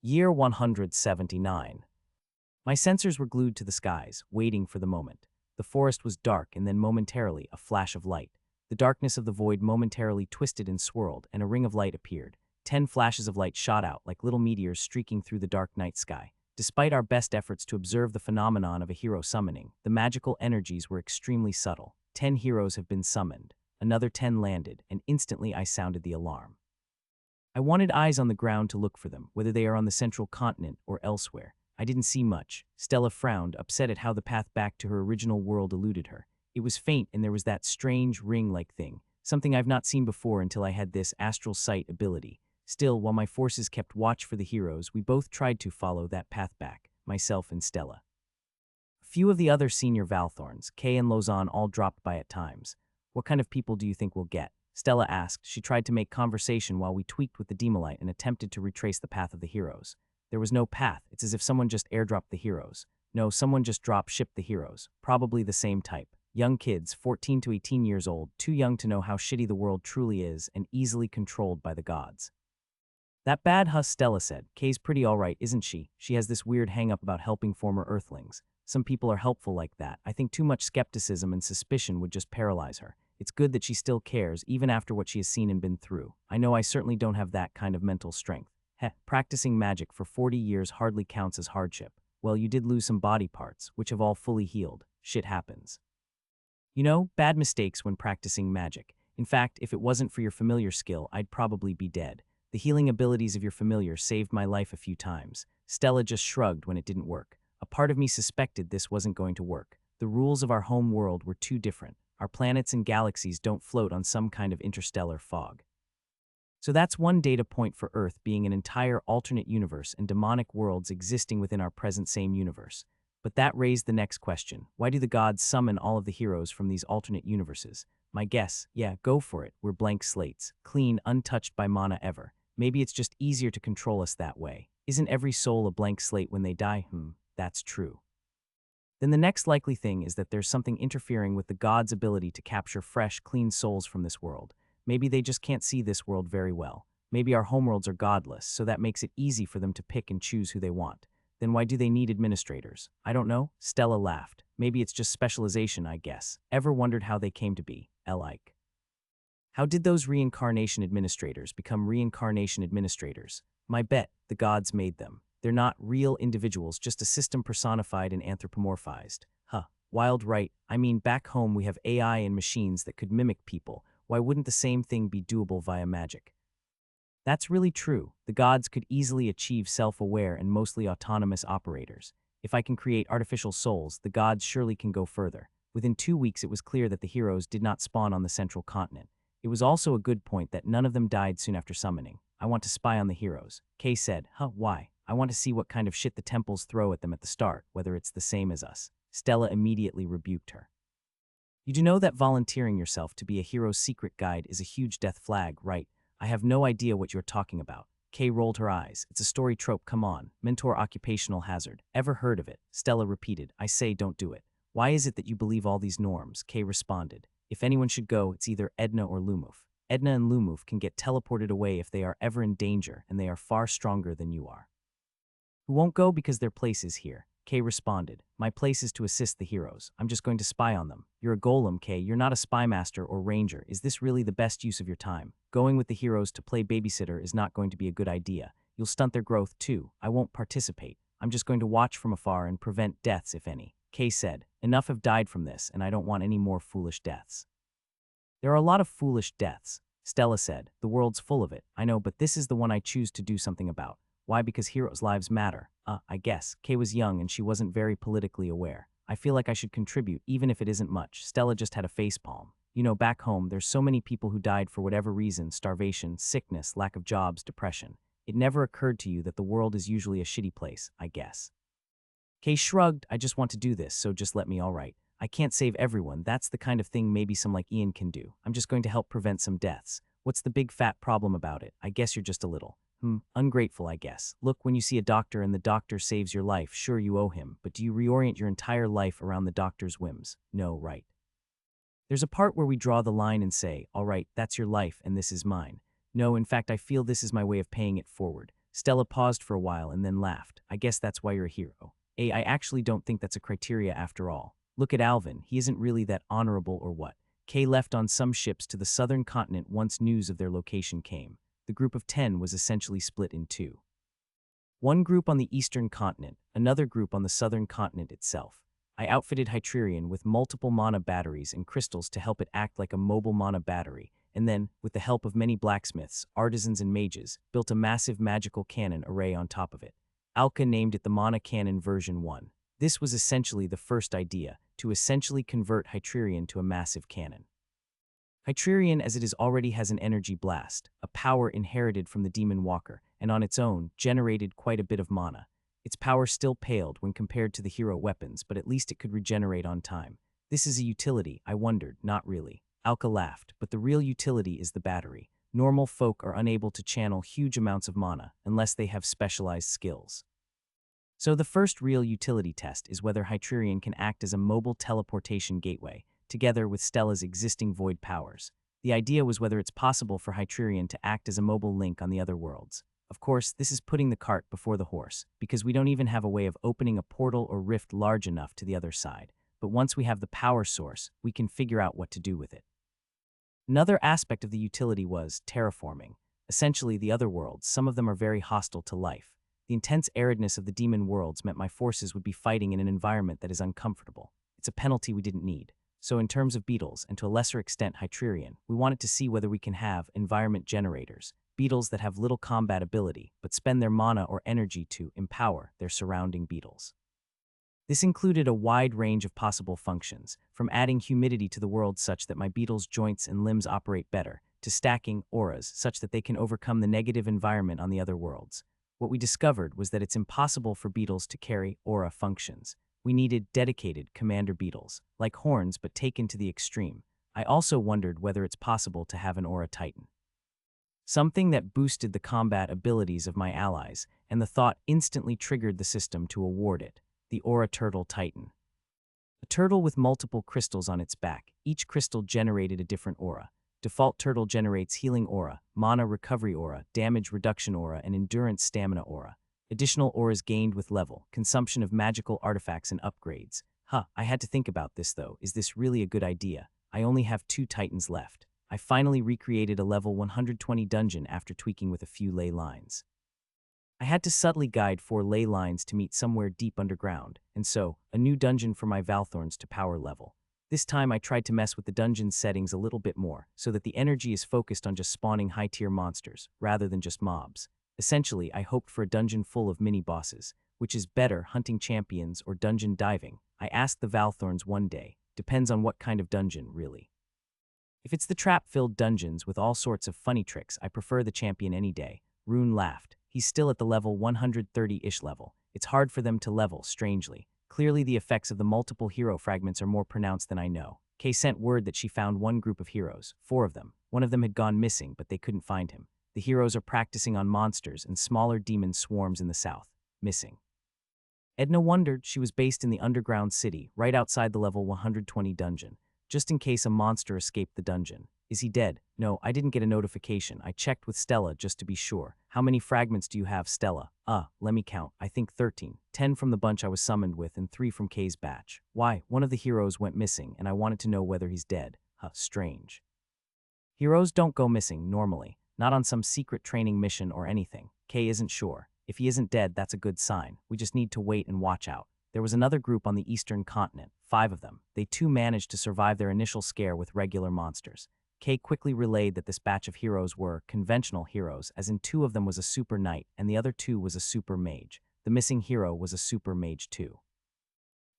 Year 179. My sensors were glued to the skies, waiting for the moment. The forest was dark, and then momentarily, a flash of light. The darkness of the void momentarily twisted and swirled, and a ring of light appeared. 10 flashes of light shot out, like little meteors streaking through the dark night sky. Despite our best efforts to observe the phenomenon of a hero summoning, the magical energies were extremely subtle. 10 heroes have been summoned. Another 10 landed, and instantly I sounded the alarm. I wanted eyes on the ground to look for them, whether they are on the central continent or elsewhere. I didn't see much. Stella frowned, upset at how the path back to her original world eluded her. It was faint, and there was that strange ring-like thing, something I've not seen before until I had this astral sight ability. Still, while my forces kept watch for the heroes, we both tried to follow that path back, myself and Stella. A few of the other senior Valthorns, Kay and Lozan, all dropped by at times. What kind of people do you think we'll get? Stella asked. She tried to make conversation while we tweaked with the Demolite and attempted to retrace the path of the heroes. There was no path. It's as if someone just airdropped the heroes. No, someone just drop-shipped the heroes. Probably the same type. Young kids, 14 to 18 years old, too young to know how shitty the world truly is and easily controlled by the gods. That bad huss, Stella said. Kay's pretty alright, isn't she? She has this weird hang-up about helping former Earthlings. Some people are helpful like that. I think too much skepticism and suspicion would just paralyze her. It's good that she still cares, even after what she has seen and been through. I know I certainly don't have that kind of mental strength. Practicing magic for 40 years hardly counts as hardship. Well, you did lose some body parts, which have all fully healed. Shit happens. You know, bad mistakes when practicing magic. In fact, if it wasn't for your familiar skill, I'd probably be dead. The healing abilities of your familiar saved my life a few times. Stella just shrugged when it didn't work. A part of me suspected this wasn't going to work. The rules of our home world were too different. Our planets and galaxies don't float on some kind of interstellar fog. So that's one data point for Earth being an entire alternate universe and demonic worlds existing within our present same universe. But that raised the next question. Why do the gods summon all of the heroes from these alternate universes? My guess, yeah, go for it. We're blank slates, clean, untouched by mana ever. Maybe it's just easier to control us that way. Isn't every soul a blank slate when they die? That's true. Then the next likely thing is that there's something interfering with the gods' ability to capture fresh, clean souls from this world. Maybe they just can't see this world very well. Maybe our homeworlds are godless, so that makes it easy for them to pick and choose who they want. Then why do they need administrators? I don't know. Stella laughed. Maybe it's just specialization, I guess. Ever wondered how they came to be? Like. How did those reincarnation administrators become reincarnation administrators? My bet, the gods made them. They're not real individuals, just a system personified and anthropomorphized. Wild right. I mean, back home we have AI and machines that could mimic people. Why wouldn't the same thing be doable via magic? That's really true. The gods could easily achieve self-aware and mostly autonomous operators. If I can create artificial souls, the gods surely can go further. Within 2 weeks it was clear that the heroes did not spawn on the central continent. It was also a good point that none of them died soon after summoning. I want to spy on the heroes. Kay said, why? I want to see what kind of shit the temples throw at them at the start, whether it's the same as us. Stella immediately rebuked her. You do know that volunteering yourself to be a hero's secret guide is a huge death flag, right? I have no idea what you're talking about. Kay rolled her eyes. It's a story trope, come on. Mentor occupational hazard. Ever heard of it? Stella repeated. I say don't do it. Why is it that you believe all these norms? Kay responded. If anyone should go, it's either Edna or Lumuf. Edna and Lumuf can get teleported away if they are ever in danger, and they are far stronger than you are. Who won't go because their place is here? Kay responded. My place is to assist the heroes. I'm just going to spy on them. You're a golem, Kay. You're not a spy master or ranger. Is this really the best use of your time? Going with the heroes to play babysitter is not going to be a good idea. You'll stunt their growth too. I won't participate. I'm just going to watch from afar and prevent deaths, if any. Kay said. Enough have died from this, and I don't want any more foolish deaths. There are a lot of foolish deaths, Stella said. The world's full of it. I know, but this is the one I choose to do something about. Why? Because heroes' lives matter. I guess. Kay was young and she wasn't very politically aware. I feel like I should contribute, even if it isn't much. Stella just had a facepalm. You know, back home, there's so many people who died for whatever reason: starvation, sickness, lack of jobs, depression. It never occurred to you that the world is usually a shitty place, I guess. Kay shrugged. I just want to do this, so just let me, alright. I can't save everyone. That's the kind of thing maybe some like Ian can do. I'm just going to help prevent some deaths. What's the big fat problem about it? I guess you're just a little ungrateful, I guess. Look, when you see a doctor and the doctor saves your life, sure, you owe him, but do you reorient your entire life around the doctor's whims? No, right? There's a part where we draw the line and say, all right, that's your life and this is mine. No, in fact, I feel this is my way of paying it forward. Stella paused for a while and then laughed. I guess that's why you're a hero. I actually don't think that's a criteria after all. Look at Alvin, he isn't really that honorable or what. Kay left on some ships to the southern continent once news of their location came. The group of 10 was essentially split in two. One group on the eastern continent, another group on the southern continent itself. I outfitted Hytrerion with multiple mana batteries and crystals to help it act like a mobile mana battery, and then, with the help of many blacksmiths, artisans and mages, built a massive magical cannon array on top of it. Alka named it the Mana Cannon version 1. This was essentially the first idea, to essentially convert Hytrerion to a massive cannon. Hytrerion, as it is, already has an energy blast, a power inherited from the Demon Walker, and on its own, generated quite a bit of mana. Its power still paled when compared to the hero weapons, but at least it could regenerate on time. This is a utility, I wondered. Not really. Alka laughed, but the real utility is the battery. Normal folk are unable to channel huge amounts of mana, unless they have specialized skills. So the first real utility test is whether Hytrerion can act as a mobile teleportation gateway, together with Stella's existing void powers. The idea was whether it's possible for Hytrerion to act as a mobile link on the other worlds. Of course, this is putting the cart before the horse, because we don't even have a way of opening a portal or rift large enough to the other side. But once we have the power source, we can figure out what to do with it. Another aspect of the utility was terraforming. Essentially, the other worlds, some of them are very hostile to life. The intense aridness of the demon worlds meant my forces would be fighting in an environment that is uncomfortable. It's a penalty we didn't need. So in terms of beetles, and to a lesser extent Hytrerion, we wanted to see whether we can have environment generators, beetles that have little combat ability, but spend their mana or energy to empower their surrounding beetles. This included a wide range of possible functions, from adding humidity to the world such that my beetles' joints and limbs operate better, to stacking auras such that they can overcome the negative environment on the other worlds. What we discovered was that it's impossible for beetles to carry aura functions. We needed dedicated commander beetles, like horns but taken to the extreme. I also wondered whether it's possible to have an aura titan. Something that boosted the combat abilities of my allies, and the thought instantly triggered the system to award it, the Aura Turtle Titan. A turtle with multiple crystals on its back, each crystal generated a different aura. Default turtle generates healing aura, mana recovery aura, damage reduction aura, and endurance stamina aura. Additional auras gained with level, consumption of magical artifacts and upgrades. I had to think about this though. Is this really a good idea? I only have 2 titans left. I finally recreated a level 120 dungeon after tweaking with a few ley lines. I had to subtly guide 4 ley lines to meet somewhere deep underground, and so, a new dungeon for my Valthorns to power level. This time I tried to mess with the dungeon settings a little bit more, so that the energy is focused on just spawning high-tier monsters, rather than just mobs. Essentially, I hoped for a dungeon full of mini-bosses, which is better, hunting champions or dungeon diving. I asked the Valthorns one day. Depends on what kind of dungeon, really. If it's the trap-filled dungeons with all sorts of funny tricks, I prefer the champion any day. Rune laughed. He's still at the level 130-ish level. It's hard for them to level, strangely. Clearly the effects of the multiple hero fragments are more pronounced than I know. Kay sent word that she found one group of heroes, 4 of them. One of them had gone missing, but they couldn't find him. The heroes are practicing on monsters and smaller demon swarms in the south. Missing. Edna wondered. She was based in the underground city, right outside the level 120 dungeon. Just in case a monster escaped the dungeon. Is he dead? No, I didn't get a notification. I checked with Stella just to be sure. How many fragments do you have, Stella? Let me count. I think 13. 10 from the bunch I was summoned with and 3 from Kay's batch. Why? One of the heroes went missing and I wanted to know whether he's dead. Strange. Heroes don't go missing, normally. Not on some secret training mission or anything. Kay isn't sure. If he isn't dead, that's a good sign. We just need to wait and watch out. There was another group on the eastern continent, 5 of them. They too managed to survive their initial scare with regular monsters. Kay quickly relayed that this batch of heroes were conventional heroes, as in 2 of them was a super knight and the other 2 was a super mage. The missing hero was a super mage too.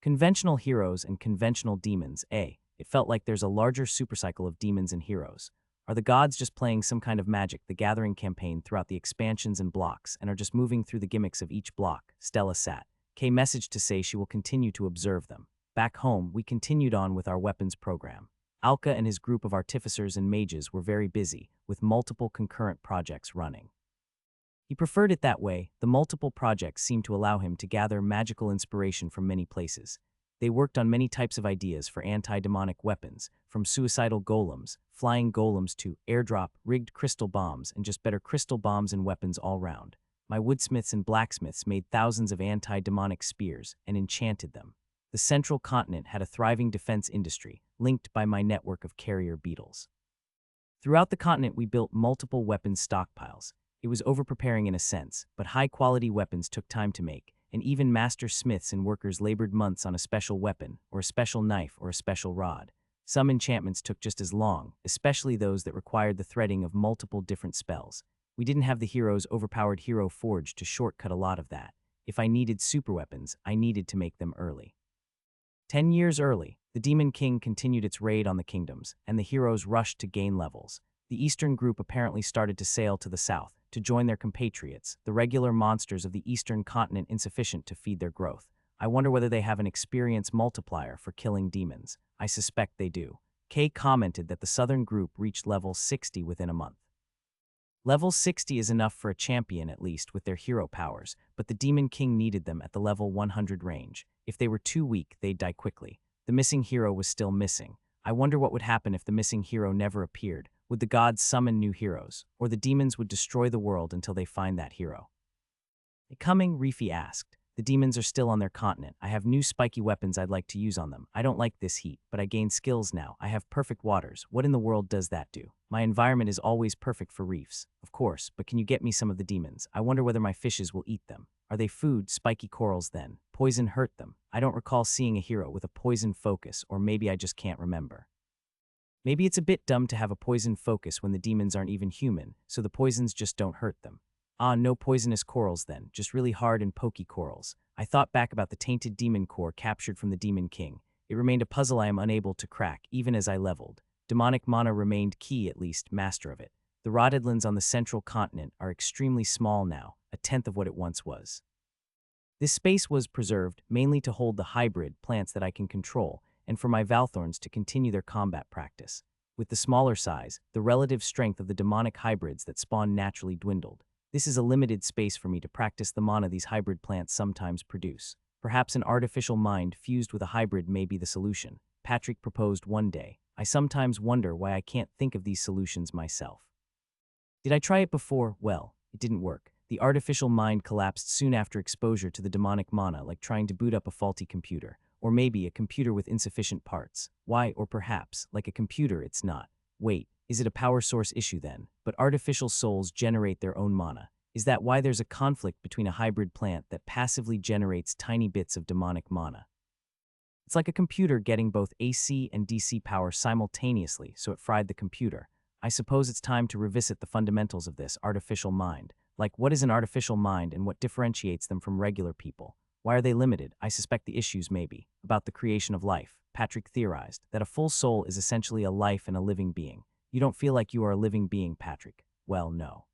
Conventional heroes and conventional demons, It felt like there's a larger supercycle of demons and heroes. Are the gods just playing some kind of Magic the Gathering campaign throughout the expansions and blocks and are just moving through the gimmicks of each block? Stella sat. Kay messaged to say she will continue to observe them. Back home, we continued on with our weapons program. Alka and his group of artificers and mages were very busy, with multiple concurrent projects running. He preferred it that way. The multiple projects seemed to allow him to gather magical inspiration from many places. They worked on many types of ideas for anti-demonic weapons, from suicidal golems, flying golems to airdrop, rigged crystal bombs, and just better crystal bombs and weapons all round. My woodsmiths and blacksmiths made thousands of anti-demonic spears and enchanted them. The central continent had a thriving defense industry, linked by my network of carrier beetles. Throughout the continent, we built multiple weapons stockpiles. It was overpreparing in a sense, but high-quality weapons took time to make, and even master smiths and workers labored months on a special weapon, or a special knife, or a special rod. Some enchantments took just as long, especially those that required the threading of multiple different spells. We didn't have the hero's overpowered hero forge to shortcut a lot of that. If I needed superweapons, I needed to make them early. 10 years early, the Demon King continued its raid on the kingdoms, and the heroes rushed to gain levels. The Eastern group apparently started to sail to the south, to join their compatriots, the regular monsters of the Eastern continent insufficient to feed their growth. I wonder whether they have an experience multiplier for killing demons. I suspect they do. Kay commented that the Southern group reached level 60 within a month. Level 60 is enough for a champion at least with their hero powers, but the Demon King needed them at the level 100 range. If they were too weak, they'd die quickly. The missing hero was still missing. I wonder what would happen if the missing hero never appeared. Would the gods summon new heroes, or the demons would destroy the world until they find that hero? Coming, Reefy asked. The demons are still on their continent. I have new spiky weapons I'd like to use on them. I don't like this heat, but I gain skills now. I have perfect waters. What in the world does that do? My environment is always perfect for reefs. Of course, but can you get me some of the demons? I wonder whether my fishes will eat them. Are they food, spiky corals then? Poison hurt them. I don't recall seeing a hero with a poison focus, or maybe I just can't remember. Maybe it's a bit dumb to have a poison focus when the demons aren't even human, so the poisons just don't hurt them. No poisonous corals then, just really hard and pokey corals. I thought back about the tainted demon core captured from the Demon King. It remained a puzzle I am unable to crack, even as I leveled. Demonic mana remained key, at least, master of it. The Rottedlands on the central continent are extremely small now, a tenth of what it once was. This space was preserved mainly to hold the hybrid plants that I can control, and for my Valthorns to continue their combat practice. With the smaller size, the relative strength of the demonic hybrids that spawn naturally dwindled. This is a limited space for me to practice the mana these hybrid plants sometimes produce. Perhaps an artificial mind fused with a hybrid may be the solution, Patrick proposed one day. I sometimes wonder why I can't think of these solutions myself. Did I try it before? Well, it didn't work. The artificial mind collapsed soon after exposure to the demonic mana, like trying to boot up a faulty computer. Or maybe a computer with insufficient parts. Why, or perhaps, like a computer, it's not. Wait, is it a power source issue then? But artificial souls generate their own mana. Is that why there's a conflict between a hybrid plant that passively generates tiny bits of demonic mana? It's like a computer getting both AC and DC power simultaneously, so it fried the computer. I suppose it's time to revisit the fundamentals of this artificial mind. Like, what is an artificial mind and what differentiates them from regular people? Why are they limited? I suspect the issues may be about the creation of life. Patrick theorized that a full soul is essentially a life and a living being. You don't feel like you are a living being, Patrick. Well, no.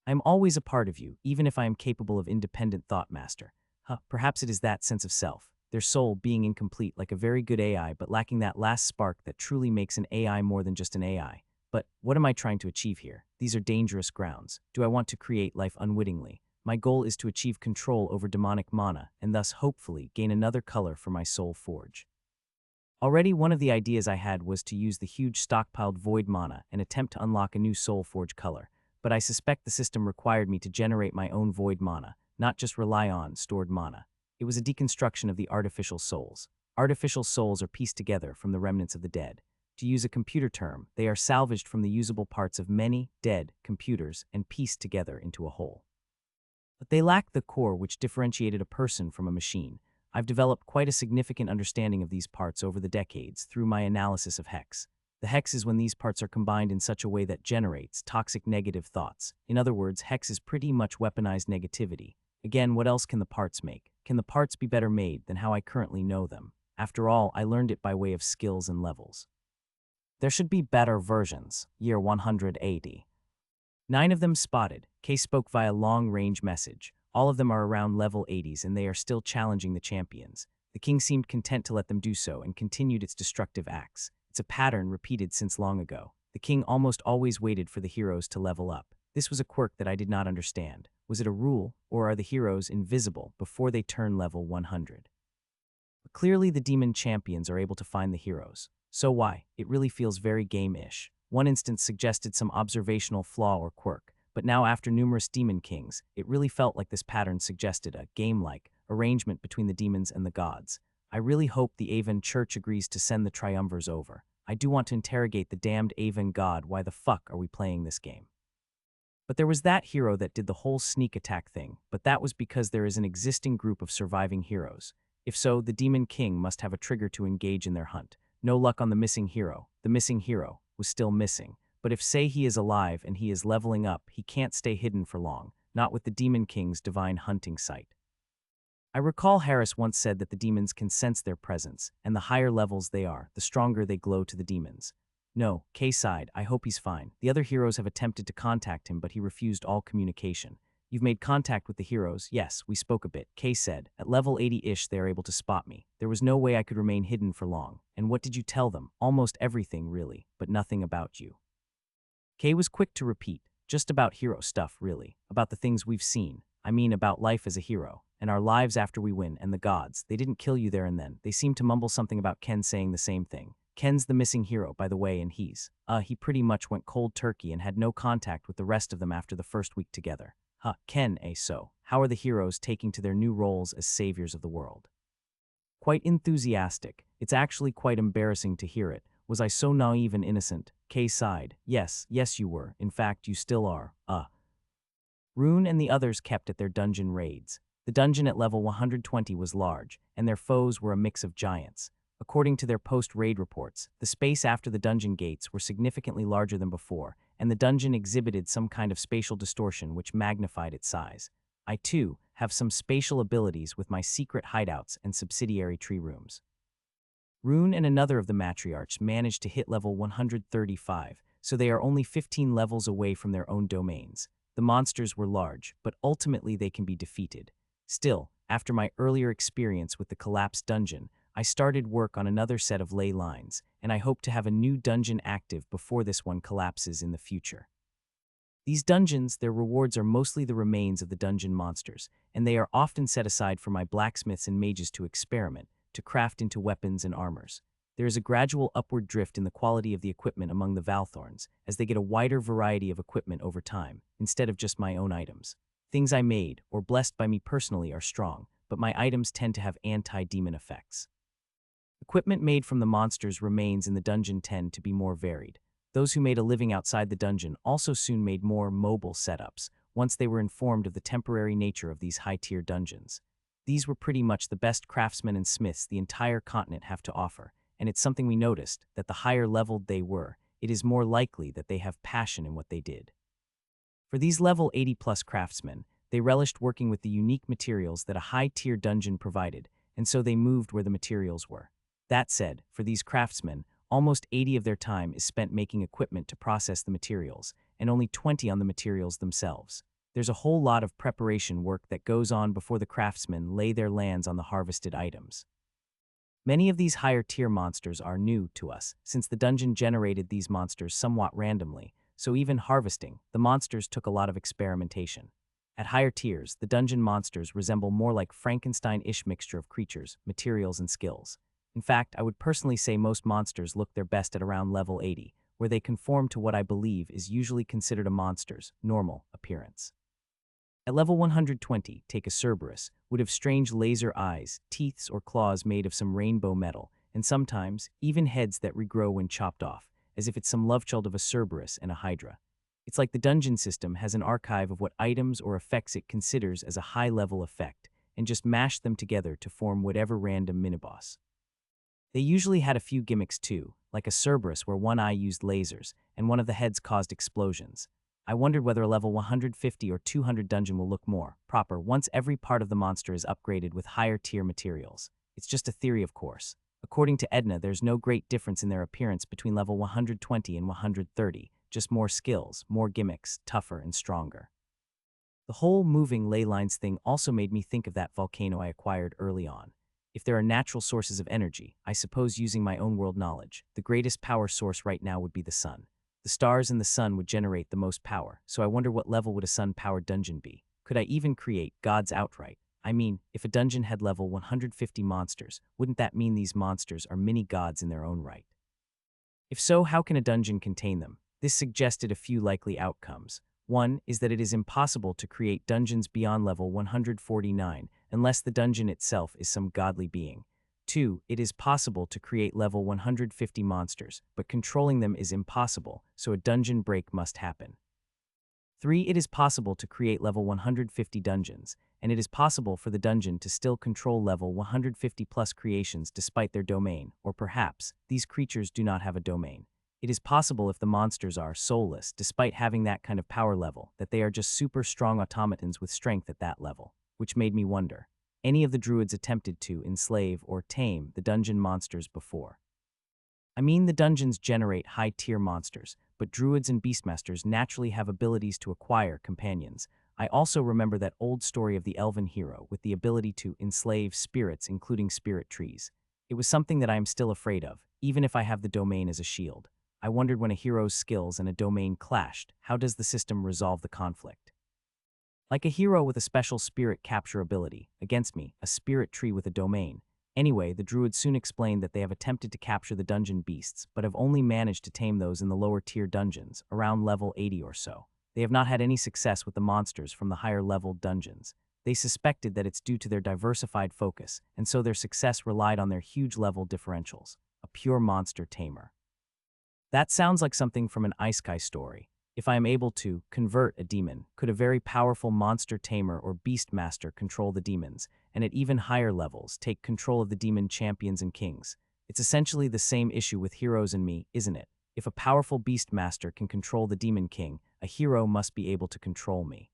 I am always a part of you, even if I am capable of independent thought, master. Perhaps it is that sense of self, their soul being incomplete like a very good AI but lacking that last spark that truly makes an AI more than just an AI. But what am I trying to achieve here? These are dangerous grounds. Do I want to create life unwittingly? My goal is to achieve control over demonic mana, and thus hopefully gain another color for my soul forge. Already one of the ideas I had was to use the huge stockpiled void mana and attempt to unlock a new soul forge color, but I suspect the system required me to generate my own void mana, not just rely on stored mana. It was a deconstruction of the artificial souls. Artificial souls are pieced together from the remnants of the dead. To use a computer term, they are salvaged from the usable parts of many dead computers and pieced together into a whole. But they lack the core which differentiated a person from a machine. I've developed quite a significant understanding of these parts over the decades through my analysis of hex. The hex is when these parts are combined in such a way that generates toxic negative thoughts. In other words, hex is pretty much weaponized negativity. Again, what else can the parts make? Can the parts be better made than how I currently know them? After all, I learned it by way of skills and levels. There should be better versions. Year 180. 9 of them spotted. Kay spoke via long-range message. All of them are around level 80s and they are still challenging the champions. The king seemed content to let them do so and continued its destructive acts. It's a pattern repeated since long ago. The king almost always waited for the heroes to level up. This was a quirk that I did not understand. Was it a rule, or are the heroes invisible before they turn level 100? But clearly the demon champions are able to find the heroes. So why? It really feels very game-ish. One instance suggested some observational flaw or quirk. but now after numerous demon kings, it really felt like this pattern suggested a game-like arrangement between the demons and the gods. I really hope the Avon Church agrees to send the triumvirs over. I do want to interrogate the damned Avon god. Why the fuck are we playing this game? But there was that hero that did the whole sneak attack thing, but that was because there is an existing group of surviving heroes. If so, the Demon King must have a trigger to engage in their hunt. No luck on the missing hero. The missing hero was still missing. But if say he is alive and he is leveling up, he can't stay hidden for long, not with the Demon King's divine hunting sight. I recall Harris once said that the demons can sense their presence, and the higher levels they are, the stronger they glow to the demons. No, Kay sighed, I hope he's fine. The other heroes have attempted to contact him, but he refused all communication. You've made contact with the heroes? Yes, we spoke a bit, Kay said. At level 80-ish they are able to spot me. There was no way I could remain hidden for long. And what did you tell them? Almost everything, really, but nothing about you. Kay was quick to repeat, just about hero stuff, really. About the things we've seen. I mean about life as a hero, and our lives after we win, and the gods. They didn't kill you there and then. They seemed to mumble something about Ken saying the same thing. Ken's the missing hero, by the way, and he pretty much went cold turkey and had no contact with the rest of them after the first week together. Ken, so. How are the heroes taking to their new roles as saviors of the world? Quite enthusiastic. It's actually quite embarrassing to hear it. Was I so naive and innocent? Kay sighed. Yes, you were. In fact, you still are. Rune and the others kept at their dungeon raids. The dungeon at level 120 was large, and their foes were a mix of giants. According to their post-raid reports, the space after the dungeon gates were significantly larger than before, and the dungeon exhibited some kind of spatial distortion which magnified its size. I, too, have some spatial abilities with my secret hideouts and subsidiary tree rooms. Rune and another of the matriarchs managed to hit level 135, so they are only 15 levels away from their own domains. The monsters were large, but ultimately they can be defeated. Still, after my earlier experience with the collapsed dungeon, I started work on another set of ley lines, and I hope to have a new dungeon active before this one collapses in the future. These dungeons, their rewards are mostly the remains of the dungeon monsters, and they are often set aside for my blacksmiths and mages to experiment, to craft into weapons and armors. There is a gradual upward drift in the quality of the equipment among the Valthorns, as they get a wider variety of equipment over time, instead of just my own items. Things I made, or blessed by me personally, are strong, but my items tend to have anti-demon effects. Equipment made from the monsters' remains in the dungeon tend to be more varied. Those who made a living outside the dungeon also soon made more mobile setups, once they were informed of the temporary nature of these high-tier dungeons. These were pretty much the best craftsmen and smiths the entire continent have to offer, and it's something we noticed, that the higher-leveled they were, it is more likely that they have passion in what they did. For these level 80-plus craftsmen, they relished working with the unique materials that a high-tier dungeon provided, and so they moved where the materials were. That said, for these craftsmen, almost 80 of their time is spent making equipment to process the materials, and only 20 on the materials themselves. There's a whole lot of preparation work that goes on before the craftsmen lay their lands on the harvested items. Many of these higher-tier monsters are new to us, since the dungeon generated these monsters somewhat randomly, so even harvesting, the monsters took a lot of experimentation. At higher tiers, the dungeon monsters resemble more like Frankenstein-ish mixture of creatures, materials, and skills. In fact, I would personally say most monsters look their best at around level 80, where they conform to what I believe is usually considered a monster's normal appearance. At level 120, take a Cerberus, would have strange laser eyes, teeth or claws made of some rainbow metal, and sometimes even heads that regrow when chopped off, as if it's some lovechild of a Cerberus and a Hydra. It's like the dungeon system has an archive of what items or effects it considers as a high-level effect, and just mashed them together to form whatever random miniboss. They usually had a few gimmicks too, like a Cerberus where one eye used lasers, and one of the heads caused explosions. I wondered whether a level 150 or 200 dungeon will look more proper once every part of the monster is upgraded with higher-tier materials. It's just a theory, of course. According to Edna, there's no great difference in their appearance between level 120 and 130, just more skills, more gimmicks, tougher and stronger. The whole moving ley lines thing also made me think of that volcano I acquired early on. If there are natural sources of energy, I suppose using my own world knowledge, the greatest power source right now would be the sun. The stars and the sun would generate the most power, so I wonder what level would a sun-powered dungeon be? Could I even create gods outright? I mean, if a dungeon had level 150 monsters, wouldn't that mean these monsters are mini-gods in their own right? If so, how can a dungeon contain them? This suggested a few likely outcomes. One is that it is impossible to create dungeons beyond level 149 unless the dungeon itself is some godly being. 2. It is possible to create level 150 monsters, but controlling them is impossible, so a dungeon break must happen. 3. It is possible to create level 150 dungeons, and it is possible for the dungeon to still control level 150 plus creations despite their domain, or perhaps, these creatures do not have a domain. It is possible if the monsters are soulless, despite having that kind of power level, that they are just super strong automatons with strength at that level, which made me wonder. Any of the druids attempted to enslave or tame the dungeon monsters before? I mean, the dungeons generate high-tier monsters, but druids and beastmasters naturally have abilities to acquire companions. I also remember that old story of the elven hero with the ability to enslave spirits, including spirit trees. It was something that I am still afraid of, even if I have the domain as a shield. I wondered, when a hero's skills and a domain clashed, how does the system resolve the conflict? Like a hero with a special spirit capture ability, against me, a spirit tree with a domain. Anyway, the druids soon explained that they have attempted to capture the dungeon beasts, but have only managed to tame those in the lower tier dungeons, around level 80 or so. They have not had any success with the monsters from the higher level dungeons. They suspected that it's due to their diversified focus, and so their success relied on their huge level differentials. A pure monster tamer. That sounds like something from an Isekai story. If I am able to convert a demon, could a very powerful monster tamer or beast master control the demons, and at even higher levels take control of the demon champions and kings? It's essentially the same issue with heroes and me, isn't it? If a powerful beast master can control the demon king, a hero must be able to control me.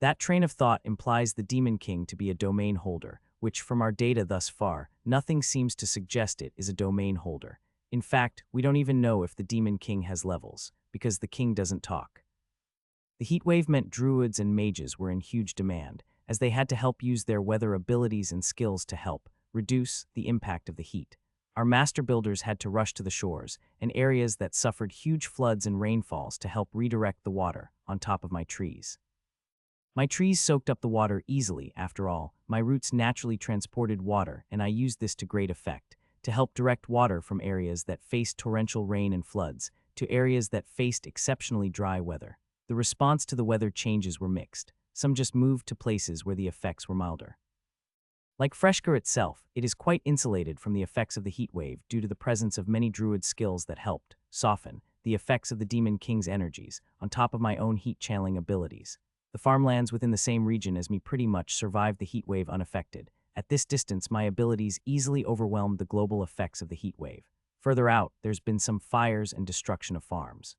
That train of thought implies the demon king to be a domain holder, which from our data thus far, nothing seems to suggest it is a domain holder. In fact, we don't even know if the demon king has levels, because the king doesn't talk. The heatwave meant druids and mages were in huge demand, as they had to help use their weather abilities and skills to help reduce the impact of the heat. Our master builders had to rush to the shores and areas that suffered huge floods and rainfalls to help redirect the water on top of my trees. My trees soaked up the water easily. After all, my roots naturally transported water, and I used this to great effect, to help direct water from areas that faced torrential rain and floods to areas that faced exceptionally dry weather. The response to the weather changes were mixed. Some just moved to places where the effects were milder. Like Freshker itself, it is quite insulated from the effects of the heat wave due to the presence of many druid skills that helped soften the effects of the demon king's energies, on top of my own heat-channeling abilities. The farmlands within the same region as me pretty much survived the heat wave unaffected. At this distance, my abilities easily overwhelmed the global effects of the heat wave. Further out, there's been some fires and destruction of farms.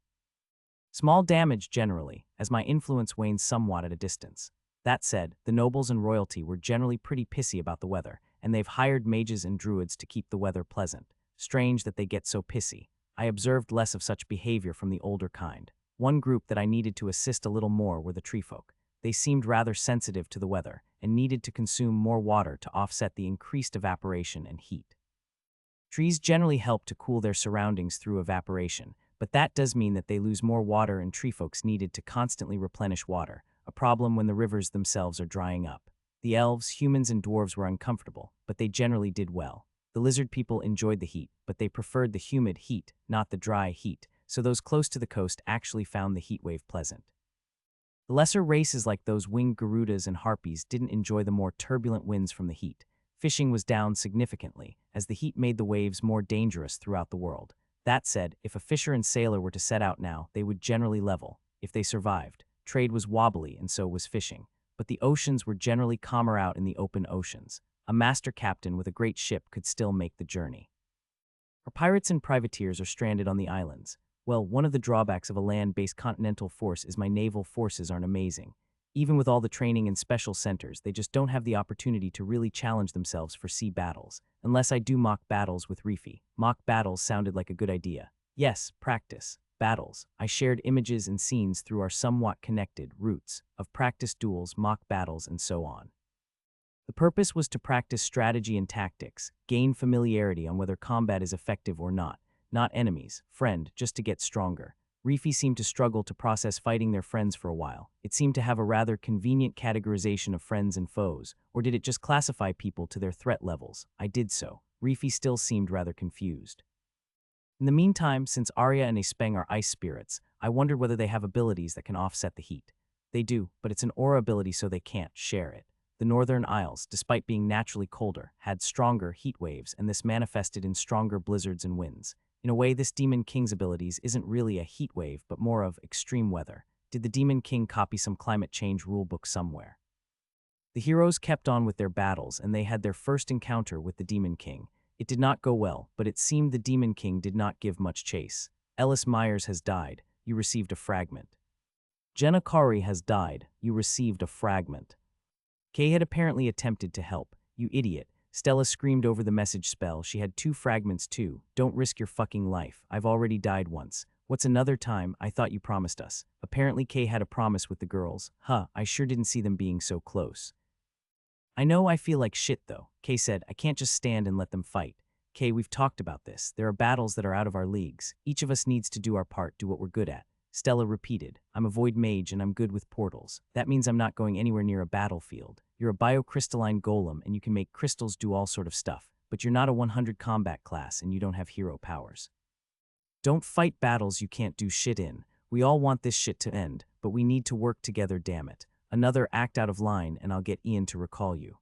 Small damage generally, as my influence wanes somewhat at a distance. That said, the nobles and royalty were generally pretty pissy about the weather, and they've hired mages and druids to keep the weather pleasant. Strange that they get so pissy. I observed less of such behavior from the older kind. One group that I needed to assist a little more were the treefolk. They seemed rather sensitive to the weather and needed to consume more water to offset the increased evaporation and heat. Trees generally help to cool their surroundings through evaporation, but that does mean that they lose more water, and treefolks needed to constantly replenish water, a problem when the rivers themselves are drying up. The elves, humans, and dwarves were uncomfortable, but they generally did well. The lizard people enjoyed the heat, but they preferred the humid heat, not the dry heat, so those close to the coast actually found the heat wave pleasant. The lesser races like those winged garudas and harpies didn't enjoy the more turbulent winds from the heat. Fishing was down significantly, as the heat made the waves more dangerous throughout the world. That said, if a fisher and sailor were to set out now, they would generally level, if they survived. Trade was wobbly, and so was fishing. But the oceans were generally calmer out in the open oceans. A master captain with a great ship could still make the journey. Our pirates and privateers are stranded on the islands. Well, one of the drawbacks of a land-based continental force is my naval forces aren't amazing. Even with all the training and special centers, they just don't have the opportunity to really challenge themselves for sea battles. Unless I do mock battles with Reefy. Mock battles sounded like a good idea. Yes, practice. Battles. I shared images and scenes through our somewhat connected roots of practice duels, mock battles, and so on. The purpose was to practice strategy and tactics, gain familiarity on whether combat is effective or not enemies, friend, just to get stronger. Reefy seemed to struggle to process fighting their friends for a while. It seemed to have a rather convenient categorization of friends and foes, or did it just classify people to their threat levels? I did so. Reefy still seemed rather confused. In the meantime, since Arya and Aspeng are ice spirits, I wondered whether they have abilities that can offset the heat. They do, but it's an aura ability so they can't share it. The Northern Isles, despite being naturally colder, had stronger heat waves, and this manifested in stronger blizzards and winds. In a way, this Demon King's abilities isn't really a heat wave, but more of extreme weather. Did the Demon King copy some climate change rulebook somewhere? The heroes kept on with their battles, and they had their first encounter with the Demon King. It did not go well, but it seemed the Demon King did not give much chase. Ellis Myers has died. You received a fragment. Jenna Kari has died. You received a fragment. Kay had apparently attempted to help. You idiot. Stella screamed over the message spell. She had 2 fragments too. Don't risk your fucking life. I've already died once. What's another time? I thought you promised us. Apparently Kay had a promise with the girls. Huh, I sure didn't see them being so close. I know I feel like shit though. Kay said, I can't just stand and let them fight. Kay, we've talked about this. There are battles that are out of our leagues. Each of us needs to do our part, do what we're good at. Stella repeated, I'm a void mage and I'm good with portals. That means I'm not going anywhere near a battlefield. You're a biocrystalline golem and you can make crystals do all sort of stuff, but you're not a 100 combat class and you don't have hero powers. Don't fight battles you can't do shit in. We all want this shit to end, but we need to work together, damn it. Another act out of line and I'll get Ian to recall you.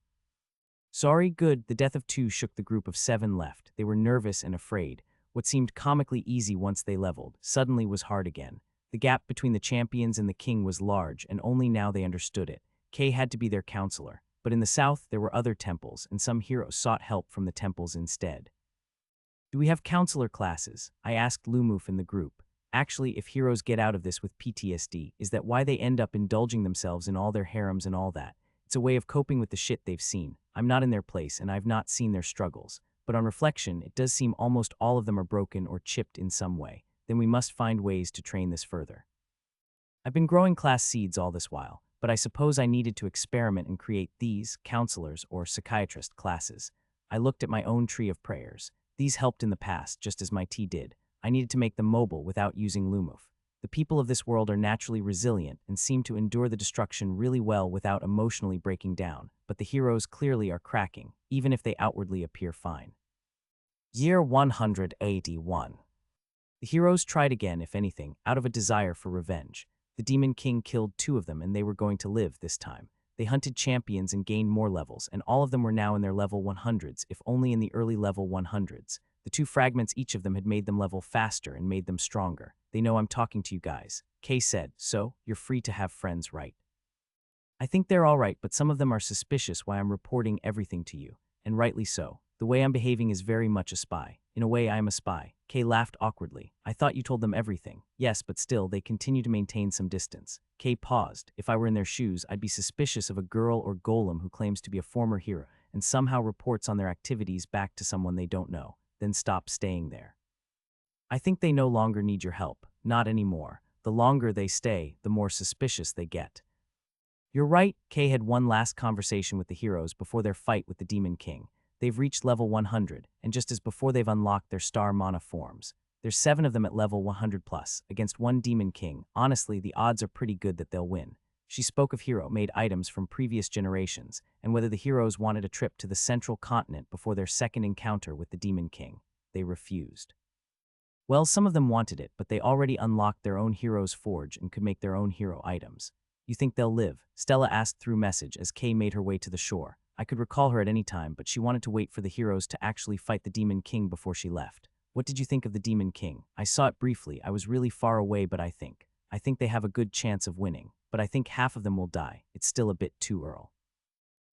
Sorry, good. The death of 2 shook the group of 7 left. They were nervous and afraid. What seemed comically easy once they leveled suddenly was hard again. The gap between the champions and the king was large, and only now they understood it. Kay had to be their counselor, but in the south there were other temples, and some heroes sought help from the temples instead. Do we have counselor classes? I asked Lumoof in the group. Actually, if heroes get out of this with PTSD, is that why they end up indulging themselves in all their harems and all that? It's a way of coping with the shit they've seen. I'm not in their place, and I've not seen their struggles. But on reflection, it does seem almost all of them are broken or chipped in some way. Then we must find ways to train this further. I've been growing class seeds all this while, but I suppose I needed to experiment and create these, counselors or psychiatrist classes. I looked at my own tree of prayers. These helped in the past, just as my tea did. I needed to make them mobile without using Lumoof. The people of this world are naturally resilient and seem to endure the destruction really well without emotionally breaking down, but the heroes clearly are cracking, even if they outwardly appear fine. Year 181. The heroes tried again, if anything, out of a desire for revenge. The Demon King killed 2 of them and they were going to live this time. They hunted champions and gained more levels, and all of them were now in their level 100s, if only in the early level 100s. The 2 fragments each of them had made them level faster and made them stronger. They know I'm talking to you guys. Kay said, so, you're free to have friends, right? I think they're all right, but some of them are suspicious why I'm reporting everything to you. And rightly so. The way I'm behaving is very much a spy. In a way, I am a spy. Kay laughed awkwardly. I thought you told them everything. Yes, but still, they continue to maintain some distance. Kay paused. If I were in their shoes, I'd be suspicious of a girl or golem who claims to be a former hero and somehow reports on their activities back to someone they don't know, then stop staying there. I think they no longer need your help. Not anymore. The longer they stay, the more suspicious they get. You're right. Kay had one last conversation with the heroes before their fight with the Demon King. They've reached level 100, and just as before they've unlocked their star mana forms. There's 7 of them at level 100 plus, against 1 Demon King. Honestly, the odds are pretty good that they'll win. She spoke of hero-made items from previous generations, and whether the heroes wanted a trip to the central continent before their second encounter with the Demon King. They refused. Well, some of them wanted it, but they already unlocked their own hero's forge and could make their own hero items. You think they'll live? Stella asked through message as Kay made her way to the shore. I could recall her at any time, but she wanted to wait for the heroes to actually fight the Demon King before she left. What did you think of the Demon King? I saw it briefly. I was really far away, but I think they have a good chance of winning. But I think half of them will die. It's still a bit too early.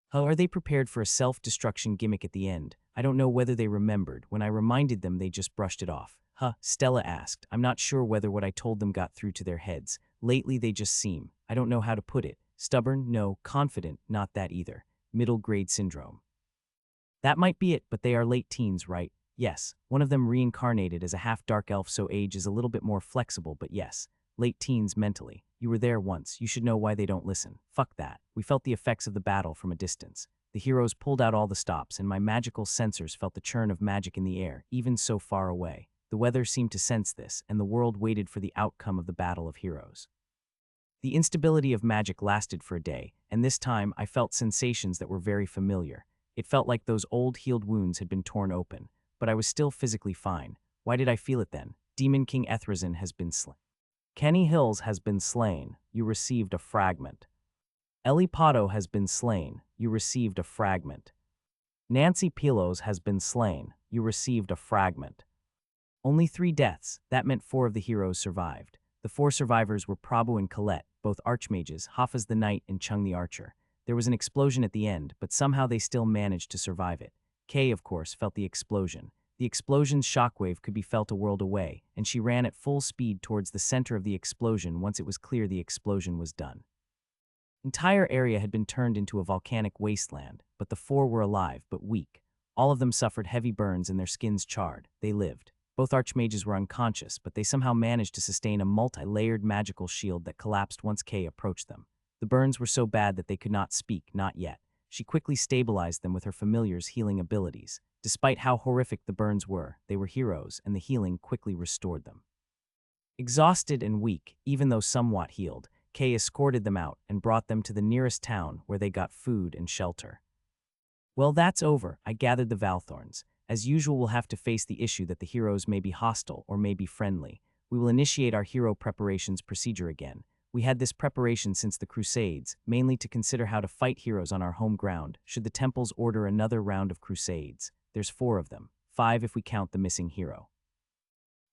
How are they prepared for a self-destruction gimmick at the end? I don't know whether they remembered. When I reminded them, they just brushed it off. Stella asked. I'm not sure whether what I told them got through to their heads. Lately, they just seem, I don't know how to put it. Stubborn? No. Confident? Not that either. Middle grade syndrome. That might be it, but they are late teens, right? Yes. One of them reincarnated as a half-dark elf, so age is a little bit more flexible, but yes. Late teens mentally. You were there once. You should know why they don't listen. Fuck that. We felt the effects of the battle from a distance. The heroes pulled out all the stops, and my magical sensors felt the churn of magic in the air, even so far away. The weather seemed to sense this, and the world waited for the outcome of the battle of heroes. The instability of magic lasted for a day, and this time I felt sensations that were very familiar. It felt like those old healed wounds had been torn open, but I was still physically fine. Why did I feel it then? Demon King Ethrazin has been slain. Kenny Hills has been slain. You received a fragment. Ellie Pato has been slain. You received a fragment. Nancy Pilos has been slain. You received a fragment. Only 3 deaths. That meant 4 of the heroes survived. The 4 survivors were Prabhu and Colette, both archmages, Hafiz the Knight and Chung the Archer. There was an explosion at the end, but somehow they still managed to survive it. Kay, of course, felt the explosion. The explosion's shockwave could be felt a world away, and she ran at full speed towards the center of the explosion once it was clear the explosion was done. The entire area had been turned into a volcanic wasteland, but the 4 were alive but weak. All of them suffered heavy burns and their skins charred. They lived. Both archmages were unconscious, but they somehow managed to sustain a multi-layered magical shield that collapsed once Kay approached them. The burns were so bad that they could not speak, not yet. She quickly stabilized them with her familiar's healing abilities. Despite how horrific the burns were, they were heroes, and the healing quickly restored them. Exhausted and weak, even though somewhat healed, Kay escorted them out and brought them to the nearest town where they got food and shelter. Well, that's over. I gathered the Valthorns. As usual, we'll have to face the issue that the heroes may be hostile or may be friendly. We will initiate our hero preparations procedure again. We had this preparation since the Crusades, mainly to consider how to fight heroes on our home ground, should the temples order another round of Crusades. There's 4 of them, 5 if we count the missing hero.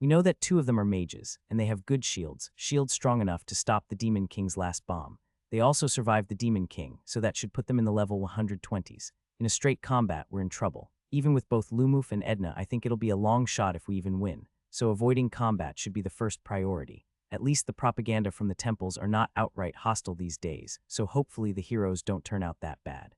We know that 2 of them are mages, and they have good shields strong enough to stop the Demon King's last bomb. They also survived the Demon King, so that should put them in the level 120s. In a straight combat, we're in trouble. Even with both Lumuf and Edna, I think it'll be a long shot if we even win, so avoiding combat should be the first priority. At least the propaganda from the temples are not outright hostile these days, so hopefully the heroes don't turn out that bad.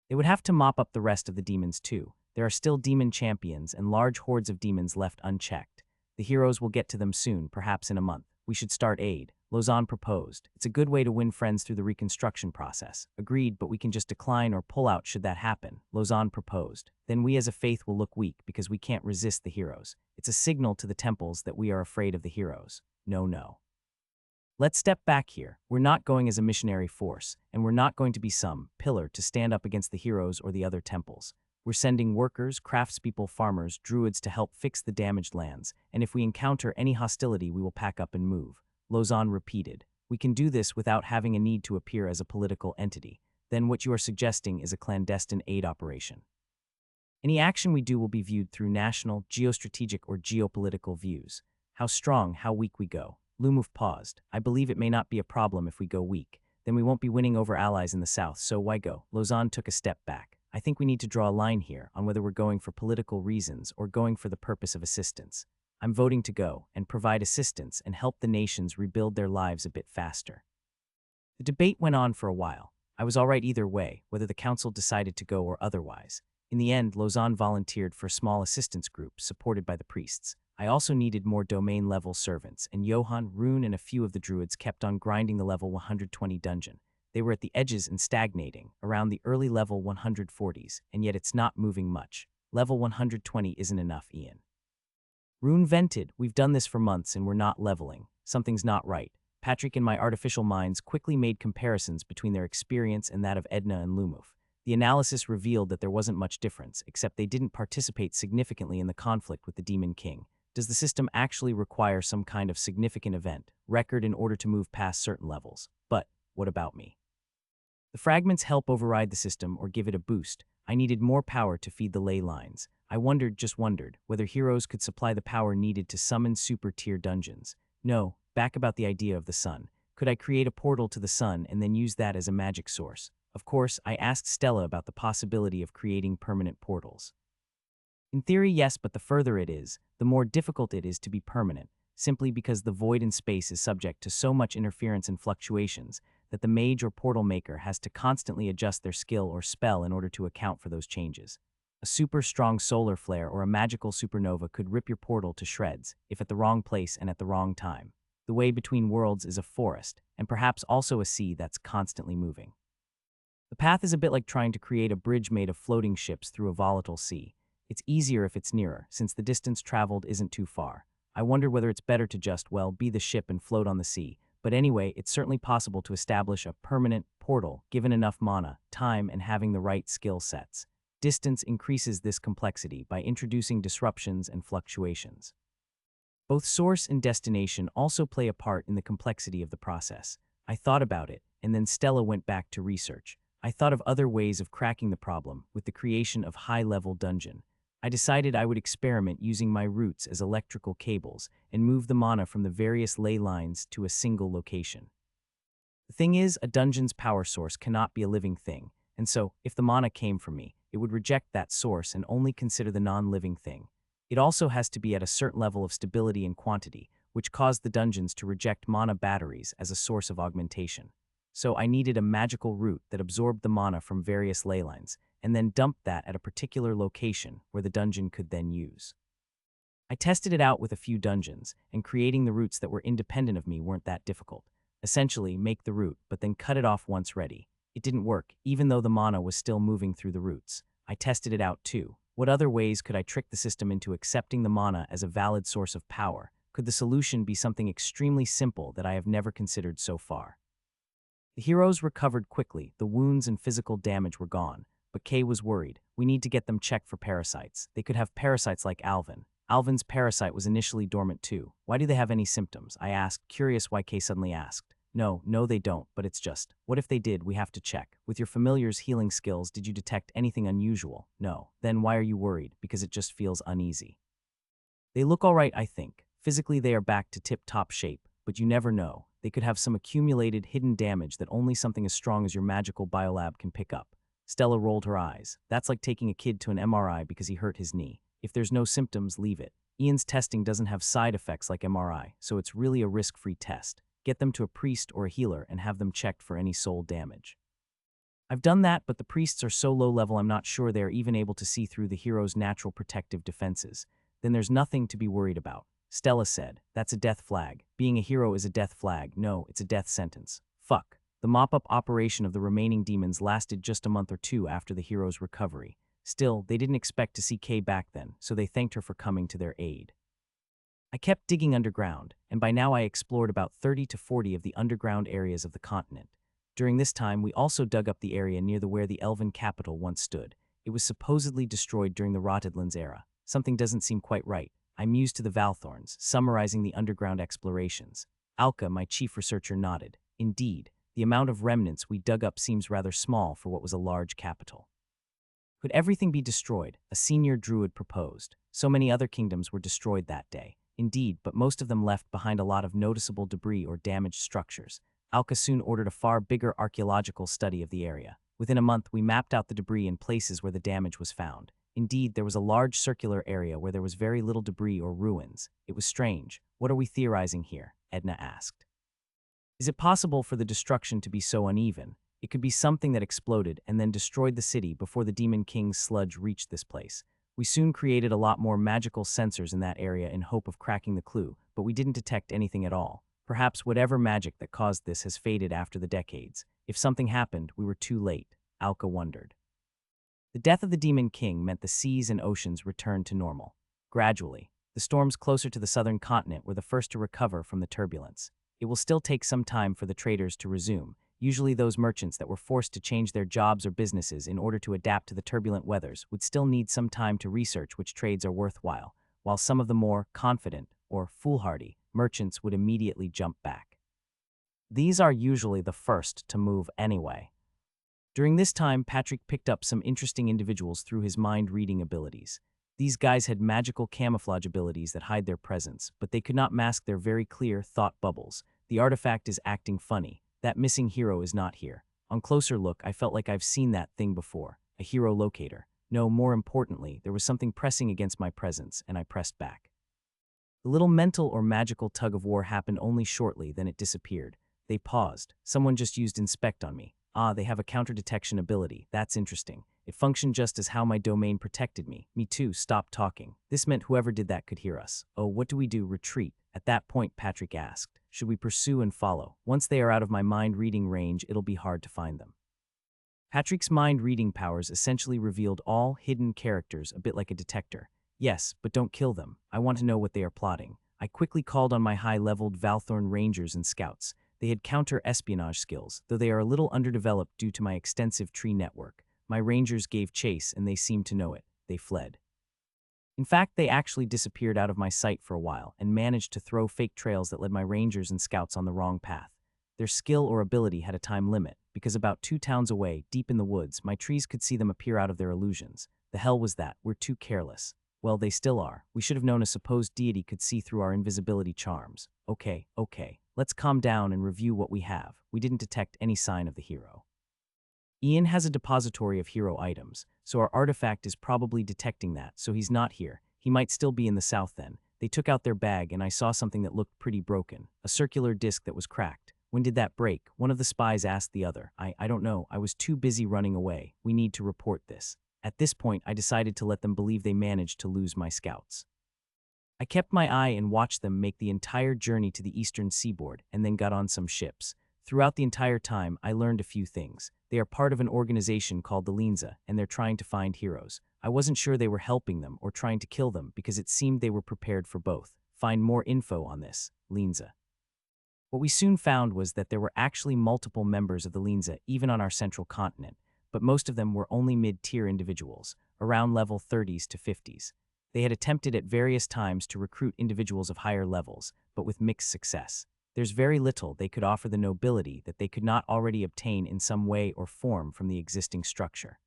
They would have to mop up the rest of the demons too. There are still demon champions and large hordes of demons left unchecked. The heroes will get to them soon, perhaps in a month. We should start aid. Lausanne proposed. It's a good way to win friends through the reconstruction process. Agreed, but we can just decline or pull out should that happen. Lausanne proposed. Then we as a faith will look weak because we can't resist the heroes. It's a signal to the temples that we are afraid of the heroes. No. Let's step back here. We're not going as a missionary force, and we're not going to be some pillar to stand up against the heroes or the other temples. We're sending workers, craftspeople, farmers, druids to help fix the damaged lands, and if we encounter any hostility, we will pack up and move. Lausanne repeated. We can do this without having a need to appear as a political entity. Then what you are suggesting is a clandestine aid operation. Any action we do will be viewed through national, geostrategic, or geopolitical views. How strong, how weak we go. Lumuf paused. I believe it may not be a problem if we go weak. Then we won't be winning over allies in the south, so why go? Lausanne took a step back. I think we need to draw a line here on whether we're going for political reasons or going for the purpose of assistance. I'm voting to go and provide assistance and help the nations rebuild their lives a bit faster. The debate went on for a while. I was all right either way, whether the council decided to go or otherwise. In the end, Lausanne volunteered for a small assistance group supported by the priests. I also needed more domain-level servants, and Johann, Rune, and a few of the druids kept on grinding the level 120 dungeon. They were at the edges and stagnating, around the early level 140s, and yet it's not moving much. Level 120 isn't enough, Ian. Rune vented. We've done this for months and we're not leveling. Something's not right. Patrick and my artificial minds quickly made comparisons between their experience and that of Edna and Lumuf. The analysis revealed that there wasn't much difference, except they didn't participate significantly in the conflict with the Demon King. Does the system actually require some kind of significant event, record in order to move past certain levels? But what about me? The fragments help override the system or give it a boost. I needed more power to feed the ley lines. I just wondered, whether heroes could supply the power needed to summon super-tier dungeons. No, back about the idea of the sun. Could I create a portal to the sun and then use that as a magic source? Of course, I asked Stella about the possibility of creating permanent portals. In theory, yes, but the further it is, the more difficult it is to be permanent, simply because the void in space is subject to so much interference and fluctuations that the mage or portal maker has to constantly adjust their skill or spell in order to account for those changes. A super strong solar flare or a magical supernova could rip your portal to shreds, if at the wrong place and at the wrong time. The way between worlds is a forest, and perhaps also a sea that's constantly moving. The path is a bit like trying to create a bridge made of floating ships through a volatile sea. It's easier if it's nearer, since the distance traveled isn't too far. I wonder whether it's better to just, well, be the ship and float on the sea. But anyway, it's certainly possible to establish a permanent portal, given enough mana, time, and having the right skill sets. Distance increases this complexity by introducing disruptions and fluctuations. Both source and destination also play a part in the complexity of the process. I thought about it, and then Stella went back to research. I thought of other ways of cracking the problem with the creation of high-level dungeon. I decided I would experiment using my roots as electrical cables and move the mana from the various ley lines to a single location. The thing is, a dungeon's power source cannot be a living thing, and so, if the mana came from me, it would reject that source and only consider the non-living thing. It also has to be at a certain level of stability and quantity, which caused the dungeons to reject mana batteries as a source of augmentation. So I needed a magical root that absorbed the mana from various ley lines, and then dumped that at a particular location where the dungeon could then use. I tested it out with a few dungeons, and creating the roots that were independent of me weren't that difficult. Essentially, make the root, but then cut it off once ready. It didn't work, even though the mana was still moving through the roots. I tested it out too. What other ways could I trick the system into accepting the mana as a valid source of power? Could the solution be something extremely simple that I have never considered so far? The heroes recovered quickly, the wounds and physical damage were gone, but Kay was worried. We need to get them checked for parasites. They could have parasites like Alvin. Alvin's parasite was initially dormant too. Why do they have any symptoms? I asked, curious why Kay suddenly asked. No, they don't, but it's just, what if they did? We have to check. With your familiar's healing skills, did you detect anything unusual? No. Then why are you worried? Because it just feels uneasy. They look all right, I think. Physically, they are back to tip-top shape, but you never know. They could have some accumulated, hidden damage that only something as strong as your magical biolab can pick up. Stella rolled her eyes. That's like taking a kid to an MRI because he hurt his knee. If there's no symptoms, leave it. Ian's testing doesn't have side effects like MRI, so it's really a risk-free test. Get them to a priest or a healer and have them checked for any soul damage. I've done that, but the priests are so low level I'm not sure they are even able to see through the hero's natural protective defenses. Then there's nothing to be worried about. Stella said, that's a death flag. Being a hero is a death flag. No, it's a death sentence. Fuck. The mop-up operation of the remaining demons lasted just a month or two after the hero's recovery. Still, they didn't expect to see Kay back then, so they thanked her for coming to their aid. I kept digging underground, and by now I explored about 30 to 40 of the underground areas of the continent. During this time, we also dug up the area near where the Elven capital once stood. It was supposedly destroyed during the Rotterdlands era. Something doesn't seem quite right. I mused to the Valthorns, summarizing the underground explorations. Alka, my chief researcher, nodded. Indeed, the amount of remnants we dug up seems rather small for what was a large capital. Could everything be destroyed? A senior druid proposed. So many other kingdoms were destroyed that day. Indeed, but most of them left behind a lot of noticeable debris or damaged structures. Alka soon ordered a far bigger archaeological study of the area. Within a month, we mapped out the debris in places where the damage was found. Indeed, there was a large circular area where there was very little debris or ruins. It was strange. What are we theorizing here? Edna asked. Is it possible for the destruction to be so uneven? It could be something that exploded and then destroyed the city before the Demon King's sludge reached this place. We soon created a lot more magical sensors in that area in hope of cracking the clue, but we didn't detect anything at all. Perhaps whatever magic that caused this has faded after the decades. If something happened, we were too late, Alka wondered. The death of the Demon King meant the seas and oceans returned to normal. Gradually, the storms closer to the southern continent were the first to recover from the turbulence. It will still take some time for the traders to resume. Usually those merchants that were forced to change their jobs or businesses in order to adapt to the turbulent weathers would still need some time to research which trades are worthwhile, while some of the more confident or foolhardy merchants would immediately jump back. These are usually the first to move anyway. During this time, Patrick picked up some interesting individuals through his mind-reading abilities. These guys had magical camouflage abilities that hide their presence, but they could not mask their very clear thought bubbles. The artifact is acting funny. That missing hero is not here. On closer look, I felt like I've seen that thing before. A hero locator. No, more importantly, there was something pressing against my presence, and I pressed back. The little mental or magical tug-of-war happened only shortly, then it disappeared. They paused. Someone just used inspect on me. Ah, they have a counter-detection ability. That's interesting. It functioned just as how my domain protected me. Me too, stopped talking. This meant whoever did that could hear us. Oh, what do we do? Retreat. At that point, Patrick asked, should we pursue and follow? Once they are out of my mind-reading range, it'll be hard to find them. Patrick's mind-reading powers essentially revealed all hidden characters, a bit like a detector. Yes, but don't kill them. I want to know what they are plotting. I quickly called on my high-leveled Valthorn Rangers and Scouts. They had counter-espionage skills, though they are a little underdeveloped due to my extensive tree network. My rangers gave chase and they seemed to know it. They fled. In fact, they actually disappeared out of my sight for a while and managed to throw fake trails that led my rangers and scouts on the wrong path. Their skill or ability had a time limit, because about 2 towns away, deep in the woods, my trees could see them appear out of their illusions. The hell was that? We're too careless. Well, they still are. We should have known a supposed deity could see through our invisibility charms. Okay. Let's calm down and review what we have. We didn't detect any sign of the hero. Ian has a depository of hero items, so our artifact is probably detecting that, so he's not here. He might still be in the south then. They took out their bag and I saw something that looked pretty broken. A circular disc that was cracked. When did that break? One of the spies asked the other. I don't know. I was too busy running away. We need to report this. At this point, I decided to let them believe they managed to lose my scouts. I kept my eye and watched them make the entire journey to the eastern seaboard and then got on some ships. Throughout the entire time, I learned a few things. They are part of an organization called the Linza, and they're trying to find heroes. I wasn't sure they were helping them or trying to kill them because it seemed they were prepared for both. Find more info on this, Linza. What we soon found was that there were actually multiple members of the Linza even on our central continent, but most of them were only mid-tier individuals, around level 30s to 50s. They had attempted at various times to recruit individuals of higher levels, but with mixed success. There's very little they could offer the nobility that they could not already obtain in some way or form from the existing structure.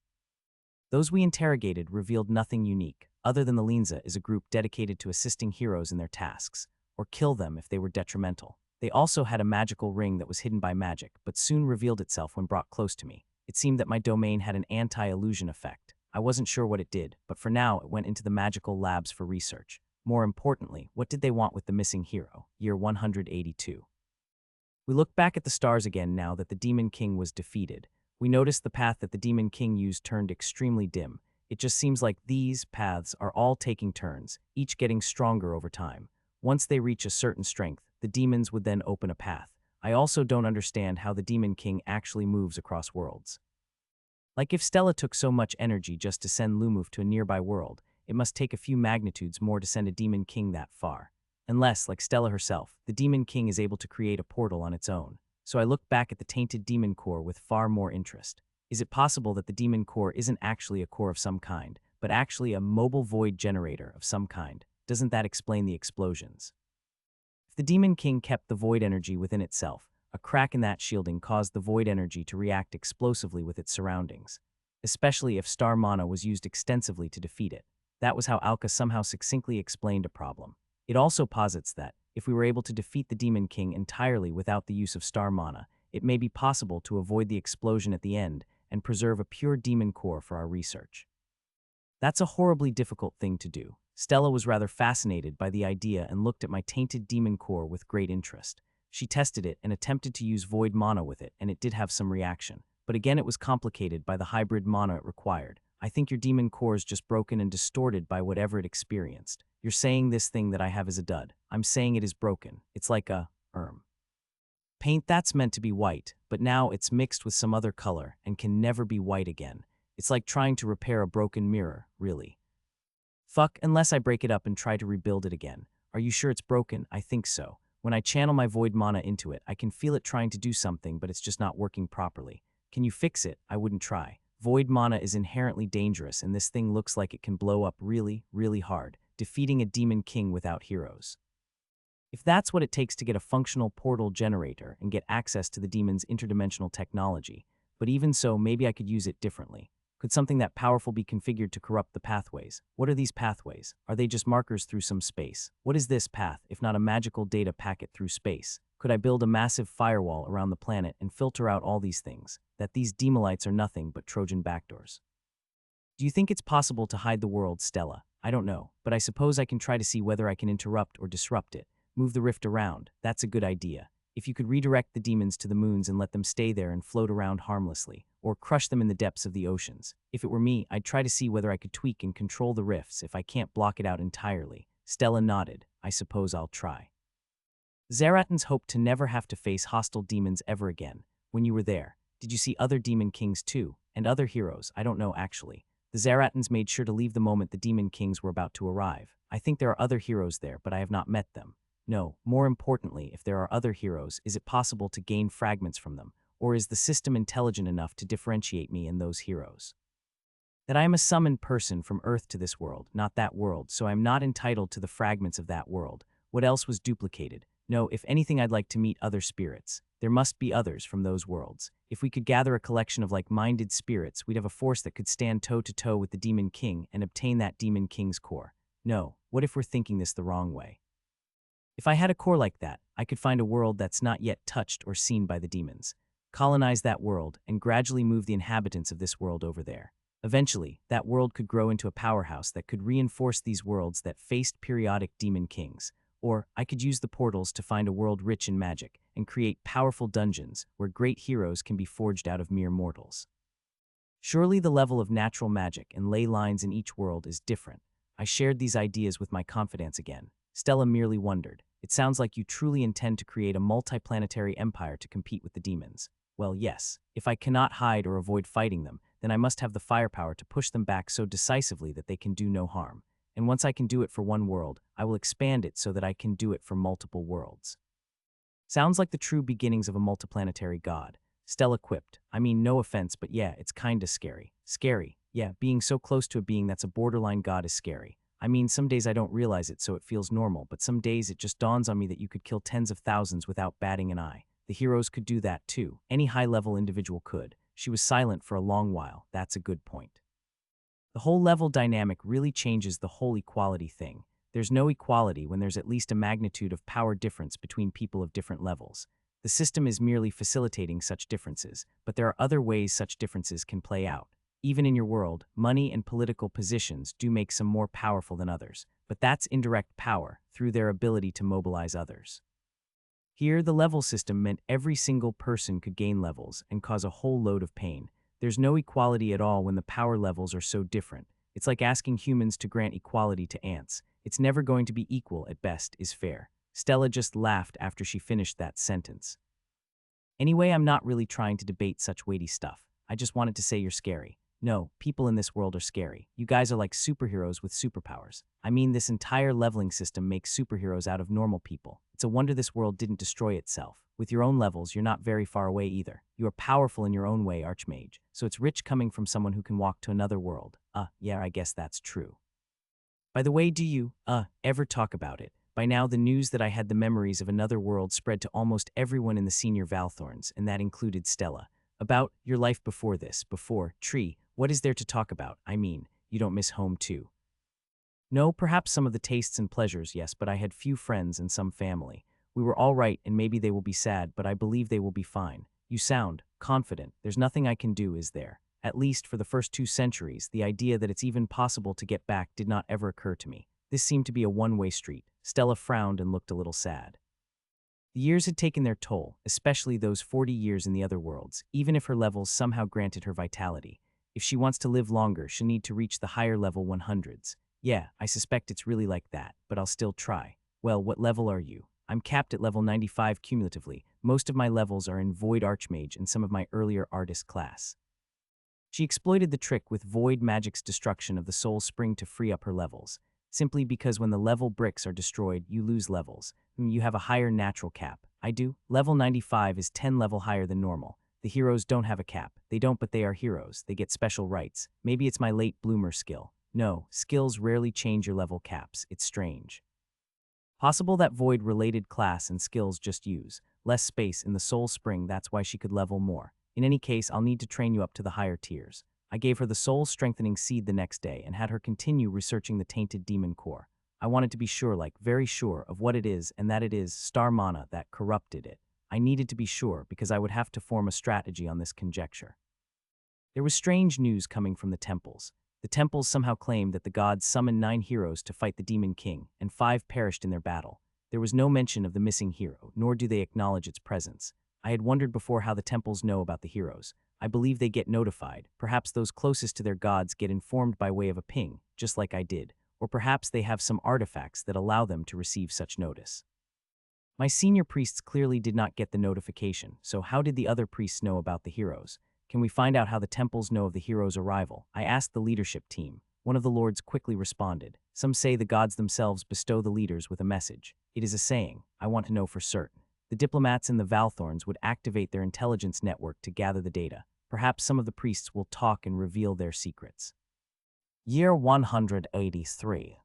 Those we interrogated revealed nothing unique, other than the Linza is a group dedicated to assisting heroes in their tasks, or kill them if they were detrimental. They also had a magical ring that was hidden by magic, but soon revealed itself when brought close to me. It seemed that my domain had an anti-illusion effect. I wasn't sure what it did, but for now it went into the magical labs for research. More importantly, what did they want with the missing hero? Year 182. We look back at the stars again now that the Demon King was defeated. We noticed the path that the Demon King used turned extremely dim. It just seems like these paths are all taking turns, each getting stronger over time. Once they reach a certain strength, the demons would then open a path. I also don't understand how the Demon King actually moves across worlds. Like if Stella took so much energy just to send Lumuf to a nearby world, it must take a few magnitudes more to send a Demon King that far. Unless, like Stella herself, the Demon King is able to create a portal on its own. So I look back at the tainted demon core with far more interest. Is it possible that the demon core isn't actually a core of some kind, but actually a mobile void generator of some kind? Doesn't that explain the explosions? If the Demon King kept the void energy within itself, a crack in that shielding caused the void energy to react explosively with its surroundings, especially if star mana was used extensively to defeat it. That was how Alka somehow succinctly explained a problem. It also posits that, if we were able to defeat the Demon King entirely without the use of star mana, it may be possible to avoid the explosion at the end and preserve a pure demon core for our research. That's a horribly difficult thing to do. Stella was rather fascinated by the idea and looked at my tainted demon core with great interest. She tested it and attempted to use void mana with it, and it did have some reaction. But again, it was complicated by the hybrid mana it required. I think your demon core is just broken and distorted by whatever it experienced. You're saying this thing that I have is a dud. I'm saying it is broken. It's like a, paint that's meant to be white, but now it's mixed with some other color and can never be white again. It's like trying to repair a broken mirror, really. Fuck, unless I break it up and try to rebuild it again. Are you sure it's broken? I think so. When I channel my void mana into it, I can feel it trying to do something, but it's just not working properly. Can you fix it? I wouldn't try. Void mana is inherently dangerous, and this thing looks like it can blow up really, really hard, defeating a Demon King without heroes. If that's what it takes to get a functional portal generator and get access to the demon's interdimensional technology, but even so, maybe I could use it differently. Could something that powerful be configured to corrupt the pathways? What are these pathways? Are they just markers through some space? What is this path, if not a magical data packet through space? Could I build a massive firewall around the planet and filter out all these things? That these demolites are nothing but Trojan backdoors. Do you think it's possible to hide the world, Stella? I don't know, but I suppose I can try to see whether I can interrupt or disrupt it. Move the rift around. That's a good idea. If you could redirect the demons to the moons and let them stay there and float around harmlessly, or crush them in the depths of the oceans. If it were me, I'd try to see whether I could tweak and control the rifts if I can't block it out entirely. Stella nodded. I suppose I'll try. Zaratans hoped to never have to face hostile demons ever again. When you were there, did you see other demon kings too? And other heroes? I don't know actually. The Zaratans made sure to leave the moment the demon kings were about to arrive. I think there are other heroes there, but I have not met them. No, more importantly, if there are other heroes, is it possible to gain fragments from them? Or is the system intelligent enough to differentiate me and those heroes? That I am a summoned person from Earth to this world, not that world, so I am not entitled to the fragments of that world. What else was duplicated? No, if anything, I'd like to meet other spirits. There must be others from those worlds. If we could gather a collection of like-minded spirits, we'd have a force that could stand toe-to-toe with the Demon King and obtain that Demon King's core. No, what if we're thinking this the wrong way? If I had a core like that, I could find a world that's not yet touched or seen by the demons, colonize that world, and gradually move the inhabitants of this world over there. Eventually, that world could grow into a powerhouse that could reinforce these worlds that faced periodic demon kings. Or I could use the portals to find a world rich in magic and create powerful dungeons where great heroes can be forged out of mere mortals. Surely the level of natural magic and ley lines in each world is different. I shared these ideas with my confidants again. Stella merely wondered. It sounds like you truly intend to create a multiplanetary empire to compete with the demons. Well, yes. If I cannot hide or avoid fighting them, then I must have the firepower to push them back so decisively that they can do no harm. And once I can do it for one world, I will expand it so that I can do it for multiple worlds. Sounds like the true beginnings of a multiplanetary god. Stella quipped. I mean, no offense, but yeah, it's kinda scary. Scary. Yeah, being so close to a being that's a borderline god is scary. I mean, some days I don't realize it so it feels normal, but some days it just dawns on me that you could kill tens of thousands without batting an eye. The heroes could do that too. Any high-level individual could. She was silent for a long while. That's a good point. The whole level dynamic really changes the whole equality thing. There's no equality when there's at least a magnitude of power difference between people of different levels. The system is merely facilitating such differences, but there are other ways such differences can play out. Even in your world, money and political positions do make some more powerful than others, but that's indirect power through their ability to mobilize others. Here, the level system meant every single person could gain levels and cause a whole load of pain. There's no equality at all when the power levels are so different. It's like asking humans to grant equality to ants. It's never going to be equal at best, is fair. Stella just laughed after she finished that sentence. Anyway, I'm not really trying to debate such weighty stuff. I just wanted to say you're scary. No, people in this world are scary. You guys are like superheroes with superpowers. I mean, this entire leveling system makes superheroes out of normal people. It's a wonder this world didn't destroy itself. With your own levels, you're not very far away either. You are powerful in your own way, Archmage. So it's rich coming from someone who can walk to another world. Yeah, I guess that's true. By the way, do you, ever talk about it? By now, the news that I had the memories of another world spread to almost everyone in the senior Valthorns, and that included Stella. About your life before this, before Tree, what is there to talk about? I mean, you don't miss home too. No, perhaps some of the tastes and pleasures, yes, but I had few friends and some family. We were all right, and maybe they will be sad, but I believe they will be fine. You sound confident. There's nothing I can do, is there? At least for the first 2 centuries, the idea that it's even possible to get back did not ever occur to me. This seemed to be a one-way street. Stella frowned and looked a little sad. The years had taken their toll, especially those 40 years in the other worlds, even if her levels somehow granted her vitality. If she wants to live longer, she'll need to reach the higher level 100s. Yeah, I suspect it's really like that, but I'll still try. Well, what level are you? I'm capped at level 95 cumulatively. Most of my levels are in Void Archmage and some of my earlier artist class. She exploited the trick with Void Magic's destruction of the Soul Spring to free up her levels. Simply because when the level bricks are destroyed, you lose levels. You have a higher natural cap. I do. Level 95 is 10 level higher than normal. The heroes don't have a cap. They don't, but they are heroes. They get special rights. Maybe it's my late bloomer skill. No, skills rarely change your level caps. It's strange. Possible that Void-related class and skills just use less space in the Soul Spring, that's why she could level more. In any case, I'll need to train you up to the higher tiers. I gave her the Soul Strengthening Seed the next day and had her continue researching the Tainted Demon Core. I wanted to be sure, like very sure, of what it is and that it is star mana that corrupted it. I needed to be sure because I would have to form a strategy on this conjecture. There was strange news coming from the temples. The temples somehow claimed that the gods summoned 9 heroes to fight the Demon King, and 5 perished in their battle. There was no mention of the missing hero, nor do they acknowledge its presence. I had wondered before how the temples know about the heroes. I believe they get notified. Perhaps those closest to their gods get informed by way of a ping, just like I did. Or perhaps they have some artifacts that allow them to receive such notice. My senior priests clearly did not get the notification, so how did the other priests know about the heroes? Can we find out how the temples know of the hero's arrival? I asked the leadership team. One of the lords quickly responded. Some say the gods themselves bestow the leaders with a message. It is a saying. I want to know for certain. The diplomats in the Valthorns would activate their intelligence network to gather the data. Perhaps some of the priests will talk and reveal their secrets. Year 183.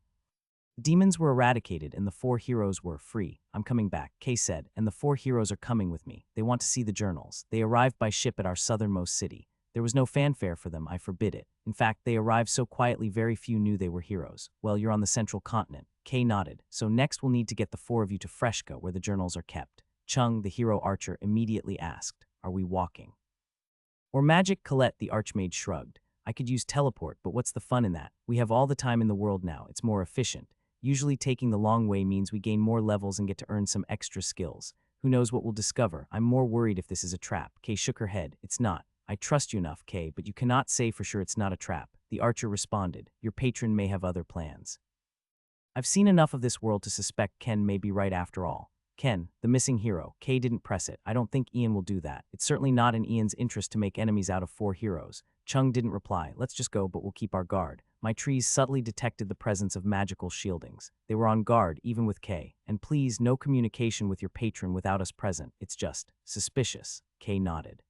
Demons were eradicated and the four heroes were free. I'm coming back, Kay said, and the four heroes are coming with me. They want to see the journals. They arrived by ship at our southernmost city. There was no fanfare for them, I forbid it. In fact, they arrived so quietly very few knew they were heroes. Well, you're on the central continent. Kay nodded. So next we'll need to get the four of you to Freshka, where the journals are kept. Chung, the hero archer, immediately asked, are we walking? Or magic? Colette, the archmage, shrugged. I could use teleport, but what's the fun in that? We have all the time in the world now. It's more efficient. Usually taking the long way means we gain more levels and get to earn some extra skills. Who knows what we'll discover? I'm more worried if this is a trap. Kay shook her head. It's not. I trust you enough, Kay, but you cannot say for sure it's not a trap. The archer responded. Your patron may have other plans. I've seen enough of this world to suspect Ken may be right after all. Ken, the missing hero. Kay didn't press it. I don't think Ian will do that. It's certainly not in Ian's interest to make enemies out of four heroes. Chung didn't reply. Let's just go, but we'll keep our guard. My trees subtly detected the presence of magical shieldings. They were on guard, even with Kay. And please, no communication with your patron without us present. It's just suspicious. Kay nodded.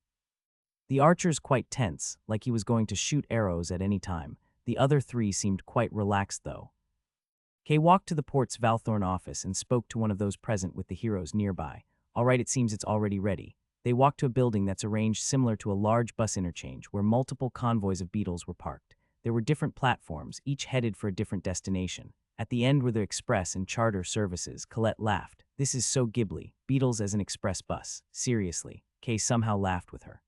The archer's quite tense, like he was going to shoot arrows at any time. The other three seemed quite relaxed, though. Kay walked to the port's Valthorn office and spoke to one of those present with the heroes nearby. All right, it seems it's already ready. They walked to a building that's arranged similar to a large bus interchange where multiple convoys of beetles were parked. There were different platforms, each headed for a different destination. At the end were the express and charter services. Colette laughed. This is so Ghibli. Beetles as an express bus. Seriously. Kay somehow laughed with her.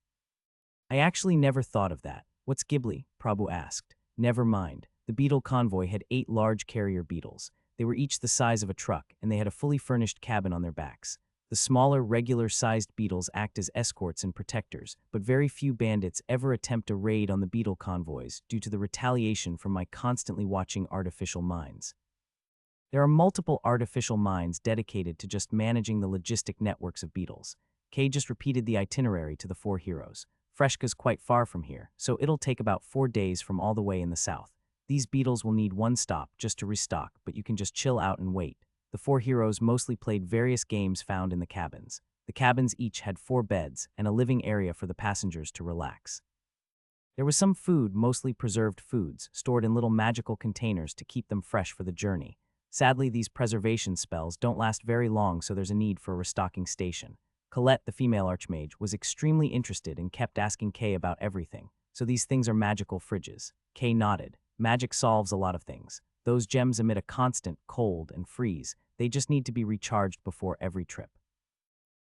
I actually never thought of that. What's Ghibli? Prabhu asked. Never mind. The beetle convoy had 8 large carrier beetles. They were each the size of a truck, and they had a fully furnished cabin on their backs. The smaller, regular-sized beetles act as escorts and protectors, but very few bandits ever attempt a raid on the beetle convoys due to the retaliation from my constantly watching artificial minds. There are multiple artificial minds dedicated to just managing the logistic networks of beetles. Kay just repeated the itinerary to the four heroes. Freshka's quite far from here, so it'll take about 4 days from all the way in the south. These beetles will need one stop just to restock, but you can just chill out and wait. The four heroes mostly played various games found in the cabins. The cabins each had 4 beds and a living area for the passengers to relax. There was some food, mostly preserved foods, stored in little magical containers to keep them fresh for the journey. Sadly, these preservation spells don't last very long, so there's a need for a restocking station. Colette, the female archmage, was extremely interested and kept asking Kay about everything. So these things are magical fridges. Kay nodded. Magic solves a lot of things. Those gems emit a constant cold and freeze. They just need to be recharged before every trip.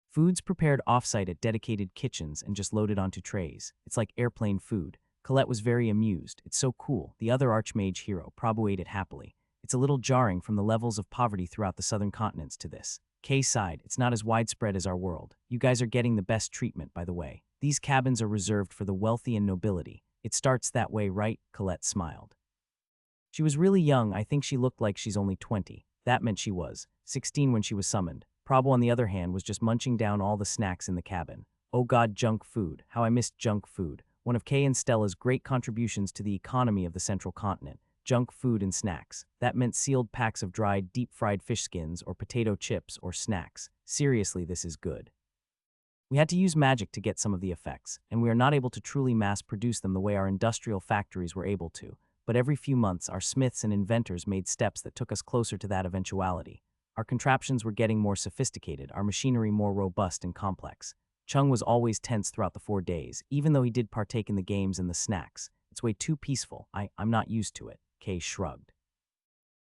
Food's prepared off-site at dedicated kitchens and just loaded onto trays. It's like airplane food. Colette was very amused. It's so cool. The other archmage hero, Prabhu, ate it happily. It's a little jarring from the levels of poverty throughout the southern continents to this. Kay sighed. It's not as widespread as our world. You guys are getting the best treatment, by the way. These cabins are reserved for the wealthy and nobility. It starts that way, right? Colette smiled. She was really young. I think she looked like she's only 20. That meant she was 16 when she was summoned. Prabhu, on the other hand, was just munching down all the snacks in the cabin. Oh god, junk food. How I missed junk food. One of Kay and Stella's great contributions to the economy of the central continent. Junk food and snacks. That meant sealed packs of dried, deep-fried fish skins or potato chips or snacks. Seriously, this is good. We had to use magic to get some of the effects, and we are not able to truly mass-produce them the way our industrial factories were able to. But every few months, our smiths and inventors made steps that took us closer to that eventuality. Our contraptions were getting more sophisticated, our machinery more robust and complex. Chung was always tense throughout the 4 days, even though he did partake in the games and the snacks. It's way too peaceful. I'm not used to it. Kay shrugged.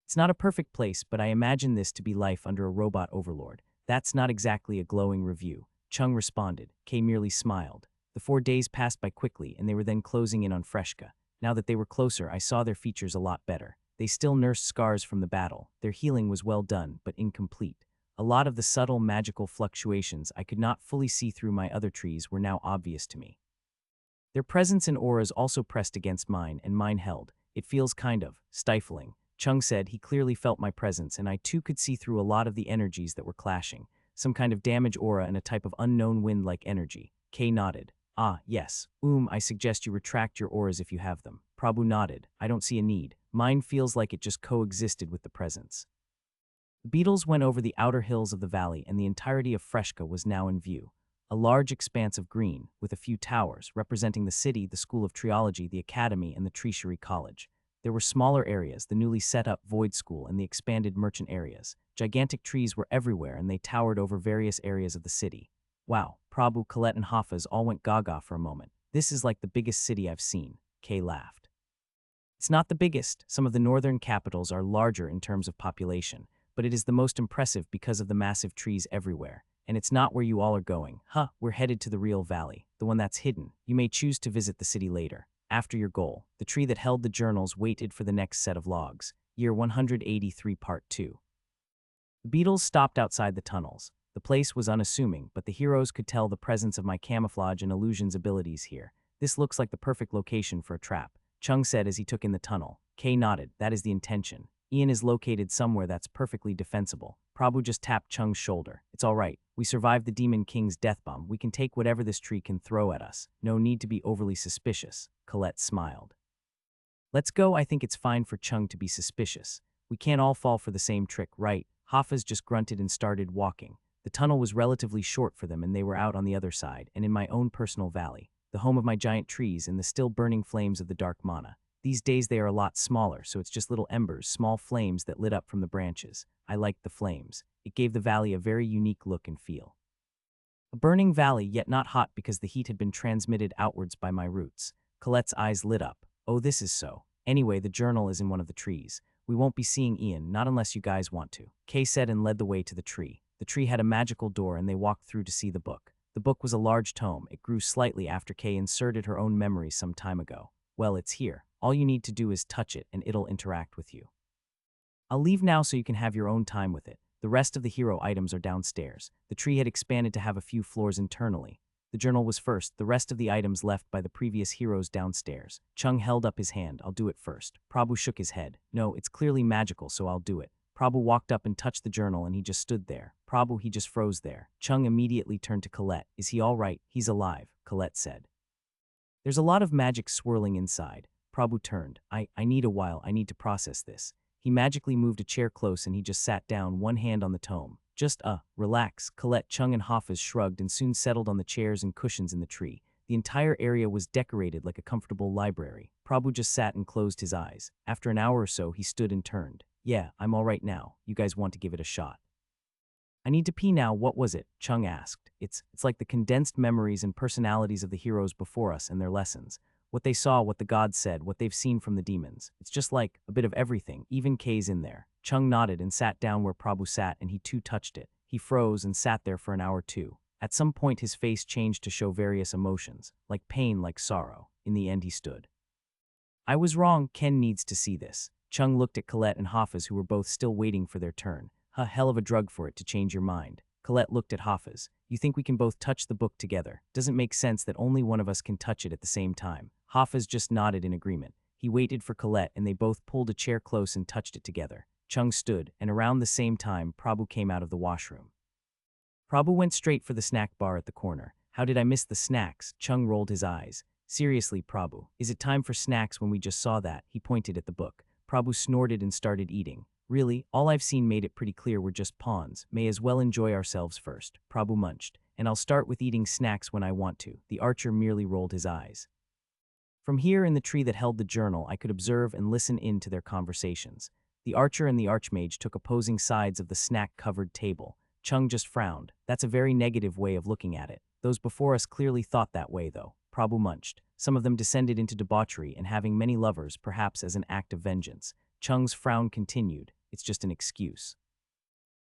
It's not a perfect place, but I imagine this to be life under a robot overlord. That's not exactly a glowing review. Chung responded. Kay merely smiled. The 4 days passed by quickly, and they were then closing in on Freshka. Now that they were closer, I saw their features a lot better. They still nursed scars from the battle. Their healing was well done, but incomplete. A lot of the subtle magical fluctuations I could not fully see through my other trees were now obvious to me. Their presence and auras also pressed against mine, and mine held. It feels kind of stifling. Chung said he clearly felt my presence, and I too could see through a lot of the energies that were clashing. Some kind of damage aura and a type of unknown wind-like energy. Kay nodded. Ah, yes. I suggest you retract your auras if you have them. Prabhu nodded. I don't see a need. Mine feels like it just coexisted with the presence. The beetles went over the outer hills of the valley, and the entirety of Freshka was now in view. A large expanse of green, with a few towers, representing the city, the School of Triology, the Academy, and the Treasury College. There were smaller areas, the newly set-up Void School and the expanded merchant areas. Gigantic trees were everywhere and they towered over various areas of the city. Wow, Prabhu, Colette, and Hafez all went gaga for a moment. This is like the biggest city I've seen, Kay laughed. It's not the biggest. Some of the northern capitals are larger in terms of population, but it is the most impressive because of the massive trees everywhere. And it's not where you all are going. We're headed to the real valley, the one that's hidden. You may choose to visit the city later. After your goal, the tree that held the journals waited for the next set of logs. Year 183, Part 2. The beetles stopped outside the tunnels. The place was unassuming, but the heroes could tell the presence of my camouflage and illusions abilities here. This looks like the perfect location for a trap, Chung said as he took in the tunnel. Kay nodded. That is the intention. Ian is located somewhere that's perfectly defensible. Prabhu just tapped Chung's shoulder. It's all right. We survived the Demon King's death bomb. We can take whatever this tree can throw at us. No need to be overly suspicious. Colette smiled. Let's go. I think it's fine for Chung to be suspicious. We can't all fall for the same trick, right? Hafez just grunted and started walking. The tunnel was relatively short for them and they were out on the other side and in my own personal valley, the home of my giant trees and the still burning flames of the dark mana. These days they are a lot smaller, so it's just little embers, small flames that lit up from the branches. I liked the flames. It gave the valley a very unique look and feel. A burning valley, yet not hot because the heat had been transmitted outwards by my roots. Colette's eyes lit up. Oh, this is so. Anyway, the journal is in one of the trees. We won't be seeing Ian, not unless you guys want to, Kay said and led the way to the tree. The tree had a magical door and they walked through to see the book. The book was a large tome. It grew slightly after Kay inserted her own memory some time ago. Well, it's here. All you need to do is touch it and it'll interact with you. I'll leave now so you can have your own time with it. The rest of the hero items are downstairs. The tree had expanded to have a few floors internally. The journal was first, the rest of the items left by the previous heroes downstairs. Chung held up his hand. I'll do it first. Prabhu shook his head. No, it's clearly magical, so I'll do it. Prabhu walked up and touched the journal and he just stood there. Prabhu, he just froze there. Chung immediately turned to Colette. Is he all right? He's alive, Colette said. There's a lot of magic swirling inside. Prabhu turned. I need a while. I need to process this. He magically moved a chair close and he just sat down, one hand on the tome. Just, relax. Colette, Chung, and Hafez shrugged and soon settled on the chairs and cushions in the tree. The entire area was decorated like a comfortable library. Prabhu just sat and closed his eyes. After an hour or so, he stood and turned. Yeah, I'm all right now. You guys want to give it a shot? I need to pee now. What was it? Chung asked. It's like the condensed memories and personalities of the heroes before us and their lessons. What they saw, what the gods said, what they've seen from the demons. It's just like a bit of everything, even Kay's in there. Chung nodded and sat down where Prabhu sat and he too touched it. He froze and sat there for an hour too. At some point his face changed to show various emotions, like pain, like sorrow. In the end he stood. I was wrong. Ken needs to see this. Chung looked at Colette and Hafez who were both still waiting for their turn. Hell of a drug for it to change your mind. Colette looked at Hafez. You think we can both touch the book together? Doesn't make sense that only one of us can touch it at the same time. Hafez just nodded in agreement. He waited for Colette and they both pulled a chair close and touched it together. Chung stood, and around the same time, Prabhu came out of the washroom. Prabhu went straight for the snack bar at the corner. How did I miss the snacks? Chung rolled his eyes. Seriously, Prabhu, is it time for snacks when we just saw that? He pointed at the book. Prabhu snorted and started eating. Really, all I've seen made it pretty clear we're just pawns. May as well enjoy ourselves first. Prabhu munched. And I'll start with eating snacks when I want to. The archer merely rolled his eyes. From here in the tree that held the journal, I could observe and listen in to their conversations. The archer and the archmage took opposing sides of the snack-covered table. Chung just frowned. That's a very negative way of looking at it. Those before us clearly thought that way, though. Prabhu munched. Some of them descended into debauchery and having many lovers, perhaps as an act of vengeance. Chung's frown continued. It's just an excuse.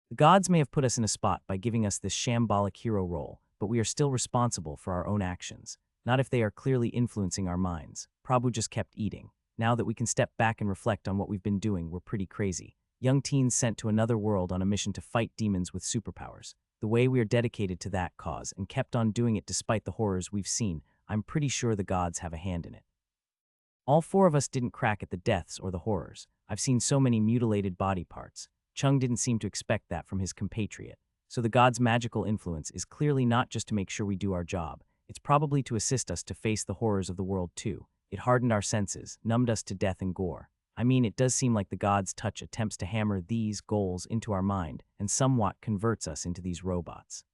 The gods may have put us in a spot by giving us this shambolic hero role, but we are still responsible for our own actions. Not if they are clearly influencing our minds. Prabhu just kept eating. Now that we can step back and reflect on what we've been doing, we're pretty crazy. Young teens sent to another world on a mission to fight demons with superpowers. The way we are dedicated to that cause and kept on doing it despite the horrors we've seen, I'm pretty sure the gods have a hand in it. All four of us didn't crack at the deaths or the horrors. I've seen so many mutilated body parts. Chung didn't seem to expect that from his compatriot. So the gods' magical influence is clearly not just to make sure we do our job. It's probably to assist us to face the horrors of the world too. It hardened our senses, numbed us to death and gore. I mean, it does seem like the gods' touch attempts to hammer these goals into our mind and somewhat converts us into these robots.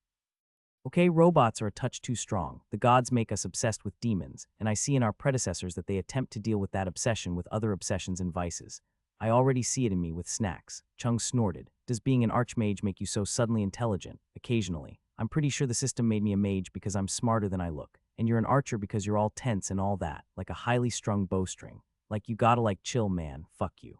Okay, robots are a touch too strong. The gods make us obsessed with demons, and I see in our predecessors that they attempt to deal with that obsession with other obsessions and vices. I already see it in me with snacks. Chung snorted. Does being an archmage make you so suddenly intelligent? Occasionally. I'm pretty sure the system made me a mage because I'm smarter than I look. And you're an archer because you're all tense and all that, like a highly strung bowstring. Like you gotta chill, man. Fuck you.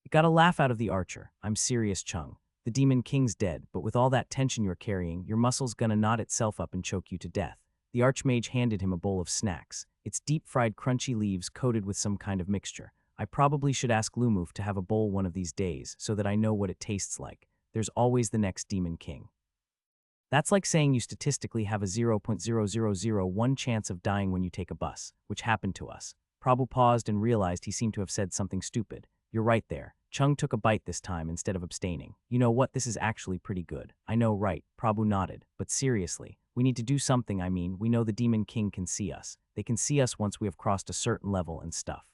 You gotta laugh out of the archer. I'm serious, Chung. The demon king's dead, but with all that tension you're carrying, your muscle's gonna knot itself up and choke you to death. The archmage handed him a bowl of snacks. It's deep-fried crunchy leaves coated with some kind of mixture. I probably should ask Lumuf to have a bowl one of these days, so that I know what it tastes like. There's always the next demon king. That's like saying you statistically have a 0.0001 chance of dying when you take a bus, which happened to us. Prabhu paused and realized he seemed to have said something stupid. You're right there. Chung took a bite this time instead of abstaining. You know what, this is actually pretty good. I know, right? Prabhu nodded. But seriously, we need to do something. I mean, we know the Demon King can see us. They can see us once we have crossed a certain level and stuff.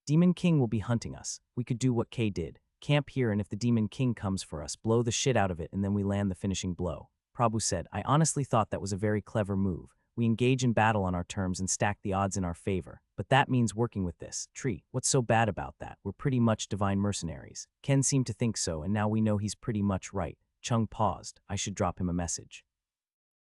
Demon King will be hunting us. We could do what Kay did. Camp here, and if the Demon King comes for us, blow the shit out of it and then we land the finishing blow. Prabhu said, I honestly thought that was a very clever move. We engage in battle on our terms and stack the odds in our favor. But that means working with this tree. What's so bad about that? We're pretty much divine mercenaries. Ken seemed to think so, and now we know he's pretty much right. Chung paused. I should drop him a message.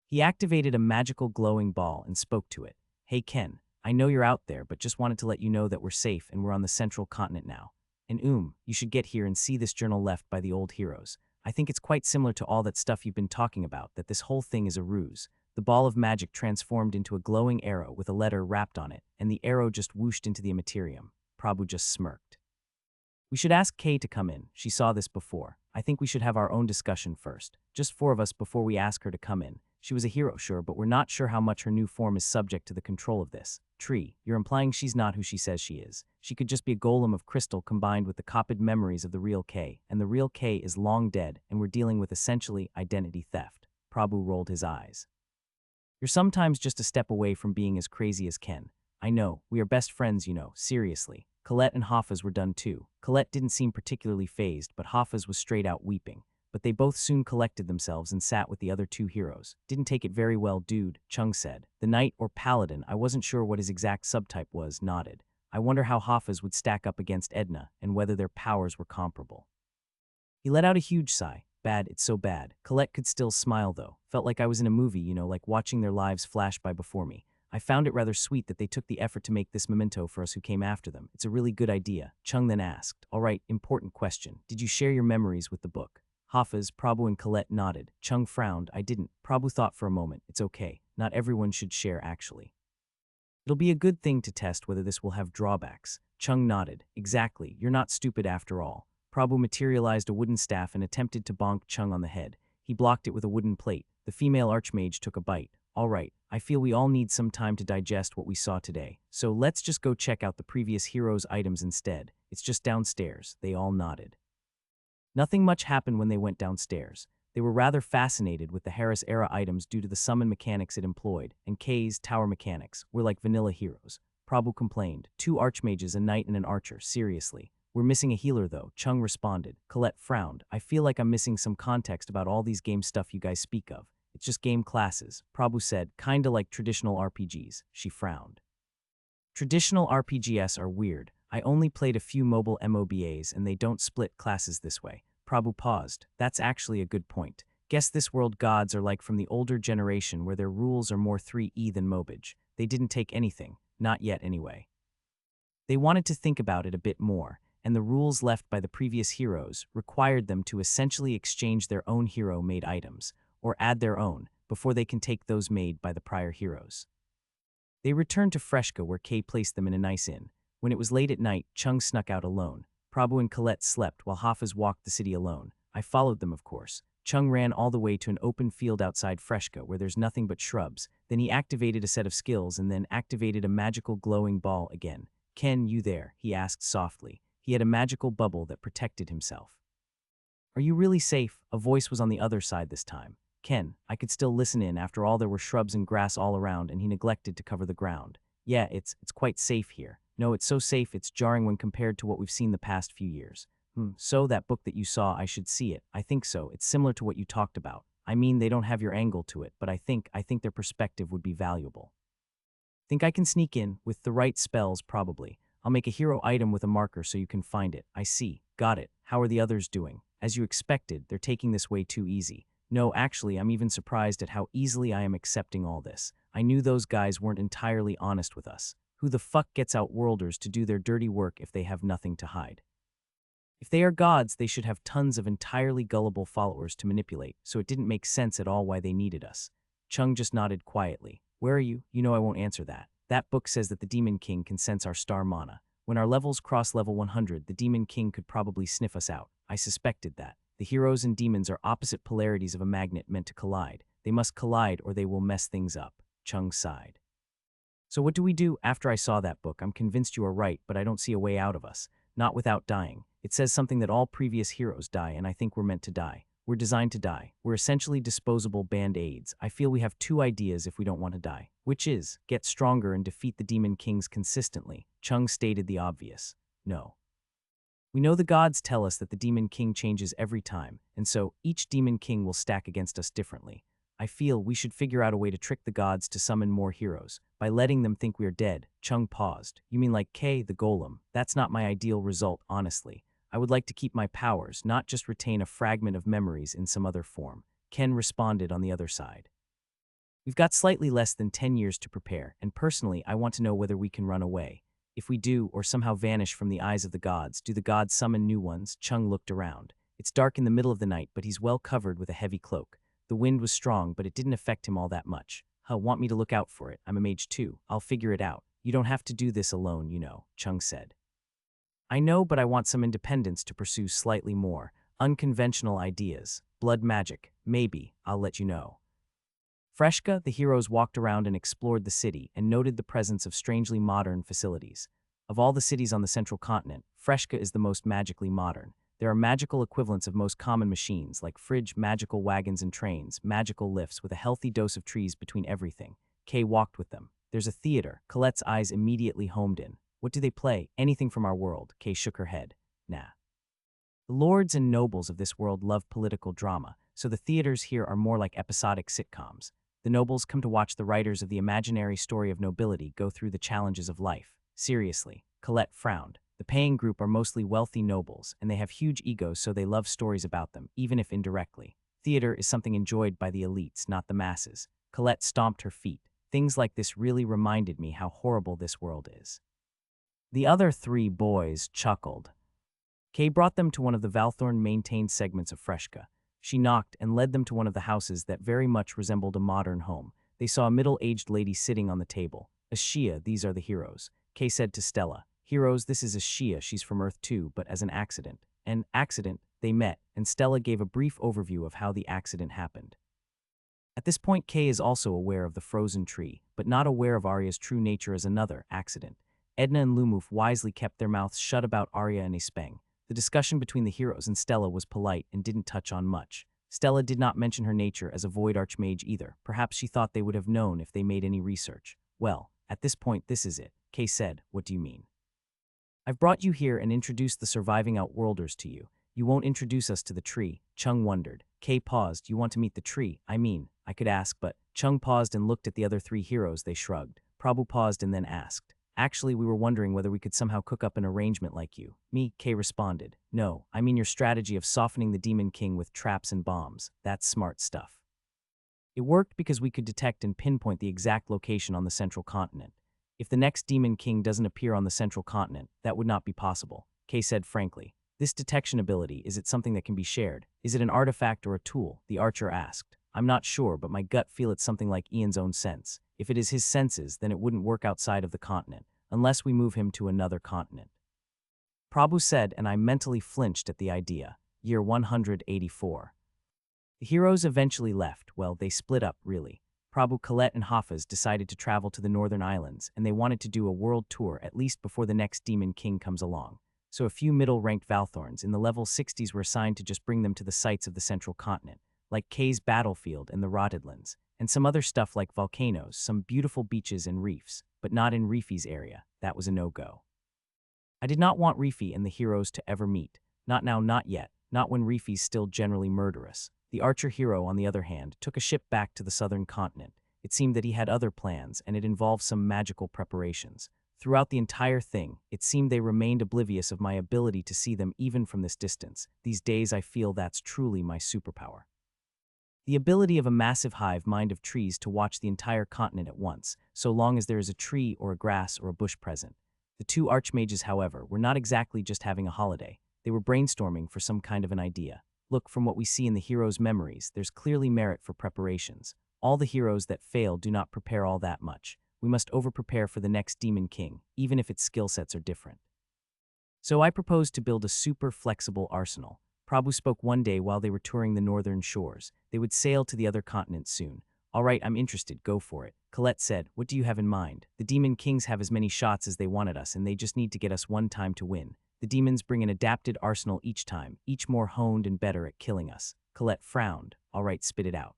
He activated a magical glowing ball and spoke to it. Hey Ken, I know you're out there, but just wanted to let you know that we're safe and we're on the central continent now. And you should get here and see this journal left by the old heroes. I think it's quite similar to all that stuff you've been talking about, that this whole thing is a ruse. The ball of magic transformed into a glowing arrow with a letter wrapped on it, and the arrow just whooshed into the materium. Prabhu just smirked. We should ask Kay to come in. She saw this before. I think we should have our own discussion first. Just four of us before we ask her to come in. She was a hero, sure, but we're not sure how much her new form is subject to the control of this. Tree, you're implying she's not who she says she is. She could just be a golem of crystal combined with the copied memories of the real Kay, and the real Kay is long dead, and we're dealing with essentially identity theft. Prabhu rolled his eyes. You're sometimes just a step away from being as crazy as Ken. I know, we are best friends, you know, seriously. Colette and Hafez were done too. Colette didn't seem particularly fazed, but Hafez was straight out weeping. But they both soon collected themselves and sat with the other two heroes. Didn't take it very well, dude, Chung said. The knight or paladin, I wasn't sure what his exact subtype was, nodded. I wonder how Hafez would stack up against Edna, and whether their powers were comparable. He let out a huge sigh. Bad, it's so bad. Colette could still smile though. Felt like I was in a movie, you know, like watching their lives flash by before me. I found it rather sweet that they took the effort to make this memento for us who came after them. It's a really good idea. Chung then asked, all right, important question. Did you share your memories with the book? Hafez, Prabhu and Colette nodded. Chung frowned. I didn't. Prabhu thought for a moment. It's okay. Not everyone should share, actually. It'll be a good thing to test whether this will have drawbacks. Chung nodded. Exactly. You're not stupid after all. Prabhu materialized a wooden staff and attempted to bonk Chung on the head. He blocked it with a wooden plate. The female archmage took a bite. All right, I feel we all need some time to digest what we saw today. So let's just go check out the previous heroes' items instead. It's just downstairs. They all nodded. Nothing much happened when they went downstairs. They were rather fascinated with the Harris-era items due to the summon mechanics it employed, and Kay's tower mechanics were like vanilla heroes. Prabhu complained. 2 archmages, a knight and an archer, seriously. We're missing a healer though, Chung responded. Colette frowned. I feel like I'm missing some context about all these game stuff you guys speak of. It's just game classes, Prabhu said, kinda like traditional RPGs. She frowned. Traditional RPGs are weird. I only played a few mobile MOBAs and they don't split classes this way. Prabhu paused. That's actually a good point. Guess this world gods are like from the older generation where their rules are more 3E than MOBAge. They didn't take anything. Not yet anyway. They wanted to think about it a bit more, and the rules left by the previous heroes required them to essentially exchange their own hero-made items, or add their own, before they can take those made by the prior heroes. They returned to Freshka where Kay placed them in a nice inn. When it was late at night, Chung snuck out alone. Prabhu and Colette slept while Hafez walked the city alone. I followed them, of course. Chung ran all the way to an open field outside Freshka where there's nothing but shrubs. Then he activated a set of skills and then activated a magical glowing ball again. Ken, you there? He asked softly. He had a magical bubble that protected himself. Are you really safe? A voice was on the other side this time. Ken, I could still listen in. After all, there were shrubs and grass all around and he neglected to cover the ground. Yeah, it's quite safe here. No, it's so safe it's jarring when compared to what we've seen the past few years. So that book that you saw, I should see it. I think so. It's similar to what you talked about. I mean, they don't have your angle to it, but I think their perspective would be valuable. Think I can sneak in? With the right spells, probably. I'll make a hero item with a marker so you can find it. I see. Got it. How are the others doing? As you expected, they're taking this way too easy. No, actually, I'm even surprised at how easily I am accepting all this. I knew those guys weren't entirely honest with us. Who the fuck gets Outworlders to do their dirty work if they have nothing to hide? If they are gods, they should have tons of entirely gullible followers to manipulate, so it didn't make sense at all why they needed us. Chung just nodded quietly. Where are you? You know I won't answer that. That book says that the Demon King can sense our star mana. When our levels cross level 100, the Demon King could probably sniff us out. I suspected that. The heroes and demons are opposite polarities of a magnet meant to collide. They must collide or they will mess things up. Chung sighed. So what do we do? After I saw that book, I'm convinced you are right, but I don't see a way out of us. Not without dying. It says something that all previous heroes die, and I think we're meant to die. We're designed to die. We're essentially disposable band-aids. I feel we have two ideas if we don't want to die. Which is, get stronger and defeat the Demon Kings consistently. Chung stated the obvious. No. We know the gods tell us that the Demon King changes every time, and so each Demon King will stack against us differently. I feel we should figure out a way to trick the gods to summon more heroes. By letting them think we are dead. Chung paused. You mean like K, the golem? That's not my ideal result, honestly. I would like to keep my powers, not just retain a fragment of memories in some other form. Ken responded on the other side. We've got slightly less than 10 years to prepare, and personally, I want to know whether we can run away. If we do, or somehow vanish from the eyes of the gods, do the gods summon new ones? Chung looked around. It's dark in the middle of the night, but he's well covered with a heavy cloak. The wind was strong, but it didn't affect him all that much. Want me to look out for it? I'm a mage too. I'll figure it out. You don't have to do this alone, you know, Chung said. I know, but I want some independence to pursue slightly more unconventional ideas. Blood magic. Maybe. I'll let you know. Freshka, the heroes walked around and explored the city and noted the presence of strangely modern facilities. Of all the cities on the central continent, Freshka is the most magically modern. There are magical equivalents of most common machines like fridge, magical wagons and trains, magical lifts with a healthy dose of trees between everything. Kay walked with them. There's a theater. Colette's eyes immediately homed in. What do they play? Anything from our world. Kay shook her head. Nah. The lords and nobles of this world love political drama, so the theaters here are more like episodic sitcoms. The nobles come to watch the writers of the imaginary story of nobility go through the challenges of life. Seriously. Colette frowned. The paying group are mostly wealthy nobles, and they have huge egos, so they love stories about them, even if indirectly. Theater is something enjoyed by the elites, not the masses. Colette stomped her feet. Things like this really reminded me how horrible this world is. The other three boys chuckled. Kay brought them to one of the Valthorn-maintained segments of Freshka. She knocked and led them to one of the houses that very much resembled a modern home. They saw a middle-aged lady sitting on the table. Ashia, these are the heroes. Kay said to Stella, Heroes, this is Ashia, she's from Earth too, but as an accident. An accident, they met, and Stella gave a brief overview of how the accident happened. At this point, Kay is also aware of the frozen tree, but not aware of Arya's true nature as another accident. Edna and Lumuf wisely kept their mouths shut about Arya and Espeng. The discussion between the heroes and Stella was polite and didn't touch on much. Stella did not mention her nature as a void archmage either. Perhaps she thought they would have known if they made any research. Well, at this point, this is it. Kay said, What do you mean? I've brought you here and introduced the surviving Outworlders to you. You won't introduce us to the tree. Chung wondered. Kay paused. You want to meet the tree? I mean, I could ask, but Chung paused and looked at the other three heroes. They shrugged. Prabhu paused and then asked. Actually, we were wondering whether we could somehow cook up an arrangement like you. Me, Kay responded. No, I mean your strategy of softening the Demon King with traps and bombs. That's smart stuff. It worked because we could detect and pinpoint the exact location on the central continent. If the next Demon King doesn't appear on the central continent, that would not be possible. Kay said frankly. This detection ability, is it something that can be shared? Is it an artifact or a tool? The archer asked. I'm not sure, but my gut feel it's something like Ian's own sense. If it is his senses, then it wouldn't work outside of the continent, unless we move him to another continent. Prabhu said, and I mentally flinched at the idea. Year 184. The heroes eventually left. Well, they split up, really. Prabhu, Colette, and Hafez decided to travel to the northern islands, and they wanted to do a world tour at least before the next Demon King comes along. So a few middle-ranked Valthorns in the level 60s were assigned to just bring them to the sites of the central continent, like Kay's battlefield and the Rottedlands, and some other stuff like volcanoes, some beautiful beaches and reefs, but not in Reefy's area. That was a no-go. I did not want Reefy and the heroes to ever meet. Not now, not yet. Not when Reefy's still generally murderous. The archer hero, on the other hand, took a ship back to the southern continent. It seemed that he had other plans, and it involved some magical preparations. Throughout the entire thing, it seemed they remained oblivious of my ability to see them even from this distance. These days I feel that's truly my superpower. The ability of a massive hive mind of trees to watch the entire continent at once, so long as there is a tree or a grass or a bush present. The two archmages, however, were not exactly just having a holiday. They were brainstorming for some kind of an idea. Look, from what we see in the heroes' memories, there's clearly merit for preparations. All the heroes that fail do not prepare all that much. We must over-prepare for the next Demon King, even if its skill sets are different. So I proposed to build a super flexible arsenal. Prabhu spoke one day while they were touring the northern shores. They would sail to the other continent soon. All right, I'm interested, go for it. Colette said, what do you have in mind? The Demon Kings have as many shots as they want at us, and they just need to get us one time to win. The demons bring an adapted arsenal each time, each more honed and better at killing us. Colette frowned. All right, spit it out.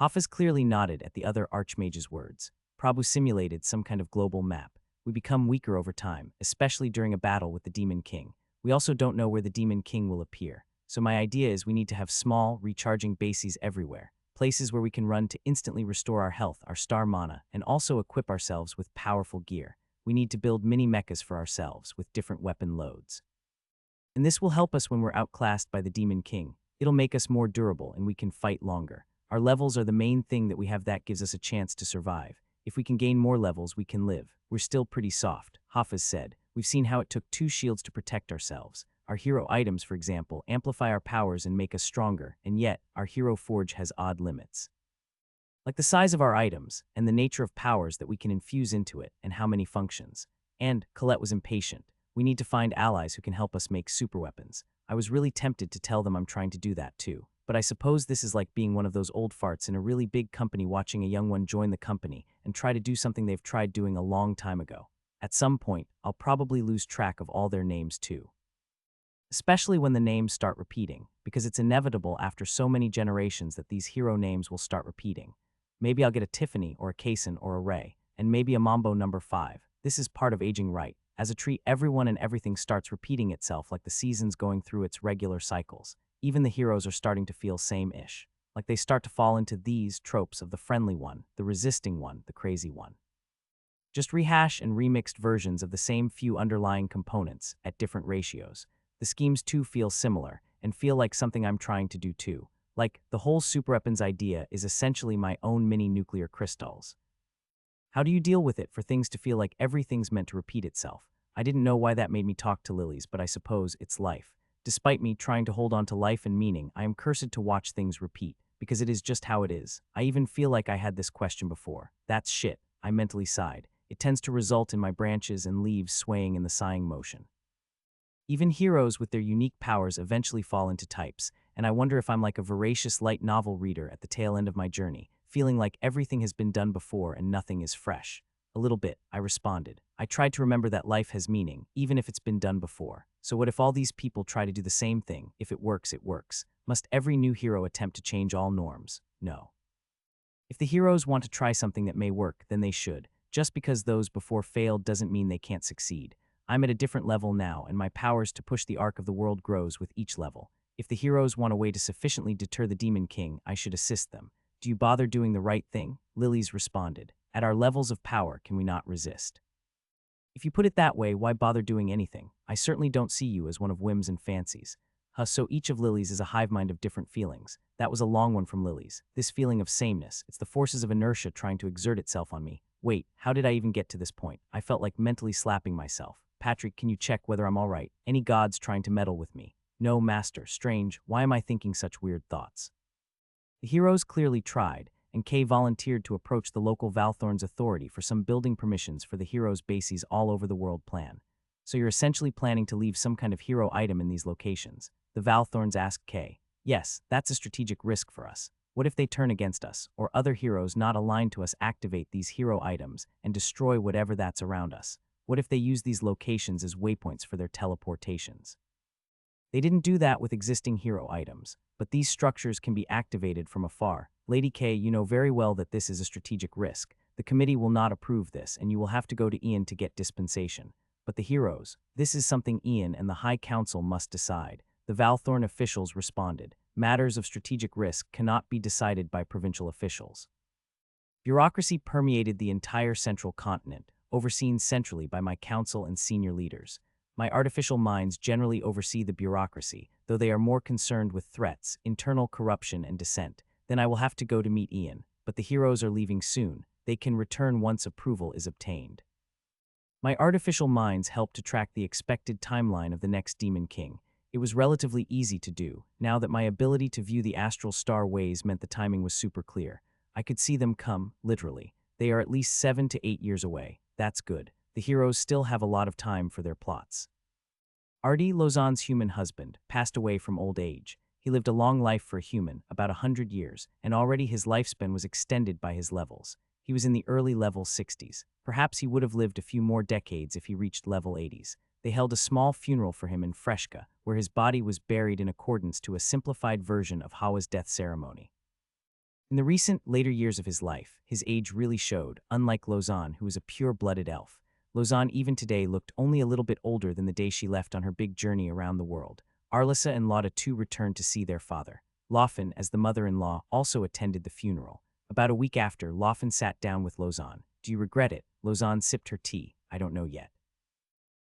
Hafiz clearly nodded at the other archmage's words. Prabhu simulated some kind of global map. We become weaker over time, especially during a battle with the Demon King. We also don't know where the Demon King will appear. So my idea is we need to have small, recharging bases everywhere. Places where we can run to instantly restore our health, our star mana, and also equip ourselves with powerful gear. We need to build mini mechas for ourselves with different weapon loads. And this will help us when we're outclassed by the Demon King. It'll make us more durable and we can fight longer. Our levels are the main thing that we have that gives us a chance to survive. If we can gain more levels, we can live. We're still pretty soft, Hafiz said. We've seen how it took 2 shields to protect ourselves. Our hero items, for example, amplify our powers and make us stronger, and yet, our hero forge has odd limits. Like the size of our items, and the nature of powers that we can infuse into it, and how many functions. And, Colette was impatient. We need to find allies who can help us make superweapons. I was really tempted to tell them I'm trying to do that too. But I suppose this is like being one of those old farts in a really big company watching a young one join the company and try to do something they've tried doing a long time ago. At some point, I'll probably lose track of all their names too. Especially when the names start repeating, because it's inevitable after so many generations that these hero names will start repeating. Maybe I'll get a Tiffany or a Kason or a Ray, and maybe a Mambo number 5. This is part of aging right. As a tree, everyone and everything starts repeating itself like the seasons going through its regular cycles. Even the heroes are starting to feel same-ish, like they start to fall into these tropes of the friendly one, the resisting one, the crazy one. Just rehash and remixed versions of the same few underlying components at different ratios. The schemes too feel similar and feel like something I'm trying to do too. Like, the whole superweapons idea is essentially my own mini nuclear crystals. How do you deal with it for things to feel like everything's meant to repeat itself? I didn't know why that made me talk to lilies, but I suppose it's life. Despite me trying to hold on to life and meaning, I am cursed to watch things repeat, because it is just how it is. I even feel like I had this question before. That's shit, I mentally sighed. It tends to result in my branches and leaves swaying in the sighing motion. Even heroes with their unique powers eventually fall into types, and I wonder if I'm like a voracious light novel reader at the tail end of my journey, feeling like everything has been done before and nothing is fresh. A little bit, I responded. I tried to remember that life has meaning, even if it's been done before. So what if all these people try to do the same thing? If it works, it works. Must every new hero attempt to change all norms? No. If the heroes want to try something that may work, then they should. Just because those before failed doesn't mean they can't succeed. I'm at a different level now, and my powers to push the arc of the world grows with each level. If the heroes want a way to sufficiently deter the Demon King, I should assist them. Do you bother doing the right thing? Lilies responded. At our levels of power, can we not resist? If you put it that way, why bother doing anything? I certainly don't see you as one of whims and fancies. So each of Lily's is a hive mind of different feelings. That was a long one from Lily's. This feeling of sameness, it's the forces of inertia trying to exert itself on me. Wait, how did I even get to this point? I felt like mentally slapping myself. Patrick, can you check whether I'm all right? Any gods trying to meddle with me? No, master, strange, why am I thinking such weird thoughts? The heroes clearly tried, and Kay volunteered to approach the local Valthorn's authority for some building permissions for the heroes' bases all over the world plan. So you're essentially planning to leave some kind of hero item in these locations. The Valthorns asked Kay. Yes, that's a strategic risk for us. What if they turn against us, or other heroes not aligned to us activate these hero items and destroy whatever that's around us? What if they use these locations as waypoints for their teleportations? They didn't do that with existing hero items, but these structures can be activated from afar. Lady K, you know very well that this is a strategic risk. The committee will not approve this, and you will have to go to Ian to get dispensation. But the heroes, this is something Ian and the High Council must decide. The Valthorn officials responded. matters of strategic risk cannot be decided by provincial officials. Bureaucracy permeated the entire central continent, overseen centrally by my council and senior leaders. My artificial minds generally oversee the bureaucracy, though they are more concerned with threats, internal corruption, and dissent. Then I will have to go to meet Ian, but the heroes are leaving soon. They can return once approval is obtained. My artificial minds helped to track the expected timeline of the next Demon King. It was relatively easy to do, now that my ability to view the astral star ways meant the timing was super clear. I could see them come, literally. They are at least 7 to 8 years away. That's good. The heroes still have a lot of time for their plots. Artie, Lausanne's human husband, passed away from old age. He lived a long life for a human, about 100 years, and already his lifespan was extended by his levels. He was in the early level 60s. Perhaps he would have lived a few more decades if he reached level 80s. They held a small funeral for him in Freshka, where his body was buried in accordance to a simplified version of Hawa's death ceremony. In the recent, later years of his life, his age really showed, unlike Lausanne, who was a pure-blooded elf. Lausanne even today looked only a little bit older than the day she left on her big journey around the world. Arlissa and Lotta too returned to see their father. Laufen, as the mother-in-law, also attended the funeral. About a week after, Laufen sat down with Lausanne. "Do you regret it?" Lausanne sipped her tea. "I don't know yet.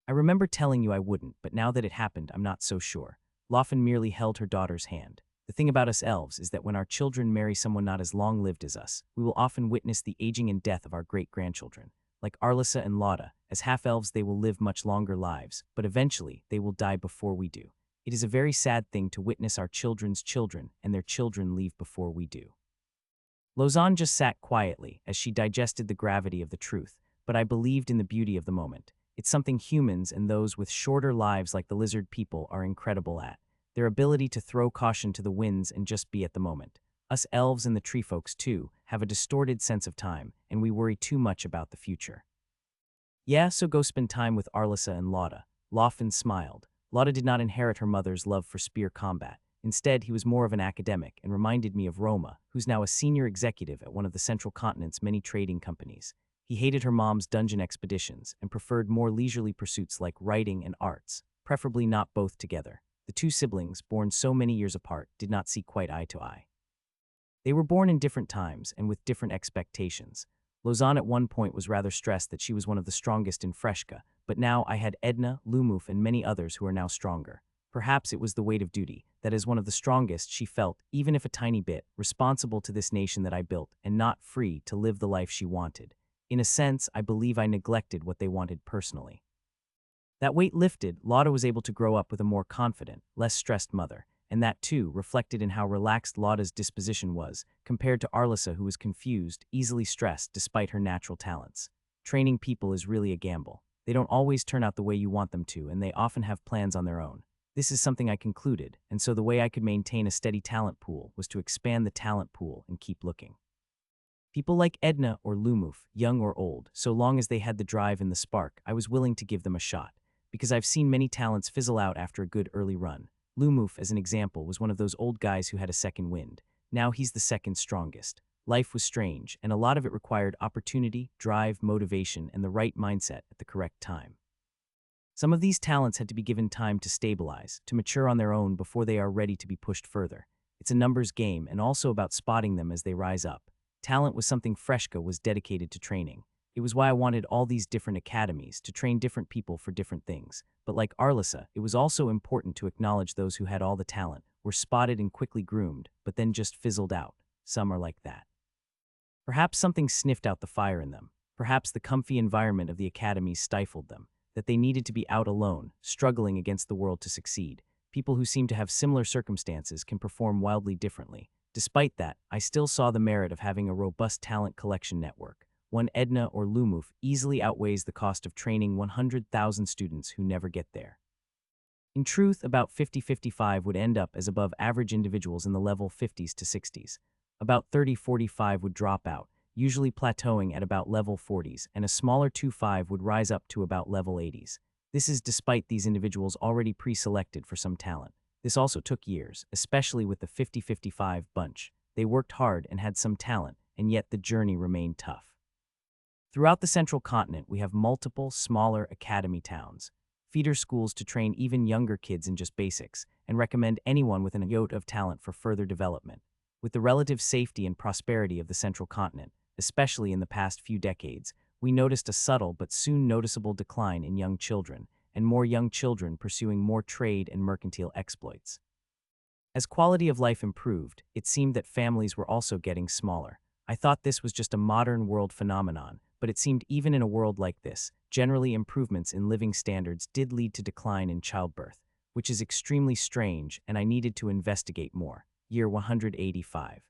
I remember telling you I wouldn't, but now that it happened, I'm not so sure." Laufen merely held her daughter's hand. "The thing about us elves is that when our children marry someone not as long-lived as us, we will often witness the aging and death of our great-grandchildren. Like Arlissa and Lotta, as half-elves they will live much longer lives, but eventually they will die before we do. It is a very sad thing to witness our children's children and their children leave before we do." Lausanne just sat quietly as she digested the gravity of the truth, but I believed in the beauty of the moment. It's something humans and those with shorter lives like the lizard people are incredible at. Their ability to throw caution to the winds and just be at the moment. Us elves and the tree folks, too, have a distorted sense of time, and we worry too much about the future. "Yeah, so go spend time with Arlissa and Lotta." Laufen smiled. Lotta did not inherit her mother's love for spear combat. Instead, he was more of an academic and reminded me of Roma, who's now a senior executive at one of the central continent's many trading companies. He hated her mom's dungeon expeditions and preferred more leisurely pursuits like writing and arts, preferably not both together. The two siblings, born so many years apart, did not see quite eye to eye. They were born in different times and with different expectations. Lausanne at one point was rather stressed that she was one of the strongest in Freshka, but now I had Edna, Lumuf, and many others who are now stronger. Perhaps it was the weight of duty, that as one of the strongest she felt, even if a tiny bit, responsible to this nation that I built and not free to live the life she wanted. In a sense, I believe I neglected what they wanted personally. That weight lifted, Lotta was able to grow up with a more confident, less stressed mother, and that too reflected in how relaxed Lotta's disposition was, compared to Arlissa, who was confused, easily stressed despite her natural talents. Training people is really a gamble. They don't always turn out the way you want them to, and they often have plans on their own. This is something I concluded, and so the way I could maintain a steady talent pool was to expand the talent pool and keep looking. People like Edna or Lumuf, young or old, so long as they had the drive and the spark, I was willing to give them a shot, because I've seen many talents fizzle out after a good early run. Lumuf, as an example, was one of those old guys who had a second wind. Now he's the second strongest. Life was strange, and a lot of it required opportunity, drive, motivation, and the right mindset at the correct time. Some of these talents had to be given time to stabilize, to mature on their own before they are ready to be pushed further. It's a numbers game and also about spotting them as they rise up. Talent was something Freshka was dedicated to training. It was why I wanted all these different academies to train different people for different things. But like Arlissa, it was also important to acknowledge those who had all the talent, were spotted and quickly groomed, but then just fizzled out. Some are like that. Perhaps something sniffed out the fire in them. Perhaps the comfy environment of the academies stifled them. That they needed to be out alone, struggling against the world to succeed. People who seem to have similar circumstances can perform wildly differently. Despite that, I still saw the merit of having a robust talent collection network. One Edna or Lumuf easily outweighs the cost of training 100,000 students who never get there. In truth, about 50-55 would end up as above average individuals in the level 50s to 60s. About 30-45 would drop out, usually plateauing at about level 40s, and a smaller 2-5 would rise up to about level 80s. This is despite these individuals already pre-selected for some talent. This also took years, especially with the 50-55 bunch. They worked hard and had some talent, and yet the journey remained tough. Throughout the central continent, we have multiple, smaller academy towns. feeder schools to train even younger kids in just basics, and recommend anyone with an iota of talent for further development. With the relative safety and prosperity of the central continent, especially in the past few decades, we noticed a subtle but soon noticeable decline in young children, and more young children pursuing more trade and mercantile exploits. As quality of life improved, it seemed that families were also getting smaller. I thought this was just a modern world phenomenon, but it seemed even in a world like this, generally improvements in living standards did lead to decline in childbirth, which is extremely strange, and I needed to investigate more. Year 185.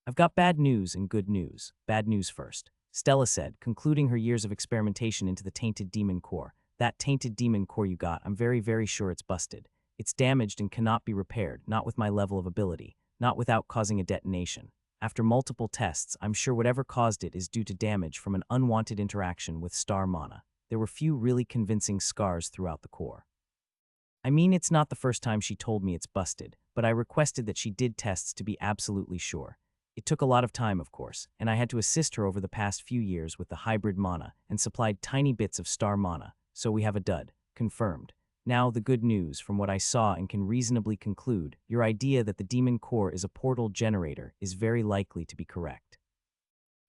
I've got bad news and good news. Bad news first. Stella said, concluding her years of experimentation into the tainted demon core. That tainted demon core you got, I'm very, very sure it's busted. It's damaged and cannot be repaired, not with my level of ability, not without causing a detonation. After multiple tests, I'm sure whatever caused it is due to damage from an unwanted interaction with star mana. There were few really convincing scars throughout the core. I mean, it's not the first time she told me it's busted, but I requested that she did tests to be absolutely sure. It took a lot of time, of course, and I had to assist her over the past few years with the hybrid mana and supplied tiny bits of star mana, so we have a dud. Confirmed. Now, the good news, from what I saw and can reasonably conclude, your idea that the demon core is a portal generator is very likely to be correct.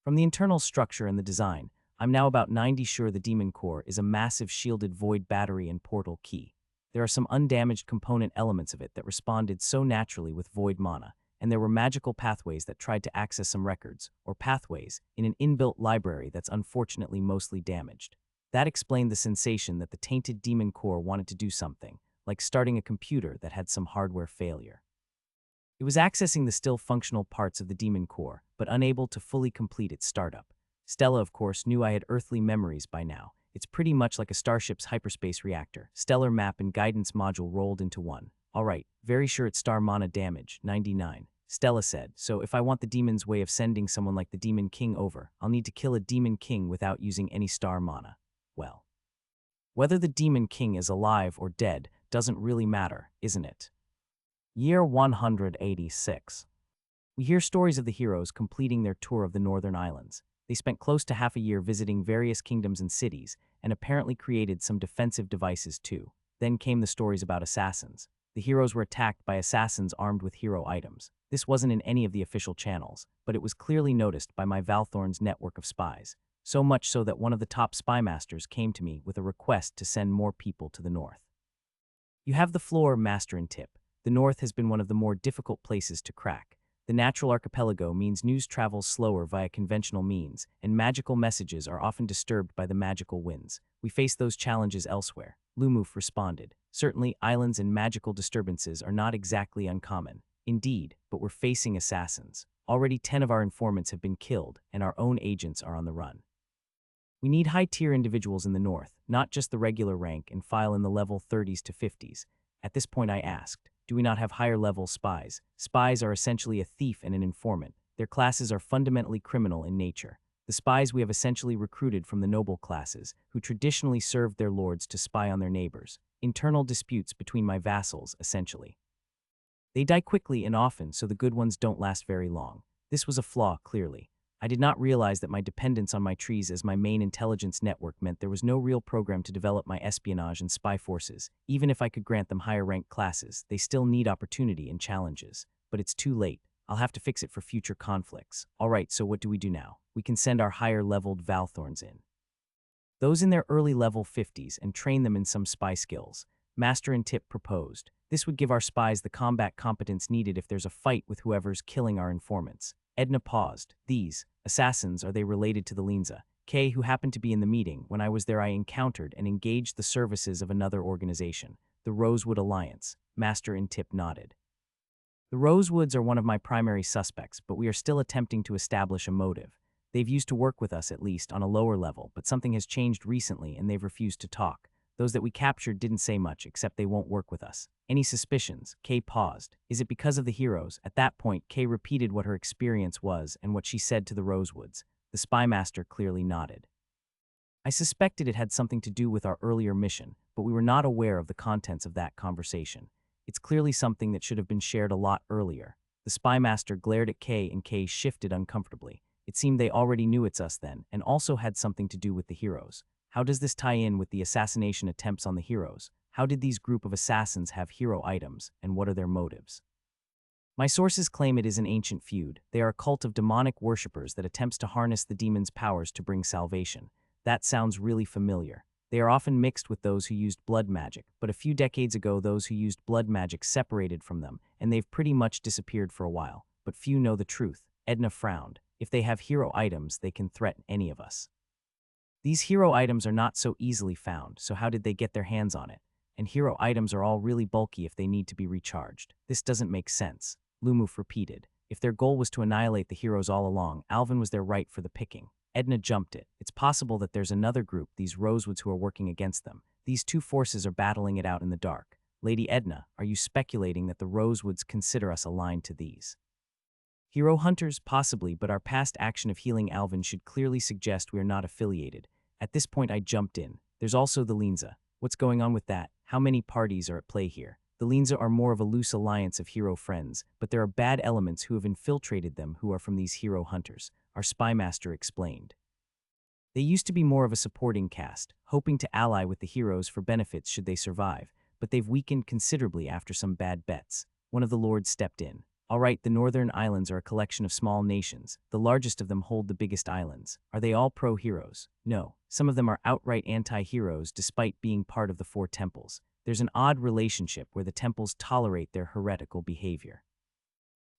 From the internal structure and the design, I'm now about 90 sure the demon core is a massive shielded void battery and portal key. There are some undamaged component elements of it that responded so naturally with void mana, and there were magical pathways that tried to access some records, or pathways, in an inbuilt library that's unfortunately mostly damaged. That explained the sensation that the tainted demon core wanted to do something, like starting a computer that had some hardware failure. It was accessing the still functional parts of the demon core, but unable to fully complete its startup. Stella, of course, knew I had earthly memories by now. It's pretty much like a starship's hyperspace reactor, stellar map and guidance module rolled into one. All right, very sure it's star mana damage, 99. Stella said, so if I want the demon's way of sending someone like the Demon King over, I'll need to kill a Demon King without using any star mana. Well, whether the Demon King is alive or dead doesn't really matter, isn't it? Year 186. We hear stories of the heroes completing their tour of the Northern Islands. They spent close to half a year visiting various kingdoms and cities, and apparently created some defensive devices too. Then came the stories about assassins. The heroes were attacked by assassins armed with hero items. This wasn't in any of the official channels, but it was clearly noticed by my Valthorn's network of spies. So much so that one of the top spy masters came to me with a request to send more people to the north. You have the floor, Master and Tip. The north has been one of the more difficult places to crack. The natural archipelago means news travels slower via conventional means, and magical messages are often disturbed by the magical winds. We face those challenges elsewhere. Lumuf responded. Certainly, islands and magical disturbances are not exactly uncommon. Indeed, but we're facing assassins. Already 10 of our informants have been killed, and our own agents are on the run. We need high-tier individuals in the north, not just the regular rank and file in the level 30s to 50s. At this point I asked, do we not have higher-level spies? Spies are essentially a thief and an informant. Their classes are fundamentally criminal in nature. The spies we have essentially recruited from the noble classes, who traditionally served their lords to spy on their neighbors. Internal disputes between my vassals, essentially. They die quickly and often, so the good ones don't last very long. This was a flaw, clearly. I did not realize that my dependence on my trees as my main intelligence network meant there was no real program to develop my espionage and spy forces. Even if I could grant them higher-ranked classes, they still need opportunity and challenges. But it's too late. I'll have to fix it for future conflicts. All right, so what do we do now? We can send our higher-leveled Valthorns in. Those in their early level 50s and train them in some spy skills. Master and Tip proposed. This would give our spies the combat competence needed if there's a fight with whoever's killing our informants. Edna paused. These assassins, are they related to the Linza? Kay, who happened to be in the meeting, when I was there I encountered and engaged the services of another organization, the Rosewood Alliance. Master and Tip nodded. The Rosewoods are one of my primary suspects, but we are still attempting to establish a motive. They've used to work with us, at least, on a lower level, but something has changed recently and they've refused to talk. Those that we captured didn't say much, except they won't work with us. Any suspicions? Kay paused. Is it because of the heroes? At that point, Kay repeated what her experience was and what she said to the Rosewoods. The spy master clearly nodded. I suspected it had something to do with our earlier mission, but we were not aware of the contents of that conversation. It's clearly something that should have been shared a lot earlier. The spy master glared at Kay and Kay shifted uncomfortably. It seemed they already knew it's us then, and also had something to do with the heroes. How does this tie in with the assassination attempts on the heroes? How did these group of assassins have hero items, and what are their motives? My sources claim it is an ancient feud. They are a cult of demonic worshippers that attempts to harness the demon's powers to bring salvation. That sounds really familiar. They are often mixed with those who used blood magic, but a few decades ago those who used blood magic separated from them, and they've pretty much disappeared for a while. But few know the truth. Edna frowned. If they have hero items, they can threaten any of us. These hero items are not so easily found, so how did they get their hands on it? And hero items are all really bulky if they need to be recharged. This doesn't make sense. Lumuf repeated. If their goal was to annihilate the heroes all along, Alvin was their right for the picking. Edna jumped it. It's possible that there's another group, these Rosewoods, who are working against them. These two forces are battling it out in the dark. Lady Edna, are you speculating that the Rosewoods consider us aligned to these hero hunters? Possibly, but our past action of healing Alvin should clearly suggest we are not affiliated. At this point I jumped in. There's also the Linza. What's going on with that? How many parties are at play here? The Linza are more of a loose alliance of hero friends, but there are bad elements who have infiltrated them who are from these hero hunters, our spymaster explained. They used to be more of a supporting cast, hoping to ally with the heroes for benefits should they survive, but they've weakened considerably after some bad bets. One of the lords stepped in. All right, the Northern Islands are a collection of small nations. The largest of them hold the biggest islands. Are they all pro-heroes? No. Some of them are outright anti-heroes despite being part of the Four Temples. There's an odd relationship where the temples tolerate their heretical behavior.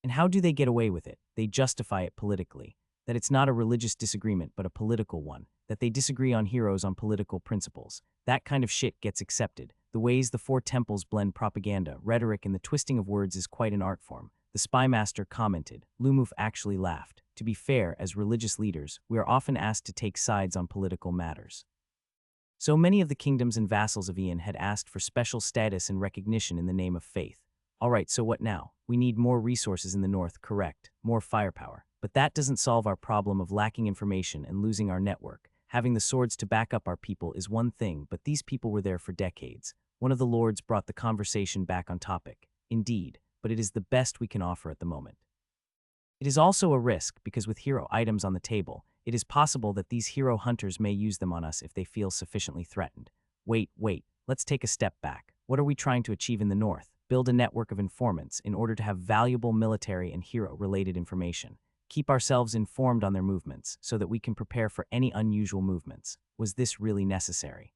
And how do they get away with it? They justify it politically. That it's not a religious disagreement but a political one. That they disagree on heroes on political principles. That kind of shit gets accepted. The ways the Four Temples blend propaganda, rhetoric, and the twisting of words is quite an art form. The spymaster commented. Lumuf actually laughed. To be fair, as religious leaders, we are often asked to take sides on political matters. So many of the kingdoms and vassals of Ian had asked for special status and recognition in the name of faith. Alright, so what now? We need more resources in the north, correct? More firepower. But that doesn't solve our problem of lacking information and losing our network. Having the swords to back up our people is one thing, but these people were there for decades. One of the lords brought the conversation back on topic. Indeed, but it is the best we can offer at the moment. It is also a risk because with hero items on the table, it is possible that these hero hunters may use them on us if they feel sufficiently threatened. Wait, let's take a step back. What are we trying to achieve in the north? Build a network of informants in order to have valuable military and hero-related information. Keep ourselves informed on their movements so that we can prepare for any unusual movements. Was this really necessary?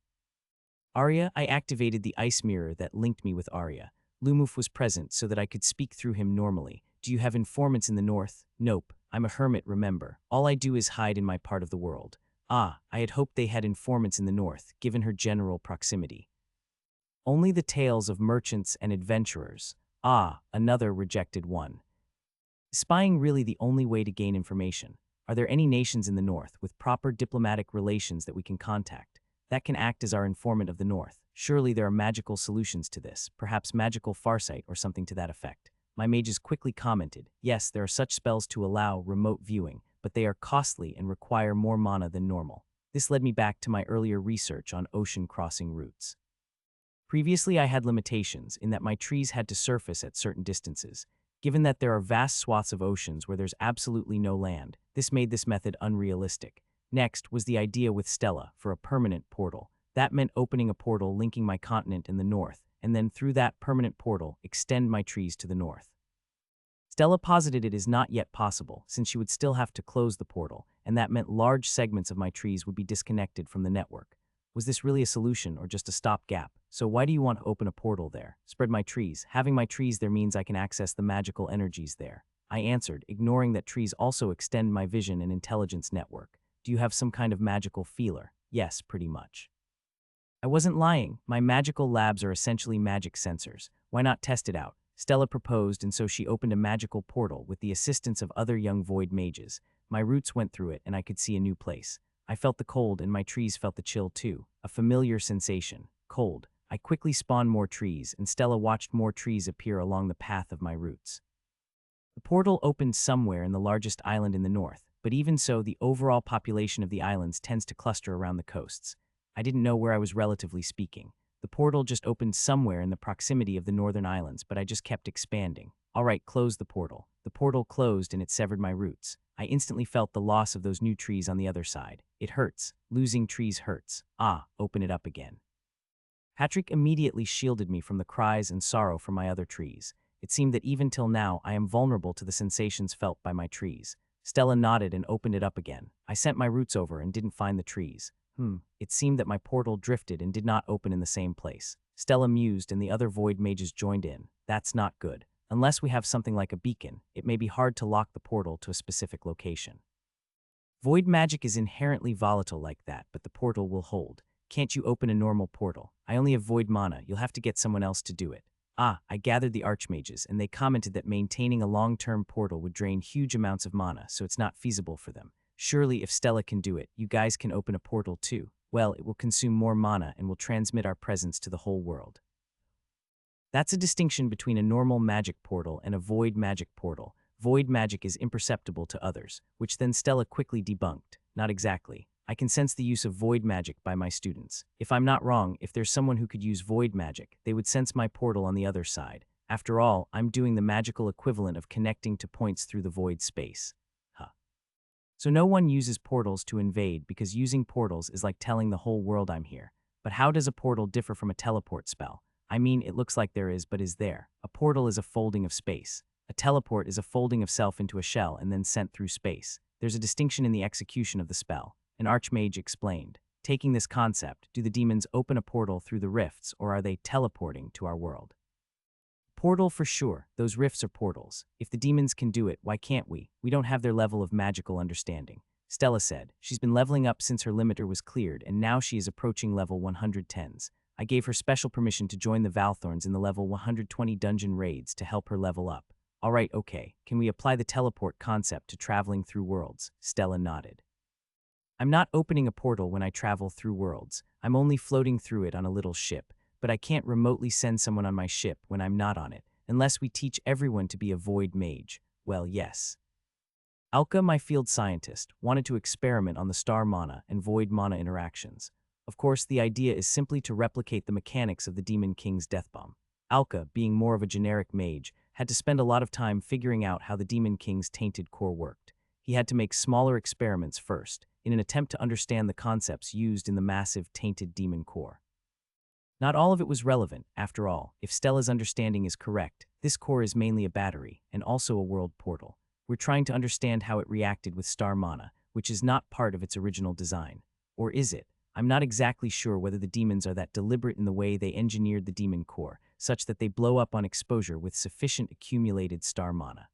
Arya, I activated the ice mirror that linked me with Arya. Lumuf was present so that I could speak through him normally. Do you have informants in the north? Nope. I'm a hermit, remember. All I do is hide in my part of the world. Ah, I had hoped they had informants in the north, given her general proximity. Only the tales of merchants and adventurers. Ah, another rejected one. Is spying really the only way to gain information? Are there any nations in the north with proper diplomatic relations that we can contact, that can act as our informant of the north? Surely there are magical solutions to this, perhaps magical farsight or something to that effect. My mages quickly commented, yes, there are such spells to allow remote viewing, but they are costly and require more mana than normal. This led me back to my earlier research on ocean crossing routes. Previously I had limitations in that my trees had to surface at certain distances. Given that there are vast swaths of oceans where there's absolutely no land, this made this method unrealistic. Next was the idea with Stella for a permanent portal. That meant opening a portal linking my continent in the north, and then through that permanent portal, extend my trees to the north. Stella posited it is not yet possible, since she would still have to close the portal, and that meant large segments of my trees would be disconnected from the network. Was this really a solution or just a stopgap? So why do you want to open a portal there? Spread my trees. Having my trees there means I can access the magical energies there. I answered, ignoring that trees also extend my vision and intelligence network. Do you have some kind of magical feeler? Yes, pretty much. I wasn't lying. My magical labs are essentially magic sensors. Why not test it out? Stella proposed, and so she opened a magical portal with the assistance of other young void mages. My roots went through it, and I could see a new place. I felt the cold, and my trees felt the chill too. A familiar sensation. Cold. I quickly spawned more trees, and Stella watched more trees appear along the path of my roots. The portal opened somewhere in the largest island in the north, but even so, the overall population of the islands tends to cluster around the coasts. I didn't know where I was relatively speaking. The portal just opened somewhere in the proximity of the northern islands, but I just kept expanding. All right, close the portal. The portal closed and it severed my roots. I instantly felt the loss of those new trees on the other side. It hurts. Losing trees hurts. Ah, open it up again. Patrick immediately shielded me from the cries and sorrow from my other trees. It seemed that even till now I am vulnerable to the sensations felt by my trees. Stella nodded and opened it up again. I sent my roots over and didn't find the trees. It seemed that my portal drifted and did not open in the same place. Stella mused and the other void mages joined in. That's not good. Unless we have something like a beacon, it may be hard to lock the portal to a specific location. Void magic is inherently volatile like that, but the portal will hold. Can't you open a normal portal? I only have void mana. You'll have to get someone else to do it. I gathered the archmages, and they commented that maintaining a long-term portal would drain huge amounts of mana, so it's not feasible for them. Surely, if Stella can do it, you guys can open a portal too. Well, it will consume more mana and will transmit our presence to the whole world. That's a distinction between a normal magic portal and a void magic portal. Void magic is imperceptible to others, which then Stella quickly debunked. Not exactly. I can sense the use of void magic by my students. If I'm not wrong, if there's someone who could use void magic, they would sense my portal on the other side. After all, I'm doing the magical equivalent of connecting to points through the void space. So no one uses portals to invade because using portals is like telling the whole world I'm here. But how does a portal differ from a teleport spell? I mean, it looks like there is, but is there. A portal is a folding of space. A teleport is a folding of self into a shell and then sent through space. There's a distinction in the execution of the spell. An archmage explained. Taking this concept, do the demons open a portal through the rifts, or are they teleporting to our world? Portal for sure. Those rifts are portals. If the demons can do it, why can't we? We don't have their level of magical understanding. Stella said. She's been leveling up since her limiter was cleared, and now she is approaching level 110s. I gave her special permission to join the Valthorns in the level 120 dungeon raids to help her level up. Alright, okay. Can we apply the teleport concept to traveling through worlds? Stella nodded. I'm not opening a portal when I travel through worlds. I'm only floating through it on a little ship. But I can't remotely send someone on my ship when I'm not on it, unless we teach everyone to be a void mage. Well, yes. Alka, my field scientist, wanted to experiment on the star mana and void mana interactions. Of course, the idea is simply to replicate the mechanics of the Demon King's death bomb. Alka, being more of a generic mage, had to spend a lot of time figuring out how the Demon King's tainted core worked. He had to make smaller experiments first, in an attempt to understand the concepts used in the massive tainted demon core. Not all of it was relevant, after all. If Stella's understanding is correct, this core is mainly a battery, and also a world portal. We're trying to understand how it reacted with star mana, which is not part of its original design. Or is it? I'm not exactly sure whether the demons are that deliberate in the way they engineered the demon core, such that they blow up on exposure with sufficient accumulated star mana.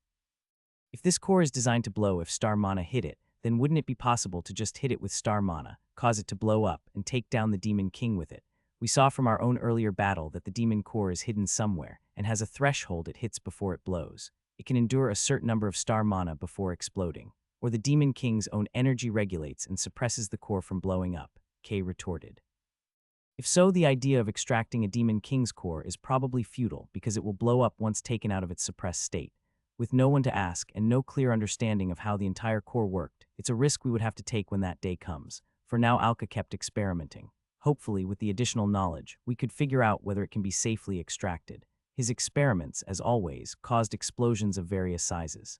If this core is designed to blow if star mana hit it, then wouldn't it be possible to just hit it with star mana, cause it to blow up, and take down the Demon King with it? We saw from our own earlier battle that the demon core is hidden somewhere and has a threshold it hits before it blows. It can endure a certain number of star mana before exploding. Or the Demon King's own energy regulates and suppresses the core from blowing up, Kay retorted. If so, the idea of extracting a Demon King's core is probably futile because it will blow up once taken out of its suppressed state. With no one to ask and no clear understanding of how the entire core worked, it's a risk we would have to take when that day comes. For now, Alka kept experimenting. Hopefully, with the additional knowledge, we could figure out whether it can be safely extracted. His experiments, as always, caused explosions of various sizes.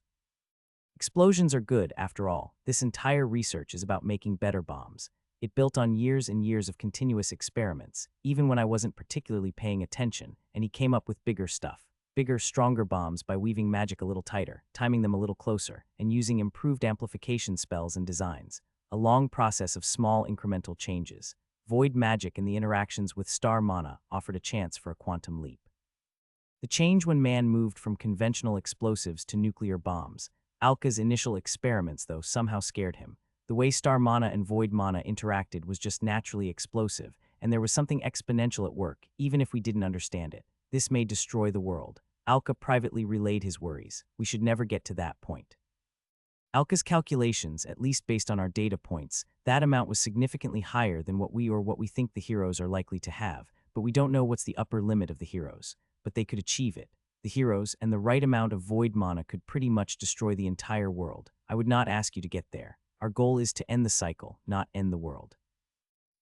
Explosions are good, after all. This entire research is about making better bombs. It built on years and years of continuous experiments, even when I wasn't particularly paying attention, and he came up with bigger stuff. Bigger, stronger bombs by weaving magic a little tighter, timing them a little closer, and using improved amplification spells and designs. A long process of small incremental changes. Void magic and the interactions with star mana offered a chance for a quantum leap. The change when man moved from conventional explosives to nuclear bombs. Alka's initial experiments, though, somehow scared him. The way star mana and void mana interacted was just naturally explosive, and there was something exponential at work, even if we didn't understand it. This may destroy the world. Alka privately relayed his worries. We should never get to that point. Alka's calculations, at least based on our data points, that amount was significantly higher than what we think the heroes are likely to have, but we don't know what's the upper limit of the heroes. But they could achieve it. The heroes and the right amount of void mana could pretty much destroy the entire world. I would not ask you to get there. Our goal is to end the cycle, not end the world.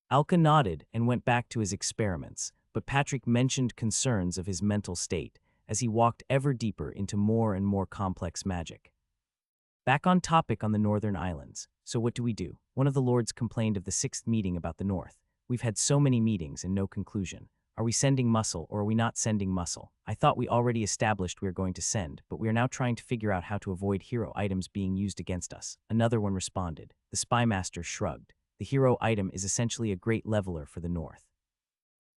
Alka nodded and went back to his experiments, but Patrick mentioned concerns of his mental state as he walked ever deeper into more and more complex magic. Back on topic on the northern islands. So what do? One of the lords complained of the sixth meeting about the north. We've had so many meetings and no conclusion. Are we sending muscle or are we not sending muscle? I thought we already established we are going to send, but we are now trying to figure out how to avoid hero items being used against us. Another one responded. The spymaster shrugged. The hero item is essentially a great leveler for the north.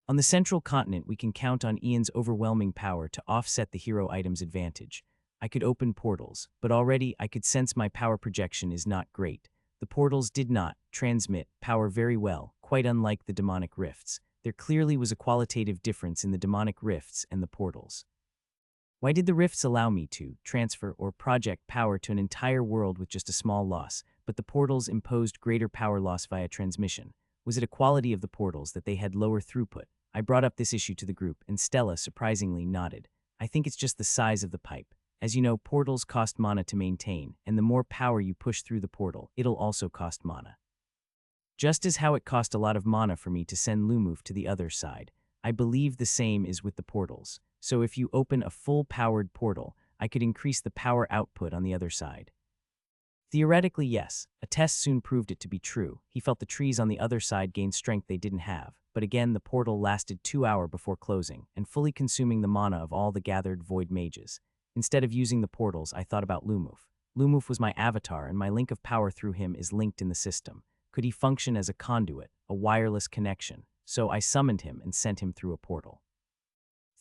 On the central continent, we can count on Ian's overwhelming power to offset the hero item's advantage. I could open portals, but already I could sense my power projection is not great. The portals did not transmit power very well, quite unlike the demonic rifts. There clearly was a qualitative difference in the demonic rifts and the portals. Why did the rifts allow me to transfer or project power to an entire world with just a small loss, but the portals imposed greater power loss via transmission? Was it a quality of the portals that they had lower throughput? I brought up this issue to the group, and Stella surprisingly nodded. I think it's just the size of the pipe. As you know, portals cost mana to maintain, and the more power you push through the portal, it'll also cost mana. Just as how it cost a lot of mana for me to send Lumuf to the other side, I believe the same is with the portals. So if you open a full-powered portal, I could increase the power output on the other side. Theoretically, yes. A test soon proved it to be true. He felt the trees on the other side gained strength they didn't have, but again the portal lasted 2 hours before closing, and fully consuming the mana of all the gathered void mages. Instead of using the portals, I thought about Lumuf. Lumuf was my avatar, and my link of power through him is linked in the system. Could he function as a conduit, a wireless connection? So I summoned him and sent him through a portal.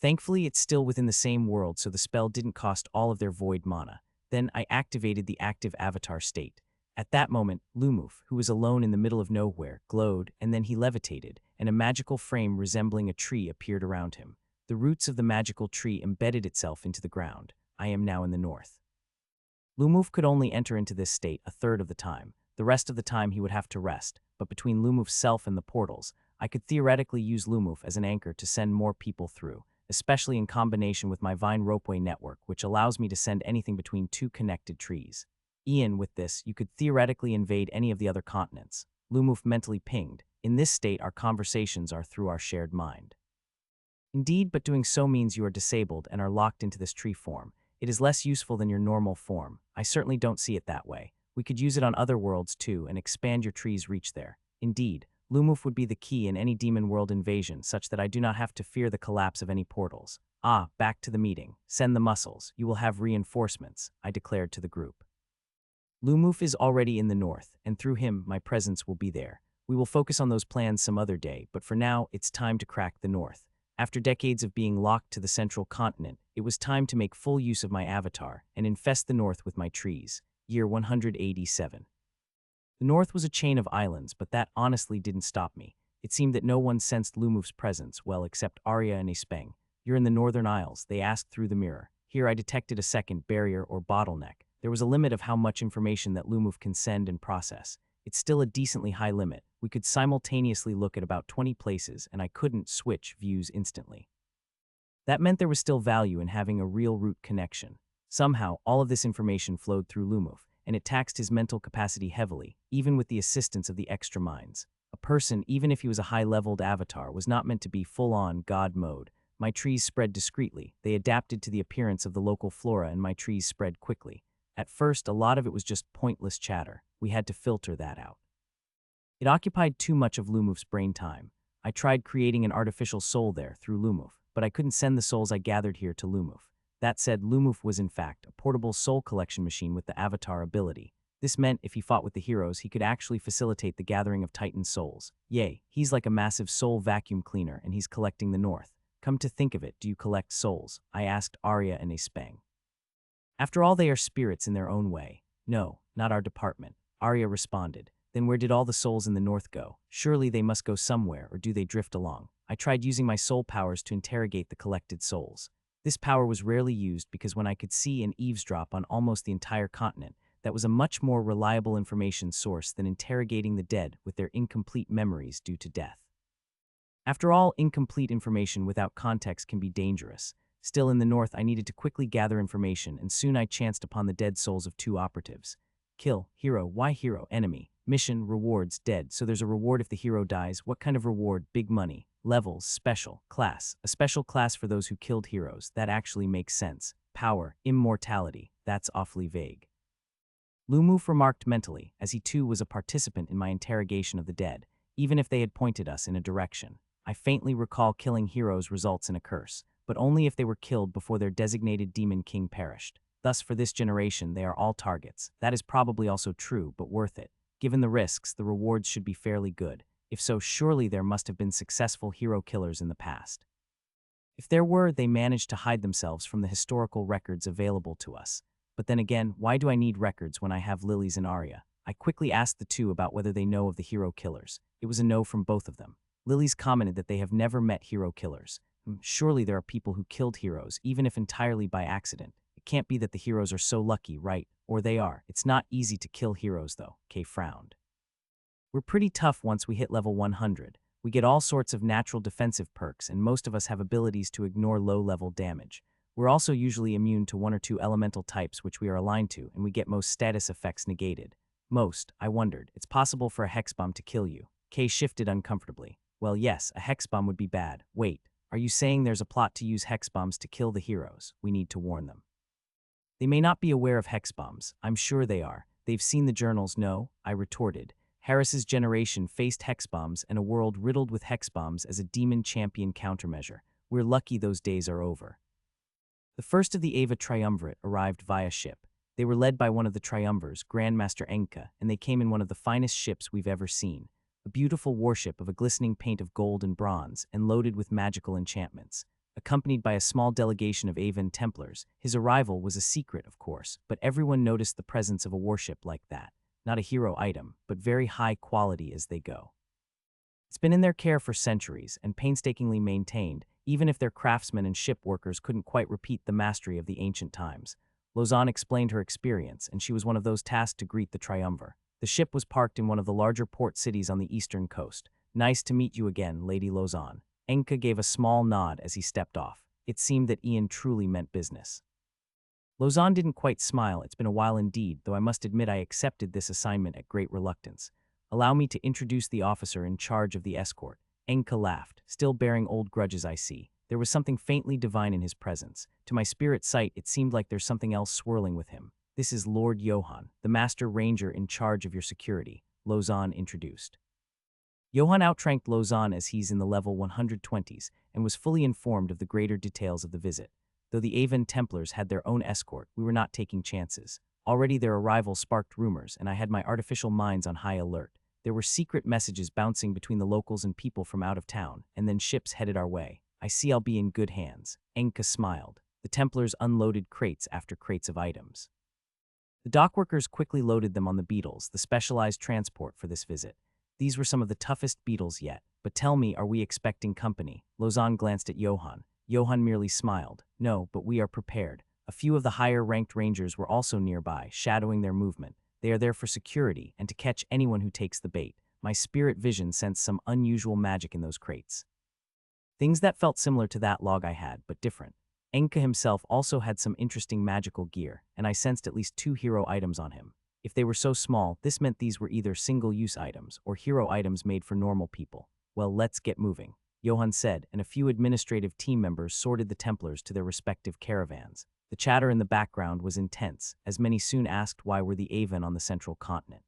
Thankfully, it's still within the same world, so the spell didn't cost all of their void mana. Then I activated the active avatar state. At that moment, Lumuf, who was alone in the middle of nowhere, glowed, and then he levitated, and a magical frame resembling a tree appeared around him. The roots of the magical tree embedded itself into the ground. I am now in the north. Lumuf could only enter into this state a third of the time. The rest of the time he would have to rest, but between Lumuf's self and the portals, I could theoretically use Lumuf as an anchor to send more people through, especially in combination with my Vine ropeway network, which allows me to send anything between two connected trees. Ian, with this, you could theoretically invade any of the other continents. Lumuf mentally pinged. In this state, our conversations are through our shared mind. Indeed, but doing so means you are disabled and are locked into this tree form. It is less useful than your normal form. I certainly don't see it that way. We could use it on other worlds too and expand your tree's reach there. Indeed, Lumuf would be the key in any demon world invasion, such that I do not have to fear the collapse of any portals. Back to the meeting. Send the muscles. You will have reinforcements, I declared to the group. Lumuf is already in the north, and through him, my presence will be there. We will focus on those plans some other day, but for now, it's time to crack the north. After decades of being locked to the central continent, it was time to make full use of my avatar and infest the north with my trees. Year 187. The north was a chain of islands, but that honestly didn't stop me. It seemed that no one sensed Lumuf's presence, well, except Arya and Espeng. You're in the northern isles, they asked through the mirror. Here I detected a second barrier or bottleneck. There was a limit of how much information that Lumuf can send and process. It's still a decently high limit. We could simultaneously look at about 20 places, and I couldn't switch views instantly. That meant there was still value in having a real root connection. Somehow, all of this information flowed through Lumuf, and it taxed his mental capacity heavily, even with the assistance of the extra minds. A person, even if he was a high-leveled avatar, was not meant to be full-on God mode. My trees spread discreetly. They adapted to the appearance of the local flora, and my trees spread quickly. At first, a lot of it was just pointless chatter. We had to filter that out. It occupied too much of Lumuf's brain time. I tried creating an artificial soul there through Lumuf, but I couldn't send the souls I gathered here to Lumuf. That said, Lumuf was in fact a portable soul collection machine with the avatar ability. This meant if he fought with the heroes, he could actually facilitate the gathering of Titan souls. Yay, he's like a massive soul vacuum cleaner, and he's collecting the north. Come to think of it, do you collect souls? I asked Arya and Espeng. After all, they are spirits in their own way. No, not our department. Arya responded. Then where did all the souls in the north go? Surely they must go somewhere, or do they drift along? I tried using my soul powers to interrogate the collected souls. This power was rarely used because when I could see and eavesdrop on almost the entire continent, that was a much more reliable information source than interrogating the dead with their incomplete memories due to death. After all, incomplete information without context can be dangerous. Still, in the north, I needed to quickly gather information, and soon I chanced upon the dead souls of 2 operatives. Kill, hero, why hero, enemy, mission, rewards, dead, so there's a reward if the hero dies. What kind of reward? Big money, levels, special, class, a special class for those who killed heroes. That actually makes sense. Power, immortality, that's awfully vague. Lumuf remarked mentally, as he too was a participant in my interrogation of the dead, even if they had pointed us in a direction. I faintly recall killing heroes results in a curse, but only if they were killed before their designated demon king perished. Thus, for this generation, they are all targets. That is probably also true, but worth it. Given the risks, the rewards should be fairly good. If so, surely there must have been successful hero killers in the past. If there were, they managed to hide themselves from the historical records available to us. But then again, why do I need records when I have Lilies and Arya? I quickly asked the two about whether they know of the hero killers. It was a no from both of them. Lilies commented that they have never met hero killers. Surely there are people who killed heroes, even if entirely by accident. It can't be that the heroes are so lucky, right? Or they are. It's not easy to kill heroes, though, Kay frowned. We're pretty tough once we hit level 100. We get all sorts of natural defensive perks, and most of us have abilities to ignore low-level damage. We're also usually immune to one or two elemental types which we are aligned to, and we get most status effects negated. Most, I wondered. It's possible for a hex bomb to kill you. Kay shifted uncomfortably. Well, yes, a hex bomb would be bad. Wait, are you saying there's a plot to use hex bombs to kill the heroes? We need to warn them. They may not be aware of hex bombs. I'm sure they are. They've seen the journals, no? I retorted. Harris's generation faced hex bombs and a world riddled with hex bombs as a demon champion countermeasure. We're lucky those days are over. The first of the Ava Triumvirate arrived via ship. They were led by one of the Triumvirs, Grandmaster Enka, and they came in one of the finest ships we've ever seen. A beautiful warship of a glistening paint of gold and bronze and loaded with magical enchantments. Accompanied by a small delegation of Avan Templars, his arrival was a secret, of course, but everyone noticed the presence of a warship like that. Not a hero item, but very high quality as they go. It's been in their care for centuries and painstakingly maintained, even if their craftsmen and ship workers couldn't quite repeat the mastery of the ancient times. Lausanne explained her experience, and she was one of those tasked to greet the triumvir. The ship was parked in one of the larger port cities on the eastern coast. Nice to meet you again, Lady Lausanne. Enka gave a small nod as he stepped off. It seemed that Ian truly meant business. Lausanne didn't quite smile. It's been a while indeed, though I must admit I accepted this assignment at great reluctance. Allow me to introduce the officer in charge of the escort. Enka laughed, still bearing old grudges I see. There was something faintly divine in his presence. To my spirit sight, it seemed like there's something else swirling with him. This is Lord Johann, the master ranger in charge of your security, Lausanne introduced. Johann outranked Lausanne as he's in the level 120s and was fully informed of the greater details of the visit. Though the Avan Templars had their own escort, we were not taking chances. Already their arrival sparked rumors, and I had my artificial minds on high alert. There were secret messages bouncing between the locals and people from out of town, and then ships headed our way. I see I'll be in good hands. Enka smiled. The Templars unloaded crates after crates of items. The dockworkers quickly loaded them on the beetles, the specialized transport for this visit. These were some of the toughest beetles yet. But tell me, are we expecting company? Lausanne glanced at Johann. Johann merely smiled. No, but we are prepared. A few of the higher-ranked rangers were also nearby, shadowing their movement. They are there for security and to catch anyone who takes the bait. My spirit vision sensed some unusual magic in those crates. Things that felt similar to that log I had, but different. Enka himself also had some interesting magical gear, and I sensed at least 2 hero items on him. If they were so small, this meant these were either single-use items or hero items made for normal people. Well, let's get moving, Johann said, and a few administrative team members sorted the Templars to their respective caravans. The chatter in the background was intense, as many soon asked why were the Avan on the central continent.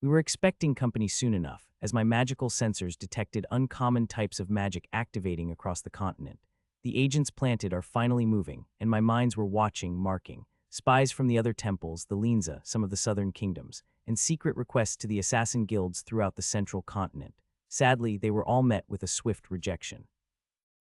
We were expecting company soon enough, as my magical sensors detected uncommon types of magic activating across the continent. The agents planted are finally moving, and my minds were watching, marking. Spies from the other temples, the Linza, some of the southern kingdoms, and secret requests to the assassin guilds throughout the central continent. Sadly, they were all met with a swift rejection.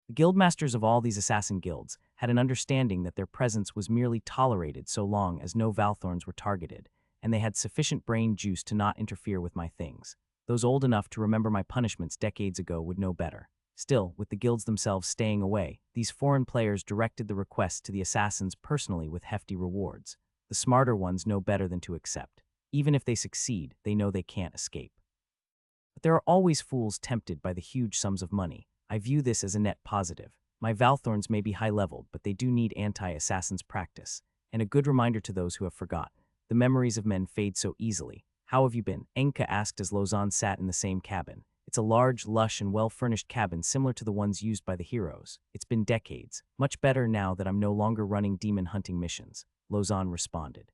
The guildmasters of all these assassin guilds had an understanding that their presence was merely tolerated so long as no Valthorns were targeted, and they had sufficient brain juice to not interfere with my things. Those old enough to remember my punishments decades ago would know better. Still, with the guilds themselves staying away, these foreign players directed the requests to the assassins personally with hefty rewards. The smarter ones know better than to accept. Even if they succeed, they know they can't escape. But there are always fools tempted by the huge sums of money. I view this as a net positive. My Valthorns may be high-leveled, but they do need anti-assassins practice. And a good reminder to those who have forgot. The memories of men fade so easily. How have you been? Enka asked as Lausanne sat in the same cabin. It's a large, lush, and well-furnished cabin similar to the ones used by the heroes. It's been decades. Much better now that I'm no longer running demon hunting missions, Lausanne responded.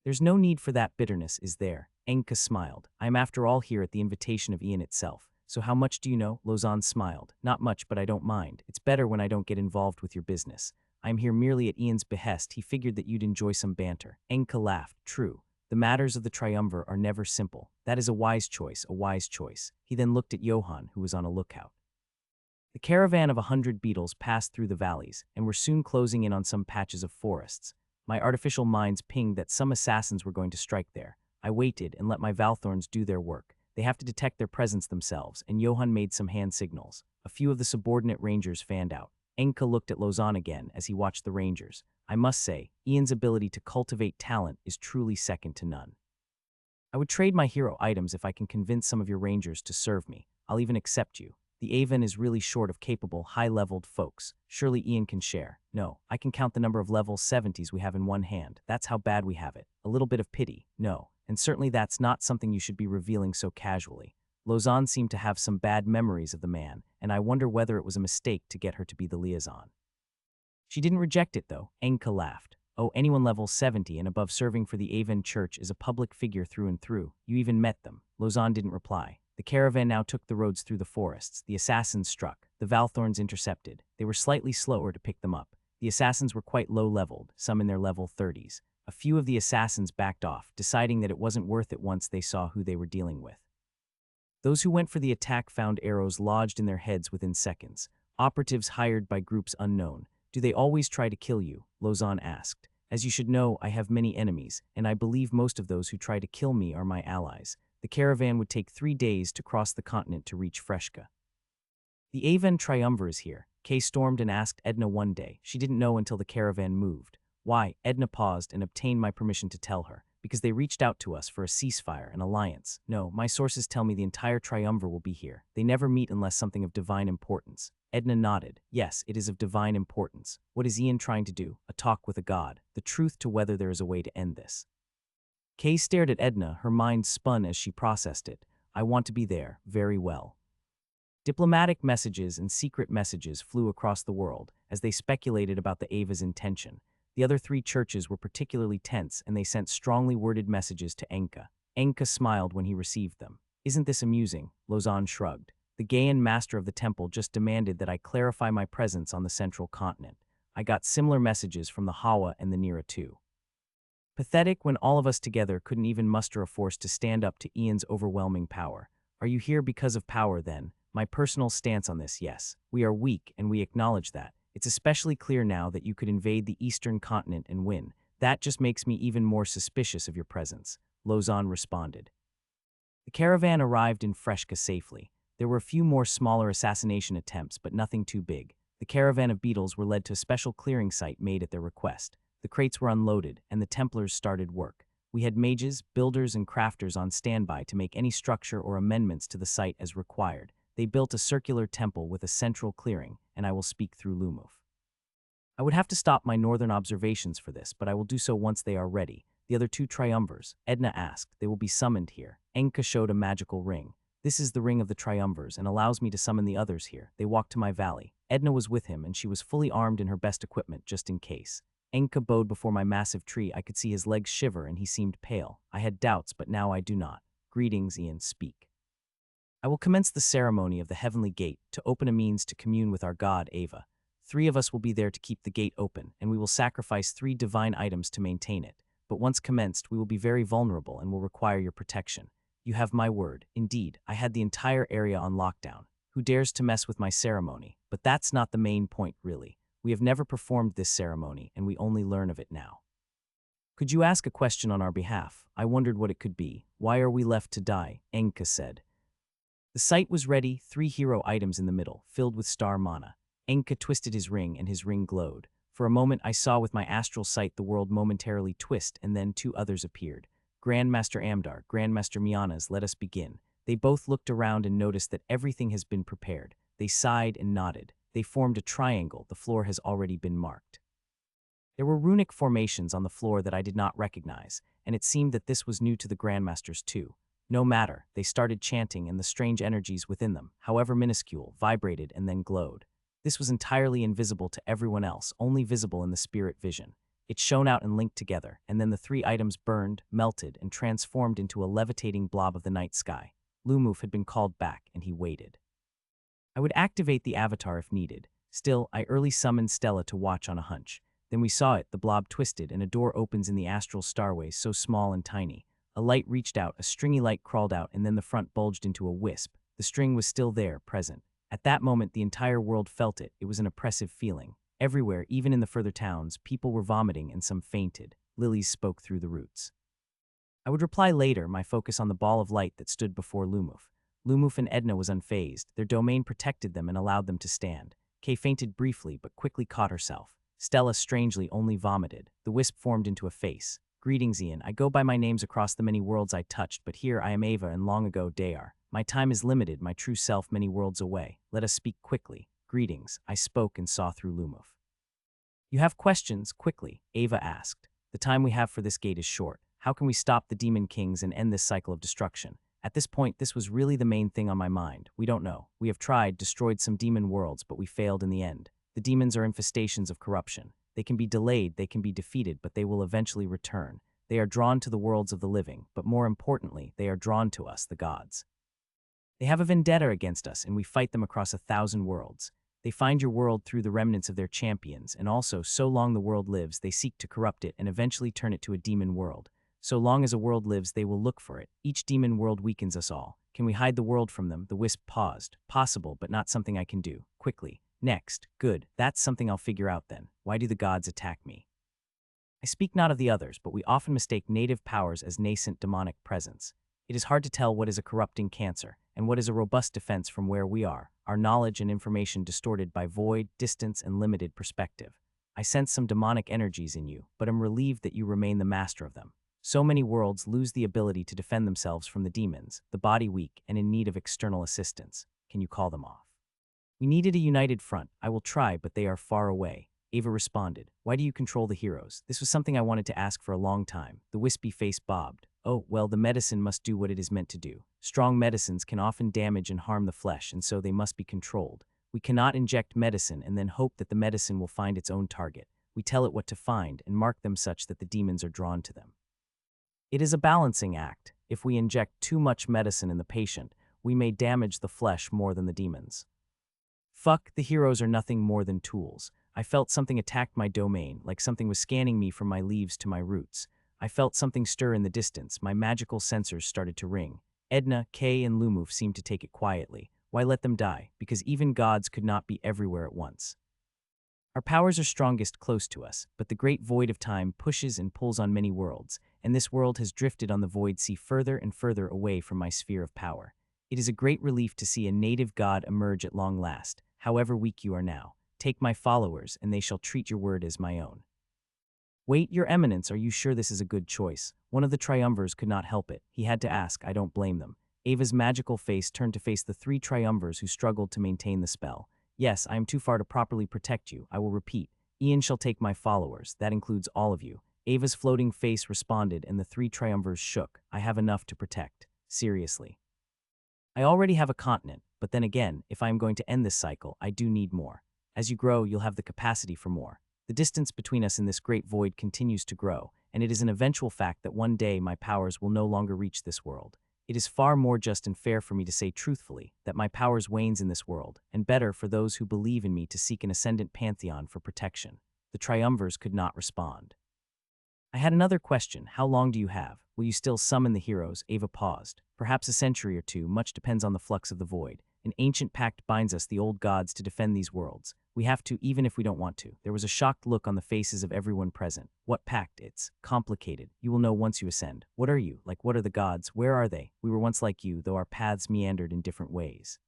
There's no need for that bitterness, is there? Enka smiled. I am after all here at the invitation of Ian itself. So how much do you know? Lausanne smiled. Not much, but I don't mind. It's better when I don't get involved with your business. I am here merely at Ian's behest. He figured that you'd enjoy some banter. Enka laughed. True. The matters of the triumvir are never simple. That is a wise choice, a wise choice. He then looked at Johann, who was on a lookout. The caravan of 100 beetles passed through the valleys, and were soon closing in on some patches of forests. My artificial minds pinged that some assassins were going to strike there. I waited and let my Valthorns do their work. They have to detect their presence themselves, and Johann made some hand signals. A few of the subordinate rangers fanned out. Enka looked at Lausanne again as he watched the rangers. I must say, Ian's ability to cultivate talent is truly second to none. I would trade my hero items if I can convince some of your rangers to serve me. I'll even accept you. The Avon is really short of capable, high-leveled folks. Surely Ian can share. No, I can count the number of level 70s we have in one hand. That's how bad we have it. A little bit of pity. No. And certainly that's not something you should be revealing so casually. Lausanne seemed to have some bad memories of the man, and I wonder whether it was a mistake to get her to be the liaison. She didn't reject it, though. Enka laughed. Oh, anyone level 70 and above serving for the Avon Church is a public figure through and through. You even met them. Lausanne didn't reply. The caravan now took the roads through the forests. The assassins struck. The Valthorns intercepted. They were slightly slower to pick them up. The assassins were quite low-leveled, some in their level 30s. A few of the assassins backed off, deciding that it wasn't worth it once they saw who they were dealing with. Those who went for the attack found arrows lodged in their heads within seconds. Operatives hired by groups unknown. Do they always try to kill you? Lausanne asked. As you should know, I have many enemies, and I believe most of those who try to kill me are my allies. The caravan would take 3 days to cross the continent to reach Freshka. The Avon triumvir is here. Kay stormed and asked Edna one day. She didn't know until the caravan moved. Why? Edna paused and obtained my permission to tell her. Because they reached out to us for a ceasefire, an alliance. No, my sources tell me the entire triumvir will be here. They never meet unless something of divine importance. Edna nodded. Yes, it is of divine importance. What is Ian trying to do? A talk with a god. The truth to whether there is a way to end this. Kay stared at Edna, her mind spun as she processed it. I want to be there. Very well. Diplomatic messages and secret messages flew across the world as they speculated about the Ava's intention. The other 3 churches were particularly tense, and they sent strongly worded messages to Enka. Enka smiled when he received them. Isn't this amusing? Lausanne shrugged. The Gaian master of the temple just demanded that I clarify my presence on the central continent. I got similar messages from the Hawa and the Nira too. Pathetic when all of us together couldn't even muster a force to stand up to Ian's overwhelming power. Are you here because of power, then? My personal stance on this, yes. We are weak, and we acknowledge that. It's especially clear now that you could invade the eastern continent and win. That just makes me even more suspicious of your presence. Lausanne responded. The caravan arrived in Freshka safely. There were a few more smaller assassination attempts, but nothing too big. The caravan of beetles were led to a special clearing site made at their request. The crates were unloaded, and the Templars started work. We had mages, builders, and crafters on standby to make any structure or amendments to the site as required. They built a circular temple with a central clearing, and I will speak through Lumov. I would have to stop my northern observations for this, but I will do so once they are ready. The other 2 triumvirs, Edna asked. They will be summoned here. Enka showed a magical ring. This is the ring of the triumvirs and allows me to summon the others here. They walked to my valley. Edna was with him, and she was fully armed in her best equipment, just in case. Enka bowed before my massive tree. I could see his legs shiver, and he seemed pale. I had doubts, but now I do not. Greetings, Ian. Speak. I will commence the ceremony of the heavenly gate to open a means to commune with our god, Ava. 3 of us will be there to keep the gate open, and we will sacrifice 3 divine items to maintain it. But once commenced, we will be very vulnerable and will require your protection. You have my word. Indeed, I had the entire area on lockdown. Who dares to mess with my ceremony? But that's not the main point, really. We have never performed this ceremony, and we only learn of it now. Could you ask a question on our behalf? I wondered what it could be. Why are we left to die? Enka said. The site was ready, 3 hero items in the middle, filled with star mana. Enka twisted his ring, and his ring glowed. For a moment I saw with my astral sight the world momentarily twist, and then 2 others appeared. Grandmaster Amdar, Grandmaster Mianas, let us begin. They both looked around and noticed that everything has been prepared. They sighed and nodded. They formed a triangle. The floor has already been marked. There were runic formations on the floor that I did not recognize, and it seemed that this was new to the Grandmasters too. No matter, they started chanting, and the strange energies within them, however minuscule, vibrated and then glowed. This was entirely invisible to everyone else, only visible in the spirit vision. It shone out and linked together, and then the three items burned, melted, and transformed into a levitating blob of the night sky. Lumuf had been called back, and he waited. I would activate the avatar if needed. Still, I early summoned Stella to watch on a hunch. Then we saw it, the blob twisted, and a door opens in the astral starways so small and tiny. A light reached out, a stringy light crawled out, and then the front bulged into a wisp. The string was still there, present. At that moment, the entire world felt it. It was an oppressive feeling. Everywhere, even in the further towns, people were vomiting and some fainted. Lilies spoke through the roots. I would reply later, my focus on the ball of light that stood before Lumuf. Lumuf and Edna was unfazed. Their domain protected them and allowed them to stand. Kay fainted briefly, but quickly caught herself. Stella strangely only vomited. The wisp formed into a face. Greetings, Ian. I go by my names across the many worlds I touched, but here I am Ava and long ago Dayar. My time is limited, my true self many worlds away. Let us speak quickly. Greetings. I spoke and saw through Lumuf. You have questions? Quickly, Ava asked. The time we have for this gate is short. How can we stop the Demon Kings and end this cycle of destruction? At this point, this was really the main thing on my mind. We don't know. We have tried, destroyed some demon worlds, but we failed in the end. The demons are infestations of corruption. They can be delayed, they can be defeated, but they will eventually return. They are drawn to the worlds of the living, but more importantly, they are drawn to us, the gods. They have a vendetta against us, and we fight them across 1,000 worlds. They find your world through the remnants of their champions, and also, so long the world lives, they seek to corrupt it and eventually turn it to a demon world. So long as a world lives, they will look for it. Each demon world weakens us all. Can we hide the world from them? The wisp paused. Possible, but not something I can do. Quickly. Next. Good. That's something I'll figure out then. Why do the gods attack me? I speak not of the others, but we often mistake native powers as nascent demonic presence. It is hard to tell what is a corrupting cancer and what is a robust defense from where we are, our knowledge and information distorted by void, distance, and limited perspective. I sense some demonic energies in you, but am relieved that you remain the master of them. So many worlds lose the ability to defend themselves from the demons, the body weak and in need of external assistance. Can you call them off? We needed a united front. I will try, but they are far away. Ava responded. Why do you control the heroes? This was something I wanted to ask for a long time. The wispy face bobbed. Oh, well, the medicine must do what it is meant to do. Strong medicines can often damage and harm the flesh, and so they must be controlled. We cannot inject medicine and then hope that the medicine will find its own target. We tell it what to find and mark them such that the demons are drawn to them. It is a balancing act. If we inject too much medicine in the patient, we may damage the flesh more than the demons. Fuck, the heroes are nothing more than tools. I felt something attacked my domain, like something was scanning me from my leaves to my roots. I felt something stir in the distance. My magical sensors started to ring. Edna, Kay, and Lumuf seemed to take it quietly. Why let them die? Because even gods could not be everywhere at once. Our powers are strongest close to us, but the great void of time pushes and pulls on many worlds, and this world has drifted on the void sea further and further away from my sphere of power. It is a great relief to see a native god emerge at long last, however weak you are now. Take my followers, and they shall treat your word as my own. Wait, your eminence, are you sure this is a good choice? One of the triumvirs could not help it. He had to ask. I don't blame them. Ava's magical face turned to face the three triumvirs who struggled to maintain the spell. Yes, I am too far to properly protect you. I will repeat. Ian shall take my followers. That includes all of you. Ava's floating face responded, and the three triumvirs shook. I have enough to protect. Seriously. I already have a continent, but then again, if I am going to end this cycle, I do need more. As you grow, you'll have the capacity for more. The distance between us in this great void continues to grow, and it is an eventual fact that one day my powers will no longer reach this world. It is far more just and fair for me to say truthfully that my powers wanes in this world, and better for those who believe in me to seek an ascendant pantheon for protection. The triumvirs could not respond. I had another question. How long do you have? Will you still summon the heroes? Ava paused. Perhaps a century or two, much depends on the flux of the void. An ancient pact binds us, the old gods, to defend these worlds. We have to, even if we don't want to. There was a shocked look on the faces of everyone present. What pact? It's complicated. You will know once you ascend. What are you? Like, what are the gods? Where are they? We were once like you, though our paths meandered in different ways.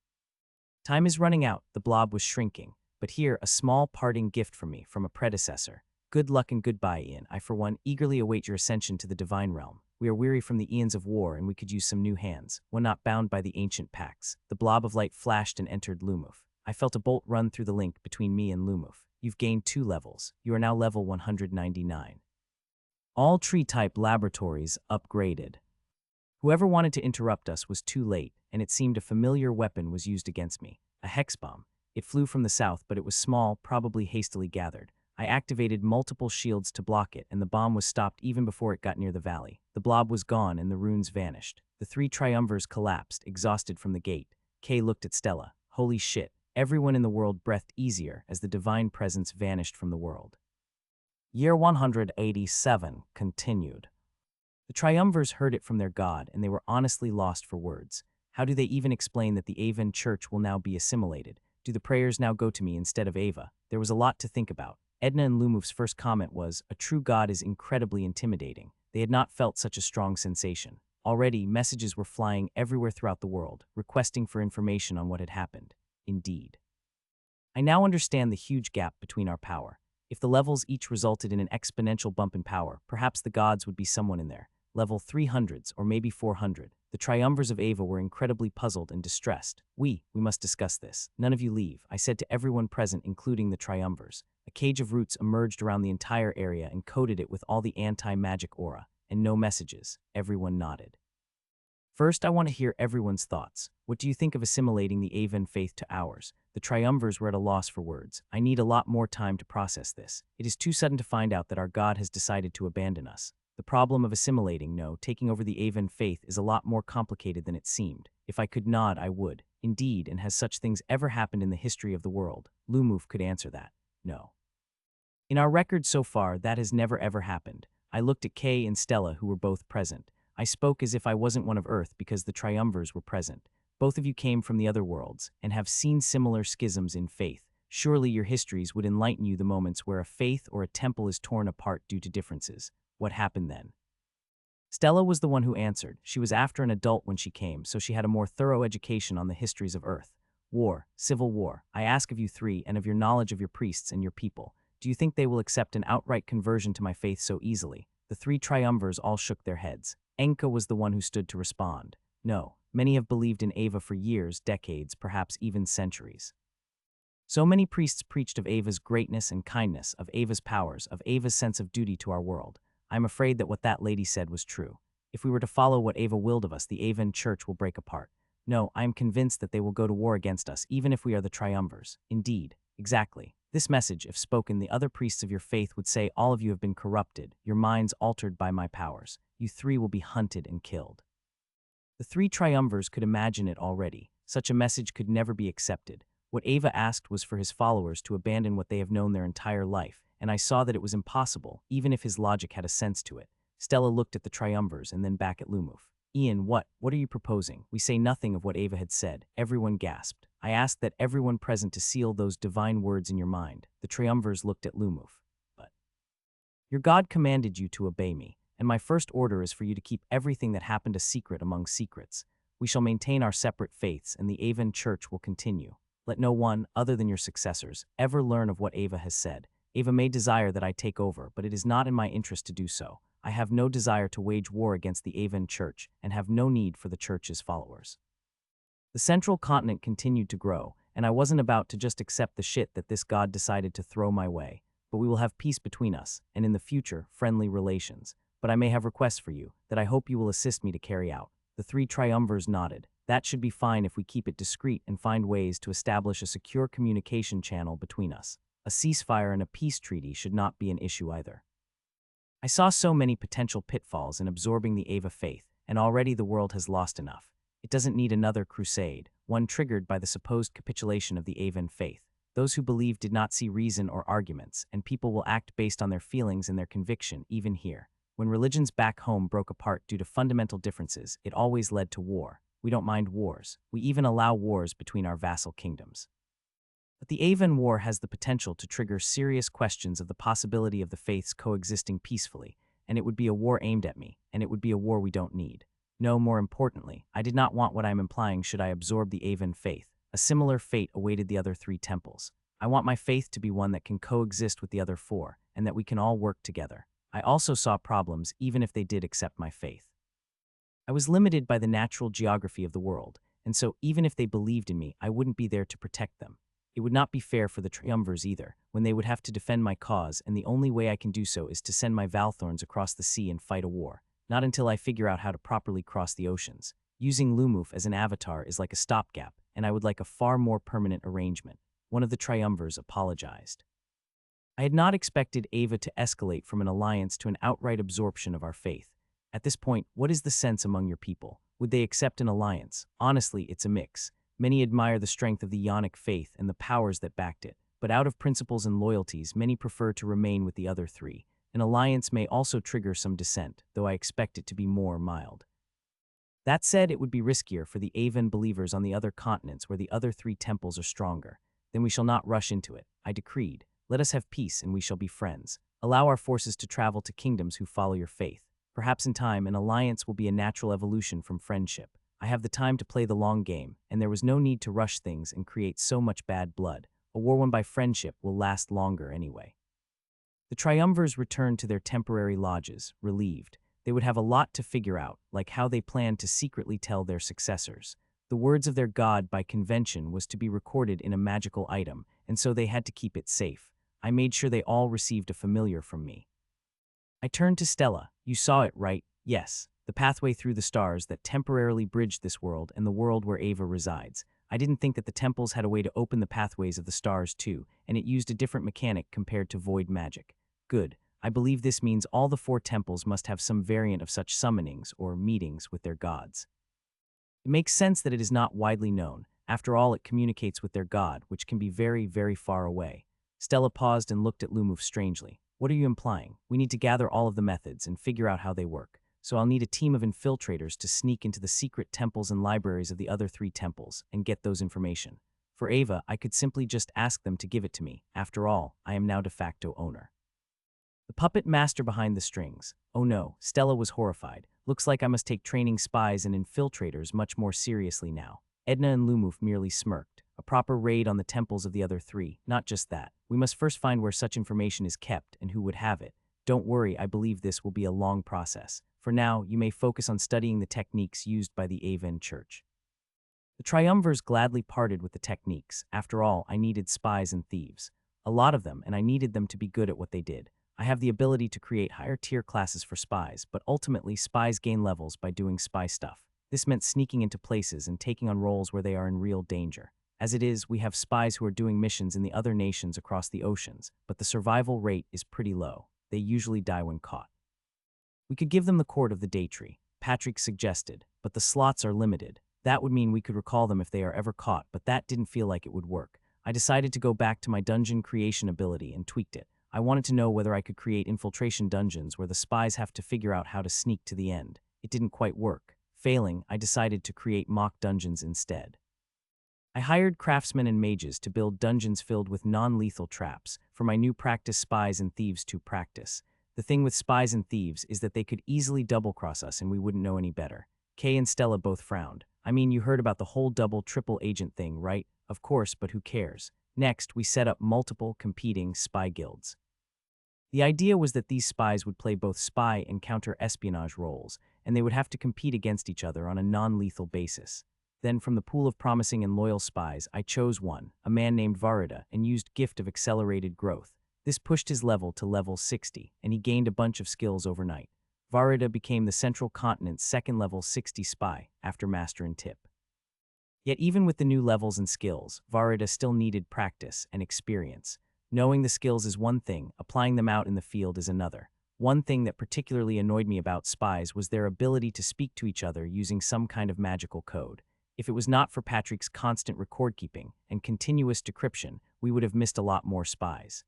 Time is running out. The blob was shrinking. But here, a small parting gift from me, from a predecessor. Good luck and goodbye, Ian. I, for one, eagerly await your ascension to the divine realm. We are weary from the eons of war, and we could use some new hands, one not bound by the ancient pacts. The blob of light flashed and entered Lumuf. I felt a bolt run through the link between me and Lumuf. You've gained 2 levels. You are now level 199. All tree-type laboratories upgraded. Whoever wanted to interrupt us was too late, and it seemed a familiar weapon was used against me. A hex bomb. It flew from the south, but it was small, probably hastily gathered. I I activated multiple shields to block it, and the bomb was stopped even before it got near the valley. The blob was gone, and the runes vanished. The three triumvirs collapsed, exhausted from the gate. Kay looked at Stella. Holy shit. Everyone in the world breathed easier as the divine presence vanished from the world. Year 187 continued. The triumvirs heard it from their god, and they were honestly lost for words. How do they even explain that the Avan church will now be assimilated? Do the prayers now go to me instead of Ava? There was a lot to think about. Edna and Lumuf's first comment was, "A true god is incredibly intimidating." They had not felt such a strong sensation. Already, messages were flying everywhere throughout the world, requesting for information on what had happened. Indeed. I now understand the huge gap between our power. If the levels each resulted in an exponential bump in power, perhaps the gods would be someone in there. Level 300s or maybe 400. The triumvirs of Ava were incredibly puzzled and distressed. We must discuss this. None of you leave, I said to everyone present, including the triumvirs. A cage of roots emerged around the entire area and coated it with all the anti-magic aura. And no messages. Everyone nodded. First, I want to hear everyone's thoughts. What do you think of assimilating the Avan faith to ours? The triumvirs were at a loss for words. I need a lot more time to process this. It is too sudden to find out that our god has decided to abandon us. The problem of assimilating, taking over the Avan faith is a lot more complicated than it seemed. If I could nod, I would. Indeed, and has such things ever happened in the history of the world? Lumuf could answer that. No. In our record so far, that has never ever happened. I looked at Kay and Stella, who were both present. I spoke as if I wasn't one of Earth because the triumvirs were present. Both of you came from the other worlds and have seen similar schisms in faith. Surely your histories would enlighten you the moments where a faith or a temple is torn apart due to differences. What happened then? Stella was the one who answered. She was after an adult when she came, so she had a more thorough education on the histories of Earth. War, civil war. I ask of you three and of your knowledge of your priests and your people. Do you think they will accept an outright conversion to my faith so easily? The three triumvirs all shook their heads. Enka was the one who stood to respond. No, many have believed in Ava for years, decades, perhaps even centuries. So many priests preached of Ava's greatness and kindness, of Ava's powers, of Ava's sense of duty to our world. I'm afraid that what that lady said was true. If we were to follow what Ava willed of us, the Avan church will break apart. No, I am convinced that they will go to war against us, even if we are the triumvirs. Indeed, exactly. This message, if spoken, the other priests of your faith would say, all of you have been corrupted, your minds altered by my powers. You three will be hunted and killed. The three triumvirs could imagine it already. Such a message could never be accepted. What Ava asked was for his followers to abandon what they have known their entire life, and I saw that it was impossible, even if his logic had a sense to it. Stella looked at the triumvirs and then back at Lumuf. Ian, what are you proposing? We say nothing of what Ava had said. Everyone gasped. I asked that everyone present to seal those divine words in your mind. The triumvirs looked at Lumuf. But your god commanded you to obey me, and my first order is for you to keep everything that happened a secret among secrets. We shall maintain our separate faiths, and the Avan church will continue. Let no one, other than your successors, ever learn of what Ava has said. Ava may desire that I take over, but it is not in my interest to do so. I have no desire to wage war against the Avan church, and have no need for the church's followers. The central continent continued to grow, and I wasn't about to just accept the shit that this god decided to throw my way. But we will have peace between us, and in the future, friendly relations. But I may have requests for you, that I hope you will assist me to carry out. The three triumvirs nodded. That should be fine if we keep it discreet and find ways to establish a secure communication channel between us. A ceasefire and a peace treaty should not be an issue either. I saw so many potential pitfalls in absorbing the Ava faith, and already the world has lost enough. It doesn't need another crusade, one triggered by the supposed capitulation of the Avan faith. Those who believe did not see reason or arguments, and people will act based on their feelings and their conviction, even here. When religions back home broke apart due to fundamental differences, it always led to war. We don't mind wars. We even allow wars between our vassal kingdoms. But the Avan War has the potential to trigger serious questions of the possibility of the faiths coexisting peacefully, and it would be a war aimed at me, and it would be a war we don't need. No, more importantly, I did not want what I am implying should I absorb the Avan faith. A similar fate awaited the other three temples. I want my faith to be one that can coexist with the other four, and that we can all work together. I also saw problems even if they did accept my faith. I was limited by the natural geography of the world, and so even if they believed in me, I wouldn't be there to protect them. It would not be fair for the triumvirs either, when they would have to defend my cause, and the only way I can do so is to send my Valthorns across the sea and fight a war. Not until I figure out how to properly cross the oceans. Using Lumuf as an avatar is like a stopgap, and I would like a far more permanent arrangement. One of the triumvirs apologized. I had not expected Ava to escalate from an alliance to an outright absorption of our faith. At this point, what is the sense among your people? Would they accept an alliance? Honestly, it's a mix. Many admire the strength of the Yonic faith and the powers that backed it, but out of principles and loyalties, many prefer to remain with the other three. An alliance may also trigger some dissent, though I expect it to be more mild. That said, it would be riskier for the Avan believers on the other continents where the other three temples are stronger. Then we shall not rush into it, I decreed. Let us have peace and we shall be friends. Allow our forces to travel to kingdoms who follow your faith. Perhaps in time, an alliance will be a natural evolution from friendship. I have the time to play the long game, and there was no need to rush things and create so much bad blood. A war won by friendship will last longer anyway. The triumvirs returned to their temporary lodges, relieved. They would have a lot to figure out, like how they planned to secretly tell their successors. The words of their god by convention was to be recorded in a magical item, and so they had to keep it safe. I made sure they all received a familiar from me. I turned to Stella. You saw it, right? Yes. The pathway through the stars that temporarily bridged this world and the world where Ava resides. I didn't think that the temples had a way to open the pathways of the stars too, and it used a different mechanic compared to void magic. Good. I believe this means all the 4 temples must have some variant of such summonings or meetings with their gods. It makes sense that it is not widely known. After all, it communicates with their god, which can be very, very far away. Stella paused and looked at Lumuf strangely. What are you implying? We need to gather all of the methods and figure out how they work. So I'll need a team of infiltrators to sneak into the secret temples and libraries of the other 3 temples and get those information. For Ava, I could simply just ask them to give it to me. After all, I am now de facto owner. The puppet master behind the strings. Oh no, Stella was horrified. Looks like I must take training spies and infiltrators much more seriously now. Edna and Lumuf merely smirked. A proper raid on the temples of the other 3. Not just that. We must first find where such information is kept and who would have it. Don't worry, I believe this will be a long process. For now, you may focus on studying the techniques used by the Avan Church. The triumvirs gladly parted with the techniques. After all, I needed spies and thieves. A lot of them, and I needed them to be good at what they did. I have the ability to create higher tier classes for spies, but ultimately spies gain levels by doing spy stuff. This meant sneaking into places and taking on roles where they are in real danger. As it is, we have spies who are doing missions in the other nations across the oceans, but the survival rate is pretty low. They usually die when caught. We could give them the Court of the Daytree, Patrick suggested, but the slots are limited. That would mean we could recall them if they are ever caught, but that didn't feel like it would work. I decided to go back to my dungeon creation ability and tweaked it. I wanted to know whether I could create infiltration dungeons where the spies have to figure out how to sneak to the end. It didn't quite work. Failing, I decided to create mock dungeons instead. I hired craftsmen and mages to build dungeons filled with non-lethal traps for my new practice spies and thieves to practice. The thing with spies and thieves is that they could easily double-cross us and we wouldn't know any better. Kay and Stella both frowned. I mean, you heard about the whole double-triple agent thing, right? Of course, but who cares? Next, we set up multiple competing spy guilds. The idea was that these spies would play both spy and counter-espionage roles, and they would have to compete against each other on a non-lethal basis. Then, from the pool of promising and loyal spies, I chose one, a man named Varida, and used Gift of Accelerated Growth. This pushed his level to level 60, and he gained a bunch of skills overnight. Varida became the Central Continent's second level 60 spy, after Master and Tip. Yet even with the new levels and skills, Varida still needed practice and experience. Knowing the skills is one thing, applying them out in the field is another. One thing that particularly annoyed me about spies was their ability to speak to each other using some kind of magical code. If it was not for Patrick's constant record-keeping and continuous decryption, we would have missed a lot more spies.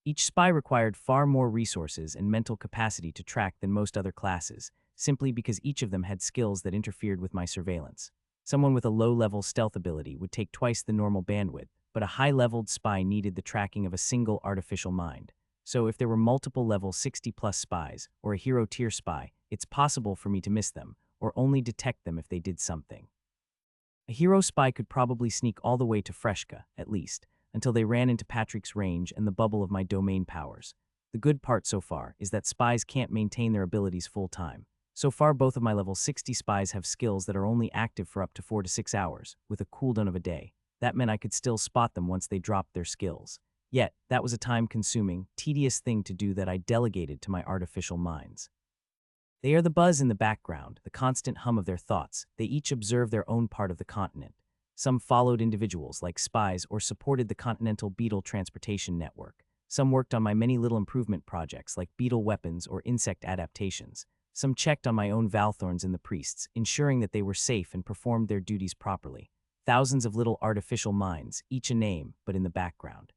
Each spy required far more resources and mental capacity to track than most other classes, simply because each of them had skills that interfered with my surveillance. Someone with a low-level stealth ability would take twice the normal bandwidth, but a high-leveled spy needed the tracking of a single artificial mind. So if there were multiple level 60-plus spies, or a hero-tier spy, it's possible for me to miss them, or only detect them if they did something. A hero spy could probably sneak all the way to Freshka, at least, until they ran into Patrick's range and the bubble of my domain powers. The good part so far is that spies can't maintain their abilities full-time. So far, both of my level 60 spies have skills that are only active for up to 4 to 6 hours, with a cooldown of a day. That meant I could still spot them once they dropped their skills. Yet, that was a time-consuming, tedious thing to do that I delegated to my artificial minds. They are the buzz in the background, the constant hum of their thoughts. They each observe their own part of the continent. Some followed individuals like spies or supported the Continental Beetle Transportation Network. Some worked on my many little improvement projects like beetle weapons or insect adaptations. Some checked on my own Valthorns and the priests, ensuring that they were safe and performed their duties properly. Thousands of little artificial minds, each a name, but in the background.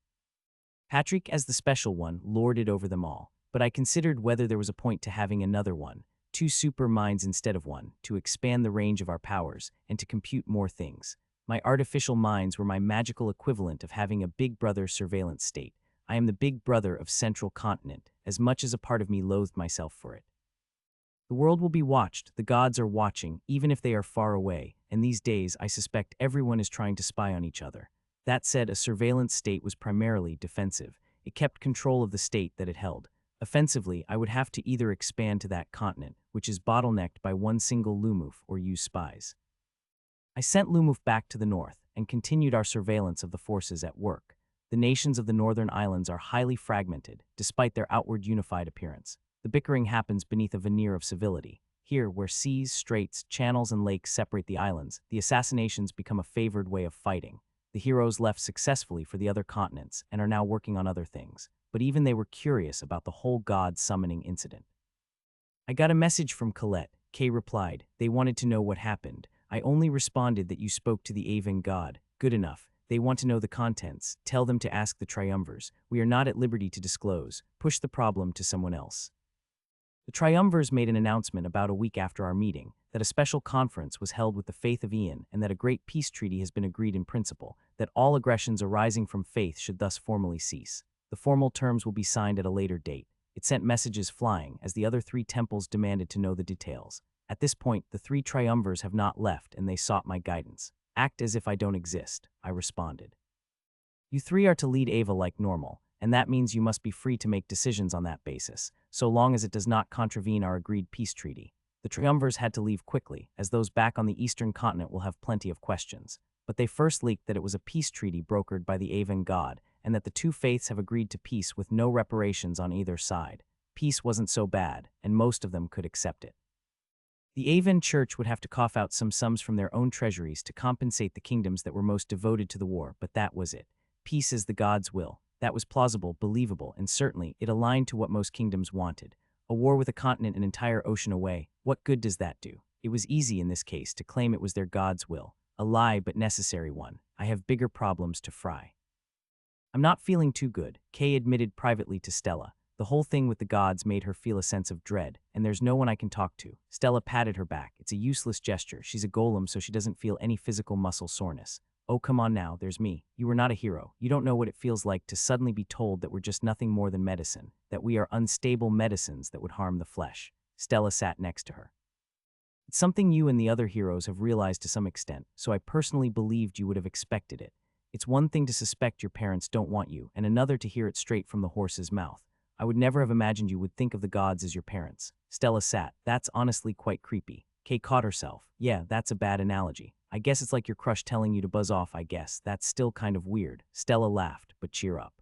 Patrick, as the special one, lorded over them all, but I considered whether there was a point to having another one, two super minds instead of one, to expand the range of our powers and to compute more things. My artificial minds were my magical equivalent of having a Big Brother surveillance state. I am the Big Brother of Central Continent, as much as a part of me loathed myself for it. The world will be watched, the gods are watching, even if they are far away, and these days I suspect everyone is trying to spy on each other. That said, a surveillance state was primarily defensive. It kept control of the state that it held. Offensively, I would have to either expand to that continent, which is bottlenecked by one single Lumuf, or use spies. I sent Lumuf back to the north and continued our surveillance of the forces at work. The nations of the northern islands are highly fragmented, despite their outward unified appearance. The bickering happens beneath a veneer of civility. Here, where seas, straits, channels, and lakes separate the islands, the assassinations become a favored way of fighting. The heroes left successfully for the other continents and are now working on other things, but even they were curious about the whole god summoning incident. I got a message from Colette. Kay replied. They wanted to know what happened. I only responded that you spoke to the Aven god. Good enough. They want to know the contents. Tell them to ask the triumvirs. We are not at liberty to disclose. Push the problem to someone else. The triumvirs made an announcement about a week after our meeting that a special conference was held with the faith of Ian and that a great peace treaty has been agreed in principle, that all aggressions arising from faith should thus formally cease. The formal terms will be signed at a later date. It sent messages flying as the other three temples demanded to know the details. At this point, the three triumvirs have not left and they sought my guidance. Act as if I don't exist, I responded. You three are to lead Ava like normal, and that means you must be free to make decisions on that basis, so long as it does not contravene our agreed peace treaty. The triumvirs had to leave quickly, as those back on the eastern continent will have plenty of questions. But they first leaked that it was a peace treaty brokered by the Aven god, and that the two faiths have agreed to peace with no reparations on either side. Peace wasn't so bad, and most of them could accept it. The Aven church would have to cough out some sums from their own treasuries to compensate the kingdoms that were most devoted to the war, but that was it. Peace is the god's will. That was plausible, believable, and certainly it aligned to what most kingdoms wanted. A war with a continent an entire ocean away, what good does that do? It was easy in this case to claim it was their god's will. A lie but necessary one. I have bigger problems to fry. I'm not feeling too good, Kay admitted privately to Stella. The whole thing with the gods made her feel a sense of dread, and there's no one I can talk to. Stella patted her back. It's a useless gesture. She's a golem, so she doesn't feel any physical muscle soreness. Oh, come on now, there's me. You are not a hero. You don't know what it feels like to suddenly be told that we're just nothing more than medicine, that we are unstable medicines that would harm the flesh. Stella sat next to her. It's something you and the other heroes have realized to some extent, so I personally believed you would have expected it. It's one thing to suspect your parents don't want you, and another to hear it straight from the horse's mouth. I would never have imagined you would think of the gods as your parents. Stella sat. That's honestly quite creepy. Kay caught herself. Yeah, that's a bad analogy. I guess it's like your crush telling you to buzz off, I guess. That's still kind of weird. Stella laughed, but cheer up.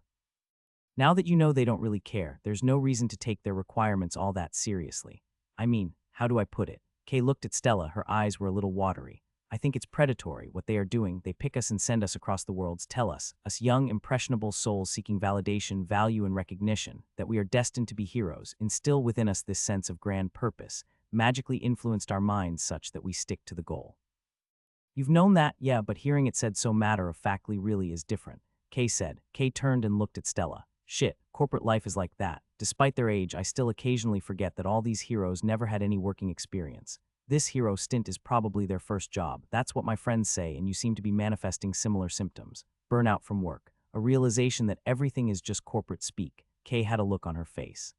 Now that you know they don't really care, there's no reason to take their requirements all that seriously. I mean, how do I put it? Kay looked at Stella, her eyes were a little watery. I think it's predatory, what they are doing. They pick us and send us across the worlds, tell us young, impressionable souls seeking validation, value, and recognition, that we are destined to be heroes, instill within us this sense of grand purpose, magically influenced our minds such that we stick to the goal. You've known that, yeah, but hearing it said so matter-of-factly really is different, Kay said. Kay turned and looked at Stella. Shit, corporate life is like that. Despite their age, I still occasionally forget that all these heroes never had any working experience. This hero stint is probably their first job. That's what my friends say, and you seem to be manifesting similar symptoms. Burnout from work. A realization that everything is just corporate speak. Kay had a look on her face.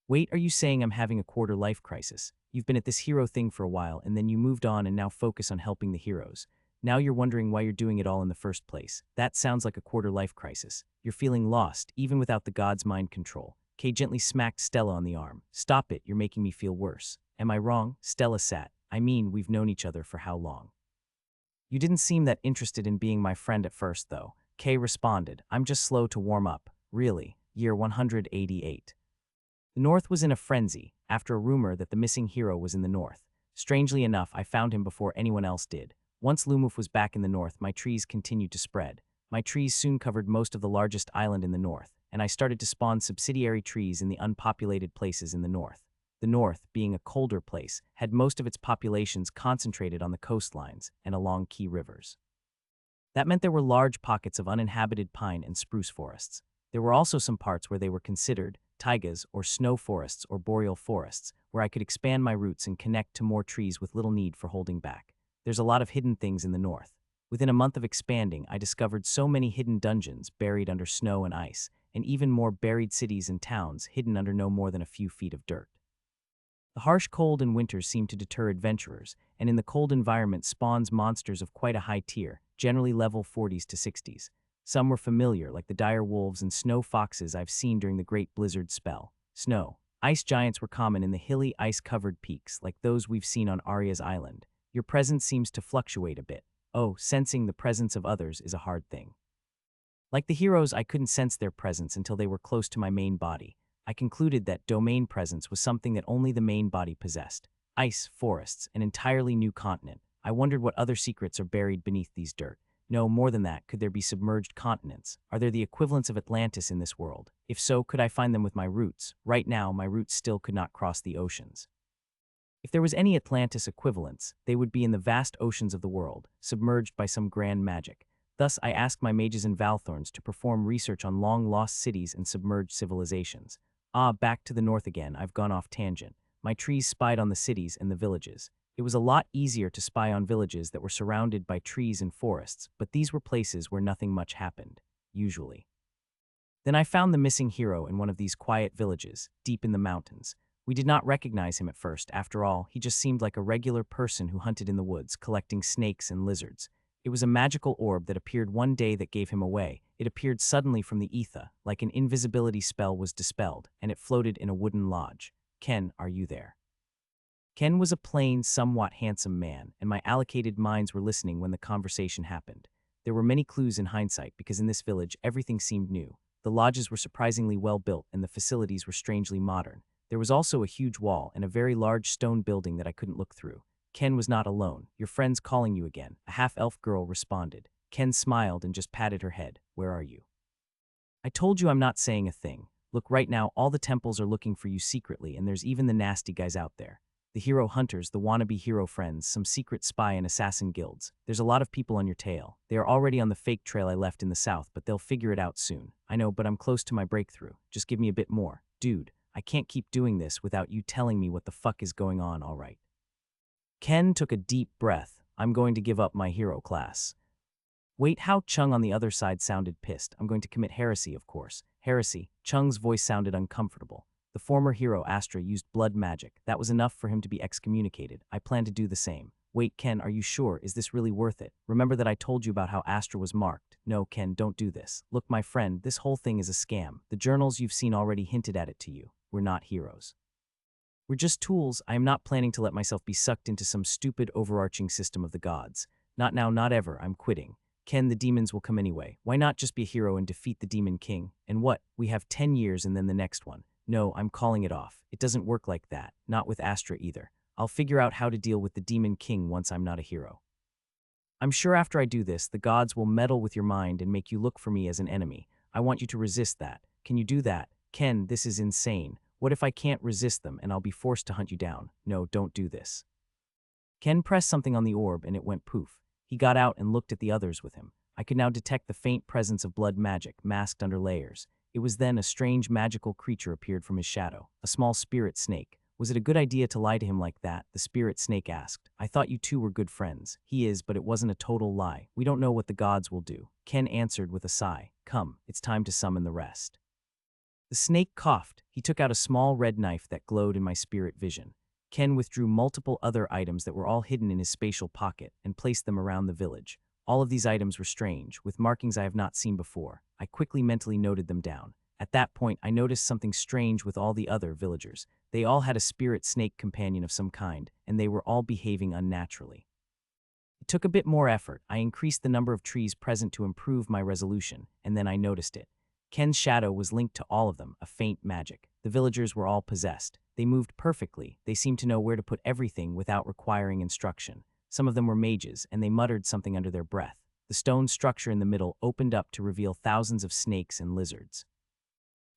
Wait, are you saying I'm having a quarter-life crisis? You've been at this hero thing for a while, and then you moved on and now focus on helping the heroes. Now you're wondering why you're doing it all in the first place. That sounds like a quarter-life crisis. You're feeling lost, even without the god's mind control. Kay gently smacked Stella on the arm. Stop it, you're making me feel worse. Am I wrong? Stella sat. I mean, we've known each other for how long? You didn't seem that interested in being my friend at first, though. Kay responded. I'm just slow to warm up. Really. Year 188. The North was in a frenzy, after a rumor that the missing hero was in the North. Strangely enough, I found him before anyone else did. Once Lumuf was back in the North, my trees continued to spread. My trees soon covered most of the largest island in the North. and I started to spawn subsidiary trees in the unpopulated places in the north. The north, being a colder place, had most of its populations concentrated on the coastlines and along key rivers. That meant there were large pockets of uninhabited pine and spruce forests. There were also some parts where they were considered taigas or snow forests or boreal forests, where I could expand my roots and connect to more trees with little need for holding back. There's a lot of hidden things in the north. Within a month of expanding, I discovered so many hidden dungeons buried under snow and ice, and even more buried cities and towns hidden under no more than a few feet of dirt. The harsh cold in winters seemed to deter adventurers, and in the cold environment spawns monsters of quite a high tier, generally level 40s to 60s. Some were familiar, like the dire wolves and snow foxes I've seen during the Great Blizzard spell. Snow. Ice giants were common in the hilly, ice-covered peaks, like those we've seen on Arya's Island. Your presence seems to fluctuate a bit. Oh, sensing the presence of others is a hard thing. Like the heroes, I couldn't sense their presence until they were close to my main body. I concluded that domain presence was something that only the main body possessed. Ice, forests, an entirely new continent. I wondered what other secrets are buried beneath these dirt. No, more than that, could there be submerged continents? Are there the equivalents of Atlantis in this world? If so, could I find them with my roots? Right now, my roots still could not cross the oceans. If there was any Atlantis equivalents, they would be in the vast oceans of the world, submerged by some grand magic. Thus, I asked my mages and Valthorns to perform research on long-lost cities and submerged civilizations. Back to the north again, I've gone off tangent. My trees spied on the cities and the villages. It was a lot easier to spy on villages that were surrounded by trees and forests, but these were places where nothing much happened, usually. Then I found the missing hero in one of these quiet villages, deep in the mountains. We did not recognize him at first. After all, he just seemed like a regular person who hunted in the woods, collecting snakes and lizards. It was a magical orb that appeared one day that gave him away. It appeared suddenly from the ether, like an invisibility spell was dispelled, and it floated in a wooden lodge. Ken, are you there? Ken was a plain, somewhat handsome man, and my allocated minds were listening when the conversation happened. There were many clues in hindsight, because in this village everything seemed new. The lodges were surprisingly well built, and the facilities were strangely modern. There was also a huge wall and a very large stone building that I couldn't look through. Ken was not alone. Your friend's calling you again, a half-elf girl responded. Ken smiled and just patted her head. Where are you? I told you I'm not saying a thing. Look, right now all the temples are looking for you secretly, and there's even the nasty guys out there. The hero hunters, the wannabe hero friends, some secret spy and assassin guilds. There's a lot of people on your tail. They are already on the fake trail I left in the south, but they'll figure it out soon. I know, but I'm close to my breakthrough. Just give me a bit more. Dude, I can't keep doing this without you telling me what the fuck is going on, all right? Ken took a deep breath. I'm going to give up my hero class. Wait, how? Chung on the other side sounded pissed. I'm going to commit heresy, of course. Heresy. Chung's voice sounded uncomfortable. The former hero, Astra, used blood magic. That was enough for him to be excommunicated. I plan to do the same. Wait, Ken, are you sure? Is this really worth it? Remember that I told you about how Astra was marked? No, Ken, don't do this. Look, my friend, this whole thing is a scam. The journals you've seen already hinted at it to you. We're not heroes. We're just tools. I am not planning to let myself be sucked into some stupid overarching system of the gods. Not now, not ever. I'm quitting. Ken, the demons will come anyway. Why not just be a hero and defeat the demon king? And what? We have 10 years and then the next one. No, I'm calling it off. It doesn't work like that. Not with Astra either. I'll figure out how to deal with the demon king once I'm not a hero. I'm sure after I do this, the gods will meddle with your mind and make you look for me as an enemy. I want you to resist that. Can you do that? Ken, this is insane. What if I can't resist them and I'll be forced to hunt you down? No, don't do this. Ken pressed something on the orb and it went poof. He got out and looked at the others with him. I could now detect the faint presence of blood magic, masked under layers. It was then a strange magical creature appeared from his shadow, a small spirit snake. Was it a good idea to lie to him like that? The spirit snake asked. I thought you two were good friends. He is, but it wasn't a total lie. We don't know what the gods will do. Ken answered with a sigh. Come, it's time to summon the rest. The snake coughed. He took out a small red knife that glowed in my spirit vision. Ken withdrew multiple other items that were all hidden in his spatial pocket and placed them around the village. All of these items were strange, with markings I have not seen before. I quickly mentally noted them down. At that point, I noticed something strange with all the other villagers. They all had a spirit snake companion of some kind, and they were all behaving unnaturally. It took a bit more effort. I increased the number of trees present to improve my resolution, and then I noticed it. Ken's shadow was linked to all of them, a faint magic. The villagers were all possessed. They moved perfectly. They seemed to know where to put everything without requiring instruction. Some of them were mages, and they muttered something under their breath. The stone structure in the middle opened up to reveal thousands of snakes and lizards.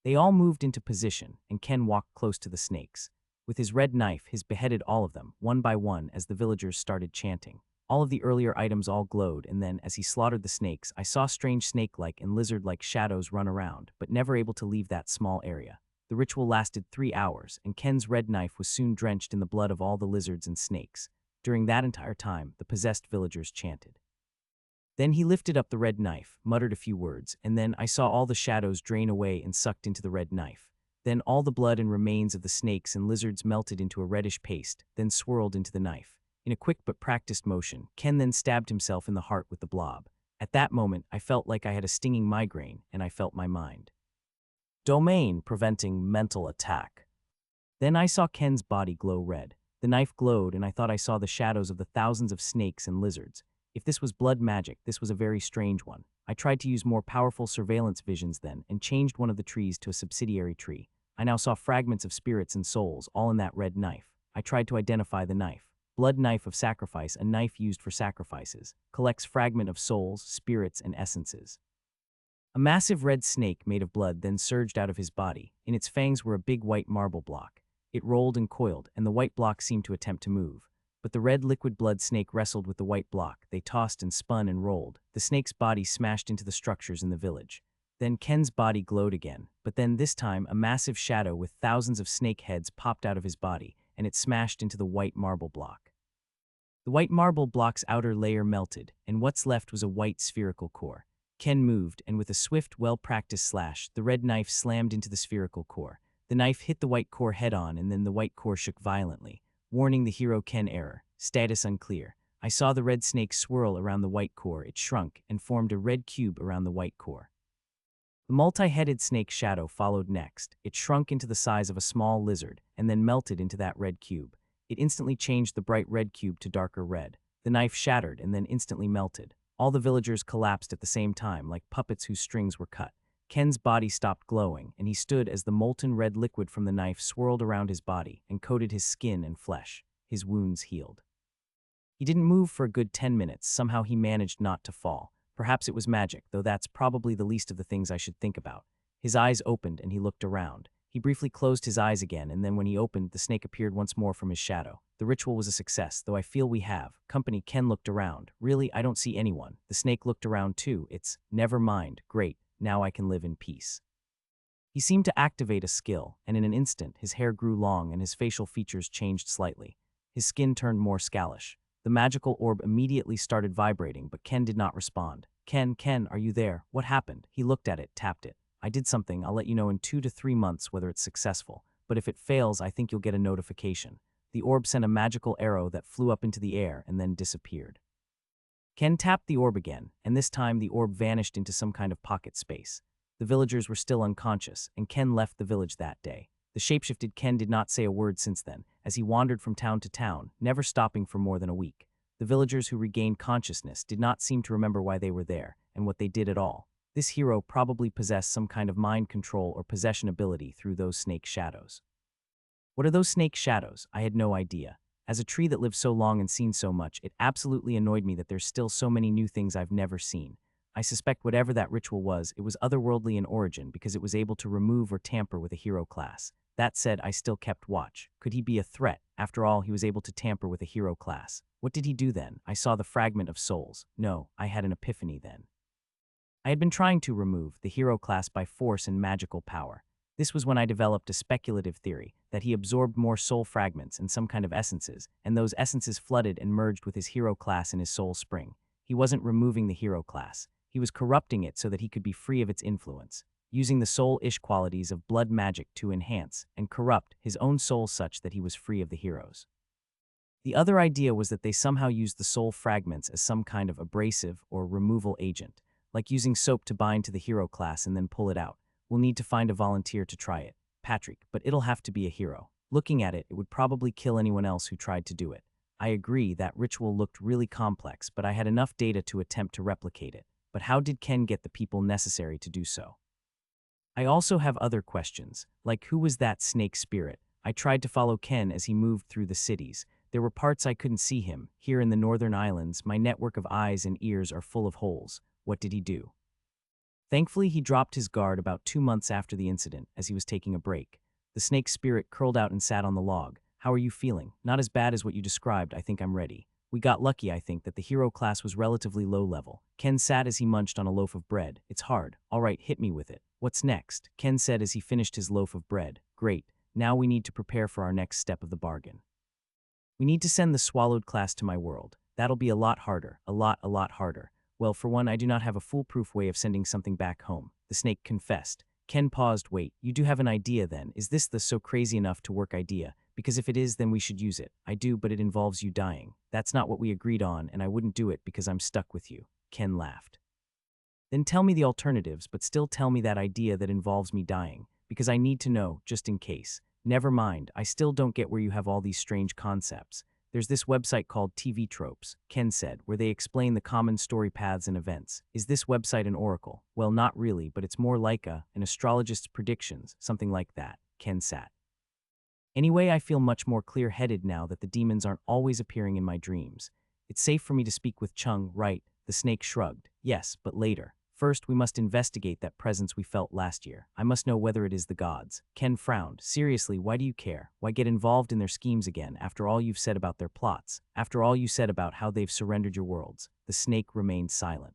They all moved into position, and Ken walked close to the snakes. With his red knife, he beheaded all of them, one by one, as the villagers started chanting. All of the earlier items all glowed, and then, as he slaughtered the snakes, I saw strange snake-like and lizard-like shadows run around, but never able to leave that small area. The ritual lasted 3 hours, and Ken's red knife was soon drenched in the blood of all the lizards and snakes. During that entire time, the possessed villagers chanted. Then he lifted up the red knife, muttered a few words, and then I saw all the shadows drain away and sucked into the red knife. Then all the blood and remains of the snakes and lizards melted into a reddish paste, then swirled into the knife. In a quick but practiced motion, Ken then stabbed himself in the heart with the blob. At that moment, I felt like I had a stinging migraine, and I felt my mind. Domain preventing mental attack. Then I saw Ken's body glow red. The knife glowed, and I thought I saw the shadows of the thousands of snakes and lizards. If this was blood magic, this was a very strange one. I tried to use more powerful surveillance visions then, and changed one of the trees to a subsidiary tree. I now saw fragments of spirits and souls, all in that red knife. I tried to identify the knife. Blood knife of sacrifice, a knife used for sacrifices. Collects fragment of souls, spirits, and essences. A massive red snake made of blood then surged out of his body. In its fangs were a big white marble block. It rolled and coiled, and the white block seemed to attempt to move. But the red liquid blood snake wrestled with the white block. They tossed and spun and rolled. The snake's body smashed into the structures in the village. Then Ken's body glowed again, but then this time a massive shadow with thousands of snake heads popped out of his body, and it smashed into the white marble block. The white marble block's outer layer melted, and what's left was a white spherical core. Ken moved, and with a swift, well-practiced slash, the red knife slammed into the spherical core. The knife hit the white core head-on, and then the white core shook violently. Warning the hero Ken error. Status unclear. I saw the red snake swirl around the white core. It shrunk and formed a red cube around the white core. The multi-headed snake shadow followed next. It shrunk into the size of a small lizard and then melted into that red cube. It instantly changed the bright red cube to darker red. The knife shattered and then instantly melted. All the villagers collapsed at the same time, like puppets whose strings were cut. Ken's body stopped glowing, and he stood as the molten red liquid from the knife swirled around his body and coated his skin and flesh. His wounds healed. He didn't move for a good 10 minutes. Somehow he managed not to fall. Perhaps it was magic, though that's probably the least of the things I should think about. His eyes opened, and he looked around. He briefly closed his eyes again, and then when he opened, the snake appeared once more from his shadow. The ritual was a success, though I feel we have. Company. Ken looked around. Really, I don't see anyone. The snake looked around too. It's, never mind, great, now I can live in peace. He seemed to activate a skill, and in an instant, his hair grew long and his facial features changed slightly. His skin turned more scalish. The magical orb immediately started vibrating, but Ken did not respond. Ken, are you there? What happened? He looked at it, tapped it. I did something. I'll let you know in 2 to 3 months whether it's successful. But if it fails, I think you'll get a notification. The orb sent a magical arrow that flew up into the air and then disappeared. Ken tapped the orb again, and this time the orb vanished into some kind of pocket space. The villagers were still unconscious, and Ken left the village that day. The shapeshifted Ken did not say a word since then, as he wandered from town to town, never stopping for more than a week. The villagers who regained consciousness did not seem to remember why they were there, and what they did at all. This hero probably possessed some kind of mind control or possession ability through those snake shadows. What are those snake shadows? I had no idea. As a tree that lived so long and seen so much, it absolutely annoyed me that there's still so many new things I've never seen. I suspect whatever that ritual was, it was otherworldly in origin because it was able to remove or tamper with a hero class. That said, I still kept watch. Could he be a threat? After all, he was able to tamper with a hero class. What did he do then? I saw the fragment of souls. No, I had an epiphany then. I had been trying to remove the hero class by force and magical power. This was when I developed a speculative theory that he absorbed more soul fragments and some kind of essences, and those essences flooded and merged with his hero class in his soul spring. He wasn't removing the hero class. He was corrupting it so that he could be free of its influence, using the soul-ish qualities of blood magic to enhance and corrupt his own soul such that he was free of the heroes. The other idea was that they somehow used the soul fragments as some kind of abrasive or removal agent, like using soap to bind to the hero class and then pull it out. We'll need to find a volunteer to try it. Patrick, but it'll have to be a hero. Looking at it, it would probably kill anyone else who tried to do it. I agree, that ritual looked really complex, but I had enough data to attempt to replicate it. But how did Ken get the people necessary to do so? I also have other questions, like who was that snake spirit? I tried to follow Ken as he moved through the cities. There were parts I couldn't see him. Here in the northern islands, my network of eyes and ears are full of holes. What did he do? Thankfully, he dropped his guard about 2 months after the incident as he was taking a break. The snake's spirit curled out and sat on the log. How are you feeling? Not as bad as what you described. I think I'm ready. We got lucky, I think, that the hero class was relatively low level. Ken sat as he munched on a loaf of bread. It's hard. All right, hit me with it. What's next? Ken said as he finished his loaf of bread. Great. Now we need to prepare for our next step of the bargain. We need to send the swallowed class to my world. That'll be a lot harder. A lot harder. Well, for one, I do not have a foolproof way of sending something back home. The snake confessed. Ken paused. Wait, you do have an idea then? Is this the so crazy enough to work idea? Because if it is, then we should use it. I do, but it involves you dying. That's not what we agreed on, and I wouldn't do it because I'm stuck with you. Ken laughed. Then tell me the alternatives, but still tell me that idea that involves me dying, because I need to know, just in case. Never mind, I still don't get where you have all these strange concepts. There's this website called TV Tropes, Ken said, where they explain the common story paths and events. Is this website an oracle? Well, not really, but it's more like an astrologist's predictions, something like that. Ken sat. Anyway, I feel much more clear-headed now that the demons aren't always appearing in my dreams. It's safe for me to speak with Chung, right? The snake shrugged. Yes, but later. First, we must investigate that presence we felt last year. I must know whether it is the gods. Ken frowned. Seriously, why do you care? Why get involved in their schemes again, after all you've said about their plots? After all you said about how they've surrendered your worlds? The snake remained silent.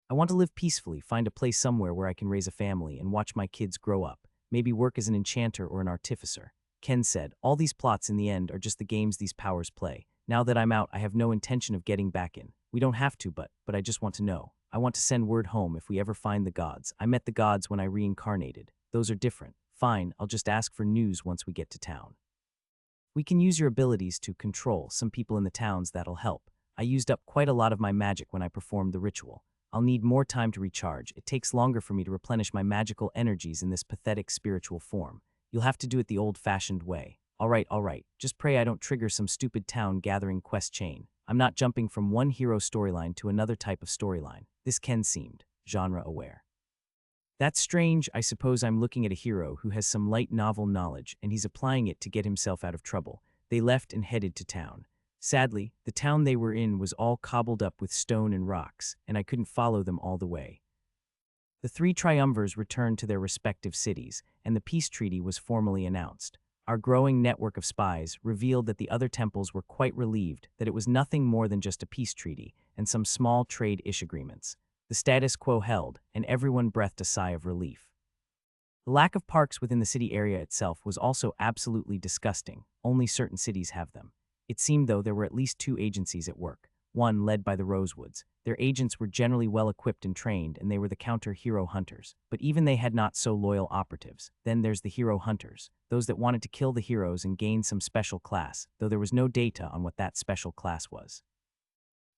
I want to live peacefully, find a place somewhere where I can raise a family and watch my kids grow up. Maybe work as an enchanter or an artificer. Ken said, all these plots in the end are just the games these powers play. Now that I'm out, I have no intention of getting back in. We don't have to, but I just want to know. I want to send word home if we ever find the gods. I met the gods when I reincarnated. Those are different. Fine, I'll just ask for news once we get to town. We can use your abilities to control some people in the towns. That'll help. I used up quite a lot of my magic when I performed the ritual. I'll need more time to recharge. It takes longer for me to replenish my magical energies in this pathetic spiritual form. You'll have to do it the old-fashioned way. All right. Just pray I don't trigger some stupid town gathering quest chain. I'm not jumping from one hero storyline to another type of storyline. This Ken seemed genre-aware. That's strange. I suppose I'm looking at a hero who has some light novel knowledge, and he's applying it to get himself out of trouble. They left and headed to town. Sadly, the town they were in was all cobbled up with stone and rocks, and I couldn't follow them all the way. The three triumvirs returned to their respective cities, and the peace treaty was formally announced. Our growing network of spies revealed that the other temples were quite relieved that it was nothing more than just a peace treaty and some small trade-ish agreements. The status quo held, and everyone breathed a sigh of relief. The lack of parks within the city area itself was also absolutely disgusting. Only certain cities have them. It seemed, though, there were at least 2 agencies at work, one led by the Rosewoods. Their agents were generally well-equipped and trained, and they were the counter-hero hunters. But even they had not so loyal operatives. Then there's the hero hunters, those that wanted to kill the heroes and gain some special class, though there was no data on what that special class was.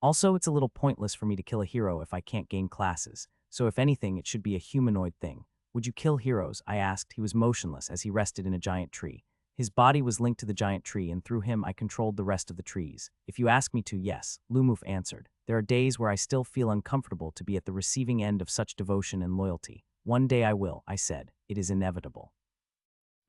Also, it's a little pointless for me to kill a hero if I can't gain classes, so if anything, it should be a humanoid thing. Would you kill heroes? I asked. He was motionless as he rested in a giant tree. His body was linked to the giant tree, and through him I controlled the rest of the trees. If you ask me to, yes, Lumuf answered. There are days where I still feel uncomfortable to be at the receiving end of such devotion and loyalty. One day I will, I said. It is inevitable.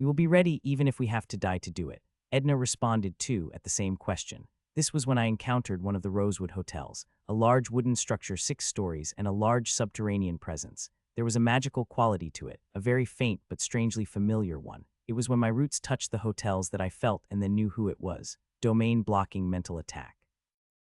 We will be ready even if we have to die to do it. Edna responded too at the same question. This was when I encountered one of the Rosewood hotels, a large wooden structure 6 stories and a large subterranean presence. There was a magical quality to it, a very faint but strangely familiar one. It was when my roots touched the hotels that I felt and then knew who it was. Domain-blocking mental attack.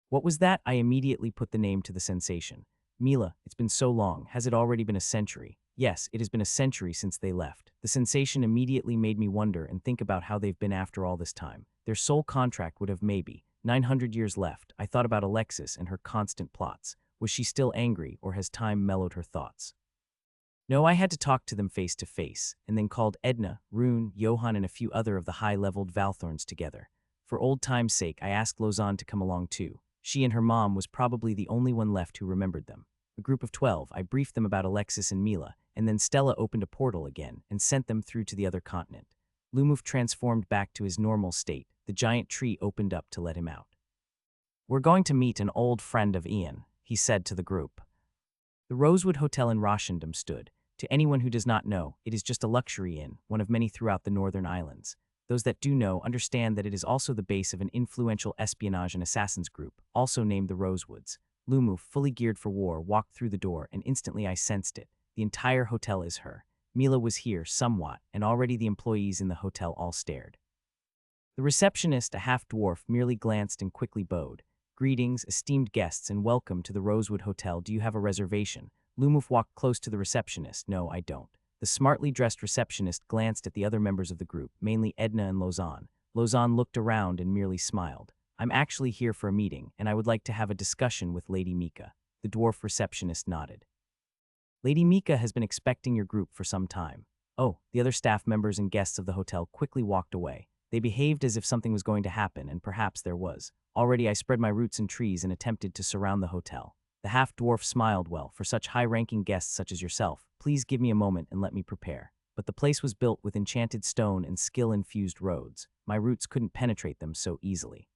What was that? I immediately put the name to the sensation. Mila, it's been so long. Has it already been a century? Yes, it has been a century since they left. The sensation immediately made me wonder and think about how they've been after all this time. Their sole contract would have maybe 900 years left. I thought about Alexis and her constant plots. Was she still angry, or has time mellowed her thoughts? No, I had to talk to them face to face, and then called Edna, Rune, Johan, and a few other of the high-leveled Valthorns together. For old time's sake, I asked Lausanne to come along too. She and her mom was probably the only one left who remembered them. A group of 12, I briefed them about Alexis and Mila, and then Stella opened a portal again and sent them through to the other continent. Lumuf transformed back to his normal state. The giant tree opened up to let him out. We're going to meet an old friend of Ian, he said to the group. The Rosewood Hotel in Roshendam stood. To anyone who does not know, it is just a luxury inn, one of many throughout the Northern Islands. Those that do know understand that it is also the base of an influential espionage and assassins group, also named the Rosewoods. Lumuf, fully geared for war, walked through the door, and instantly I sensed it. The entire hotel is her. Mila was here, somewhat, and already the employees in the hotel all stared. The receptionist, a half-dwarf, merely glanced and quickly bowed. "Greetings, esteemed guests, and welcome to the Rosewood Hotel. Do you have a reservation?" Lumuf walked close to the receptionist. "No, I don't." The smartly dressed receptionist glanced at the other members of the group, mainly Edna and Lausanne. Lausanne looked around and merely smiled. "I'm actually here for a meeting, and I would like to have a discussion with Lady Mika." The dwarf receptionist nodded. "Lady Mika has been expecting your group for some time." Oh, the other staff members and guests of the hotel quickly walked away. They behaved as if something was going to happen, and perhaps there was. Already I spread my roots in trees and attempted to surround the hotel. The half-dwarf smiled. "Well, for such high-ranking guests such as yourself, please give me a moment and let me prepare." But the place was built with enchanted stone and skill-infused roads. My roots couldn't penetrate them so easily.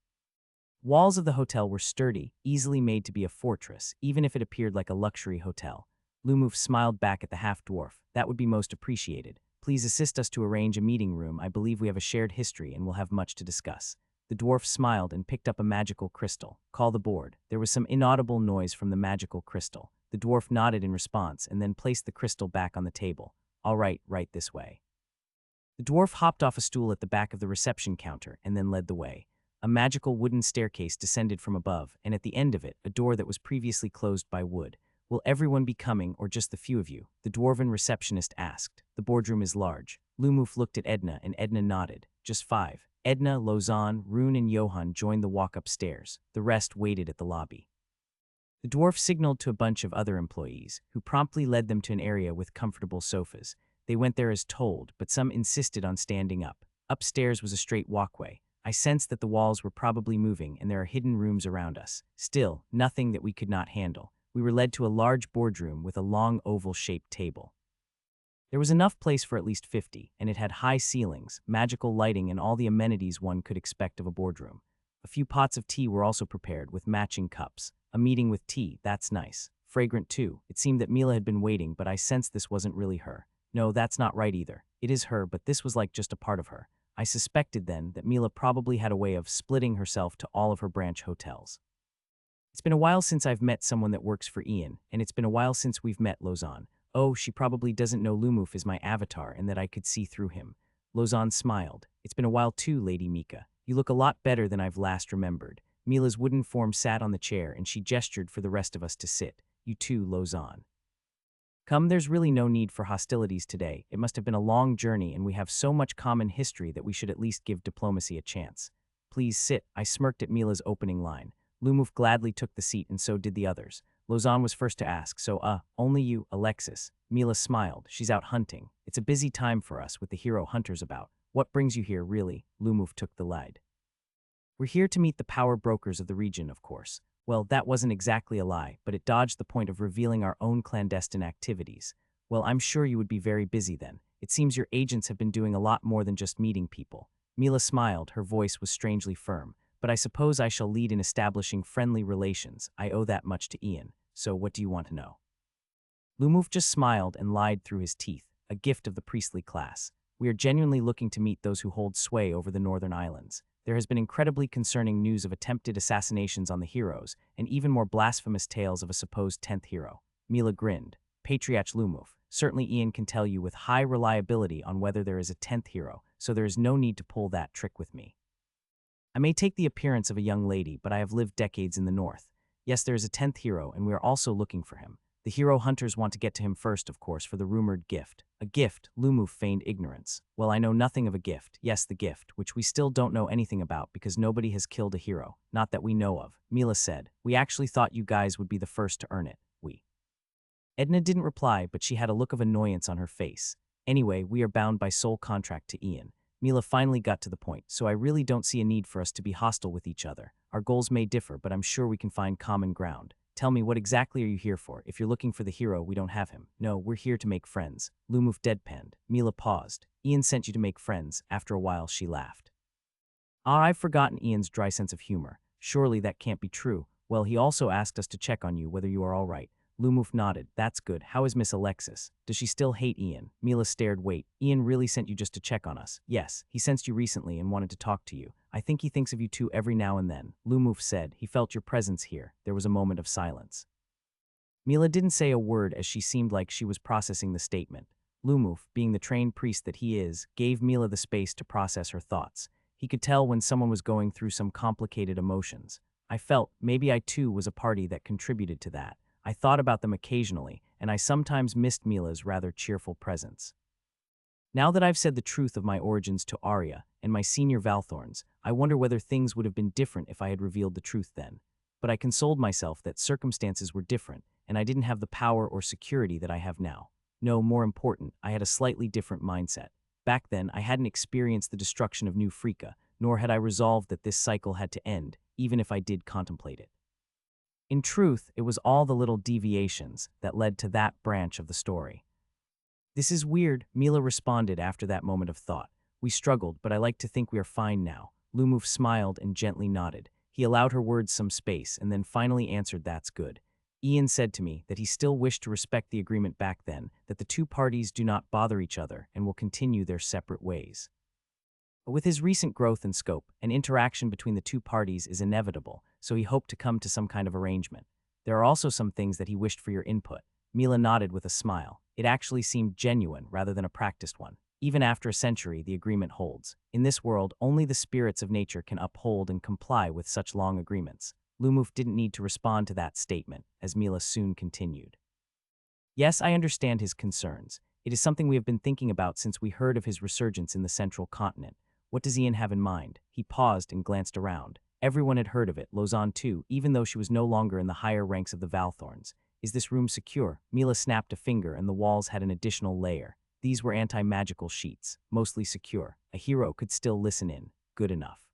Walls of the hotel were sturdy, easily made to be a fortress, even if it appeared like a luxury hotel. Lumuf smiled back at the half-dwarf. "That would be most appreciated. Please assist us to arrange a meeting room. I believe we have a shared history and will have much to discuss." The dwarf smiled and picked up a magical crystal. "Call the board." There was some inaudible noise from the magical crystal. The dwarf nodded in response and then placed the crystal back on the table. "All right this way." The dwarf hopped off a stool at the back of the reception counter and then led the way. A magical wooden staircase descended from above, and at the end of it, a door that was previously closed by wood. "Will everyone be coming, or just the few of you?" the dwarven receptionist asked. "The boardroom is large." Lumuf looked at Edna, and Edna nodded. "Just 5. Edna, Lausanne, Rune, and Johann joined the walk upstairs. The rest waited at the lobby. The dwarf signaled to a bunch of other employees, who promptly led them to an area with comfortable sofas. They went there as told, but some insisted on standing up. Upstairs was a straight walkway. I sensed that the walls were probably moving, and there are hidden rooms around us. Still, nothing that we could not handle. We were led to a large boardroom with a long oval-shaped table. There was enough place for at least 50, and it had high ceilings, magical lighting, and all the amenities one could expect of a boardroom. A few pots of tea were also prepared, with matching cups. A meeting with tea, that's nice. Fragrant too. It seemed that Mila had been waiting, but I sensed this wasn't really her. No, that's not right either. It is her, but this was like just a part of her. I suspected then that Mila probably had a way of splitting herself to all of her branch hotels. "It's been a while since I've met someone that works for Ian, and it's been a while since we've met Lausanne." "Oh, she probably doesn't know Lumuf is my avatar and that I could see through him." Lausanne smiled. "It's been a while too, Lady Mika. You look a lot better than I've last remembered." Mila's wooden form sat on the chair, and she gestured for the rest of us to sit. "You too, Lausanne. Come, there's really no need for hostilities today. It must have been a long journey, and we have so much common history that we should at least give diplomacy a chance." "Please sit." I smirked at Mila's opening line. Lumuf gladly took the seat, and so did the others. Lausanne was first to ask, "So, only you, Alexis?" Mila smiled. "She's out hunting. It's a busy time for us with the hero hunters about." "What brings you here, really?" Lumuf took the lead. "We're here to meet the power brokers of the region, of course." Well, that wasn't exactly a lie, but it dodged the point of revealing our own clandestine activities. "Well, I'm sure you would be very busy then. It seems your agents have been doing a lot more than just meeting people." Mila smiled. Her voice was strangely firm. "But I suppose I shall lead in establishing friendly relations. I owe that much to Ian. So what do you want to know?" Lumuf just smiled and lied through his teeth, a gift of the priestly class. "We are genuinely looking to meet those who hold sway over the northern islands. There has been incredibly concerning news of attempted assassinations on the heroes, and even more blasphemous tales of a supposed 10th hero." Mila grinned. "Patriarch Lumuf, certainly Ian can tell you with high reliability on whether there is a 10th hero, so there is no need to pull that trick with me. I may take the appearance of a young lady, but I have lived decades in the north. Yes, there is a 10th hero, and we are also looking for him. The hero hunters want to get to him first, of course, for the rumored gift." "A gift?" Lumuf feigned ignorance. "Well, I know nothing of a gift. Yes, the gift, which we still don't know anything about because nobody has killed a hero. Not that we know of." Mila said. "We actually thought you guys would be the first to earn it." "We." Edna didn't reply, but she had a look of annoyance on her face. "Anyway, we are bound by sole contract to Ian." Mila finally got to the point. "So I really don't see a need for us to be hostile with each other. Our goals may differ, but I'm sure we can find common ground. Tell me, what exactly are you here for? If you're looking for the hero, we don't have him." "No, we're here to make friends." Lumuf deadpanned. Mila paused. "Ian sent you to make friends." After a while, she laughed. "Ah, I've forgotten Ian's dry sense of humor. Surely that can't be true. Well, he also asked us to check on you, whether you are all right." Lumuf nodded. "That's good. How is Miss Alexis? Does she still hate Ian?" Mila stared. "Wait, Ian really sent you just to check on us?" "Yes, he sensed you recently and wanted to talk to you. I think he thinks of you two every now and then." Lumuf said. "He felt your presence here." There was a moment of silence. Mila didn't say a word as she seemed like she was processing the statement. Lumuf, being the trained priest that he is, gave Mila the space to process her thoughts. He could tell when someone was going through some complicated emotions. I felt maybe I too was a party that contributed to that. I thought about them occasionally, and I sometimes missed Mila's rather cheerful presence. Now that I've said the truth of my origins to Arya and my senior Valthorns, I wonder whether things would have been different if I had revealed the truth then. But I consoled myself that circumstances were different, and I didn't have the power or security that I have now. No, more important, I had a slightly different mindset. Back then, I hadn't experienced the destruction of New Freaka, nor had I resolved that this cycle had to end, even if I did contemplate it. In truth, it was all the little deviations that led to that branch of the story. This is weird, Mila responded after that moment of thought. We struggled, but I like to think we are fine now. Lumuf smiled and gently nodded. He allowed her words some space and then finally answered, "That's good." Ian said to me that he still wished to respect the agreement back then, that the two parties do not bother each other and will continue their separate ways. But with his recent growth and scope, an interaction between the two parties is inevitable, so he hoped to come to some kind of arrangement. There are also some things that he wished for your input. Mila nodded with a smile. It actually seemed genuine rather than a practiced one. Even after a century, the agreement holds. In this world, only the spirits of nature can uphold and comply with such long agreements. Lumuf didn't need to respond to that statement, as Mila soon continued. Yes, I understand his concerns. It is something we have been thinking about since we heard of his resurgence in the central continent. What does Ian have in mind? He paused and glanced around. Everyone had heard of it, Lausanne too, even though she was no longer in the higher ranks of the Valthorns. Is this room secure? Mila snapped a finger and the walls had an additional layer. These were anti-magical sheets, mostly secure. A hero could still listen in. Good enough.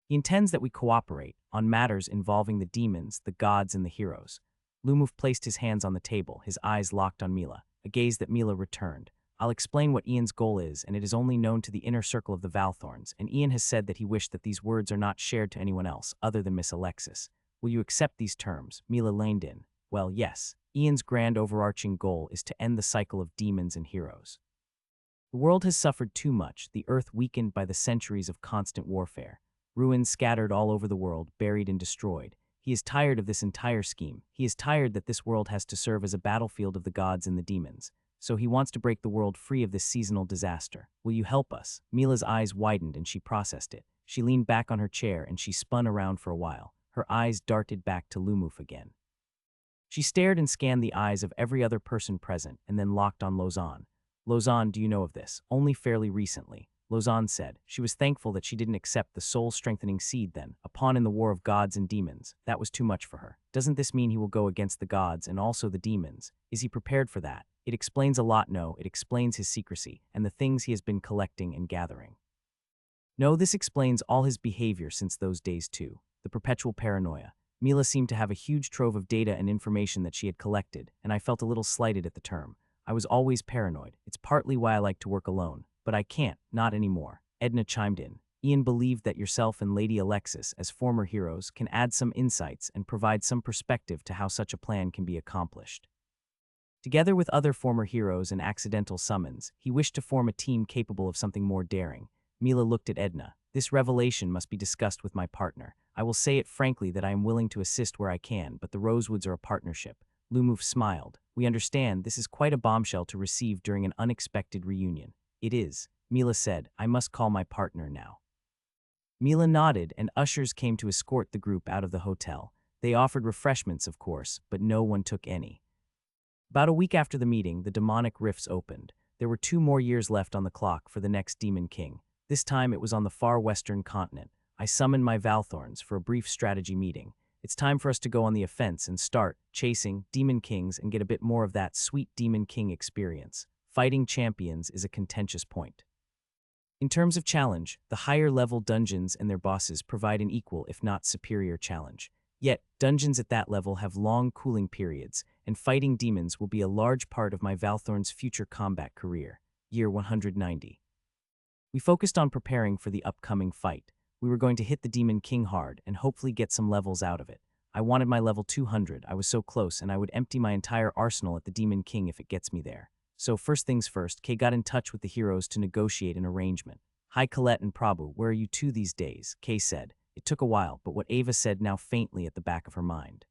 He intends that we cooperate on matters involving the demons, the gods, and the heroes. Lumuf placed his hands on the table, his eyes locked on Mila, a gaze that Mila returned. I'll explain what Ian's goal is, and it is only known to the inner circle of the Valthorns, and Ian has said that he wished that these words are not shared to anyone else other than Miss Alexis. Will you accept these terms? Mila leaned in. Well, yes. Ian's grand overarching goal is to end the cycle of demons and heroes. The world has suffered too much, the earth weakened by the centuries of constant warfare. Ruins scattered all over the world, buried and destroyed. He is tired of this entire scheme. He is tired that this world has to serve as a battlefield of the gods and the demons. So he wants to break the world free of this seasonal disaster. Will you help us? Mila's eyes widened and she processed it. She leaned back on her chair and she spun around for a while. Her eyes darted back to Lumuf again. She stared and scanned the eyes of every other person present and then locked on Lausanne. Lausanne, do you know of this? Only fairly recently. Lausanne said. She was thankful that she didn't accept the soul-strengthening seed then, a pawn in the war of gods and demons. That was too much for her. Doesn't this mean he will go against the gods and also the demons? Is he prepared for that? It explains a lot, no, it explains his secrecy and the things he has been collecting and gathering. No, this explains all his behavior since those days too. The perpetual paranoia. Mila seemed to have a huge trove of data and information that she had collected, and I felt a little slighted at the term. I was always paranoid. It's partly why I like to work alone. But I can't, not anymore. Edna chimed in. Ian believed that yourself and Lady Alexis, as former heroes, can add some insights and provide some perspective to how such a plan can be accomplished. Together with other former heroes and accidental summons, he wished to form a team capable of something more daring. Mila looked at Edna. This revelation must be discussed with my partner. I will say it frankly that I am willing to assist where I can, but the Rosewoods are a partnership. Lumuf smiled. We understand this is quite a bombshell to receive during an unexpected reunion. It is, Mila said. I must call my partner now. Mila nodded and ushers came to escort the group out of the hotel. They offered refreshments, of course, but no one took any. About a week after the meeting, the demonic rifts opened. There were 2 more years left on the clock for the next Demon King. This time it was on the far western continent. I summoned my Valthorns for a brief strategy meeting. It's time for us to go on the offense and start chasing Demon Kings and get a bit more of that sweet Demon King experience. Fighting champions is a contentious point. In terms of challenge, the higher-level dungeons and their bosses provide an equal, if not superior, challenge. Yet, dungeons at that level have long cooling periods, and fighting demons will be a large part of my Valthorn's future combat career. Year 190. We focused on preparing for the upcoming fight. We were going to hit the Demon King hard and hopefully get some levels out of it. I wanted my level 200, I was so close, and I would empty my entire arsenal at the Demon King if it gets me there. So first things first, Kay got in touch with the heroes to negotiate an arrangement. Hi Colette and Prabhu, where are you two these days? Kay said. It took a while, but what Ava said now faintly at the back of her mind.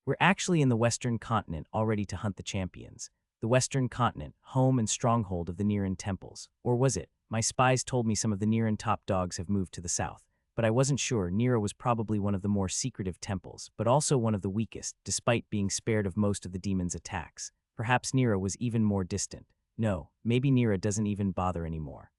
We're actually in the Western continent, all ready to hunt the champions. The Western continent, home and stronghold of the Niran temples. Or was it? My spies told me some of the Niran top dogs have moved to the south, but I wasn't sure. Nira was probably one of the more secretive temples, but also one of the weakest, despite being spared of most of the demon's attacks. Perhaps Nira was even more distant. No, maybe Nira doesn't even bother anymore.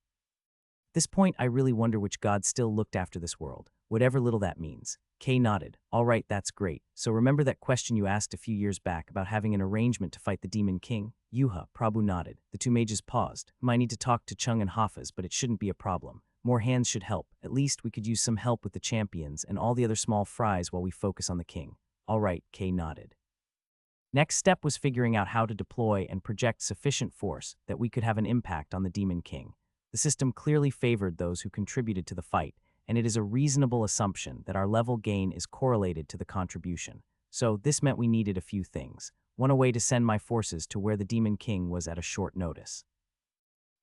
At this point, I really wonder which god still looked after this world, whatever little that means. Kay nodded. All right, that's great. So remember that question you asked a few years back about having an arrangement to fight the Demon King? Yuha, Prabhu nodded. The two mages paused. Might need to talk to Chung and Hafez, but it shouldn't be a problem. More hands should help. At least we could use some help with the champions and all the other small fries while we focus on the king. All right, Kay nodded. Next step was figuring out how to deploy and project sufficient force that we could have an impact on the Demon King. The system clearly favored those who contributed to the fight, and it is a reasonable assumption that our level gain is correlated to the contribution. So this meant we needed a few things. One, a way to send my forces to where the Demon King was at a short notice.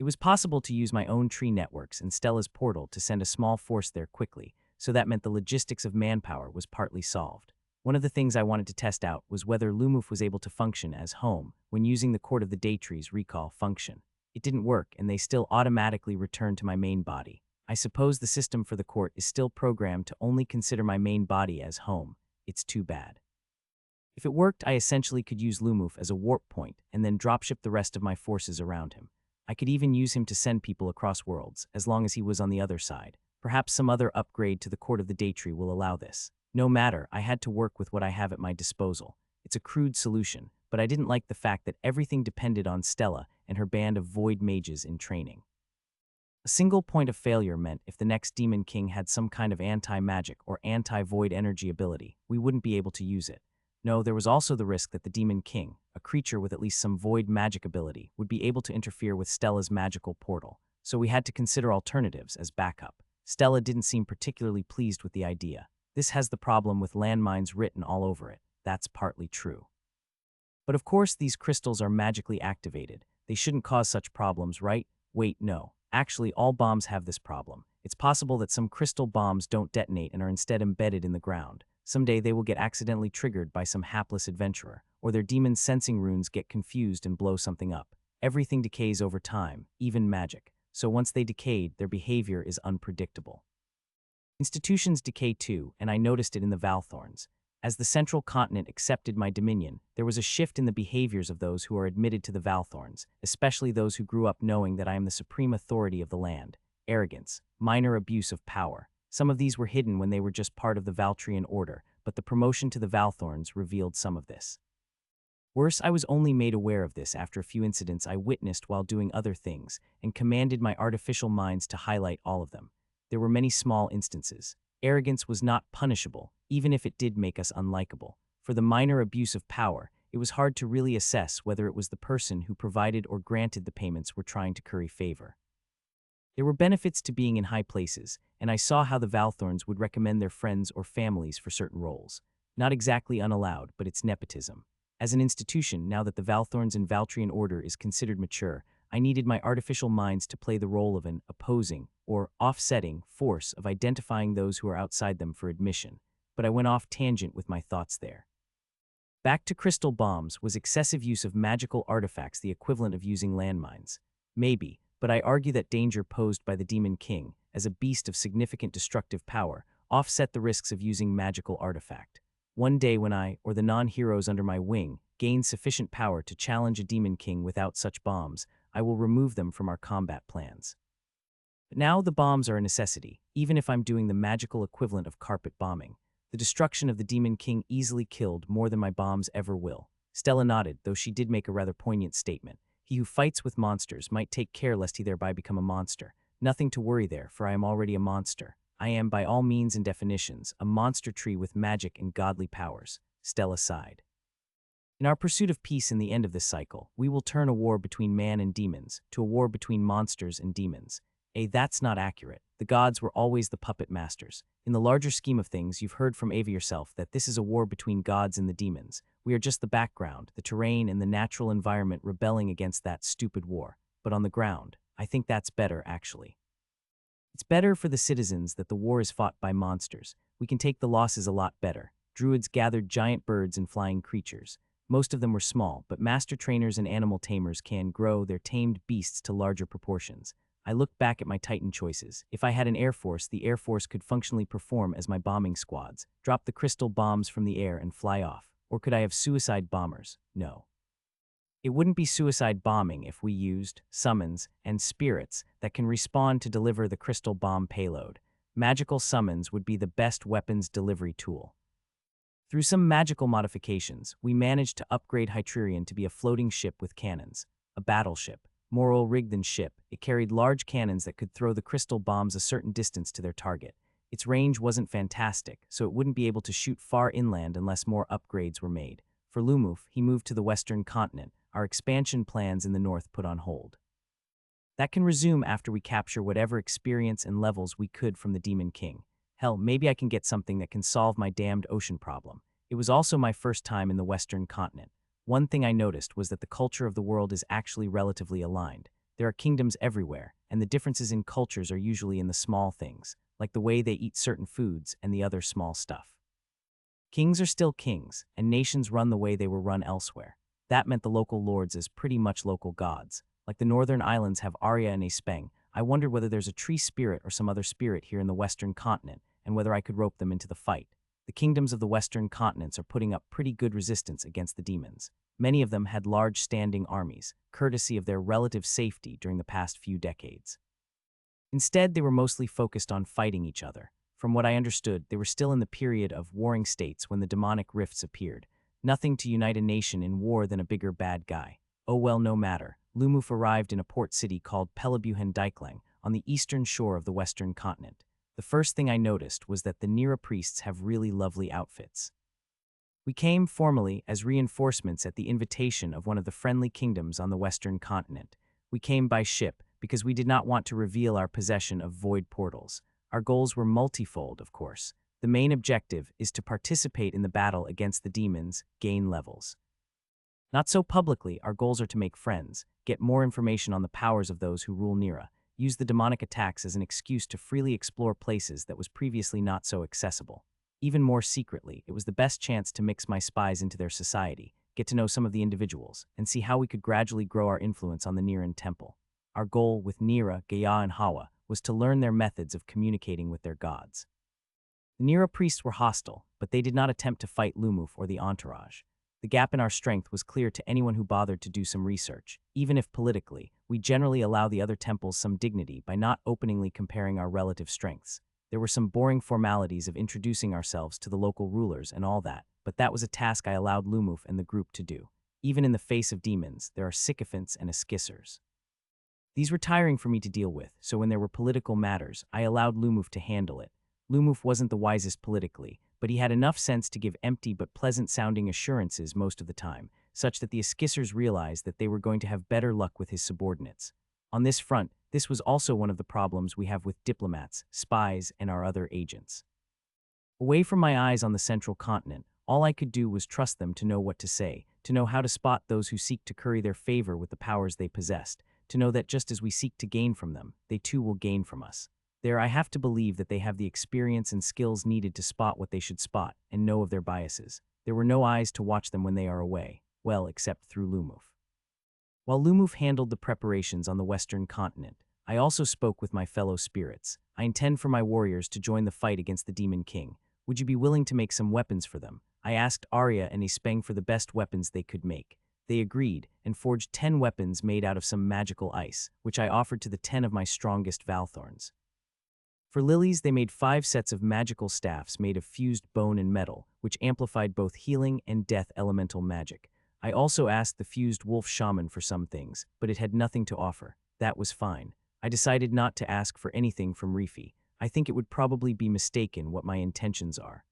It was possible to use my own tree networks and Stella's portal to send a small force there quickly, so that meant the logistics of manpower was partly solved. One of the things I wanted to test out was whether Lumuf was able to function as home when using the Court of the Daytree's recall function. It didn't work, and they still automatically returned to my main body. I suppose the system for the court is still programmed to only consider my main body as home. It's too bad. If it worked, I essentially could use Lumuf as a warp point and then dropship the rest of my forces around him. I could even use him to send people across worlds, as long as he was on the other side. Perhaps some other upgrade to the Court of the Daytree will allow this. No matter, I had to work with what I have at my disposal. It's a crude solution, but I didn't like the fact that everything depended on Stella and her band of void mages in training. A single point of failure meant if the next Demon King had some kind of anti-magic or anti-void energy ability, we wouldn't be able to use it. No, there was also the risk that the Demon King, a creature with at least some void magic ability, would be able to interfere with Stella's magical portal, so we had to consider alternatives as backup. Stella didn't seem particularly pleased with the idea. This has the problem with landmines written all over it. That's partly true. But of course, these crystals are magically activated. They shouldn't cause such problems, right? Wait, no. Actually, all bombs have this problem. It's possible that some crystal bombs don't detonate and are instead embedded in the ground. Someday they will get accidentally triggered by some hapless adventurer, or their demon sensing runes get confused and blow something up. Everything decays over time, even magic. So once they decayed, their behavior is unpredictable. Institutions decay too, and I noticed it in the Valthorns. As the central continent accepted my dominion, there was a shift in the behaviors of those who are admitted to the Valthorns, especially those who grew up knowing that I am the supreme authority of the land. Arrogance, minor abuse of power. Some of these were hidden when they were just part of the Valtrian order, but the promotion to the Valthorns revealed some of this. Worse, I was only made aware of this after a few incidents I witnessed while doing other things, and commanded my artificial minds to highlight all of them. There were many small instances. Arrogance was not punishable, even if it did make us unlikable. For the minor abuse of power, it was hard to really assess whether it was the person who provided or granted the payments were trying to curry favor. There were benefits to being in high places, and I saw how the Valthorns would recommend their friends or families for certain roles. Not exactly unallowed, but it's nepotism. As an institution, now that the Valthorns and Valtrian order is considered mature, I needed my artificial minds to play the role of an opposing or offsetting force of identifying those who are outside them for admission, but I went off tangent with my thoughts there. Back to crystal bombs, was excessive use of magical artifacts the equivalent of using landmines? Maybe, but I argue that danger posed by the Demon King, as a beast of significant destructive power, offset the risks of using magical artifact. One day when I, or the non-heroes under my wing, gain sufficient power to challenge a Demon King without such bombs, I will remove them from our combat plans. But now the bombs are a necessity, even if I'm doing the magical equivalent of carpet bombing. The destruction of the Demon King easily killed more than my bombs ever will. Stella nodded, though she did make a rather poignant statement. He who fights with monsters might take care lest he thereby become a monster. Nothing to worry there, for I am already a monster. I am, by all means and definitions, a monster tree with magic and godly powers. Stella sighed. In our pursuit of peace in the end of this cycle, we will turn a war between man and demons to a war between monsters and demons. That's not accurate. The gods were always the puppet masters. In the larger scheme of things, you've heard from Ava yourself that this is a war between gods and the demons. We are just the background, the terrain and the natural environment rebelling against that stupid war. But on the ground, I think that's better, actually. It's better for the citizens that the war is fought by monsters. We can take the losses a lot better. druids gathered giant birds and flying creatures. Most of them were small, but master trainers and animal tamers can grow their tamed beasts to larger proportions. I looked back at my Titan choices. If I had an air force, the air force could functionally perform as my bombing squads, drop the crystal bombs from the air and fly off. Or could I have suicide bombers? No. It wouldn't be suicide bombing if we used summons and spirits that can respawn to deliver the crystal bomb payload. Magical summons would be the best weapons delivery tool. Through some magical modifications, we managed to upgrade Hytrerion to be a floating ship with cannons. A battleship. More well-rigged than ship, it carried large cannons that could throw the crystal bombs a certain distance to their target. Its range wasn't fantastic, so it wouldn't be able to shoot far inland unless more upgrades were made. For Lumuf, he moved to the western continent, our expansion plans in the north put on hold. That can resume after we capture whatever experience and levels we could from the Demon King. Hell, maybe I can get something that can solve my damned ocean problem. It was also my first time in the western continent. One thing I noticed was that the culture of the world is actually relatively aligned. There are kingdoms everywhere, and the differences in cultures are usually in the small things, like the way they eat certain foods and the other small stuff. Kings are still kings, and nations run the way they were run elsewhere. That meant the local lords as pretty much local gods. Like the northern islands have Arya and Aspeng, I wondered whether there's a tree spirit or some other spirit here in the western continent, and whether I could rope them into the fight. The kingdoms of the western continents are putting up pretty good resistance against the demons. Many of them had large standing armies, courtesy of their relative safety during the past few decades. Instead, they were mostly focused on fighting each other. From what I understood, they were still in the period of warring states when the demonic rifts appeared. Nothing to unite a nation in war than a bigger bad guy. Oh well, no matter. Lumuf arrived in a port city called Pelabuhan Diklang on the eastern shore of the western continent. The first thing I noticed was that the Nira priests have really lovely outfits. We came formally as reinforcements at the invitation of one of the friendly kingdoms on the western continent. We came by ship because we did not want to reveal our possession of void portals. Our goals were multifold, of course. The main objective is to participate in the battle against the demons, gain levels. Not so publicly, our goals are to make friends, get more information on the powers of those who rule Nira, use the demonic attacks as an excuse to freely explore places that was previously not so accessible. Even more secretly, it was the best chance to mix my spies into their society, get to know some of the individuals, and see how we could gradually grow our influence on the Niran temple. Our goal with Nira, Gaia, and Hawa was to learn their methods of communicating with their gods. The Nira priests were hostile, but they did not attempt to fight Lumuf or the entourage. The gap in our strength was clear to anyone who bothered to do some research. Even if politically, we generally allow the other temples some dignity by not openly comparing our relative strengths. There were some boring formalities of introducing ourselves to the local rulers and all that, but that was a task I allowed Lumuf and the group to do. Even in the face of demons, there are sycophants and esquissers. These were tiring for me to deal with, so when there were political matters, I allowed Lumuf to handle it. Lumuf wasn't the wisest politically, but he had enough sense to give empty but pleasant-sounding assurances most of the time, such that the esquissers realized that they were going to have better luck with his subordinates. On this front, this was also one of the problems we have with diplomats, spies, and our other agents. Away from my eyes on the central continent, all I could do was trust them to know what to say, to know how to spot those who seek to curry their favor with the powers they possessed, to know that just as we seek to gain from them, they too will gain from us. There, I have to believe that they have the experience and skills needed to spot what they should spot and know of their biases. There were no eyes to watch them when they are away, well, except through Lumuf. While Lumuf handled the preparations on the western continent, I also spoke with my fellow spirits. I intend for my warriors to join the fight against the Demon King. Would you be willing to make some weapons for them? I asked Arya and Aspeng for the best weapons they could make. They agreed, and forged 10 weapons made out of some magical ice, which I offered to the 10 of my strongest Valthorns. For lilies, they made 5 sets of magical staffs made of fused bone and metal, which amplified both healing and death elemental magic. I also asked the fused wolf shaman for some things, but it had nothing to offer. That was fine. I decided not to ask for anything from Rifi. I think it would probably be mistaken what my intentions are.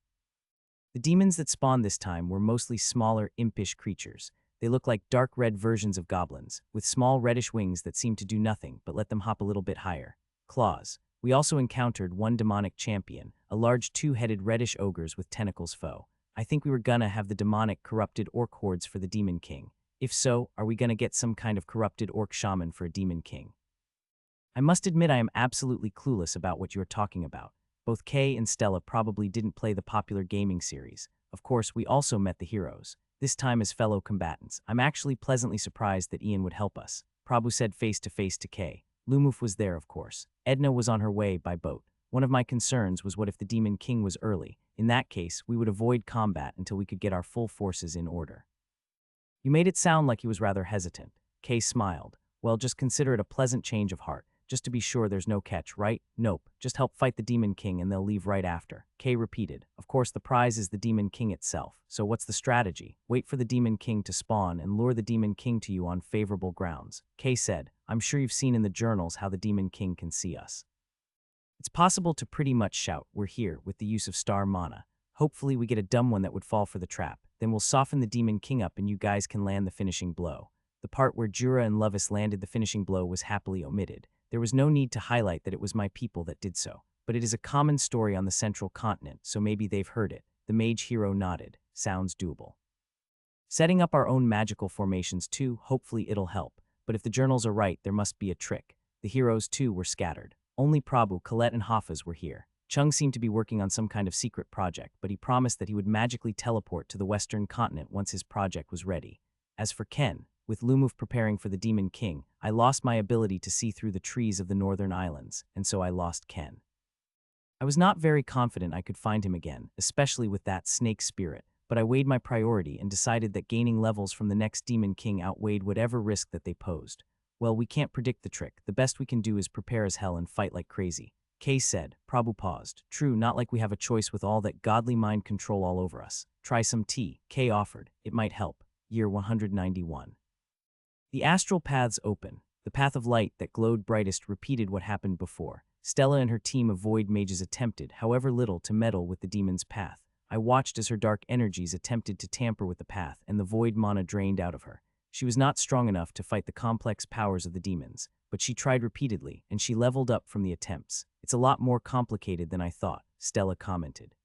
The demons that spawned this time were mostly smaller, impish creatures. They look like dark red versions of goblins, with small reddish wings that seem to do nothing but let them hop a little bit higher. Claws. We also encountered one demonic champion, a large 2-headed reddish ogres with tentacles foe. I think we were gonna have the demonic corrupted orc hordes for the Demon King. If so, are we gonna get some kind of corrupted orc shaman for a Demon King? I must admit I am absolutely clueless about what you are talking about. Both Kay and Stella probably didn't play the popular gaming series. Of course, we also met the heroes, this time as fellow combatants. I'm actually pleasantly surprised that Ian would help us, Prabhu said face to face to Kay. Lumuf was there, of course. Edna was on her way by boat. One of my concerns was what if the Demon King was early. In that case, we would avoid combat until we could get our full forces in order. You made it sound like he was rather hesitant. Kay smiled. Well, just consider it a pleasant change of heart. Just to be sure there's no catch, right? Nope. Just help fight the Demon King and they'll leave right after. Kay repeated. Of course, the prize is the Demon King itself. So what's the strategy? Wait for the Demon King to spawn and lure the Demon King to you on favorable grounds. Kay said, I'm sure you've seen in the journals how the Demon King can see us. It's possible to pretty much shout, we're here, with the use of star mana. Hopefully we get a dumb one that would fall for the trap. Then we'll soften the Demon King up and you guys can land the finishing blow. The part where Jura and Lovis landed the finishing blow was happily omitted. There was no need to highlight that it was my people that did so. But it is a common story on the central continent, so maybe they've heard it. The mage hero nodded. Sounds doable. Setting up our own magical formations too, hopefully it'll help. But if the journals are right, there must be a trick. The heroes too were scattered. Only Prabhu, Colette, and Hafez were here. Chung seemed to be working on some kind of secret project, but he promised that he would magically teleport to the western continent once his project was ready. As for Ken, with Lumuf preparing for the Demon King, I lost my ability to see through the trees of the northern islands, and so I lost Ken. I was not very confident I could find him again, especially with that snake spirit, but I weighed my priority and decided that gaining levels from the next Demon King outweighed whatever risk that they posed. Well, we can't predict the trick. The best we can do is prepare as hell and fight like crazy. Kay said. Prabhu paused. True, not like we have a choice with all that godly mind control all over us. Try some tea, Kay offered. It might help. Year 191. The astral paths open. The path of light that glowed brightest repeated what happened before. Stella and her team of void mages attempted, however little, to meddle with the demon's path. I watched as her dark energies attempted to tamper with the path, and the void mana drained out of her. She was not strong enough to fight the complex powers of the demons, but she tried repeatedly, and she leveled up from the attempts. It's a lot more complicated than I thought, Stella commented.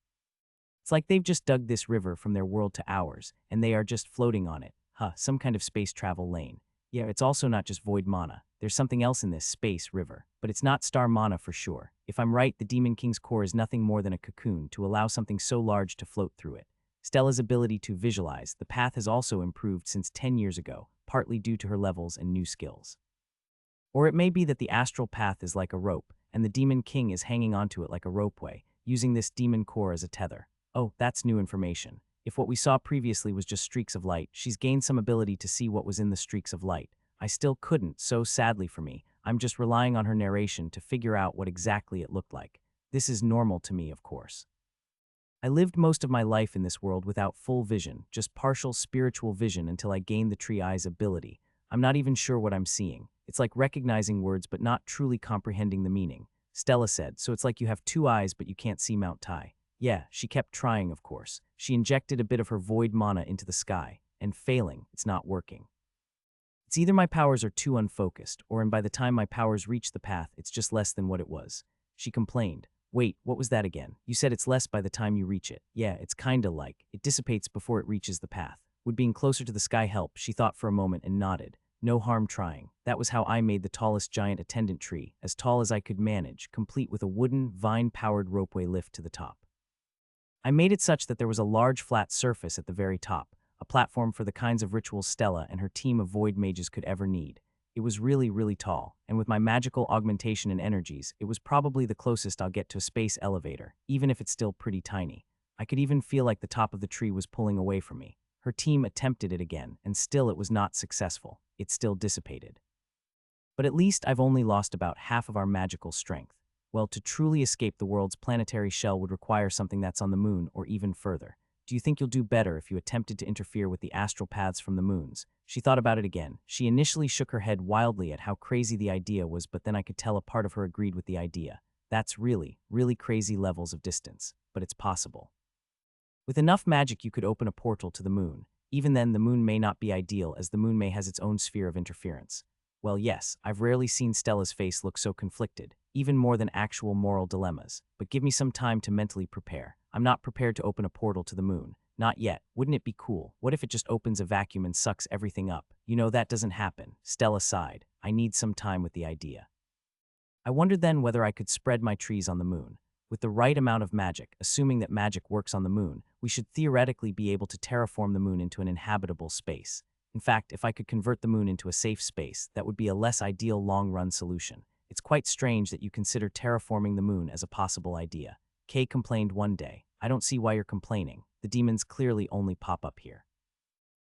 It's like they've just dug this river from their world to ours, and they are just floating on it. Some kind of space travel lane. Yeah, it's also not just void mana. There's something else in this space river, but it's not star mana for sure. If I'm right, the Demon King's core is nothing more than a cocoon to allow something so large to float through it. Stella's ability to visualize the path has also improved since 10 years ago, partly due to her levels and new skills. Or it may be that the astral path is like a rope, and the Demon King is hanging onto it like a ropeway, using this demon core as a tether. Oh, that's new information. If what we saw previously was just streaks of light, she's gained some ability to see what was in the streaks of light. I still couldn't, so sadly for me, I'm just relying on her narration to figure out what exactly it looked like. This is normal to me, of course. I lived most of my life in this world without full vision, just partial spiritual vision until I gained the Tree Eye's ability. I'm not even sure what I'm seeing. It's like recognizing words but not truly comprehending the meaning. Stella said, so it's like you have two eyes but you can't see Mount Tai. Yeah, she kept trying, of course. She injected a bit of her void mana into the sky, and failing, it's not working. It's either my powers are too unfocused, or by the time my powers reach the path, it's just less than what it was. She complained. Wait, what was that again? You said it's less by the time you reach it. Yeah, it's kinda like, it dissipates before it reaches the path. Would being closer to the sky help? She thought for a moment and nodded. No harm trying. That was how I made the tallest giant attendant tree, as tall as I could manage, complete with a wooden, vine-powered ropeway lift to the top. I made it such that there was a large flat surface at the very top, a platform for the kinds of rituals Stella and her team of void mages could ever need. It was really, really tall, and with my magical augmentation and energies, it was probably the closest I'll get to a space elevator, even if it's still pretty tiny. I could even feel like the top of the tree was pulling away from me. Her team attempted it again, and still it was not successful. It still dissipated. But at least I've only lost about half of our magical strength. Well, to truly escape the world's planetary shell would require something that's on the moon or even further. Do you think you'll do better if you attempted to interfere with the astral paths from the moons? She thought about it again. She initially shook her head wildly at how crazy the idea was, but then I could tell a part of her agreed with the idea. That's really, really crazy levels of distance, but it's possible. With enough magic you could open a portal to the moon. Even then, the moon may not be ideal, as the moon may has its own sphere of interference. Well, yes, I've rarely seen Stella's face look so conflicted, even more than actual moral dilemmas. But give me some time to mentally prepare. I'm not prepared to open a portal to the moon. Not yet. Wouldn't it be cool? What if it just opens a vacuum and sucks everything up? You know, that doesn't happen. Stella sighed. I need some time with the idea. I wondered then whether I could spread my trees on the moon. With the right amount of magic, assuming that magic works on the moon, we should theoretically be able to terraform the moon into an inhabitable space. In fact, if I could convert the moon into a safe space, that would be a less ideal long-run solution. It's quite strange that you consider terraforming the moon as a possible idea. Kay complained one day. I don't see why you're complaining. The demons clearly only pop up here.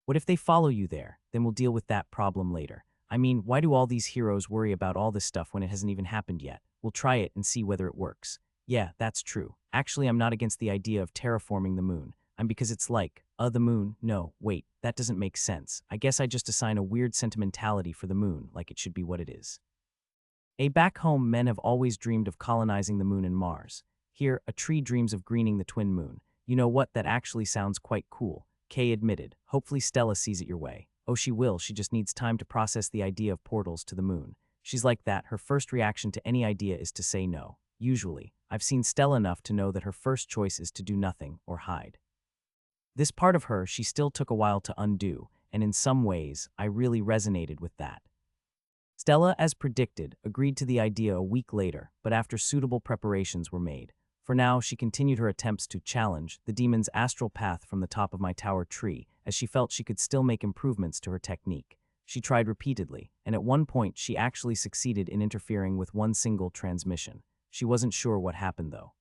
What if they follow you there? Then we'll deal with that problem later. I mean, why do all these heroes worry about all this stuff when it hasn't even happened yet? We'll try it and see whether it works. Yeah, that's true. Actually, I'm not against the idea of terraforming the moon. I'm because it's like, the moon? No, wait, that doesn't make sense. I guess I just assign a weird sentimentality for the moon, like it should be what it is. Back home, men have always dreamed of colonizing the moon and Mars. Here, a tree dreams of greening the twin moon. You know what, that actually sounds quite cool. Kay admitted. Hopefully Stella sees it your way. Oh, she will, she just needs time to process the idea of portals to the moon. She's like that, her first reaction to any idea is to say no. Usually, I've seen Stella enough to know that her first choice is to do nothing or hide. This part of her she still took a while to undo, and in some ways, I really resonated with that. Stella, as predicted, agreed to the idea a week later, but after suitable preparations were made. For now, she continued her attempts to challenge the demon's astral path from the top of my tower tree, as she felt she could still make improvements to her technique. She tried repeatedly, and at one point she actually succeeded in interfering with one single transmission. She wasn't sure what happened though.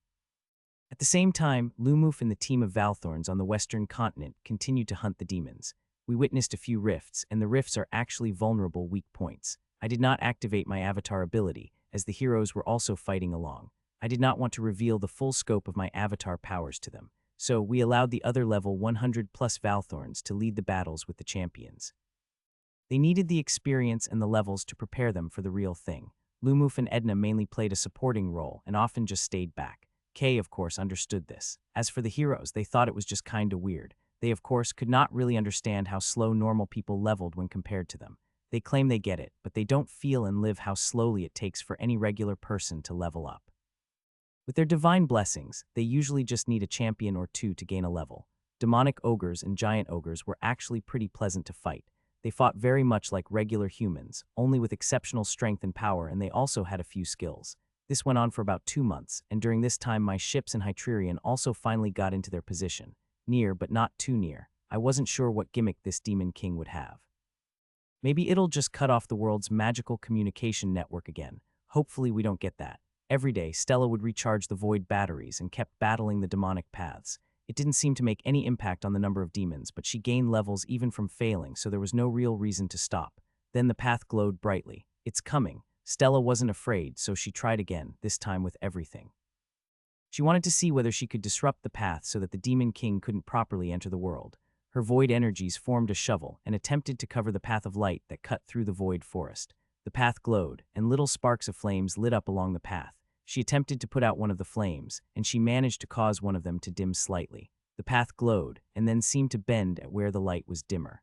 At the same time, Lumoof and the team of Valthorns on the western continent continued to hunt the demons. We witnessed a few rifts, and the rifts are actually vulnerable weak points. I did not activate my avatar ability, as the heroes were also fighting along. I did not want to reveal the full scope of my avatar powers to them, so we allowed the other level 100+ Valthorns to lead the battles with the champions. They needed the experience and the levels to prepare them for the real thing. Lumoof and Edna mainly played a supporting role and often just stayed back. Kay, of course, understood this. As for the heroes, they thought it was just kinda weird. They, of course, could not really understand how slow normal people leveled when compared to them. They claim they get it, but they don't feel and live how slowly it takes for any regular person to level up. With their divine blessings, they usually just need a champion or two to gain a level. Demonic ogres and giant ogres were actually pretty pleasant to fight. They fought very much like regular humans, only with exceptional strength and power, and they also had a few skills. This went on for about 2 months, and during this time my ships in Hytrerion also finally got into their position. Near, but not too near. I wasn't sure what gimmick this Demon King would have. Maybe it'll just cut off the world's magical communication network again. Hopefully we don't get that. Every day, Stella would recharge the void batteries and kept battling the demonic paths. It didn't seem to make any impact on the number of demons, but she gained levels even from failing, so there was no real reason to stop. Then the path glowed brightly. It's coming. Stella wasn't afraid, so she tried again, this time with everything. She wanted to see whether she could disrupt the path so that the Demon King couldn't properly enter the world. Her void energies formed a shovel and attempted to cover the path of light that cut through the void forest. The path glowed, and little sparks of flames lit up along the path. She attempted to put out one of the flames, and she managed to cause one of them to dim slightly. The path glowed, and then seemed to bend at where the light was dimmer.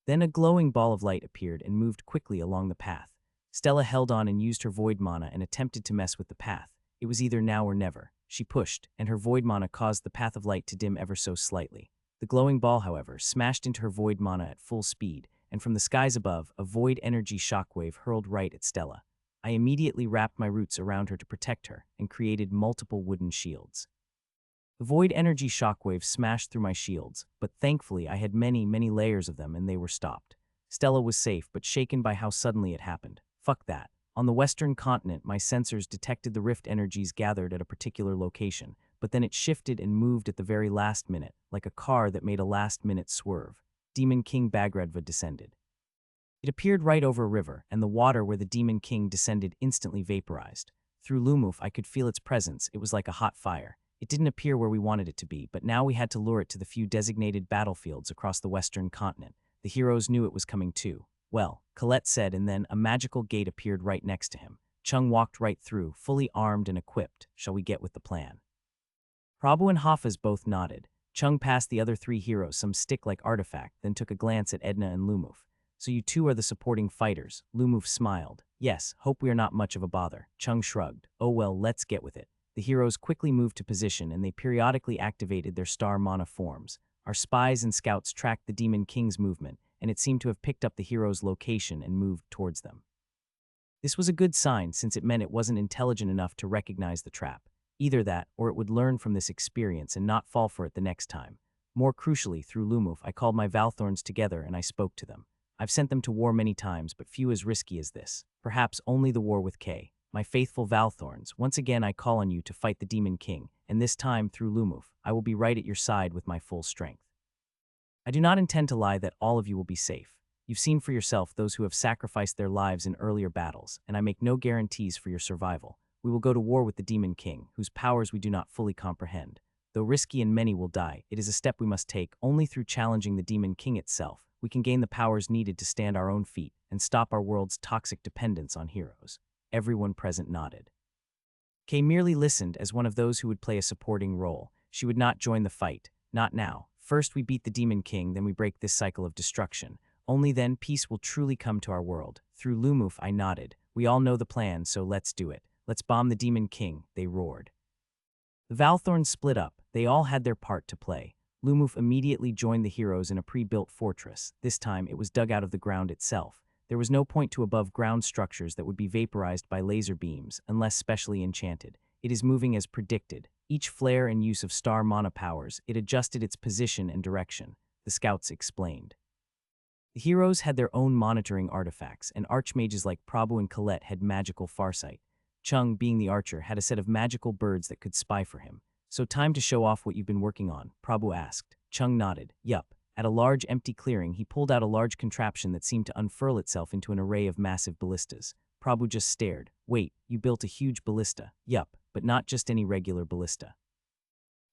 Then a glowing ball of light appeared and moved quickly along the path. Stella held on and used her void mana and attempted to mess with the path. It was either now or never. She pushed, and her void mana caused the path of light to dim ever so slightly. The glowing ball, however, smashed into her void mana at full speed, and from the skies above, a void energy shockwave hurled right at Stella. I immediately wrapped my roots around her to protect her and created multiple wooden shields. The void energy shockwave smashed through my shields, but thankfully I had many layers of them and they were stopped. Stella was safe, but shaken by how suddenly it happened. Fuck that. On the western continent, my sensors detected the rift energies gathered at a particular location, but then it shifted and moved at the very last minute, like a car that made a last-minute swerve. Demon King Bagradva descended. It appeared right over a river, and the water where the Demon King descended instantly vaporized. Through Lumoof, I could feel its presence. It was like a hot fire. It didn't appear where we wanted it to be, but now we had to lure it to the few designated battlefields across the western continent. The heroes knew it was coming too. Well, Colette said, and then a magical gate appeared right next to him. Chung walked right through, fully armed and equipped. Shall we get with the plan? Prabhu and Hafez both nodded. Chung passed the other 3 heroes some stick-like artifact, then took a glance at Edna and Lumoof. So you two are the supporting fighters. Lumoof smiled. Yes, hope we are not much of a bother. Chung shrugged. Oh well, let's get with it. The heroes quickly moved to position and they periodically activated their star mana forms. Our spies and scouts tracked the Demon King's movement, and it seemed to have picked up the heroes' location and moved towards them. This was a good sign since it meant it wasn't intelligent enough to recognize the trap. Either that, or it would learn from this experience and not fall for it the next time. More crucially, through Lumuf, I called my Valthorns together and I spoke to them. I've sent them to war many times, but few as risky as this. Perhaps only the war with K. My faithful Valthorns, once again I call on you to fight the Demon King, and this time, through Lumuf, I will be right at your side with my full strength. I do not intend to lie that all of you will be safe. You've seen for yourself those who have sacrificed their lives in earlier battles, and I make no guarantees for your survival. We will go to war with the Demon King, whose powers we do not fully comprehend. Though risky and many will die, it is a step we must take. Only through challenging the Demon King itself, we can gain the powers needed to stand our own feet and stop our world's toxic dependence on heroes. Everyone present nodded. Kay merely listened as one of those who would play a supporting role. She would not join the fight. Not now. First we beat the Demon King, then we break this cycle of destruction. Only then peace will truly come to our world. Through Lumuf I nodded. We all know the plan, so let's do it. Let's bomb the Demon King, they roared. The Valthorns split up. They all had their part to play. Lumuf immediately joined the heroes in a pre-built fortress. This time it was dug out of the ground itself. There was no point to above-ground structures that would be vaporized by laser beams, unless specially enchanted. It is moving as predicted. Each flare and use of star mana powers, it adjusted its position and direction, the scouts explained. The heroes had their own monitoring artifacts, and archmages like Prabhu and Colette had magical farsight. Chung, being the archer, had a set of magical birds that could spy for him. So time to show off what you've been working on, Prabhu asked. Chung nodded. Yup. At a large empty clearing, he pulled out a large contraption that seemed to unfurl itself into an array of massive ballistas. Prabhu just stared. Wait, you built a huge ballista. Yup, but not just any regular ballista.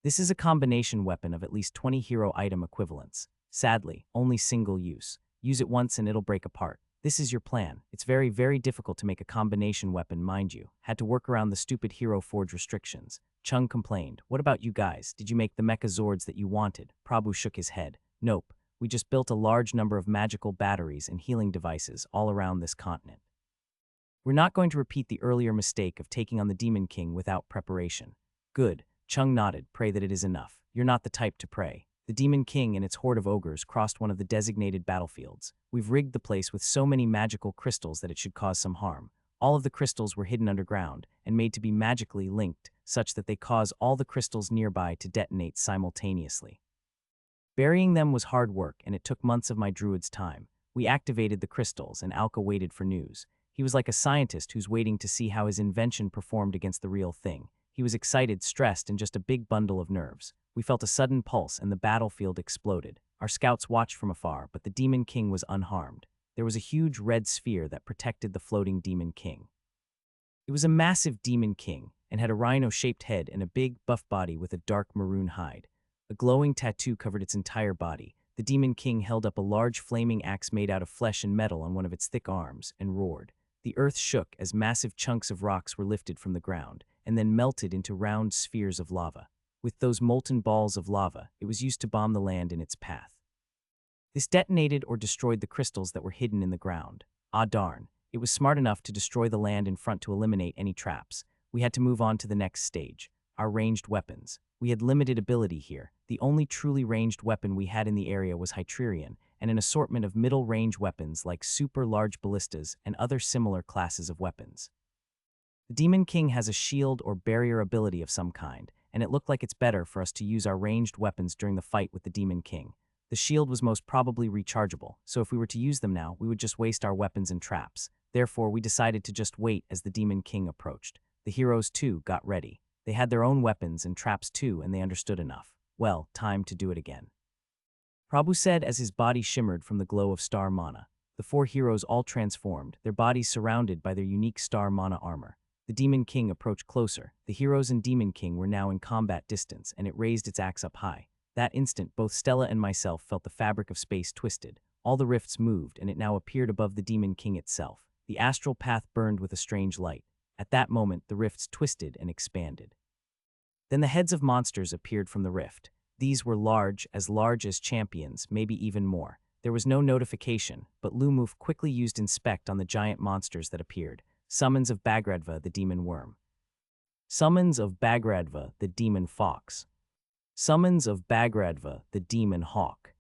This is a combination weapon of at least 20 hero item equivalents. Sadly, only single use. Use it once and it'll break apart. This is your plan. It's very, very difficult to make a combination weapon, mind you. Had to work around the stupid Hero Forge restrictions. Chung complained. What about you guys? Did you make the mecha Zords that you wanted? Prabhu shook his head. Nope. We just built a large number of magical batteries and healing devices all around this continent. We're not going to repeat the earlier mistake of taking on the Demon King without preparation. Good. Chung nodded. Pray that it is enough. You're not the type to pray. The Demon King and its horde of ogres crossed one of the designated battlefields. We've rigged the place with so many magical crystals that it should cause some harm. All of the crystals were hidden underground and made to be magically linked, such that they cause all the crystals nearby to detonate simultaneously. Burying them was hard work, and it took months of my druid's time. We activated the crystals, and Alka waited for news. He was like a scientist who's waiting to see how his invention performed against the real thing. He was excited, stressed, and just a big bundle of nerves. We felt a sudden pulse, and the battlefield exploded. Our scouts watched from afar, but the Demon King was unharmed. There was a huge red sphere that protected the floating Demon King. It was a massive Demon King, and had a rhino-shaped head and a big, buff body with a dark maroon hide. A glowing tattoo covered its entire body. The Demon King held up a large flaming axe made out of flesh and metal on one of its thick arms, and roared. The earth shook as massive chunks of rocks were lifted from the ground, and then melted into round spheres of lava. With those molten balls of lava, it was used to bomb the land in its path. This detonated or destroyed the crystals that were hidden in the ground. Ah darn, it was smart enough to destroy the land in front to eliminate any traps. We had to move on to the next stage, our ranged weapons. We had limited ability here. The only truly ranged weapon we had in the area was Hytrerion, and an assortment of middle-range weapons like super large ballistas and other similar classes of weapons. The Demon King has a shield or barrier ability of some kind, and it looked like it's better for us to use our ranged weapons during the fight with the Demon King. The shield was most probably rechargeable, so if we were to use them now, we would just waste our weapons and traps. Therefore, we decided to just wait as the Demon King approached. The heroes, too, got ready. They had their own weapons and traps, too, and they understood enough. Well, time to do it again. Prabhu said as his body shimmered from the glow of star mana. The four heroes all transformed, their bodies surrounded by their unique star mana armor. The Demon King approached closer. The heroes and Demon King were now in combat distance, and it raised its axe up high. That instant, both Stella and myself felt the fabric of space twisted. All the rifts moved, and it now appeared above the Demon King itself. The astral path burned with a strange light. At that moment, the rifts twisted and expanded. Then the heads of monsters appeared from the rift. These were large as champions, maybe even more. There was no notification, but Lumuf quickly used Inspect on the giant monsters that appeared. Summons of Bagradva, the Demon Worm. Summons of Bagradva, the Demon Fox. Summons of Bagradva, the Demon Hawk.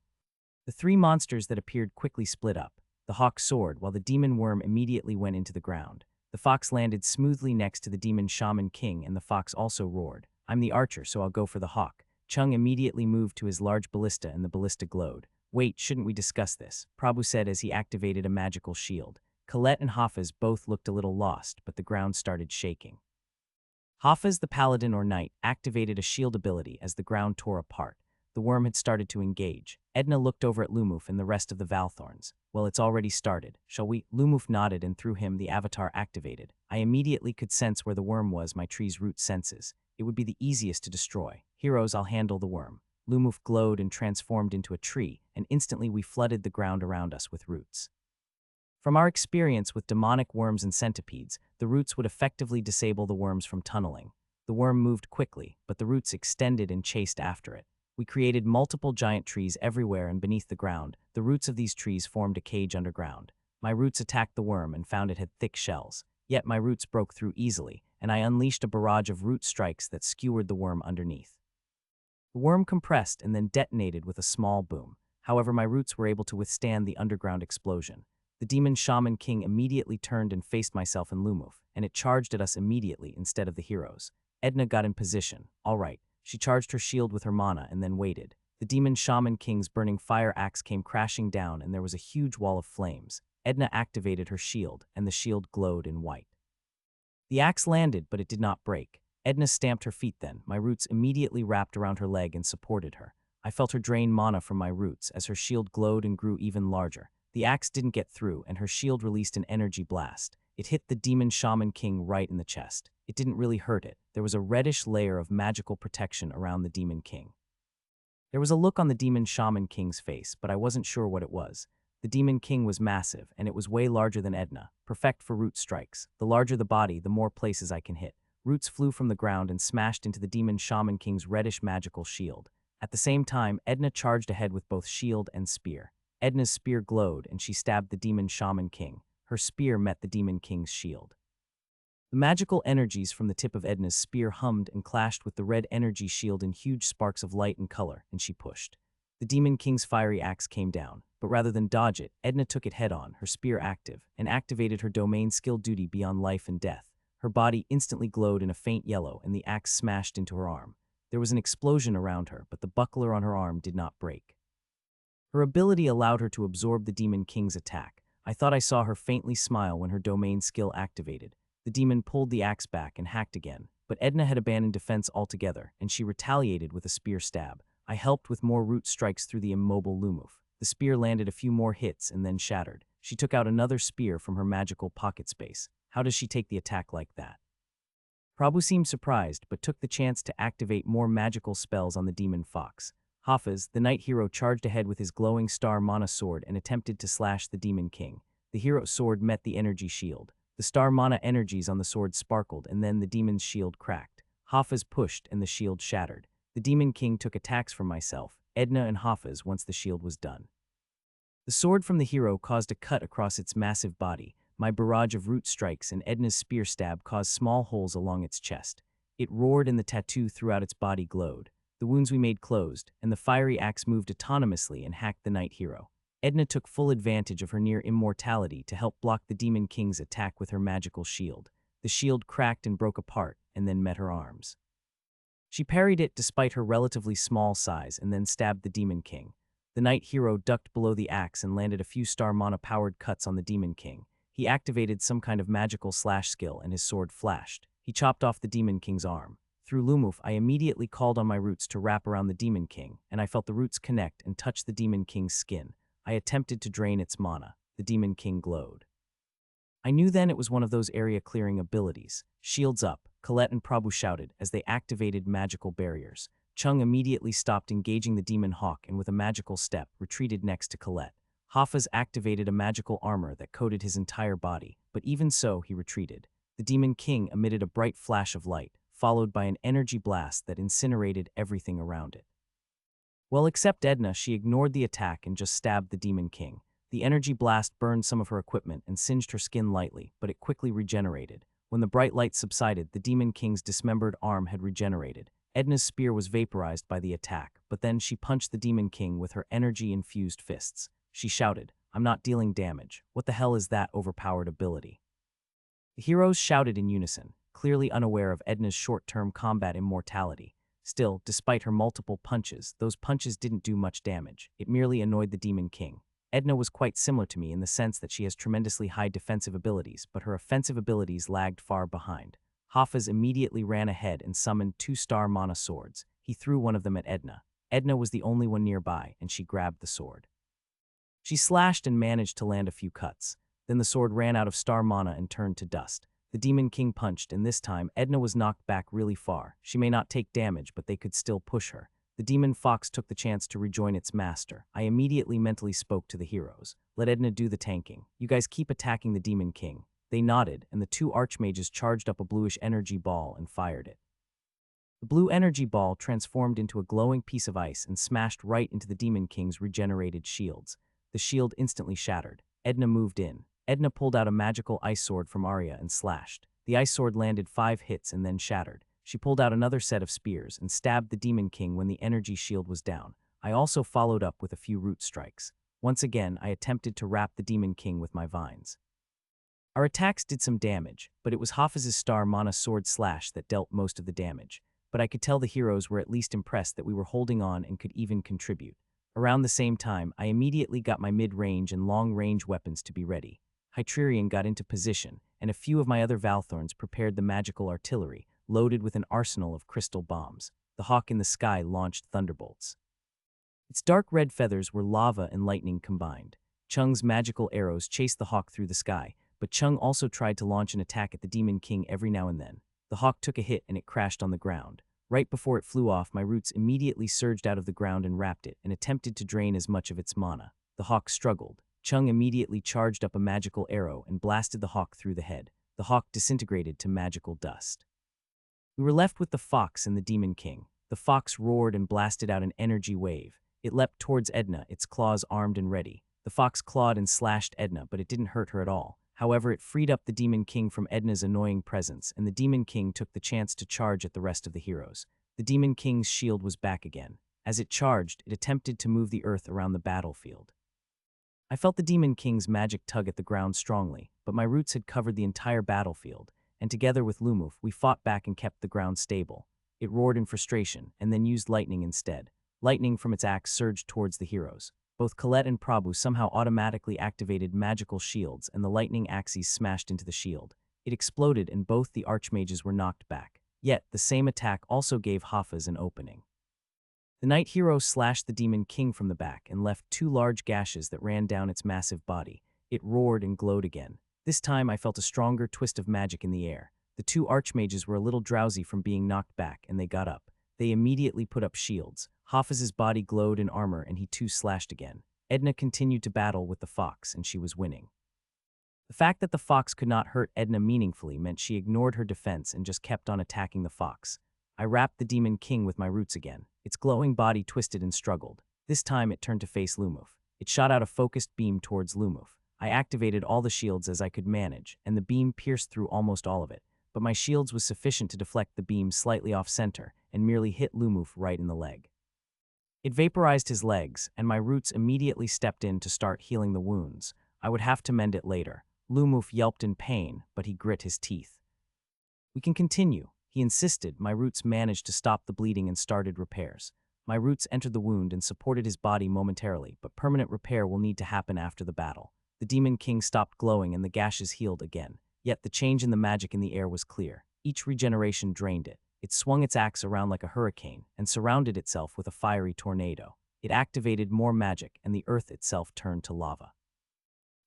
The three monsters that appeared quickly split up. The hawk soared, while the Demon Worm immediately went into the ground. The fox landed smoothly next to the demon shaman king, and the fox also roared. I'm the archer, so I'll go for the hawk. Chung immediately moved to his large ballista, and the ballista glowed. Wait, shouldn't we discuss this? Prabhu said as he activated a magical shield. Colette and Hafiz both looked a little lost, but the ground started shaking. Hafiz, the paladin or knight, activated a shield ability as the ground tore apart. The worm had started to engage. Edna looked over at Lumuf and the rest of the Valthorns. Well, it's already started. Shall we? Lumuf nodded, and through him the avatar activated. I immediately could sense where the worm was, my tree's root senses. It would be the easiest to destroy. Heroes, I'll handle the worm. Lumuf glowed and transformed into a tree, and instantly we flooded the ground around us with roots. From our experience with demonic worms and centipedes, the roots would effectively disable the worms from tunneling. The worm moved quickly, but the roots extended and chased after it. We created multiple giant trees everywhere and beneath the ground. The roots of these trees formed a cage underground. My roots attacked the worm and found it had thick shells. Yet my roots broke through easily, and I unleashed a barrage of root strikes that skewered the worm underneath. The worm compressed and then detonated with a small boom. However, my roots were able to withstand the underground explosion. The demon shaman king immediately turned and faced myself and Lumuf, and it charged at us immediately instead of the heroes. Edna got in position. All right. She charged her shield with her mana and then waited. The demon shaman king's burning fire axe came crashing down, and there was a huge wall of flames. Edna activated her shield, and the shield glowed in white. The axe landed, but it did not break. Edna stamped her feet then. My roots immediately wrapped around her leg and supported her. I felt her drain mana from my roots as her shield glowed and grew even larger. The axe didn't get through, and her shield released an energy blast. It hit the demon shaman king right in the chest. It didn't really hurt it. There was a reddish layer of magical protection around the demon king. There was a look on the demon shaman king's face, but I wasn't sure what it was. The demon king was massive, and it was way larger than Edna, perfect for root strikes. The larger the body, the more places I can hit. Roots flew from the ground and smashed into the demon shaman king's reddish magical shield. At the same time, Edna charged ahead with both shield and spear. Edna's spear glowed, and she stabbed the demon shaman king. Her spear met the demon king's shield. The magical energies from the tip of Edna's spear hummed and clashed with the red energy shield in huge sparks of light and color, and she pushed. The demon king's fiery axe came down, but rather than dodge it, Edna took it head-on, her spear active, and activated her domain skill duty beyond life and death. Her body instantly glowed in a faint yellow, and the axe smashed into her arm. There was an explosion around her, but the buckler on her arm did not break. Her ability allowed her to absorb the demon king's attack. I thought I saw her faintly smile when her domain skill activated. The demon pulled the axe back and hacked again, but Edna had abandoned defense altogether, and she retaliated with a spear stab. I helped with more root strikes through the immobile Lumuf. The spear landed a few more hits and then shattered. She took out another spear from her magical pocket space. How does she take the attack like that? Prabhu seemed surprised, but took the chance to activate more magical spells on the demon fox. Hafiz, the knight hero, charged ahead with his glowing star mana sword and attempted to slash the demon king. The hero's sword met the energy shield. The star mana energies on the sword sparkled, and then the demon's shield cracked. Hafiz pushed, and the shield shattered. The demon king took attacks from myself, Edna, and Hafiz once the shield was done. The sword from the hero caused a cut across its massive body. My barrage of root strikes and Edna's spear stab caused small holes along its chest. It roared, and the tattoo throughout its body glowed. The wounds we made closed, and the fiery axe moved autonomously and hacked the knight hero. Edna took full advantage of her near immortality to help block the demon king's attack with her magical shield. The shield cracked and broke apart, and then met her arms. She parried it despite her relatively small size and then stabbed the demon king. The knight hero ducked below the axe and landed a few star mana-powered cuts on the demon king. He activated some kind of magical slash skill, and his sword flashed. He chopped off the demon king's arm. Through Lumuf, I immediately called on my roots to wrap around the demon king, and I felt the roots connect and touch the demon king's skin. I attempted to drain its mana. The demon king glowed. I knew then it was one of those area-clearing abilities. Shields up, Colette and Prabhu shouted as they activated magical barriers. Chung immediately stopped engaging the demon hawk and with a magical step retreated next to Colette. Hafiz activated a magical armor that coated his entire body, but even so he retreated. The demon king emitted a bright flash of light, followed by an energy blast that incinerated everything around it. Well, except Edna, she ignored the attack and just stabbed the demon king. The energy blast burned some of her equipment and singed her skin lightly, but it quickly regenerated. When the bright light subsided, the demon king's dismembered arm had regenerated. Edna's spear was vaporized by the attack, but then she punched the demon king with her energy-infused fists. She shouted, "I'm not dealing damage. What the hell is that overpowered ability?" The heroes shouted in unison, clearly unaware of Edna's short-term combat immortality. Still, despite her multiple punches, those punches didn't do much damage. It merely annoyed the Demon King. Edna was quite similar to me in the sense that she has tremendously high defensive abilities, but her offensive abilities lagged far behind. Hafiz immediately ran ahead and summoned 2-star mana swords. He threw one of them at Edna. Edna was the only one nearby, and she grabbed the sword. She slashed and managed to land a few cuts. Then the sword ran out of star mana and turned to dust. The Demon King punched, and this time, Edna was knocked back really far. She may not take damage, but they could still push her. The demon fox took the chance to rejoin its master. I immediately mentally spoke to the heroes. Let Edna do the tanking. You guys keep attacking the Demon King. They nodded, and the 2 archmages charged up a bluish energy ball and fired it. The blue energy ball transformed into a glowing piece of ice and smashed right into the Demon King's regenerated shields. The shield instantly shattered. Edna moved in. Edna pulled out a magical ice sword from Arya and slashed. The ice sword landed 5 hits and then shattered. She pulled out another set of spears and stabbed the Demon King when the energy shield was down. I also followed up with a few root strikes. Once again, I attempted to wrap the Demon King with my vines. Our attacks did some damage, but it was Hafiz's star mana sword slash that dealt most of the damage. But I could tell the heroes were at least impressed that we were holding on and could even contribute. Around the same time, I immediately got my mid-range and long-range weapons to be ready. Hytrerion got into position, and a few of my other Valthorns prepared the magical artillery, loaded with an arsenal of crystal bombs. The hawk in the sky launched thunderbolts. Its dark red feathers were lava and lightning combined. Chung's magical arrows chased the hawk through the sky, but Chung also tried to launch an attack at the Demon King every now and then. The hawk took a hit and it crashed on the ground. Right before it flew off, my roots immediately surged out of the ground and wrapped it, and attempted to drain as much of its mana. The hawk struggled. Chung immediately charged up a magical arrow and blasted the hawk through the head. The hawk disintegrated to magical dust. We were left with the fox and the Demon King. The fox roared and blasted out an energy wave. It leapt towards Edna, its claws armed and ready. The fox clawed and slashed Edna, but it didn't hurt her at all. However, it freed up the Demon King from Edna's annoying presence, and the Demon King took the chance to charge at the rest of the heroes. The Demon King's shield was back again. As it charged, it attempted to move the earth around the battlefield. I felt the Demon King's magic tug at the ground strongly, but my roots had covered the entire battlefield, and together with Lumuf, we fought back and kept the ground stable. It roared in frustration, and then used lightning instead. Lightning from its axe surged towards the heroes. Both Colette and Prabhu somehow automatically activated magical shields, and the lightning axes smashed into the shield. It exploded, and both the archmages were knocked back. Yet, the same attack also gave Hafiz an opening. The knight hero slashed the Demon King from the back and left 2 large gashes that ran down its massive body. It roared and glowed again. This time, I felt a stronger twist of magic in the air. The 2 archmages were a little drowsy from being knocked back, and they got up. They immediately put up shields. Hafiz's body glowed in armor, and he too slashed again. Edna continued to battle with the fox, and she was winning. The fact that the fox could not hurt Edna meaningfully meant she ignored her defense and just kept on attacking the fox. I wrapped the Demon King with my roots again. Its glowing body twisted and struggled. This time it turned to face Lumuf. It shot out a focused beam towards Lumuf. I activated all the shields as I could manage, and the beam pierced through almost all of it, but my shields was sufficient to deflect the beam slightly off-center and merely hit Lumuf right in the leg. It vaporized his legs, and my roots immediately stepped in to start healing the wounds. I would have to mend it later. Lumuf yelped in pain, but he grit his teeth. "We can continue," he insisted. My roots managed to stop the bleeding and started repairs. My roots entered the wound and supported his body momentarily, but permanent repair will need to happen after the battle. The Demon King stopped glowing and the gashes healed again. Yet the change in the magic in the air was clear. Each regeneration drained it. It swung its axe around like a hurricane and surrounded itself with a fiery tornado. It activated more magic, and the earth itself turned to lava.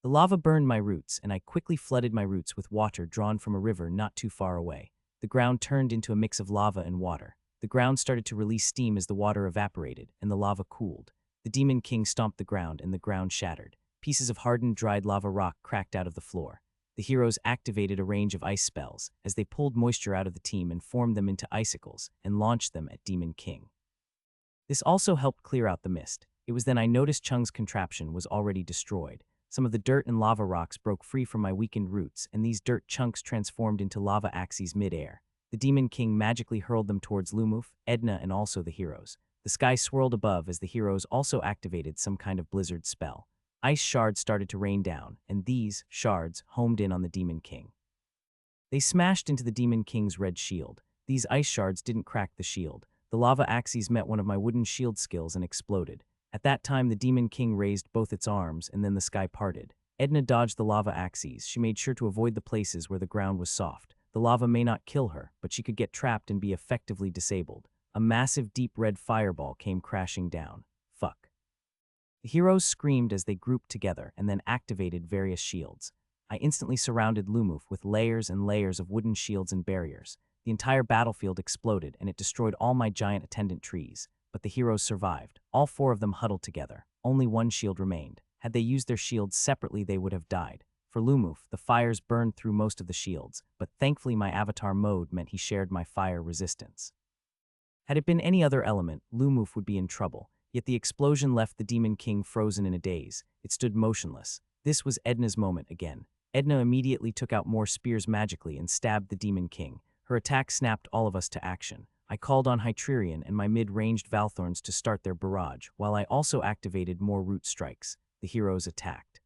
The lava burned my roots, and I quickly flooded my roots with water drawn from a river not too far away. The ground turned into a mix of lava and water. The ground started to release steam as the water evaporated, and the lava cooled. The Demon King stomped the ground, and the ground shattered. Pieces of hardened, dried lava rock cracked out of the floor. The heroes activated a range of ice spells as they pulled moisture out of the team and formed them into icicles and launched them at Demon King. This also helped clear out the mist. It was then I noticed Chung's contraption was already destroyed. Some of the dirt and lava rocks broke free from my weakened roots, and these dirt chunks transformed into lava axes mid-air. The Demon King magically hurled them towards Lumuf, Edna, and also the heroes. The sky swirled above as the heroes also activated some kind of blizzard spell. Ice shards started to rain down, and these shards homed in on the Demon King. They smashed into the Demon King's red shield. These ice shards didn't crack the shield. The lava axes met one of my wooden shield skills and exploded. At that time, the Demon King raised both its arms, and then the sky parted. Edna dodged the lava axes. She made sure to avoid the places where the ground was soft. The lava may not kill her, but she could get trapped and be effectively disabled. A massive deep red fireball came crashing down. Fuck. The heroes screamed as they grouped together and then activated various shields. I instantly surrounded Lumuf with layers and layers of wooden shields and barriers. The entire battlefield exploded and it destroyed all my giant attendant trees. But the heroes survived. All four of them huddled together. Only one shield remained. Had they used their shields separately, they would have died. For Lumuf, the fires burned through most of the shields, but thankfully my avatar mode meant he shared my fire resistance. Had it been any other element, Lumuf would be in trouble, yet the explosion left the Demon King frozen in a daze. It stood motionless. This was Edna's moment again. Edna immediately took out more spears magically and stabbed the Demon King. Her attack snapped all of us to action. I called on Hytrerion and my mid-ranged Valthorns to start their barrage, while I also activated more root strikes. The heroes attacked.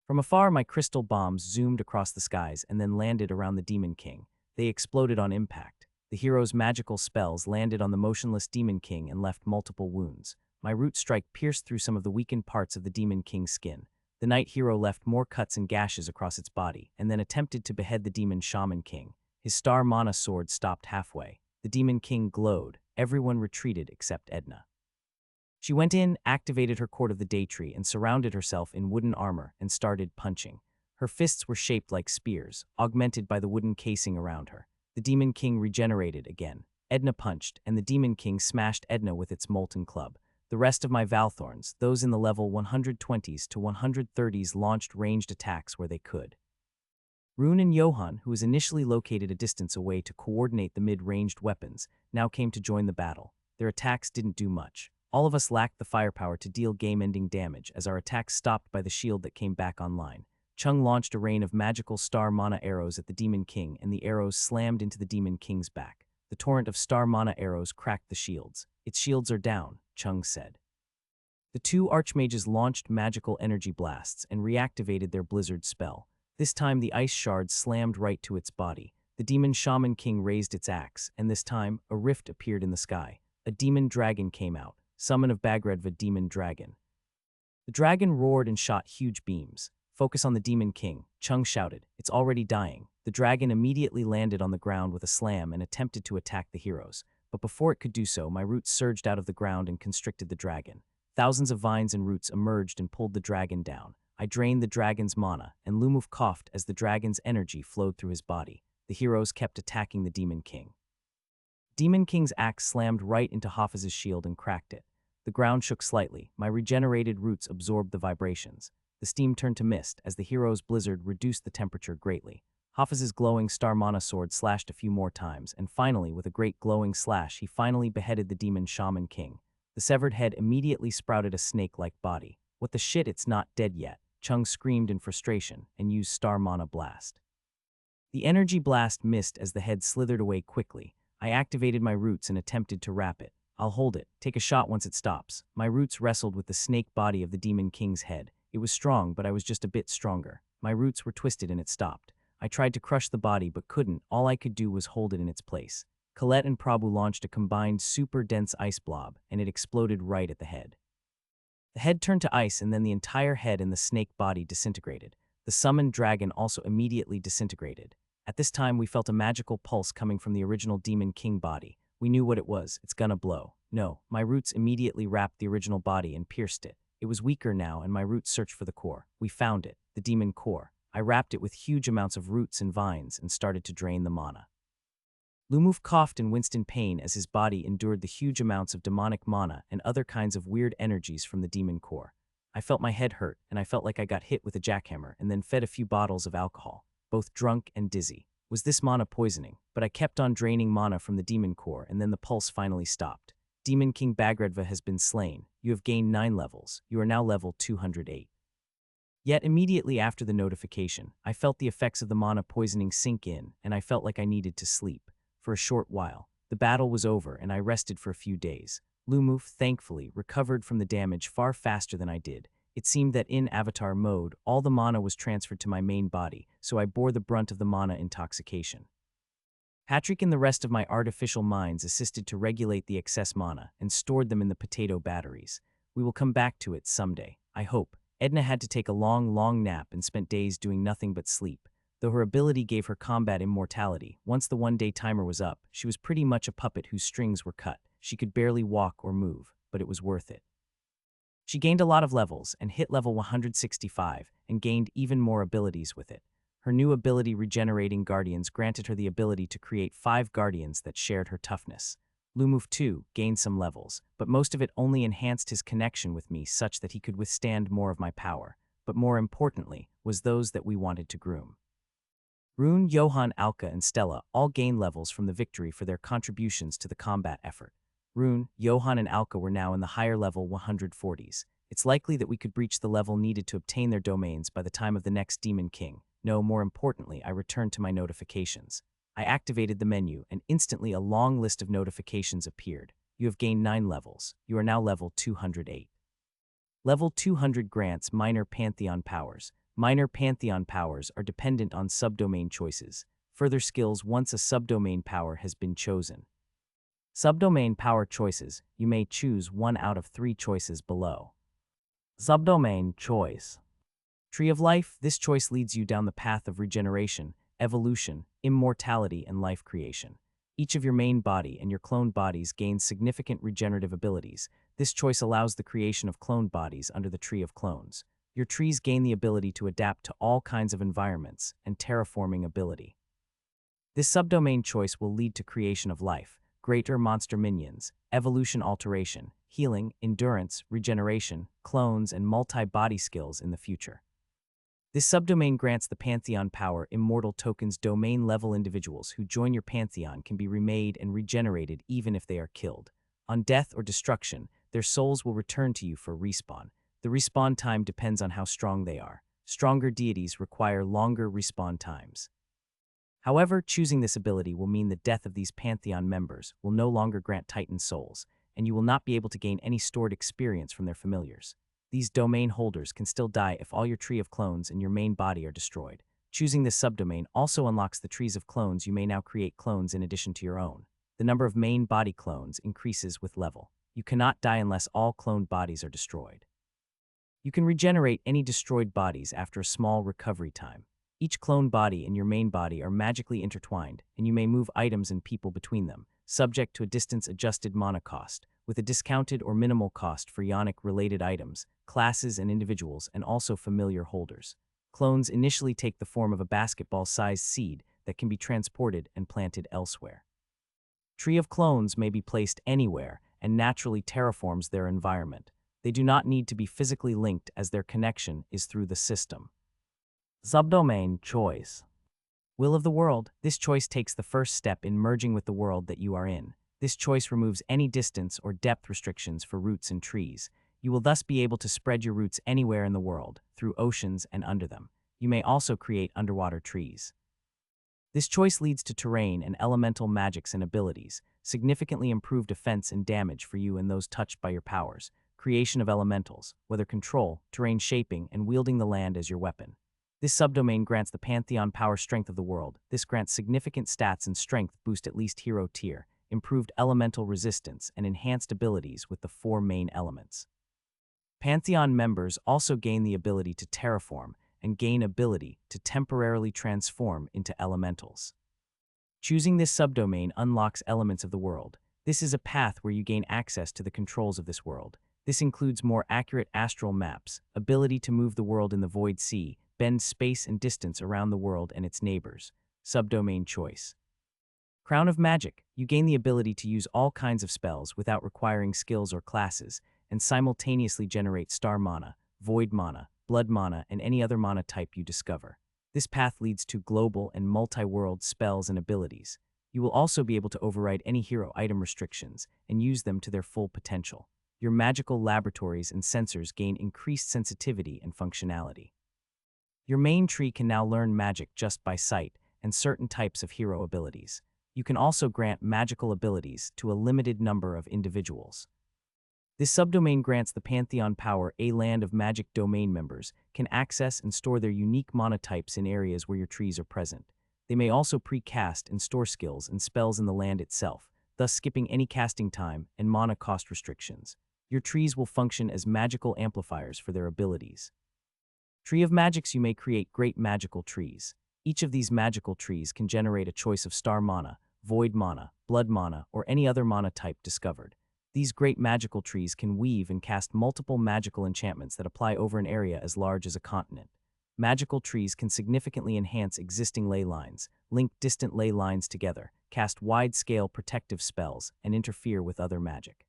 From afar, my crystal bombs zoomed across the skies and then landed around the Demon King. They exploded on impact. The hero's magical spells landed on the motionless Demon King and left multiple wounds. My root strike pierced through some of the weakened parts of the Demon King's skin. The Night Hero left more cuts and gashes across its body, and then attempted to behead the Demon Shaman King. His star mana sword stopped halfway. The Demon King glowed. Everyone retreated except Edna. She went in, activated her Court of the Daytree, and surrounded herself in wooden armor and started punching. Her fists were shaped like spears, augmented by the wooden casing around her. The Demon King regenerated again. Edna punched, and the Demon King smashed Edna with its molten club. The rest of my Valthorns, those in the level 120s to 130s, launched ranged attacks where they could. Rune and Johann, who was initially located a distance away to coordinate the mid-ranged weapons, now came to join the battle. Their attacks didn't do much. All of us lacked the firepower to deal game-ending damage, as our attacks stopped by the shield that came back online. Chung launched a rain of magical star mana arrows at the Demon King, and the arrows slammed into the Demon King's back. The torrent of star mana arrows cracked the shields. "Its shields are down," Chung said. The two archmages launched magical energy blasts and reactivated their blizzard spell. This time the ice shard slammed right to its body. The Demon Shaman King raised its axe, and this time a rift appeared in the sky. A demon dragon came out. Summon of Bagredva Demon Dragon. The dragon roared and shot huge beams. "Focus on the Demon King," Chung shouted. "It's already dying." The dragon immediately landed on the ground with a slam and attempted to attack the heroes. But before it could do so, my roots surged out of the ground and constricted the dragon. Thousands of vines and roots emerged and pulled the dragon down. I drained the dragon's mana, and Lumuf coughed as the dragon's energy flowed through his body. The heroes kept attacking the Demon King. Demon King's axe slammed right into Hafiz's shield and cracked it. The ground shook slightly. My regenerated roots absorbed the vibrations. The steam turned to mist as the hero's blizzard reduced the temperature greatly. Hafiz's glowing star mana sword slashed a few more times, and finally, with a great glowing slash, he finally beheaded the Demon Shaman King. The severed head immediately sprouted a snake-like body. "What the shit, it's not dead yet," Chung screamed in frustration and used star mana blast. The energy blast missed as the head slithered away quickly. I activated my roots and attempted to wrap it. "I'll hold it. Take a shot once it stops." My roots wrestled with the snake body of the Demon King's head. It was strong, but I was just a bit stronger. My roots were twisted and it stopped. I tried to crush the body but couldn't. All I could do was hold it in its place. Colette and Prabhu launched a combined super dense ice blob, and it exploded right at the head. The head turned to ice, and then the entire head and the snake body disintegrated. The summoned dragon also immediately disintegrated. At this time, we felt a magical pulse coming from the original Demon King body. We knew what it was. "It's gonna blow." No, my roots immediately wrapped the original body and pierced it. It was weaker now, and my roots searched for the core. We found it, the demon core. I wrapped it with huge amounts of roots and vines and started to drain the mana. Lumuf coughed and winced in pain as his body endured the huge amounts of demonic mana and other kinds of weird energies from the demon core. I felt my head hurt, and I felt like I got hit with a jackhammer and then fed a few bottles of alcohol, both drunk and dizzy. Was this mana poisoning? But I kept on draining mana from the demon core, and then the pulse finally stopped. Demon King Bagredva has been slain. You have gained 9 levels. You are now level 208. Yet immediately after the notification, I felt the effects of the mana poisoning sink in, and I felt like I needed to sleep. For a short while, the battle was over and I rested for a few days. Lumuf, thankfully, recovered from the damage far faster than I did. It seemed that in avatar mode, all the mana was transferred to my main body, so I bore the brunt of the mana intoxication. Patrick and the rest of my artificial minds assisted to regulate the excess mana and stored them in the potato batteries. We will come back to it someday, I hope. Edna had to take a long nap and spent days doing nothing but sleep. Though her ability gave her combat immortality, once the one-day timer was up, she was pretty much a puppet whose strings were cut. She could barely walk or move, but it was worth it. She gained a lot of levels and hit level 165 and gained even more abilities with it. Her new ability, Regenerating Guardians, granted her the ability to create 5 guardians that shared her toughness. Lumuf too gained some levels, but most of it only enhanced his connection with me such that he could withstand more of my power, but more importantly was those that we wanted to groom. Rune, Johann, Alka, and Stella all gained levels from the victory for their contributions to the combat effort. Rune, Johann, and Alka were now in the higher level 140s. It's likely that we could breach the level needed to obtain their domains by the time of the next Demon King. No, more importantly, I returned to my notifications. I activated the menu, and instantly a long list of notifications appeared. You have gained 9 levels. You are now level 208. Level 200 grants minor Pantheon powers. Minor Pantheon powers are dependent on subdomain choices. Further skills once a subdomain power has been chosen. Subdomain power choices, you may choose one out of 3 choices below. Subdomain choice. Tree of Life, this choice leads you down the path of regeneration, evolution, immortality, and life creation. Each of your main body and your cloned bodies gains significant regenerative abilities. This choice allows the creation of cloned bodies under the Tree of Clones. Your trees gain the ability to adapt to all kinds of environments and terraforming ability. This subdomain choice will lead to creation of life, greater monster minions, evolution alteration, healing, endurance, regeneration, clones, and multi-body skills in the future. This subdomain grants the Pantheon power Immortal Tokens. Domain-level individuals who join your Pantheon can be remade and regenerated even if they are killed. On death or destruction, their souls will return to you for respawn. The respawn time depends on how strong they are. Stronger deities require longer respawn times. However, choosing this ability will mean the death of these Pantheon members will no longer grant Titan souls, and you will not be able to gain any stored experience from their familiars. These domain holders can still die if all your Tree of Clones and your main body are destroyed. Choosing this subdomain also unlocks the Trees of Clones. You may now create clones in addition to your own. The number of main body clones increases with level. You cannot die unless all cloned bodies are destroyed. You can regenerate any destroyed bodies after a small recovery time. Each clone body and your main body are magically intertwined, and you may move items and people between them, subject to a distance-adjusted mana cost, with a discounted or minimal cost for Ionic-related items, classes and individuals, and also familiar holders. Clones initially take the form of a basketball-sized seed that can be transported and planted elsewhere. Tree of Clones may be placed anywhere and naturally terraforms their environment. They do not need to be physically linked as their connection is through the system. Subdomain choice. Will of the world. This choice takes the first step in merging with the world that you are in. This choice removes any distance or depth restrictions for roots and trees. You will thus be able to spread your roots anywhere in the world, through oceans and under them. You may also create underwater trees. This choice leads to terrain and elemental magics and abilities, significantly improved defense and damage for you and those touched by your powers, creation of elementals, weather control, terrain shaping, and wielding the land as your weapon. This subdomain grants the Pantheon power Strength of the world. This grants significant stats and strength boost at least hero tier, improved elemental resistance, and enhanced abilities with the 4 main elements. Pantheon members also gain the ability to terraform and gain ability to temporarily transform into elementals. Choosing this subdomain unlocks elements of the world. This is a path where you gain access to the controls of this world. This includes more accurate astral maps, ability to move the world in the void sea, bend space and distance around the world and its neighbors. Subdomain choice. Crown of Magic. You gain the ability to use all kinds of spells without requiring skills or classes, and simultaneously generate star mana, void mana, blood mana, and any other mana type you discover. This path leads to global and multi-world spells and abilities. You will also be able to override any hero item restrictions and use them to their full potential. Your magical laboratories and sensors gain increased sensitivity and functionality. Your main tree can now learn magic just by sight and certain types of hero abilities. You can also grant magical abilities to a limited number of individuals. This subdomain grants the Pantheon power a land of magic domain members can access and store their unique mana types in areas where your trees are present. They may also pre-cast and store skills and spells in the land itself, thus skipping any casting time and mana cost restrictions. Your trees will function as magical amplifiers for their abilities. Tree of Magics. You may create great magical trees. Each of these magical trees can generate a choice of star mana, void mana, blood mana, or any other mana type discovered. These great magical trees can weave and cast multiple magical enchantments that apply over an area as large as a continent. Magical trees can significantly enhance existing ley lines, link distant ley lines together, cast wide-scale protective spells, and interfere with other magic.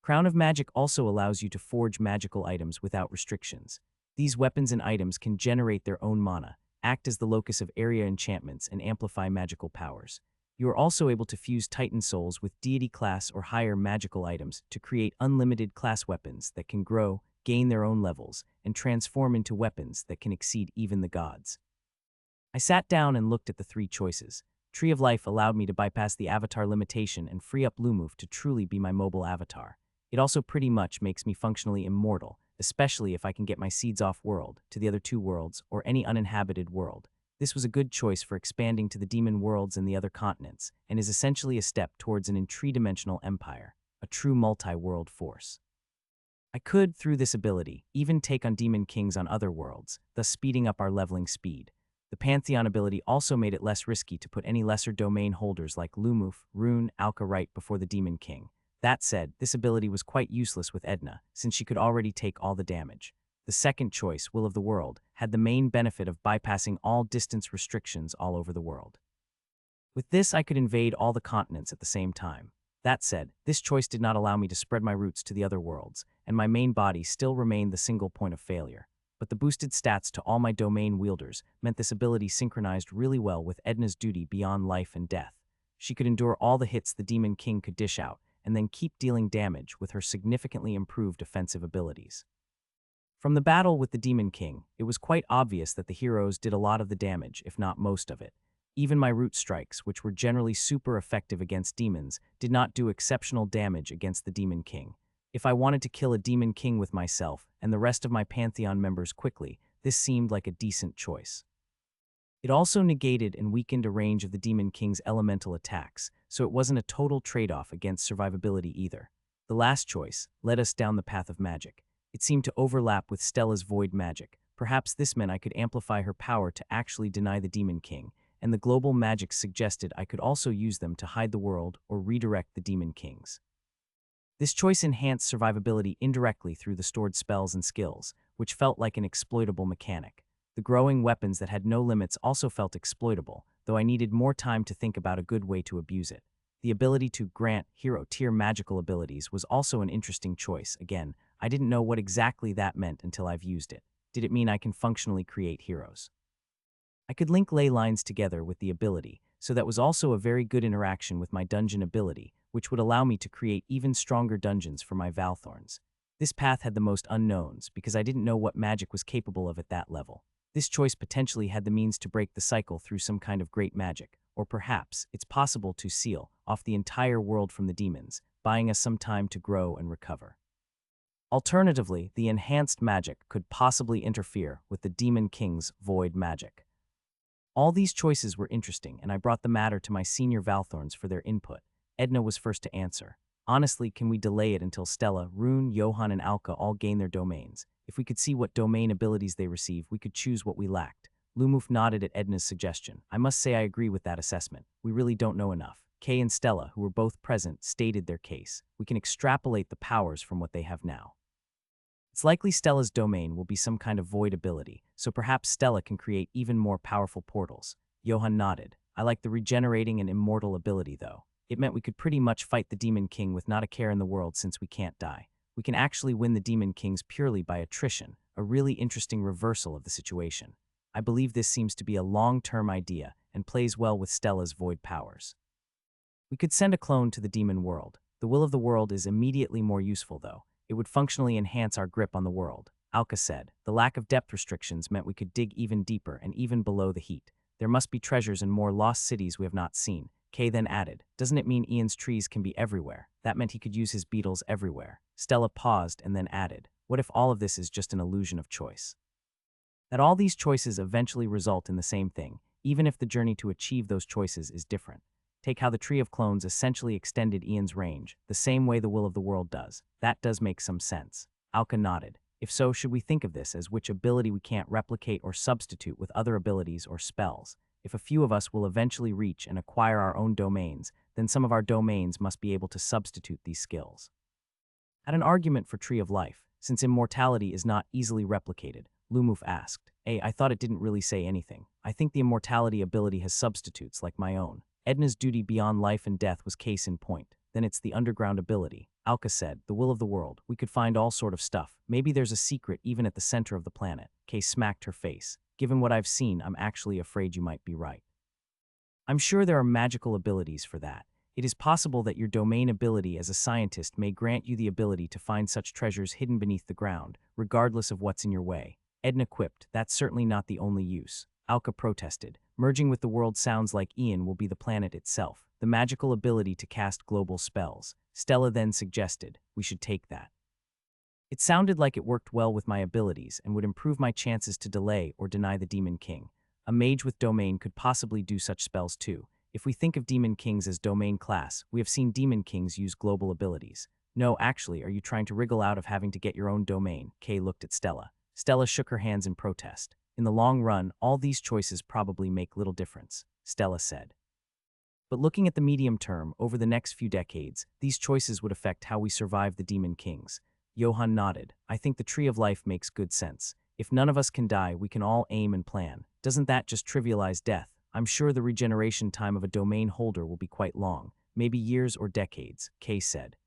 Crown of Magic also allows you to forge magical items without restrictions. These weapons and items can generate their own mana, act as the locus of area enchantments, and amplify magical powers. You are also able to fuse Titan Souls with deity class or higher magical items to create unlimited class weapons that can grow, gain their own levels, and transform into weapons that can exceed even the gods. I sat down and looked at the three choices. Tree of Life allowed me to bypass the avatar limitation and free up Lumoof to truly be my mobile avatar. It also pretty much makes me functionally immortal, especially if I can get my seeds off-world, to the other two worlds, or any uninhabited world. This was a good choice for expanding to the demon worlds and the other continents, and is essentially a step towards an in-three-dimensional empire, a true multi-world force. I could, through this ability, even take on demon kings on other worlds, thus speeding up our leveling speed. The Pantheon ability also made it less risky to put any lesser domain holders like Lumoof, Rune, Alka right before the demon king. That said, this ability was quite useless with Edna, since she could already take all the damage. The second choice, Will of the World, had the main benefit of bypassing all distance restrictions all over the world. With this, I could invade all the continents at the same time. That said, this choice did not allow me to spread my roots to the other worlds, and my main body still remained the single point of failure. But the boosted stats to all my domain wielders meant this ability synchronized really well with Edna's duty beyond life and death. She could endure all the hits the Demon King could dish out, and then keep dealing damage with her significantly improved offensive abilities. From the battle with the Demon King, it was quite obvious that the heroes did a lot of the damage, if not most of it. Even my root strikes, which were generally super effective against demons, did not do exceptional damage against the Demon King. If I wanted to kill a Demon King with myself and the rest of my Pantheon members quickly, this seemed like a decent choice. It also negated and weakened a range of the Demon King's elemental attacks, so it wasn't a total trade-off against survivability either. The last choice led us down the path of magic. It seemed to overlap with Stella's void magic. Perhaps this meant I could amplify her power to actually deny the Demon King, and the global magic suggested I could also use them to hide the world or redirect the Demon Kings. This choice enhanced survivability indirectly through the stored spells and skills, which felt like an exploitable mechanic. The growing weapons that had no limits also felt exploitable, though I needed more time to think about a good way to abuse it. The ability to grant hero-tier magical abilities was also an interesting choice. Again, I didn't know what exactly that meant until I've used it. Did it mean I can functionally create heroes? I could link ley lines together with the ability, so that was also a very good interaction with my dungeon ability, which would allow me to create even stronger dungeons for my Valthorns. This path had the most unknowns, because I didn't know what magic was capable of at that level. This choice potentially had the means to break the cycle through some kind of great magic, or perhaps it's possible to seal off the entire world from the demons, buying us some time to grow and recover. Alternatively, the enhanced magic could possibly interfere with the Demon King's void magic. All these choices were interesting, and I brought the matter to my senior Valthorns for their input. Edna was first to answer. Honestly, can we delay it until Stella, Rune, Johann, and Alka all gain their domains? If we could see what domain abilities they receive, we could choose what we lacked. Lumoof nodded at Edna's suggestion. I must say I agree with that assessment. We really don't know enough. Kay and Stella, who were both present, stated their case. We can extrapolate the powers from what they have now. It's likely Stella's domain will be some kind of void ability, so perhaps Stella can create even more powerful portals. Johann nodded. I like the regenerating and immortal ability, though. It meant we could pretty much fight the Demon King with not a care in the world since we can't die. We can actually win the Demon Kings purely by attrition, a really interesting reversal of the situation. I believe this seems to be a long-term idea and plays well with Stella's void powers. We could send a clone to the demon world. The Will of the World is immediately more useful, though. It would functionally enhance our grip on the world. Alka said, the lack of depth restrictions meant we could dig even deeper and even below the heat. There must be treasures and more lost cities we have not seen. Kay then added, doesn't it mean Ian's trees can be everywhere? That meant he could use his beetles everywhere. Stella paused and then added, what if all of this is just an illusion of choice? That all these choices eventually result in the same thing, even if the journey to achieve those choices is different. Take how the Tree of Clones essentially extended Ian's range, the same way the Will of the World does. That does make some sense. Alka nodded. If so, should we think of this as which ability we can't replicate or substitute with other abilities or spells? If a few of us will eventually reach and acquire our own domains, then some of our domains must be able to substitute these skills. At an argument for Tree of Life, since immortality is not easily replicated, Lumuf asked, I thought it didn't really say anything. I think the immortality ability has substitutes like my own. Edna's duty beyond life and death was case in point. Then it's the underground ability. Alka said, the Will of the World. We could find all sort of stuff. Maybe there's a secret even at the center of the planet. Kay smacked her face. Given what I've seen, I'm actually afraid you might be right. I'm sure there are magical abilities for that. It is possible that your domain ability as a scientist may grant you the ability to find such treasures hidden beneath the ground, regardless of what's in your way. Edna quipped, that's certainly not the only use. Alka protested. Merging with the world sounds like Ian will be the planet itself, the magical ability to cast global spells. Stella then suggested, we should take that. It sounded like it worked well with my abilities and would improve my chances to delay or deny the Demon King. A mage with domain could possibly do such spells too. If we think of Demon Kings as domain class, we have seen Demon Kings use global abilities. No, actually, are you trying to wriggle out of having to get your own domain? Kay looked at Stella. Stella shook her hands in protest. In the long run, all these choices probably make little difference, Stella said. But looking at the medium term, over the next few decades, these choices would affect how we survive the Demon Kings. Johan nodded. I think the Tree of Life makes good sense. If none of us can die, we can all aim and plan. Doesn't that just trivialize death? I'm sure the regeneration time of a domain holder will be quite long, maybe years or decades, Kay said.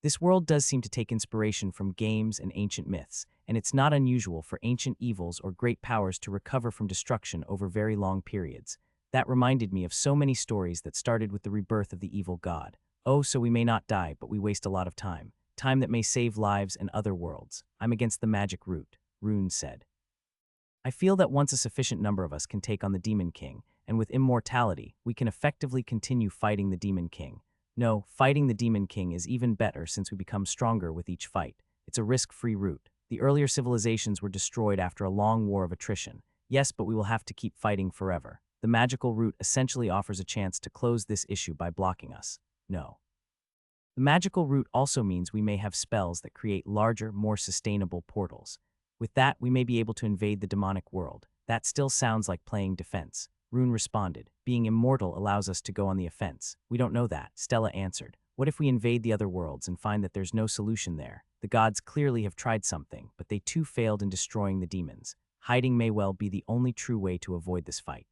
This world does seem to take inspiration from games and ancient myths, and it's not unusual for ancient evils or great powers to recover from destruction over very long periods. That reminded me of so many stories that started with the rebirth of the evil god. Oh, so we may not die, but we waste a lot of time. Time that may save lives and other worlds. I'm against the magic route, Rune said. I feel that once a sufficient number of us can take on the Demon King, and with immortality, we can effectively continue fighting the Demon King. No, fighting the Demon King is even better since we become stronger with each fight. It's a risk-free route. The earlier civilizations were destroyed after a long war of attrition. Yes, but we will have to keep fighting forever. The magical route essentially offers a chance to close this issue by blocking us. No. The magical route also means we may have spells that create larger, more sustainable portals. With that, we may be able to invade the demonic world. That still sounds like playing defense. Rune responded, being immortal allows us to go on the offense. We don't know that, Stella answered. What if we invade the other worlds and find that there's no solution there? The gods clearly have tried something, but they too failed in destroying the demons. Hiding may well be the only true way to avoid this fight.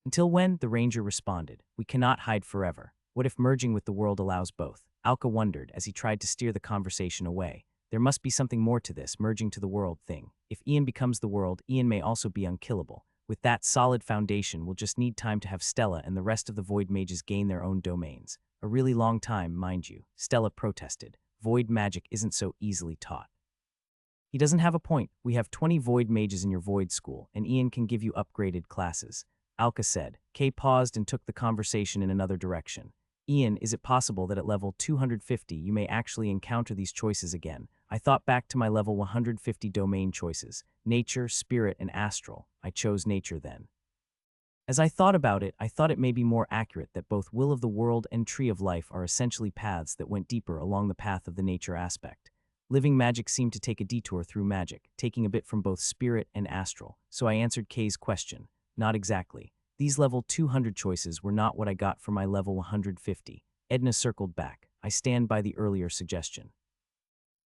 Until when? The ranger responded. We cannot hide forever. What if merging with the world allows both? Alka wondered as he tried to steer the conversation away. There must be something more to this merging to the world thing. If Ian becomes the world, Ian may also be unkillable. With that solid foundation, we'll just need time to have Stella and the rest of the Void Mages gain their own domains. A really long time, mind you, Stella protested. Void magic isn't so easily taught. He doesn't have a point. We have 20 Void Mages in your Void School, and Ian can give you upgraded classes. Alka said. Kay paused and took the conversation in another direction. Ian, is it possible that at level 250 you may actually encounter these choices again? I thought back to my level 150 domain choices. Nature, spirit, and astral. I chose nature then. As I thought about it, I thought it may be more accurate that both Will of the World and Tree of Life are essentially paths that went deeper along the path of the nature aspect. Living magic seemed to take a detour through magic, taking a bit from both spirit and astral, so I answered Kay's question. Not exactly. These level 200 choices were not what I got for my level 150. Edna circled back. I stand by the earlier suggestion.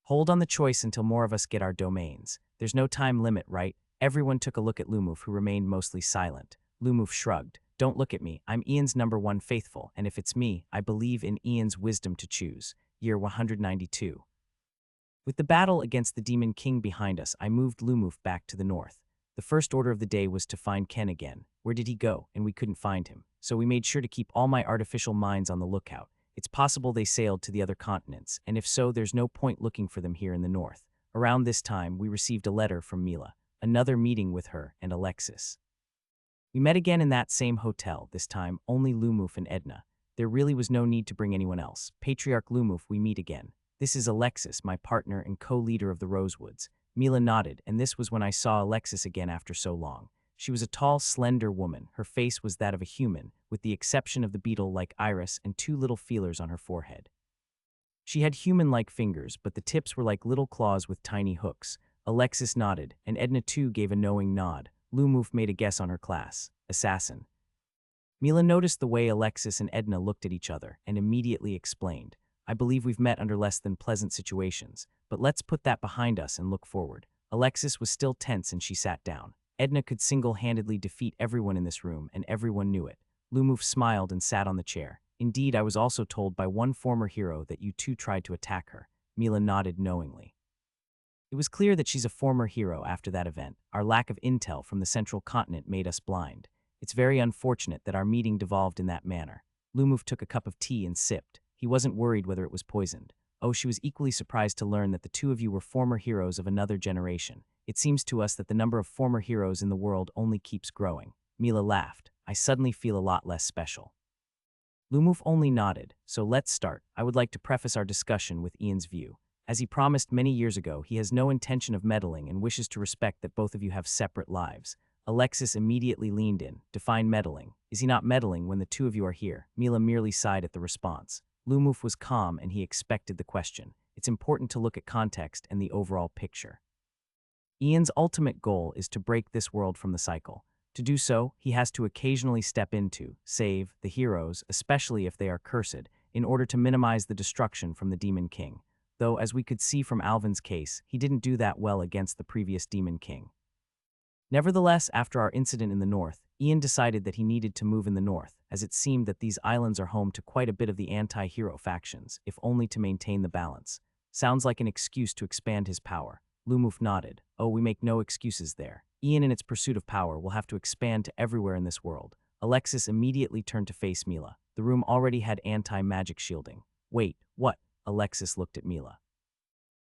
Hold on the choice until more of us get our domains. There's no time limit, right? Everyone took a look at Lumuf, who remained mostly silent. Lumuf shrugged. Don't look at me. I'm Ian's #1 faithful, and if it's me, I believe in Ian's wisdom to choose. Year 192. With the battle against the Demon King behind us, I moved Lumuf back to the north. The first order of the day was to find Ken again. Where did he go? And we couldn't find him. So we made sure to keep all my artificial minds on the lookout. It's possible they sailed to the other continents, and if so, there's no point looking for them here in the north. Around this time, we received a letter from Mila. Another meeting with her and Alexis. We met again in that same hotel, this time only Lumuf and Edna. There really was no need to bring anyone else. Patriarch Lumuf, we meet again. This is Alexis, my partner and co-leader of the Rosewoods. Mila nodded, and this was when I saw Alexis again after so long. She was a tall, slender woman. Her face was that of a human, with the exception of the beetle-like iris and two little feelers on her forehead. She had human-like fingers, but the tips were like little claws with tiny hooks. Alexis nodded, and Edna too gave a knowing nod. Lumuf made a guess on her class. Assassin. Mila noticed the way Alexis and Edna looked at each other and immediately explained, I believe we've met under less than pleasant situations, but let's put that behind us and look forward. Alexis was still tense and she sat down. Edna could single-handedly defeat everyone in this room, and everyone knew it. Lumuf smiled and sat on the chair. Indeed, I was also told by one former hero that you two tried to attack her. Mila nodded knowingly. It was clear that she's a former hero after that event. Our lack of intel from the central continent made us blind. It's very unfortunate that our meeting devolved in that manner. Lumuf took a cup of tea and sipped. He wasn't worried whether it was poisoned. Oh, she was equally surprised to learn that the two of you were former heroes of another generation. It seems to us that the number of former heroes in the world only keeps growing. Mila laughed. I suddenly feel a lot less special. Lumuf only nodded. So let's start. I would like to preface our discussion with Ian's view. As he promised many years ago, he has no intention of meddling and wishes to respect that both of you have separate lives. Alexis immediately leaned in. Define meddling. Is he not meddling when the two of you are here? Mila merely sighed at the response. Lumuf was calm and he expected the question. It's important to look at context and the overall picture. Ian's ultimate goal is to break this world from the cycle. To do so, he has to occasionally step into, save, the heroes, especially if they are cursed, in order to minimize the destruction from the Demon King. Though, as we could see from Alvin's case, he didn't do that well against the previous Demon King. Nevertheless, after our incident in the north, Ian decided that he needed to move in the north, as it seemed that these islands are home to quite a bit of the anti-hero factions, if only to maintain the balance. Sounds like an excuse to expand his power. Lumuf nodded. Oh, we make no excuses there. Ian, in its pursuit of power, will have to expand to everywhere in this world. Alexis immediately turned to face Mila. The room already had anti-magic shielding. Wait, what? Alexis looked at Mila.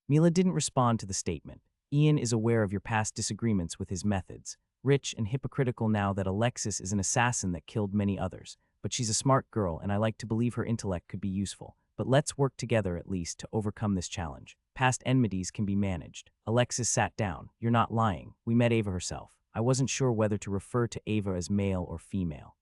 Mila didn't respond to the statement. Ian is aware of your past disagreements with his methods. Rich and hypocritical now that Alexis is an assassin that killed many others. But she's a smart girl and I like to believe her intellect could be useful. But let's work together at least to overcome this challenge. Past enmities can be managed. Alexis sat down. You're not lying. We met Ava herself. I wasn't sure whether to refer to Ava as male or female.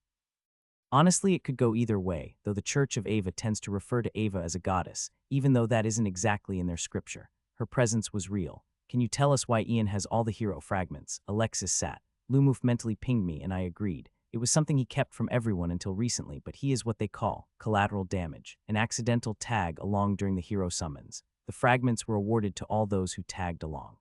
Honestly, it could go either way, though the Church of Ava tends to refer to Ava as a goddess, even though that isn't exactly in their scripture. Her presence was real. Can you tell us why Ian has all the hero fragments? Alexis sat. Lumuf mentally pinged me and I agreed. It was something he kept from everyone until recently, but he is what they call collateral damage, an accidental tag along during the hero summons. The fragments were awarded to all those who tagged along.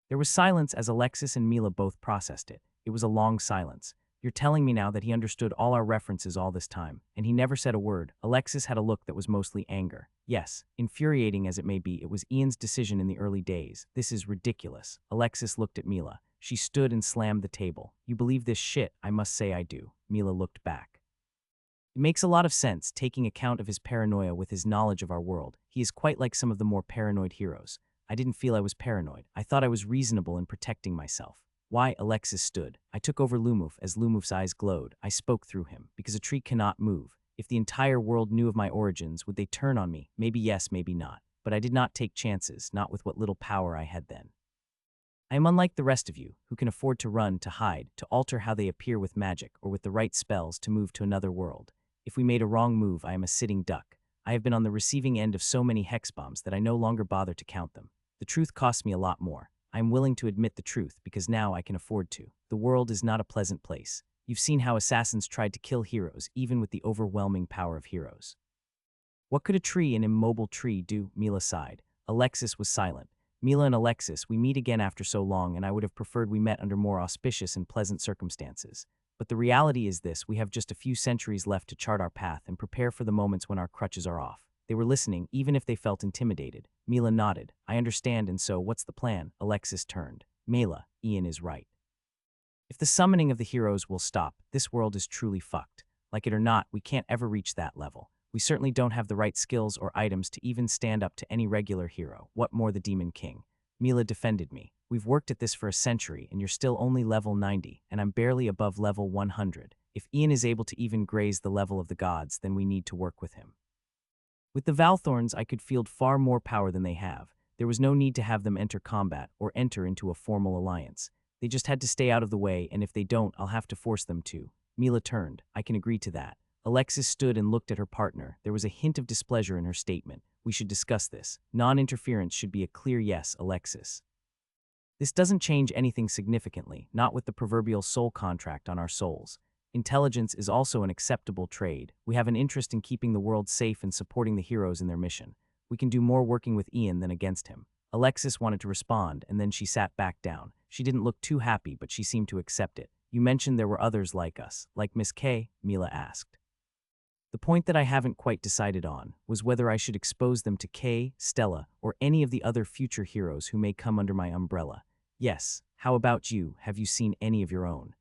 There was silence as Alexis and Mila both processed it. It was a long silence. You're telling me now that he understood all our references all this time, and he never said a word. Alexis had a look that was mostly anger. Yes, infuriating as it may be, it was Ian's decision in the early days. This is ridiculous. Alexis looked at Mila. She stood and slammed the table. You believe this shit? I must say I do. Mila looked back. It makes a lot of sense, taking account of his paranoia with his knowledge of our world. He is quite like some of the more paranoid heroes. I didn't feel I was paranoid. I thought I was reasonable in protecting myself. Why? Alexis stood. I took over Lumuf as Lumuf's eyes glowed. I spoke through him, because a tree cannot move. If the entire world knew of my origins, would they turn on me? Maybe yes, maybe not. But I did not take chances, not with what little power I had then. I am unlike the rest of you, who can afford to run, to hide, to alter how they appear with magic, or with the right spells to move to another world. If we made a wrong move, I am a sitting duck. I have been on the receiving end of so many hex bombs that I no longer bother to count them. The truth costs me a lot more. I am willing to admit the truth because now I can afford to. The world is not a pleasant place. You've seen how assassins tried to kill heroes, even with the overwhelming power of heroes. What could a tree, an immobile tree, do? Mila sighed. Alexis was silent. Mila and Alexis, we meet again after so long, and I would have preferred we met under more auspicious and pleasant circumstances. But the reality is this: we have just a few centuries left to chart our path and prepare for the moments when our crutches are off. They were listening, even if they felt intimidated. Mila nodded. I understand, and so, what's the plan? Alexis turned. Mila, Ian is right. If the summoning of the heroes will stop, this world is truly fucked. Like it or not, we can't ever reach that level. We certainly don't have the right skills or items to even stand up to any regular hero, what more the Demon King. Mila defended me. We've worked at this for a century, and you're still only level 90, and I'm barely above level 100. If Ian is able to even graze the level of the gods, then we need to work with him. With the Valthorns, I could field far more power than they have. There was no need to have them enter combat or enter into a formal alliance. They just had to stay out of the way, and if they don't, I'll have to force them to. Mila turned. I can agree to that. Alexis stood and looked at her partner. There was a hint of displeasure in her statement. We should discuss this. Non-interference should be a clear yes, Alexis. This doesn't change anything significantly, not with the proverbial soul contract on our souls. Intelligence is also an acceptable trade. We have an interest in keeping the world safe and supporting the heroes in their mission. We can do more working with Ian than against him. Alexis wanted to respond, and then she sat back down. She didn't look too happy, but she seemed to accept it. You mentioned there were others like us, like Miss K, Mila asked. The point that I haven't quite decided on was whether I should expose them to Kay, Stella, or any of the other future heroes who may come under my umbrella. Yes, how about you? Have you seen any of your own?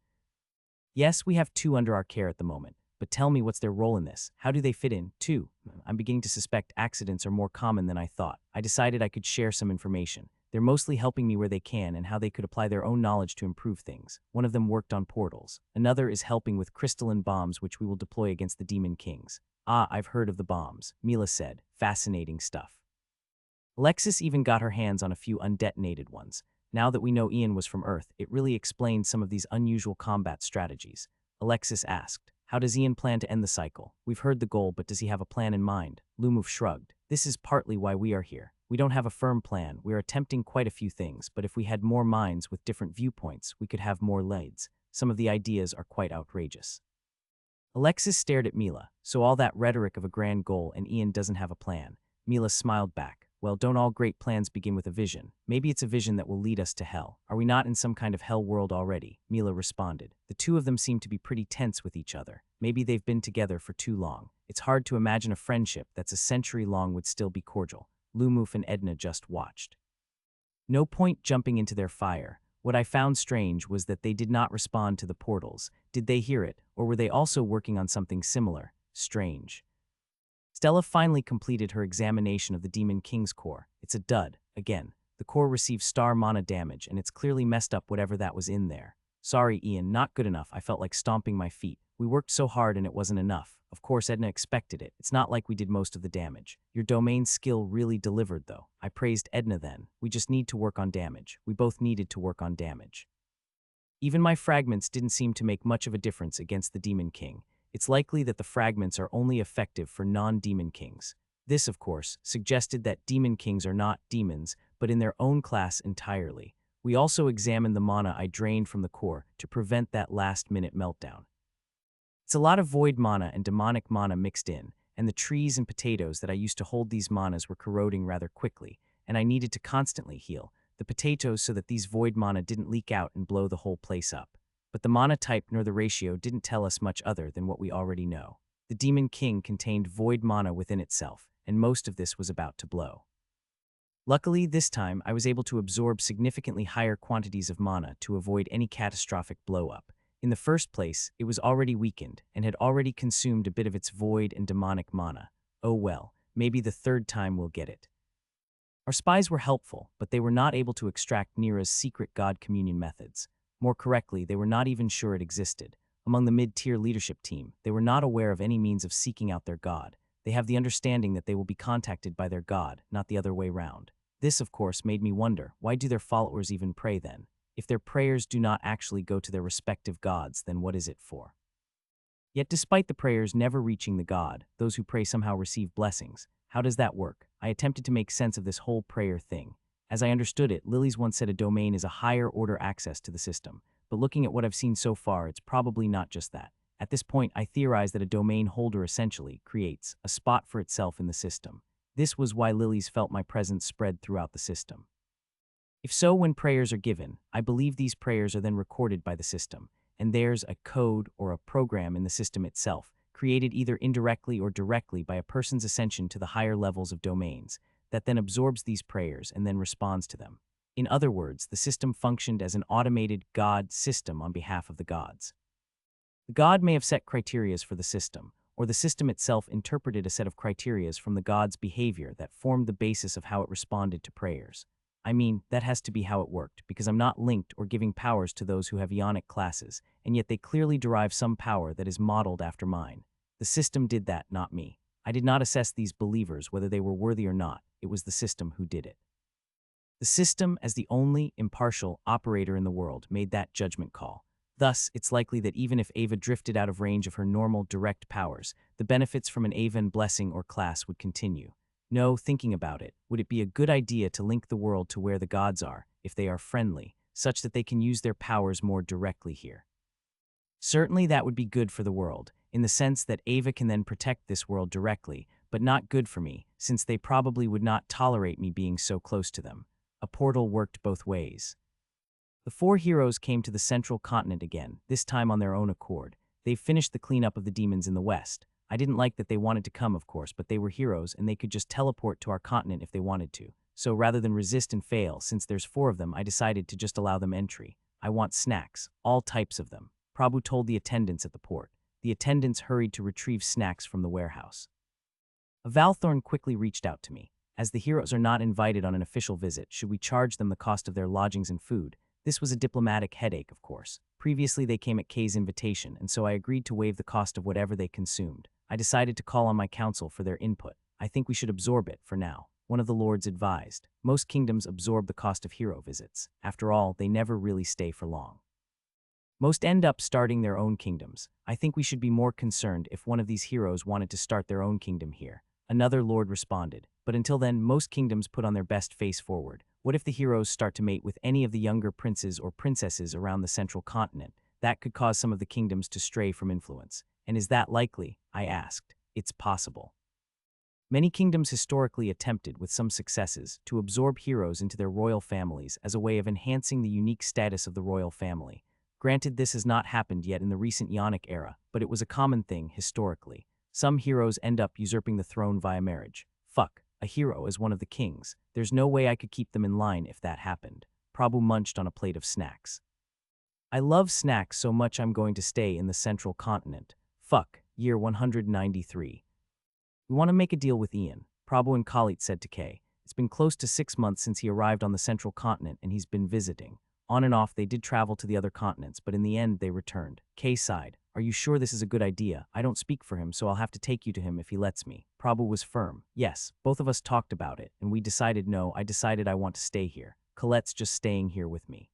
Yes, we have 2 under our care at the moment, but tell me what's their role in this? How do they fit in? 2. I'm beginning to suspect accidents are more common than I thought. I decided I could share some information. They're mostly helping me where they can and how they could apply their own knowledge to improve things. One of them worked on portals. Another is helping with crystalline bombs which we will deploy against the Demon Kings. Ah, I've heard of the bombs, Mila said. Fascinating stuff. Alexis even got her hands on a few undetonated ones. Now that we know Ian was from Earth, it really explains some of these unusual combat strategies. Alexis asked, how does Ian plan to end the cycle? We've heard the goal, but does he have a plan in mind? Lumov shrugged. This is partly why we are here. We don't have a firm plan. We are attempting quite a few things, but if we had more minds with different viewpoints, we could have more leads. Some of the ideas are quite outrageous. Alexis stared at Mila. So all that rhetoric of a grand goal and Ian doesn't have a plan. Mila smiled back. Well, don't all great plans begin with a vision? Maybe it's a vision that will lead us to hell. Are we not in some kind of hell world already? Mila responded. The 2 of them seem to be pretty tense with each other. Maybe they've been together for too long. It's hard to imagine a friendship that's a century long would still be cordial. Lumov and Edna just watched. No point jumping into their fire. What I found strange was that they did not respond to the portals. Did they hear it, or were they also working on something similar? Strange. Stella finally completed her examination of the Demon King's core. It's a dud. Again, the core received star mana damage, and it's clearly messed up whatever that was in there. Sorry, Ian, not good enough. I felt like stomping my feet. We worked so hard and it wasn't enough. Of course, Edna expected it. It's not like we did most of the damage. Your domain skill really delivered, though. I praised Edna then. We just need to work on damage. We both needed to work on damage. Even my fragments didn't seem to make much of a difference against the Demon King. It's likely that the fragments are only effective for non-demon kings. This, of course, suggested that demon kings are not demons, but in their own class entirely. We also examined the mana I drained from the core to prevent that last-minute meltdown. It's a lot of void mana and demonic mana mixed in, and the trees and potatoes that I used to hold these manas were corroding rather quickly, and I needed to constantly heal the potatoes so that these void mana didn't leak out and blow the whole place up. But the mana type nor the ratio didn't tell us much other than what we already know. The Demon King contained void mana within itself, and most of this was about to blow. Luckily, this time, I was able to absorb significantly higher quantities of mana to avoid any catastrophic blow-up. In the first place, it was already weakened and had already consumed a bit of its void and demonic mana. Oh well, maybe the 3rd time we'll get it. Our spies were helpful, but they were not able to extract Nira's secret god communion methods. More correctly, they were not even sure it existed. Among the mid-tier leadership team, they were not aware of any means of seeking out their god. They have the understanding that they will be contacted by their god, not the other way round. This, of course, made me wonder, why do their followers even pray then? If their prayers do not actually go to their respective gods, then what is it for? Yet despite the prayers never reaching the god, those who pray somehow receive blessings. How does that work? I attempted to make sense of this whole prayer thing. As I understood it, Lily's once said a domain is a higher-order access to the system. But looking at what I've seen so far, it's probably not just that. At this point, I theorize that a domain holder essentially creates a spot for itself in the system. This was why Lily's felt my presence spread throughout the system. If so, when prayers are given, I believe these prayers are then recorded by the system, and there's a code or a program in the system itself, created either indirectly or directly by a person's ascension to the higher levels of domains, that then absorbs these prayers and then responds to them. In other words, the system functioned as an automated God system on behalf of the gods. The god may have set criterias for the system, or the system itself interpreted a set of criterias from the god's behavior that formed the basis of how it responded to prayers. I mean, that has to be how it worked, because I'm not linked or giving powers to those who have Ionic classes, and yet they clearly derive some power that is modeled after mine. The system did that, not me. I did not assess these believers whether they were worthy or not. It was the system who did it. The system, as the only impartial operator in the world, made that judgment call. Thus, it's likely that even if Ava drifted out of range of her normal direct powers, the benefits from an Avan blessing or class would continue. No, thinking about it, would it be a good idea to link the world to where the gods are, if they are friendly, such that they can use their powers more directly here? Certainly that would be good for the world, in the sense that Ava can then protect this world directly, but not good for me, since they probably would not tolerate me being so close to them. A portal worked both ways. The four heroes came to the central continent again, this time on their own accord. They've finished the cleanup of the demons in the west. I didn't like that they wanted to come, of course, but they were heroes and they could just teleport to our continent if they wanted to. So rather than resist and fail, since there's four of them, I decided to just allow them entry. I want snacks, all types of them. Prabhu told the attendants at the port. The attendants hurried to retrieve snacks from the warehouse. Valthorn quickly reached out to me. As the heroes are not invited on an official visit, should we charge them the cost of their lodgings and food? This was a diplomatic headache, of course. Previously, they came at Kay's invitation, and so I agreed to waive the cost of whatever they consumed. I decided to call on my council for their input. I think we should absorb it, for now. One of the lords advised. Most kingdoms absorb the cost of hero visits. After all, they never really stay for long. Most end up starting their own kingdoms. I think we should be more concerned if one of these heroes wanted to start their own kingdom here. Another lord responded. But until then, most kingdoms put on their best face forward. What if the heroes start to mate with any of the younger princes or princesses around the central continent? That could cause some of the kingdoms to stray from influence. And is that likely? I asked. It's possible. Many kingdoms historically attempted, with some successes, to absorb heroes into their royal families as a way of enhancing the unique status of the royal family. Granted, this has not happened yet in the recent Ionic era, but it was a common thing historically. Some heroes end up usurping the throne via marriage. Fuck, a hero is one of the kings. There's no way I could keep them in line if that happened. Prabhu munched on a plate of snacks. I love snacks so much I'm going to stay in the central continent. Fuck, year 193. We want to make a deal with Ian, Prabhu and Khalid said to Kay. It's been close to 6 months since he arrived on the central continent and he's been visiting. On and off, they did travel to the other continents, but in the end, they returned. Kay sighed. Are you sure this is a good idea? I don't speak for him, so I'll have to take you to him if he lets me. Prabhu was firm. Yes, both of us talked about it, and we decided no, I decided I want to stay here. Colette's just staying here with me.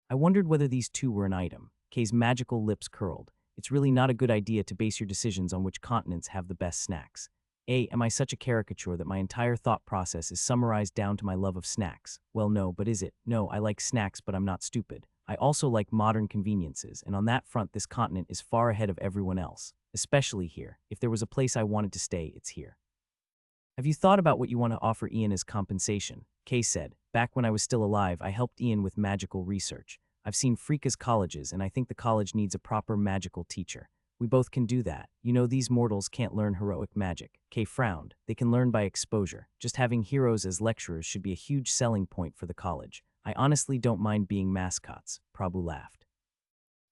I wondered whether these two were an item. Kay's magical lips curled. It's really not a good idea to base your decisions on which continents have the best snacks. Am I such a caricature that my entire thought process is summarized down to my love of snacks? Well, no, but is it? No, I like snacks, but I'm not stupid. I also like modern conveniences, and on that front, this continent is far ahead of everyone else, especially here. If there was a place I wanted to stay, it's here. Have you thought about what you want to offer Ian as compensation? Kay said. Back when I was still alive, I helped Ian with magical research. I've seen Freeka's colleges, and I think the college needs a proper magical teacher. We both can do that. You know, these mortals can't learn heroic magic. Kay frowned. They can learn by exposure. Just having heroes as lecturers should be a huge selling point for the college. I honestly don't mind being mascots, Prabhu laughed.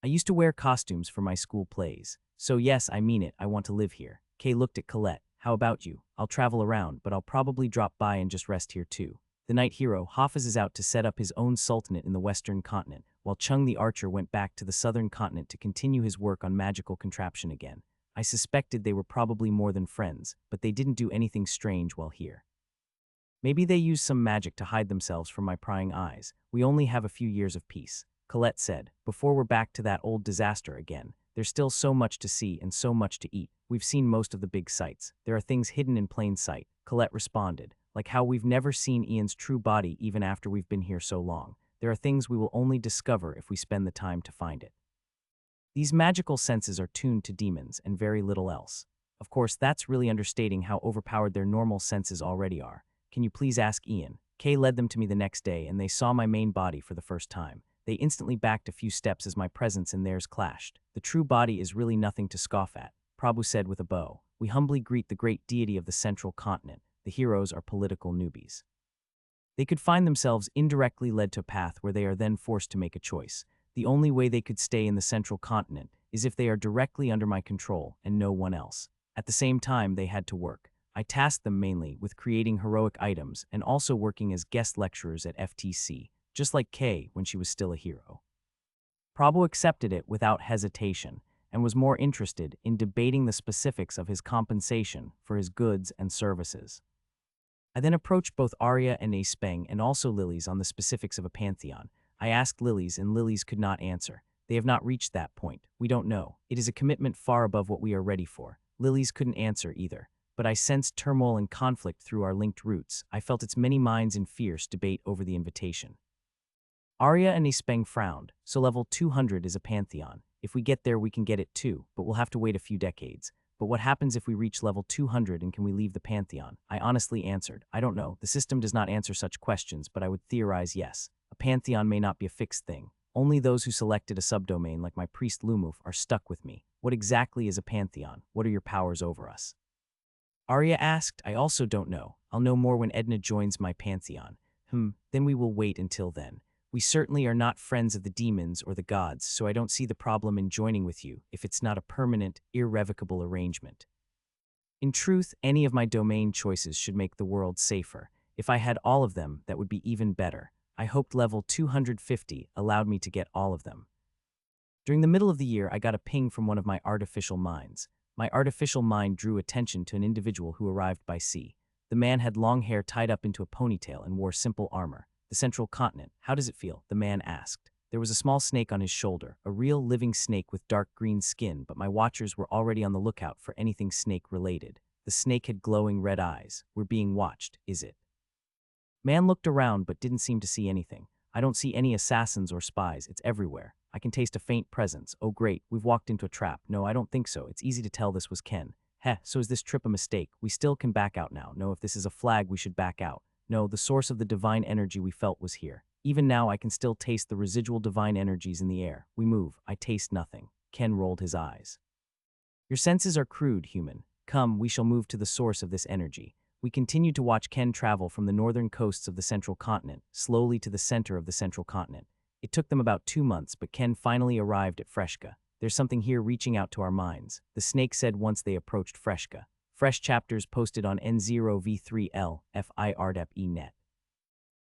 I used to wear costumes for my school plays. So yes, I mean it, I want to live here. Kay looked at Colette. How about you? I'll travel around, but I'll probably drop by and just rest here too. The knight hero, Hafiz, is out to set up his own sultanate in the western continent, while Chung the archer went back to the southern continent to continue his work on magical contraption again. I suspected they were probably more than friends, but they didn't do anything strange while here. Maybe they used some magic to hide themselves from my prying eyes. We only have a few years of peace, Colette said. Before we're back to that old disaster again. There's still so much to see and so much to eat. We've seen most of the big sights. There are things hidden in plain sight, Colette responded. Like how we've never seen Ian's true body even after we've been here so long. There are things we will only discover if we spend the time to find it. These magical senses are tuned to demons and very little else. Of course, that's really understating how overpowered their normal senses already are. Can you please ask Ian? Kay led them to me the next day and they saw my main body for the first time. They instantly backed a few steps as my presence and theirs clashed. The true body is really nothing to scoff at, Prabhu said with a bow. We humbly greet the great deity of the central continent. The heroes are political newbies. They could find themselves indirectly led to a path where they are then forced to make a choice. The only way they could stay in the central continent is if they are directly under my control and no one else. At the same time, they had to work. I tasked them mainly with creating heroic items and also working as guest lecturers at FTC, just like Kay when she was still a hero. Prabhu accepted it without hesitation and was more interested in debating the specifics of his compensation for his goods and services. I then approached both Arya and Aspeng and also Lilies on the specifics of a pantheon. I asked Lilies and Lilies could not answer. They have not reached that point. We don't know. It is a commitment far above what we are ready for. Lilies couldn't answer either. But I sensed turmoil and conflict through our linked roots. I felt its many minds in fierce debate over the invitation. Arya and Aspeng frowned. So level 200 is a pantheon. If we get there, we can get it too, but we'll have to wait a few decades. But what happens if we reach level 200 and can we leave the pantheon? I honestly answered, I don't know. The system does not answer such questions, but I would theorize yes. A pantheon may not be a fixed thing. Only those who selected a subdomain like my priest Lumuf are stuck with me. What exactly is a pantheon? What are your powers over us? Arya asked, I also don't know. I'll know more when Edna joins my pantheon. Then we will wait until then. We certainly are not friends of the demons or the gods, so I don't see the problem in joining with you if it's not a permanent, irrevocable arrangement. In truth, any of my domain choices should make the world safer. If I had all of them, that would be even better. I hoped level 250 allowed me to get all of them. During the middle of the year, I got a ping from one of my artificial minds. My artificial mind drew attention to an individual who arrived by sea. The man had long hair tied up into a ponytail and wore simple armor. The central continent. How does it feel? The man asked. There was a small snake on his shoulder, a real living snake with dark green skin, but my watchers were already on the lookout for anything snake-related. The snake had glowing red eyes. We're being watched, is it? Man looked around but didn't seem to see anything. I don't see any assassins or spies. It's everywhere. I can taste a faint presence. Oh great, we've walked into a trap. No, I don't think so. It's easy to tell this was Ken. So is this trip a mistake? We still can back out now. No, if this is a flag, we should back out. No, the source of the divine energy we felt was here. Even now, I can still taste the residual divine energies in the air. We move. I taste nothing. Ken rolled his eyes. Your senses are crude, human. Come, we shall move to the source of this energy. We continued to watch Ken travel from the northern coasts of the central continent, slowly to the center of the central continent. It took them about 2 months, but Ken finally arrived at Freshka. There's something here reaching out to our minds, the snake said once they approached Freshka. Fresh chapters posted on N0V3L FIRDEP.net.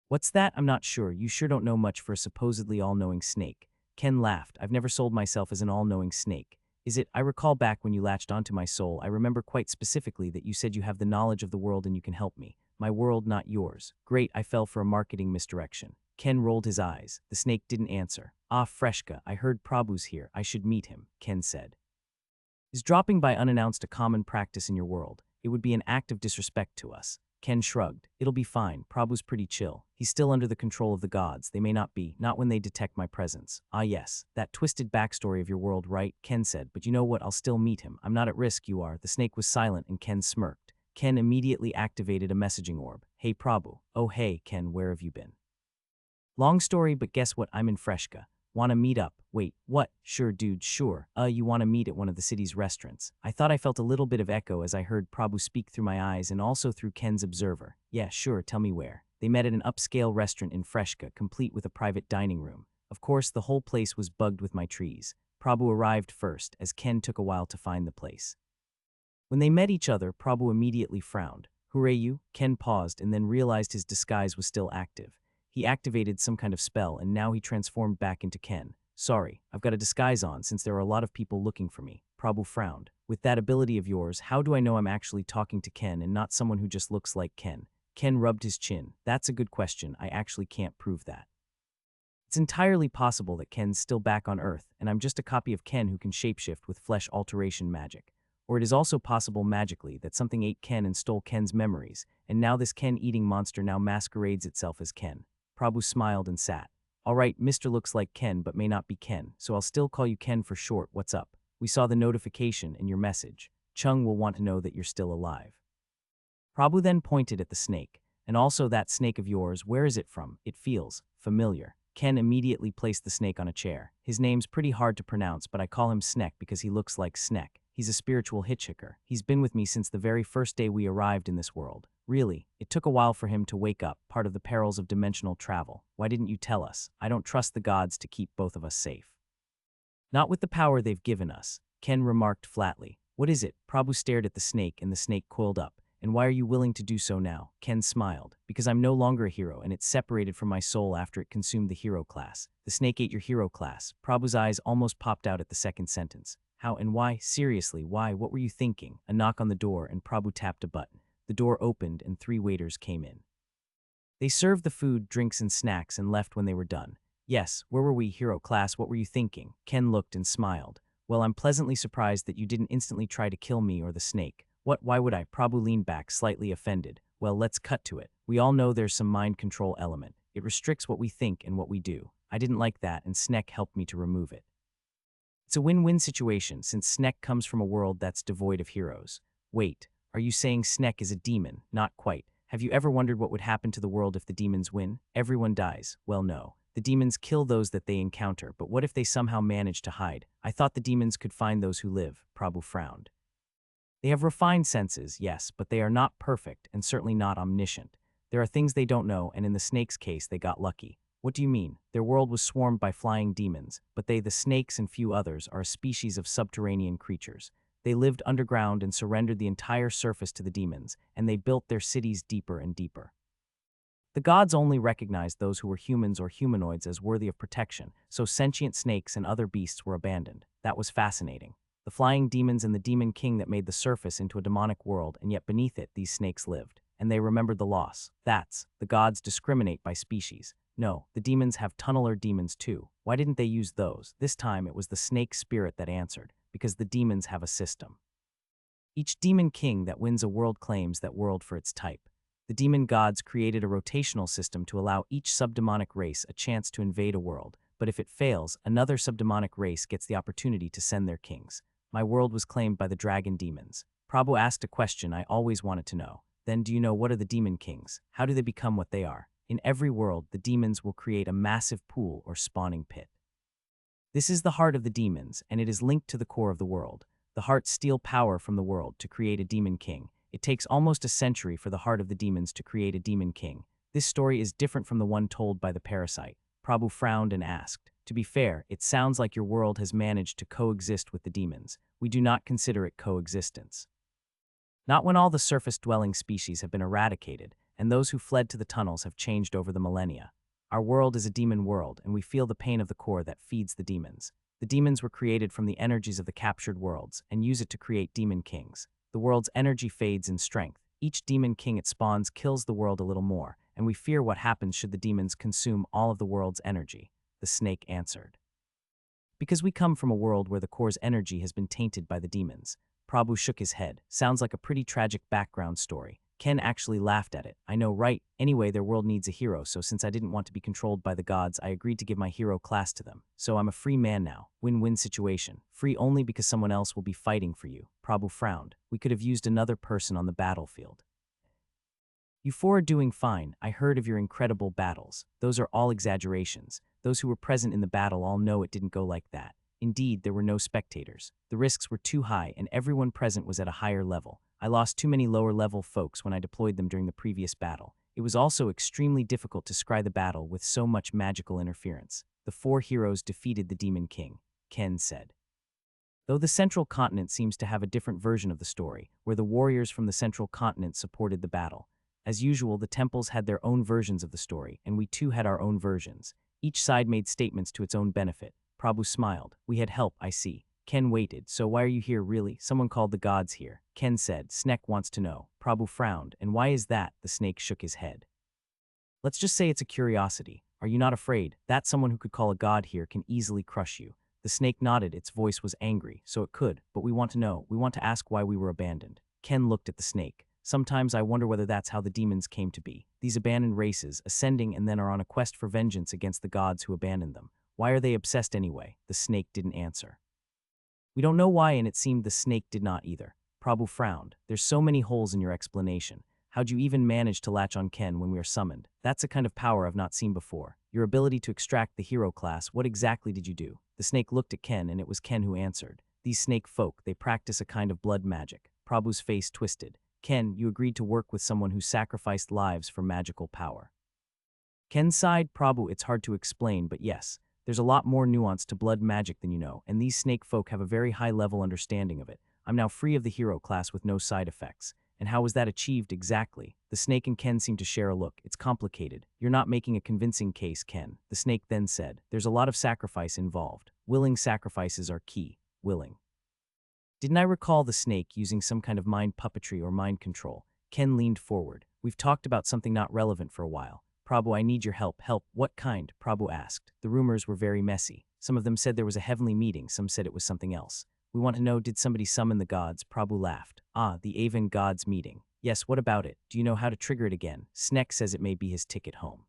What's that? I'm not sure. You sure don't know much for a supposedly all-knowing snake. Ken laughed. I've never sold myself as an all-knowing snake. Is it? I recall back when you latched onto my soul, I remember quite specifically that you said you have the knowledge of the world and you can help me. My world, not yours. Great, I fell for a marketing misdirection. Ken rolled his eyes. The snake didn't answer. Ah, Freshka, I heard Prabhu's here. I should meet him, Ken said. Is dropping by unannounced a common practice in your world? It would be an act of disrespect to us. Ken shrugged. It'll be fine. Prabhu's pretty chill. He's still under the control of the gods. They may not be, not when they detect my presence. Ah yes, that twisted backstory of your world, right? Ken said, but you know what? I'll still meet him. I'm not at risk, you are. The snake was silent and Ken smirked. Ken immediately activated a messaging orb. Hey Prabhu. Oh hey, Ken, where have you been? Long story, but guess what? I'm in Freshka. Wanna meet up? Wait, what? Sure, dude, sure. You wanna meet at one of the city's restaurants. I thought I felt a little bit of echo as I heard Prabhu speak through my eyes and also through Ken's observer. Yeah, sure, tell me where. They met at an upscale restaurant in Freshka, complete with a private dining room. Of course, the whole place was bugged with my trees. Prabhu arrived first, as Ken took a while to find the place. When they met each other, Prabhu immediately frowned. Hooray you? Ken paused and then realized his disguise was still active. He activated some kind of spell, and now he transformed back into Ken. Sorry, I've got a disguise on since there are a lot of people looking for me. Prabhu frowned. With that ability of yours, how do I know I'm actually talking to Ken and not someone who just looks like Ken? Ken rubbed his chin. That's a good question. I actually can't prove that. It's entirely possible that Ken's still back on Earth, and I'm just a copy of Ken who can shapeshift with flesh alteration magic. Or it is also possible magically that something ate Ken and stole Ken's memories, and now this Ken-eating monster now masquerades itself as Ken. Prabhu smiled and sat. All right, Mr. looks like Ken but may not be Ken, so I'll still call you Ken for short. What's up? We saw the notification in your message. Chung will want to know that you're still alive. Prabhu then pointed at the snake. And also that snake of yours, where is it from? It feels familiar. Ken immediately placed the snake on a chair. His name's pretty hard to pronounce, but I call him Snek because he looks like Snek. He's a spiritual hitchhiker. He's been with me since the very first day we arrived in this world. Really, it took a while for him to wake up, part of the perils of dimensional travel. Why didn't you tell us? I don't trust the gods to keep both of us safe. Not with the power they've given us, Ken remarked flatly. What is it? Prabhu stared at the snake and the snake coiled up. And why are you willing to do so now? Ken smiled. Because I'm no longer a hero, and it's separated from my soul after it consumed the hero class. The snake ate your hero class. Prabhu's eyes almost popped out at the second sentence. How and why? Seriously, why? What were you thinking? A knock on the door, and Prabhu tapped a button. The door opened, and 3 waiters came in. They served the food, drinks, and snacks and left when they were done. Yes, where were we, hero class? What were you thinking? Ken looked and smiled. Well, I'm pleasantly surprised that you didn't instantly try to kill me or the snake. What? Why would I? Prabhu leaned back, slightly offended. Well, let's cut to it. We all know there's some mind control element. It restricts what we think and what we do. I didn't like that, and Snek helped me to remove it. It's a win-win situation, since Snek comes from a world that's devoid of heroes. Wait, are you saying Snek is a demon? Not quite. Have you ever wondered what would happen to the world if the demons win? Everyone dies. Well, no. The demons kill those that they encounter, but what if they somehow manage to hide? I thought the demons could find those who live. Prabhu frowned. They have refined senses, yes, but they are not perfect and certainly not omniscient. There are things they don't know, and in the snake's case, they got lucky. What do you mean? Their world was swarmed by flying demons, but they, the snakes and few others, are a species of subterranean creatures. They lived underground and surrendered the entire surface to the demons, and they built their cities deeper and deeper. The gods only recognized those who were humans or humanoids as worthy of protection, so sentient snakes and other beasts were abandoned. That was fascinating. The flying demons and the demon king that made the surface into a demonic world, and yet beneath it these snakes lived. And they remembered the loss. The gods discriminate by species. No, the demons have tunneler demons too. Why didn't they use those? This time it was the snake spirit that answered, because the demons have a system. Each demon king that wins a world claims that world for its type. The demon gods created a rotational system to allow each subdemonic race a chance to invade a world, but if it fails, another subdemonic race gets the opportunity to send their kings. My world was claimed by the dragon demons. Prabhu asked a question I always wanted to know. Then do you know what are the demon kings? How do they become what they are? In every world, the demons will create a massive pool or spawning pit. This is the heart of the demons, and it is linked to the core of the world. The hearts steal power from the world to create a demon king. It takes almost a century for the heart of the demons to create a demon king. This story is different from the one told by the parasite. Prabhu frowned and asked, to be fair, it sounds like your world has managed to coexist with the demons. We do not consider it coexistence. Not when all the surface-dwelling species have been eradicated, and those who fled to the tunnels have changed over the millennia. Our world is a demon world, and we feel the pain of the core that feeds the demons. The demons were created from the energies of the captured worlds, and use it to create demon kings. The world's energy fades in strength. Each demon king it spawns kills the world a little more, and we fear what happens should the demons consume all of the world's energy. The snake answered. Because we come from a world where the core's energy has been tainted by the demons. Prabhu shook his head. Sounds like a pretty tragic background story. Ken actually laughed at it. I know, right? Anyway, their world needs a hero, so since I didn't want to be controlled by the gods, I agreed to give my hero class to them. So I'm a free man now. Win-win situation. Free only because someone else will be fighting for you. Prabhu frowned. We could have used another person on the battlefield. You four are doing fine. I heard of your incredible battles. Those are all exaggerations. Those who were present in the battle all know it didn't go like that. Indeed, there were no spectators. The risks were too high, and everyone present was at a higher level. I lost too many lower-level folks when I deployed them during the previous battle. It was also extremely difficult to scry the battle with so much magical interference. The 4 heroes defeated the Demon King, Ken said. Though the Central Continent seems to have a different version of the story, where the warriors from the Central Continent supported the battle. As usual, the temples had their own versions of the story, and we too had our own versions. Each side made statements to its own benefit. Prabhu smiled. We had help, I see. Ken waited. So why are you here really? Someone called the gods here. Ken said. Snek wants to know. Prabhu frowned. And why is that? The snake shook his head. Let's just say it's a curiosity. Are you not afraid? That someone who could call a god here can easily crush you. The snake nodded. Its voice was angry, so it could. But we want to know. We want to ask why we were abandoned. Ken looked at the snake. Sometimes I wonder whether that's how the demons came to be. These abandoned races, ascending and then are on a quest for vengeance against the gods who abandoned them. Why are they obsessed anyway? The snake didn't answer. We don't know why, and it seemed the snake did not either. Prabhu frowned. There's so many holes in your explanation. How'd you even manage to latch on Ken when we are summoned? That's a kind of power I've not seen before. Your ability to extract the hero class, what exactly did you do? The snake looked at Ken, and it was Ken who answered. These snake folk, they practice a kind of blood magic. Prabhu's face twisted. Ken, you agreed to work with someone who sacrificed lives for magical power. Ken sighed. Prabhu, it's hard to explain, but yes. There's a lot more nuance to blood magic than you know, and these snake folk have a very high-level understanding of it. I'm now free of the hero class with no side effects. And how was that achieved exactly? The snake and Ken seemed to share a look. It's complicated. You're not making a convincing case, Ken. The snake then said, there's a lot of sacrifice involved. Willing sacrifices are key. Willing. Didn't I recall the snake using some kind of mind puppetry or mind control? Ken leaned forward. We've talked about something not relevant for a while. Prabhu, I need your help. Help? What kind? Prabhu asked. The rumors were very messy. Some of them said there was a heavenly meeting, some said it was something else. We want to know, did somebody summon the gods? Prabhu laughed. Ah, the Avon gods meeting. Yes, what about it? Do you know how to trigger it again? Snek says it may be his ticket home.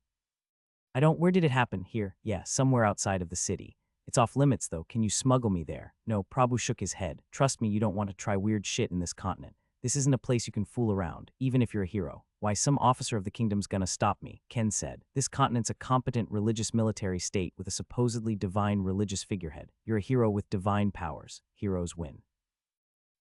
I don't. Where did it happen? Here. Yeah, somewhere outside of the city. It's off limits, though. Can you smuggle me there? No, Prabhu shook his head. Trust me, you don't want to try weird shit in this continent. This isn't a place you can fool around, even if you're a hero. Why, some officer of the kingdom's gonna stop me, Ken said. This continent's a competent religious military state with a supposedly divine religious figurehead. You're a hero with divine powers. Heroes win.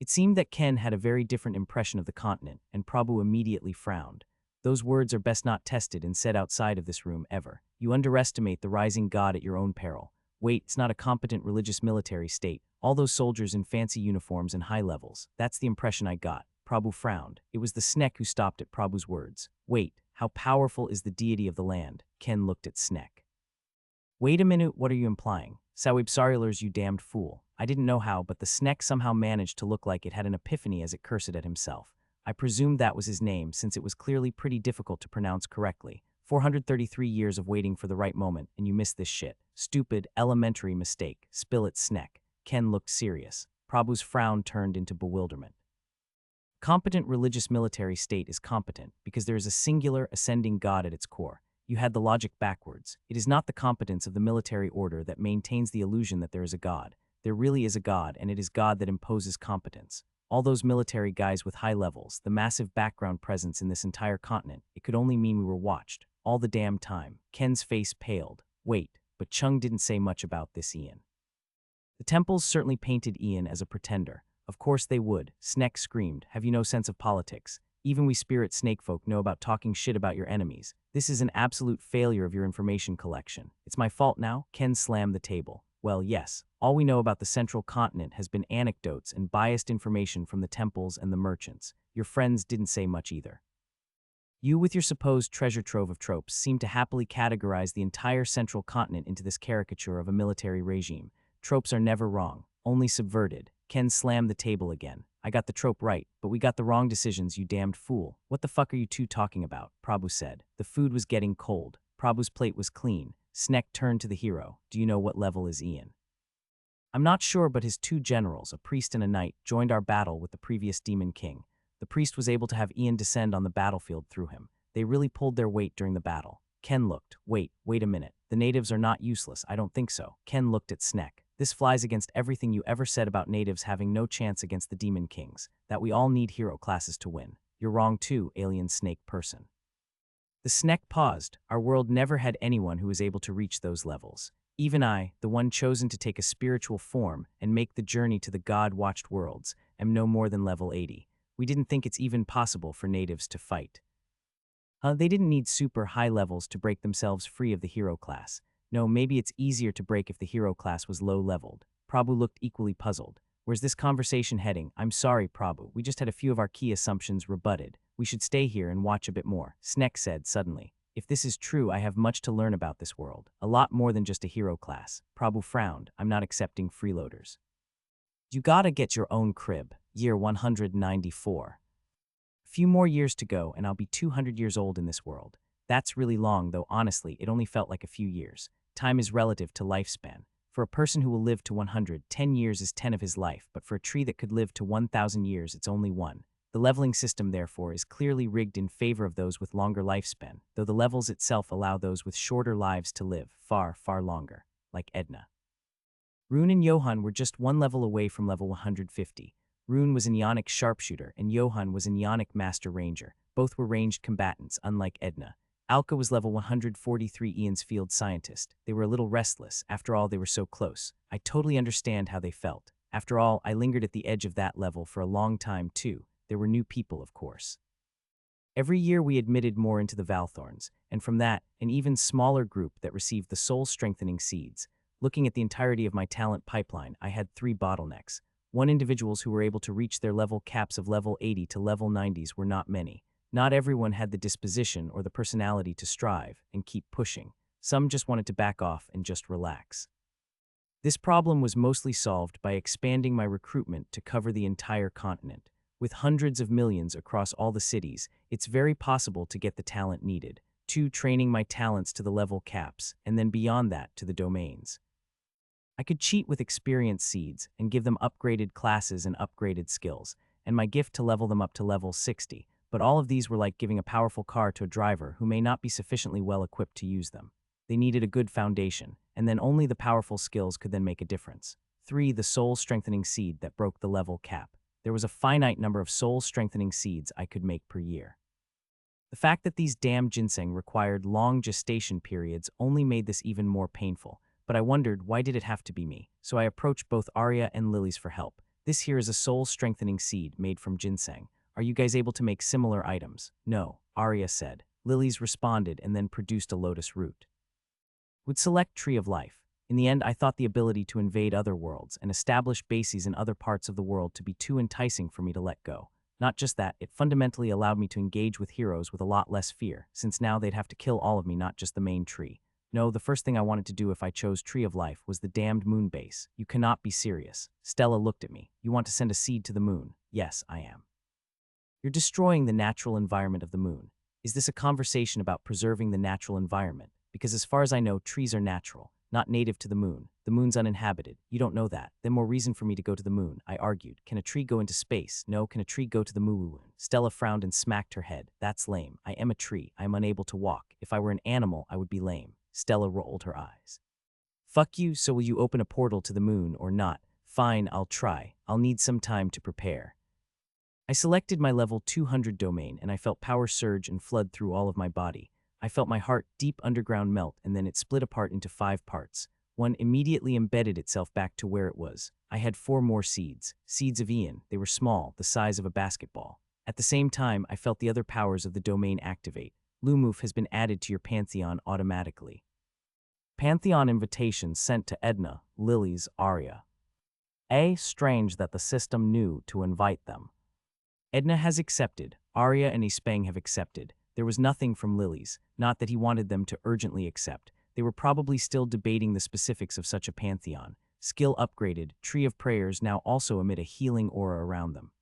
It seemed that Ken had a very different impression of the continent, and Prabhu immediately frowned. Those words are best not tested and said outside of this room ever. You underestimate the rising god at your own peril. Wait, it's not a competent religious military state. All those soldiers in fancy uniforms and high levels. That's the impression I got. Prabhu frowned. It was the Snek who stopped at Prabhu's words. Wait, how powerful is the deity of the land? Ken looked at Snek. Wait a minute, what are you implying? Sawib Sarilers, you damned fool. I didn't know how, but the Snek somehow managed to look like it had an epiphany as it cursed at himself. I presumed that was his name, since it was clearly pretty difficult to pronounce correctly. 433 years of waiting for the right moment, and you missed this shit. Stupid, elementary mistake. Spill it, Snek. Ken looked serious. Prabhu's frown turned into bewilderment. Competent religious military state is competent because there is a singular ascending god at its core. You had the logic backwards. It is not the competence of the military order that maintains the illusion that there is a god. There really is a god, and it is God that imposes competence. All those military guys with high levels, the massive background presence in this entire continent, it could only mean we were watched. All the damn time. Ken's face paled. Wait, but Chung didn't say much about this, Ian. The temples certainly painted Ian as a pretender. Of course they would, Snek screamed. Have you no sense of politics? Even we spirit snake folk know about talking shit about your enemies. This is an absolute failure of your information collection. It's my fault now? Ken slammed the table. Well, yes. All we know about the central continent has been anecdotes and biased information from the temples and the merchants. Your friends didn't say much either. You, with your supposed treasure trove of tropes, seem to happily categorize the entire central continent into this caricature of a military regime. Tropes are never wrong, only subverted. Ken slammed the table again. I got the trope right, but we got the wrong decisions, you damned fool. What the fuck are you two talking about? Prabhu said. The food was getting cold. Prabhu's plate was clean. Snek turned to the hero. Do you know what level is Ian? I'm not sure, but his two generals, a priest and a knight, joined our battle with the previous demon king. The priest was able to have Ian descend on the battlefield through him. They really pulled their weight during the battle. Ken looked. Wait a minute. The natives are not useless. I don't think so. Ken looked at Snek. This flies against everything you ever said about natives having no chance against the demon kings, that we all need hero classes to win. You're wrong too, alien snake person. The Snek paused. Our world never had anyone who was able to reach those levels. Even I, the one chosen to take a spiritual form and make the journey to the God-watched worlds, am no more than level 80. We didn't think it's even possible for natives to fight. They didn't need super high levels to break themselves free of the hero class. No, maybe it's easier to break if the hero class was low-leveled. Prabhu looked equally puzzled. Where's this conversation heading? I'm sorry, Prabhu. We just had a few of our key assumptions rebutted. We should stay here and watch a bit more. Snek said suddenly. If this is true, I have much to learn about this world. A lot more than just a hero class. Prabhu frowned. I'm not accepting freeloaders. You gotta get your own crib. Year 194. A few more years to go and I'll be 200 years old in this world. That's really long, though honestly, it only felt like a few years. Time is relative to lifespan. For a person who will live to 100, 10 years is 10 of his life, but for a tree that could live to 1,000 years, it's only 1. The leveling system, therefore, is clearly rigged in favor of those with longer lifespan, though the levels itself allow those with shorter lives to live far, far longer, like Edna. Rune and Johan were just one level away from level 150. Rune was an Ionic sharpshooter, and Johan was an Ionic master ranger. Both were ranged combatants, unlike Edna. Alka was level 143, Ian's field scientist. They were a little restless. After all, they were so close. I totally understand how they felt. After all, I lingered at the edge of that level for a long time, too. There were new people, of course. Every year we admitted more into the Valthorns, and from that, an even smaller group that received the soul-strengthening seeds. Looking at the entirety of my talent pipeline, I had 3 bottlenecks. One individuals who were able to reach their level caps of level 80 to level 90s were not many. Not everyone had the disposition or the personality to strive and keep pushing. Some just wanted to back off and just relax. This problem was mostly solved by expanding my recruitment to cover the entire continent. With hundreds of millions across all the cities, it's very possible to get the talent needed. 2. Training my talents to the level caps, and then beyond that to the domains. I could cheat with experience seeds and give them upgraded classes and upgraded skills, and my gift to level them up to level 60, but all of these were like giving a powerful car to a driver who may not be sufficiently well equipped to use them. They needed a good foundation, and then only the powerful skills could then make a difference. 3. The soul-strengthening seed that broke the level cap. There was a finite number of soul-strengthening seeds I could make per year. The fact that these damn ginseng required long gestation periods only made this even more painful, but I wondered, why did it have to be me? So I approached both Arya and Lily's for help. This here is a soul-strengthening seed made from ginseng. Are you guys able to make similar items? No, Arya said. Lily's responded and then produced a lotus root. Would select Tree of Life. In the end, I thought the ability to invade other worlds and establish bases in other parts of the world to be too enticing for me to let go. Not just that, it fundamentally allowed me to engage with heroes with a lot less fear, since now they'd have to kill all of me, not just the main tree. No, the first thing I wanted to do if I chose Tree of Life was the damned moon base. You cannot be serious. Stella looked at me. You want to send a seed to the moon? Yes, I am. You're destroying the natural environment of the moon. Is this a conversation about preserving the natural environment? Because as far as I know, trees are natural, not native to the moon. The moon's uninhabited. You don't know that. Then more reason for me to go to the moon, I argued. Can a tree go into space? No. Can a tree go to the moon? Stella frowned and smacked her head. That's lame. I am a tree. I am unable to walk. If I were an animal, I would be lame. Stella rolled her eyes. Fuck you, so will you open a portal to the moon or not? Fine, I'll try. I'll need some time to prepare. I selected my level 200 domain and I felt power surge and flood through all of my body. I felt my heart deep underground melt and then it split apart into 5 parts. One immediately embedded itself back to where it was. I had 4 more seeds. Seeds of Ian. They were small, the size of a basketball. At the same time, I felt the other powers of the domain activate. Lumoof has been added to your Pantheon automatically. Pantheon invitations sent to Edna, Lily's, Arya. Strange that the system knew to invite them. Edna has accepted. Arya and Ispeng have accepted. There was nothing from Lily's, not that he wanted them to urgently accept. They were probably still debating the specifics of such a pantheon. Skill upgraded, Tree of Prayers now also emit a healing aura around them.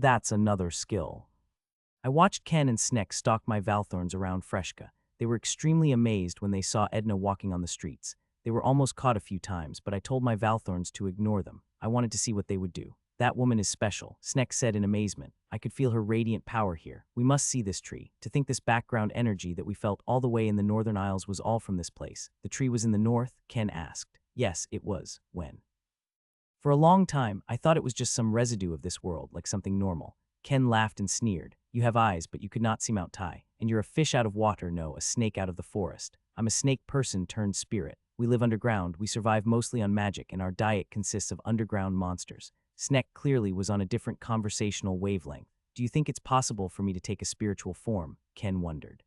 That's another skill. I watched Ken and Sneck stalk my Valthorns around Freshka. They were extremely amazed when they saw Edna walking on the streets. They were almost caught a few times, but I told my Valthorns to ignore them. I wanted to see what they would do. That woman is special, Sneck said in amazement. I could feel her radiant power here. We must see this tree. To think this background energy that we felt all the way in the Northern Isles was all from this place. The tree was in the north? Ken asked. Yes, it was. When? For a long time, I thought it was just some residue of this world, like something normal. Ken laughed and sneered. You have eyes, but you could not see Mount Tai. And you're a fish out of water, no, a snake out of the forest. I'm a snake person turned spirit. We live underground, we survive mostly on magic, and our diet consists of underground monsters. Sneck clearly was on a different conversational wavelength. Do you think it's possible for me to take a spiritual form? Ken wondered.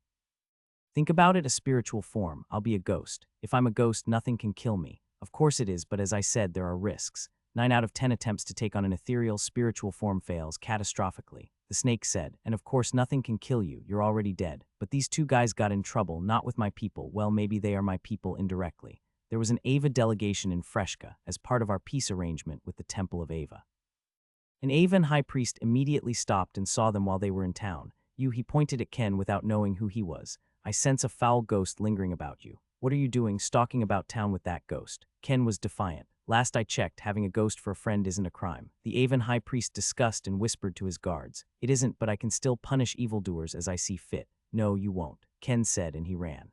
Think about it, a spiritual form. I'll be a ghost. If I'm a ghost, nothing can kill me. Of course it is, but as I said, there are risks. 9 out of 10 attempts to take on an ethereal spiritual form fails catastrophically. The snake said, and of course nothing can kill you, you're already dead. But these 2 guys got in trouble, not with my people. Well, maybe they are my people indirectly. There was an Ava delegation in Freshka as part of our peace arrangement with the Temple of Ava. An Avan high priest immediately stopped and saw them while they were in town. He pointed at Ken without knowing who he was. I sense a foul ghost lingering about you. What are you doing stalking about town with that ghost? Ken was defiant. Last I checked, having a ghost for a friend isn't a crime. The Avan high priest discussed and whispered to his guards. It isn't, but I can still punish evildoers as I see fit. No, you won't, Ken said, and he ran.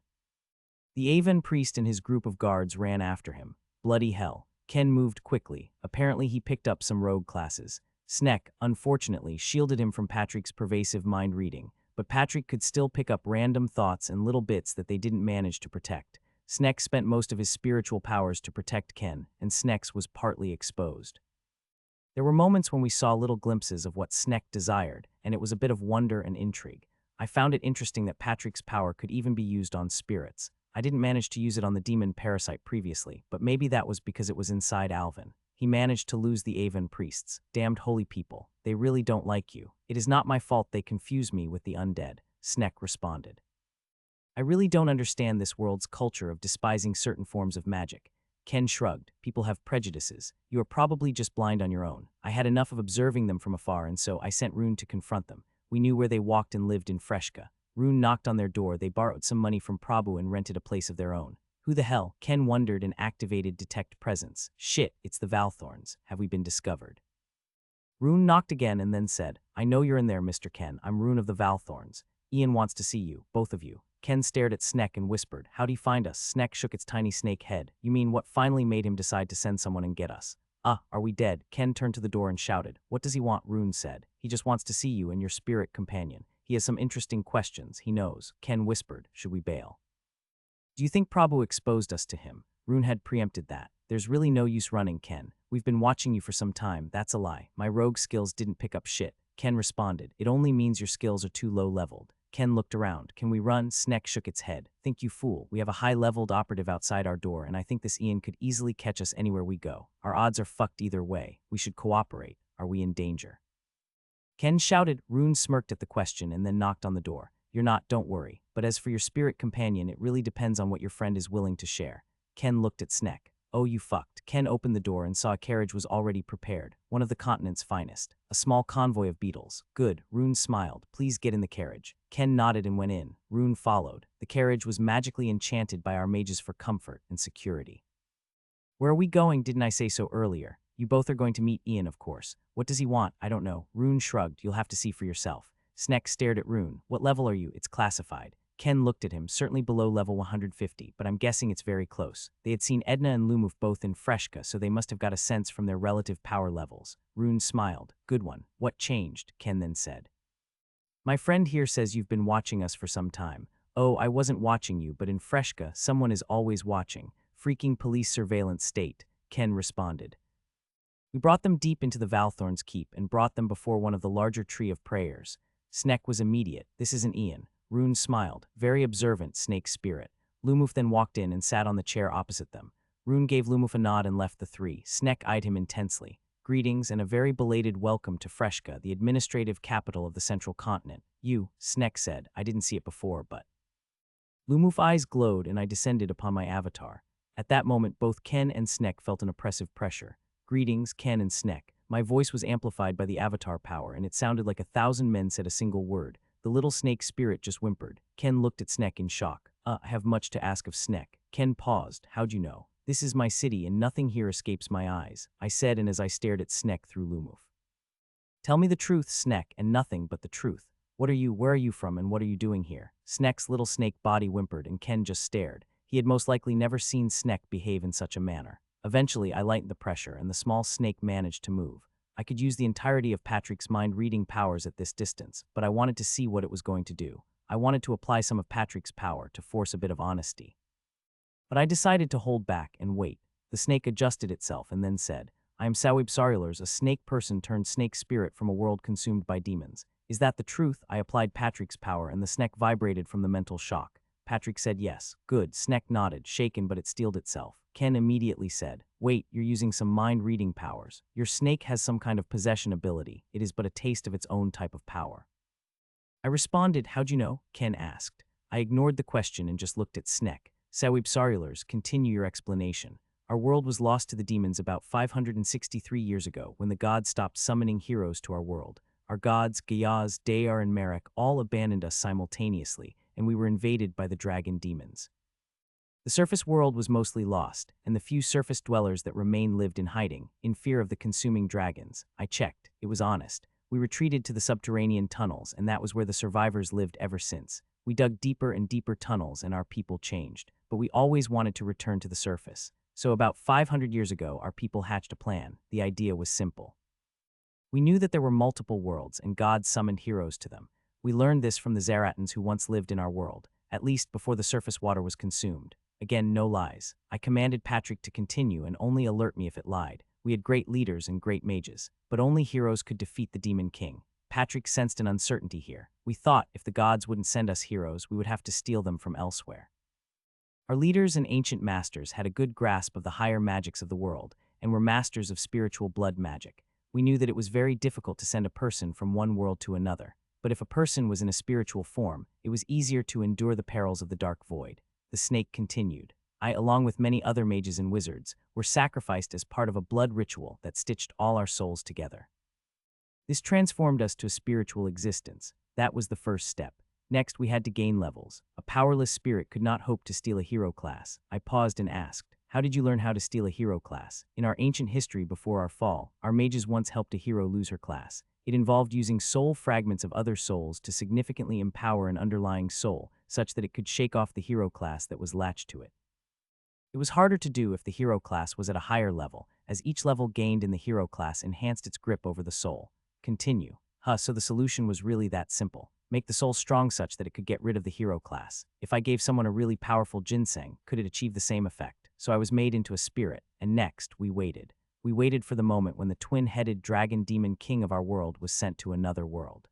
The Avan priest and his group of guards ran after him. Bloody hell. Ken moved quickly. Apparently he picked up some rogue classes. Sneck, unfortunately, shielded him from Patrick's pervasive mind reading, but Patrick could still pick up random thoughts and little bits that they didn't manage to protect. Sneck spent most of his spiritual powers to protect Ken, and Sneck's was partly exposed. There were moments when we saw little glimpses of what Sneck desired, and it was a bit of wonder and intrigue. I found it interesting that Patrick's power could even be used on spirits. I didn't manage to use it on the demon parasite previously, but maybe that was because it was inside Alvin. He managed to lose the Avon priests. Damned holy people. They really don't like you. It is not my fault they confuse me with the undead, Sneck responded. I really don't understand this world's culture of despising certain forms of magic. Ken shrugged. People have prejudices. You are probably just blind on your own. I had enough of observing them from afar, and so I sent Rune to confront them. We knew where they walked and lived in Freshka. Rune knocked on their door. They borrowed some money from Prabhu and rented a place of their own. Who the hell? Ken wondered and activated Detect Presence. Shit, it's the Valthorns. Have we been discovered? Rune knocked again and then said, I know you're in there, Mr. Ken. I'm Rune of the Valthorns. Ian wants to see you, both of you. Ken stared at Sneck and whispered, How'd he find us? Sneck shook its tiny snake head. You mean what finally made him decide to send someone and get us? Are we dead? Ken turned to the door and shouted. What does he want? Rune said. He just wants to see you and your spirit companion. He has some interesting questions, he knows. Ken whispered, Should we bail? Do you think Prabhu exposed us to him? Rune had preempted that. There's really no use running, Ken. We've been watching you for some time. That's a lie. My rogue skills didn't pick up shit. Ken responded. It only means your skills are too low-leveled. Ken looked around. Can we run? Sneck shook its head. Think you fool. We have a high-leveled operative outside our door, and I think this Ian could easily catch us anywhere we go. Our odds are fucked either way. We should cooperate. Are we in danger? Ken shouted. Rune smirked at the question and then knocked on the door. You're not, don't worry. But as for your spirit companion, it really depends on what your friend is willing to share. Ken looked at Sneck. Oh, you fucked. Ken opened the door and saw a carriage was already prepared, one of the continent's finest. A small convoy of beetles. Good. Rune smiled. Please get in the carriage. Ken nodded and went in. Rune followed. The carriage was magically enchanted by our mages for comfort and security. Where are we going? Didn't I say so earlier? You both are going to meet Ian, of course. What does he want? I don't know. Rune shrugged. You'll have to see for yourself. Sneck stared at Rune. What level are you? It's classified. Ken looked at him, certainly below level 150, but I'm guessing it's very close. They had seen Edna and Lumuf both in Freshka, so they must have got a sense from their relative power levels. Rune smiled. Good one. What changed? Ken then said. My friend here says you've been watching us for some time. Oh, I wasn't watching you, but in Freshka, someone is always watching. Freaking police surveillance state, Ken responded. We brought them deep into the Valthorns' keep and brought them before one of the larger tree of prayers. Sneck was immediate. This isn't Ian. Rune smiled. Very observant, snake spirit. Lumuf then walked in and sat on the chair opposite them. Rune gave Lumuf a nod and left the three. Sneck eyed him intensely. Greetings and a very belated welcome to Freshka, the administrative capital of the central continent. You, Sneck said. I didn't see it before, but... Lumuf's eyes glowed and I descended upon my avatar. At that moment, both Ken and Sneck felt an oppressive pressure. Greetings, Ken and Sneck. My voice was amplified by the avatar power, and it sounded like 1,000 men said a single word. The little snake spirit just whimpered. Ken looked at Sneck in shock. I have much to ask of Sneck. Ken paused. How'd you know? This is my city, and nothing here escapes my eyes, I said, and as I stared at Sneck through Lumuf. Tell me the truth, Sneck, and nothing but the truth. What are you, where are you from, and what are you doing here? Sneck's little snake body whimpered, and Ken just stared. He had most likely never seen Sneck behave in such a manner. Eventually, I lightened the pressure, and the small snake managed to move. I could use the entirety of Patrick's mind-reading powers at this distance, but I wanted to see what it was going to do. I wanted to apply some of Patrick's power to force a bit of honesty. But I decided to hold back and wait. The snake adjusted itself and then said, I am Sawib Sarulars, a snake person turned snake spirit from a world consumed by demons. Is that the truth? I applied Patrick's power and the snake vibrated from the mental shock. Patrick said yes. Good. Sneck nodded, shaken, but it steeled itself. Ken immediately said, Wait, you're using some mind-reading powers. Your snake has some kind of possession ability. It is but a taste of its own type of power. I responded, How'd you know? Ken asked. I ignored the question and just looked at Sneck. Sawib Sarulars, continue your explanation. Our world was lost to the demons about 563 years ago when the gods stopped summoning heroes to our world. Our gods, Gayaz, Dayar, and Marek all abandoned us simultaneously, and we were invaded by the dragon demons. The surface world was mostly lost, and the few surface dwellers that remained lived in hiding, in fear of the consuming dragons. I checked. It was honest. We retreated to the subterranean tunnels, and that was where the survivors lived ever since. We dug deeper and deeper tunnels, and our people changed. But we always wanted to return to the surface. So about 500 years ago, our people hatched a plan. The idea was simple. We knew that there were multiple worlds, and God summoned heroes to them. We learned this from the Zaratans who once lived in our world, at least before the surface water was consumed. Again, no lies. I commanded Patrick to continue and only alert me if it lied. We had great leaders and great mages, but only heroes could defeat the Demon King. Patrick sensed an uncertainty here. We thought if the gods wouldn't send us heroes, we would have to steal them from elsewhere. Our leaders and ancient masters had a good grasp of the higher magics of the world, and were masters of spiritual blood magic. We knew that it was very difficult to send a person from one world to another, but if a person was in a spiritual form, it was easier to endure the perils of the dark void. The snake continued. I, along with many other mages and wizards, were sacrificed as part of a blood ritual that stitched all our souls together. This transformed us to a spiritual existence. That was the first step. Next, we had to gain levels. A powerless spirit could not hope to steal a hero class. I paused and asked, how did you learn how to steal a hero class? In our ancient history before our fall, our mages once helped a hero lose her class. It involved using soul fragments of other souls to significantly empower an underlying soul, such that it could shake off the hero class that was latched to it. It was harder to do if the hero class was at a higher level, as each level gained in the hero class enhanced its grip over the soul. Continue. So the solution was really that simple. Make the soul strong such that it could get rid of the hero class. If I gave someone a really powerful ginseng, could it achieve the same effect? So I was made into a spirit, and next, we waited. We waited for the moment when the twin-headed dragon demon king of our world was sent to another world.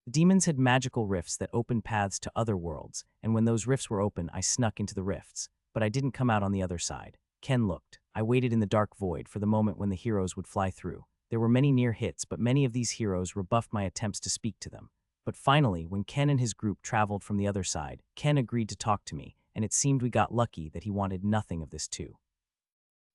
The demons had magical rifts that opened paths to other worlds, and when those rifts were open, I snuck into the rifts. But I didn't come out on the other side. Ken looked. I waited in the dark void for the moment when the heroes would fly through. There were many near hits, but many of these heroes rebuffed my attempts to speak to them. But finally, when Ken and his group traveled from the other side, Ken agreed to talk to me, and it seemed we got lucky that he wanted nothing of this too.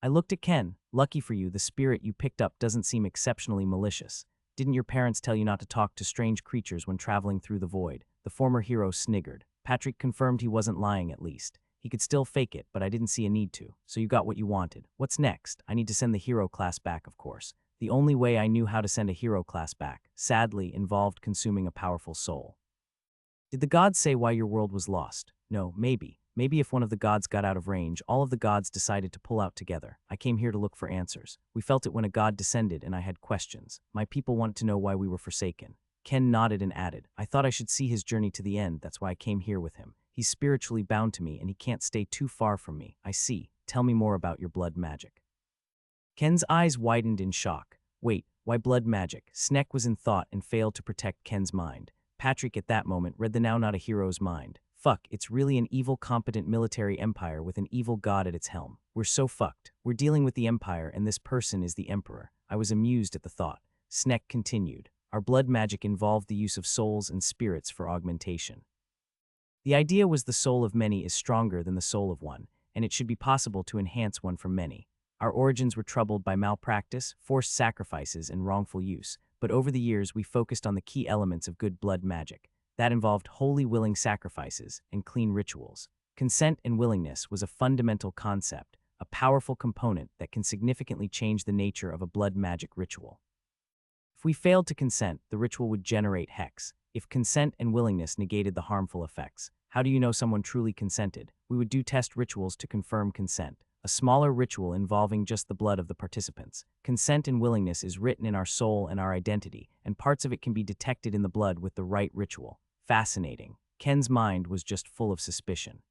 I looked at Ken. Lucky for you, the spirit you picked up doesn't seem exceptionally malicious. Didn't your parents tell you not to talk to strange creatures when traveling through the void? The former hero sniggered. Patrick confirmed he wasn't lying at least. He could still fake it, but I didn't see a need to. So you got what you wanted. What's next? I need to send the hero class back, of course. The only way I knew how to send a hero class back, sadly, involved consuming a powerful soul. Did the gods say why your world was lost? No, maybe. Maybe if one of the gods got out of range, all of the gods decided to pull out together. I came here to look for answers. We felt it when a god descended and I had questions. My people wanted to know why we were forsaken. Ken nodded and added, I thought I should see his journey to the end, that's why I came here with him. He's spiritually bound to me and he can't stay too far from me. I see. Tell me more about your blood magic. Ken's eyes widened in shock. Wait, why blood magic? Sneck was in thought and failed to protect Ken's mind. Patrick at that moment read the now not a hero's mind. Fuck, it's really an evil competent military empire with an evil god at its helm. We're so fucked. We're dealing with the empire and this person is the emperor. I was amused at the thought. Sneck continued. Our blood magic involved the use of souls and spirits for augmentation. The idea was the soul of many is stronger than the soul of one, and it should be possible to enhance one from many. Our origins were troubled by malpractice, forced sacrifices, and wrongful use, but over the years we focused on the key elements of good blood magic. That involved wholly willing sacrifices and clean rituals. Consent and willingness was a fundamental concept, a powerful component that can significantly change the nature of a blood magic ritual. If we failed to consent, the ritual would generate hex. If consent and willingness negated the harmful effects, how do you know someone truly consented? We would do test rituals to confirm consent. A smaller ritual involving just the blood of the participants. Consent and willingness is written in our soul and our identity, and parts of it can be detected in the blood with the right ritual. Fascinating. Ken's mind was just full of suspicion.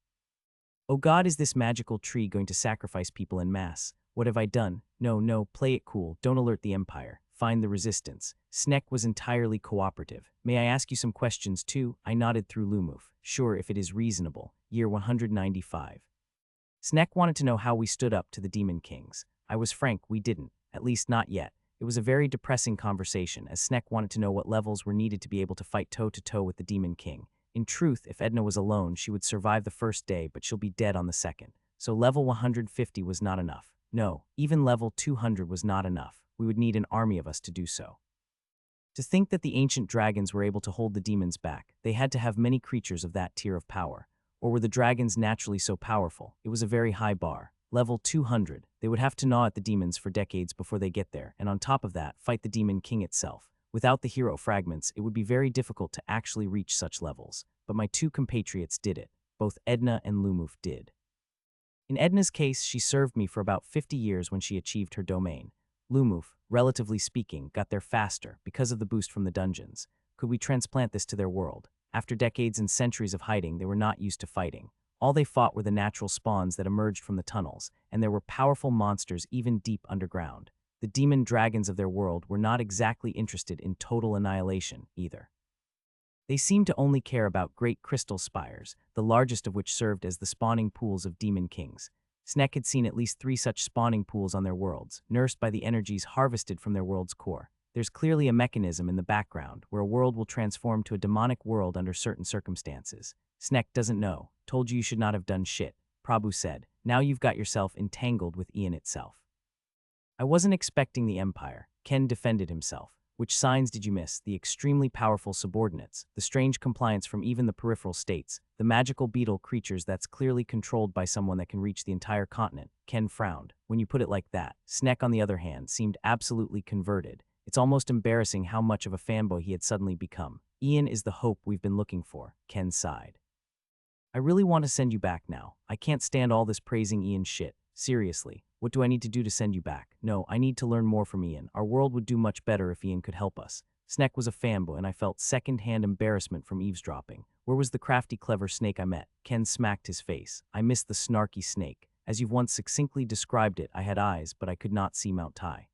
Oh God, is this magical tree going to sacrifice people en masse? What have I done? No, play it cool. Don't alert the Empire. Find the resistance. Sneck was entirely cooperative. May I ask you some questions too? I nodded through Lumuf. Sure, if it is reasonable. Year 195. Sneck wanted to know how we stood up to the Demon Kings. I was frank, we didn't. At least not yet. It was a very depressing conversation, as Sneck wanted to know what levels were needed to be able to fight toe-to-toe with the Demon King. In truth, if Edna was alone, she would survive the first day, but she'll be dead on the second. So level 150 was not enough. No, even level 200 was not enough. We would need an army of us to do so. To think that the ancient dragons were able to hold the demons back, they had to have many creatures of that tier of power. Or were the dragons naturally so powerful? It was a very high bar. Level 200, they would have to gnaw at the demons for decades before they get there, and on top of that, fight the Demon King itself. Without the hero fragments, it would be very difficult to actually reach such levels. But my two compatriots did it. Both Edna and Lumuf did. In Edna's case, she served me for about 50 years when she achieved her domain. Lumuf, relatively speaking, got there faster because of the boost from the dungeons. Could we transplant this to their world? After decades and centuries of hiding, they were not used to fighting. All they fought were the natural spawns that emerged from the tunnels, and there were powerful monsters even deep underground. The demon dragons of their world were not exactly interested in total annihilation, either. They seemed to only care about great crystal spires, the largest of which served as the spawning pools of demon kings. Snek had seen at least 3 such spawning pools on their worlds, nursed by the energies harvested from their world's core. There's clearly a mechanism in the background where a world will transform to a demonic world under certain circumstances. Snek doesn't know. Told you should not have done shit, Prabhu said. Now you've got yourself entangled with Ian itself. I wasn't expecting the Empire, Ken defended himself. Which signs did you miss? The extremely powerful subordinates, the strange compliance from even the peripheral states, the magical beetle creatures that's clearly controlled by someone that can reach the entire continent. Ken frowned. When you put it like that. Snek, on the other hand, seemed absolutely converted. It's almost embarrassing how much of a fanboy he had suddenly become. Ian is the hope we've been looking for, Ken sighed. I really want to send you back now. I can't stand all this praising Ian shit. Seriously, what do I need to do to send you back? No, I need to learn more from Ian. Our world would do much better if Ian could help us. Snek was a fanboy and I felt second-hand embarrassment from eavesdropping. Where was the crafty, clever snake I met? Ken smacked his face. I missed the snarky snake. As you've once succinctly described it, I had eyes, but I could not see Mount Tai.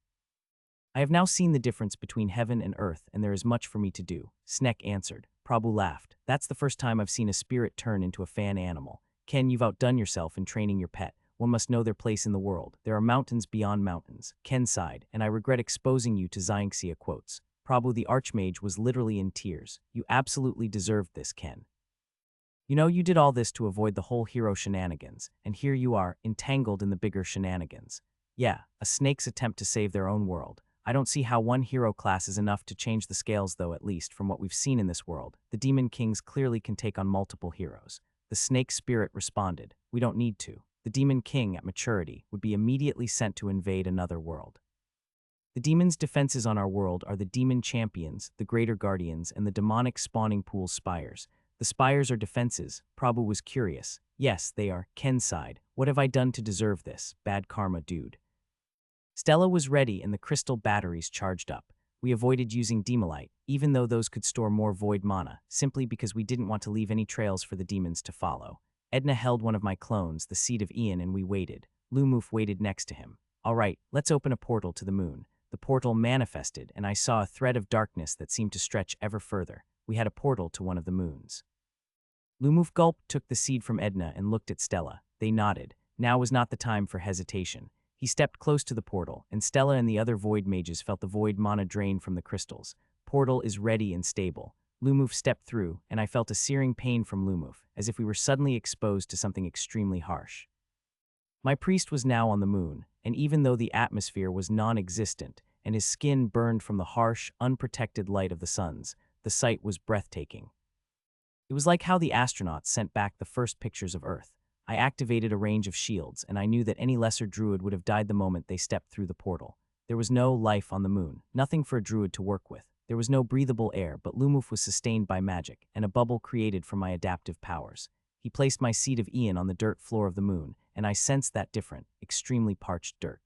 I have now seen the difference between heaven and earth, and there is much for me to do, Snek answered. Prabhu laughed. That's the first time I've seen a spirit turn into a fan animal. Ken, you've outdone yourself in training your pet. One must know their place in the world. There are mountains beyond mountains. Ken sighed, and I regret exposing you to Xianxia quotes. Prabhu the Archmage was literally in tears. You absolutely deserved this, Ken. You know, you did all this to avoid the whole hero shenanigans, and here you are, entangled in the bigger shenanigans. Yeah, a snake's attempt to save their own world. I don't see how one hero class is enough to change the scales though, at least from what we've seen in this world. The Demon Kings clearly can take on multiple heroes. The snake spirit responded, we don't need to. The Demon King, at maturity, would be immediately sent to invade another world. The demon's defenses on our world are the demon champions, the greater guardians, and the demonic spawning pool spires. The spires are defenses. Prabhu was curious. Yes, they are. Ken sighed. What have I done to deserve this? Bad karma, dude. Stella was ready and the crystal batteries charged up. We avoided using demolite, even though those could store more void mana, simply because we didn't want to leave any trails for the demons to follow. Edna held one of my clones, the seed of Ian, and we waited. Lumoof waited next to him. All right, let's open a portal to the moon. The portal manifested, and I saw a thread of darkness that seemed to stretch ever further. We had a portal to one of the moons. Lumoof gulped, took the seed from Edna, and looked at Stella. They nodded. Now was not the time for hesitation. He stepped close to the portal, and Stella and the other void mages felt the void mana drain from the crystals. Portal is ready and stable. Lumoof stepped through, and I felt a searing pain from Lumoof, as if we were suddenly exposed to something extremely harsh. My priest was now on the moon, and even though the atmosphere was non-existent, and his skin burned from the harsh, unprotected light of the suns, the sight was breathtaking. It was like how the astronauts sent back the first pictures of Earth. I activated a range of shields, and I knew that any lesser druid would have died the moment they stepped through the portal. There was no life on the moon, nothing for a druid to work with. There was no breathable air, but Lumoof was sustained by magic, and a bubble created from my adaptive powers. He placed my seed of Ian on the dirt floor of the moon, and I sensed that different, extremely parched dirt.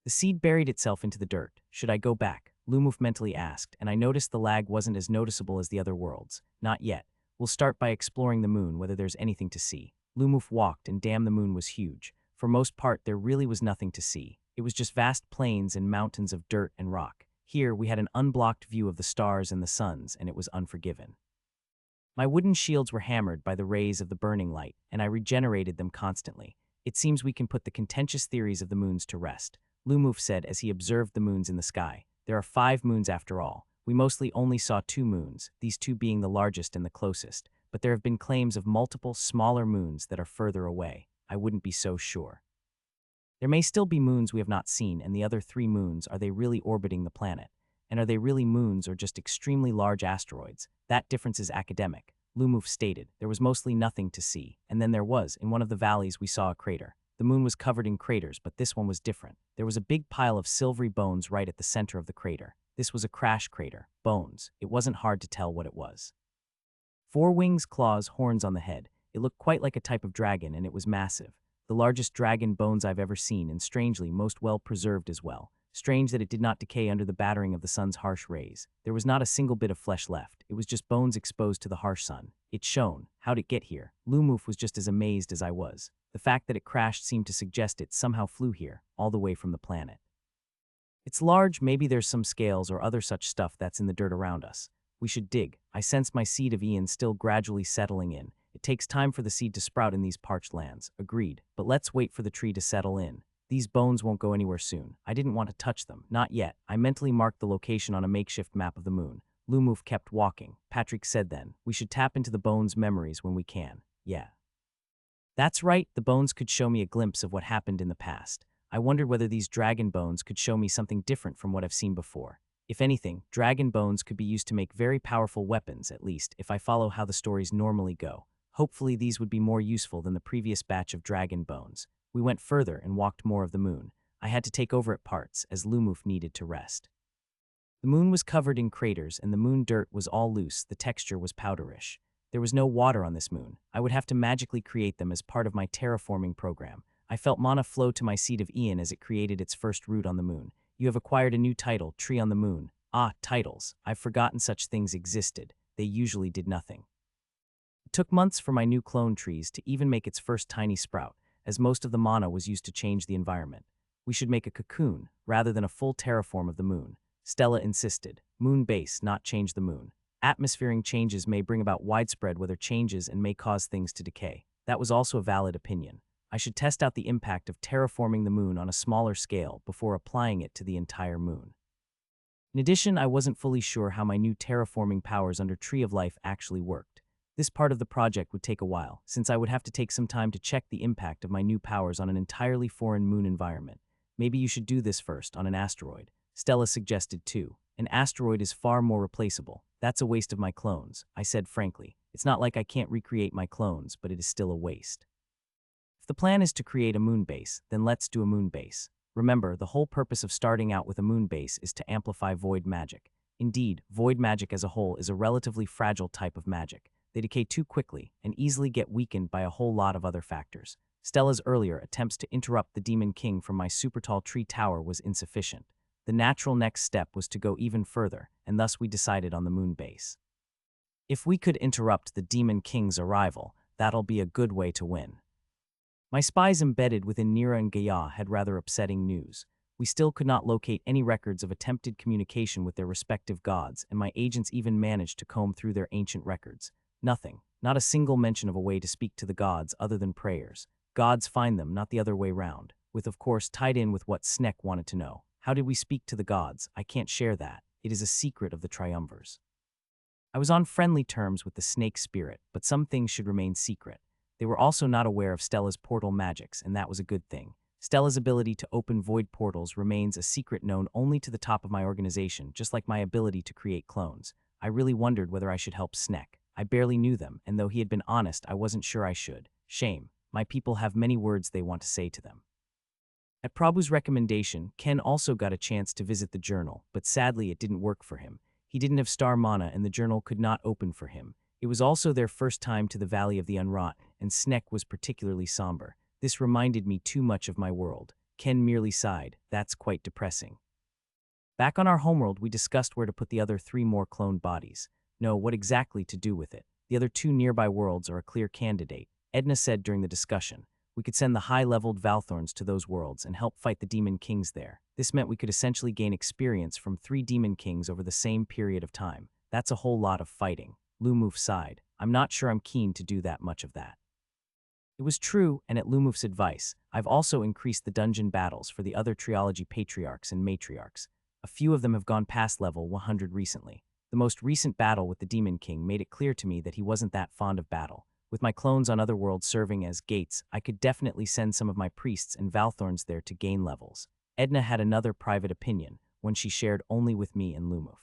The seed buried itself into the dirt. Should I go back? Lumoof mentally asked, and I noticed the lag wasn't as noticeable as the other worlds. Not yet. We'll start by exploring the moon, whether there's anything to see. Lumoof walked, and damn, the moon was huge. For most part, there really was nothing to see. It was just vast plains and mountains of dirt and rock. Here, we had an unblocked view of the stars and the suns, and it was unforgiven. My wooden shields were hammered by the rays of the burning light, and I regenerated them constantly. It seems we can put the contentious theories of the moons to rest, Lumoof said as he observed the moons in the sky. There are 5 moons after all. We mostly only saw 2 moons, these 2 being the largest and the closest, but there have been claims of multiple, smaller moons that are further away. I wouldn't be so sure. There may still be moons we have not seen, and the other 3 moons, are they really orbiting the planet? And are they really moons or just extremely large asteroids? That difference is academic, Lumoof stated. There was mostly nothing to see, and then there was. In one of the valleys we saw a crater. The moon was covered in craters, but this one was different. There was a big pile of silvery bones right at the center of the crater. This was a crash crater. Bones. It wasn't hard to tell what it was. 4 wings, claws, horns on the head. It looked quite like a type of dragon, and it was massive. The largest dragon bones I've ever seen, and strangely, most well preserved as well. Strange that it did not decay under the battering of the sun's harsh rays. There was not a single bit of flesh left. It was just bones exposed to the harsh sun. It shone. How'd it get here? Lumoof was just as amazed as I was. The fact that it crashed seemed to suggest it somehow flew here, all the way from the planet. It's large, maybe there's some scales or other such stuff that's in the dirt around us. We should dig. I sense my seed of Ian still gradually settling in. It takes time for the seed to sprout in these parched lands. Agreed, but let's wait for the tree to settle in. These bones won't go anywhere soon. I didn't want to touch them. Not yet. I mentally marked the location on a makeshift map of the moon. Lumoof kept walking. Patrick said then, we should tap into the bones' memories when we can. Yeah. That's right, the bones could show me a glimpse of what happened in the past. I wondered whether these dragon bones could show me something different from what I've seen before. If anything, dragon bones could be used to make very powerful weapons, at least, if I follow how the stories normally go. Hopefully these would be more useful than the previous batch of dragon bones. We went further and walked more of the moon. I had to take over at parts, as Lumoof needed to rest. The moon was covered in craters and the moon dirt was all loose, the texture was powderish. There was no water on this moon. I would have to magically create them as part of my terraforming program. I felt mana flow to my seed of Ian as it created its first root on the moon. You have acquired a new title, Tree on the Moon. Ah, titles. I've forgotten such things existed. They usually did nothing. It took months for my new clone trees to even make its first tiny sprout, as most of the mana was used to change the environment. We should make a cocoon, rather than a full terraform of the moon. Stella insisted. Moon base, not change the moon. Atmospheric changes may bring about widespread weather changes and may cause things to decay. That was also a valid opinion. I should test out the impact of terraforming the moon on a smaller scale before applying it to the entire moon. In addition, I wasn't fully sure how my new terraforming powers under Tree of Life actually worked. This part of the project would take a while, since I would have to take some time to check the impact of my new powers on an entirely foreign moon environment. Maybe you should do this first on an asteroid. Stella suggested too. An asteroid is far more replaceable. That's a waste of my clones, I said frankly. It's not like I can't recreate my clones, but it is still a waste. If the plan is to create a moon base, then let's do a moon base. Remember, the whole purpose of starting out with a moon base is to amplify void magic. Indeed, void magic as a whole is a relatively fragile type of magic. They decay too quickly and easily get weakened by a whole lot of other factors. Stella's earlier attempts to interrupt the Demon King from my super tall tree tower was insufficient. The natural next step was to go even further, and thus we decided on the moon base. If we could interrupt the Demon King's arrival, that'll be a good way to win. My spies embedded within Nira and Gaia had rather upsetting news. We still could not locate any records of attempted communication with their respective gods, and my agents even managed to comb through their ancient records. Nothing, not a single mention of a way to speak to the gods other than prayers. Gods find them, not the other way round, with of course tied in with what Snek wanted to know. How did we speak to the gods? I can't share that. It is a secret of the Triumvirs. I was on friendly terms with the snake spirit, but some things should remain secret. They were also not aware of Stella's portal magics, and that was a good thing. Stella's ability to open void portals remains a secret known only to the top of my organization, just like my ability to create clones. I really wondered whether I should help Snek. I barely knew them, and though he had been honest, I wasn't sure I should. Shame. My people have many words they want to say to them. At Prabhu's recommendation, Ken also got a chance to visit the journal, but sadly it didn't work for him. He didn't have star mana and the journal could not open for him. It was also their first time to the Valley of the Unwrought, and Snek was particularly somber. This reminded me too much of my world. Ken merely sighed. That's quite depressing. Back on our homeworld, we discussed where to put the other 3 more cloned bodies. No, what exactly to do with it. The other 2 nearby worlds are a clear candidate, Edna said during the discussion. We could send the high-leveled Valthorns to those worlds and help fight the Demon Kings there. This meant we could essentially gain experience from 3 Demon Kings over the same period of time. That's a whole lot of fighting. Lumoof sighed. I'm not sure I'm keen to do that much of that. It was true, and at Lumoof's advice, I've also increased the dungeon battles for the other Triology Patriarchs and Matriarchs. A few of them have gone past level 100 recently. The most recent battle with the Demon King made it clear to me that he wasn't that fond of battle. With my clones on other worlds serving as gates, I could definitely send some of my priests and Valthorns there to gain levels. Edna had another private opinion, one she shared only with me and Lumoof.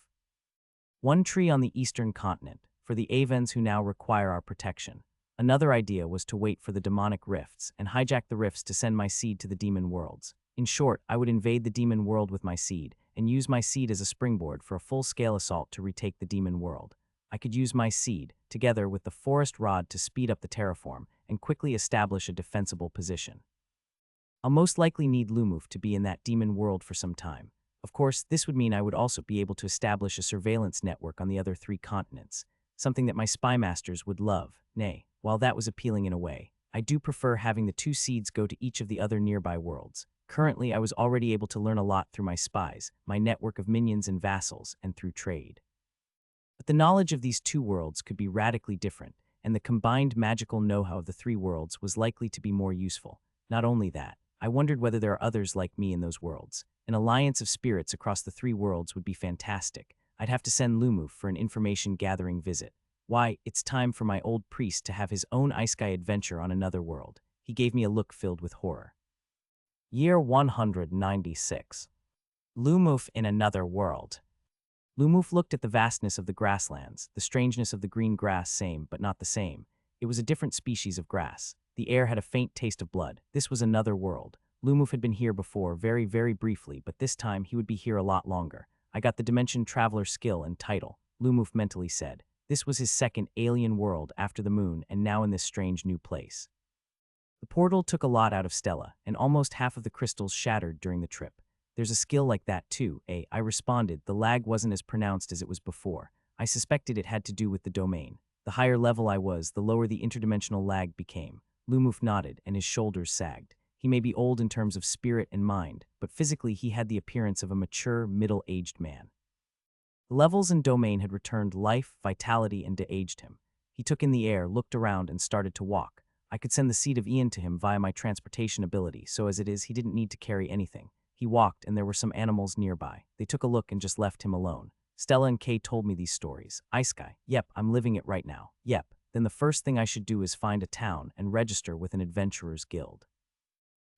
1 tree on the eastern continent, for the Avens who now require our protection. Another idea was to wait for the demonic rifts and hijack the rifts to send my seed to the demon worlds. In short, I would invade the demon world with my seed, and use my seed as a springboard for a full-scale assault to retake the demon world. I could use my seed, together with the forest rod to speed up the terraform and quickly establish a defensible position. I'll most likely need Lumoof to be in that demon world for some time. Of course, this would mean I would also be able to establish a surveillance network on the other 3 continents, something that my spy masters would love. Nay, while that was appealing in a way, I do prefer having the 2 seeds go to each of the other nearby worlds. Currently, I was already able to learn a lot through my spies, my network of minions and vassals, and through trade. But the knowledge of these 2 worlds could be radically different, and the combined magical know-how of the three worlds was likely to be more useful. Not only that, I wondered whether there are others like me in those worlds. An alliance of spirits across the three worlds would be fantastic. I'd have to send Lumuf for an information-gathering visit. Why, it's time for my old priest to have his own Isekai adventure on another world. He gave me a look filled with horror. Year 196. Lumuf in another world. Lumuf looked at the vastness of the grasslands, the strangeness of the green grass same but not the same. It was a different species of grass. The air had a faint taste of blood. This was another world. Lumuf had been here before, very, very briefly, but this time he would be here a lot longer. I got the Dimension Traveler skill and title, Lumuf mentally said. This was his second alien world after the moon and now in this strange new place. The portal took a lot out of Stella, and almost half of the crystals shattered during the trip. There's a skill like that too, eh? I responded. The lag wasn't as pronounced as it was before. I suspected it had to do with the domain. The higher level I was, the lower the interdimensional lag became. Lumuf nodded, and his shoulders sagged. He may be old in terms of spirit and mind, but physically he had the appearance of a mature, middle-aged man. The levels and domain had returned life, vitality, and de-aged him. He took in the air, looked around, and started to walk. I could send the seed of Ian to him via my transportation ability, so as it is, he didn't need to carry anything. He walked, and there were some animals nearby. They took a look and just left him alone. Stella and Kay told me these stories. Isekai. Yep, I'm living it right now. Yep. Then the first thing I should do is find a town and register with an adventurer's guild.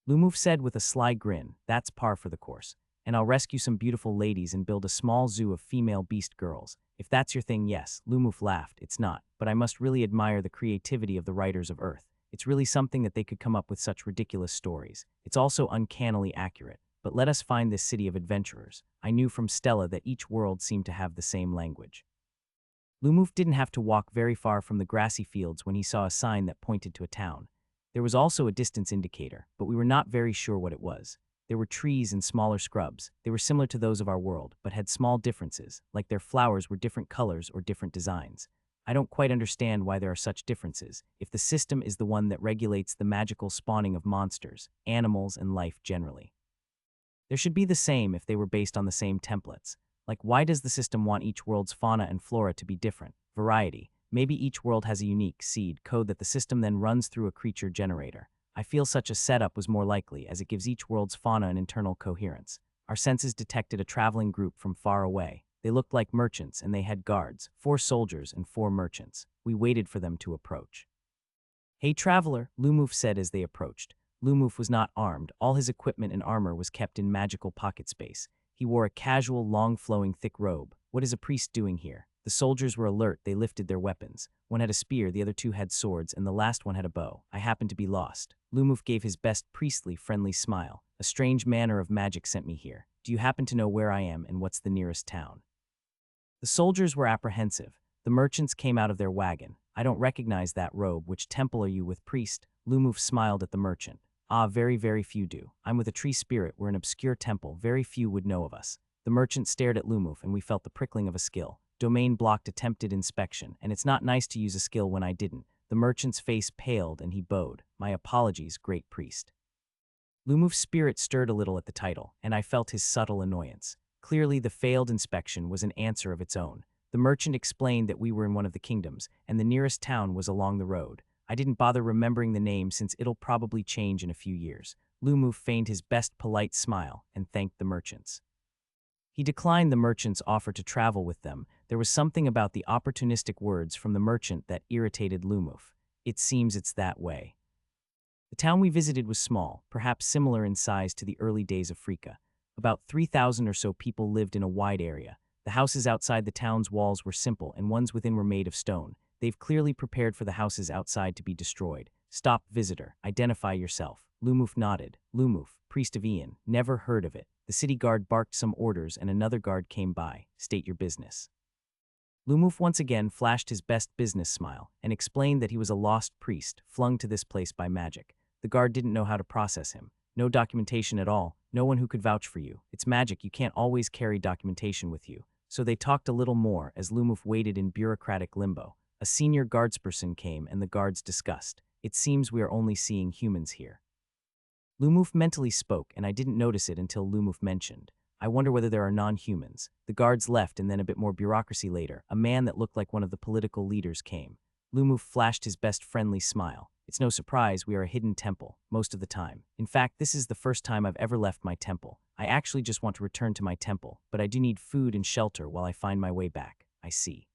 Lumuf said with a sly grin, that's par for the course. And I'll rescue some beautiful ladies and build a small zoo of female beast girls. If that's your thing, yes. Lumuf laughed. It's not, but I must really admire the creativity of the writers of Earth. It's really something that they could come up with such ridiculous stories. It's also uncannily accurate. But let us find this city of adventurers. I knew from Stella that each world seemed to have the same language. Lumuf didn't have to walk very far from the grassy fields when he saw a sign that pointed to a town. There was also a distance indicator, but we were not very sure what it was. There were trees and smaller scrubs. They were similar to those of our world, but had small differences, like their flowers were different colors or different designs. I don't quite understand why there are such differences, if the system is the one that regulates the magical spawning of monsters, animals, and life generally. There should be the same if they were based on the same templates. Like, why does the system want each world's fauna and flora to be different? Variety. Maybe each world has a unique seed code that the system then runs through a creature generator. I feel such a setup was more likely, as it gives each world's fauna an internal coherence. Our senses detected a traveling group from far away. They looked like merchants, and they had guards, 4 soldiers and 4 merchants. We waited for them to approach. Hey traveler, Lumuf said as they approached. Lumuf was not armed. All his equipment and armor was kept in magical pocket space. He wore a casual, long-flowing, thick robe. What is a priest doing here? The soldiers were alert. They lifted their weapons. One had a spear, the other 2 had swords, and the last one had a bow. I happened to be lost. Lumuf gave his best priestly, friendly smile. A strange manner of magic sent me here. Do you happen to know where I am and what's the nearest town? The soldiers were apprehensive. The merchants came out of their wagon. I don't recognize that robe. Which temple are you with, priest? Lumuf smiled at the merchant. Ah, very, very few do. I'm with a tree spirit. We're an obscure temple. Very few would know of us. The merchant stared at Lumuf, and we felt the prickling of a skill. Domain blocked attempted inspection, and it's not nice to use a skill when I didn't. The merchant's face paled, and he bowed. My apologies, great priest. Lumuf's spirit stirred a little at the title, and I felt his subtle annoyance. Clearly, the failed inspection was an answer of its own. The merchant explained that we were in one of the kingdoms, and the nearest town was along the road. I didn't bother remembering the name since it'll probably change in a few years. Lumuf feigned his best polite smile and thanked the merchants. He declined the merchant's offer to travel with them. There was something about the opportunistic words from the merchant that irritated Lumuf. It seems it's that way. The town we visited was small, perhaps similar in size to the early days of Frika. About 3,000 or so people lived in a wide area. The houses outside the town's walls were simple, and ones within were made of stone. They've clearly prepared for the houses outside to be destroyed. Stop, visitor. Identify yourself. Lumuf nodded. Lumuf, priest of Ian. Never heard of it. The city guard barked some orders, and another guard came by. State your business. Lumuf once again flashed his best business smile and explained that he was a lost priest, flung to this place by magic. The guard didn't know how to process him. No documentation at all. No one who could vouch for you. It's magic. You can't always carry documentation with you. So they talked a little more as Lumuf waited in bureaucratic limbo. A senior guardsperson came, and the guards discussed. It seems we are only seeing humans here. Lumuf mentally spoke, and I didn't notice it until Lumuf mentioned. I wonder whether there are non-humans. The guards left, and then a bit more bureaucracy later, a man that looked like one of the political leaders came. Lumuf flashed his best friendly smile. It's no surprise we are a hidden temple, most of the time. In fact, this is the first time I've ever left my temple. I actually just want to return to my temple, but I do need food and shelter while I find my way back. I see.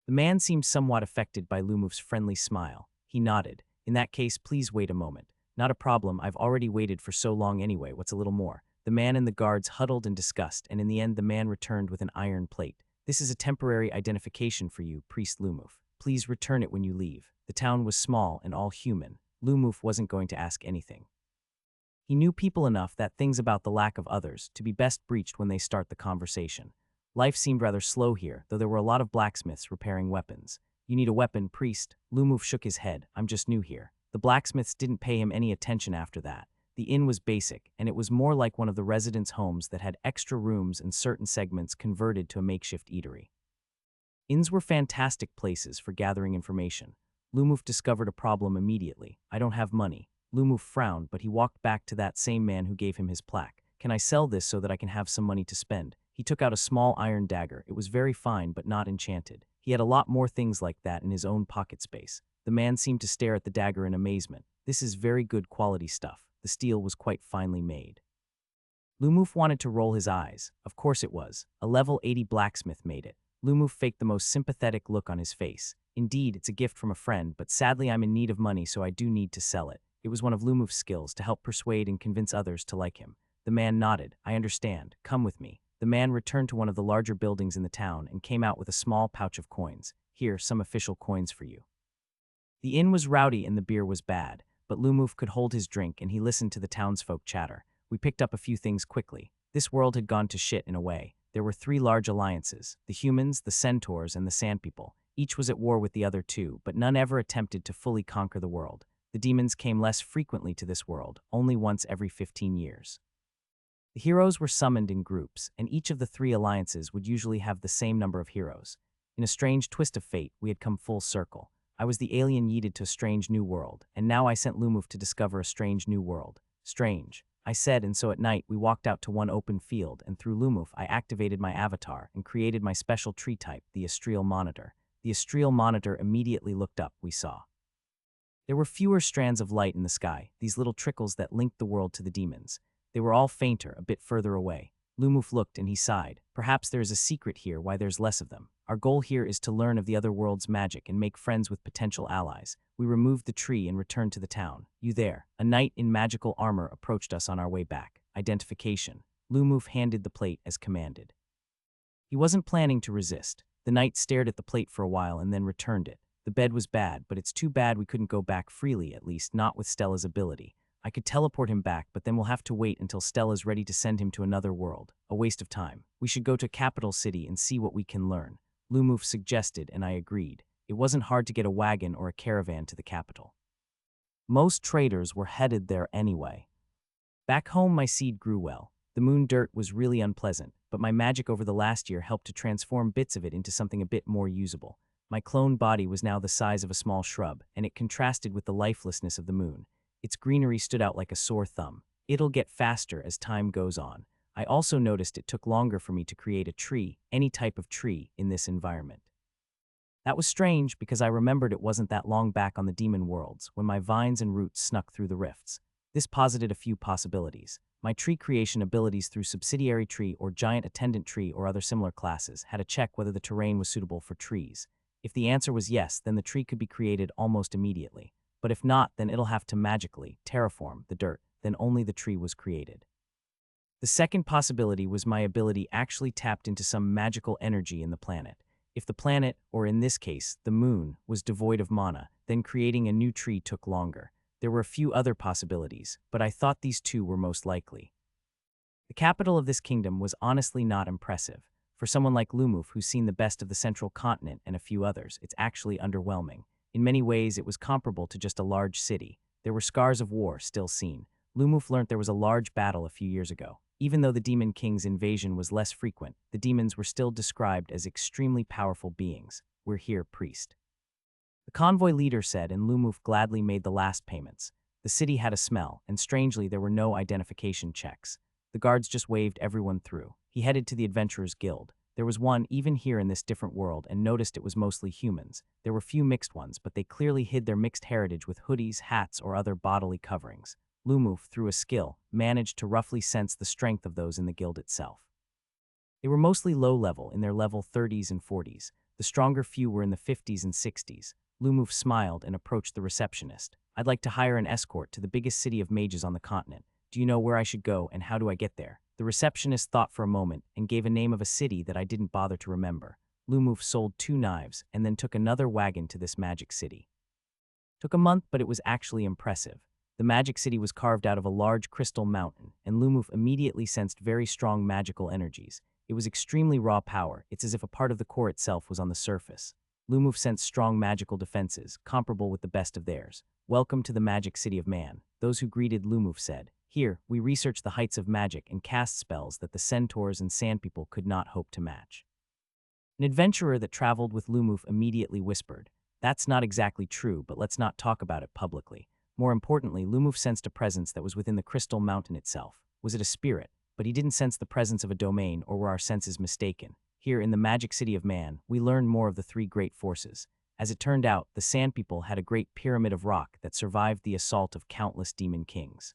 The man seemed somewhat affected by Lumuf's friendly smile. He nodded. In that case, please wait a moment. Not a problem, I've already waited for so long anyway, what's a little more? The man and the guards huddled in disgust, and in the end the man returned with an iron plate. This is a temporary identification for you, Priest Lumuf. Please return it when you leave. The town was small and all human. Lumuf wasn't going to ask anything. He knew people enough that things about the lack of others to be best breached when they start the conversation. Life seemed rather slow here, though there were a lot of blacksmiths repairing weapons. You need a weapon, priest? Lumuf shook his head. I'm just new here. The blacksmiths didn't pay him any attention after that. The inn was basic, and it was more like one of the residents' homes that had extra rooms and certain segments converted to a makeshift eatery. Inns were fantastic places for gathering information. Lumuf discovered a problem immediately. I don't have money. Lumuf frowned, but he walked back to that same man who gave him his plaque. Can I sell this so that I can have some money to spend? He took out a small iron dagger. It was very fine, but not enchanted. He had a lot more things like that in his own pocket space. The man seemed to stare at the dagger in amazement. This is very good quality stuff. The steel was quite finely made. Lumuf wanted to roll his eyes. Of course it was. A level 80 blacksmith made it. Lumuf faked the most sympathetic look on his face. Indeed, it's a gift from a friend, but sadly I'm in need of money, so I do need to sell it. It was one of Lumuf's skills to help persuade and convince others to like him. The man nodded. I understand. Come with me. The man returned to one of the larger buildings in the town and came out with a small pouch of coins. Here, some official coins for you. The inn was rowdy and the beer was bad, but Lumuf could hold his drink and he listened to the townsfolk chatter. We picked up a few things quickly. This world had gone to shit in a way. There were 3 large alliances, the humans, the centaurs, and the sandpeople. Each was at war with the other 2, but none ever attempted to fully conquer the world. The demons came less frequently to this world, only once every 15 years. The heroes were summoned in groups, and each of the 3 alliances would usually have the same number of heroes. In a strange twist of fate, we had come full circle. I was the alien yeeted to a strange new world, and now I sent Lumuf to discover a strange new world. Strange, I said, and so at night we walked out to one open field, and through Lumuf I activated my avatar and created my special tree type, the Astrial Monitor. The Astrial Monitor immediately looked up, we saw. There were fewer strands of light in the sky, these little trickles that linked the world to the demons. They were all fainter, a bit further away. Lumuf looked and he sighed. Perhaps there is a secret here why there's less of them. Our goal here is to learn of the other world's magic and make friends with potential allies. We removed the tree and returned to the town. You there. A knight in magical armor approached us on our way back. Identification. Lumuf handed the plate as commanded. He wasn't planning to resist. The knight stared at the plate for a while and then returned it. The bed was bad, but it's too bad we couldn't go back freely, at least not with Stella's ability. I could teleport him back, but then we'll have to wait until Stella's ready to send him to another world. A waste of time. We should go to Capital City and see what we can learn. Lumuf suggested, and I agreed. It wasn't hard to get a wagon or a caravan to the capital. Most traders were headed there anyway. Back home, my seed grew well. The moon dirt was really unpleasant, but my magic over the last year helped to transform bits of it into something a bit more usable. My clone body was now the size of a small shrub, and it contrasted with the lifelessness of the moon. Its greenery stood out like a sore thumb. It'll get faster as time goes on. I also noticed it took longer for me to create a tree, any type of tree, in this environment. That was strange because I remembered it wasn't that long back on the demon worlds when my vines and roots snuck through the rifts. This posited a few possibilities. My tree creation abilities through subsidiary tree or giant attendant tree or other similar classes had to check whether the terrain was suitable for trees. If the answer was yes, then the tree could be created almost immediately. But if not, then it'll have to magically terraform the dirt, then only the tree was created. The second possibility was my ability actually tapped into some magical energy in the planet. If the planet, or in this case, the moon, was devoid of mana, then creating a new tree took longer. There were a few other possibilities, but I thought these 2 were most likely. The capital of this kingdom was honestly not impressive. For someone like Lumuf who's seen the best of the central continent and a few others, it's actually underwhelming. In many ways, it was comparable to just a large city. There were scars of war still seen. Lumuf learnt there was a large battle a few years ago. Even though the Demon King's invasion was less frequent, the demons were still described as extremely powerful beings. We're here, priest. The convoy leader said, and Lumuf gladly made the last payments. The city had a smell, and strangely there were no identification checks. The guards just waved everyone through. He headed to the Adventurers Guild. There was one even here in this different world and noticed it was mostly humans. There were few mixed ones, but they clearly hid their mixed heritage with hoodies, hats, or other bodily coverings. Lumuf, through a skill, managed to roughly sense the strength of those in the guild itself. They were mostly low-level, in their level 30s and 40s. The stronger few were in the 50s and 60s. Lumuf smiled and approached the receptionist. "I'd like to hire an escort to the biggest city of mages on the continent. Do you know where I should go and how do I get there?" The receptionist thought for a moment and gave a name of a city that I didn't bother to remember. Lumuf sold 2 knives and then took another wagon to this magic city. Took a month, but it was actually impressive. The magic city was carved out of a large crystal mountain, and Lumuf immediately sensed very strong magical energies. It was extremely raw power. It's as if a part of the core itself was on the surface. Lumuf sensed strong magical defenses, comparable with the best of theirs. "Welcome to the magic city of man," those who greeted Lumuf said. "Here, we research the heights of magic and cast spells that the centaurs and sandpeople could not hope to match." An adventurer that traveled with Lumuf immediately whispered, "That's not exactly true, but let's not talk about it publicly." More importantly, Lumuf sensed a presence that was within the crystal mountain itself. Was it a spirit? But he didn't sense the presence of a domain, or were our senses mistaken? Here, in the magic city of man, we learned more of the 3 great forces. As it turned out, the Sand People had a great pyramid of rock that survived the assault of countless demon kings.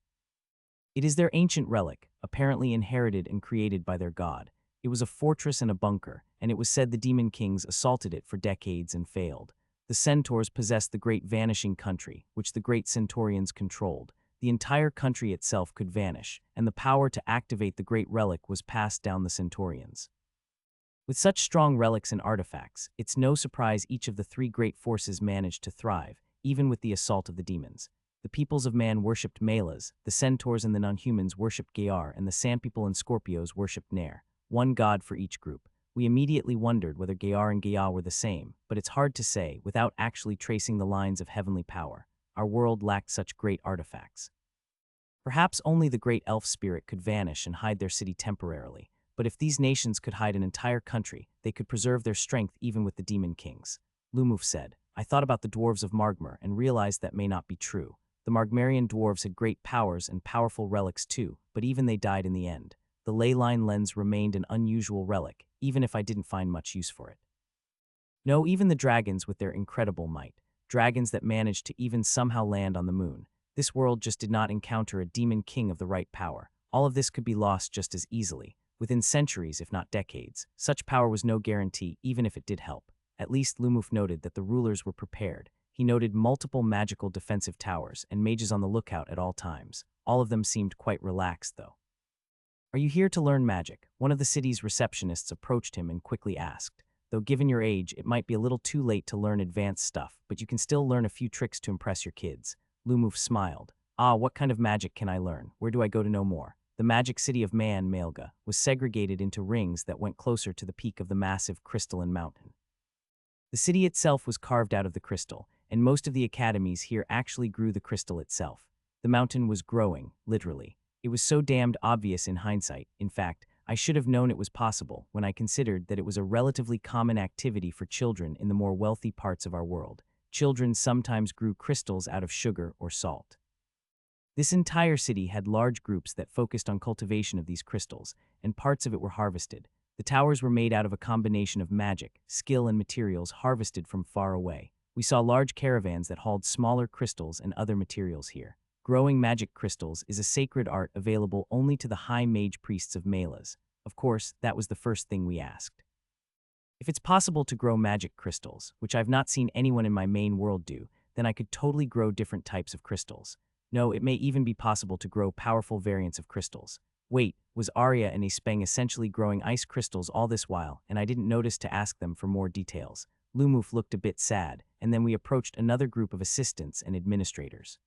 It is their ancient relic, apparently inherited and created by their god. It was a fortress and a bunker, and it was said the demon kings assaulted it for decades and failed. The centaurs possessed the great vanishing country, which the great centaurians controlled. The entire country itself could vanish, and the power to activate the great relic was passed down the centaurians. With such strong relics and artifacts, it's no surprise each of the 3 great forces managed to thrive, even with the assault of the demons. The peoples of man worshipped Melas, the centaurs and the non-humans worshipped Gear, and the Sandpeople and Scorpios worshipped Nair. One god for each group. We immediately wondered whether Gear and Gear were the same, but it's hard to say without actually tracing the lines of heavenly power. Our world lacked such great artifacts. Perhaps only the great elf spirit could vanish and hide their city temporarily, but if these nations could hide an entire country, they could preserve their strength even with the demon kings. Lumuf said, "I thought about the dwarves of Margmer and realized that may not be true. The Margmerian dwarves had great powers and powerful relics too, but even they died in the end. The ley line lens remained an unusual relic, even if I didn't find much use for it. No, even the dragons with their incredible might. Dragons that managed to even somehow land on the moon. This world just did not encounter a demon king of the right power. All of this could be lost just as easily. Within centuries, if not decades. Such power was no guarantee, even if it did help. At least Lumuf noted that the rulers were prepared. He noted multiple magical defensive towers and mages on the lookout at all times. All of them seemed quite relaxed, though. "Are you here to learn magic?" One of the city's receptionists approached him and quickly asked. "Though given your age, it might be a little too late to learn advanced stuff, but you can still learn a few tricks to impress your kids." Lumuf smiled. "Ah, what kind of magic can I learn? Where do I go to know more?" The magic city of Man, Malga, was segregated into rings that went closer to the peak of the massive crystalline mountain. The city itself was carved out of the crystal, and most of the academies here actually grew the crystal itself. The mountain was growing, literally. It was so damned obvious in hindsight. In fact, I should have known it was possible when I considered that it was a relatively common activity for children in the more wealthy parts of our world. Children sometimes grew crystals out of sugar or salt. This entire city had large groups that focused on cultivation of these crystals, and parts of it were harvested. The towers were made out of a combination of magic, skill, and materials harvested from far away. We saw large caravans that hauled smaller crystals and other materials here. Growing magic crystals is a sacred art available only to the high mage priests of Melas. Of course, that was the first thing we asked. If it's possible to grow magic crystals, which I've not seen anyone in my main world do, then I could totally grow different types of crystals. No, it may even be possible to grow powerful variants of crystals. Wait, was Arya and Aspeng essentially growing ice crystals all this while, and I didn't notice to ask them for more details? Lumuf looked a bit sad, and then we approached another group of assistants and administrators.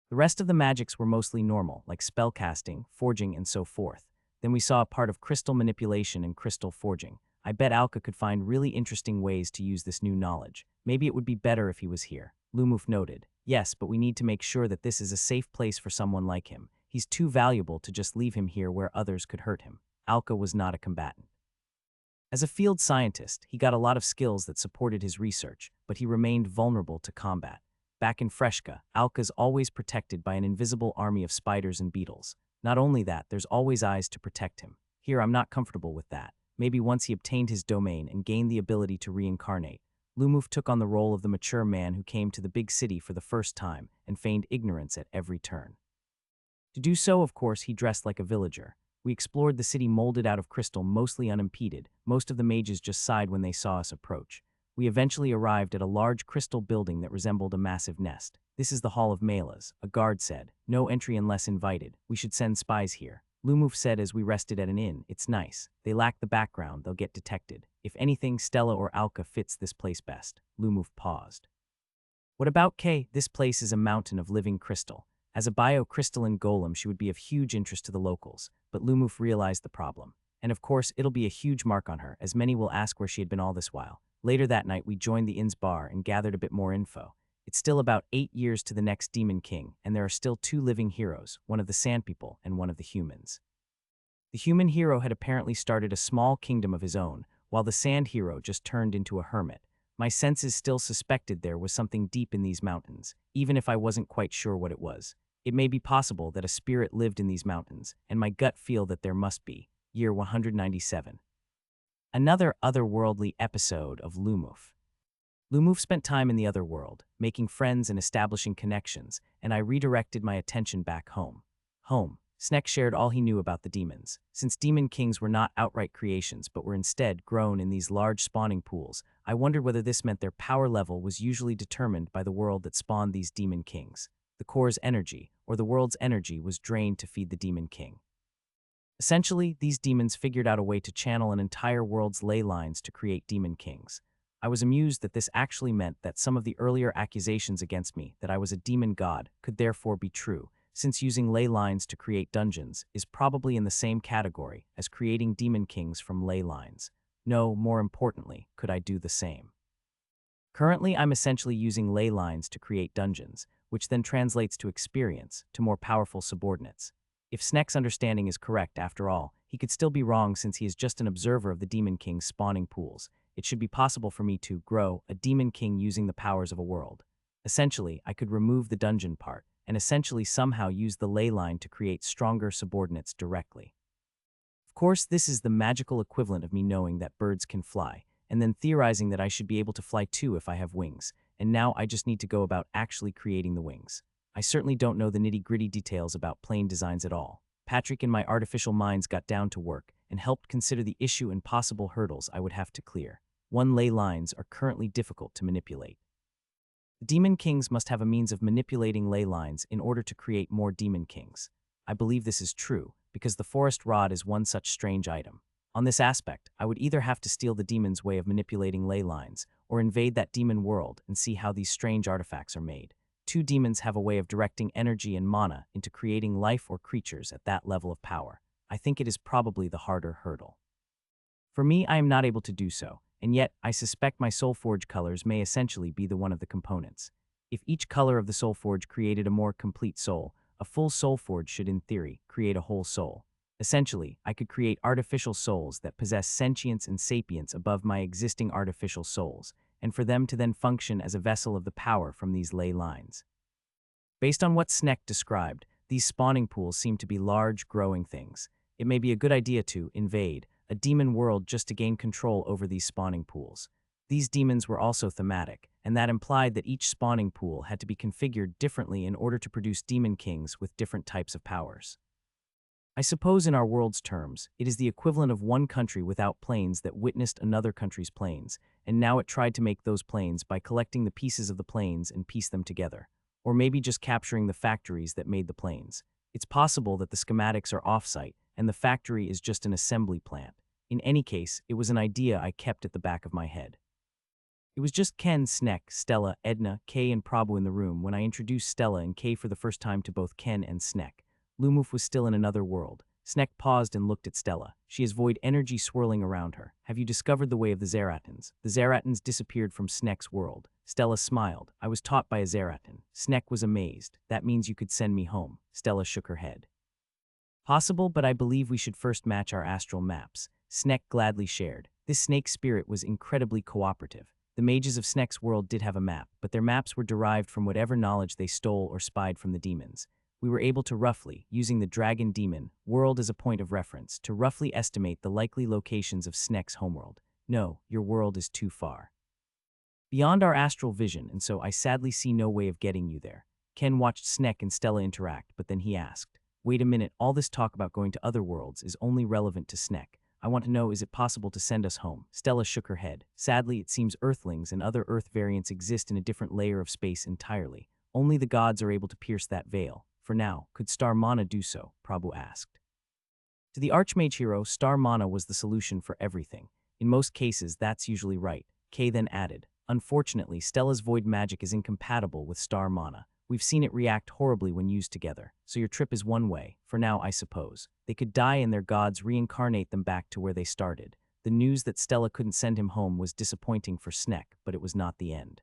The rest of the magics were mostly normal, like spellcasting, forging, and so forth. Then we saw a part of crystal manipulation and crystal forging. I bet Alka could find really interesting ways to use this new knowledge. Maybe it would be better if he was here. Lumuf noted. Yes, but we need to make sure that this is a safe place for someone like him. He's too valuable to just leave him here where others could hurt him. Alka was not a combatant. As a field scientist, he got a lot of skills that supported his research, but he remained vulnerable to combat. Back in Freshka, Alka's always protected by an invisible army of spiders and beetles. Not only that, there's always eyes to protect him. Here, I'm not comfortable with that. maybe once he obtained his domain and gained the ability to reincarnate, Lumuf took on the role of the mature man who came to the big city for the first time and feigned ignorance at every turn. To do so, of course, he dressed like a villager. We explored the city molded out of crystal mostly unimpeded. Most of the mages just sighed when they saw us approach. We eventually arrived at a large crystal building that resembled a massive nest. "This is the Hall of Melas," a guard said. "No entry unless invited. We should send spies here." Lumuf said as we rested at an inn. "It's nice. They lack the background, they'll get detected. If anything, Stella or Alka fits this place best." Lumuf paused. "What about Kay? This place is a mountain of living crystal. As a bio-crystalline golem, she would be of huge interest to the locals." But Lumuf realized the problem. "And of course, it'll be a huge mark on her, as many will ask where she had been all this while." Later that night, we joined the inn's bar and gathered a bit more info. It's still about 8 years to the next Demon King, and there are still 2 living heroes, one of the Sand People and one of the humans. The human hero had apparently started a small kingdom of his own, while the Sand Hero just turned into a hermit. My senses still suspected there was something deep in these mountains, even if I wasn't quite sure what it was. It may be possible that a spirit lived in these mountains, and my gut feel that there must be. Year 197. Another otherworldly episode of Lumuf. Lumuf spent time in the other world, making friends and establishing connections, and I redirected my attention back home. Snek shared all he knew about the demons. Since demon kings were not outright creations but were instead grown in these large spawning pools, I wondered whether this meant their power level was usually determined by the world that spawned these demon kings. The core's energy, or the world's energy, was drained to feed the demon king. Essentially, these demons figured out a way to channel an entire world's ley lines to create demon kings. I was amused that this actually meant that some of the earlier accusations against me that I was a demon god could therefore be true, since using ley lines to create dungeons is probably in the same category as creating demon kings from ley lines. No, more importantly, could I do the same? Currently, I'm essentially using ley lines to create dungeons, which then translates to experience, to more powerful subordinates. If Snek's understanding is correct, after all, he could still be wrong since he is just an observer of the Demon King's spawning pools. It should be possible for me to grow a Demon King using the powers of a world. Essentially, I could remove the dungeon part, and essentially somehow use the ley line to create stronger subordinates directly. Of course, this is the magical equivalent of me knowing that birds can fly, and then theorizing that I should be able to fly too if I have wings, and now I just need to go about actually creating the wings. I certainly don't know the nitty-gritty details about plane designs at all. Patrick and my artificial minds got down to work and helped consider the issue and possible hurdles I would have to clear. One, ley lines are currently difficult to manipulate. The Demon Kings must have a means of manipulating ley lines in order to create more Demon Kings. I believe this is true, because the forest rod is one such strange item. On this aspect, I would either have to steal the demon's way of manipulating ley lines, or invade that demon world and see how these strange artifacts are made. 2 demons have a way of directing energy and mana into creating life or creatures at that level of power. I think it is probably the harder hurdle. For me, I am not able to do so, and yet I suspect my Soulforge colors may essentially be the one of the components. If each color of the Soulforge created a more complete soul, a full Soulforge should, in theory, create a whole soul. Essentially, I could create artificial souls that possess sentience and sapience above my existing artificial souls, and for them to then function as a vessel of the power from these ley lines. Based on what Snek described, these spawning pools seem to be large, growing things. It may be a good idea to invade a demon world just to gain control over these spawning pools. These demons were also thematic, and that implied that each spawning pool had to be configured differently in order to produce demon kings with different types of powers. I suppose in our world's terms, it is the equivalent of one country without planes that witnessed another country's planes, and now it tried to make those planes by collecting the pieces of the planes and piece them together, or maybe just capturing the factories that made the planes. It's possible that the schematics are off-site, and the factory is just an assembly plant. In any case, it was an idea I kept at the back of my head. It was just Ken, Snek, Stella, Edna, Kay, and Prabhu in the room when I introduced Stella and Kay for the first time to both Ken and Snek. Lumuf was still in another world. Snek paused and looked at Stella. She has void energy swirling around her. Have you discovered the way of the Zeratans? The Zeratans disappeared from Snek's world. Stella smiled. I was taught by a Zeratan. Snek was amazed. That means you could send me home. Stella shook her head. Possible, but I believe we should first match our astral maps. Snek gladly shared. This snake spirit was incredibly cooperative. The mages of Snek's world did have a map, but their maps were derived from whatever knowledge they stole or spied from the demons. we were able to roughly, using the dragon demon world as a point of reference, to roughly estimate the likely locations of Sneck's homeworld. No, your world is too far beyond our astral vision, and so I sadly see no way of getting you there. Ken watched Sneck and Stella interact, but then he asked, wait a minute, all this talk about going to other worlds is only relevant to Sneck. I want to know, is it possible to send us home? Stella shook her head. Sadly, it seems Earthlings and other Earth variants exist in a different layer of space entirely. Only the gods are able to pierce that veil. For now, could Star Mana do so? Prabhu asked. To the Archmage hero, Star Mana was the solution for everything. In most cases, that's usually right. Kay then added, unfortunately, Stella's void magic is incompatible with Star Mana. We've seen it react horribly when used together, so your trip is one way, for now I suppose. They could die and their gods reincarnate them back to where they started. The news that Stella couldn't send him home was disappointing for Sneck, but it was not the end.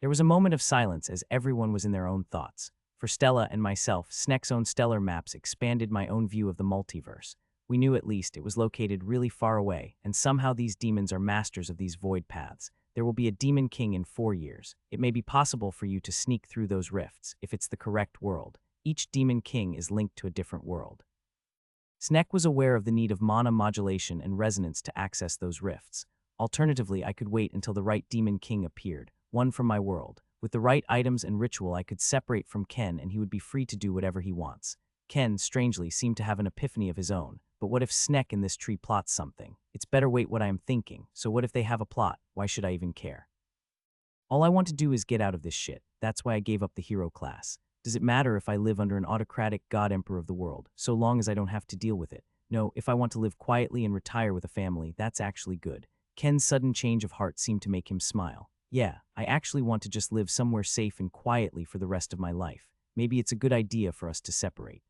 There was a moment of silence as everyone was in their own thoughts. For Stella and myself, Sneck's own stellar maps expanded my own view of the multiverse. We knew at least it was located really far away, and somehow these demons are masters of these void paths. There will be a demon king in 4 years. It may be possible for you to sneak through those rifts, if it's the correct world. Each demon king is linked to a different world. Sneck was aware of the need of mana modulation and resonance to access those rifts. Alternatively, I could wait until the right demon king appeared, one from my world. With the right items and ritual, I could separate from Ken and he would be free to do whatever he wants. Ken, strangely, seemed to have an epiphany of his own. But what if Sneck in this tree plots something? It's better wait what I am thinking. So what if they have a plot? Why should I even care? All I want to do is get out of this shit. That's why I gave up the hero class. Does it matter if I live under an autocratic god emperor of the world, so long as I don't have to deal with it? No, if I want to live quietly and retire with a family, that's actually good. Ken's sudden change of heart seemed to make him smile. Yeah, I actually want to just live somewhere safe and quietly for the rest of my life. Maybe it's a good idea for us to separate.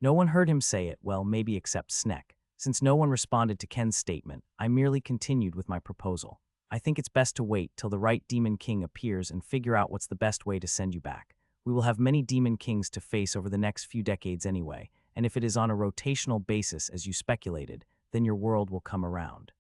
No one heard him say it, well, maybe except Sneck. Since no one responded to Ken's statement, I merely continued with my proposal. I think it's best to wait till the right demon king appears and figure out what's the best way to send you back. We will have many demon kings to face over the next few decades anyway, and if it is on a rotational basis as you speculated, then your world will come around.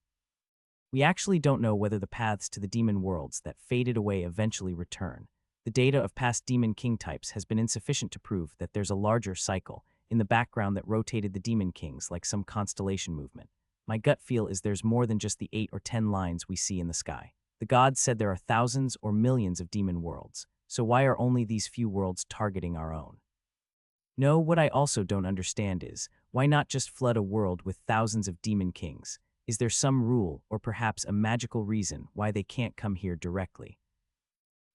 We actually don't know whether the paths to the demon worlds that faded away eventually return. The data of past demon king types has been insufficient to prove that there's a larger cycle in the background that rotated the demon kings like some constellation movement. My gut feel is there's more than just the 8 or 10 lines we see in the sky. The gods said there are thousands or millions of demon worlds, so why are only these few worlds targeting our own? No, what I also don't understand is, why not just flood a world with thousands of demon kings? Is there some rule, or perhaps a magical reason, why they can't come here directly?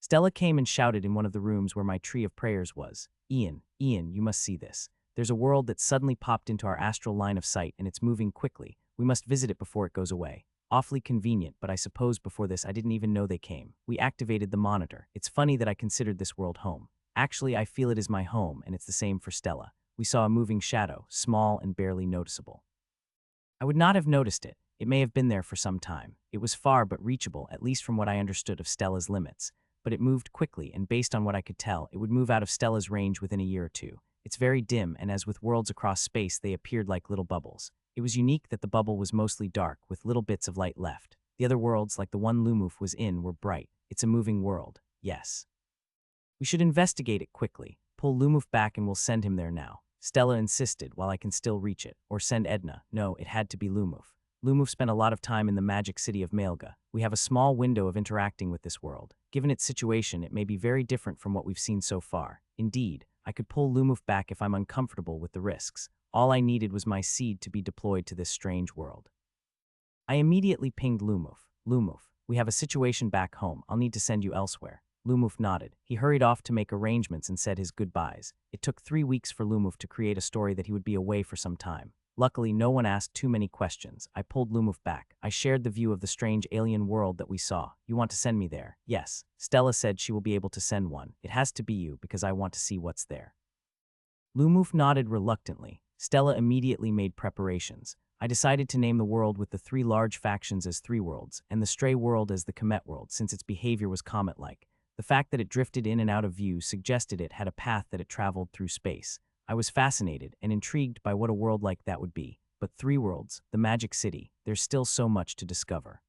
Stella came and shouted in one of the rooms where my tree of prayers was. Ian, you must see this. There's a world that suddenly popped into our astral line of sight and it's moving quickly. We must visit it before it goes away. Awfully convenient, but I suppose before this I didn't even know they came. We activated the monitor. It's funny that I considered this world home. Actually, I feel it is my home, and it's the same for Stella. We saw a moving shadow, small and barely noticeable. I would not have noticed it. It may have been there for some time. It was far but reachable, at least from what I understood of Stella's limits. But it moved quickly, and based on what I could tell, it would move out of Stella's range within a year or two. It's very dim, and as with worlds across space, they appeared like little bubbles. It was unique that the bubble was mostly dark, with little bits of light left. The other worlds, like the one Lumoof was in, were bright. It's a moving world, yes. We should investigate it quickly. Pull Lumoof back and we'll send him there now. Stella insisted, while I can still reach it. Or send Edna. No, it had to be Lumoof. Lumoof spent a lot of time in the magic city of Malga. We have a small window of interacting with this world. Given its situation, it may be very different from what we've seen so far. Indeed, I could pull Lumoof back if I'm uncomfortable with the risks. All I needed was my seed to be deployed to this strange world. I immediately pinged Lumoof. Lumoof, we have a situation back home. I'll need to send you elsewhere. Lumoof nodded. He hurried off to make arrangements and said his goodbyes. It took 3 weeks for Lumoof to create a story that he would be away for some time. Luckily, no one asked too many questions. I pulled Lumoof back. I shared the view of the strange alien world that we saw. You want to send me there? Yes. Stella said she will be able to send one. It has to be you because I want to see what's there. Lumoof nodded reluctantly. Stella immediately made preparations. I decided to name the world with the 3 large factions as 3 worlds, and the stray world as the comet world since its behavior was comet-like. The fact that it drifted in and out of view suggested it had a path that it traveled through space. I was fascinated and intrigued by what a world like that would be. But 3 worlds, the Magic City, there's still so much to discover.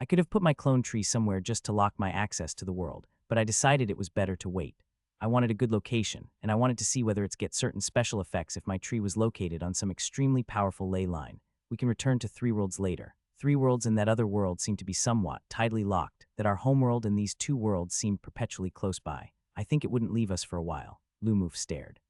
I could have put my clone tree somewhere just to lock my access to the world, but I decided it was better to wait. I wanted a good location, and I wanted to see whether it's get certain special effects if my tree was located on some extremely powerful ley line. We can return to 3 worlds later. 3 worlds and that other world seemed to be somewhat tidally locked, that our homeworld and these 2 worlds seemed perpetually close by. I think it wouldn't leave us for a while. Lumoof stared.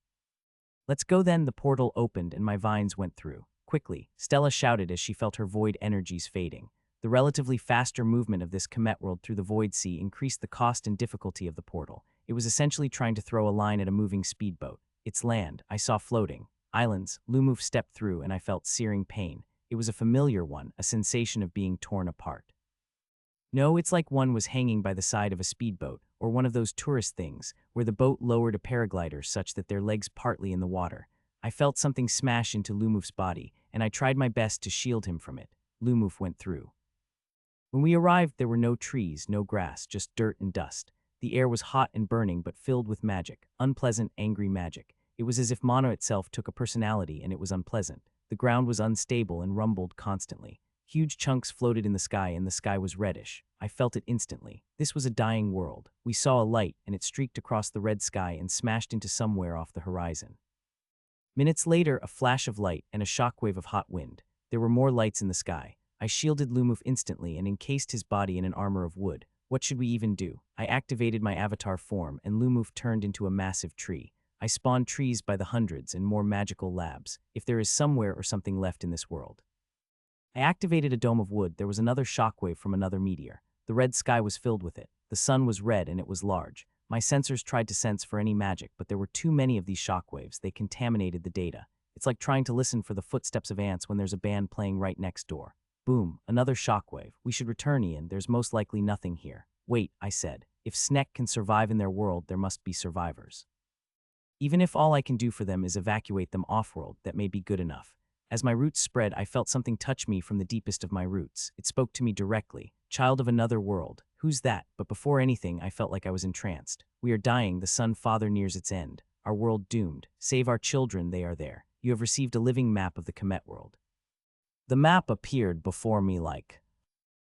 Let's go then. The portal opened and my vines went through. Quickly, Stella shouted as she felt her void energies fading. The relatively faster movement of this comet world through the void sea increased the cost and difficulty of the portal. It was essentially trying to throw a line at a moving speedboat. Its land, I saw floating. Islands, Lumoof stepped through and I felt searing pain. It was a familiar one, a sensation of being torn apart. No, it's like one was hanging by the side of a speedboat, or one of those tourist things, where the boat lowered a paraglider such that their legs partly in the water. I felt something smash into Lumoof's body, and I tried my best to shield him from it. Lumoof went through. When we arrived, there were no trees, no grass, just dirt and dust. The air was hot and burning but filled with magic, unpleasant, angry magic. It was as if Mono itself took a personality and it was unpleasant. The ground was unstable and rumbled constantly. Huge chunks floated in the sky and the sky was reddish. I felt it instantly. This was a dying world. We saw a light and it streaked across the red sky and smashed into somewhere off the horizon. Minutes later, a flash of light and a shockwave of hot wind. There were more lights in the sky. I shielded Lumoof instantly and encased his body in an armor of wood. What should we even do? I activated my avatar form and Lumoof turned into a massive tree. I spawned trees by the hundreds and more magical labs, if there is somewhere or something left in this world. I activated a dome of wood. There was another shockwave from another meteor. The red sky was filled with it. The sun was red and it was large. My sensors tried to sense for any magic, but there were too many of these shockwaves. They contaminated the data. It's like trying to listen for the footsteps of ants when there's a band playing right next door. Boom, another shockwave. We should return, Ian. There's most likely nothing here. Wait, I said. If Snek can survive in their world, there must be survivors. Even if all I can do for them is evacuate them off-world, that may be good enough. As my roots spread, I felt something touch me from the deepest of my roots. It spoke to me directly. Child of another world. Who's that? But before anything, I felt like I was entranced. We are dying. The sun father nears its end. Our world doomed. Save our children. They are there. You have received a living map of the Comet world. The map appeared before me like.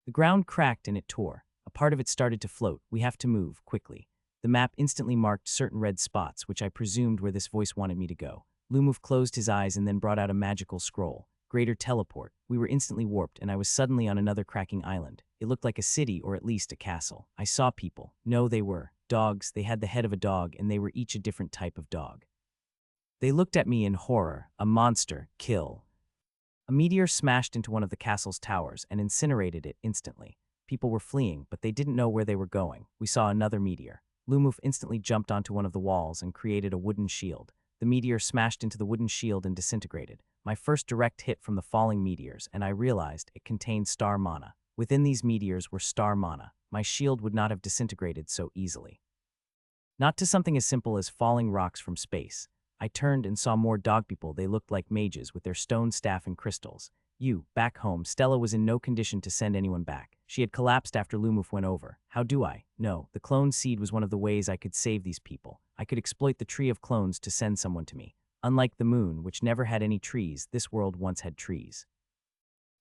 The ground cracked and it tore. A part of it started to float. We have to move, quickly. The map instantly marked certain red spots, which I presumed where this voice wanted me to go. Lumoof closed his eyes and then brought out a magical scroll. Greater teleport. We were instantly warped and I was suddenly on another cracking island. It looked like a city or at least a castle. I saw people. No, they were dogs. They had the head of a dog and they were each a different type of dog. They looked at me in horror. A monster. Kill. A meteor smashed into one of the castle's towers and incinerated it instantly. People were fleeing, but they didn't know where they were going. We saw another meteor. Lumoof instantly jumped onto one of the walls and created a wooden shield. The meteor smashed into the wooden shield and disintegrated. My first direct hit from the falling meteors, and I realized it contained star mana. Within these meteors were star mana. My shield would not have disintegrated so easily. Not to something as simple as falling rocks from space. I turned and saw more dog people. They looked like mages with their stone staff and crystals. Back home. Stella was in no condition to send anyone back. She had collapsed after Lumoof went over. How do I? No, the clone seed was one of the ways I could save these people. I could exploit the tree of clones to send someone to me. Unlike the moon, which never had any trees, this world once had trees.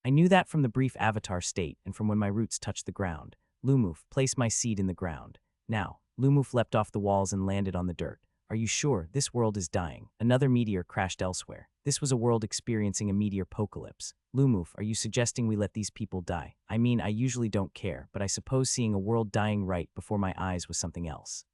I knew that from the brief avatar state and from when my roots touched the ground. Lumoof, place my seed in the ground. Now, Lumoof leapt off the walls and landed on the dirt. Are you sure? This world is dying. Another meteor crashed elsewhere. This was a world experiencing a meteor apocalypse. Lumoof, are you suggesting we let these people die? I mean, I usually don't care, but I suppose seeing a world dying right before my eyes was something else.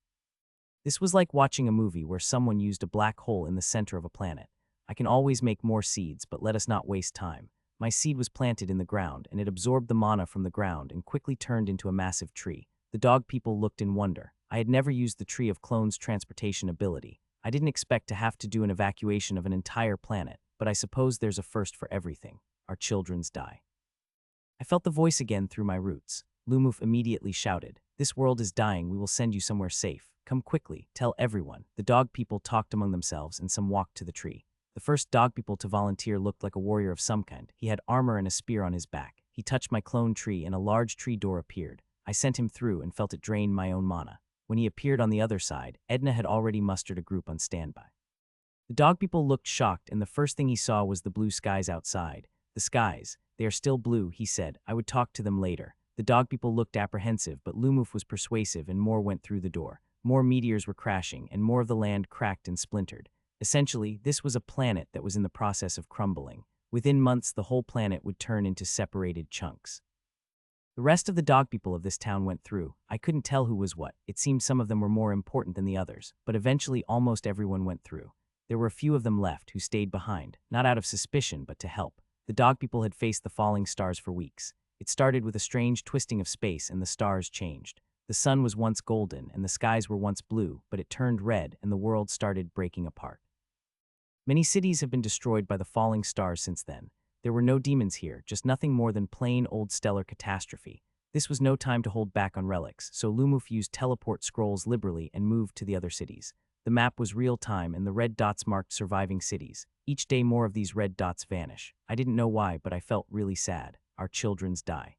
This was like watching a movie where someone used a black hole in the center of a planet. I can always make more seeds, but let us not waste time. My seed was planted in the ground, and it absorbed the mana from the ground and quickly turned into a massive tree. The dog people looked in wonder. I had never used the Tree of Clones' transportation ability. I didn't expect to have to do an evacuation of an entire planet, but I suppose there's a first for everything. Our children's die. I felt the voice again through my roots. Lumoof immediately shouted, "This world is dying. We will send you somewhere safe. Come quickly. Tell everyone." The dog people talked among themselves and some walked to the tree. The first dog people to volunteer looked like a warrior of some kind. He had armor and a spear on his back. He touched my clone tree and a large tree door appeared. I sent him through and felt it drain my own mana. When he appeared on the other side, Edna had already mustered a group on standby. The dog people looked shocked and the first thing he saw was the blue skies outside. The skies, they are still blue, he said. I would talk to them later. The dog people looked apprehensive, but Lumoof was persuasive and more went through the door. More meteors were crashing, and more of the land cracked and splintered. Essentially, this was a planet that was in the process of crumbling. Within months, the whole planet would turn into separated chunks. The rest of the dog people of this town went through. I couldn't tell who was what. It seemed some of them were more important than the others, but eventually almost everyone went through. There were a few of them left who stayed behind, not out of suspicion, but to help. The dog people had faced the falling stars for weeks. It started with a strange twisting of space, and the stars changed. The sun was once golden, and the skies were once blue, but it turned red, and the world started breaking apart. Many cities have been destroyed by the falling stars since then. There were no demons here, just nothing more than plain old stellar catastrophe. This was no time to hold back on relics, so Lumuf used teleport scrolls liberally and moved to the other cities. The map was real-time, and the red dots marked surviving cities. Each day more of these red dots vanish. I didn't know why, but I felt really sad. Our children's die.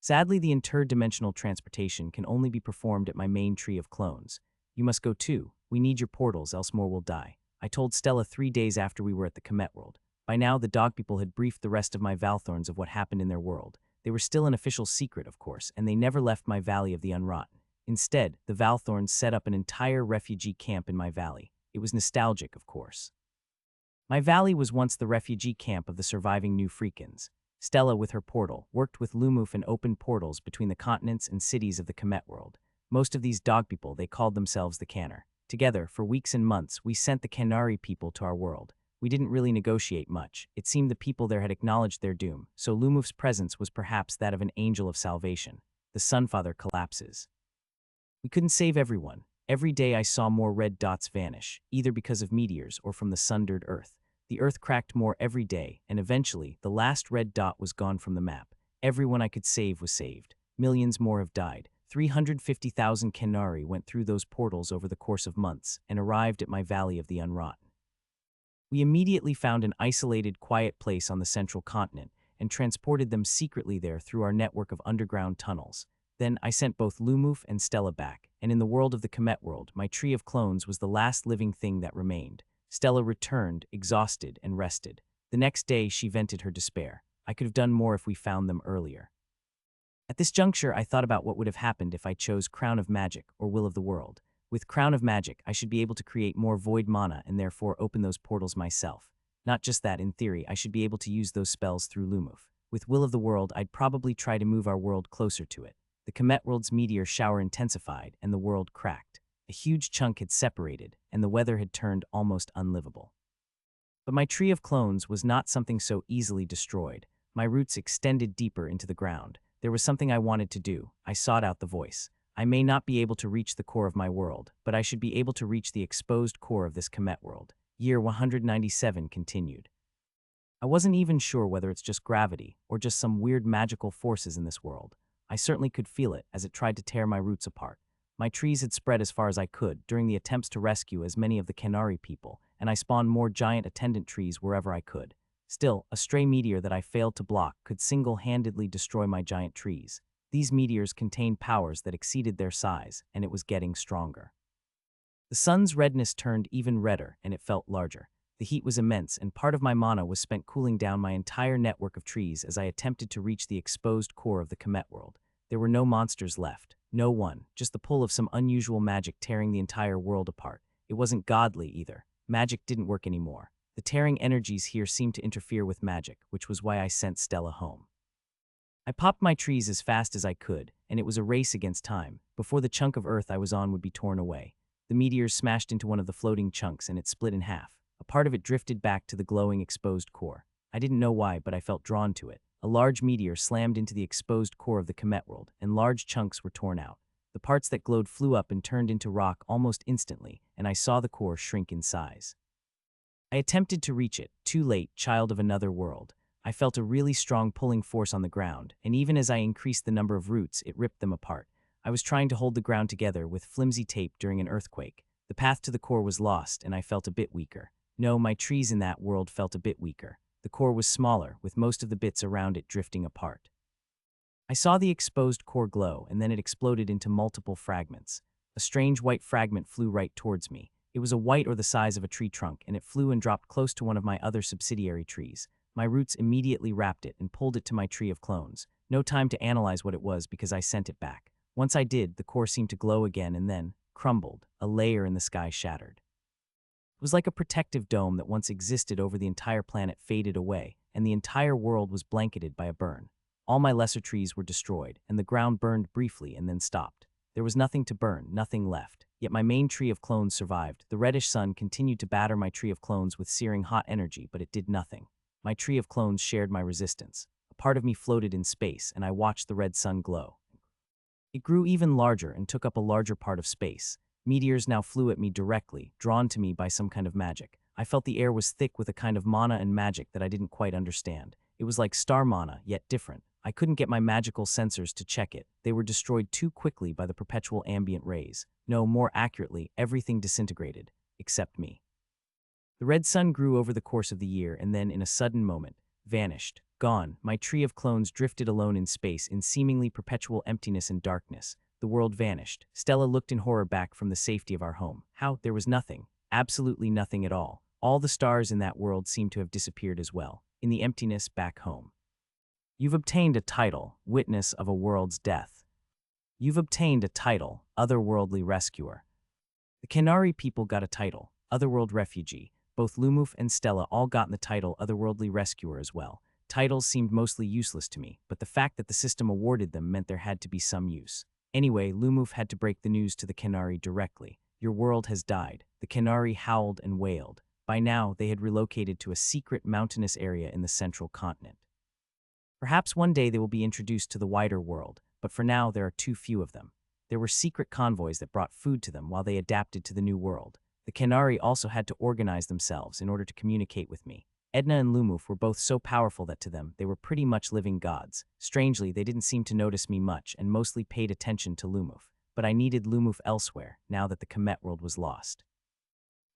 Sadly, the interdimensional transportation can only be performed at my main tree of clones. You must go too. We need your portals, else more will die. I told Stella 3 days after we were at the Comet World. By now, the dog people had briefed the rest of my Valthorns of what happened in their world. They were still an official secret, of course, and they never left my Valley of the Unrotten. Instead, the Valthorns set up an entire refugee camp in my valley. It was nostalgic, of course. My valley was once the refugee camp of the surviving New Freakins. Stella, with her portal, worked with Lumuf and opened portals between the continents and cities of the Comet World. Most of these dog people, they called themselves the Canner. Together, for weeks and months, we sent the Canary people to our world. We didn't really negotiate much. It seemed the people there had acknowledged their doom, so Lumuf's presence was perhaps that of an angel of salvation. The Sunfather collapses. We couldn't save everyone. Every day I saw more red dots vanish, either because of meteors or from the sundered Earth. The Earth cracked more every day, and eventually, the last red dot was gone from the map. Everyone I could save was saved. Millions more have died. 350,000 Canary went through those portals over the course of months and arrived at my Valley of the Unrotten. We immediately found an isolated, quiet place on the central continent and transported them secretly there through our network of underground tunnels. Then I sent both Lumuf and Stella back, and in the world of the Comet World, my tree of clones was the last living thing that remained. Stella returned, exhausted and rested. The next day, she vented her despair. I could have done more if we found them earlier. At this juncture, I thought about what would have happened if I chose Crown of Magic or Will of the World. With Crown of Magic, I should be able to create more void mana and therefore open those portals myself. Not just that, in theory, I should be able to use those spells through Lumuf. With Will of the World, I'd probably try to move our world closer to it. The Comet World's meteor shower intensified, and the world cracked. A huge chunk had separated, and the weather had turned almost unlivable. But my tree of clones was not something so easily destroyed. My roots extended deeper into the ground. There was something I wanted to do. I sought out the voice. I may not be able to reach the core of my world, but I should be able to reach the exposed core of this Comet World. Year 197 continued. I wasn't even sure whether it's just gravity or just some weird magical forces in this world. I certainly could feel it as it tried to tear my roots apart. My trees had spread as far as I could during the attempts to rescue as many of the Canary people, and I spawned more giant attendant trees wherever I could. Still, a stray meteor that I failed to block could single-handedly destroy my giant trees. These meteors contained powers that exceeded their size, and it was getting stronger. The sun's redness turned even redder, and it felt larger. The heat was immense, and part of my mana was spent cooling down my entire network of trees as I attempted to reach the exposed core of the Comet World. There were no monsters left. No one, just the pull of some unusual magic tearing the entire world apart. It wasn't godly either. Magic didn't work anymore. The tearing energies here seemed to interfere with magic, which was why I sent Stella home. I popped my trees as fast as I could, and it was a race against time. Before the chunk of earth I was on would be torn away. The meteors smashed into one of the floating chunks, and it split in half. A part of it drifted back to the glowing exposed core. I didn't know why, but I felt drawn to it. A large meteor slammed into the exposed core of the Comet World, and large chunks were torn out. The parts that glowed flew up and turned into rock almost instantly, and I saw the core shrink in size. I attempted to reach it. Too late, child of another world. I felt a really strong pulling force on the ground, and even as I increased the number of roots, it ripped them apart. I was trying to hold the ground together with flimsy tape during an earthquake. The path to the core was lost, and I felt a bit weaker. No, my trees in that world felt a bit weaker. The core was smaller, with most of the bits around it drifting apart. I saw the exposed core glow, and then it exploded into multiple fragments. A strange white fragment flew right towards me. It was a white or the size of a tree trunk, and it flew and dropped close to one of my other subsidiary trees. My roots immediately wrapped it and pulled it to my tree of clones. No time to analyze what it was because I sent it back. Once I did, the core seemed to glow again and then crumbled, a layer in the sky shattered. It was like a protective dome that once existed over the entire planet faded away, and the entire world was blanketed by a burn. All my lesser trees were destroyed, and the ground burned briefly and then stopped. There was nothing to burn, nothing left. Yet my main tree of clones survived. The reddish sun continued to batter my tree of clones with searing hot energy, but it did nothing. My tree of clones shared my resistance. A part of me floated in space, and I watched the red sun glow. It grew even larger and took up a larger part of space. Meteors now flew at me directly, drawn to me by some kind of magic. I felt the air was thick with a kind of mana and magic that I didn't quite understand. It was like star mana, yet different. I couldn't get my magical sensors to check it. They were destroyed too quickly by the perpetual ambient rays. No, more accurately, everything disintegrated, except me. The red sun grew over the course of the year and then, in a sudden moment, vanished. Gone, my tree of clones drifted alone in space in seemingly perpetual emptiness and darkness. The world vanished. Stella looked in horror back from the safety of our home. How? There was nothing. Absolutely nothing at all. All the stars in that world seemed to have disappeared as well. In the emptiness back home. You've obtained a title, Witness of a World's Death. You've obtained a title, Otherworldly Rescuer. The Canary people got a title, Otherworld Refugee. Both Lumuf and Stella all got the title Otherworldly Rescuer as well. Titles seemed mostly useless to me, but the fact that the system awarded them meant there had to be some use. Anyway, Lumuf had to break the news to the Canary directly. Your world has died. The Canary howled and wailed. By now, they had relocated to a secret mountainous area in the central continent. Perhaps one day they will be introduced to the wider world, but for now there are too few of them. There were secret convoys that brought food to them while they adapted to the new world. The Canary also had to organize themselves in order to communicate with me. Edna and Lumuf were both so powerful that to them, they were pretty much living gods. Strangely, they didn't seem to notice me much and mostly paid attention to Lumuf. But I needed Lumuf elsewhere, now that the Kemet world was lost.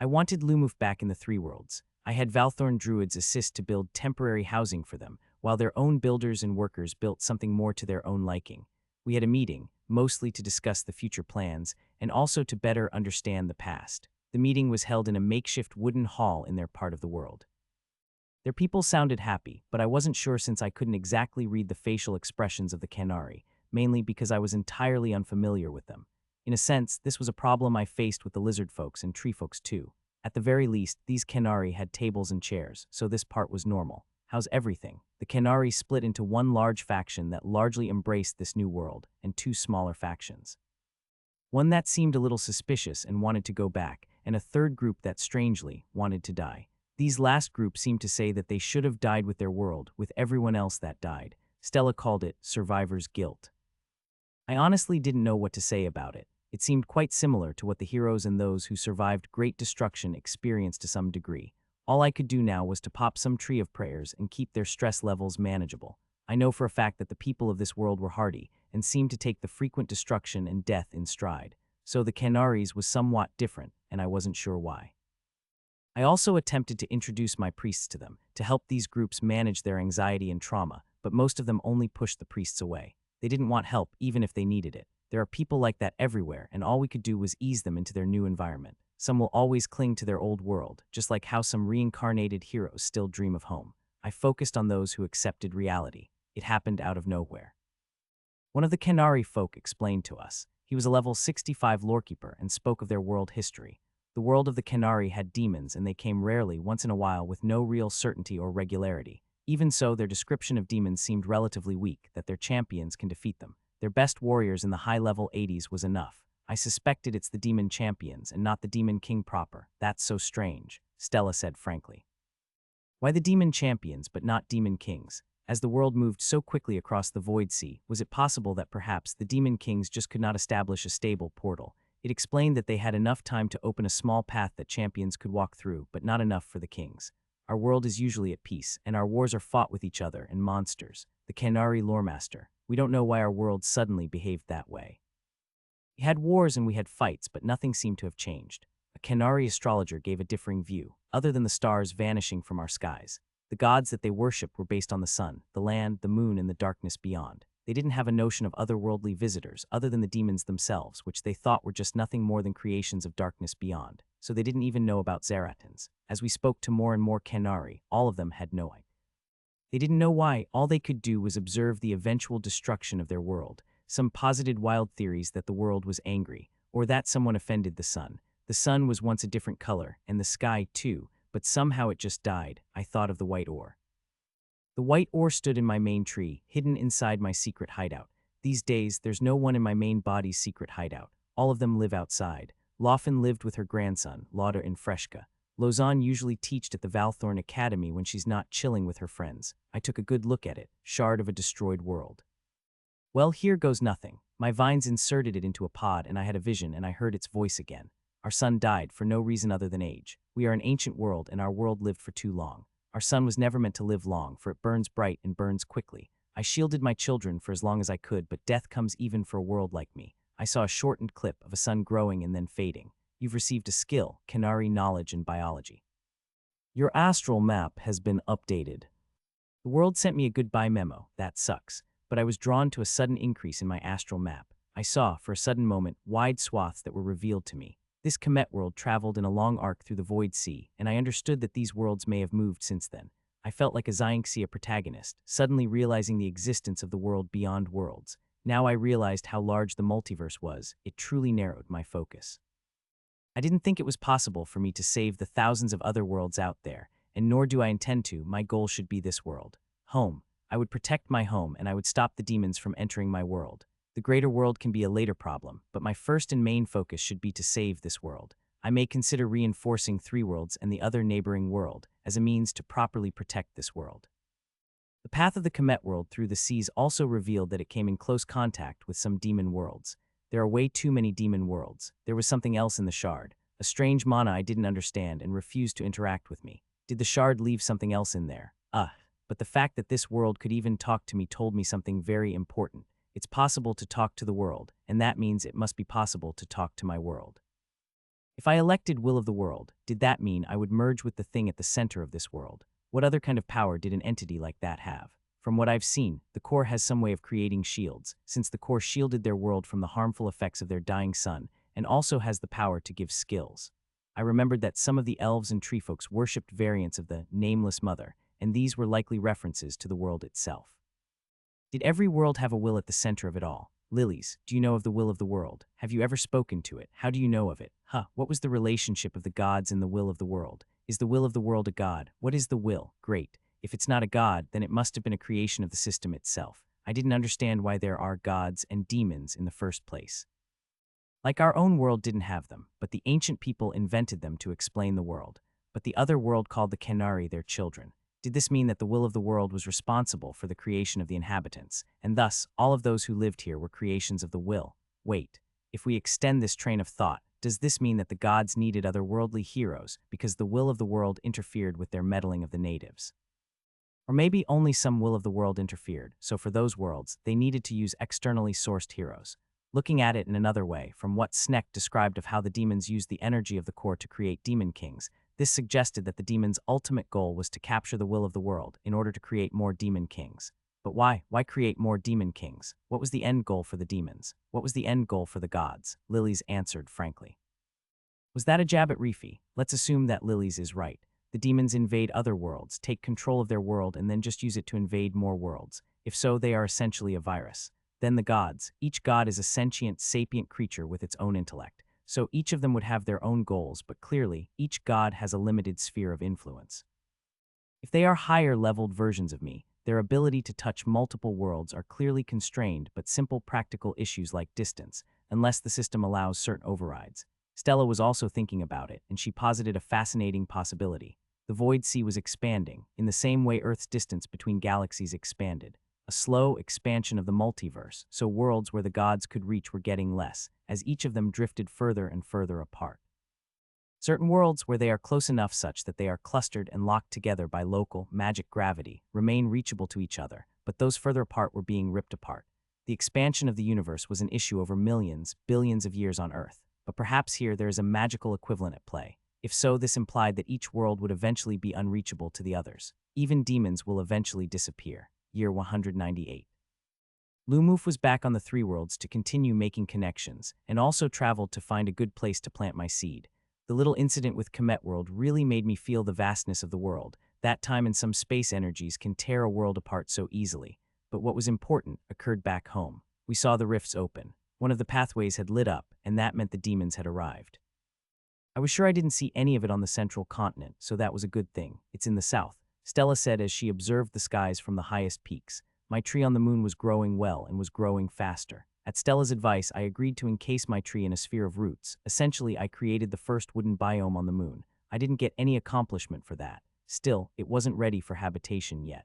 I wanted Lumuf back in the Three Worlds. I had Valthorn druids assist to build temporary housing for them, while their own builders and workers built something more to their own liking. We had a meeting, mostly to discuss the future plans, and also to better understand the past. The meeting was held in a makeshift wooden hall in their part of the world. Their people sounded happy, but I wasn't sure since I couldn't exactly read the facial expressions of the Canary, mainly because I was entirely unfamiliar with them. In a sense, this was a problem I faced with the lizard folks and tree folks too. At the very least, these Canary had tables and chairs, so this part was normal. How's everything? The Canary split into one large faction that largely embraced this new world, and two smaller factions. One that seemed a little suspicious and wanted to go back, and a third group that, strangely, wanted to die. These last group seemed to say that they should have died with their world, with everyone else that died. Stella called it survivor's guilt. I honestly didn't know what to say about it. It seemed quite similar to what the heroes and those who survived great destruction experienced to some degree. All I could do now was to pop some tree of prayers and keep their stress levels manageable. I know for a fact that the people of this world were hardy and seemed to take the frequent destruction and death in stride. So the Canaries was somewhat different, and I wasn't sure why. I also attempted to introduce my priests to them, to help these groups manage their anxiety and trauma, but most of them only pushed the priests away. They didn't want help, even if they needed it. There are people like that everywhere, and all we could do was ease them into their new environment. Some will always cling to their old world, just like how some reincarnated heroes still dream of home. I focused on those who accepted reality. It happened out of nowhere. One of the Canary folk explained to us. He was a level 65 lorekeeper and spoke of their world history. The world of the Canary had demons, and they came rarely, once in a while, with no real certainty or regularity. Even so, their description of demons seemed relatively weak, that their champions can defeat them. Their best warriors in the high-level 80s was enough. I suspected it's the demon champions and not the demon king proper. That's so strange, Stella said frankly. Why the demon champions but not demon kings? As the world moved so quickly across the Void Sea, was it possible that perhaps the demon kings just could not establish a stable portal? It explained that they had enough time to open a small path that champions could walk through, but not enough for the kings. Our world is usually at peace, and our wars are fought with each other and monsters. The Canary Loremaster. We don't know why our world suddenly behaved that way. We had wars and we had fights, but nothing seemed to have changed. A Canary astrologer gave a differing view, other than the stars vanishing from our skies. The gods that they worshipped were based on the sun, the land, the moon, and the darkness beyond. They didn't have a notion of otherworldly visitors other than the demons themselves, which they thought were just nothing more than creations of darkness beyond. So they didn't even know about Zaratans. As we spoke to more and more Canary, all of them had no idea. They didn't know why. All they could do was observe the eventual destruction of their world. Some posited wild theories that the world was angry, or that someone offended the sun. The sun was once a different color, and the sky too, but somehow it just died. I thought of the white ore. The white ore stood in my main tree, hidden inside my secret hideout. These days, there's no one in my main body's secret hideout. All of them live outside. Laufen lived with her grandson, Lauda in Freshka. Lausanne usually teached at the Valthorn Academy when she's not chilling with her friends. I took a good look at it, shard of a destroyed world. Well, here goes nothing. My vines inserted it into a pod and I had a vision and I heard its voice again. Our sun died for no reason other than age. We are an ancient world and our world lived for too long. Our sun was never meant to live long, for it burns bright and burns quickly. I shielded my children for as long as I could, but death comes even for a world like me. I saw a shortened clip of a sun growing and then fading. You've received a skill, Canary knowledge in biology. Your astral map has been updated. The world sent me a goodbye memo. That sucks. But I was drawn to a sudden increase in my astral map. I saw, for a sudden moment, wide swaths that were revealed to me. This comet world traveled in a long arc through the void sea, and I understood that these worlds may have moved since then. I felt like a Xianxia protagonist, suddenly realizing the existence of the world beyond worlds. Now I realized how large the multiverse was. It truly narrowed my focus. I didn't think it was possible for me to save the thousands of other worlds out there, and nor do I intend to. My goal should be this world. Home. I would protect my home and I would stop the demons from entering my world. The greater world can be a later problem, but my first and main focus should be to save this world. I may consider reinforcing 3 worlds and the other neighboring world as a means to properly protect this world. The path of the comet world through the seas also revealed that it came in close contact with some demon worlds. There are way too many demon worlds. There was something else in the shard, a strange mana I didn't understand and refused to interact with me. Did the shard leave something else in there? But the fact that this world could even talk to me told me something very important. It's possible to talk to the world, and that means it must be possible to talk to my world. If I elected will of the world, did that mean I would merge with the thing at the center of this world? What other kind of power did an entity like that have? From what I've seen, the core has some way of creating shields, since the core shielded their world from the harmful effects of their dying sun, and also has the power to give skills. I remembered that some of the elves and treefolks worshipped variants of the Nameless Mother, and these were likely references to the world itself. Did every world have a will at the center of it all? Lilies, do you know of the will of the world? Have you ever spoken to it? How do you know of it? What was the relationship of the gods and the will of the world? Is the will of the world a god? What is the will? Great. If it's not a god, then it must have been a creation of the system itself. I didn't understand why there are gods and demons in the first place. Like our own world didn't have them, but the ancient people invented them to explain the world. But the other world called the Canary their children. Did this mean that the will of the world was responsible for the creation of the inhabitants, and thus all of those who lived here were creations of the will? Wait, if we extend this train of thought, does this mean that the gods needed otherworldly heroes because the will of the world interfered with their meddling of the natives? Or maybe only some will of the world interfered, so for those worlds, they needed to use externally sourced heroes. Looking at it in another way, from what Sneck described of how the demons used the energy of the core to create demon kings, this suggested that the demons' ultimate goal was to capture the will of the world in order to create more demon kings. But why? Why create more demon kings? What was the end goal for the demons? What was the end goal for the gods? Lilies answered frankly. Was that a jab at Reefy? Let's assume that Lilies is right. The demons invade other worlds, take control of their world, and then just use it to invade more worlds. If so, they are essentially a virus. Then the gods. Each god is a sentient, sapient creature with its own intellect. So each of them would have their own goals, but clearly, each god has a limited sphere of influence. If they are higher-leveled versions of me, their ability to touch multiple worlds are clearly constrained, but simple practical issues like distance, unless the system allows certain overrides. Stella was also thinking about it, and she posited a fascinating possibility. The void sea was expanding, in the same way Earth's distance between galaxies expanded. A slow expansion of the multiverse, so worlds where the gods could reach were getting less, as each of them drifted further and further apart. Certain worlds where they are close enough such that they are clustered and locked together by local, magic gravity, remain reachable to each other, but those further apart were being ripped apart. The expansion of the universe was an issue over millions, billions of years on Earth, but perhaps here there is a magical equivalent at play. If so, this implied that each world would eventually be unreachable to the others. Even demons will eventually disappear. Year 198. Lumoof was back on the 3 worlds to continue making connections, and also traveled to find a good place to plant my seed. The little incident with Comet World really made me feel the vastness of the world. That time and some space energies can tear a world apart so easily. But what was important occurred back home. We saw the rifts open. One of the pathways had lit up, and that meant the demons had arrived. I was sure I didn't see any of it on the central continent, so that was a good thing. It's in the south, Stella said as she observed the skies from the highest peaks. My tree on the moon was growing well and was growing faster. At Stella's advice, I agreed to encase my tree in a sphere of roots. Essentially, I created the first wooden biome on the moon. I didn't get any accomplishment for that. Still, it wasn't ready for habitation yet.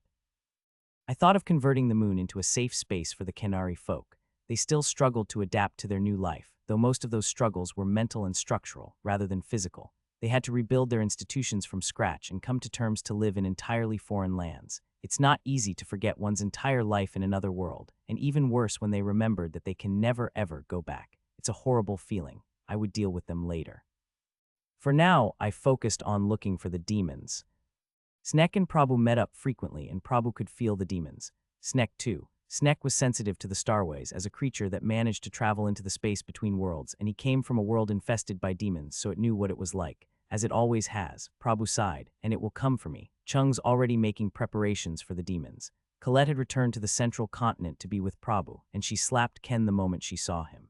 I thought of converting the moon into a safe space for the Kenari folk. They still struggled to adapt to their new life, though most of those struggles were mental and structural, rather than physical. They had to rebuild their institutions from scratch and come to terms to live in entirely foreign lands. It's not easy to forget one's entire life in another world, and even worse when they remembered that they can never ever go back. It's a horrible feeling. I would deal with them later. For now, I focused on looking for the demons. Snek and Prabhu met up frequently, and Prabhu could feel the demons. Snek too. Snek was sensitive to the starways as a creature that managed to travel into the space between worlds, and he came from a world infested by demons, so it knew what it was like. As it always has, Prabhu sighed, and it will come for me. Chung's already making preparations for the demons. Colette had returned to the central continent to be with Prabhu, and she slapped Ken the moment she saw him.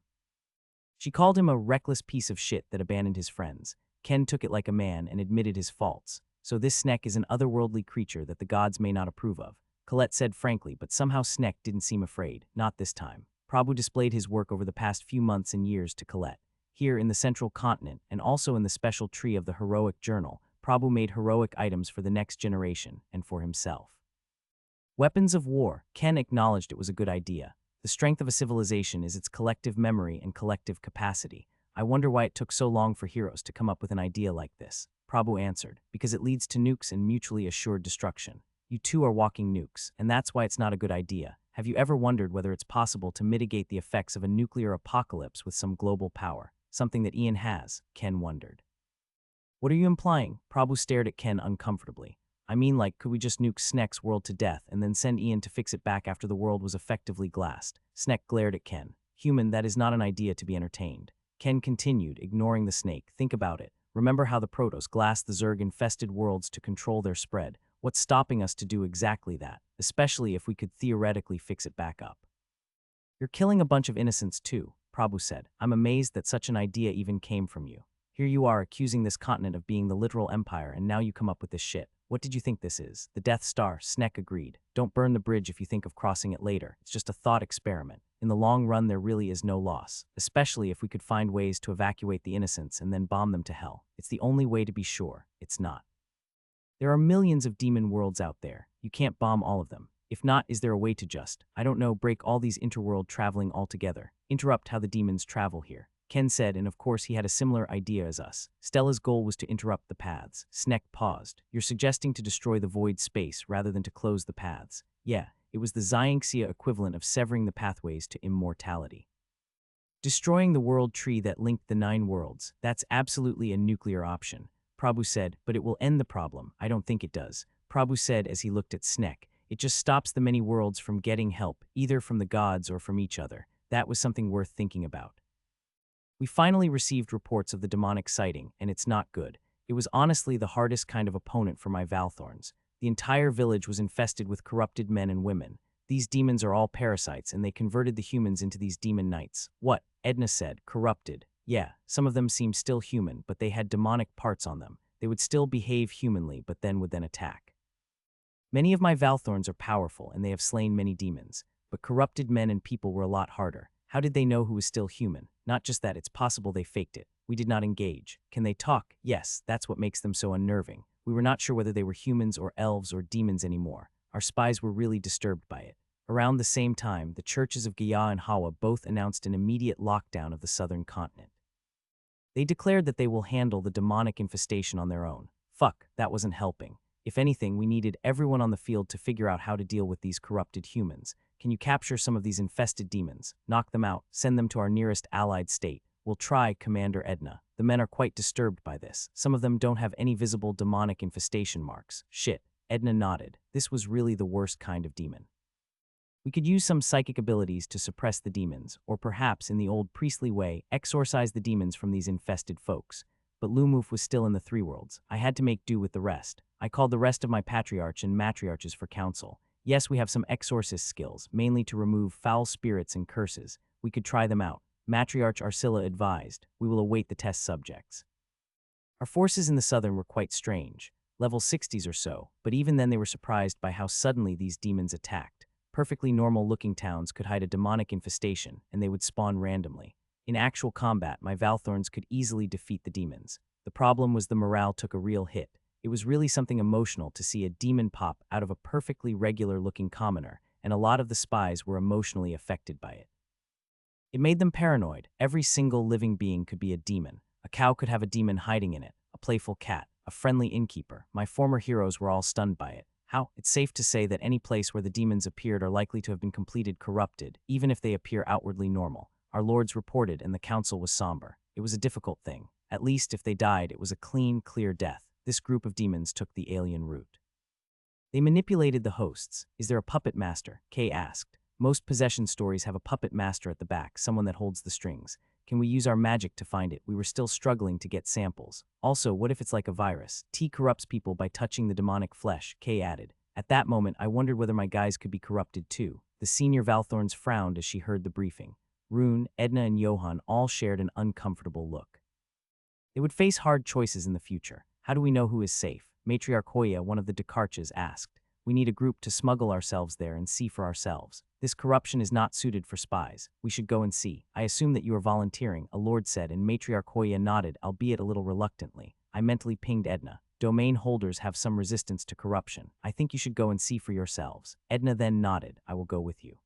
She called him a reckless piece of shit that abandoned his friends. Ken took it like a man and admitted his faults. So this Snek is an otherworldly creature that the gods may not approve of. Colette said frankly, but somehow Snek didn't seem afraid, not this time. Prabhu displayed his work over the past few months and years to Colette. Here in the central continent, and also in the special tree of the heroic journal, Prabhu made heroic items for the next generation and for himself. Weapons of war. Ken acknowledged it was a good idea. The strength of a civilization is its collective memory and collective capacity. I wonder why it took so long for heroes to come up with an idea like this. Prabhu answered, because it leads to nukes and mutually assured destruction. You two are walking nukes, and that's why it's not a good idea. Have you ever wondered whether it's possible to mitigate the effects of a nuclear apocalypse with some global power? Something that Ian has, Ken wondered. What are you implying? Prabhu stared at Ken uncomfortably. I mean, like, could we just nuke Snek's world to death and then send Ian to fix it back after the world was effectively glassed? Snek glared at Ken. Human, that is not an idea to be entertained. Ken continued, ignoring the snake. Think about it. Remember how the Protoss glassed the Zerg-infested worlds to control their spread. What's stopping us to do exactly that, especially if we could theoretically fix it back up? You're killing a bunch of innocents too, Prabhu said. I'm amazed that such an idea even came from you. Here you are accusing this continent of being the literal empire, and now you come up with this shit. What did you think this is? The Death Star, Snek agreed. Don't burn the bridge if you think of crossing it later. It's just a thought experiment. In the long run, there really is no loss, especially if we could find ways to evacuate the innocents and then bomb them to hell. It's the only way to be sure. It's not. There are millions of demon worlds out there. You can't bomb all of them. If not, is there a way to just, I don't know, break all these interworld traveling altogether? Interrupt how the demons travel here. Ken said, and of course he had a similar idea as us. Stella's goal was to interrupt the paths. Snek paused. You're suggesting to destroy the void space rather than to close the paths. Yeah, it was the Xianxia equivalent of severing the pathways to immortality. Destroying the world tree that linked the 9 worlds, that's absolutely a nuclear option. Prabhu said, but it will end the problem. I don't think it does. Prabhu said as he looked at Snek. It just stops the many worlds from getting help, either from the gods or from each other. That was something worth thinking about. We finally received reports of the demonic sighting, and it's not good. It was honestly the hardest kind of opponent for my Valthorns. The entire village was infested with corrupted men and women. These demons are all parasites, and they converted the humans into these demon knights. What? Edna said, corrupted. Yeah, some of them seemed still human, but they had demonic parts on them. They would still behave humanly, but would then attack. Many of my Valthorns are powerful, and they have slain many demons. But corrupted men and people were a lot harder. How did they know who was still human? Not just that, it's possible they faked it. We did not engage. Can they talk? Yes, that's what makes them so unnerving. We were not sure whether they were humans or elves or demons anymore. Our spies were really disturbed by it. Around the same time, the churches of Gaya and Hawa both announced an immediate lockdown of the southern continent. They declared that they will handle the demonic infestation on their own. Fuck, that wasn't helping. If anything, we needed everyone on the field to figure out how to deal with these corrupted humans. Can you capture some of these infested demons? Knock them out, send them to our nearest allied state. We'll try, Commander Edna. The men are quite disturbed by this. Some of them don't have any visible demonic infestation marks. Shit. Edna nodded. This was really the worst kind of demon. We could use some psychic abilities to suppress the demons, or perhaps, in the old priestly way, exorcise the demons from these infested folks. But Lumuf was still in the 3 worlds. I had to make do with the rest. I called the rest of my patriarchs and matriarches for counsel. Yes, we have some exorcist skills, mainly to remove foul spirits and curses. We could try them out. Matriarch Arsilla advised. We will await the test subjects. Our forces in the southern were quite strange, level 60s or so, but even then they were surprised by how suddenly these demons attacked. Perfectly normal-looking towns could hide a demonic infestation, and they would spawn randomly. In actual combat, my Valthorns could easily defeat the demons. The problem was the morale took a real hit. It was really something emotional to see a demon pop out of a perfectly regular-looking commoner, and a lot of the spies were emotionally affected by it. It made them paranoid. Every single living being could be a demon. A cow could have a demon hiding in it, a playful cat, a friendly innkeeper. My former heroes were all stunned by it. How? It's safe to say that any place where the demons appeared are likely to have been completed corrupted, even if they appear outwardly normal. Our lords reported, and the council was somber. It was a difficult thing. At least, if they died, it was a clean, clear death. This group of demons took the alien route. They manipulated the hosts. Is there a puppet master? Kay asked. Most possession stories have a puppet master at the back, someone that holds the strings. Can we use our magic to find it? We were still struggling to get samples. Also, what if it's like a virus? T corrupts people by touching the demonic flesh, Kay added. At that moment, I wondered whether my guys could be corrupted too. The senior Valthorns frowned as she heard the briefing. Rune, Edna, and Johan all shared an uncomfortable look. They would face hard choices in the future. How do we know who is safe? Matriarch Hoya, one of the Dakarchas, asked. We need a group to smuggle ourselves there and see for ourselves. This corruption is not suited for spies. We should go and see. I assume that you are volunteering, a lord said, and Matriarch Hoya nodded, albeit a little reluctantly. I mentally pinged Edna. Domain holders have some resistance to corruption. I think you should go and see for yourselves. Edna then nodded. I will go with you.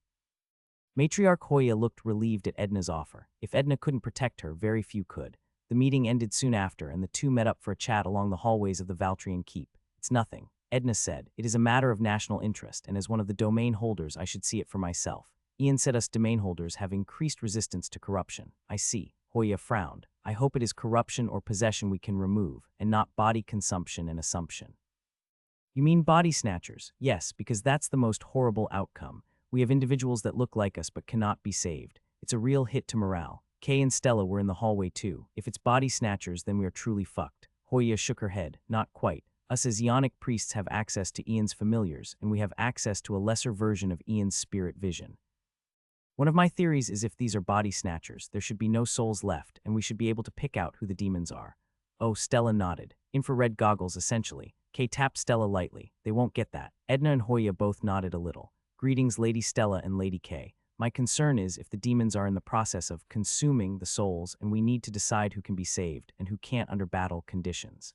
Matriarch Hoya looked relieved at Edna's offer. If Edna couldn't protect her, very few could. The meeting ended soon after, and the two met up for a chat along the hallways of the Valtrian Keep. It's nothing, Edna said. It is a matter of national interest, and as one of the domain holders, I should see it for myself. Ian said us domain holders have increased resistance to corruption. I see. Hoya frowned. I hope it is corruption or possession we can remove, and not body consumption and assumption. You mean body snatchers? Yes, because that's the most horrible outcome. We have individuals that look like us but cannot be saved. It's a real hit to morale. Kay and Stella were in the hallway too. If it's body snatchers, then we are truly fucked. Hoya shook her head. Not quite. Us as Ionic priests have access to Ian's familiars, and we have access to a lesser version of Ian's spirit vision. One of my theories is if these are body snatchers, there should be no souls left, and we should be able to pick out who the demons are. Oh, Stella nodded. Infrared goggles, essentially. Kay tapped Stella lightly. They won't get that. Edna and Hoya both nodded a little. Greetings, Lady Stella and Lady Kay. My concern is if the demons are in the process of consuming the souls, and we need to decide who can be saved and who can't under battle conditions.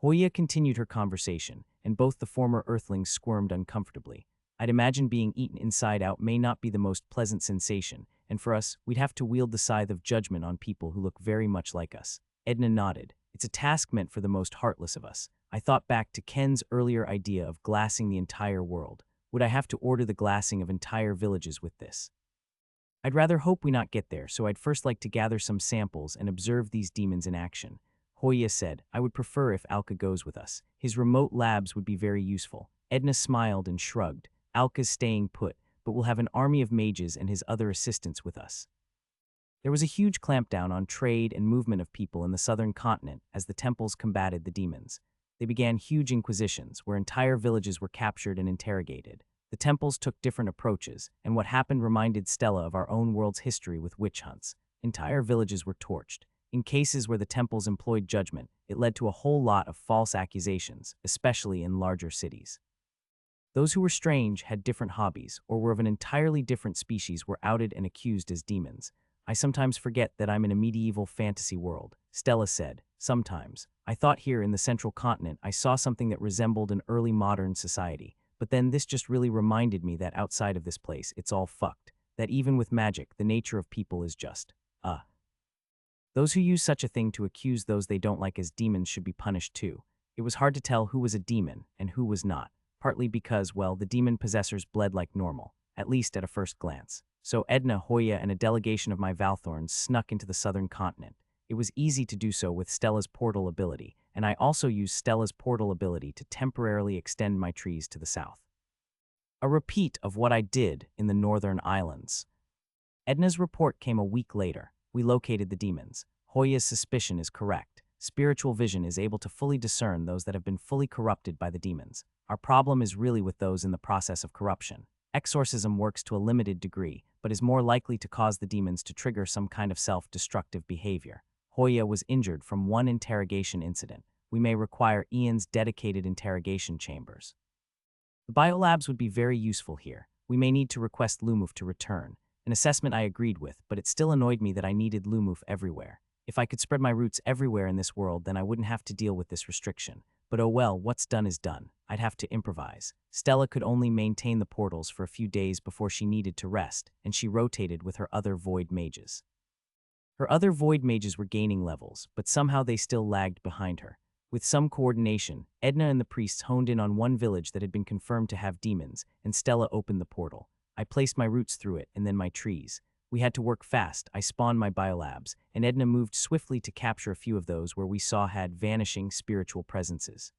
Hoya continued her conversation, and both the former Earthlings squirmed uncomfortably. I'd imagine being eaten inside out may not be the most pleasant sensation, and for us, we'd have to wield the scythe of judgment on people who look very much like us. Edna nodded. It's a task meant for the most heartless of us. I thought back to Ken's earlier idea of glassing the entire world. Would I have to order the glassing of entire villages with this? I'd rather hope we not get there, so I'd first like to gather some samples and observe these demons in action. Hoya said, I would prefer if Alka goes with us. His remote labs would be very useful. Edna smiled and shrugged. Alka's staying put, but we'll have an army of mages and his other assistants with us. There was a huge clampdown on trade and movement of people in the southern continent as the temples combated the demons. They began huge inquisitions, where entire villages were captured and interrogated. The temples took different approaches, and what happened reminded Stella of our own world's history with witch hunts. Entire villages were torched. In cases where the temples employed judgment, it led to a whole lot of false accusations, especially in larger cities. Those who were strange, had different hobbies, or were of an entirely different species were outed and accused as demons. I sometimes forget that I'm in a medieval fantasy world, Stella said. Sometimes. I thought here in the central continent I saw something that resembled an early modern society, but then this just really reminded me that outside of this place it's all fucked, that even with magic the nature of people is just, Those who use such a thing to accuse those they don't like as demons should be punished too. It was hard to tell who was a demon and who was not, partly because, well, the demon possessors bled like normal, at least at a first glance. So Edna, Hoya, and a delegation of my Valthorns snuck into the southern continent. It was easy to do so with Stella's portal ability, and I also used Stella's portal ability to temporarily extend my trees to the south. A repeat of what I did in the northern islands. Edna's report came a week later. We located the demons. Hoya's suspicion is correct. Spiritual vision is able to fully discern those that have been fully corrupted by the demons. Our problem is really with those in the process of corruption. Exorcism works to a limited degree, but is more likely to cause the demons to trigger some kind of self-destructive behavior. Hoya was injured from one interrogation incident. We may require Ian's dedicated interrogation chambers. The biolabs would be very useful here. We may need to request Lumuf to return. An assessment I agreed with, but it still annoyed me that I needed Lumuf everywhere. If I could spread my roots everywhere in this world, then I wouldn't have to deal with this restriction. But oh well, what's done is done. I'd have to improvise. Stella could only maintain the portals for a few days before she needed to rest, and she rotated with her other void mages. Her other void mages were gaining levels, but somehow they still lagged behind her. With some coordination, Edna and the priests honed in on one village that had been confirmed to have demons, and Stella opened the portal. I placed my roots through it, and then my trees. We had to work fast. I spawned my biolabs, and Edna moved swiftly to capture a few of those where we saw had vanishing spiritual presences.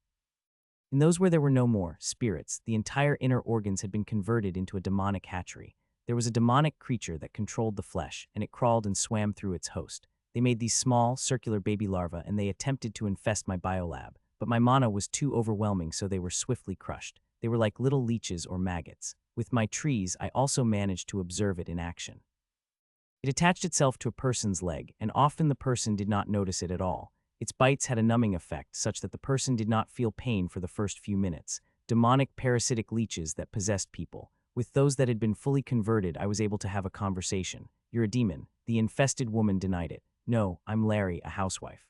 In those where there were no more spirits, the entire inner organs had been converted into a demonic hatchery. There was a demonic creature that controlled the flesh, and it crawled and swam through its host. They made these small, circular baby larvae, and they attempted to infest my biolab, but my mana was too overwhelming, so they were swiftly crushed. They were like little leeches or maggots. With my trees, I also managed to observe it in action. It attached itself to a person's leg, and often the person did not notice it at all. Its bites had a numbing effect, such that the person did not feel pain for the first few minutes. Demonic parasitic leeches that possessed people. With those that had been fully converted, I was able to have a conversation. "You're a demon." The infested woman denied it. "No, I'm Larry, a housewife."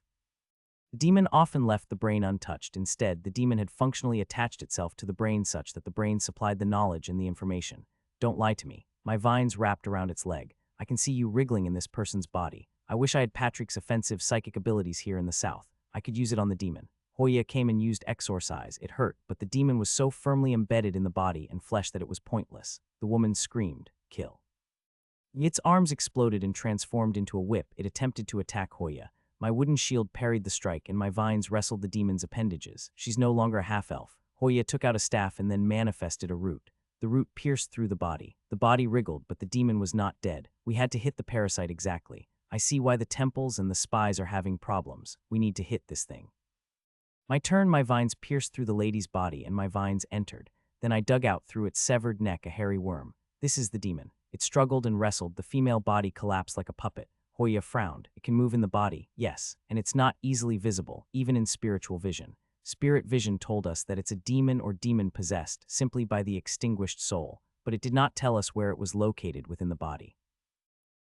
The demon often left the brain untouched. Instead, the demon had functionally attached itself to the brain such that the brain supplied the knowledge and the information. "Don't lie to me." My vines wrapped around its leg. "I can see you wriggling in this person's body. I wish I had Patrick's offensive psychic abilities here in the south. I could use it on the demon." Hoya came and used exorcise. It hurt, but the demon was so firmly embedded in the body and flesh that it was pointless. The woman screamed, "Kill." Its arms exploded and transformed into a whip. It attempted to attack Hoya. My wooden shield parried the strike, and my vines wrestled the demon's appendages. She's no longer a half-elf. Hoya took out a staff and then manifested a root. The root pierced through the body. The body wriggled, but the demon was not dead. We had to hit the parasite exactly. I see why the temples and the spies are having problems. We need to hit this thing. My turn, my vines pierced through the lady's body, and my vines entered. Then I dug out through its severed neck a hairy worm. This is the demon. It struggled and wrestled. The female body collapsed like a puppet. Hoya frowned. It can move in the body, yes, and it's not easily visible, even in spiritual vision. Spirit vision told us that it's a demon or demon possessed simply by the extinguished soul, but it did not tell us where it was located within the body.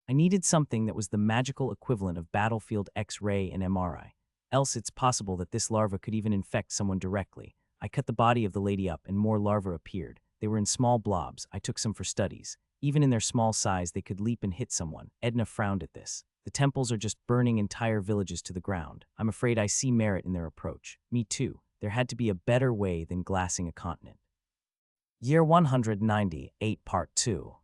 I needed something that was the magical equivalent of battlefield X-ray and MRI. Else it's possible that this larva could even infect someone directly. I cut the body of the lady up and more larvae appeared. They were in small blobs. I took some for studies. Even in their small size, they could leap and hit someone. Edna frowned at this. The temples are just burning entire villages to the ground. I'm afraid I see merit in their approach. Me too. There had to be a better way than glassing a continent. Year 198, Part 2.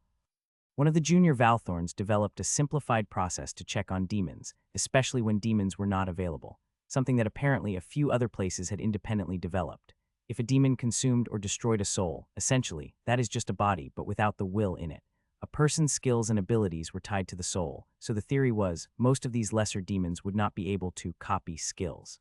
One of the junior Valthorns developed a simplified process to check on demons, especially when demons were not available, something that apparently a few other places had independently developed. If a demon consumed or destroyed a soul, essentially, that is just a body, but without the will in it. A person's skills and abilities were tied to the soul, so the theory was most of these lesser demons would not be able to copy skills.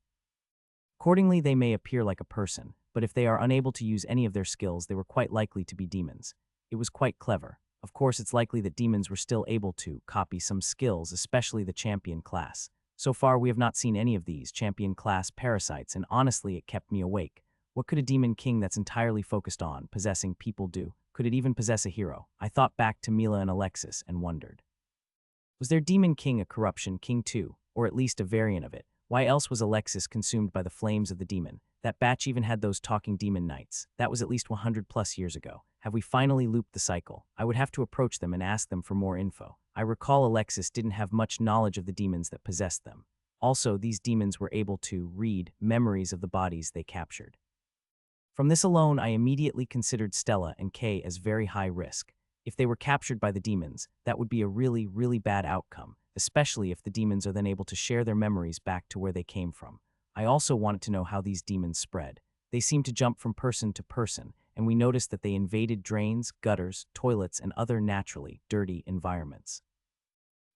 Accordingly, they may appear like a person, but if they are unable to use any of their skills, they were quite likely to be demons. It was quite clever. Of course, it's likely that demons were still able to copy some skills, especially the champion class. So far, we have not seen any of these champion class parasites, and honestly, it kept me awake. What could a demon king that's entirely focused on possessing people do? Could it even possess a hero? I thought back to Mila and Alexis and wondered. Was their demon king a corruption king too, or at least a variant of it? Why else was Alexis consumed by the flames of the demon? That batch even had those talking demon knights. That was at least 100 plus years ago. Have we finally looped the cycle? I would have to approach them and ask them for more info. I recall Alexis didn't have much knowledge of the demons that possessed them. Also, these demons were able to read memories of the bodies they captured. From this alone, I immediately considered Stella and Kay as very high risk. If they were captured by the demons, that would be a really, really bad outcome, especially if the demons are then able to share their memories back to where they came from. I also wanted to know how these demons spread. They seemed to jump from person to person, and we noticed that they invaded drains, gutters, toilets, and other naturally dirty environments.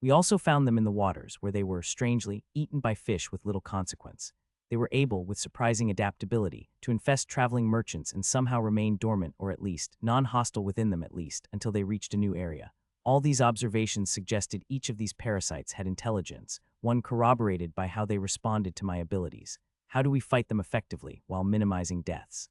We also found them in the waters, where they were, strangely, eaten by fish with little consequence. They were able, with surprising adaptability, to infest traveling merchants and somehow remain dormant or at least non-hostile within them until they reached a new area. All these observations suggested each of these parasites had intelligence, one corroborated by how they responded to my abilities. How do we fight them effectively while minimizing deaths?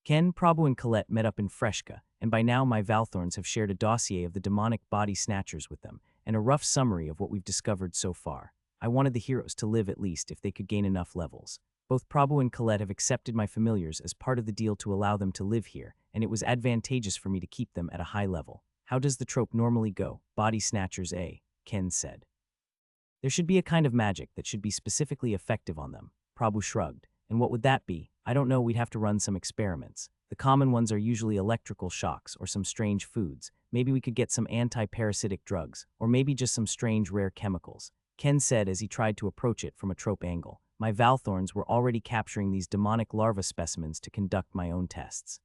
Ken, Prabhu, and Colette met up in Freshka, and by now my Valthorns have shared a dossier of the demonic body snatchers with them, and a rough summary of what we've discovered so far. I wanted the heroes to live at least if they could gain enough levels. Both Prabhu and Colette have accepted my familiars as part of the deal to allow them to live here, and it was advantageous for me to keep them at a high level. How does the trope normally go? Body snatchers, Ken said. There should be a kind of magic that should be specifically effective on them. Prabhu shrugged. And what would that be? I don't know, we'd have to run some experiments. The common ones are usually electrical shocks or some strange foods. Maybe we could get some anti-parasitic drugs, or maybe just some strange rare chemicals. Ken said as he tried to approach it from a trope angle. My Valthorns were already capturing these demonic larva specimens to conduct my own tests.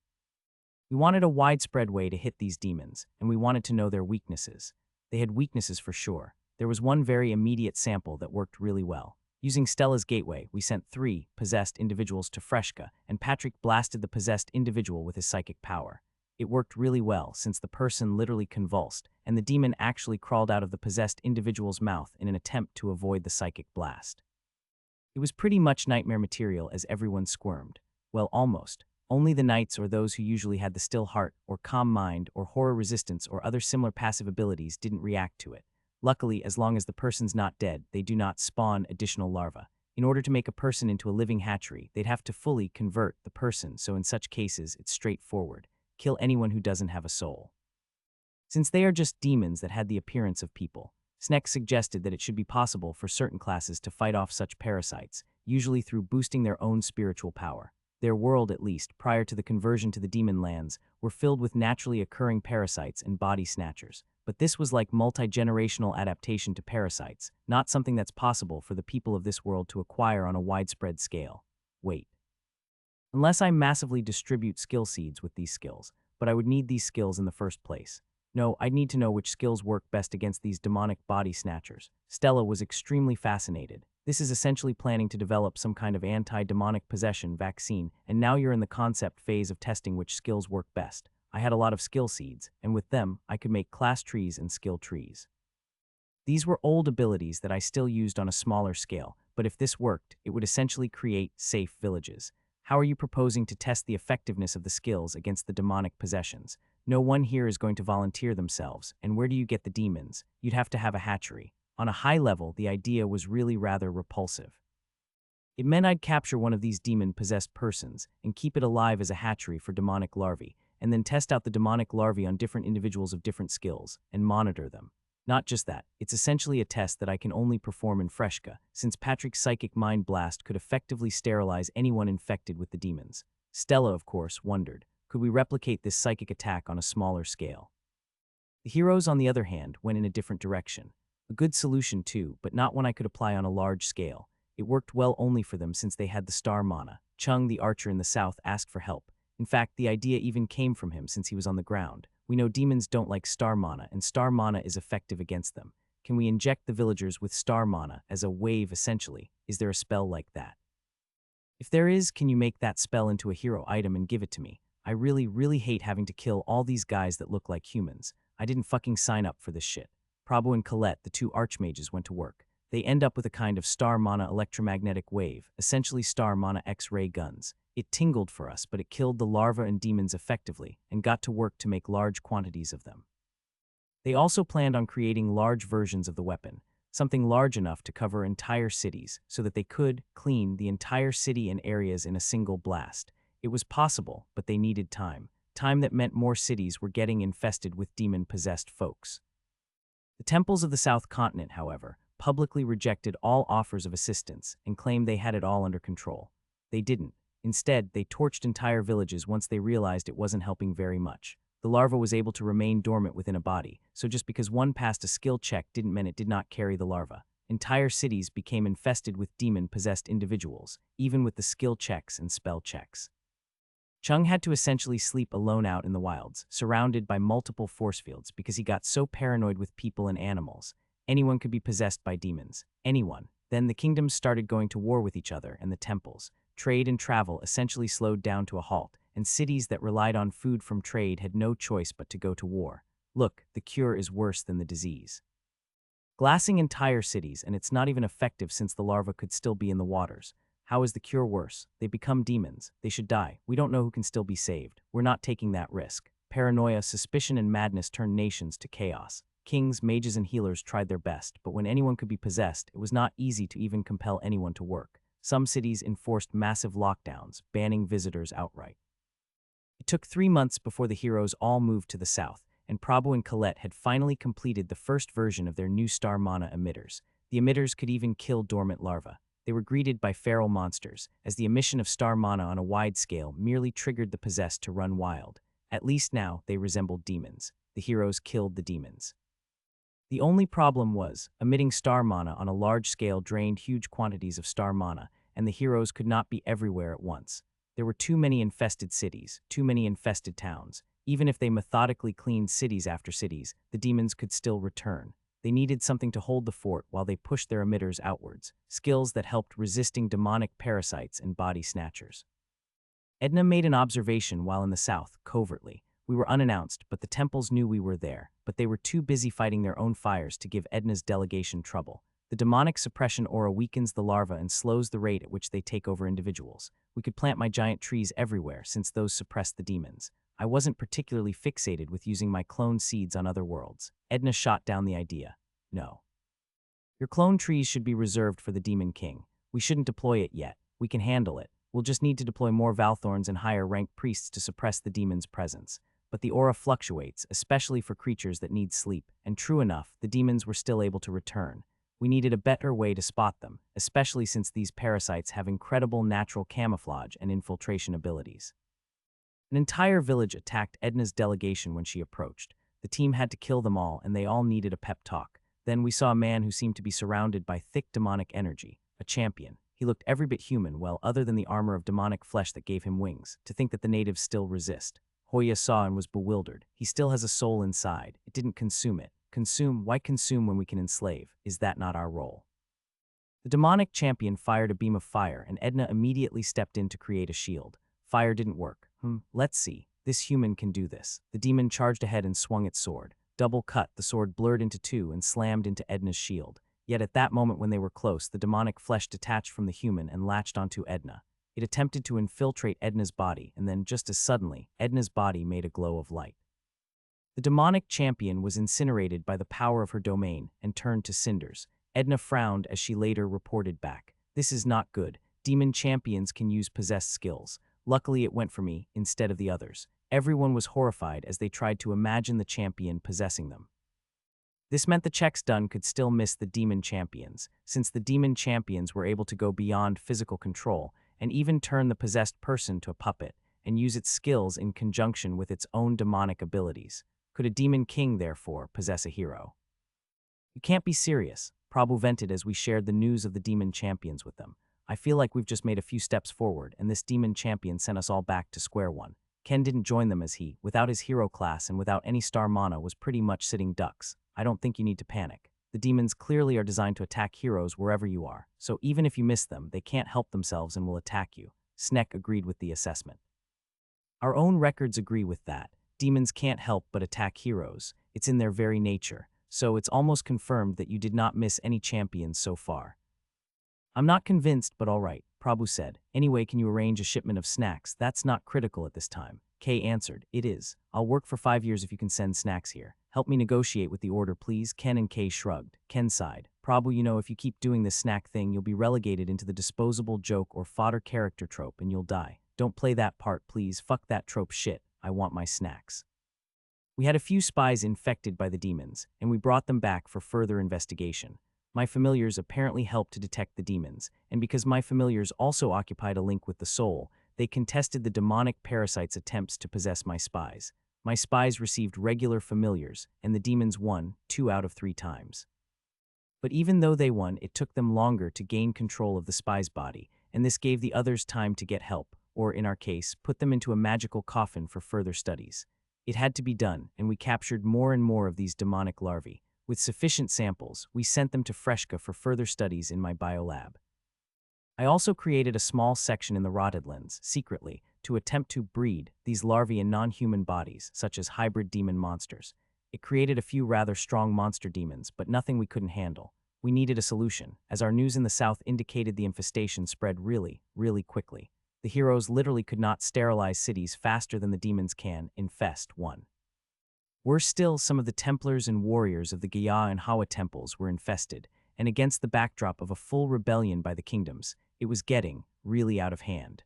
We wanted a widespread way to hit these demons, and we wanted to know their weaknesses. They had weaknesses for sure. There was one very immediate sample that worked really well. Using Stella's gateway, we sent 3 possessed individuals to Freshka, and Patrick blasted the possessed individual with his psychic power. It worked really well since the person literally convulsed, and the demon actually crawled out of the possessed individual's mouth in an attempt to avoid the psychic blast. It was pretty much nightmare material as everyone squirmed. Well, almost. Only the knights or those who usually had the still heart or calm mind or horror resistance or other similar passive abilities didn't react to it. Luckily, as long as the person's not dead, they do not spawn additional larvae. In order to make a person into a living hatchery, they'd have to fully convert the person, so in such cases, it's straightforward. Kill anyone who doesn't have a soul. Since they are just demons that had the appearance of people, Sneck suggested that it should be possible for certain classes to fight off such parasites, usually through boosting their own spiritual power. Their world, at least, prior to the conversion to the demon lands, were filled with naturally occurring parasites and body snatchers. But this was like multi-generational adaptation to parasites, not something that's possible for the people of this world to acquire on a widespread scale. Wait. Unless I massively distribute skill seeds with these skills, but I would need these skills in the first place. No, I'd need to know which skills work best against these demonic body snatchers. Stella was extremely fascinated. This is essentially planning to develop some kind of anti-demonic possession vaccine, and now you're in the concept phase of testing which skills work best. I had a lot of skill seeds, and with them, I could make class trees and skill trees. These were old abilities that I still used on a smaller scale, but if this worked, it would essentially create safe villages. How are you proposing to test the effectiveness of the skills against the demonic possessions? No one here is going to volunteer themselves, and where do you get the demons? You'd have to have a hatchery. On a high level, the idea was really rather repulsive. It meant I'd capture one of these demon-possessed persons and keep it alive as a hatchery for demonic larvae, and then test out the demonic larvae on different individuals of different skills, and monitor them. Not just that, it's essentially a test that I can only perform in Freshka, since Patrick's psychic mind blast could effectively sterilize anyone infected with the demons. Stella, of course, wondered, could we replicate this psychic attack on a smaller scale? The heroes, on the other hand, went in a different direction. A good solution too, but not one I could apply on a large scale. It worked well only for them since they had the star mana. Chung, the archer in the south, asked for help. In fact, the idea even came from him since he was on the ground. We know demons don't like star mana, and star mana is effective against them. Can we inject the villagers with star mana as a wave essentially? Is there a spell like that? If there is, can you make that spell into a hero item and give it to me? I really hate having to kill all these guys that look like humans. I didn't fucking sign up for this shit. Prabhu and Colette, the 2 archmages, went to work. They end up with a kind of star mana electromagnetic wave, essentially star mana X-ray guns. It tingled for us, but it killed the larvae and demons effectively, and got to work to make large quantities of them. They also planned on creating large versions of the weapon, something large enough to cover entire cities, so that they could clean the entire city and areas in a single blast. It was possible, but they needed time. Time that meant more cities were getting infested with demon-possessed folks. The temples of the South Continent, however, publicly rejected all offers of assistance and claimed they had it all under control. They didn't. Instead, they torched entire villages once they realized it wasn't helping very much. The larva was able to remain dormant within a body, so just because one passed a skill check didn't mean it did not carry the larva. Entire cities became infested with demon-possessed individuals, even with the skill checks and spell checks. Chung had to essentially sleep alone out in the wilds, surrounded by multiple force fields because he got so paranoid with people and animals. Anyone could be possessed by demons. Anyone. Then the kingdoms started going to war with each other and the temples. Trade and travel essentially slowed down to a halt, and cities that relied on food from trade had no choice but to go to war. Look, the cure is worse than the disease. Glassing entire cities, and it's not even effective since the larva could still be in the waters. How is the cure worse? They become demons. They should die. We don't know who can still be saved. We're not taking that risk. Paranoia, suspicion, and madness turned nations to chaos. Kings, mages, and healers tried their best, but when anyone could be possessed, it was not easy to even compel anyone to work. Some cities enforced massive lockdowns, banning visitors outright. It took 3 months before the heroes all moved to the south, and Prabhu and Colette had finally completed the first version of their new star mana emitters. The emitters could even kill dormant larvae. They were greeted by feral monsters, as the emission of star mana on a wide scale merely triggered the possessed to run wild. At least now, they resembled demons. The heroes killed the demons. The only problem was, emitting star mana on a large scale drained huge quantities of star mana, and the heroes could not be everywhere at once. There were too many infested cities, too many infested towns. Even if they methodically cleaned cities after cities, the demons could still return. They needed something to hold the fort while they pushed their emitters outwards, skills that helped resisting demonic parasites and body snatchers. Edna made an observation while in the south, covertly. We were unannounced, but the temples knew we were there, but they were too busy fighting their own fires to give Edna's delegation trouble. The demonic suppression aura weakens the larva and slows the rate at which they take over individuals. We could plant my giant trees everywhere since those suppress the demons. I wasn't particularly fixated with using my clone seeds on other worlds. Edna shot down the idea. No. Your clone trees should be reserved for the Demon King. We shouldn't deploy it yet. We can handle it. We'll just need to deploy more Valthorns and higher-ranked priests to suppress the demon's presence. But the aura fluctuates, especially for creatures that need sleep, and true enough, the demons were still able to return. We needed a better way to spot them, especially since these parasites have incredible natural camouflage and infiltration abilities. An entire village attacked Edna's delegation when she approached. The team had to kill them all, and they all needed a pep talk. Then we saw a man who seemed to be surrounded by thick demonic energy, a champion. He looked every bit human, well, other than the armor of demonic flesh that gave him wings. To think that the natives still resist. Hoya saw and was bewildered. He still has a soul inside. It didn't consume it. Consume? Why consume when we can enslave? Is that not our role? The demonic champion fired a beam of fire, and Edna immediately stepped in to create a shield. Fire didn't work. Let's see. This human can do this. The demon charged ahead and swung its sword. Double cut, the sword blurred into two and slammed into Edna's shield. Yet at that moment when they were close, the demonic flesh detached from the human and latched onto Edna. It attempted to infiltrate Edna's body, and then, just as suddenly, Edna's body made a glow of light. The demonic champion was incinerated by the power of her domain and turned to cinders. Edna frowned as she later reported back. This is not good. Demon champions can use possessed skills. Luckily, it went for me instead of the others. Everyone was horrified as they tried to imagine the champion possessing them. This meant the checks done could still miss the demon champions, since the demon champions were able to go beyond physical control and even turn the possessed person to a puppet and use its skills in conjunction with its own demonic abilities. Could a demon king, therefore, possess a hero? You can't be serious, Prabhu vented as we shared the news of the demon champions with them. I feel like we've just made a few steps forward, and this demon champion sent us all back to square one. Ken didn't join them as he, without his hero class and without any star mana, was pretty much sitting ducks. I don't think you need to panic. The demons clearly are designed to attack heroes wherever you are, so even if you miss them, they can't help themselves and will attack you. Sneck agreed with the assessment. Our own records agree with that. Demons can't help but attack heroes. It's in their very nature, so it's almost confirmed that you did not miss any champions so far. I'm not convinced, but all right, Prabhu said. Anyway, can you arrange a shipment of snacks? That's not critical at this time. Kay answered. It is. I'll work for 5 years if you can send snacks here. Help me negotiate with the order, please. Ken and Kay shrugged. Ken sighed. Prabhu, if you keep doing this snack thing, you'll be relegated into the disposable joke or fodder character trope and you'll die. Don't play that part, please. Fuck that trope shit. I want my snacks. We had a few spies infected by the demons, and we brought them back for further investigation. My familiars apparently helped to detect the demons, and because my familiars also occupied a link with the soul, they contested the demonic parasite's attempts to possess my spies. My spies received regular familiars, and the demons won 2 out of 3 times. But even though they won, it took them longer to gain control of the spy's body, and this gave the others time to get help, or in our case, put them into a magical coffin for further studies. It had to be done, and we captured more and more of these demonic larvae. With sufficient samples, we sent them to Freshka for further studies in my biolab. I also created a small section in the rotted lens, secretly, to attempt to breed these larvae in non-human bodies, such as hybrid demon monsters. It created a few rather strong monster demons, but nothing we couldn't handle. We needed a solution, as our news in the south indicated the infestation spread really, really quickly. The heroes literally could not sterilize cities faster than the demons can infest one. Worse still, some of the Templars and warriors of the Gaya and Hawa temples were infested, and against the backdrop of a full rebellion by the kingdoms, it was getting really out of hand.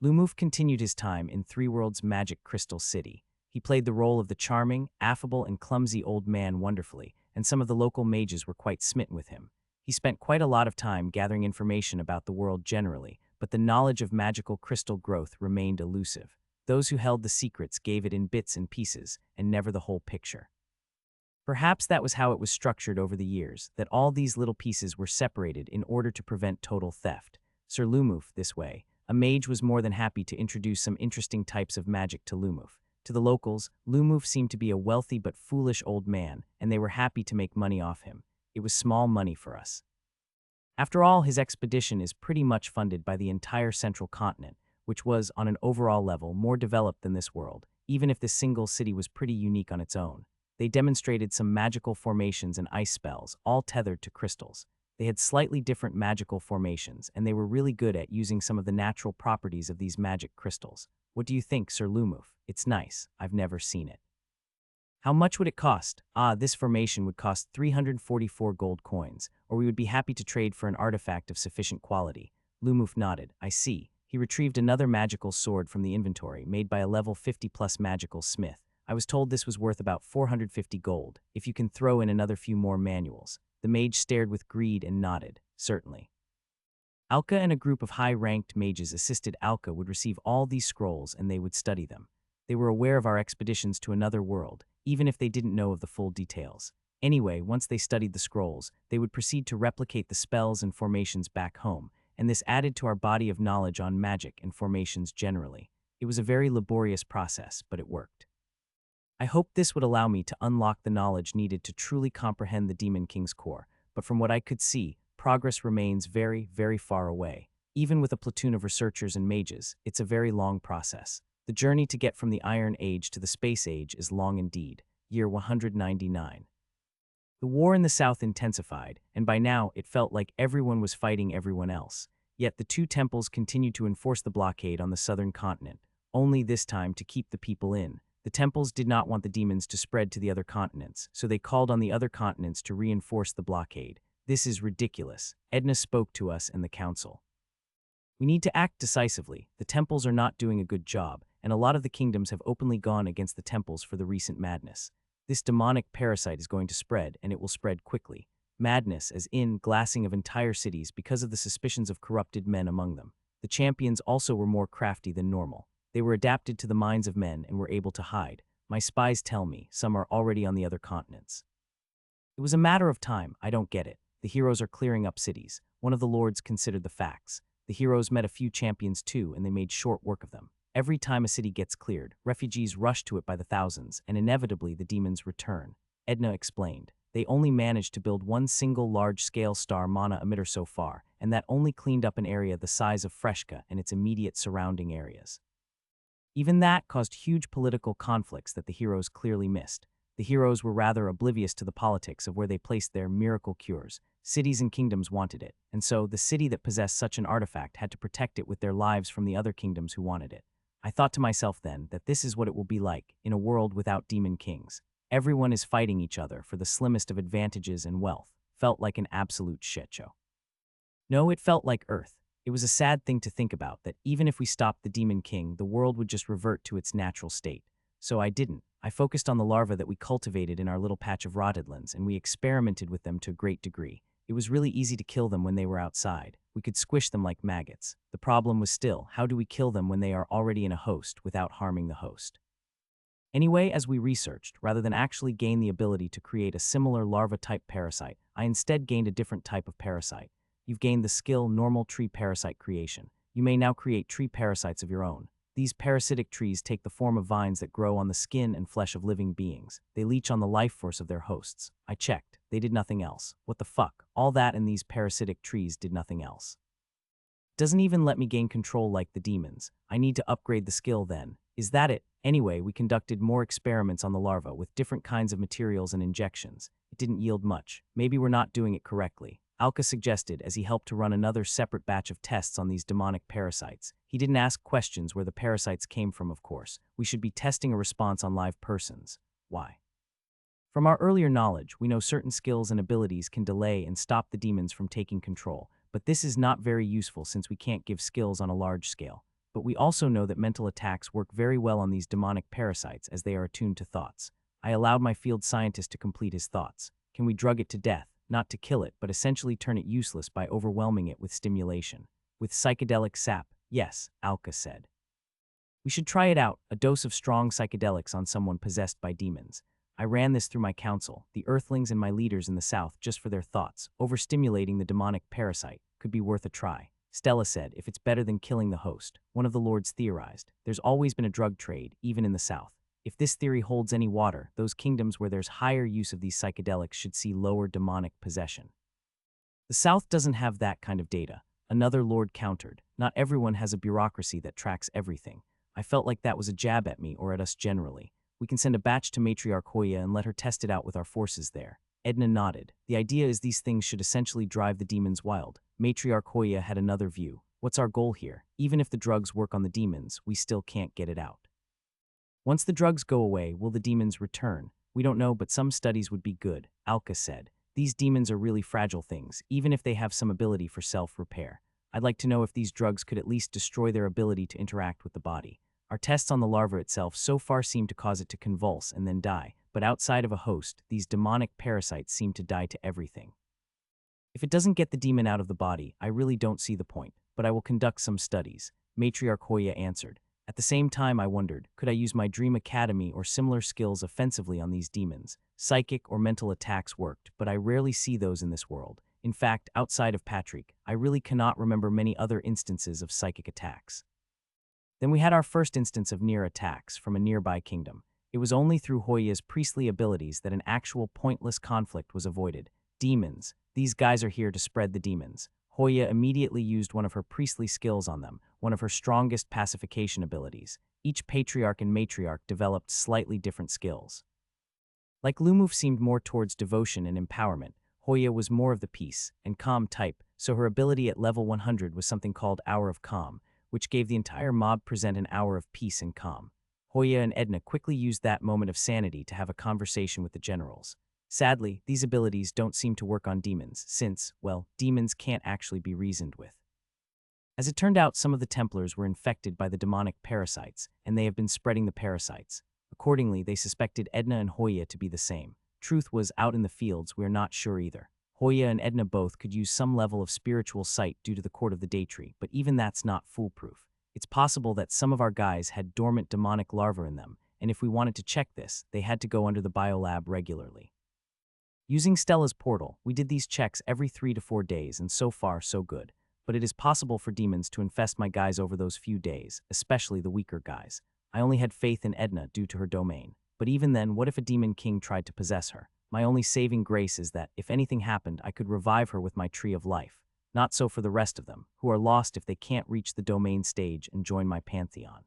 Lumuf continued his time in Three Worlds' Magic Crystal City. He played the role of the charming, affable, and clumsy old man wonderfully, and some of the local mages were quite smitten with him. He spent quite a lot of time gathering information about the world generally, but the knowledge of magical crystal growth remained elusive. Those who held the secrets gave it in bits and pieces, and never the whole picture. Perhaps that was how it was structured over the years, that all these little pieces were separated in order to prevent total theft. Sir Lumuf, this way, a mage, was more than happy to introduce some interesting types of magic to Lumuf. To the locals, Lumuf seemed to be a wealthy but foolish old man, and they were happy to make money off him. It was small money for us. After all, his expedition is pretty much funded by the entire central continent, which was, on an overall level, more developed than this world, even if this single city was pretty unique on its own. They demonstrated some magical formations and ice spells, all tethered to crystals. They had slightly different magical formations, and they were really good at using some of the natural properties of these magic crystals. What do you think, Sir Lumuf? It's nice. I've never seen it. How much would it cost? This formation would cost 344 gold coins, or we would be happy to trade for an artifact of sufficient quality. Lumuf nodded. I see. He retrieved another magical sword from the inventory, made by a level 50+ magical smith. I was told this was worth about 450 gold, if you can throw in another few more manuals. The mage stared with greed and nodded. Certainly. Alka and a group of high-ranked mages assisted Alka would receive all these scrolls and they would study them. They were aware of our expeditions to another world, even if they didn't know of the full details. Anyway, once they studied the scrolls, they would proceed to replicate the spells and formations back home, and this added to our body of knowledge on magic and formations generally. It was a very laborious process, but it worked. I hoped this would allow me to unlock the knowledge needed to truly comprehend the Demon King's core, but from what I could see, progress remains very, very far away. Even with a platoon of researchers and mages, it's a very long process. The journey to get from the Iron Age to the Space Age is long indeed. Year 199. The war in the South intensified, and by now it felt like everyone was fighting everyone else. Yet the two temples continued to enforce the blockade on the southern continent, only this time to keep the people in. The temples did not want the demons to spread to the other continents, so they called on the other continents to reinforce the blockade. This is ridiculous. Edna spoke to us and the council. We need to act decisively. The temples are not doing a good job, and a lot of the kingdoms have openly gone against the temples for the recent madness. This demonic parasite is going to spread, and it will spread quickly. Madness, as in glassing of entire cities because of the suspicions of corrupted men among them. The champions also were more crafty than normal. They were adapted to the minds of men and were able to hide. My spies tell me some are already on the other continents. It was a matter of time. I don't get it. The heroes are clearing up cities. One of the lords considered the facts. The heroes met a few champions too, and they made short work of them. Every time a city gets cleared, refugees rush to it by the thousands, and inevitably the demons return. Edna explained. They only managed to build one single large-scale star mana emitter so far, and that only cleaned up an area the size of Freshka and its immediate surrounding areas. Even that caused huge political conflicts that the heroes clearly missed. The heroes were rather oblivious to the politics of where they placed their miracle cures. Cities and kingdoms wanted it, and so the city that possessed such an artifact had to protect it with their lives from the other kingdoms who wanted it. I thought to myself then that this is what it will be like in a world without demon kings. Everyone is fighting each other for the slimmest of advantages and wealth. Felt like an absolute shitshow. No, it felt like Earth. It was a sad thing to think about that even if we stopped the Demon King, the world would just revert to its natural state. So I didn't. I focused on the larvae that we cultivated in our little patch of rotedlands, and we experimented with them to a great degree. It was really easy to kill them when they were outside. We could squish them like maggots. The problem was still, how do we kill them when they are already in a host without harming the host? Anyway, as we researched, rather than actually gain the ability to create a similar larva-type parasite, I instead gained a different type of parasite. You've gained the skill Normal Tree Parasite Creation. You may now create tree parasites of your own. These parasitic trees take the form of vines that grow on the skin and flesh of living beings. They leech on the life force of their hosts. I checked. They did nothing else. What the fuck? All that and these parasitic trees did nothing else. Doesn't even let me gain control like the demons. I need to upgrade the skill then. Is that it? Anyway, we conducted more experiments on the larva with different kinds of materials and injections. It didn't yield much. Maybe we're not doing it correctly. Alka suggested as he helped to run another separate batch of tests on these demonic parasites. He didn't ask questions where the parasites came from, of course. We should be testing a response on live persons. Why? From our earlier knowledge, we know certain skills and abilities can delay and stop the demons from taking control, but this is not very useful since we can't give skills on a large scale. But we also know that mental attacks work very well on these demonic parasites as they are attuned to thoughts. I allowed my field scientist to complete his thoughts. Can we drug it to death? Not to kill it, but essentially turn it useless by overwhelming it with stimulation. With psychedelic sap, yes, Alka said. We should try it out, a dose of strong psychedelics on someone possessed by demons. I ran this through my council, the earthlings and my leaders in the south, just for their thoughts. Overstimulating the demonic parasite could be worth a try. Stella said, if it's better than killing the host. One of the lords theorized. There's always been a drug trade, even in the south. If this theory holds any water, those kingdoms where there's higher use of these psychedelics should see lower demonic possession. The South doesn't have that kind of data. Another lord countered. Not everyone has a bureaucracy that tracks everything. I felt like that was a jab at me or at us generally. We can send a batch to Matriarch Hoya and let her test it out with our forces there. Edna nodded. The idea is these things should essentially drive the demons wild. Matriarch Hoya had another view. What's our goal here? Even if the drugs work on the demons, we still can't get it out. Once the drugs go away, will the demons return? We don't know, but some studies would be good, Alka said. These demons are really fragile things, even if they have some ability for self-repair. I'd like to know if these drugs could at least destroy their ability to interact with the body. Our tests on the larva itself so far seem to cause it to convulse and then die, but outside of a host, these demonic parasites seem to die to everything. If it doesn't get the demon out of the body, I really don't see the point, but I will conduct some studies, Matriarch Hoya answered. At the same time, I wondered, could I use my Dream Academy or similar skills offensively on these demons? Psychic or mental attacks worked, but I rarely see those in this world. In fact, outside of Patrick, I really cannot remember many other instances of psychic attacks. Then we had our first instance of near attacks from a nearby kingdom. It was only through Hoya's priestly abilities that an actual pointless conflict was avoided. Demons. These guys are here to spread the demons. Hoya immediately used one of her priestly skills on them, one of her strongest pacification abilities. Each patriarch and matriarch developed slightly different skills. Like Lumuf seemed more towards devotion and empowerment, Hoya was more of the peace and calm type, so her ability at level 100 was something called Hour of Calm, which gave the entire mob present an hour of peace and calm. Hoya and Edna quickly used that moment of sanity to have a conversation with the generals. Sadly, these abilities don't seem to work on demons, since, well, demons can't actually be reasoned with. As it turned out, some of the Templars were infected by the demonic parasites, and they have been spreading the parasites. Accordingly, they suspected Edna and Hoya to be the same. Truth was, out in the fields, we're not sure either. Hoya and Edna both could use some level of spiritual sight due to the Court of the Daytree, but even that's not foolproof. It's possible that some of our guys had dormant demonic larvae in them, and if we wanted to check this, they had to go under the biolab regularly. Using Stella's portal, we did these checks every 3 to 4 days, and so far, so good. But it is possible for demons to infest my guys over those few days, especially the weaker guys. I only had faith in Edna due to her domain. But even then, what if a demon king tried to possess her? My only saving grace is that, if anything happened, I could revive her with my tree of life. Not so for the rest of them, who are lost if they can't reach the domain stage and join my pantheon.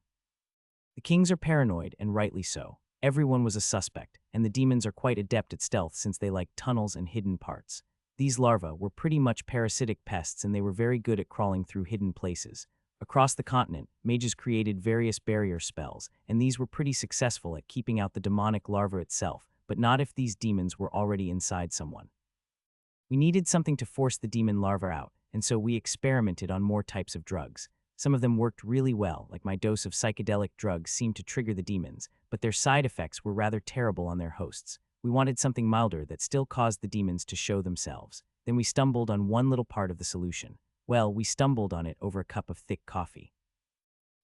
The kings are paranoid, and rightly so. Everyone was a suspect, and the demons are quite adept at stealth since they like tunnels and hidden parts. These larvae were pretty much parasitic pests, and they were very good at crawling through hidden places. Across the continent, mages created various barrier spells, and these were pretty successful at keeping out the demonic larva itself, but not if these demons were already inside someone. We needed something to force the demon larva out, and so we experimented on more types of drugs. Some of them worked really well, like my dose of psychedelic drugs seemed to trigger the demons, but their side effects were rather terrible on their hosts. We wanted something milder that still caused the demons to show themselves. Then we stumbled on one little part of the solution. Well, we stumbled on it over a cup of thick coffee.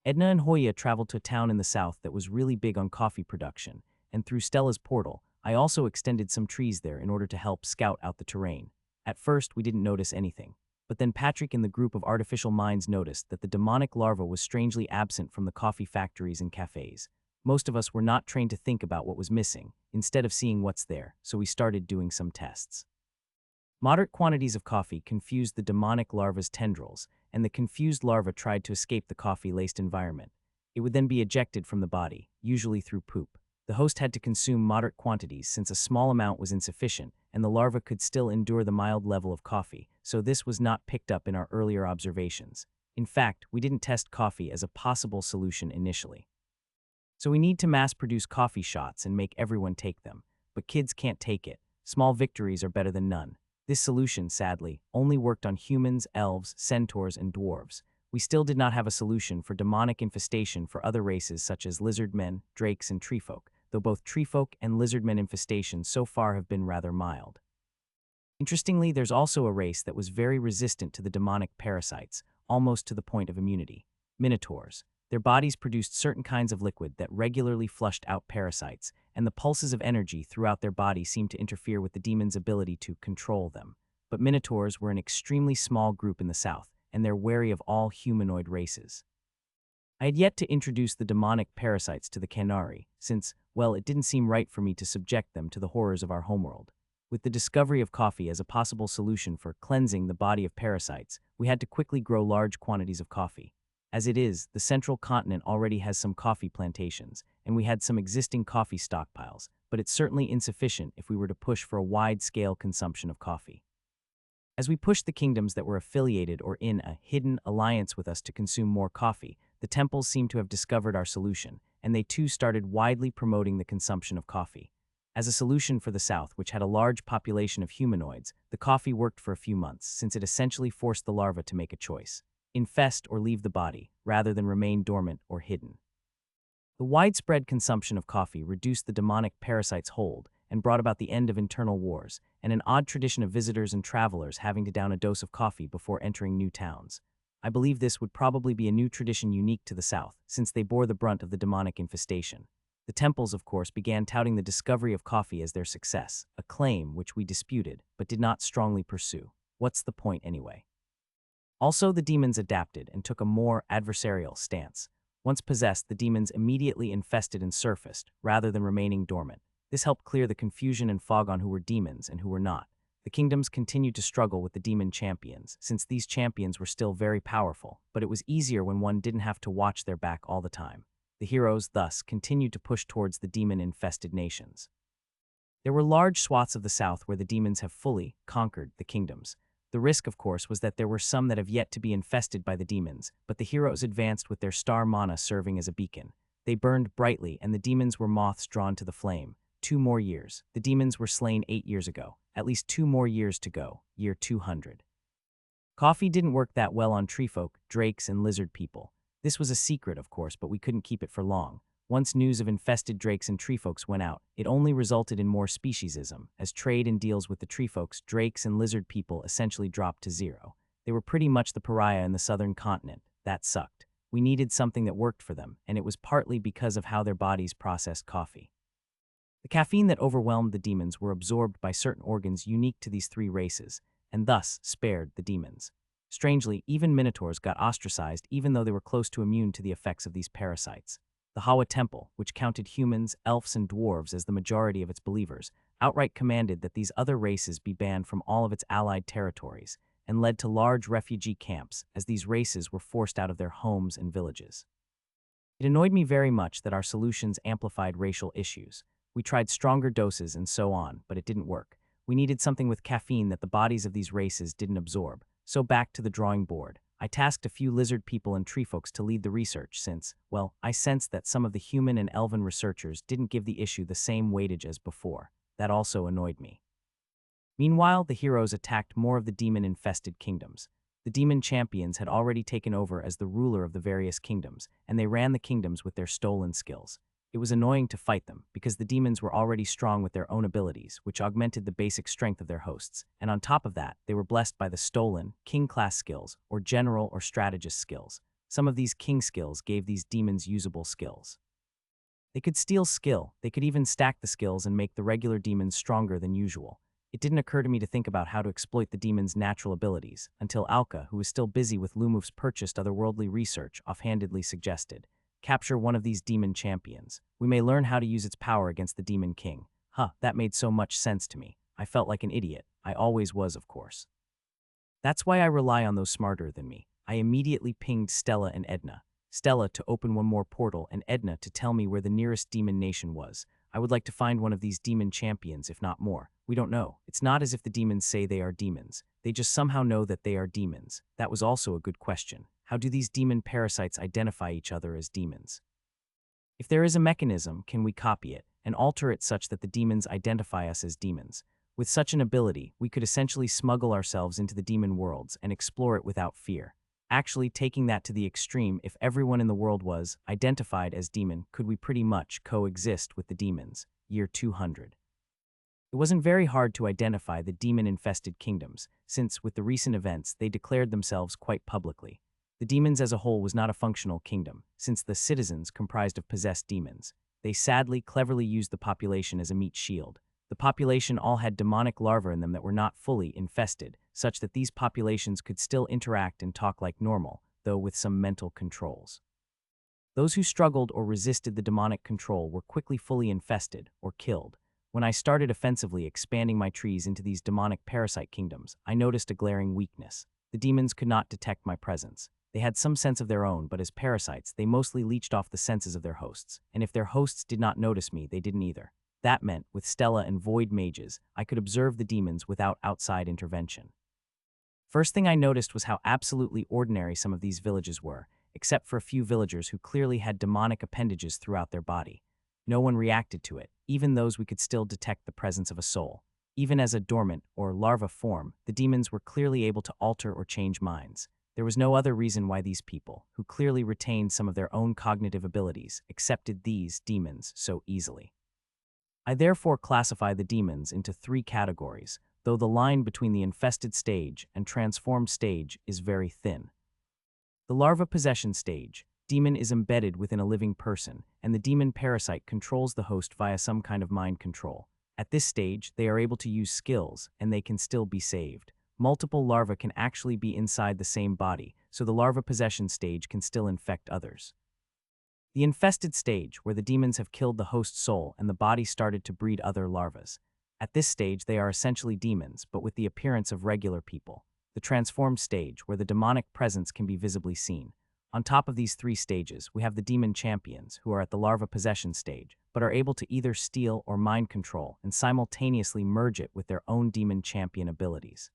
Edna and Hoya traveled to a town in the south that was really big on coffee production, and through Stella's portal, I also extended some trees there in order to help scout out the terrain. At first, we didn't notice anything. But then Patrick and the group of artificial minds noticed that the demonic larva was strangely absent from the coffee factories and cafes. Most of us were not trained to think about what was missing, instead of seeing what's there, so we started doing some tests. Moderate quantities of coffee confused the demonic larva's tendrils, and the confused larva tried to escape the coffee-laced environment. It would then be ejected from the body, usually through poop. The host had to consume moderate quantities since a small amount was insufficient, and the larva could still endure the mild level of coffee, so this was not picked up in our earlier observations. In fact, we didn't test coffee as a possible solution initially. So we need to mass-produce coffee shots and make everyone take them. But kids can't take it. Small victories are better than none. This solution, sadly, only worked on humans, elves, centaurs, and dwarves. We still did not have a solution for demonic infestation for other races such as lizardmen, drakes, and treefolk, though both treefolk and lizardmen infestations so far have been rather mild. Interestingly, there's also a race that was very resistant to the demonic parasites, almost to the point of immunity. Minotaurs. Their bodies produced certain kinds of liquid that regularly flushed out parasites, and the pulses of energy throughout their body seemed to interfere with the demon's ability to control them. But Minotaurs were an extremely small group in the south, and they're wary of all humanoid races. I had yet to introduce the demonic parasites to the Canari, since, well, it didn't seem right for me to subject them to the horrors of our homeworld. With the discovery of coffee as a possible solution for cleansing the body of parasites, we had to quickly grow large quantities of coffee. As it is, the central continent already has some coffee plantations, and we had some existing coffee stockpiles, but it's certainly insufficient if we were to push for a wide-scale consumption of coffee. As we pushed the kingdoms that were affiliated or in a hidden alliance with us to consume more coffee, the temples seemed to have discovered our solution, and they too started widely promoting the consumption of coffee. As a solution for the South, which had a large population of humanoids, the coffee worked for a few months, since it essentially forced the larva to make a choice: infest or leave the body, rather than remain dormant or hidden. The widespread consumption of coffee reduced the demonic parasite's hold and brought about the end of internal wars, and an odd tradition of visitors and travelers having to down a dose of coffee before entering new towns. I believe this would probably be a new tradition unique to the South, since they bore the brunt of the demonic infestation. The temples, of course, began touting the discovery of coffee as their success, a claim which we disputed, but did not strongly pursue. What's the point anyway? Also, the demons adapted and took a more adversarial stance. Once possessed, the demons immediately infested and surfaced, rather than remaining dormant. This helped clear the confusion and fog on who were demons and who were not. The kingdoms continued to struggle with the demon champions, since these champions were still very powerful, but it was easier when one didn't have to watch their back all the time. The heroes, thus, continued to push towards the demon-infested nations. There were large swaths of the south where the demons have fully conquered the kingdoms. The risk, of course, was that there were some that have yet to be infested by the demons, but the heroes advanced with their star mana serving as a beacon. They burned brightly, and the demons were moths drawn to the flame. 2 more years. The demons were slain 8 years ago. At least 2 more years to go, year 200. Coffee didn't work that well on treefolk, drakes, and lizard people. This was a secret, of course, but we couldn't keep it for long. Once news of infested drakes and treefolks went out, it only resulted in more speciesism, as trade and deals with the treefolks, drakes, and lizard people essentially dropped to zero. They were pretty much the pariah in the southern continent. That sucked. We needed something that worked for them, and it was partly because of how their bodies processed coffee. The caffeine that overwhelmed the demons were absorbed by certain organs unique to these 3 races, and thus spared the demons. Strangely, even minotaurs got ostracized even though they were close to immune to the effects of these parasites. The Hawa Temple, which counted humans, elves, and dwarves as the majority of its believers, outright commanded that these other races be banned from all of its allied territories, and led to large refugee camps as these races were forced out of their homes and villages. It annoyed me very much that our solutions amplified racial issues. We tried stronger doses and so on, but it didn't work. We needed something with caffeine that the bodies of these races didn't absorb. So back to the drawing board. I tasked a few lizard people and treefolks to lead the research since, well, I sensed that some of the human and elven researchers didn't give the issue the same weightage as before. That also annoyed me. Meanwhile, the heroes attacked more of the demon-infested kingdoms. The demon champions had already taken over as the ruler of the various kingdoms, and they ran the kingdoms with their stolen skills. It was annoying to fight them, because the demons were already strong with their own abilities, which augmented the basic strength of their hosts, and on top of that, they were blessed by the stolen, king-class skills, or general or strategist skills. Some of these king skills gave these demons usable skills. They could steal skill, they could even stack the skills and make the regular demons stronger than usual. It didn't occur to me to think about how to exploit the demon's natural abilities, until Alka, who was still busy with Lumuf's purchased otherworldly research, offhandedly suggested, "Capture one of these demon champions. We may learn how to use its power against the demon king." That made so much sense to me. I felt like an idiot. I always was, of course. That's why I rely on those smarter than me. I immediately pinged Stella and Edna. Stella to open one more portal, and Edna to tell me where the nearest demon nation was. I would like to find one of these demon champions, if not more. We don't know. It's not as if the demons say they are demons. They just somehow know that they are demons. That was also a good question. How do these demon parasites identify each other as demons? If there is a mechanism, can we copy it and alter it such that the demons identify us as demons? With such an ability, we could essentially smuggle ourselves into the demon worlds and explore it without fear. Actually, taking that to the extreme, if everyone in the world was identified as demon, could we pretty much coexist with the demons? Year 200. It wasn't very hard to identify the demon-infested kingdoms, since, with the recent events, they declared themselves quite publicly. The demons as a whole was not a functional kingdom, since the citizens comprised of possessed demons. They sadly, cleverly used the population as a meat shield. The population all had demonic larvae in them that were not fully infested, such that these populations could still interact and talk like normal, though with some mental controls. Those who struggled or resisted the demonic control were quickly fully infested or killed. When I started offensively expanding my trees into these demonic parasite kingdoms, I noticed a glaring weakness. The demons could not detect my presence. They had some sense of their own, but as parasites, they mostly leached off the senses of their hosts, and if their hosts did not notice me, they didn't either. That meant, with Stella and Void Mages, I could observe the demons without outside intervention. First thing I noticed was how absolutely ordinary some of these villages were, except for a few villagers who clearly had demonic appendages throughout their body. No one reacted to it, even those we could still detect the presence of a soul. Even as a dormant or larva form, the demons were clearly able to alter or change minds. There was no other reason why these people, who clearly retained some of their own cognitive abilities, accepted these demons so easily. I therefore classify the demons into 3 categories, though the line between the infested stage and transformed stage is very thin. The larva possession stage. Demon is embedded within a living person, and the demon parasite controls the host via some kind of mind control. At this stage, they are able to use skills, and they can still be saved. Multiple larvae can actually be inside the same body, so the larva possession stage can still infect others. The infested stage, where the demons have killed the host soul and the body started to breed other larvas. At this stage, they are essentially demons, but with the appearance of regular people. The transformed stage, where the demonic presence can be visibly seen. On top of these 3 stages, we have the demon champions, who are at the larva possession stage, but are able to either steal or mind control and simultaneously merge it with their own demon champion abilities.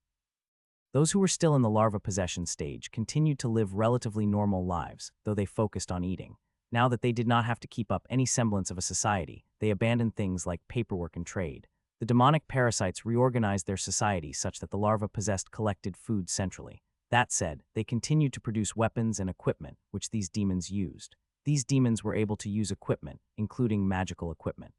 Those who were still in the larva possession stage continued to live relatively normal lives, though they focused on eating. Now that they did not have to keep up any semblance of a society, they abandoned things like paperwork and trade. The demonic parasites reorganized their society such that the larva possessed collected food centrally. That said, they continued to produce weapons and equipment, which these demons used. These demons were able to use equipment, including magical equipment.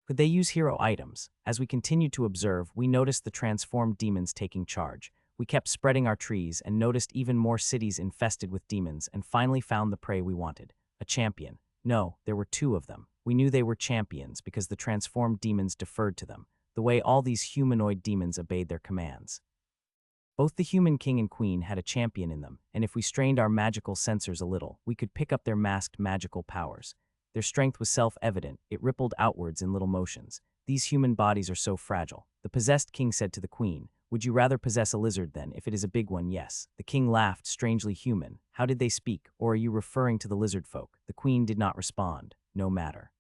Could they use hero items? As we continued to observe, we noticed the transformed demons taking charge. We kept spreading our trees and noticed even more cities infested with demons and finally found the prey we wanted. A champion. No, there were 2 of them. We knew they were champions because the transformed demons deferred to them, the way all these humanoid demons obeyed their commands. Both the human king and queen had a champion in them, and if we strained our magical sensors a little, we could pick up their masked magical powers. Their strength was self-evident, it rippled outwards in little motions. These human bodies are so fragile. The possessed king said to the queen, "Would you rather possess a lizard then, if it is a big one?" "Yes." The king laughed, strangely human. "How did they speak, or are you referring to the lizard folk?" The queen did not respond. No matter.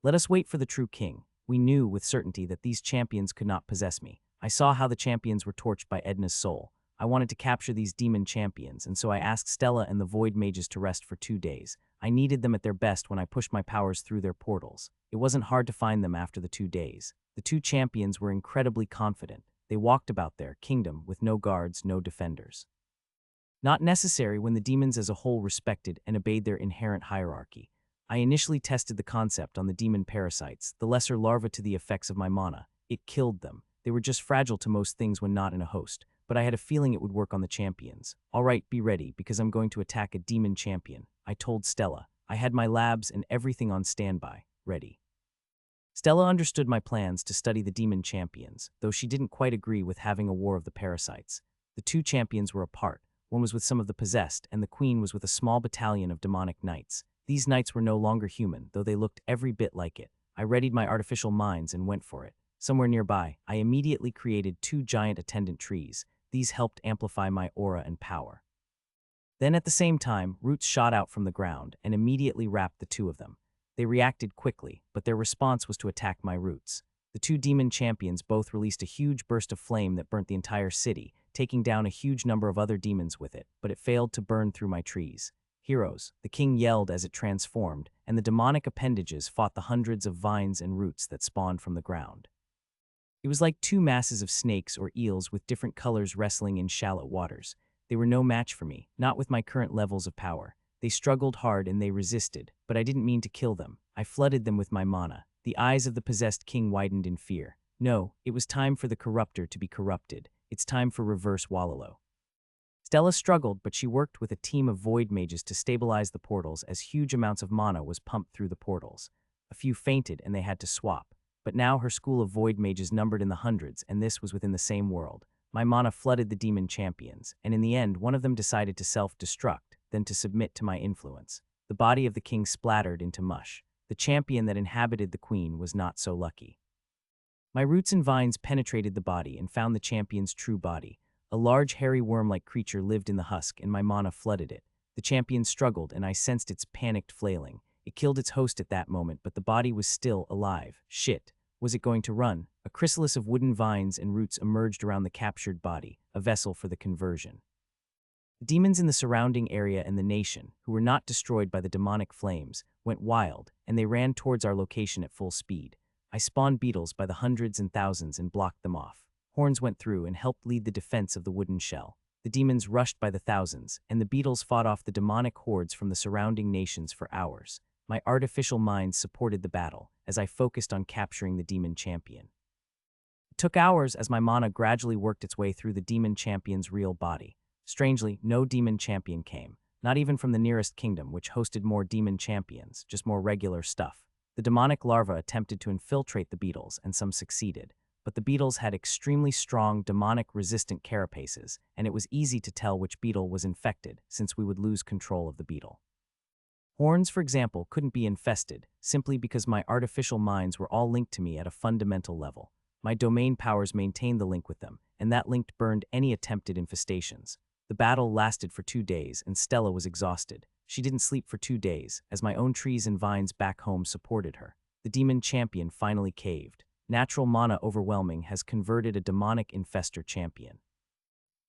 Let us wait for the true king. We knew with certainty that these champions could not possess me. I saw how the champions were torched by Edna's soul. I wanted to capture these demon champions, and so I asked Stella and the Void Mages to rest for 2 days. I needed them at their best when I pushed my powers through their portals. It wasn't hard to find them after the 2 days. The 2 champions were incredibly confident. They walked about their kingdom with no guards, no defenders. Not necessary when the demons as a whole respected and obeyed their inherent hierarchy. I initially tested the concept on the demon parasites, the lesser larvae to the effects of my mana. It killed them. They were just fragile to most things when not in a host, but I had a feeling it would work on the champions. "All right, be ready, because I'm going to attack a demon champion," I told Stella. I had my labs and everything on standby, ready. Stella understood my plans to study the demon champions, though she didn't quite agree with having a war of the parasites. The 2 champions were apart. One was with some of the possessed, and the queen was with a small battalion of demonic knights. These knights were no longer human, though they looked every bit like it. I readied my artificial minds and went for it. Somewhere nearby, I immediately created 2 giant attendant trees. These helped amplify my aura and power. Then at the same time, roots shot out from the ground and immediately wrapped the two of them. They reacted quickly, but their response was to attack my roots. The two demon champions both released a huge burst of flame that burnt the entire city, taking down a huge number of other demons with it, but it failed to burn through my trees. Heroes, the king yelled as it transformed, and the demonic appendages fought the hundreds of vines and roots that spawned from the ground. It was like two masses of snakes or eels with different colors wrestling in shallow waters. They were no match for me, not with my current levels of power. They struggled hard and they resisted, but I didn't mean to kill them. I flooded them with my mana. The eyes of the possessed king widened in fear. No, it was time for the corruptor to be corrupted. It's time for reverse Wallow. Stella struggled, but she worked with a team of void mages to stabilize the portals as huge amounts of mana was pumped through the portals. A few fainted and they had to swap. But now her school of void mages numbered in the hundreds, and this was within the same world. My mana flooded the demon champions, and in the end one of them decided to self-destruct, then to submit to my influence. The body of the king splattered into mush. The champion that inhabited the queen was not so lucky. My roots and vines penetrated the body and found the champion's true body. A large hairy worm-like creature lived in the husk, and my mana flooded it. The champion struggled, and I sensed its panicked flailing. It killed its host at that moment, but the body was still alive. Shit. Was it going to run? A chrysalis of wooden vines and roots emerged around the captured body, a vessel for the conversion. The demons in the surrounding area and the nation, who were not destroyed by the demonic flames, went wild, and they ran towards our location at full speed. I spawned beetles by the hundreds and thousands and blocked them off. Horns went through and helped lead the defense of the wooden shell. The demons rushed by the thousands, and the beetles fought off the demonic hordes from the surrounding nations for hours. My artificial mind supported the battle, as I focused on capturing the demon champion. It took hours as my mana gradually worked its way through the demon champion's real body. Strangely, no demon champion came, not even from the nearest kingdom, which hosted more demon champions, just more regular stuff. The demonic larva attempted to infiltrate the beetles, and some succeeded. But the beetles had extremely strong, demonic-resistant carapaces, and it was easy to tell which beetle was infected, since we would lose control of the beetle. Horns, for example, couldn't be infested, simply because my artificial minds were all linked to me at a fundamental level. My domain powers maintained the link with them, and that link burned any attempted infestations. The battle lasted for 2 days, and Stella was exhausted. She didn't sleep for 2 days, as my own trees and vines back home supported her. The demon champion finally caved. Natural mana overwhelming has converted a demonic infestor champion.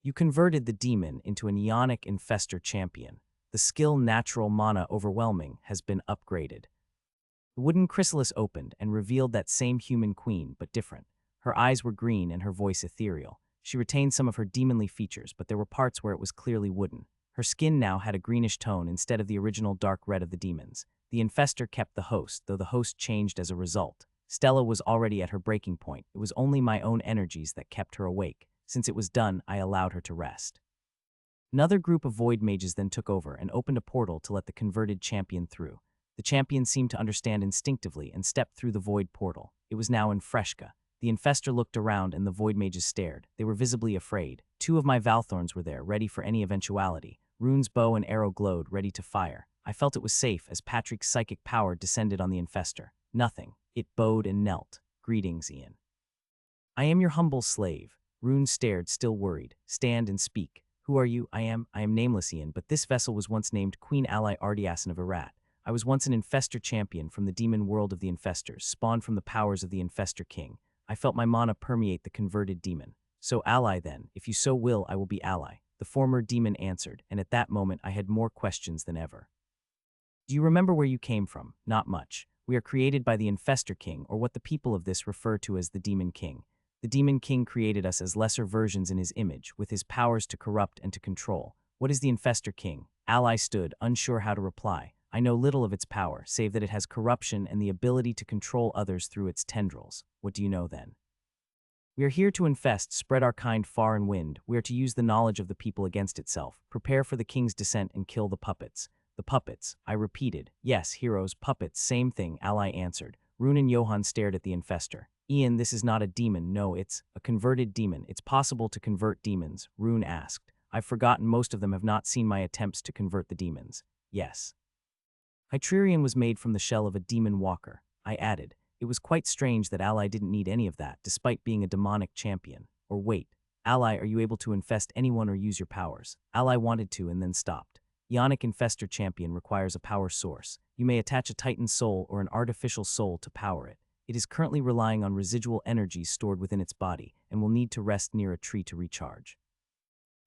You converted the demon into an ionic infestor champion. The skill Natural Mana Overwhelming has been upgraded. The wooden chrysalis opened and revealed that same human queen, but different. Her eyes were green and her voice ethereal. She retained some of her demonly features, but there were parts where it was clearly wooden. Her skin now had a greenish tone instead of the original dark red of the demons. The infestor kept the host, though the host changed as a result. Stella was already at her breaking point. It was only my own energies that kept her awake. Since it was done, I allowed her to rest. Another group of void mages then took over and opened a portal to let the converted champion through. The champion seemed to understand instinctively and stepped through the void portal. It was now in Freshka. The infestor looked around and the void mages stared. They were visibly afraid. 2 of my Valthorns were there, ready for any eventuality. Rune's bow and arrow glowed, ready to fire. I felt it was safe as Patrick's psychic power descended on the infestor. Nothing. It bowed and knelt. Greetings, Ian. I am your humble slave. Rune stared, still worried. Stand and speak. Who are you? I am nameless, Ian, but this vessel was once named Queen Ally Ardiasen of Arat. I was once an infestor champion from the demon world of the infestors, spawned from the powers of the infestor king. I felt my mana permeate the converted demon. So ally then, if you so will, I will be ally. The former demon answered, and at that moment I had more questions than ever. Do you remember where you came from? Not much. We are created by the infestor king, or what the people of this refer to as the demon king. The demon king created us as lesser versions in his image, with his powers to corrupt and to control. What is the infestor king? Ally stood, unsure how to reply. I know little of its power, save that it has corruption and the ability to control others through its tendrils. What do you know then? We are here to infest, spread our kind far and wind. We are to use the knowledge of the people against itself, prepare for the king's descent and kill the puppets. The puppets, I repeated. Yes, heroes, puppets, same thing, Ally answered. Rune and Johan stared at the infestor. Ian, this is not a demon, no, it's a converted demon. It's possible to convert demons, Rune asked. I've forgotten most of them have not seen my attempts to convert the demons. Yes. Hytririan was made from the shell of a demon walker, I added. It was quite strange that Ally didn't need any of that, despite being a demonic champion. Or wait, Ally, are you able to infest anyone or use your powers? Ally wanted to and then stopped. Ionic Infestor Champion requires a power source. You may attach a Titan soul or an artificial soul to power it. It is currently relying on residual energy stored within its body and will need to rest near a tree to recharge.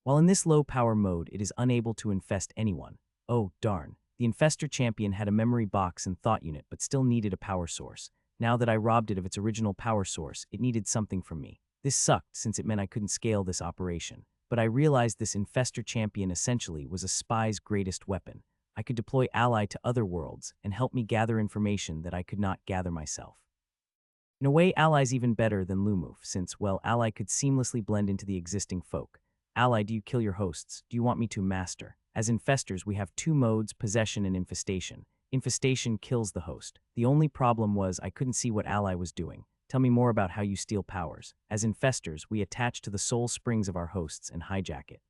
While in this low-power mode, it is unable to infest anyone. Oh, darn. The Infestor Champion had a memory box and thought unit but still needed a power source. Now that I robbed it of its original power source, it needed something from me. This sucked since it meant I couldn't scale this operation. But I realized this Infestor Champion essentially was a spy's greatest weapon. I could deploy Ally to other worlds and help me gather information that I could not gather myself. In a way, Ally's even better than Lumoof, since, well, Ally could seamlessly blend into the existing folk. Ally, do you kill your hosts? Do you want me to master? As infestors, we have two modes, possession and infestation. Infestation kills the host. The only problem was I couldn't see what Ally was doing. Tell me more about how you steal powers. As infestors, we attach to the soul springs of our hosts and hijack it.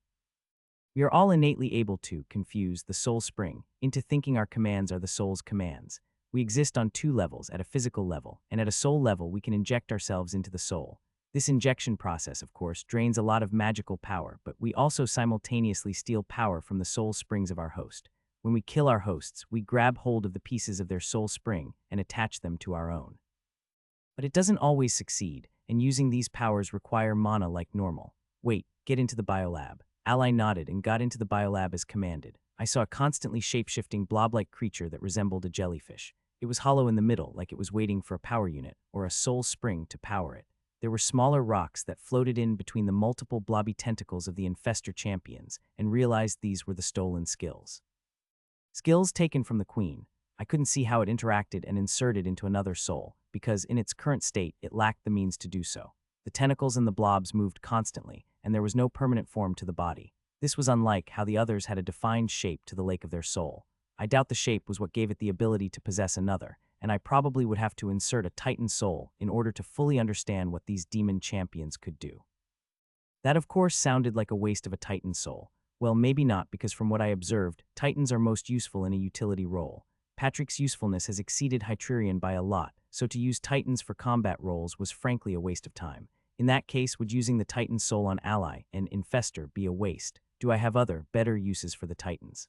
We are all innately able to confuse the soul spring into thinking our commands are the soul's commands. We exist on two levels, at a physical level, and at a soul level we can inject ourselves into the soul. This injection process, of course, drains a lot of magical power, but we also simultaneously steal power from the soul springs of our host. When we kill our hosts, we grab hold of the pieces of their soul spring and attach them to our own. But it doesn't always succeed, and using these powers require mana like normal. Wait, get into the biolab. Ally nodded and got into the biolab as commanded. I saw a constantly shape-shifting blob-like creature that resembled a jellyfish. It was hollow in the middle, like it was waiting for a power unit, or a soul spring to power it. There were smaller rocks that floated in between the multiple blobby tentacles of the Infestor Champions, and realized these were the stolen skills. Skills taken from the Queen. I couldn't see how it interacted and inserted into another soul, because in its current state, it lacked the means to do so. The tentacles and the blobs moved constantly, and there was no permanent form to the body. This was unlike how the others had a defined shape to the lake of their soul. I doubt the shape was what gave it the ability to possess another, and I probably would have to insert a Titan soul in order to fully understand what these demon champions could do. That, of course, sounded like a waste of a Titan soul. Well, maybe not, because from what I observed, Titans are most useful in a utility role. Patrick's usefulness has exceeded Hytrerion by a lot, so to use Titans for combat roles was frankly a waste of time. In that case, would using the Titan soul on Ally and Infestor be a waste? Do I have other, better uses for the Titans?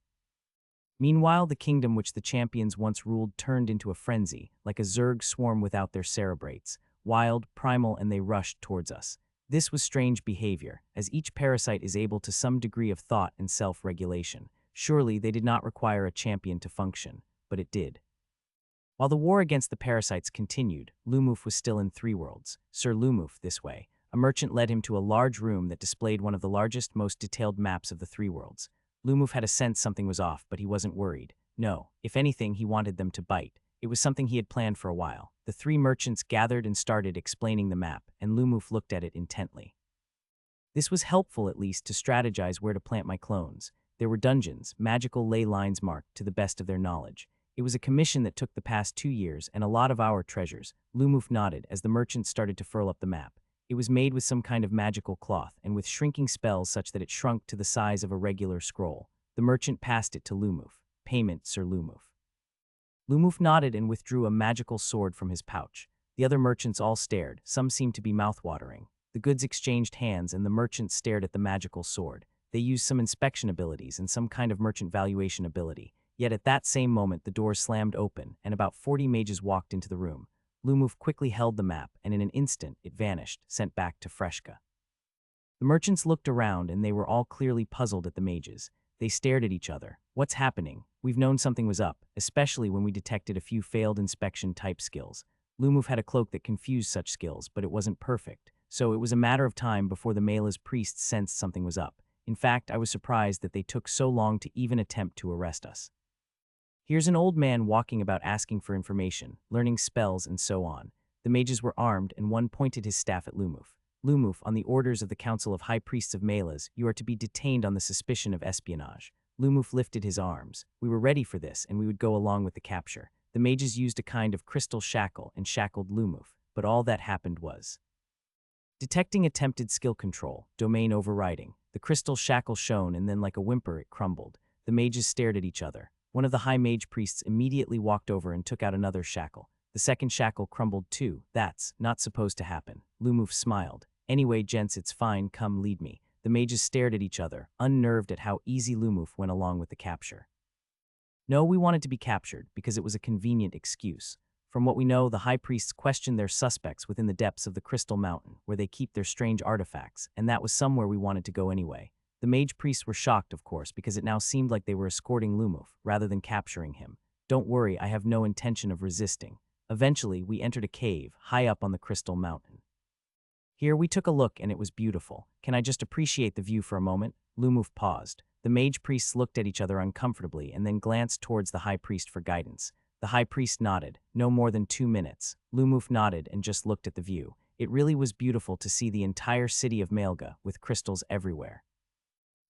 Meanwhile, the kingdom which the champions once ruled turned into a frenzy, like a Zerg swarm without their cerebrates, wild, primal, and they rushed towards us. This was strange behavior, as each parasite is able to some degree of thought and self-regulation. Surely they did not require a champion to function, but it did. While the war against the parasites continued, Lumoof was still in Three Worlds. Sir Lumoof, this way. A merchant led him to a large room that displayed one of the largest, most detailed maps of the Three Worlds. Lumoof had a sense something was off, but he wasn't worried. No, if anything, he wanted them to bite. It was something he had planned for a while. The three merchants gathered and started explaining the map, and Lumoof looked at it intently. This was helpful, at least, to strategize where to plant my clones. There were dungeons, magical ley lines marked to the best of their knowledge. It was a commission that took the past 2 years and a lot of our treasures. Lumoof nodded as the merchants started to furl up the map. It was made with some kind of magical cloth and with shrinking spells such that it shrunk to the size of a regular scroll. The merchant passed it to Lumoof. Payment, Sir Lumoof. Lumoof nodded and withdrew a magical sword from his pouch. The other merchants all stared. Some seemed to be mouth-watering. The goods exchanged hands and the merchants stared at the magical sword. They used some inspection abilities and some kind of merchant valuation ability. Yet at that same moment the doors slammed open and about 40 mages walked into the room. Lumoof quickly held the map, and in an instant it vanished, sent back to Freshka. The merchants looked around, and they were all clearly puzzled at the mages. They stared at each other. What's happening? We've known something was up, especially when we detected a few failed inspection-type skills. Lumoof had a cloak that confused such skills, but it wasn't perfect, so it was a matter of time before the Mela's priests sensed something was up. In fact, I was surprised that they took so long to even attempt to arrest us. Here's an old man walking about asking for information, learning spells, and so on. The mages were armed, and one pointed his staff at Lumoof. Lumoof, on the orders of the Council of High Priests of Melas, you are to be detained on the suspicion of espionage. Lumoof lifted his arms. We were ready for this, and we would go along with the capture. The mages used a kind of crystal shackle and shackled Lumoof, but all that happened was detecting attempted skill control, domain overriding. The crystal shackle shone, and then like a whimper it crumbled. The mages stared at each other. One of the high mage priests immediately walked over and took out another shackle. The second shackle crumbled too. That's not supposed to happen. Lumoof smiled. Anyway, gents, it's fine, come lead me. The mages stared at each other, unnerved at how easy Lumuf went along with the capture. No, we wanted to be captured because it was a convenient excuse. From what we know, the high priests questioned their suspects within the depths of the Crystal Mountain, where they keep their strange artifacts, and that was somewhere we wanted to go anyway. The mage priests were shocked, of course, because it now seemed like they were escorting Lumuf, rather than capturing him. Don't worry, I have no intention of resisting. Eventually, we entered a cave, high up on the Crystal Mountain. Here we took a look, and it was beautiful. Can I just appreciate the view for a moment? Lumuf paused. The mage priests looked at each other uncomfortably and then glanced towards the high priest for guidance. The high priest nodded. No more than 2 minutes. Lumuf nodded and just looked at the view. It really was beautiful to see the entire city of Malga, with crystals everywhere.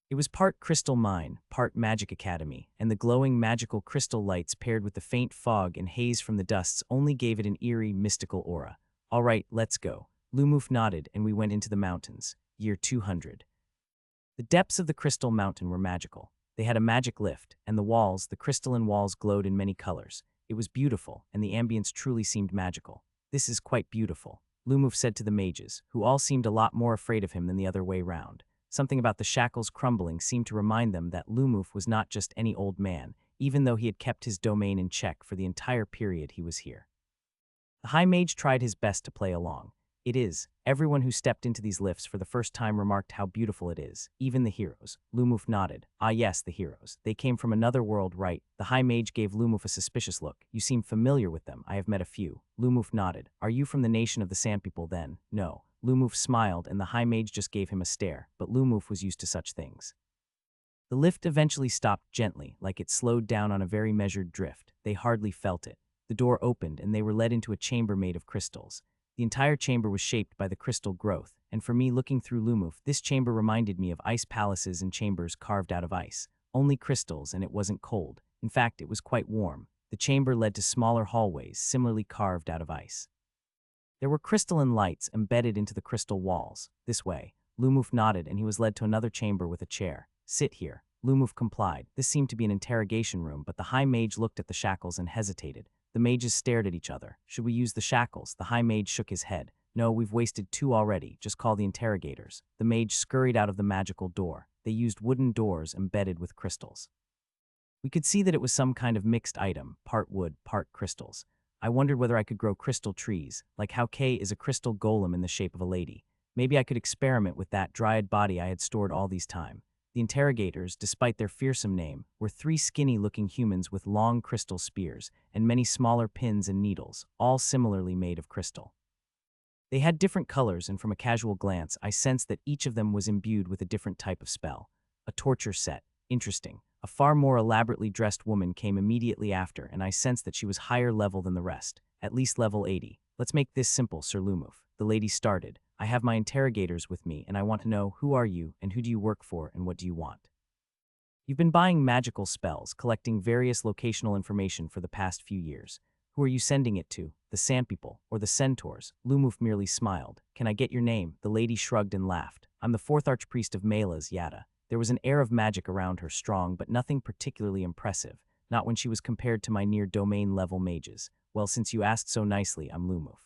It was part crystal mine, part magic academy, and the glowing magical crystal lights paired with the faint fog and haze from the dusts only gave it an eerie, mystical aura. All right, let's go. Lumuf nodded and we went into the mountains. Year 200. The depths of the Crystal Mountain were magical. They had a magic lift, and the walls, the crystalline walls, glowed in many colors. It was beautiful, and the ambience truly seemed magical. This is quite beautiful, Lumuf said to the mages, who all seemed a lot more afraid of him than the other way round. Something about the shackles crumbling seemed to remind them that Lumuf was not just any old man, even though he had kept his domain in check for the entire period he was here. The high mage tried his best to play along. It is. Everyone who stepped into these lifts for the first time remarked how beautiful it is. Even the heroes. Lumuf nodded. Ah yes, the heroes. They came from another world, right? The high mage gave Lumuf a suspicious look. You seem familiar with them. I have met a few. Lumuf nodded. Are you from the nation of the Sand People then? No. Lumuf smiled and the high mage just gave him a stare, but Lumuf was used to such things. The lift eventually stopped gently, like it slowed down on a very measured drift. They hardly felt it. The door opened and they were led into a chamber made of crystals. The entire chamber was shaped by the crystal growth, and for me looking through Lumuf, this chamber reminded me of ice palaces and chambers carved out of ice. Only crystals, and it wasn't cold. In fact, it was quite warm. The chamber led to smaller hallways, similarly carved out of ice. There were crystalline lights embedded into the crystal walls. This way. Lumuf nodded, and he was led to another chamber with a chair. Sit here. Lumuf complied. This seemed to be an interrogation room, but the high mage looked at the shackles and hesitated. The mages stared at each other. Should we use the shackles? The high mage shook his head. No, we've wasted 2 already. Just call the interrogators. The mage scurried out of the magical door. They used wooden doors embedded with crystals. We could see that it was some kind of mixed item, part wood, part crystals. I wondered whether I could grow crystal trees, like how Kay is a crystal golem in the shape of a lady. Maybe I could experiment with that dryad body I had stored all these time. The interrogators, despite their fearsome name, were 3 skinny-looking humans with long crystal spears and many smaller pins and needles, all similarly made of crystal. They had different colors, and from a casual glance, I sensed that each of them was imbued with a different type of spell. A torture set. Interesting. A far more elaborately dressed woman came immediately after, and I sensed that she was higher level than the rest, at least level 80. Let's make this simple, Sir Lumuf. The lady started. I have my interrogators with me, and I want to know who are you, and who do you work for, and what do you want? You've been buying magical spells, collecting various locational information for the past few years. Who are you sending it to? The Sand People, or the Centaurs? Lumuf merely smiled. Can I get your name? The lady shrugged and laughed. I'm the 4th Archpriest of Mala's, Yada. There was an air of magic around her, strong, but nothing particularly impressive, not when she was compared to my near-domain-level mages. Well, since you asked so nicely, I'm Lumuf.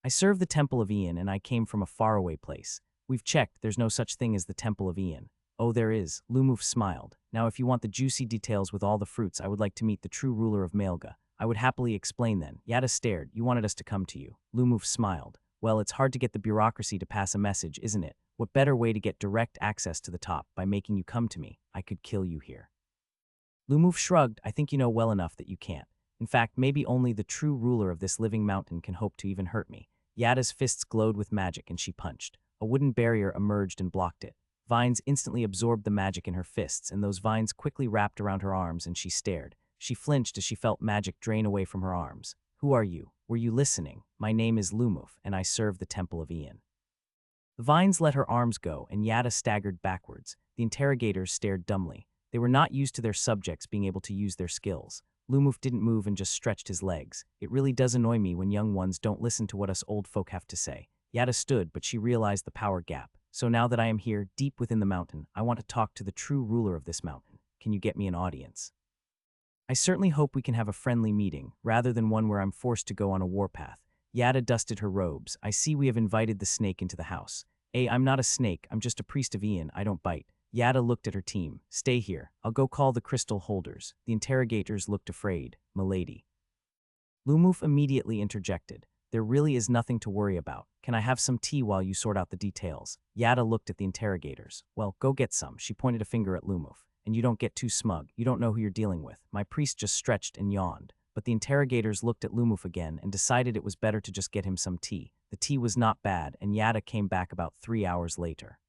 I serve the Temple of Ian, and I came from a faraway place. We've checked, there's no such thing as the Temple of Ian. Oh, there is. Lumuf smiled. Now, if you want the juicy details with all the fruits, I would like to meet the true ruler of Malga. I would happily explain then. Yada stared. You wanted us to come to you. Lumuf smiled. Well, it's hard to get the bureaucracy to pass a message, isn't it? What better way to get direct access to the top by making you come to me? I could kill you here. Lumuf shrugged. I think you know well enough that you can't. In fact, maybe only the true ruler of this living mountain can hope to even hurt me. Yada's fists glowed with magic, and she punched. A wooden barrier emerged and blocked it. Vines instantly absorbed the magic in her fists, and those vines quickly wrapped around her arms, and she stared. She flinched as she felt magic drain away from her arms. Who are you? Were you listening? My name is Lumuf, and I serve the Temple of Ian. The vines let her arms go, and Yada staggered backwards. The interrogators stared dumbly. They were not used to their subjects being able to use their skills. Lumuf didn't move and just stretched his legs. It really does annoy me when young ones don't listen to what us old folk have to say. Yada stood, but she realized the power gap. So now that I am here, deep within the mountain, I want to talk to the true ruler of this mountain. Can you get me an audience? I certainly hope we can have a friendly meeting, rather than one where I'm forced to go on a warpath. Yada dusted her robes. I see we have invited the snake into the house. I'm not a snake, I'm just a priest of Ian, I don't bite. Yada looked at her team. Stay here, I'll go call the crystal holders. The interrogators looked afraid. Milady. Lumoof immediately interjected. There really is nothing to worry about. Can I have some tea while you sort out the details? Yada looked at the interrogators. Well, go get some. She pointed a finger at Lumoof. And you don't get too smug. You don't know who you're dealing with. My priest just stretched and yawned. But the interrogators looked at Lumoof again and decided it was better to just get him some tea. The tea was not bad, and Yada came back about 3 hours later.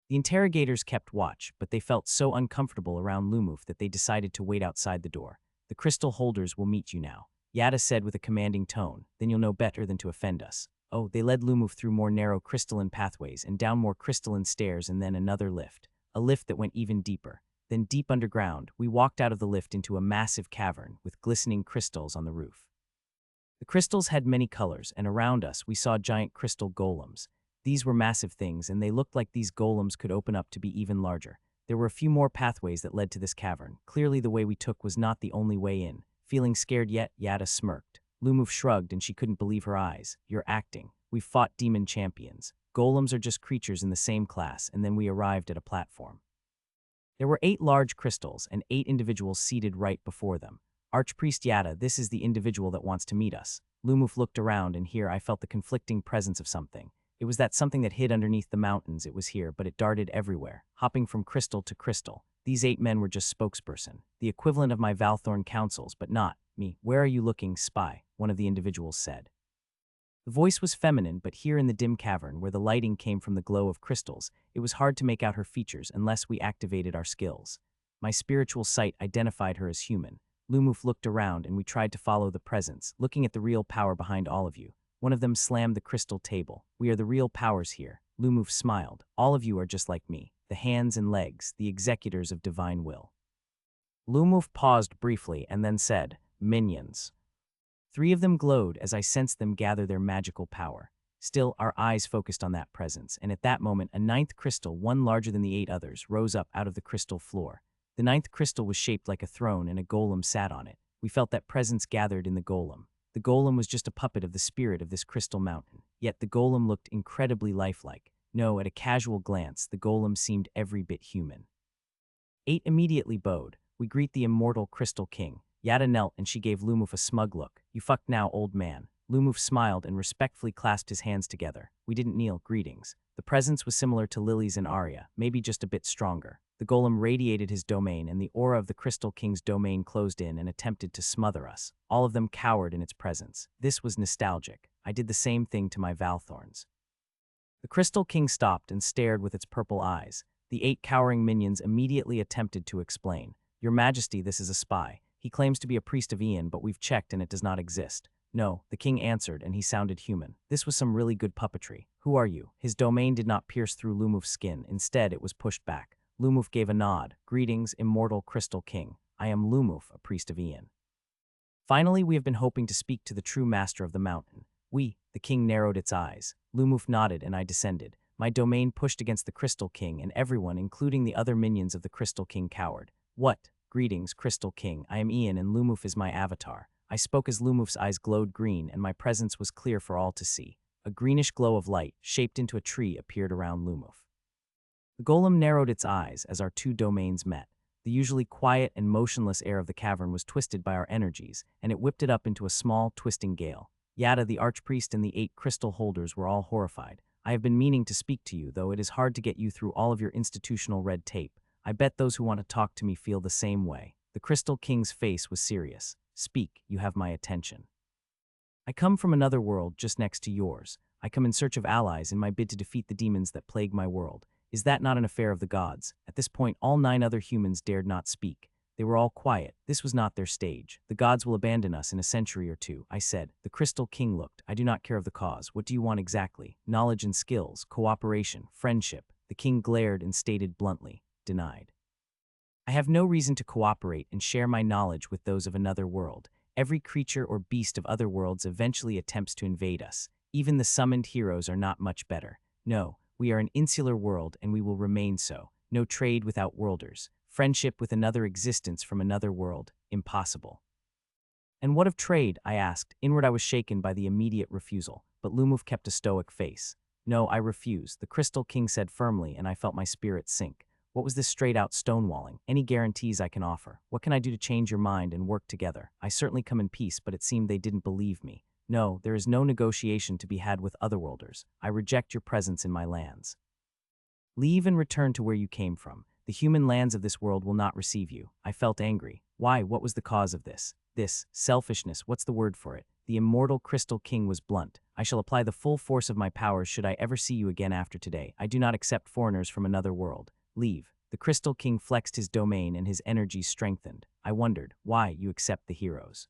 The interrogators kept watch, but they felt so uncomfortable around Lumoof that they decided to wait outside the door. The crystal holders will meet you now, Yada said with a commanding tone. Then you'll know better than to offend us. Oh, they led Lumoof through more narrow crystalline pathways and down more crystalline stairs and then another lift. A lift that went even deeper. Then deep underground, we walked out of the lift into a massive cavern with glistening crystals on the roof. The crystals had many colors, and around us we saw giant crystal golems. These were massive things, and they looked like these golems could open up to be even larger. There were a few more pathways that led to this cavern. Clearly the way we took was not the only way in. Feeling scared yet, Yada smirked. Lumoof shrugged and she couldn't believe her eyes. You're acting. We've fought demon champions. Golems are just creatures in the same class, and then we arrived at a platform. There were 8 large crystals and 8 individuals seated right before them. Archpriest Yada, this is the individual that wants to meet us. Lumoof looked around, and here I felt the conflicting presence of something. It was that something that hid underneath the mountains. It was here, but it darted everywhere, hopping from crystal to crystal. These 8 men were just spokesperson, the equivalent of my Valthorn councils, but not me. Where are you looking, spy? One of the individuals said. The voice was feminine, but here in the dim cavern, where the lighting came from the glow of crystals, it was hard to make out her features unless we activated our skills. My spiritual sight identified her as human. Lumoof looked around, and we tried to follow the presence, looking at the real power behind all of you. One of them slammed the crystal table. We are the real powers here. Lumoof smiled. All of you are just like me, the hands and legs, the executors of divine will. Lumoof paused briefly and then said, minions. 3 of them glowed as I sensed them gather their magical power. Still, our eyes focused on that presence, and at that moment a 9th crystal, one larger than the 8 others, rose up out of the crystal floor. The 9th crystal was shaped like a throne, and a golem sat on it. We felt that presence gathered in the golem. The golem was just a puppet of the spirit of this crystal mountain, yet the golem looked incredibly lifelike. No, at a casual glance, the golem seemed every bit human. 8 immediately bowed. We greet the immortal Crystal King. Yada knelt and she gave Lumoof a smug look. You fucked now, old man. Lumoof smiled and respectfully clasped his hands together. We didn't kneel. Greetings. The presence was similar to Lily's and Arya, maybe just a bit stronger. The golem radiated his domain, and the aura of the Crystal King's domain closed in and attempted to smother us. All of them cowered in its presence. This was nostalgic. I did the same thing to my Valthorns. The Crystal King stopped and stared with its purple eyes. The 8 cowering minions immediately attempted to explain. Your Majesty, this is a spy. He claims to be a priest of Ian, but we've checked and it does not exist. No, the king answered, and he sounded human. This was some really good puppetry. Who are you? His domain did not pierce through Lumoof's skin. Instead, it was pushed back. Lumoof gave a nod. Greetings, immortal Crystal King. I am Lumoof, a priest of Ian. Finally, we have been hoping to speak to the true master of the mountain. The king narrowed its eyes. Lumoof nodded, and I descended. My domain pushed against the Crystal King, and everyone, including the other minions of the Crystal King, cowered. What? Greetings, Crystal King. I am Ian, and Lumoof is my avatar. I spoke as Lumoof's eyes glowed green, and my presence was clear for all to see. A greenish glow of light, shaped into a tree, appeared around Lumoof. The golem narrowed its eyes as our 2 domains met. The usually quiet and motionless air of the cavern was twisted by our energies, and it whipped it up into a small, twisting gale. Yada, the archpriest, and the 8 crystal holders were all horrified. I have been meaning to speak to you, though it is hard to get you through all of your institutional red tape. I bet those who want to talk to me feel the same way. The Crystal King's face was serious. Speak, you have my attention. I come from another world just next to yours. I come in search of allies in my bid to defeat the demons that plague my world. Is that not an affair of the gods? At this point, all 9 other humans dared not speak. They were all quiet. This was not their stage. The gods will abandon us in a century or 2, I said. The Crystal King looked. I do not care of the cause. What do you want exactly? Knowledge and skills, cooperation, friendship. The king glared and stated bluntly, denied. I have no reason to cooperate and share my knowledge with those of another world. Every creature or beast of other worlds eventually attempts to invade us. Even the summoned heroes are not much better. No, we are an insular world and we will remain so. No trade without worlders. Friendship with another existence from another world. Impossible. And what of trade? I asked. Inward I was shaken by the immediate refusal, but Lumoof kept a stoic face. No, I refuse, the Crystal King said firmly, and I felt my spirit sink. What was this straight-out stonewalling? Any guarantees I can offer? What can I do to change your mind and work together? I certainly come in peace, but it seemed they didn't believe me. No, there is no negotiation to be had with otherworlders. I reject your presence in my lands. Leave and return to where you came from. The human lands of this world will not receive you. I felt angry. Why? What was the cause of this? This selfishness, what's the word for it? The immortal Crystal King was blunt. I shall apply the full force of my powers should I ever see you again after today. I do not accept foreigners from another world. Leave. The Crystal King flexed his domain and his energies strengthened. I wondered, why you accept the heroes?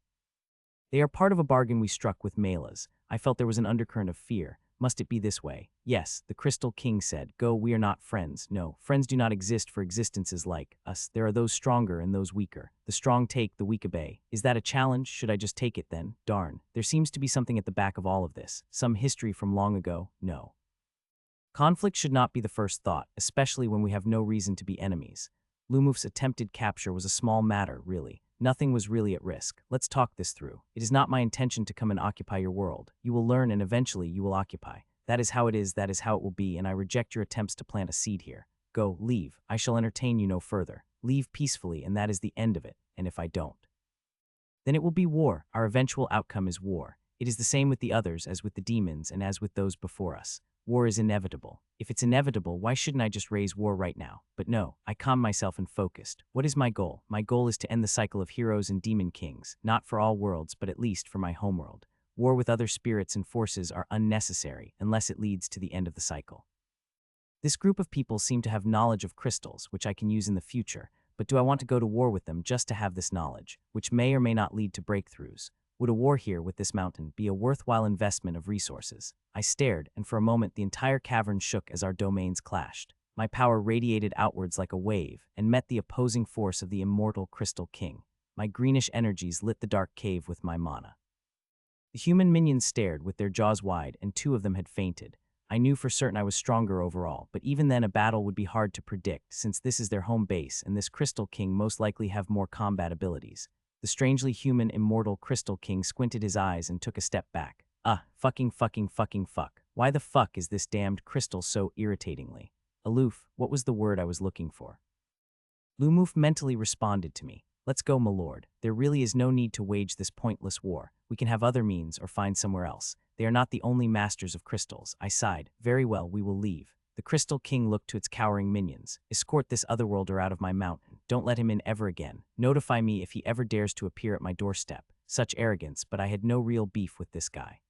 They are part of a bargain we struck with Melas. I felt there was an undercurrent of fear. Must it be this way? Yes, the Crystal King said. Go, we are not friends. No, friends do not exist for existences like us. There are those stronger and those weaker. The strong take, the weak obey. Is that a challenge? Should I just take it then? Darn. There seems to be something at the back of all of this. Some history from long ago? No. Conflict should not be the first thought, especially when we have no reason to be enemies. Lumuf's attempted capture was a small matter, really. Nothing was really at risk. Let's talk this through. It is not my intention to come and occupy your world. You will learn and eventually you will occupy. That is how it is, that is how it will be, and I reject your attempts to plant a seed here. Go, leave. I shall entertain you no further. Leave peacefully, and that is the end of it, and if I don't, then it will be war. Our eventual outcome is war. It is the same with the others as with the demons and as with those before us. War is inevitable. If it's inevitable, why shouldn't I just raise war right now? But no, I calmed myself and focused. What is my goal? My goal is to end the cycle of heroes and demon kings, not for all worlds, but at least for my homeworld. War with other spirits and forces are unnecessary unless it leads to the end of the cycle. This group of people seem to have knowledge of crystals, which I can use in the future, but do I want to go to war with them just to have this knowledge, which may or may not lead to breakthroughs? Would a war here with this mountain be a worthwhile investment of resources? I stared, and for a moment the entire cavern shook as our domains clashed. My power radiated outwards like a wave and met the opposing force of the immortal Crystal King. My greenish energies lit the dark cave with my mana. The human minions stared with their jaws wide, and 2 of them had fainted. I knew for certain I was stronger overall, but even then a battle would be hard to predict since this is their home base and this Crystal King most likely have more combat abilities. The strangely human immortal Crystal King squinted his eyes and took a step back. Fuck. Why the fuck is this damned crystal so irritatingly aloof? What was the word I was looking for? Lumuf mentally responded to me. Let's go, my lord. There really is no need to wage this pointless war. We can have other means or find somewhere else. They are not the only masters of crystals. I sighed. Very well, we will leave. The Crystal King looked to its cowering minions. Escort this otherworlder out of my mountain. Don't let him in ever again. Notify me if he ever dares to appear at my doorstep. Such arrogance, but I had no real beef with this guy.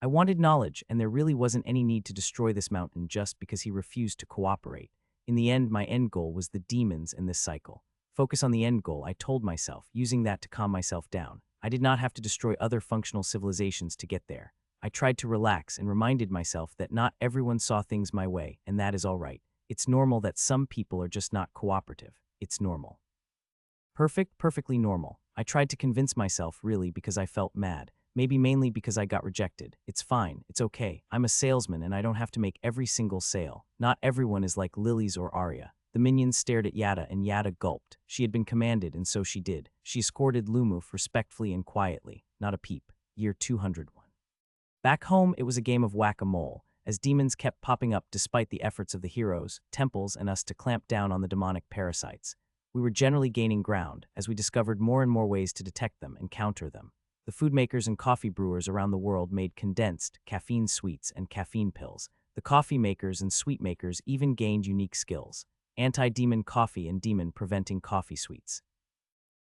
I wanted knowledge, and there really wasn't any need to destroy this mountain just because he refused to cooperate. In the end, my end goal was the demons in this cycle. Focus on the end goal, I told myself, using that to calm myself down. I did not have to destroy other functional civilizations to get there. I tried to relax and reminded myself that not everyone saw things my way, and that is all right. It's normal that some people are just not cooperative. It's normal. Perfectly normal. I tried to convince myself, really, because I felt mad. Maybe mainly because I got rejected. It's fine. It's okay. I'm a salesman and I don't have to make every single sale. Not everyone is like Lily's or Arya. The minions stared at Yada and Yada gulped. She had been commanded and so she did. She escorted Lumuf respectfully and quietly. Not a peep. Year 201. Back home, it was a game of whack-a-mole, as demons kept popping up despite the efforts of the heroes, temples, and us to clamp down on the demonic parasites. We were generally gaining ground, as we discovered more and more ways to detect them and counter them. The food makers and coffee brewers around the world made condensed, caffeine sweets, and caffeine pills. The coffee makers and sweet makers even gained unique skills. Anti-demon coffee and demon-preventing coffee sweets.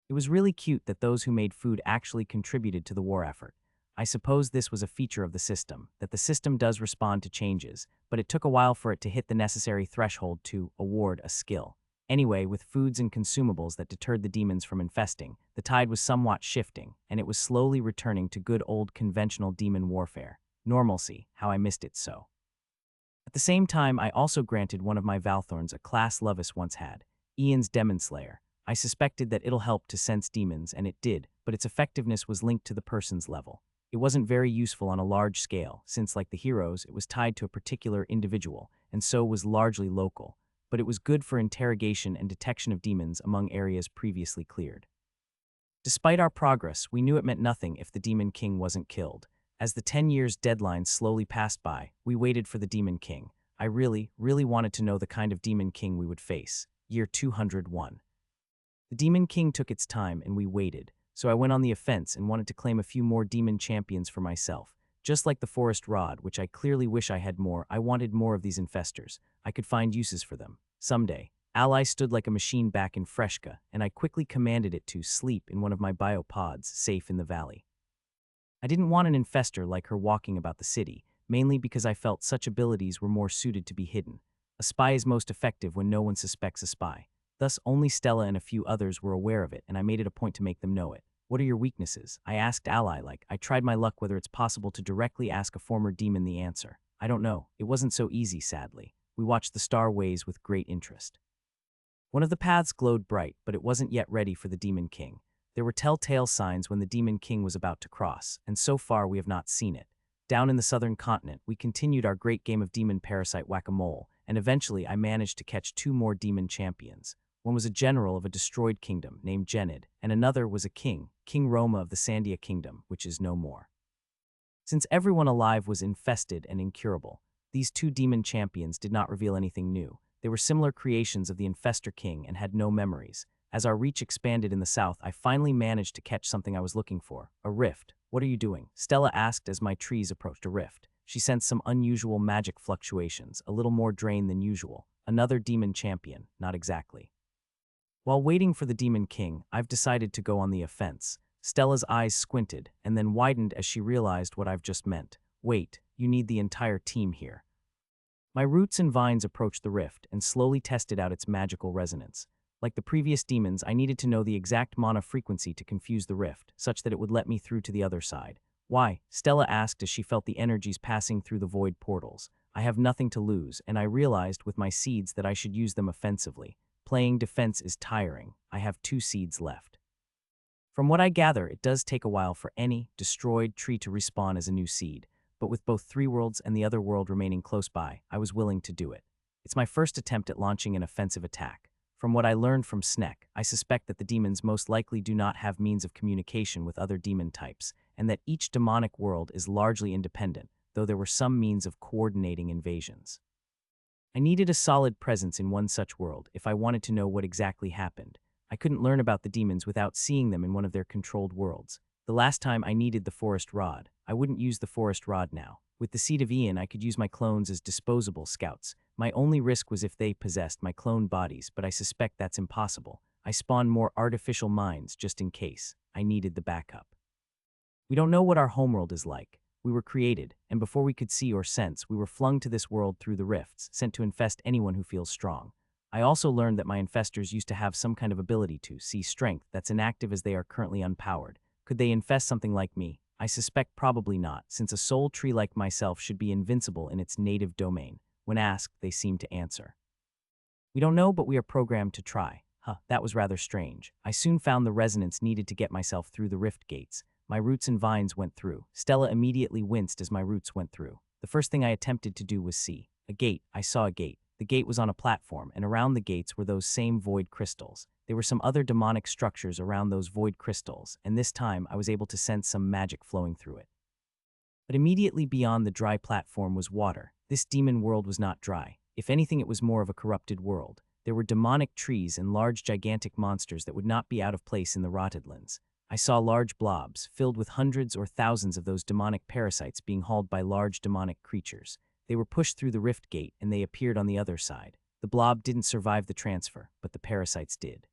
It was really cute that those who made food actually contributed to the war effort. I suppose this was a feature of the system, that the system does respond to changes, but it took a while for it to hit the necessary threshold to award a skill. Anyway, with foods and consumables that deterred the demons from infesting, the tide was somewhat shifting, and it was slowly returning to good old conventional demon warfare. Normalcy, how I missed it so. At the same time, I also granted one of my Valthorns a class Lovis once had, Ian's Demon Slayer. I suspected that it'll help to sense demons, and it did, but its effectiveness was linked to the person's level. It wasn't very useful on a large scale, since like the heroes, it was tied to a particular individual, and so was largely local, but it was good for interrogation and detection of demons among areas previously cleared. Despite our progress, we knew it meant nothing if the Demon King wasn't killed. As the 10 years deadline slowly passed by, we waited for the Demon King. I really wanted to know the kind of Demon King we would face. Year 201. The Demon King took its time and we waited, so I went on the offense and wanted to claim a few more demon champions for myself. Just like the forest rod, which I clearly wish I had more, I wanted more of these infestors. I could find uses for them. Someday. Ally stood like a machine back in Freshka, and I quickly commanded it to sleep in one of my biopods, safe in the valley. I didn't want an infestor like her walking about the city, mainly because I felt such abilities were more suited to be hidden. A spy is most effective when no one suspects a spy. Thus, only Stella and a few others were aware of it, and I made it a point to make them know it. What are your weaknesses? I asked Ally like I tried my luck whether it's possible to directly ask a former demon the answer. I don't know. It wasn't so easy, sadly. We watched the star ways with great interest. One of the paths glowed bright, but it wasn't yet ready for the Demon King. There were telltale signs when the Demon King was about to cross, and so far we have not seen it. Down in the southern continent, we continued our great game of demon parasite whack-a-mole, and eventually I managed to catch 2 more demon champions. One was a general of a destroyed kingdom named Genid, and another was a king, King Roma of the Sandia Kingdom, which is no more. Since everyone alive was infested and incurable, these 2 demon champions did not reveal anything new. They were similar creations of the Infestor King and had no memories. As our reach expanded in the south, I finally managed to catch something I was looking for, a rift. What are you doing? Stella asked as my trees approached a rift. She sensed some unusual magic fluctuations, a little more drain than usual. Another demon champion, not exactly. While waiting for the Demon King, I've decided to go on the offense. Stella's eyes squinted and then widened as she realized what I've just meant. Wait, you need the entire team here. My roots and vines approached the rift and slowly tested out its magical resonance. Like the previous demons, I needed to know the exact mana frequency to confuse the rift, such that it would let me through to the other side. Why? Stella asked as she felt the energies passing through the void portals. I have nothing to lose, and I realized with my seeds that I should use them offensively. Playing defense is tiring. I have 2 seeds left. From what I gather, it does take a while for any destroyed tree to respawn as a new seed, but with both 3 worlds and the other world remaining close by, I was willing to do it. It's my first attempt at launching an offensive attack. From what I learned from Snek, I suspect that the demons most likely do not have means of communication with other demon types, and that each demonic world is largely independent, though there were some means of coordinating invasions. I needed a solid presence in one such world if I wanted to know what exactly happened. I couldn't learn about the demons without seeing them in one of their controlled worlds. The last time I needed the forest rod, I wouldn't use the forest rod now. With the Seed of Ian, I could use my clones as disposable scouts. My only risk was if they possessed my clone bodies, but I suspect that's impossible. I spawned more artificial minds just in case. I needed the backup. We don't know what our homeworld is like. We were created, and before we could see or sense, we were flung to this world through the rifts, sent to infest anyone who feels strong. I also learned that my infestors used to have some kind of ability to see strength that's inactive as they are currently unpowered. Could they infest something like me? I suspect probably not, since a soul tree like myself should be invincible in its native domain. When asked, they seemed to answer. We don't know, but we are programmed to try. That was rather strange. I soon found the resonance needed to get myself through the rift gates. My roots and vines went through. Stella immediately winced as my roots went through. The first thing I attempted to do was see a gate. I saw a gate. The gate was on a platform, and around the gates were those same void crystals. There were some other demonic structures around those void crystals, and this time I was able to sense some magic flowing through it. But immediately beyond the dry platform was water. This demon world was not dry. If anything, it was more of a corrupted world. There were demonic trees and large gigantic monsters that would not be out of place in the rotted lands. I saw large blobs, filled with hundreds or thousands of those demonic parasites being hauled by large demonic creatures. They were pushed through the rift gate, and they appeared on the other side. The blob didn't survive the transfer, but the parasites did.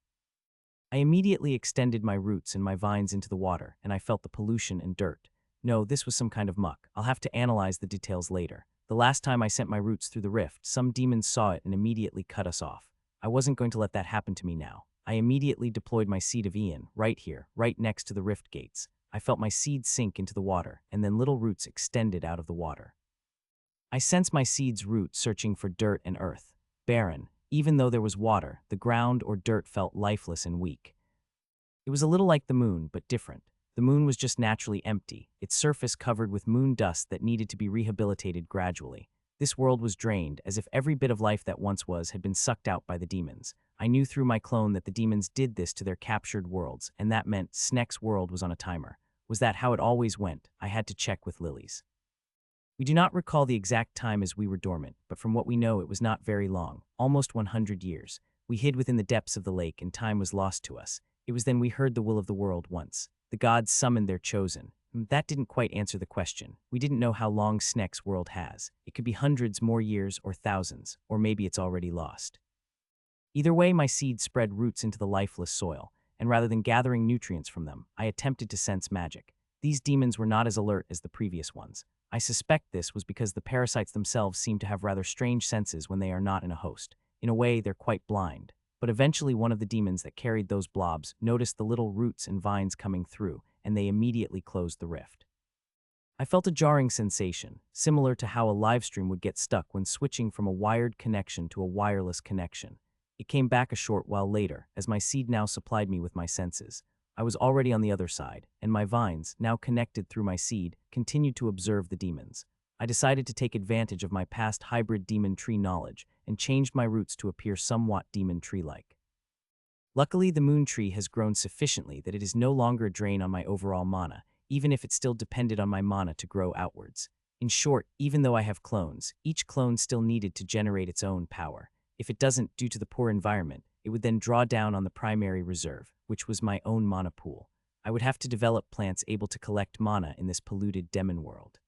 I immediately extended my roots and my vines into the water, and I felt the pollution and dirt. No, this was some kind of muck. I'll have to analyze the details later. The last time I sent my roots through the rift, some demons saw it and immediately cut us off. I wasn't going to let that happen to me now. I immediately deployed my Seed of Ian, right here, right next to the rift gates. I felt my seeds sink into the water, and then little roots extended out of the water. I sensed my seed's roots searching for dirt and earth. Barren. Even though there was water, the ground or dirt felt lifeless and weak. It was a little like the moon, but different. The moon was just naturally empty, its surface covered with moon dust that needed to be rehabilitated gradually. This world was drained, as if every bit of life that once was had been sucked out by the demons. I knew through my clone that the demons did this to their captured worlds, and that meant Snek's world was on a timer. Was that how it always went? I had to check with lilies. We do not recall the exact time as we were dormant, but from what we know it was not very long, almost 100 years. We hid within the depths of the lake and time was lost to us. It was then we heard the will of the world once. The gods summoned their chosen. That didn't quite answer the question. We didn't know how long Sneck's world has. It could be hundreds more years or thousands, or maybe it's already lost. Either way, my seed spread roots into the lifeless soil, and rather than gathering nutrients from them, I attempted to sense magic. These demons were not as alert as the previous ones. I suspect this was because the parasites themselves seem to have rather strange senses when they are not in a host. In a way, they're quite blind. But eventually one of the demons that carried those blobs noticed the little roots and vines coming through, and they immediately closed the rift. I felt a jarring sensation, similar to how a live stream would get stuck when switching from a wired connection to a wireless connection. It came back a short while later, as my seed now supplied me with my senses. I was already on the other side, and my vines, now connected through my seed, continued to observe the demons. I decided to take advantage of my past hybrid demon tree knowledge and changed my roots to appear somewhat demon tree-like. Luckily, the moon tree has grown sufficiently that it is no longer a drain on my overall mana, even if it still depended on my mana to grow outwards. In short, even though I have clones, each clone still needed to generate its own power. If it doesn't, due to the poor environment, it would then draw down on the primary reserve, which was my own mana pool. I would have to develop plants able to collect mana in this polluted demon world.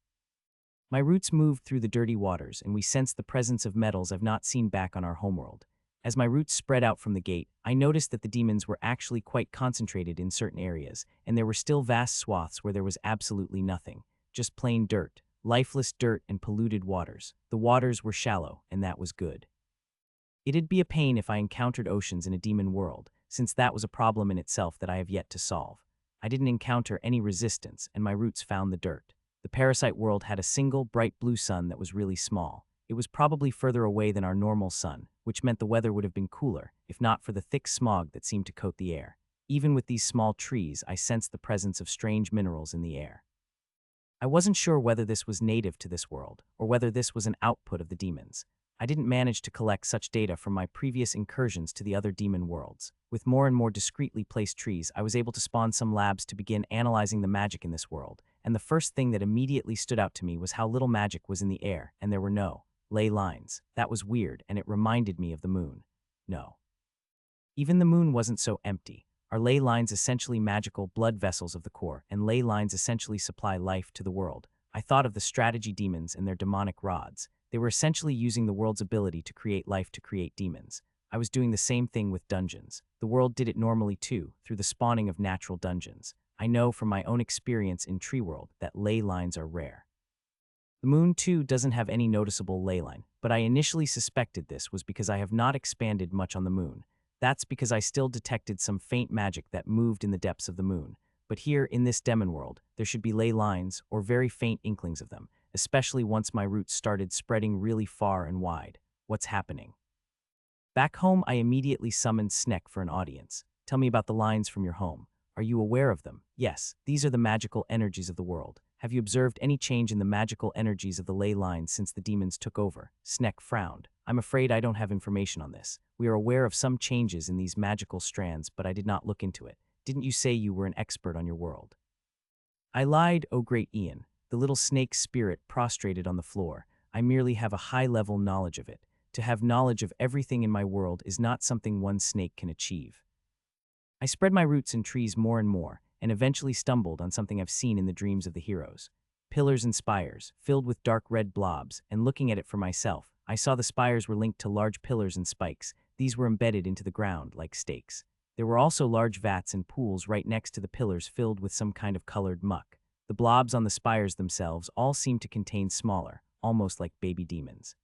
My roots moved through the dirty waters, and we sensed the presence of metals I've not seen back on our homeworld. As my roots spread out from the gate, I noticed that the demons were actually quite concentrated in certain areas, and there were still vast swaths where there was absolutely nothing, just plain dirt, lifeless dirt and polluted waters. The waters were shallow, and that was good. It'd be a pain if I encountered oceans in a demon world, since that was a problem in itself that I have yet to solve. I didn't encounter any resistance, and my roots found the dirt. The parasite world had a single, bright blue sun that was really small. It was probably further away than our normal sun, which meant the weather would have been cooler, if not for the thick smog that seemed to coat the air. Even with these small trees, I sensed the presence of strange minerals in the air. I wasn't sure whether this was native to this world, or whether this was an output of the demons. I didn't manage to collect such data from my previous incursions to the other demon worlds. With more and more discreetly placed trees, I was able to spawn some labs to begin analyzing the magic in this world, and the first thing that immediately stood out to me was how little magic was in the air, and there were no ley lines. That was weird, and it reminded me of the moon. No. Even the moon wasn't so empty. Are ley lines essentially magical blood vessels of the core, and ley lines essentially supply life to the world? I thought of the strategy demons and their demonic rods. They were essentially using the world's ability to create life to create demons. I was doing the same thing with dungeons. The world did it normally too, through the spawning of natural dungeons. I know from my own experience in Tree World that ley lines are rare. The moon too doesn't have any noticeable ley line, but I initially suspected this was because I have not expanded much on the moon. That's because I still detected some faint magic that moved in the depths of the moon. But here, in this demon world, there should be ley lines or very faint inklings of them, especially once my roots started spreading really far and wide. What's happening? Back home, I immediately summoned Sneck for an audience. Tell me about the lines from your home. Are you aware of them? Yes, these are the magical energies of the world. Have you observed any change in the magical energies of the ley lines since the demons took over? Sneck frowned. I'm afraid I don't have information on this. We are aware of some changes in these magical strands, but I did not look into it. Didn't you say you were an expert on your world? I lied, oh great Ian. The little snake spirit prostrated on the floor. I merely have a high-level knowledge of it. To have knowledge of everything in my world is not something one snake can achieve. I spread my roots in trees more and more, and eventually stumbled on something I've seen in the dreams of the heroes. Pillars and spires, filled with dark red blobs, and looking at it for myself, I saw the spires were linked to large pillars and spikes. These were embedded into the ground like stakes. There were also large vats and pools right next to the pillars filled with some kind of colored muck. The blobs on the spires themselves all seemed to contain smaller, almost like baby demons.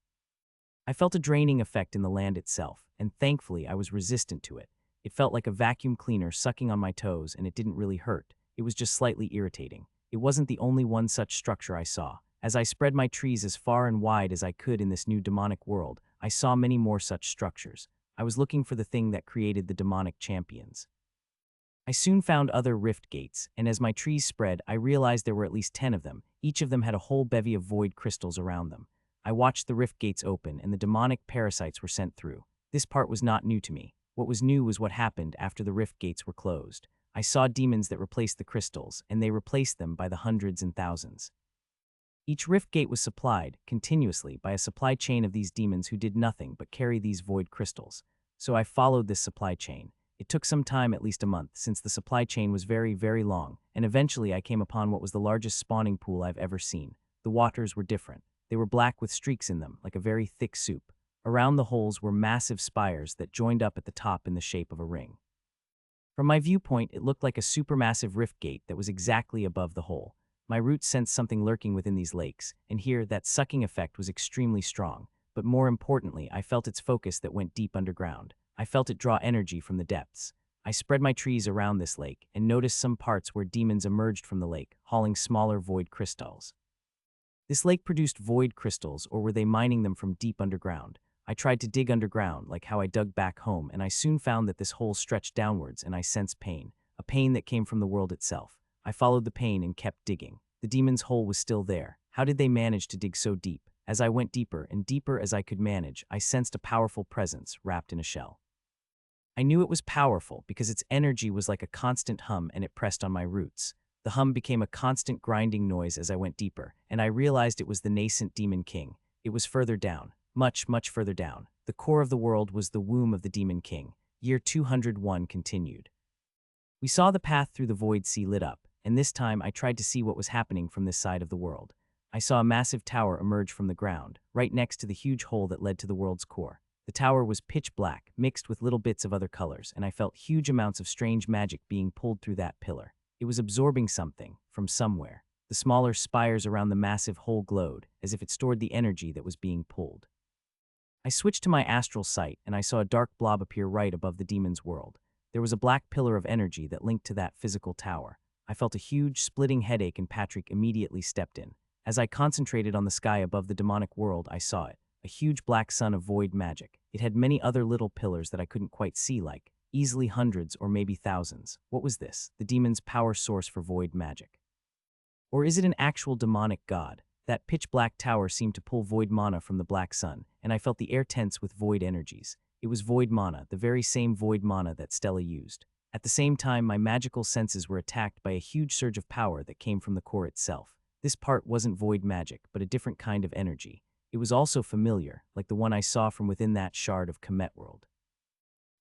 I felt a draining effect in the land itself, and thankfully I was resistant to it. It felt like a vacuum cleaner sucking on my toes, and it didn't really hurt. It was just slightly irritating. It wasn't the only one such structure I saw. As I spread my trees as far and wide as I could in this new demonic world, I saw many more such structures. I was looking for the thing that created the demonic champions. I soon found other rift gates, and as my trees spread, I realized there were at least 10 of them. Each of them had a whole bevy of void crystals around them. I watched the rift gates open, and the demonic parasites were sent through. This part was not new to me. What was new was what happened after the rift gates were closed. I saw demons that replaced the crystals, and they replaced them by the hundreds and thousands. Each rift gate was supplied, continuously, by a supply chain of these demons who did nothing but carry these void crystals. So I followed this supply chain. It took some time, at least a month, since the supply chain was very, very long, and eventually I came upon what was the largest spawning pool I've ever seen. The waters were different. They were black with streaks in them, like a very thick soup. Around the holes were massive spires that joined up at the top in the shape of a ring. From my viewpoint, it looked like a supermassive rift gate that was exactly above the hole. My roots sensed something lurking within these lakes, and here that sucking effect was extremely strong. But more importantly, I felt its focus that went deep underground. I felt it draw energy from the depths. I spread my trees around this lake and noticed some parts where demons emerged from the lake, hauling smaller void crystals. This lake produced void crystals, or were they mining them from deep underground? I tried to dig underground, like how I dug back home, and I soon found that this hole stretched downwards, and I sensed pain, a pain that came from the world itself. I followed the pain and kept digging. The demon's hole was still there. How did they manage to dig so deep? As I went deeper and deeper as I could manage, I sensed a powerful presence wrapped in a shell. I knew it was powerful because its energy was like a constant hum, and it pressed on my roots. The hum became a constant grinding noise as I went deeper, and I realized it was the nascent demon king. It was further down, much, much further down. The core of the world was the womb of the demon king. Year 201 continued. We saw the path through the void sea lit up, and this time I tried to see what was happening from this side of the world. I saw a massive tower emerge from the ground, right next to the huge hole that led to the world's core. The tower was pitch black, mixed with little bits of other colors, and I felt huge amounts of strange magic being pulled through that pillar. It was absorbing something from somewhere. The smaller spires around the massive hole glowed, as if it stored the energy that was being pulled. I switched to my astral sight, and I saw a dark blob appear right above the demon's world. There was a black pillar of energy that linked to that physical tower. I felt a huge, splitting headache, and Patrick immediately stepped in. As I concentrated on the sky above the demonic world, I saw it, a huge black sun of void magic. It had many other little pillars that I couldn't quite see, like easily hundreds or maybe thousands. What was this? The demon's power source for void magic? Or is it an actual demonic god? That pitch-black tower seemed to pull void mana from the black sun, and I felt the air tense with void energies. It was void mana, the very same void mana that Stella used. At the same time, my magical senses were attacked by a huge surge of power that came from the core itself. This part wasn't void magic, but a different kind of energy. It was also familiar, like the one I saw from within that shard of Comet World.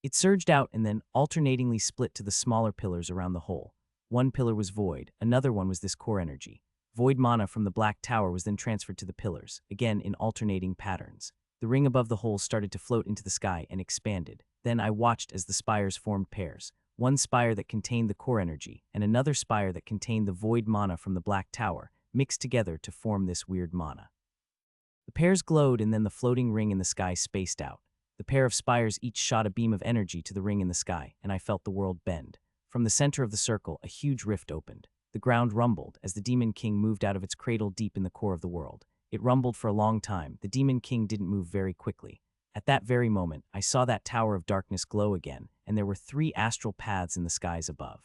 It surged out and then alternatingly split to the smaller pillars around the hole. One pillar was void, another one was this core energy. Void mana from the black tower was then transferred to the pillars, again in alternating patterns. The ring above the hole started to float into the sky and expanded. Then I watched as the spires formed pairs. One spire that contained the core energy, and another spire that contained the void mana from the black tower, mixed together to form this weird mana. The pairs glowed, and then the floating ring in the sky spaced out. The pair of spires each shot a beam of energy to the ring in the sky, and I felt the world bend. From the center of the circle, a huge rift opened. The ground rumbled as the Demon King moved out of its cradle deep in the core of the world. It rumbled for a long time. The Demon King didn't move very quickly. At that very moment, I saw that tower of darkness glow again, and there were 3 astral paths in the skies above.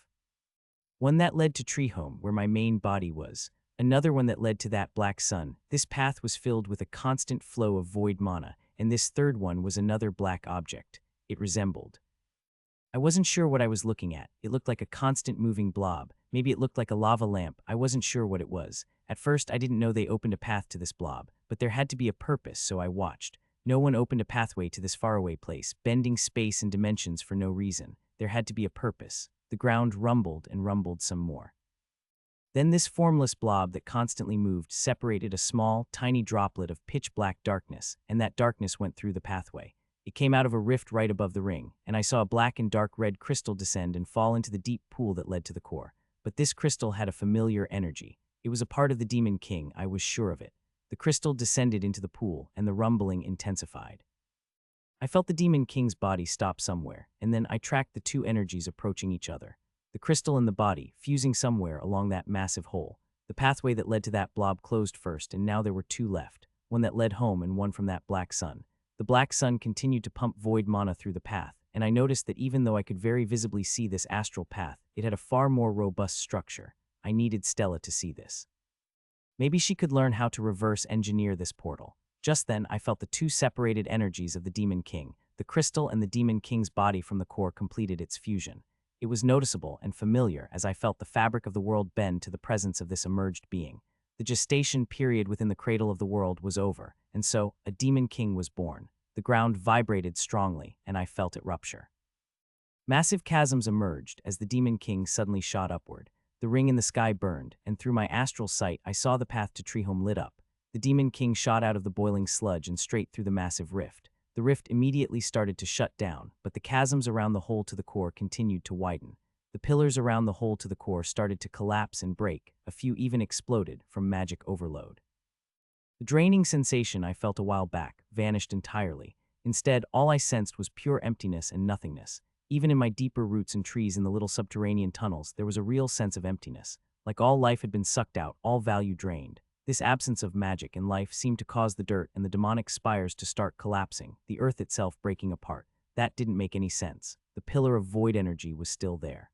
One that led to Treehome, where my main body was. Another one that led to that black sun. This path was filled with a constant flow of void mana, and this third one was another black object. It resembled. I wasn't sure what I was looking at. It looked like a constant moving blob. Maybe it looked like a lava lamp. I wasn't sure what it was. At first, I didn't know they opened a path to this blob, but there had to be a purpose, so I watched. No one opened a pathway to this faraway place, bending space and dimensions for no reason. There had to be a purpose. The ground rumbled and rumbled some more. Then this formless blob that constantly moved separated a small, tiny droplet of pitch-black darkness, and that darkness went through the pathway. It came out of a rift right above the ring, and I saw a black and dark red crystal descend and fall into the deep pool that led to the core. But this crystal had a familiar energy. It was a part of the Demon King, I was sure of it. The crystal descended into the pool, and the rumbling intensified. I felt the Demon King's body stop somewhere, and then I tracked the 2 energies approaching each other. The crystal and the body, fusing somewhere along that massive hole. The pathway that led to that blob closed first, and now there were 2 left, one that led home and one from that black sun. The black sun continued to pump void mana through the path, and I noticed that even though I could very visibly see this astral path, it had a far more robust structure. I needed Stella to see this. Maybe she could learn how to reverse engineer this portal. Just then, I felt the 2 separated energies of the Demon King. The crystal and the Demon King's body from the core completed its fusion. It was noticeable and familiar as I felt the fabric of the world bend to the presence of this emerged being. The gestation period within the cradle of the world was over, and so a demon king was born. The ground vibrated strongly, and I felt it rupture. Massive chasms emerged as the demon king suddenly shot upward. The ring in the sky burned, and through my astral sight I saw the path to Treehome lit up. The demon king shot out of the boiling sludge and straight through the massive rift. The rift immediately started to shut down, but the chasms around the hole to the core continued to widen. The pillars around the hole to the core started to collapse and break, a few even exploded from magic overload. The draining sensation I felt a while back vanished entirely. Instead, all I sensed was pure emptiness and nothingness. Even in my deeper roots and trees in the little subterranean tunnels, there was a real sense of emptiness. Like all life had been sucked out, all value drained. This absence of magic in life seemed to cause the dirt and the demonic spires to start collapsing, the earth itself breaking apart. That didn't make any sense. The pillar of void energy was still there.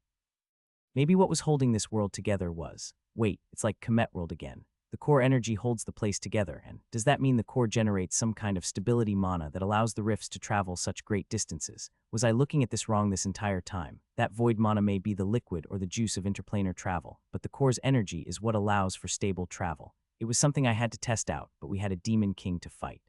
Maybe what was holding this world together was, wait, it's like Comet World again. The core energy holds the place together, and does that mean the core generates some kind of stability mana that allows the rifts to travel such great distances? Was I looking at this wrong this entire time? That void mana may be the liquid or the juice of interplanar travel, but the core's energy is what allows for stable travel. It was something I had to test out, but we had a demon king to fight.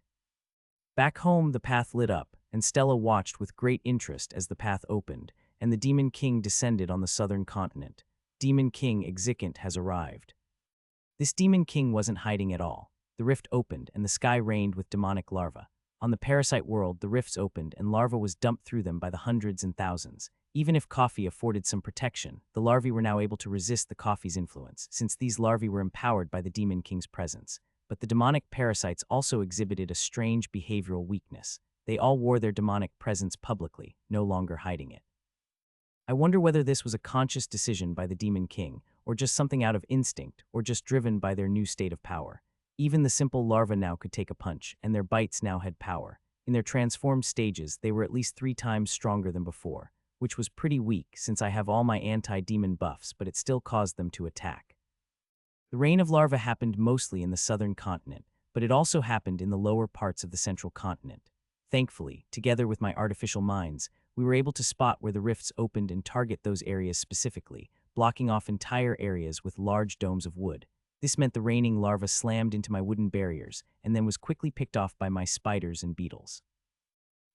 Back home, the path lit up, and Stella watched with great interest as the path opened, and the demon king descended on the southern continent. Demon King Exicant has arrived. This demon king wasn't hiding at all. The rift opened, and the sky rained with demonic larvae. On the parasite world, the rifts opened, and larvae was dumped through them by the hundreds and thousands. Even if coffee afforded some protection, the larvae were now able to resist the coffee's influence, since these larvae were empowered by the demon king's presence. But the demonic parasites also exhibited a strange behavioral weakness. They all wore their demonic presence publicly, no longer hiding it. I wonder whether this was a conscious decision by the demon king, or just something out of instinct, or just driven by their new state of power. Even the simple larvae now could take a punch, and their bites now had power. In their transformed stages, they were at least 3 times stronger than before, which was pretty weak since I have all my anti-demon buffs, but it still caused them to attack. The reign of larvae happened mostly in the southern continent, but it also happened in the lower parts of the central continent. Thankfully, together with my artificial minds, we were able to spot where the rifts opened and target those areas specifically, blocking off entire areas with large domes of wood. This meant the raining larvae slammed into my wooden barriers and then was quickly picked off by my spiders and beetles.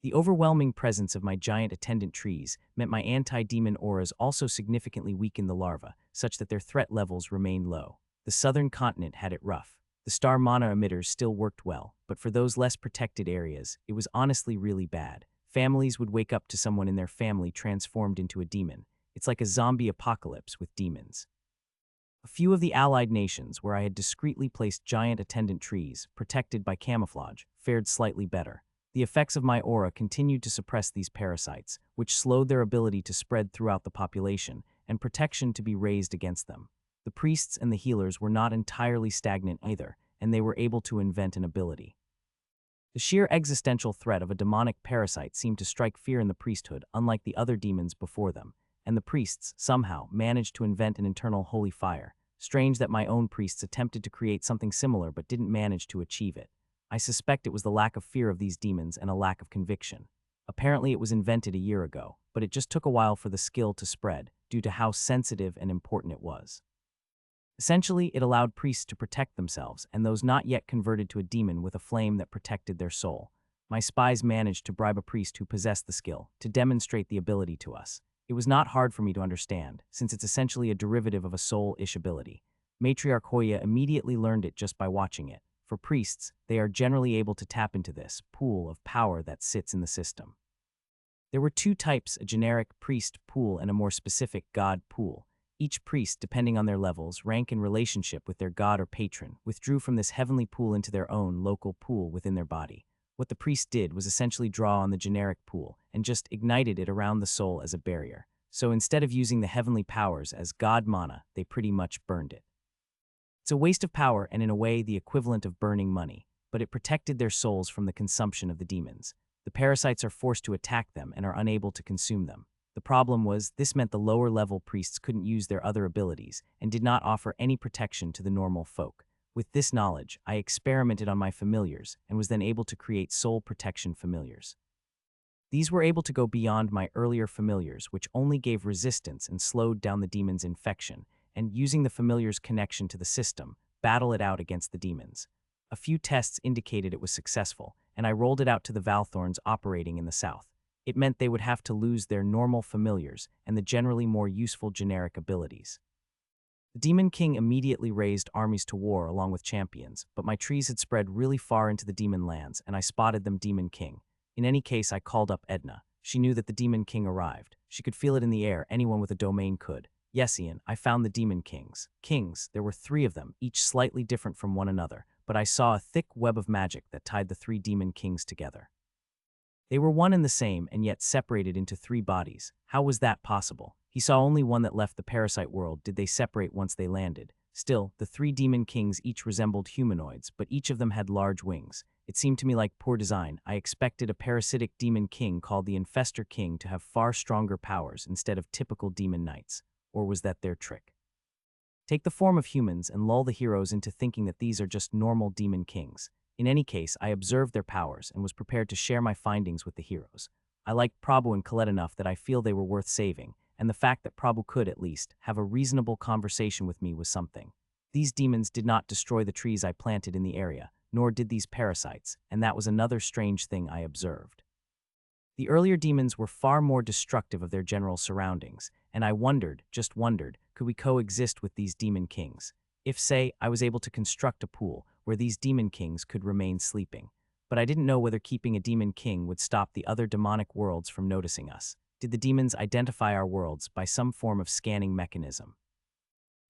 The overwhelming presence of my giant attendant trees meant my anti-demon auras also significantly weakened the larvae, such that their threat levels remained low. The southern continent had it rough. The star mana emitters still worked well, but for those less protected areas, it was honestly really bad. Families would wake up to someone in their family transformed into a demon. It's like a zombie apocalypse with demons. A few of the allied nations where I had discreetly placed giant attendant trees, protected by camouflage, fared slightly better. The effects of my aura continued to suppress these parasites, which slowed their ability to spread throughout the population, and protection to be raised against them. The priests and the healers were not entirely stagnant either, and they were able to invent an ability. The sheer existential threat of a demonic parasite seemed to strike fear in the priesthood, unlike the other demons before them, and the priests, somehow, managed to invent an internal holy fire. Strange that my own priests attempted to create something similar but didn't manage to achieve it. I suspect it was the lack of fear of these demons and a lack of conviction. Apparently it was invented a year ago, but it just took a while for the skill to spread, due to how sensitive and important it was. Essentially, it allowed priests to protect themselves and those not yet converted to a demon with a flame that protected their soul. My spies managed to bribe a priest who possessed the skill to demonstrate the ability to us. It was not hard for me to understand, since it's essentially a derivative of a soul-ish ability. Matriarch Hoya immediately learned it just by watching it. For priests, they are generally able to tap into this pool of power that sits in the system. There were 2 types, a generic priest pool and a more specific god pool. Each priest, depending on their levels, rank and relationship with their god or patron, withdrew from this heavenly pool into their own local pool within their body. What the priest did was essentially draw on the generic pool and just ignited it around the soul as a barrier. So instead of using the heavenly powers as god mana, they pretty much burned it. It's a waste of power and in a way the equivalent of burning money, but it protected their souls from the consumption of the demons. The parasites are forced to attack them and are unable to consume them. The problem was, this meant the lower-level priests couldn't use their other abilities and did not offer any protection to the normal folk. With this knowledge, I experimented on my familiars and was then able to create soul protection familiars. These were able to go beyond my earlier familiars, which only gave resistance and slowed down the demon's infection, and using the familiar's connection to the system, battle it out against the demons. A few tests indicated it was successful, and I rolled it out to the Valthorns operating in the south. It meant they would have to lose their normal familiars and the generally more useful generic abilities. The Demon King immediately raised armies to war along with champions, but my trees had spread really far into the demon lands, and I spotted them Demon King. In any case, I called up Edna. She knew that the Demon King arrived. She could feel it in the air, anyone with a domain could. Yes, Ian, I found the Demon Kings. Kings, there were 3 of them, each slightly different from one another, but I saw a thick web of magic that tied the 3 Demon Kings together. They were one and the same, and yet separated into 3 bodies. How was that possible? He saw only one that left the parasite world. Did they separate once they landed? Still, the 3 Demon Kings each resembled humanoids, but each of them had large wings. It seemed to me like poor design. I expected a parasitic demon king called the Infestor King to have far stronger powers instead of typical demon knights. Or was that their trick? Take the form of humans and lull the heroes into thinking that these are just normal demon kings. In any case, I observed their powers and was prepared to share my findings with the heroes. I liked Prabhu and Colette enough that I feel they were worth saving, and the fact that Prabhu could, at least, have a reasonable conversation with me was something. These demons did not destroy the trees I planted in the area, nor did these parasites, and that was another strange thing I observed. The earlier demons were far more destructive of their general surroundings, and I wondered, just wondered, could we coexist with these demon kings? If, say, I was able to construct a pool where these demon kings could remain sleeping. But I didn't know whether keeping a demon king would stop the other demonic worlds from noticing us. Did the demons identify our worlds by some form of scanning mechanism?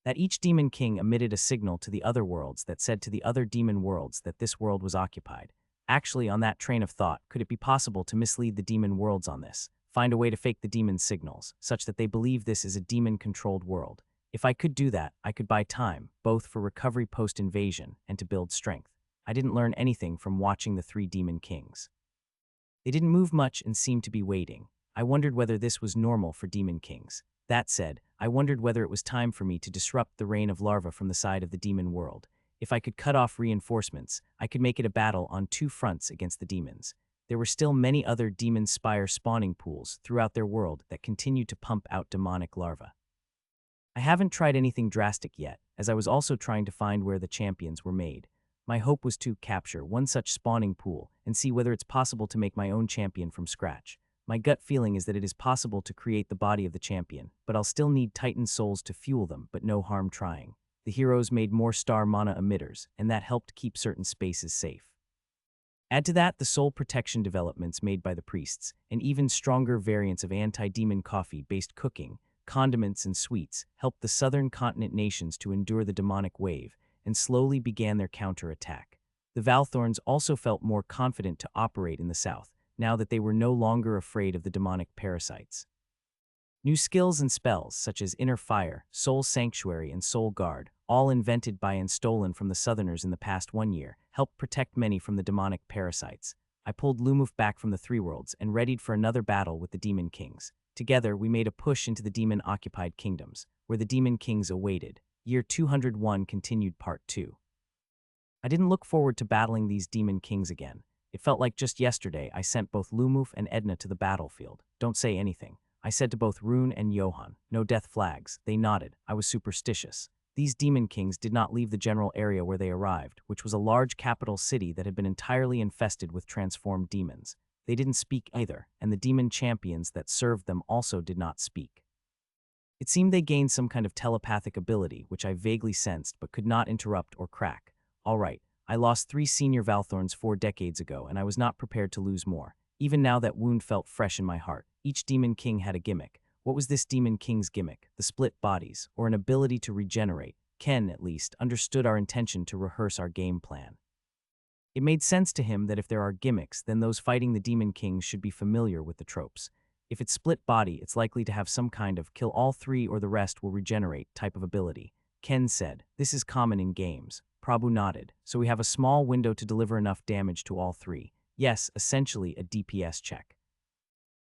That each demon king emitted a signal to the other worlds that said to the other demon worlds that this world was occupied. Actually, on that train of thought, could it be possible to mislead the demon worlds on this? Find a way to fake the demon signals, such that they believe this is a demon-controlled world. If I could do that, I could buy time, both for recovery post-invasion and to build strength. I didn't learn anything from watching the 3 demon kings. They didn't move much and seemed to be waiting. I wondered whether this was normal for demon kings. That said, I wondered whether it was time for me to disrupt the reign of larvae from the side of the demon world. If I could cut off reinforcements, I could make it a battle on 2 fronts against the demons. There were still many other demon spire spawning pools throughout their world that continued to pump out demonic larvae. I haven't tried anything drastic yet, as I was also trying to find where the champions were made. My hope was to capture one such spawning pool and see whether it's possible to make my own champion from scratch. My gut feeling is that it is possible to create the body of the champion, but I'll still need Titan souls to fuel them, but no harm trying. The heroes made more star mana emitters, and that helped keep certain spaces safe. Add to that the soul protection developments made by the priests, and even stronger variants of anti-demon coffee-based cooking, condiments, and sweets helped the southern continent nations to endure the demonic wave, and slowly began their counterattack. The Valthorns also felt more confident to operate in the south, now that they were no longer afraid of the demonic parasites. New skills and spells, such as Inner Fire, Soul Sanctuary, and Soul Guard, all invented by and stolen from the Southerners in the past 1 year, helped protect many from the demonic parasites. I pulled Lumuf back from the 3 worlds and readied for another battle with the Demon Kings. Together, we made a push into the demon-occupied kingdoms, where the Demon Kings awaited. Year 201 continued Part 2. I didn't look forward to battling these Demon Kings again. It felt like just yesterday I sent both Lumuf and Edna to the battlefield. Don't say anything. I said to both Rune and Johan, no death flags. They nodded. I was superstitious. These Demon Kings did not leave the general area where they arrived, which was a large capital city that had been entirely infested with transformed demons. They didn't speak either, and the demon champions that served them also did not speak. It seemed they gained some kind of telepathic ability, which I vaguely sensed but could not interrupt or crack. All right, I lost 3 senior Valthorns 4 decades ago, and I was not prepared to lose more. Even now that wound felt fresh in my heart. Each Demon King had a gimmick. What was this Demon King's gimmick? The split bodies, or an ability to regenerate? Ken, at least, understood our intention to rehearse our game plan. It made sense to him that if there are gimmicks, then those fighting the Demon Kings should be familiar with the tropes. If it's split body, it's likely to have some kind of kill all 3 or the rest will regenerate type of ability. Ken said, this is common in games. Prabhu nodded, so we have a small window to deliver enough damage to all 3. Yes, essentially a DPS check.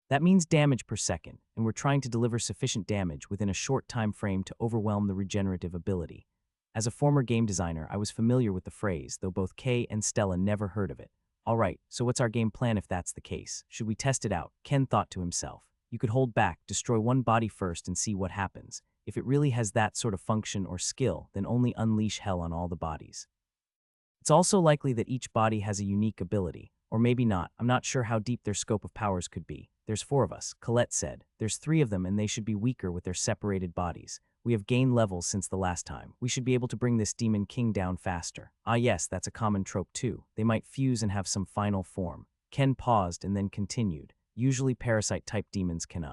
That means damage per second, and we're trying to deliver sufficient damage within a short time frame to overwhelm the regenerative ability. As a former game designer, I was familiar with the phrase, though both Kay and Stella never heard of it. Alright, so what's our game plan if that's the case? Should we test it out? Ken thought to himself. You could hold back, destroy one body first and see what happens. If it really has that sort of function or skill, then only unleash hell on all the bodies. It's also likely that each body has a unique ability, or maybe not. I'm not sure how deep their scope of powers could be. There's 4 of us, Colette said. There's 3 of them and they should be weaker with their separated bodies. We have gained levels since the last time. We should be able to bring this demon king down faster. Ah yes, that's a common trope too. They might fuse and have some final form. Ken paused and then continued. Usually parasite-type demons can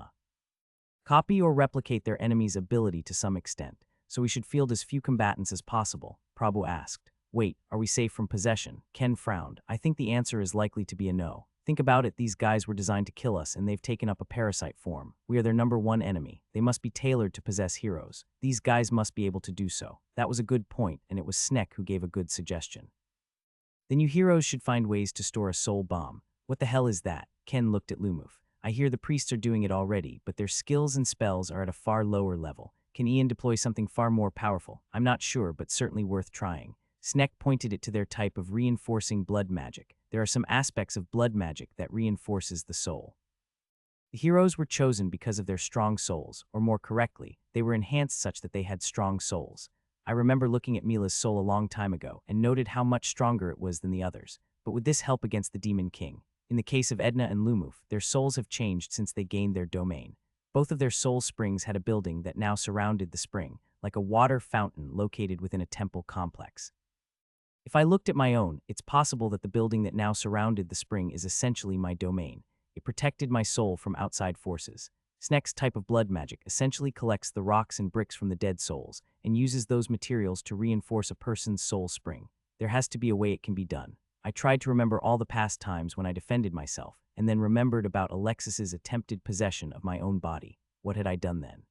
copy or replicate their enemy's ability to some extent, so we should field as few combatants as possible, Prabhu asked. Wait, are we safe from possession? Ken frowned. I think the answer is likely to be a no. Think about it, these guys were designed to kill us and they've taken up a parasite form. We are their #1 enemy. They must be tailored to possess heroes. These guys must be able to do so. That was a good point, and it was Sneck who gave a good suggestion. Then you heroes should find ways to store a soul bomb. What the hell is that? Ken looked at Lumuf. I hear the priests are doing it already, but their skills and spells are at a far lower level. Can Ian deploy something far more powerful? I'm not sure, but certainly worth trying. Sneck pointed it to their type of reinforcing blood magic. There are some aspects of blood magic that reinforces the soul. The heroes were chosen because of their strong souls, or more correctly, they were enhanced such that they had strong souls. I remember looking at Mila's soul a long time ago and noted how much stronger it was than the others. But would this help against the Demon King? In the case of Edna and Lumuf, their souls have changed since they gained their domain. Both of their soul springs had a building that now surrounded the spring, like a water fountain located within a temple complex. If I looked at my own, it's possible that the building that now surrounded the spring is essentially my domain. It protected my soul from outside forces. Sneck's type of blood magic essentially collects the rocks and bricks from the dead souls and uses those materials to reinforce a person's soul spring. There has to be a way it can be done. I tried to remember all the past times when I defended myself, and then remembered about Alexis's attempted possession of my own body. What had I done then?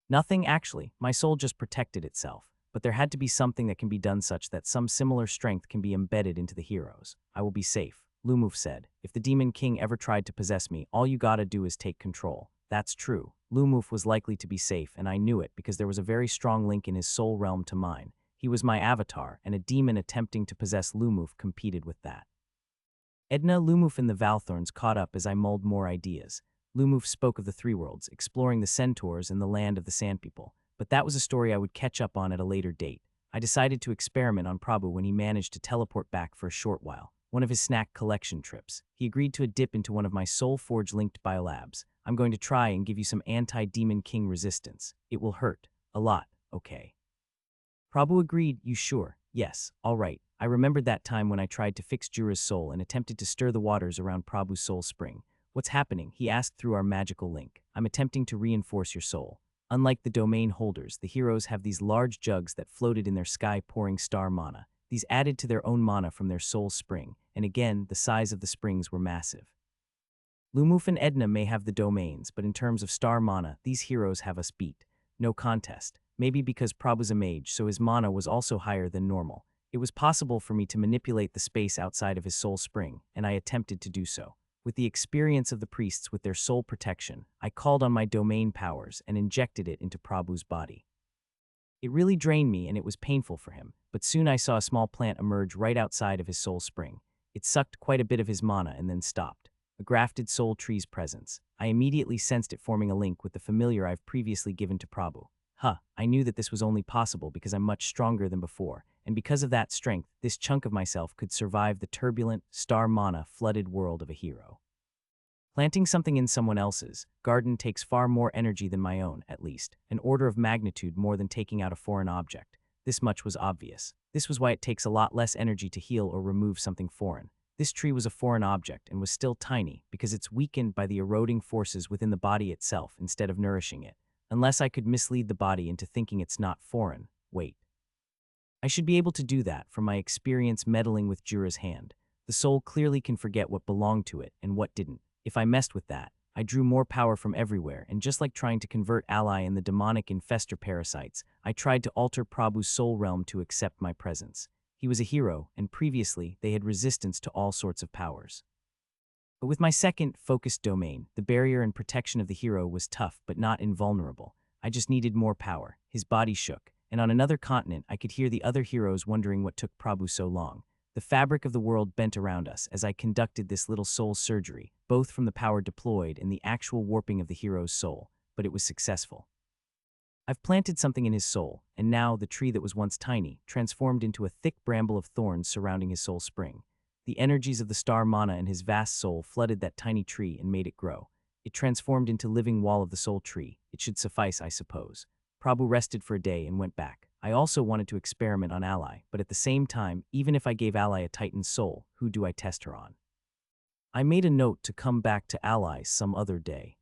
Nothing, actually. My soul just protected itself. But there had to be something that can be done such that some similar strength can be embedded into the heroes. I will be safe, Lumuf said. If the Demon King ever tried to possess me, all you gotta do is take control. That's true. Lumuf was likely to be safe, and I knew it because there was a very strong link in his soul realm to mine. He was my avatar, and a demon attempting to possess Lumuf competed with that. Edna, Lumuf, and the Valthorns caught up as I mulled more ideas. Lumuf spoke of the 3 worlds, exploring the centaurs and the land of the Sand People. But that was a story I would catch up on at a later date. I decided to experiment on Prabhu when he managed to teleport back for a short while, one of his snack collection trips. He agreed to a dip into one of my Soul Forge-linked biolabs. I'm going to try and give you some anti-Demon King resistance. It will hurt. A lot, okay. Prabhu agreed. You sure? Yes, all right. I remembered that time when I tried to fix Jura's soul and attempted to stir the waters around Prabhu's soul spring. What's happening? He asked through our magical link. I'm attempting to reinforce your soul. Unlike the domain holders, the heroes have these large jugs that floated in their sky-pouring star mana. These added to their own mana from their soul spring, and again, the size of the springs were massive. Lumuf and Edna may have the domains, but in terms of star mana, these heroes have us beat. No contest. Maybe because Prabhu's a mage, so his mana was also higher than normal. It was possible for me to manipulate the space outside of his soul spring, and I attempted to do so. With the experience of the priests with their soul protection, I called on my domain powers and injected it into Prabhu's body. It really drained me and it was painful for him, but soon I saw a small plant emerge right outside of his soul spring. It sucked quite a bit of his mana and then stopped. A grafted soul tree's presence. I immediately sensed it forming a link with the familiar I've previously given to Prabhu. I knew that this was only possible because I'm much stronger than before, and because of that strength, this chunk of myself could survive the turbulent, star mana-flooded world of a hero. Planting something in someone else's garden takes far more energy than my own, at least, an order of magnitude more than taking out a foreign object. This much was obvious. This was why it takes a lot less energy to heal or remove something foreign. This tree was a foreign object and was still tiny because it's weakened by the eroding forces within the body itself instead of nourishing it. Unless I could mislead the body into thinking it's not foreign. Wait. I should be able to do that from my experience meddling with Jura's hand. The soul clearly can forget what belonged to it and what didn't. If I messed with that, I drew more power from everywhere, and just like trying to convert Ally and the demonic infestor parasites, I tried to alter Prabhu's soul realm to accept my presence. He was a hero, and previously they had resistance to all sorts of powers. But with my second, focused domain, the barrier and protection of the hero was tough but not invulnerable. I just needed more power. His body shook, and on another continent I could hear the other heroes wondering what took Prabhu so long. The fabric of the world bent around us as I conducted this little soul surgery, both from the power deployed and the actual warping of the hero's soul, but it was successful. I've planted something in his soul, and now the tree that was once tiny transformed into a thick bramble of thorns surrounding his soul spring. The energies of the star Mana and his vast soul flooded that tiny tree and made it grow. It transformed into living wall of the soul tree. It should suffice, I suppose. Prabhu rested for a day and went back. I also wanted to experiment on Ally, but at the same time, even if I gave Ally a Titan's soul, who do I test her on? I made a note to come back to Ally some other day.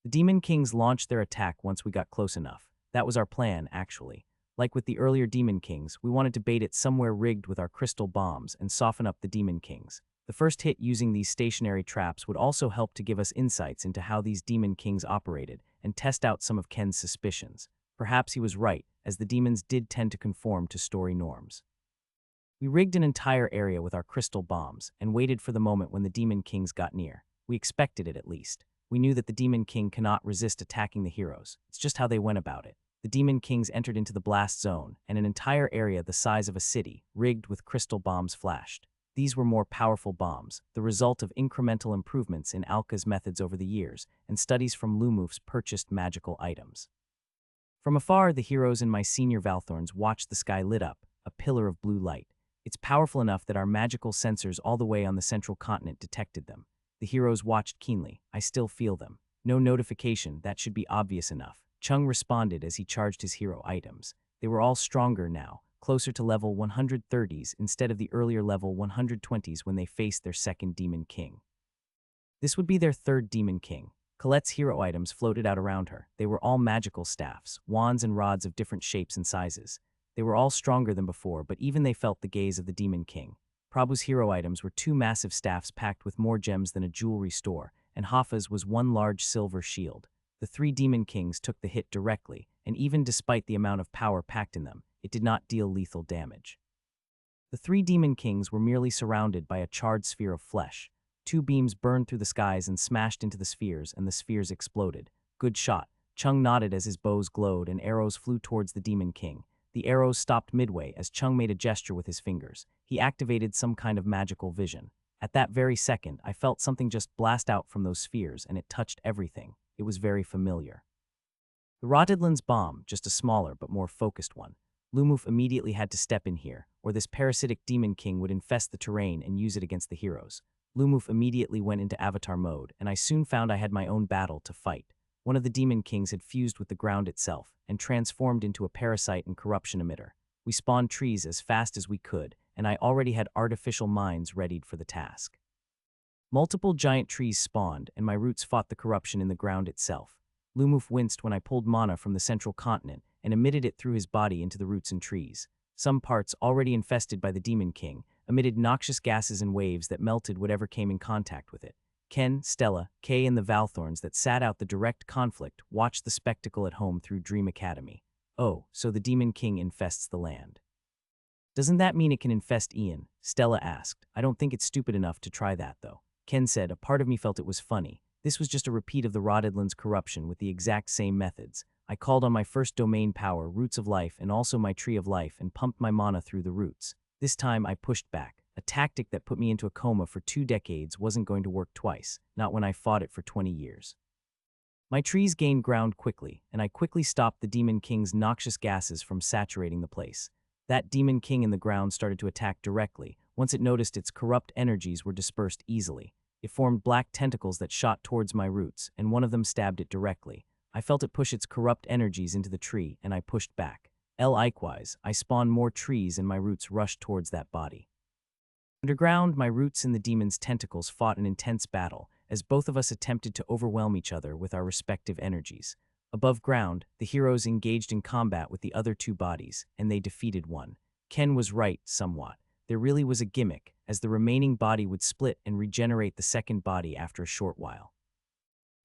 The Demon Kings launched their attack once we got close enough. That was our plan, actually. Like with the earlier Demon Kings, we wanted to bait it somewhere rigged with our crystal bombs and soften up the Demon Kings. The first hit using these stationary traps would also help to give us insights into how these Demon Kings operated and test out some of Ken's suspicions. Perhaps he was right, as the demons did tend to conform to story norms. We rigged an entire area with our crystal bombs and waited for the moment when the Demon Kings got near. We expected it at least. We knew that the Demon King cannot resist attacking the heroes. It's just how they went about it. The Demon Kings entered into the blast zone, and an entire area the size of a city, rigged with crystal bombs, flashed. These were more powerful bombs, the result of incremental improvements in Alka's methods over the years, and studies from Lumuf's purchased magical items. From afar, the heroes and my senior Valthorns watched the sky lit up, a pillar of blue light. It's powerful enough that our magical sensors all the way on the central continent detected them. The heroes watched keenly. I still feel them. No notification, that should be obvious enough. Chung responded as he charged his hero items. They were all stronger now, closer to level 130s instead of the earlier level 120s when they faced their second Demon King. This would be their third Demon King. Colette's hero items floated out around her. They were all magical staffs, wands and rods of different shapes and sizes. They were all stronger than before, but even they felt the gaze of the Demon King. Prabhu's hero items were two massive staffs packed with more gems than a jewelry store, and Hafa's was one large silver shield. The three Demon Kings took the hit directly, and even despite the amount of power packed in them, it did not deal lethal damage. The three Demon Kings were merely surrounded by a charred sphere of flesh. Two beams burned through the skies and smashed into the spheres, and the spheres exploded. Good shot. Chung nodded as his bows glowed and arrows flew towards the Demon King. The arrows stopped midway as Chung made a gesture with his fingers. He activated some kind of magical vision. At that very second, I felt something just blast out from those spheres, and it touched everything. It was very familiar. The Rotterdam's bomb, just a smaller but more focused one. Lumuf immediately had to step in here, or this parasitic Demon King would infest the terrain and use it against the heroes. Lumuf immediately went into avatar mode, and I soon found I had my own battle to fight. One of the Demon Kings had fused with the ground itself and transformed into a parasite and corruption emitter. We spawned trees as fast as we could, and I already had artificial mines readied for the task. Multiple giant trees spawned, and my roots fought the corruption in the ground itself. Lumuf winced when I pulled mana from the central continent and emitted it through his body into the roots and trees. Some parts, already infested by the Demon King, emitted noxious gases and waves that melted whatever came in contact with it. Ken, Stella, Kay, and the Valthorns that sat out the direct conflict watched the spectacle at home through Dream Academy. Oh, so the Demon King infests the land. Doesn't that mean it can infest Ian? Stella asked. I don't think it's stupid enough to try that, though. Ken said, a part of me felt it was funny. This was just a repeat of the Rotterdam's corruption with the exact same methods. I called on my first domain power, Roots of Life, and also my Tree of Life, and pumped my mana through the roots. This time I pushed back. A tactic that put me into a coma for 2 decades wasn't going to work twice, not when I fought it for 20 years. My trees gained ground quickly, and I quickly stopped the Demon King's noxious gases from saturating the place. That Demon King in the ground started to attack directly. Once it noticed its corrupt energies were dispersed easily. It formed black tentacles that shot towards my roots, and one of them stabbed it directly. I felt it push its corrupt energies into the tree, and I pushed back. Likewise, I spawned more trees and my roots rushed towards that body. Underground, my roots and the demon's tentacles fought an intense battle, as both of us attempted to overwhelm each other with our respective energies. Above ground, the heroes engaged in combat with the other 2 bodies, and they defeated one. Ken was right, somewhat. There really was a gimmick, as the remaining body would split and regenerate the second body after a short while.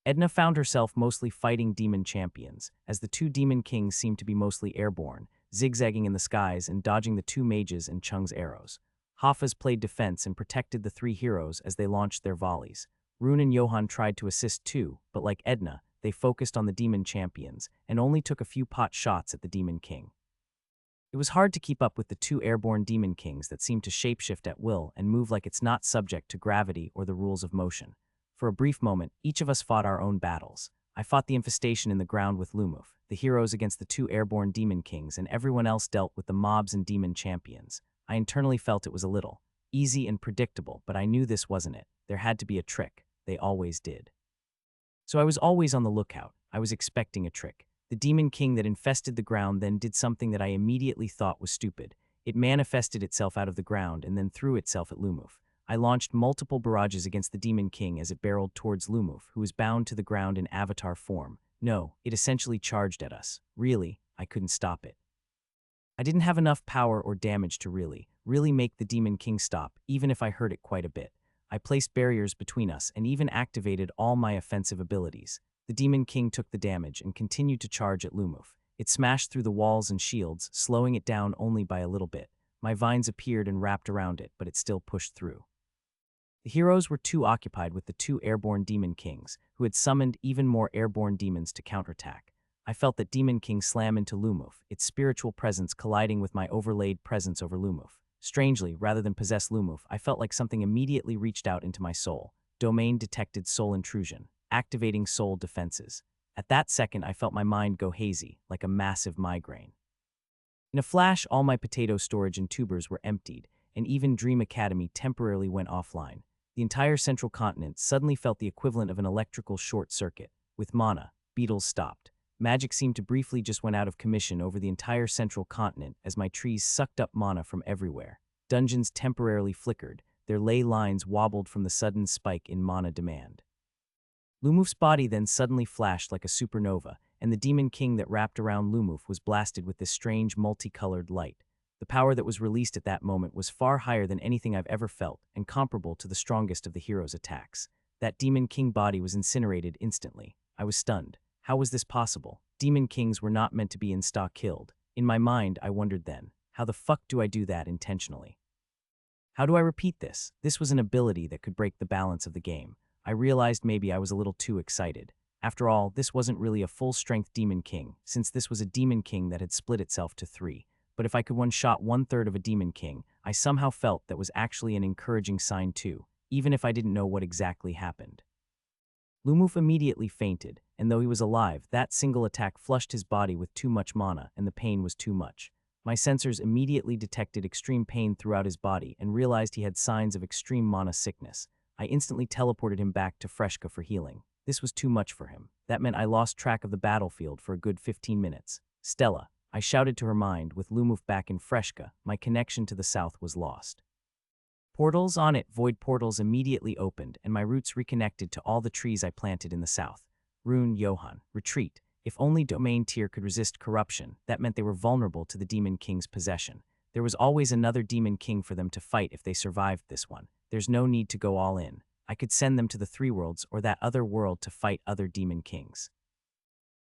Edna found herself mostly fighting demon champions, as the 2 Demon Kings seemed to be mostly airborne, zigzagging in the skies and dodging the 2 mages and Chung's arrows. Hafa's played defense and protected the 3 heroes as they launched their volleys. Rune and Johan tried to assist too, but like Edna, they focused on the demon champions and only took a few pot shots at the Demon King. It was hard to keep up with the two airborne demon kings that seemed to shapeshift at will and move like it's not subject to gravity or the rules of motion. For a brief moment, each of us fought our own battles. I fought the infestation in the ground with Lumuf, the heroes against the two airborne demon kings, and everyone else dealt with the mobs and demon champions. I internally felt it was a little easy and predictable, but I knew this wasn't it. There had to be a trick. They always did. So I was always on the lookout. I was expecting a trick. The demon king that infested the ground then did something that I immediately thought was stupid. It manifested itself out of the ground and then threw itself at Lumuf. I launched multiple barrages against the demon king as it barreled towards Lumuf, who was bound to the ground in avatar form. No, it essentially charged at us. Really, I couldn't stop it. I didn't have enough power or damage to really make the demon king stop, even if I hurt it quite a bit. I placed barriers between us and even activated all my offensive abilities. The demon king took the damage and continued to charge at Lumuf. It smashed through the walls and shields, slowing it down only by a little bit. My vines appeared and wrapped around it, but it still pushed through. The heroes were too occupied with the two airborne demon kings, who had summoned even more airborne demons to counterattack. I felt that Demon King slam into Lumuf, its spiritual presence colliding with my overlaid presence over Lumuf. Strangely, rather than possess Lumuf, I felt like something immediately reached out into my soul. Domain detected soul intrusion, activating soul defenses. At that second, I felt my mind go hazy, like a massive migraine. In a flash, all my potato storage and tubers were emptied, and even Dream Academy temporarily went offline. The entire central continent suddenly felt the equivalent of an electrical short circuit. With mana, beetles stopped. Magic seemed to briefly just went out of commission over the entire central continent as my trees sucked up mana from everywhere. Dungeons temporarily flickered, their ley lines wobbled from the sudden spike in mana demand. Lumuf's body then suddenly flashed like a supernova, and the demon king that wrapped around Lumuf was blasted with this strange multicolored light. The power that was released at that moment was far higher than anything I've ever felt, and comparable to the strongest of the hero's attacks. That demon king body was incinerated instantly. I was stunned. How was this possible? Demon kings were not meant to be insta-killed. In my mind, I wondered then, how the fuck do I do that intentionally? How do I repeat this? This was an ability that could break the balance of the game. I realized maybe I was a little too excited. After all, this wasn't really a full-strength demon king, since this was a demon king that had split itself to 3. But if I could one-shot 1/3 of a demon king, I somehow felt that was actually an encouraging sign too, even if I didn't know what exactly happened. Lumuf immediately fainted, and though he was alive, that single attack flushed his body with too much mana, and the pain was too much. My sensors immediately detected extreme pain throughout his body and realized he had signs of extreme mana sickness. I instantly teleported him back to Freshka for healing. This was too much for him. That meant I lost track of the battlefield for a good 15 minutes. Stella, I shouted to her mind. With Lumuf back in Freshka, my connection to the south was lost. Portals on it, void portals immediately opened, and my roots reconnected to all the trees I planted in the south. Rune, Johann, retreat. If only Domain Tier could resist corruption, that meant they were vulnerable to the Demon King's possession. There was always another Demon King for them to fight if they survived this one. There's no need to go all in. I could send them to the Three Worlds or that other world to fight other Demon Kings.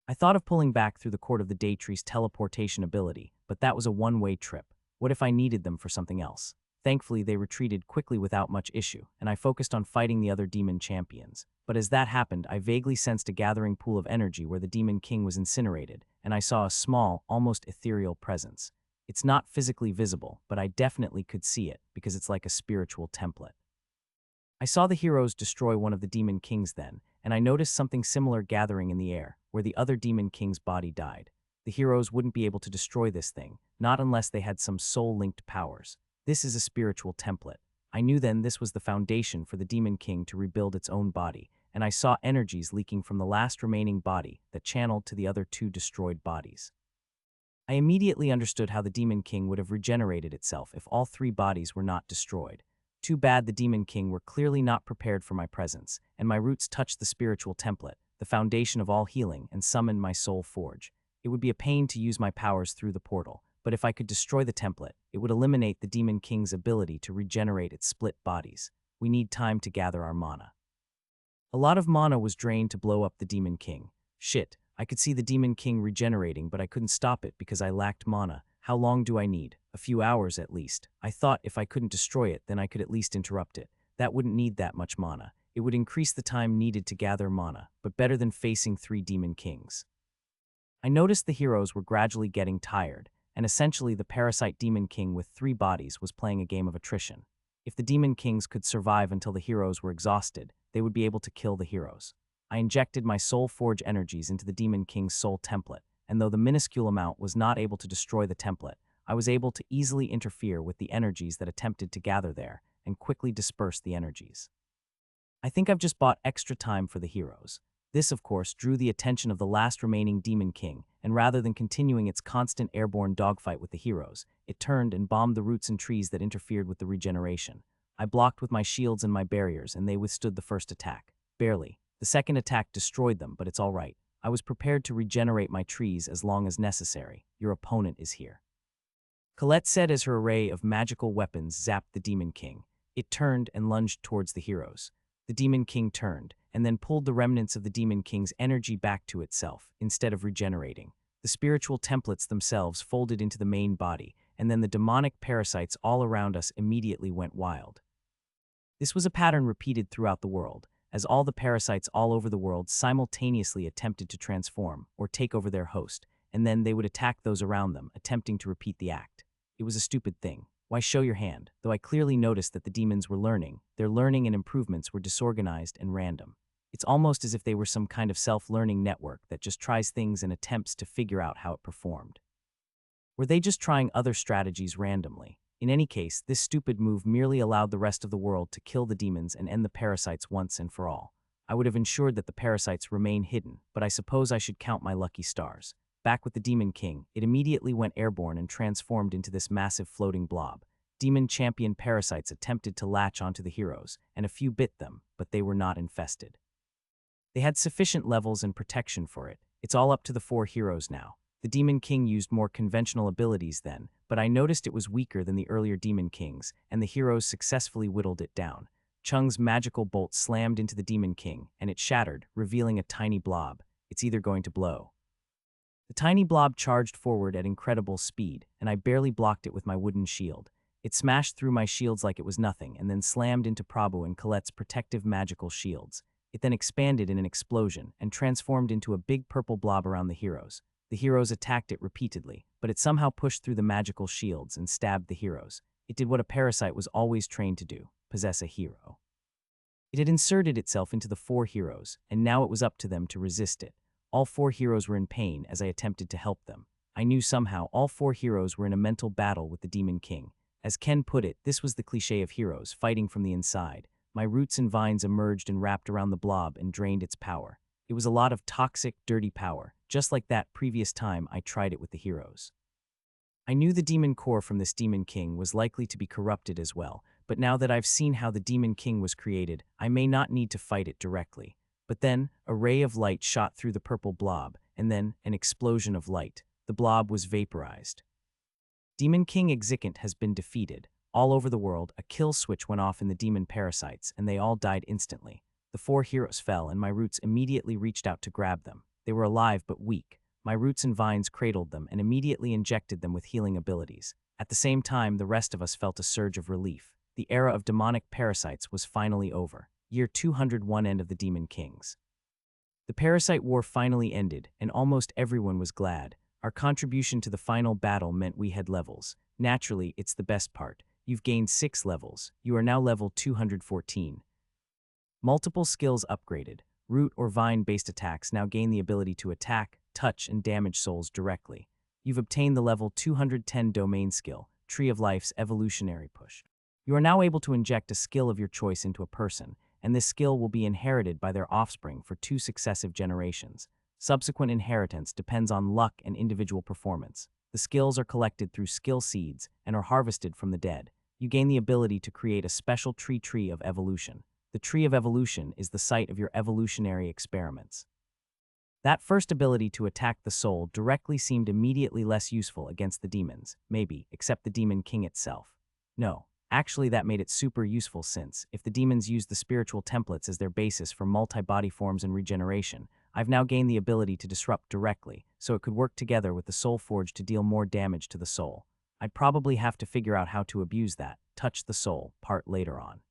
I thought of pulling back through the Court of the Daytree's teleportation ability, but that was a one-way trip. What if I needed them for something else? Thankfully, they retreated quickly without much issue, and I focused on fighting the other demon champions. But as that happened, I vaguely sensed a gathering pool of energy where the Demon King was incinerated, and I saw a small, almost ethereal presence. It's not physically visible, but I definitely could see it, because it's like a spiritual template. I saw the heroes destroy one of the Demon Kings then, and I noticed something similar gathering in the air, where the other Demon King's body died. The heroes wouldn't be able to destroy this thing, not unless they had some soul-linked powers. This is a spiritual template. I knew then this was the foundation for the Demon King to rebuild its own body, and I saw energies leaking from the last remaining body that channeled to the other 2 destroyed bodies. I immediately understood how the Demon King would have regenerated itself if all 3 bodies were not destroyed. Too bad the Demon King were clearly not prepared for my presence, and my roots touched the spiritual template, the foundation of all healing, and summoned my soul forge. It would be a pain to use my powers through the portal, but if I could destroy the template, it would eliminate the Demon King's ability to regenerate its split bodies. We need time to gather our mana. A lot of mana was drained to blow up the Demon King. Shit, I could see the Demon King regenerating, but I couldn't stop it because I lacked mana. How long do I need? A few hours at least. I thought if I couldn't destroy it, then I could at least interrupt it. That wouldn't need that much mana. It would increase the time needed to gather mana, but better than facing 3 Demon Kings. I noticed the heroes were gradually getting tired, and essentially the parasite Demon King with 3 bodies was playing a game of attrition. If the Demon Kings could survive until the heroes were exhausted, they would be able to kill the heroes. I injected my Soul Forge energies into the Demon King's soul template, and though the minuscule amount was not able to destroy the template, I was able to easily interfere with the energies that attempted to gather there and quickly disperse the energies. I think I've just bought extra time for the heroes. This, of course, drew the attention of the last remaining Demon King, and rather than continuing its constant airborne dogfight with the heroes, it turned and bombed the roots and trees that interfered with the regeneration. I blocked with my shields and my barriers, and they withstood the first attack. Barely. The second attack destroyed them, but it's all right. I was prepared to regenerate my trees as long as necessary. Your opponent is here. Colette said as her array of magical weapons zapped the Demon King. It turned and lunged towards the heroes. The Demon King turned, and then pulled the remnants of the Demon King's energy back to itself, instead of regenerating. The spiritual templates themselves folded into the main body, and then the demonic parasites all around us immediately went wild. This was a pattern repeated throughout the world, as all the parasites all over the world simultaneously attempted to transform or take over their host, and then they would attack those around them, attempting to repeat the act. It was a stupid thing. Why show your hand? Though I clearly noticed that the demons were learning, their learning and improvements were disorganized and random. It's almost as if they were some kind of self-learning network that just tries things and attempts to figure out how it performed. Were they just trying other strategies randomly? In any case, this stupid move merely allowed the rest of the world to kill the demons and end the parasites once and for all. I would have ensured that the parasites remain hidden, but I suppose I should count my lucky stars. Back with the Demon King, it immediately went airborne and transformed into this massive floating blob. Demon champion parasites attempted to latch onto the heroes, and a few bit them, but they were not infested. They had sufficient levels and protection for it. It's all up to the 4 heroes now. The Demon King used more conventional abilities then, but I noticed it was weaker than the earlier Demon Kings, and the heroes successfully whittled it down. Chung's magical bolt slammed into the Demon King, and it shattered, revealing a tiny blob. It's either going to blow. The tiny blob charged forward at incredible speed, and I barely blocked it with my wooden shield. It smashed through my shields like it was nothing, and then slammed into Prabhu and Colette's protective magical shields. It then expanded in an explosion, and transformed into a big purple blob around the heroes. The heroes attacked it repeatedly, but it somehow pushed through the magical shields and stabbed the heroes. It did what a parasite was always trained to do, possess a hero. It had inserted itself into the 4 heroes, and now it was up to them to resist it. All 4 heroes were in pain as I attempted to help them. I knew somehow all 4 heroes were in a mental battle with the Demon King. As Ken put it, this was the cliché of heroes, fighting from the inside. My roots and vines emerged and wrapped around the blob and drained its power. It was a lot of toxic, dirty power, just like that previous time I tried it with the heroes. I knew the demon core from this Demon King was likely to be corrupted as well, but now that I've seen how the Demon King was created, I may not need to fight it directly. But then, a ray of light shot through the purple blob, and then an explosion of light. The blob was vaporized. Demon King Exicant has been defeated. All over the world, a kill switch went off in the demon parasites, and they all died instantly. The 4 heroes fell, and my roots immediately reached out to grab them. They were alive but weak. My roots and vines cradled them and immediately injected them with healing abilities. At the same time, the rest of us felt a surge of relief. The era of demonic parasites was finally over. Year 201 end of the Demon Kings. The parasite war finally ended, and almost everyone was glad. Our contribution to the final battle meant we had levels. Naturally, it's the best part. You've gained 6 levels. You are now level 214. Multiple skills upgraded. Root or vine-based attacks now gain the ability to attack, touch, and damage souls directly. You've obtained the level 210 domain skill, Tree of Life's evolutionary push. You are now able to inject a skill of your choice into a person, and this skill will be inherited by their offspring for 2 successive generations. Subsequent inheritance depends on luck and individual performance. The skills are collected through skill seeds and are harvested from the dead. You gain the ability to create a special tree of evolution. The Tree of Evolution is the site of your evolutionary experiments. That first ability to attack the soul directly seemed immediately less useful against the demons, maybe, except the Demon King itself. No. Actually, that made it super useful since, if the demons used the spiritual templates as their basis for multi-body forms and regeneration, I've now gained the ability to disrupt directly, so it could work together with the Soul Forge to deal more damage to the soul. I'd probably have to figure out how to abuse that, touch the soul, part later on.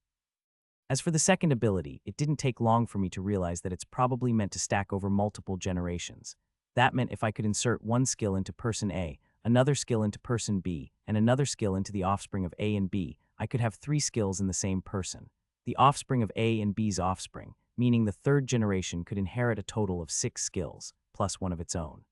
As for the second ability, it didn't take long for me to realize that it's probably meant to stack over multiple generations. That meant if I could insert one skill into person A, another skill into person B, and another skill into the offspring of A and B, I could have 3 skills in the same person. The offspring of A and B's offspring, meaning the third generation could inherit a total of 6 skills, plus one of its own.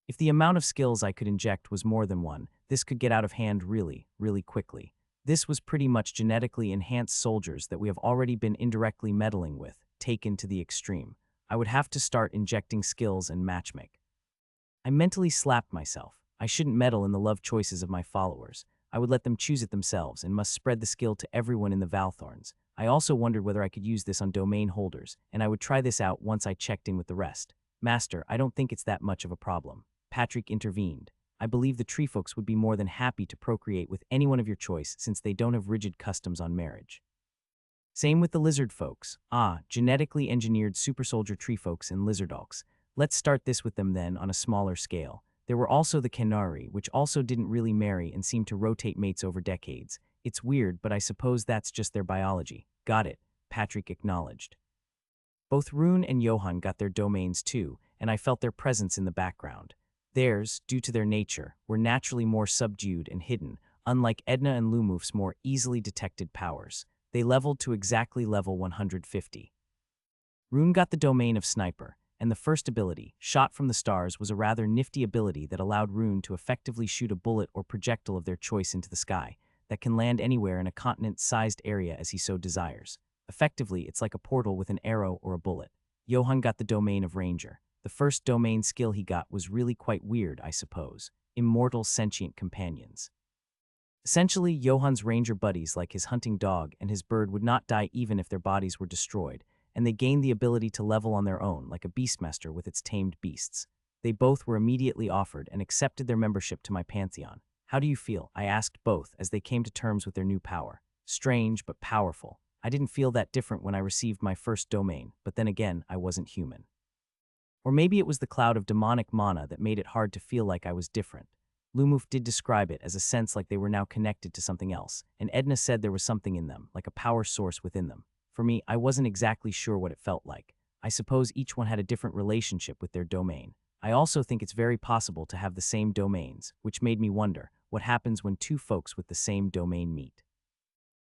If the amount of skills I could inject was more than one, this could get out of hand really, really quickly. This was pretty much genetically enhanced soldiers that we have already been indirectly meddling with, taken to the extreme. I would have to start injecting skills and matchmake. I mentally slapped myself. I shouldn't meddle in the love choices of my followers. I would let them choose it themselves and must spread the skill to everyone in the Valthorns. I also wondered whether I could use this on domain holders, and I would try this out once I checked in with the rest. Master, I don't think it's that much of a problem. Patrick intervened. I believe the tree folks would be more than happy to procreate with anyone of your choice since they don't have rigid customs on marriage. Same with the lizard folks. Genetically engineered super soldier tree folks and lizardolks. Let's start this with them then on a smaller scale. There were also the Kenari, which also didn't really marry and seemed to rotate mates over decades. It's weird, but I suppose that's just their biology. Got it, Patrick acknowledged. Both Rune and Johan got their domains too, and I felt their presence in the background. Theirs, due to their nature, were naturally more subdued and hidden, unlike Edna and Lumuf's more easily detected powers. They leveled to exactly level 150. Rune got the domain of Sniper, and the first ability, Shot from the Stars, was a rather nifty ability that allowed Rune to effectively shoot a bullet or projectile of their choice into the sky that can land anywhere in a continent-sized area as he so desires. Effectively, it's like a portal with an arrow or a bullet. Johan got the domain of Ranger. The first domain skill he got was really quite weird, I suppose. Immortal sentient companions. Essentially, Johan's ranger buddies, like his hunting dog and his bird, would not die even if their bodies were destroyed, and they gained the ability to level on their own, like a beastmaster with its tamed beasts. They both were immediately offered and accepted their membership to my pantheon. How do you feel? I asked both as they came to terms with their new power. Strange, but powerful. I didn't feel that different when I received my first domain, but then again, I wasn't human. Or maybe it was the cloud of demonic mana that made it hard to feel like I was different. Lumuf did describe it as a sense like they were now connected to something else, and Edna said there was something in them, like a power source within them. For me, I wasn't exactly sure what it felt like. I suppose each one had a different relationship with their domain. I also think it's very possible to have the same domains, which made me wonder what happens when two folks with the same domain meet.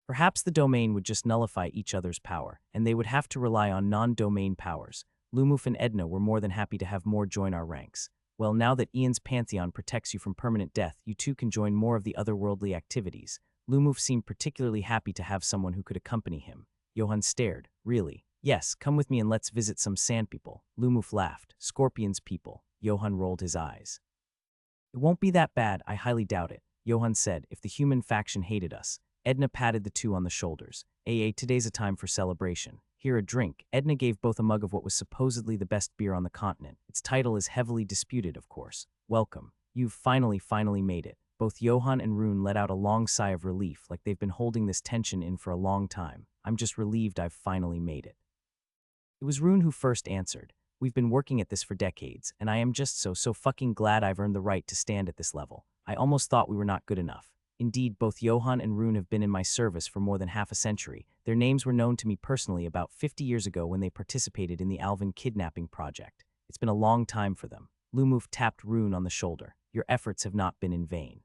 Perhaps the domain would just nullify each other's power, and they would have to rely on non-domain powers. Lumuf and Edna were more than happy to have more join our ranks. Well, now that Ian's pantheon protects you from permanent death, you too can join more of the otherworldly activities. Lumuf seemed particularly happy to have someone who could accompany him. Johan stared. Really? Yes, come with me and let's visit some sand people. Lumuf laughed. Scorpions people. Johan rolled his eyes. It won't be that bad, I highly doubt it, Johan said, if the human faction hated us. Edna patted the two on the shoulders. Today's a time for celebration. Here, a drink. Edna gave both a mug of what was supposedly the best beer on the continent. Its title is heavily disputed, of course. Welcome. You've finally made it. Both Johan and Rune let out a long sigh of relief, like they've been holding this tension in for a long time. I'm just relieved I've finally made it. It was Rune who first answered. We've been working at this for decades, and I am just so fucking glad I've earned the right to stand at this level. I almost thought we were not good enough. Indeed, both Johan and Rune have been in my service for more than half a century. Their names were known to me personally about 50 years ago when they participated in the Alvin kidnapping project. It's been a long time for them. Lumuf tapped Rune on the shoulder. Your efforts have not been in vain.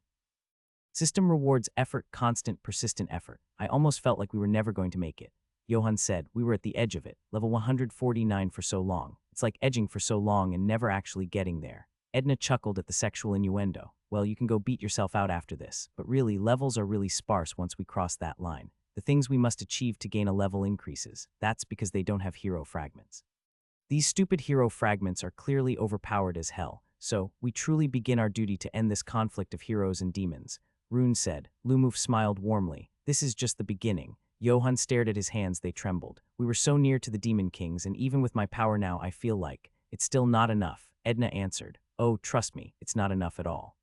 System rewards effort, constant, persistent effort. I almost felt like we were never going to make it. Johan said, we were at the edge of it, level 149 for so long. It's like edging for so long and never actually getting there. Edna chuckled at the sexual innuendo. Well, you can go beat yourself out after this, but really, levels are really sparse once we cross that line. The things we must achieve to gain a level increases. That's because they don't have hero fragments. These stupid hero fragments are clearly overpowered as hell, so we truly begin our duty to end this conflict of heroes and demons. Rune said. Lumuf smiled warmly. This is just the beginning. Johan stared at his hands, they trembled. We were so near to the Demon Kings, and even with my power now, I feel like it's still not enough. Edna answered. Oh, trust me, it's not enough at all.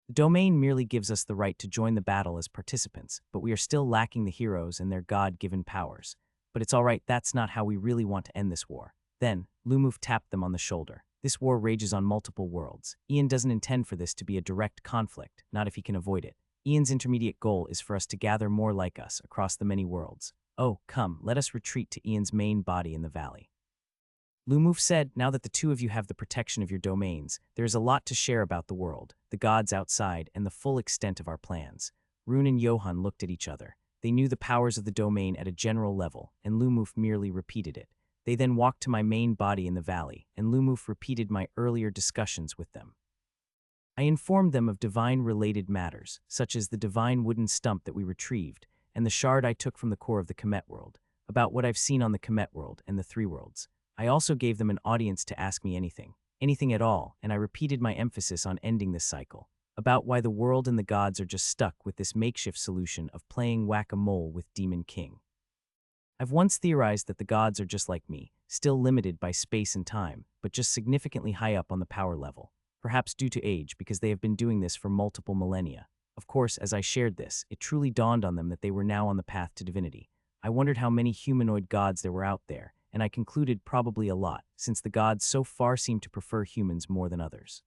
The domain merely gives us the right to join the battle as participants, but we are still lacking the heroes and their God-given powers. But it's all right, that's not how we really want to end this war. Then, Lumuf tapped them on the shoulder. This war rages on multiple worlds. Ian doesn't intend for this to be a direct conflict, not if he can avoid it. Ian's intermediate goal is for us to gather more like us across the many worlds. Oh, come, let us retreat to Ian's main body in the valley. Lumuf said, now that the two of you have the protection of your domains, there is a lot to share about the world, the gods outside, and the full extent of our plans. Rune and Johan looked at each other. They knew the powers of the domain at a general level, and Lumuf merely repeated it. They then walked to my main body in the valley, and Lumuf repeated my earlier discussions with them. I informed them of divine-related matters, such as the divine wooden stump that we retrieved, and the shard I took from the core of the Kemet world, about what I've seen on the Kemet world and the three worlds. I also gave them an audience to ask me anything at all, and I repeated my emphasis on ending this cycle, about why the world and the gods are just stuck with this makeshift solution of playing whack-a-mole with Demon King. I've once theorized that the gods are just like me, still limited by space and time, but just significantly high up on the power level, perhaps due to age because they have been doing this for multiple millennia. Of course, as I shared this, it truly dawned on them that they were now on the path to divinity. I wondered how many humanoid gods there were out there, and I concluded probably a lot, since the gods so far seem to prefer humans more than others.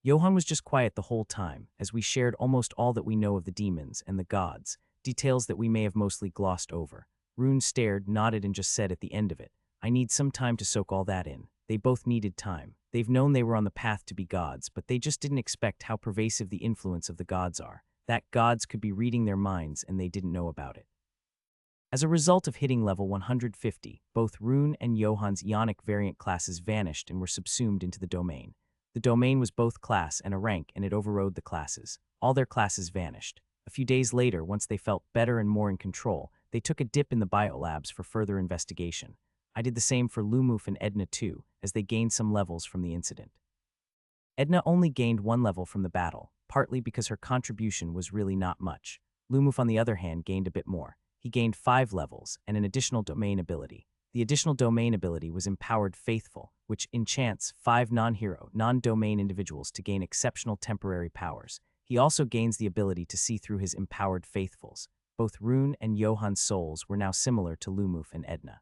Johan was just quiet the whole time, as we shared almost all that we know of the demons and the gods, details that we may have mostly glossed over. Rune stared, nodded, and just said at the end of it, I need some time to soak all that in. They both needed time. They've known they were on the path to be gods, but they just didn't expect how pervasive the influence of the gods are, that gods could be reading their minds and they didn't know about it. As a result of hitting level 150, both Rune and Johan's Ionic variant classes vanished and were subsumed into the domain. The domain was both class and a rank, and it overrode the classes. All their classes vanished. A few days later, once they felt better and more in control, they took a dip in the biolabs for further investigation. I did the same for Lumuf and Edna too, as they gained some levels from the incident. Edna only gained 1 level from the battle, partly because her contribution was really not much. Lumuf, on the other hand, gained a bit more. He gained 5 levels and an additional domain ability. The additional domain ability was Empowered Faithful, which enchants 5 non-hero, non-domain individuals to gain exceptional temporary powers. He also gains the ability to see through his Empowered Faithfuls. Both Rune and Johan's souls were now similar to Lumuf and Edna.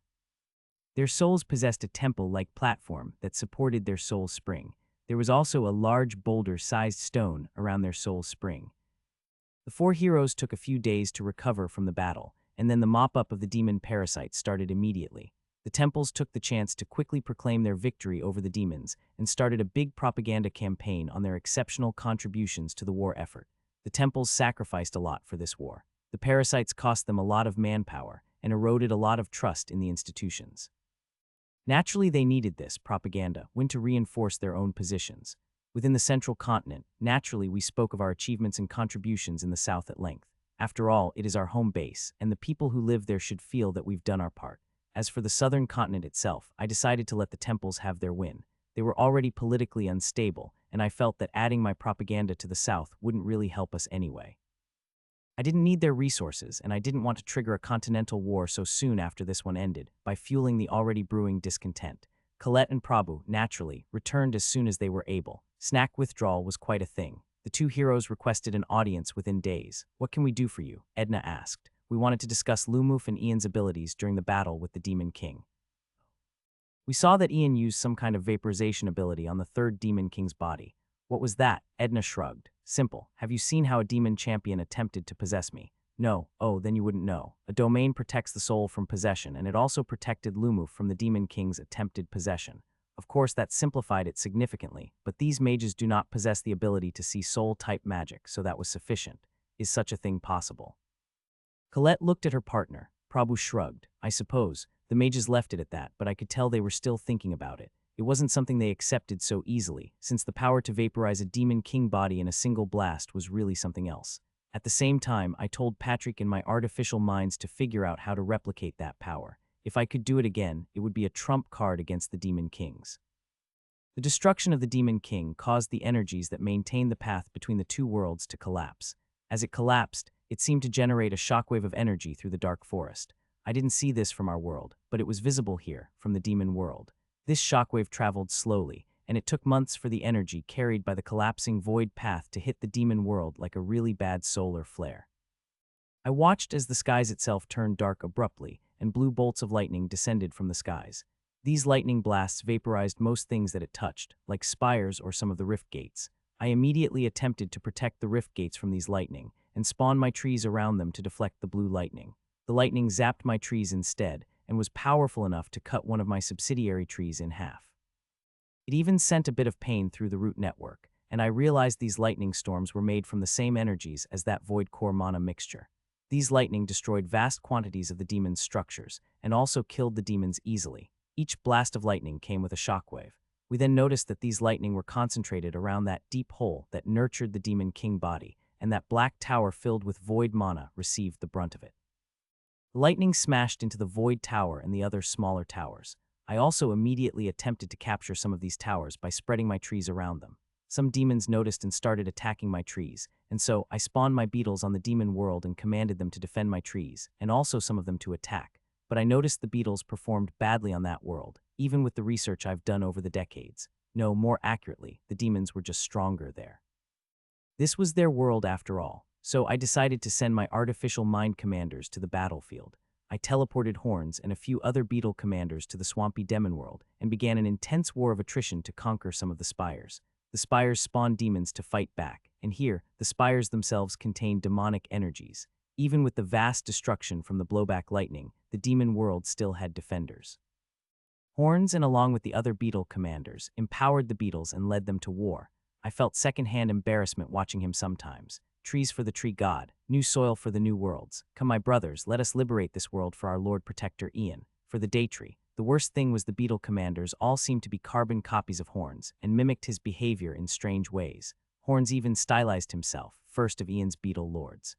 Their souls possessed a temple-like platform that supported their soul spring. There was also a large boulder-sized stone around their soul spring. The 4 heroes took a few days to recover from the battle, and then the mop-up of the demon parasites started immediately. The temples took the chance to quickly proclaim their victory over the demons and started a big propaganda campaign on their exceptional contributions to the war effort. The temples sacrificed a lot for this war. The parasites cost them a lot of manpower and eroded a lot of trust in the institutions. Naturally, they needed this propaganda when to reinforce their own positions. Within the central continent, naturally we spoke of our achievements and contributions in the south at length. After all, it is our home base, and the people who live there should feel that we've done our part. As for the southern continent itself, I decided to let the temples have their win. They were already politically unstable, and I felt that adding my propaganda to the south wouldn't really help us anyway. I didn't need their resources, and I didn't want to trigger a continental war so soon after this one ended, by fueling the already brewing discontent. Colette and Prabhu, naturally, returned as soon as they were able. Snack withdrawal was quite a thing. The 2 heroes requested an audience within days. What can we do for you? Edna asked. We wanted to discuss Lumuf and Ian's abilities during the battle with the Demon King. We saw that Ian used some kind of vaporization ability on the 3rd Demon King's body. What was that? Edna shrugged. Simple. Have you seen how a demon champion attempted to possess me? No. Oh, then you wouldn't know. A domain protects the soul from possession, and it also protected Lumuf from the Demon King's attempted possession. Of course, that simplified it significantly, but these mages do not possess the ability to see soul-type magic, so that was sufficient. Is such a thing possible? Colette looked at her partner. Prabhu shrugged. I suppose. The mages left it at that, but I could tell they were still thinking about it. It wasn't something they accepted so easily, since the power to vaporize a Demon King body in a single blast was really something else. At the same time, I told Patrick in my artificial minds to figure out how to replicate that power. If I could do it again, it would be a trump card against the Demon Kings. The destruction of the Demon King caused the energies that maintained the path between the 2 worlds to collapse. As it collapsed, it seemed to generate a shockwave of energy through the dark forest. I didn't see this from our world, but it was visible here, from the demon world. This shockwave traveled slowly, and it took months for the energy carried by the collapsing void path to hit the demon world like a really bad solar flare. I watched as the skies itself turned dark abruptly, and blue bolts of lightning descended from the skies. These lightning blasts vaporized most things that it touched, like spires or some of the rift gates. I immediately attempted to protect the rift gates from these lightning, and spawned my trees around them to deflect the blue lightning. The lightning zapped my trees instead, and was powerful enough to cut one of my subsidiary trees in half. It even sent a bit of pain through the root network, and I realized these lightning storms were made from the same energies as that void core mana mixture. These lightning destroyed vast quantities of the demon's structures, and also killed the demons easily. Each blast of lightning came with a shockwave. We then noticed that these lightning were concentrated around that deep hole that nurtured the demon king body, and that black tower filled with void mana received the brunt of it. The lightning smashed into the void tower and the other smaller towers. I also immediately attempted to capture some of these towers by spreading my trees around them. Some demons noticed and started attacking my trees, and so I spawned my beetles on the demon world and commanded them to defend my trees, and also some of them to attack. But I noticed the beetles performed badly on that world, even with the research I've done over the decades. No, more accurately, the demons were just stronger there. This was their world after all, so I decided to send my artificial mind commanders to the battlefield. I teleported Horns and a few other beetle commanders to the swampy demon world and began an intense war of attrition to conquer some of the spires. The spires spawned demons to fight back, and here, the spires themselves contained demonic energies. Even with the vast destruction from the blowback lightning, the demon world still had defenders. Horns, and along with the other beetle commanders, empowered the beetles and led them to war. I felt secondhand embarrassment watching him sometimes. Trees for the tree god, new soil for the new worlds. Come, my brothers, let us liberate this world for our Lord Protector Ian. For the day tree. The worst thing was the beetle commanders all seemed to be carbon copies of Horns, and mimicked his behavior in strange ways. Horns even stylized himself, first of Ian's beetle lords.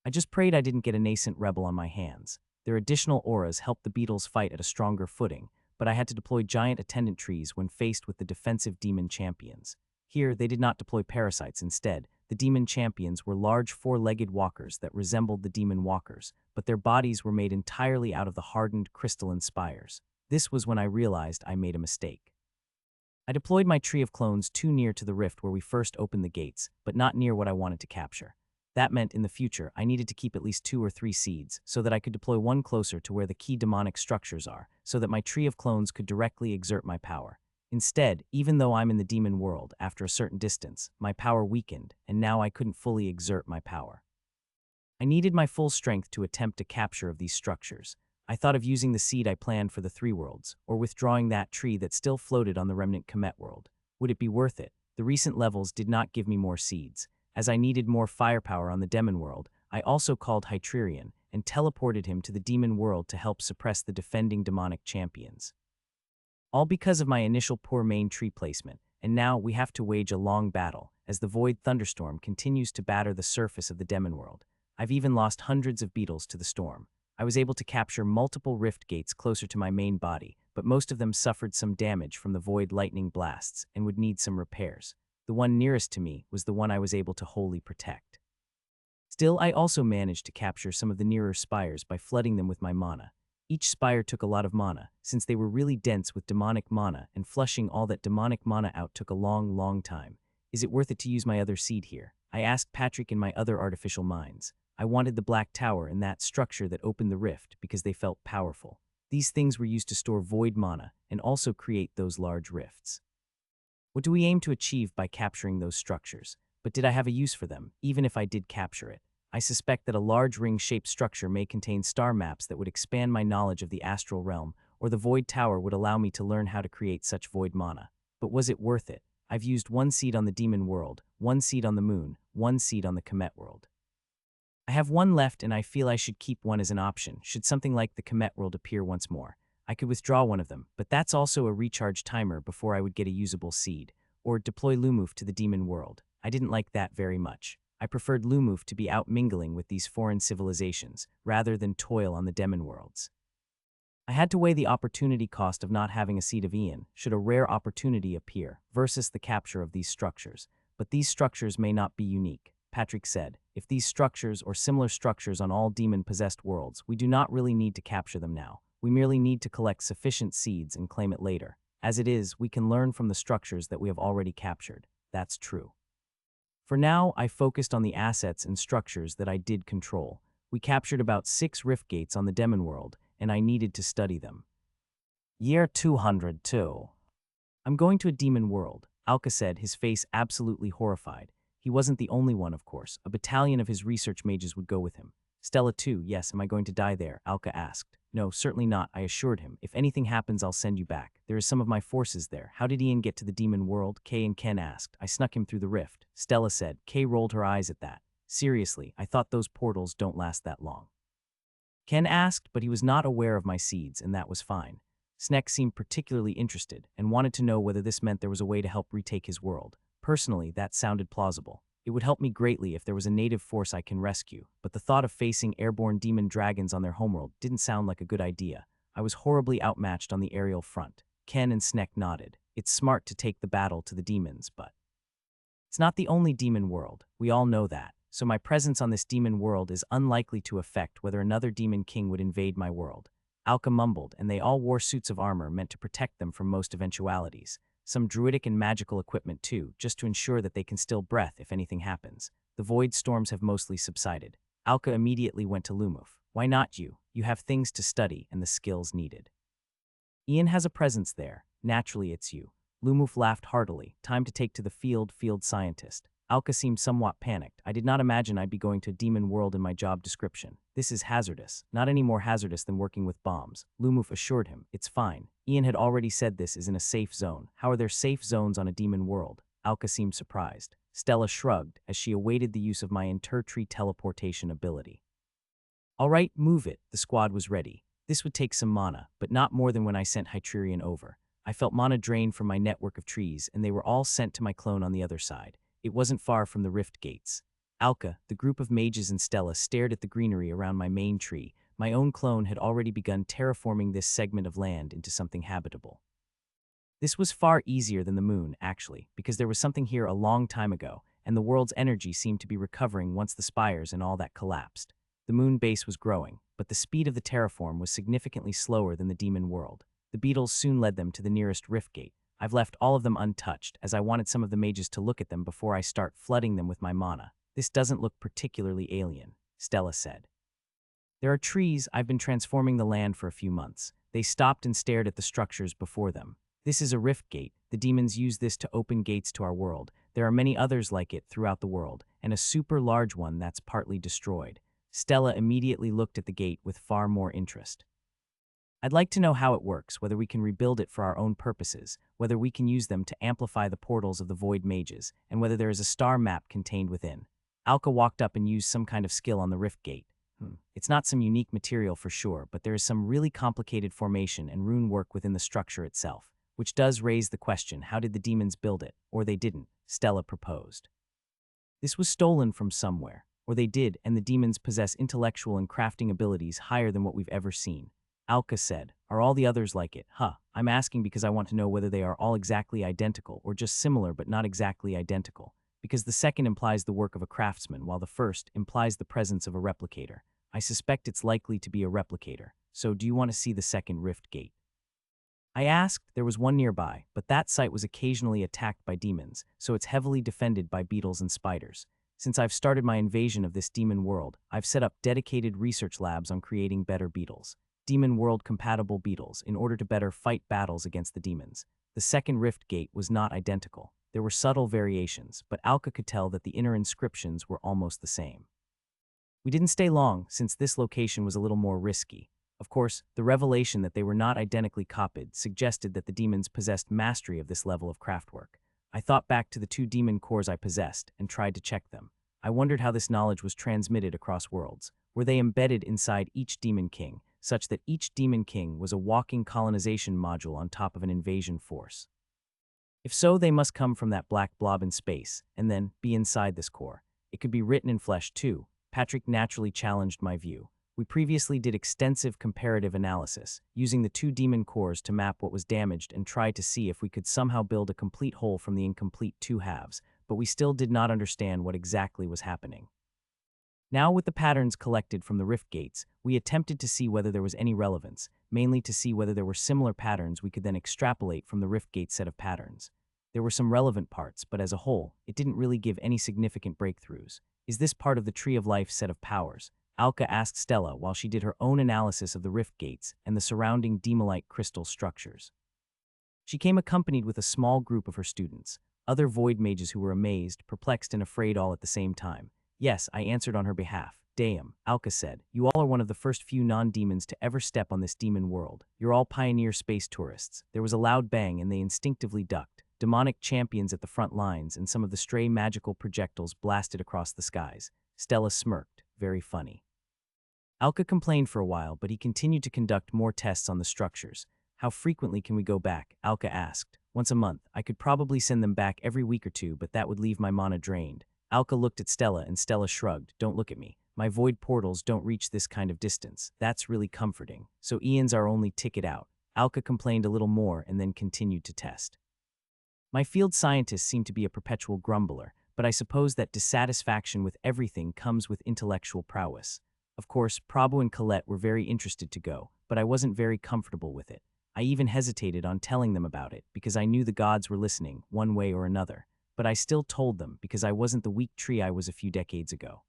I just prayed I didn't get a nascent rebel on my hands. Their additional auras helped the beetles fight at a stronger footing, but I had to deploy giant attendant trees when faced with the defensive demon champions. Here, they did not deploy parasites. Instead, the demon champions were large four-legged walkers that resembled the demon walkers, but their bodies were made entirely out of the hardened crystalline spires. This was when I realized I made a mistake. I deployed my tree of clones too near to the rift where we first opened the gates, but not near what I wanted to capture. That meant in the future I needed to keep at least 2 or 3 seeds so that I could deploy one closer to where the key demonic structures are, so that my tree of clones could directly exert my power. Instead, even though I'm in the demon world, after a certain distance, my power weakened, and now I couldn't fully exert my power. I needed my full strength to attempt a capture of these structures. I thought of using the seed I planned for the 3 worlds, or withdrawing that tree that still floated on the remnant Comet world. Would it be worth it? The recent levels did not give me more seeds. As I needed more firepower on the demon world, I also called Hytrerion and teleported him to the demon world to help suppress the defending demonic champions. All because of my initial poor main tree placement, and now we have to wage a long battle as the void thunderstorm continues to batter the surface of the demon world. I've even lost hundreds of beetles to the storm. I was able to capture multiple rift gates closer to my main body, but most of them suffered some damage from the void lightning blasts and would need some repairs. The one nearest to me was the one I was able to wholly protect. Still, I also managed to capture some of the nearer spires by flooding them with my mana. Each spire took a lot of mana, since they were really dense with demonic mana, and flushing all that demonic mana out took a long time. Is it worth it to use my other seed here? I asked Patrick in my other artificial minds. I wanted the black tower and that structure that opened the rift because they felt powerful. These things were used to store void mana and also create those large rifts. What do we aim to achieve by capturing those structures? But did I have a use for them, even if I did capture it? I suspect that a large ring-shaped structure may contain star maps that would expand my knowledge of the astral realm, or the void tower would allow me to learn how to create such void mana. But was it worth it? I've used 1 seed on the demon world, 1 seed on the moon, 1 seed on the Comet world. I have 1 left, and I feel I should keep 1 as an option, should something like the Comet world appear once more. I could withdraw 1 of them, but that's also a recharge timer before I would get a usable seed, or deploy Lumoof to the demon world. I didn't like that very much. I preferred Lumoof to be out mingling with these foreign civilizations, rather than toil on the demon worlds. I had to weigh the opportunity cost of not having a seed of Ian, should a rare opportunity appear, versus the capture of these structures. But these structures may not be unique. Patrick said, if these structures or similar structures on all demon-possessed worlds, we do not really need to capture them now. We merely need to collect sufficient seeds and claim it later. As it is, we can learn from the structures that we have already captured. That's true. For now, I focused on the assets and structures that I did control. We captured about 6 rift gates on the demon world, and I needed to study them. Year 202. I'm going to a demon world, Alka said, his face absolutely horrified. He wasn't the only one, of course. A battalion of his research mages would go with him. Stella too, yes, am I going to die there? Alka asked. No, certainly not, I assured him. If anything happens, I'll send you back. There is some of my forces there. How did Ian get to the demon world? Kay and Ken asked. I snuck him through the rift, Stella said. Kay rolled her eyes at that. Seriously, I thought those portals don't last that long. Ken asked, but he was not aware of my seeds, and that was fine. Sneck seemed particularly interested and wanted to know whether this meant there was a way to help retake his world. Personally, that sounded plausible. It would help me greatly if there was a native force I can rescue, but the thought of facing airborne demon dragons on their homeworld didn't sound like a good idea. I was horribly outmatched on the aerial front. Ken and Sneck nodded. It's smart to take the battle to the demons, but it's not the only demon world. We all know that. So my presence on this demon world is unlikely to affect whether another demon king would invade my world. Alka mumbled, and they all wore suits of armor meant to protect them from most eventualities. Some druidic and magical equipment too, just to ensure that they can still breath if anything happens. The void storms have mostly subsided. Alka immediately went to Lumuf. Why not you? You have things to study and the skills needed. Ian has a presence there. Naturally it's you. Lumuf laughed heartily. Time to take to the field scientist. Alka seemed somewhat panicked. I did not imagine I'd be going to a demon world in my job description. This is hazardous. Not any more hazardous than working with bombs. Lumuf assured him. It's fine. Ian had already said this is in a safe zone. How are there safe zones on a demon world? Alka seemed surprised. Stella shrugged as she awaited the use of my intertree teleportation ability. All right, move it. The squad was ready. This would take some mana, but not more than when I sent Hytrerion over. I felt mana drain from my network of trees, and they were all sent to my clone on the other side. It wasn't far from the rift gates. Alka, the group of mages and Stella stared at the greenery around my main tree. My own clone had already begun terraforming this segment of land into something habitable. This was far easier than the moon, actually, because there was something here a long time ago, and the world's energy seemed to be recovering once the spires and all that collapsed. The moon base was growing, but the speed of the terraform was significantly slower than the demon world. The beetles soon led them to the nearest rift gate. I've left all of them untouched, as I wanted some of the mages to look at them before I start flooding them with my mana. This doesn't look particularly alien, Stella said. There are trees. I've been transforming the land for a few months. They stopped and stared at the structures before them. This is a rift gate. The demons use this to open gates to our world. There are many others like it throughout the world, and a super large one that's partly destroyed. Stella immediately looked at the gate with far more interest. I'd like to know how it works, whether we can rebuild it for our own purposes, whether we can use them to amplify the portals of the void mages, and whether there is a star map contained within. Alka walked up and used some kind of skill on the rift gate. It's not some unique material for sure, but there is some really complicated formation and rune work within the structure itself, which does raise the question, how did the demons build it? Or they didn't, Stella proposed. This was stolen from somewhere, or they did, and the demons possess intellectual and crafting abilities higher than what we've ever seen. Alka said, are all the others like it? I'm asking because I want to know whether they are all exactly identical or just similar but not exactly identical, because the second implies the work of a craftsman while the first implies the presence of a replicator. I suspect it's likely to be a replicator, so do you want to see the second rift gate? I asked. There was one nearby, but that site was occasionally attacked by demons, so it's heavily defended by beetles and spiders. Since I've started my invasion of this demon world, I've set up dedicated research labs on creating better beetles. Demon world-compatible beetles in order to better fight battles against the demons. The second rift gate was not identical. There were subtle variations, but Alka could tell that the inner inscriptions were almost the same. We didn't stay long, since this location was a little more risky. Of course, the revelation that they were not identically copied suggested that the demons possessed mastery of this level of craftwork. I thought back to the 2 demon cores I possessed and tried to check them. I wondered how this knowledge was transmitted across worlds. Were they embedded inside each demon king, such that each demon king was a walking colonization module on top of an invasion force? If so, they must come from that black blob in space, and then be inside this core. It could be written in flesh too. Patrick naturally challenged my view. We previously did extensive comparative analysis, using the 2 demon cores to map what was damaged and try to see if we could somehow build a complete whole from the incomplete 2 halves, but we still did not understand what exactly was happening. Now, with the patterns collected from the rift gates, we attempted to see whether there was any relevance, mainly to see whether there were similar patterns we could then extrapolate from the rift gate set of patterns. There were some relevant parts, but as a whole, it didn't really give any significant breakthroughs. Is this part of the Tree of Life set of powers? Alka asked Stella while she did her own analysis of the rift gates and the surrounding demolite crystal structures. She came accompanied with a small group of her students, other void mages who were amazed, perplexed, and afraid all at the same time. Yes, I answered on her behalf. Damn, Alka said. You all are one of the first few non-demons to ever step on this demon world. You're all pioneer space tourists. There was a loud bang and they instinctively ducked. Demonic champions at the front lines and some of the stray magical projectiles blasted across the skies. Stella smirked. Very funny. Alka complained for a while, but he continued to conduct more tests on the structures. How frequently can we go back? Alka asked. Once a month. I could probably send them back every week or two, but that would leave my mana drained. Alka looked at Stella and Stella shrugged. Don't look at me. My void portals don't reach this kind of distance. That's really comforting. So Ian's our only ticket out. Alka complained a little more and then continued to test. My field scientist seemed to be a perpetual grumbler, but I suppose that dissatisfaction with everything comes with intellectual prowess. Of course, Prabhu and Colette were very interested to go, but I wasn't very comfortable with it. I even hesitated on telling them about it because I knew the gods were listening, one way or another. But I still told them because I wasn't the weak tree I was a few decades ago.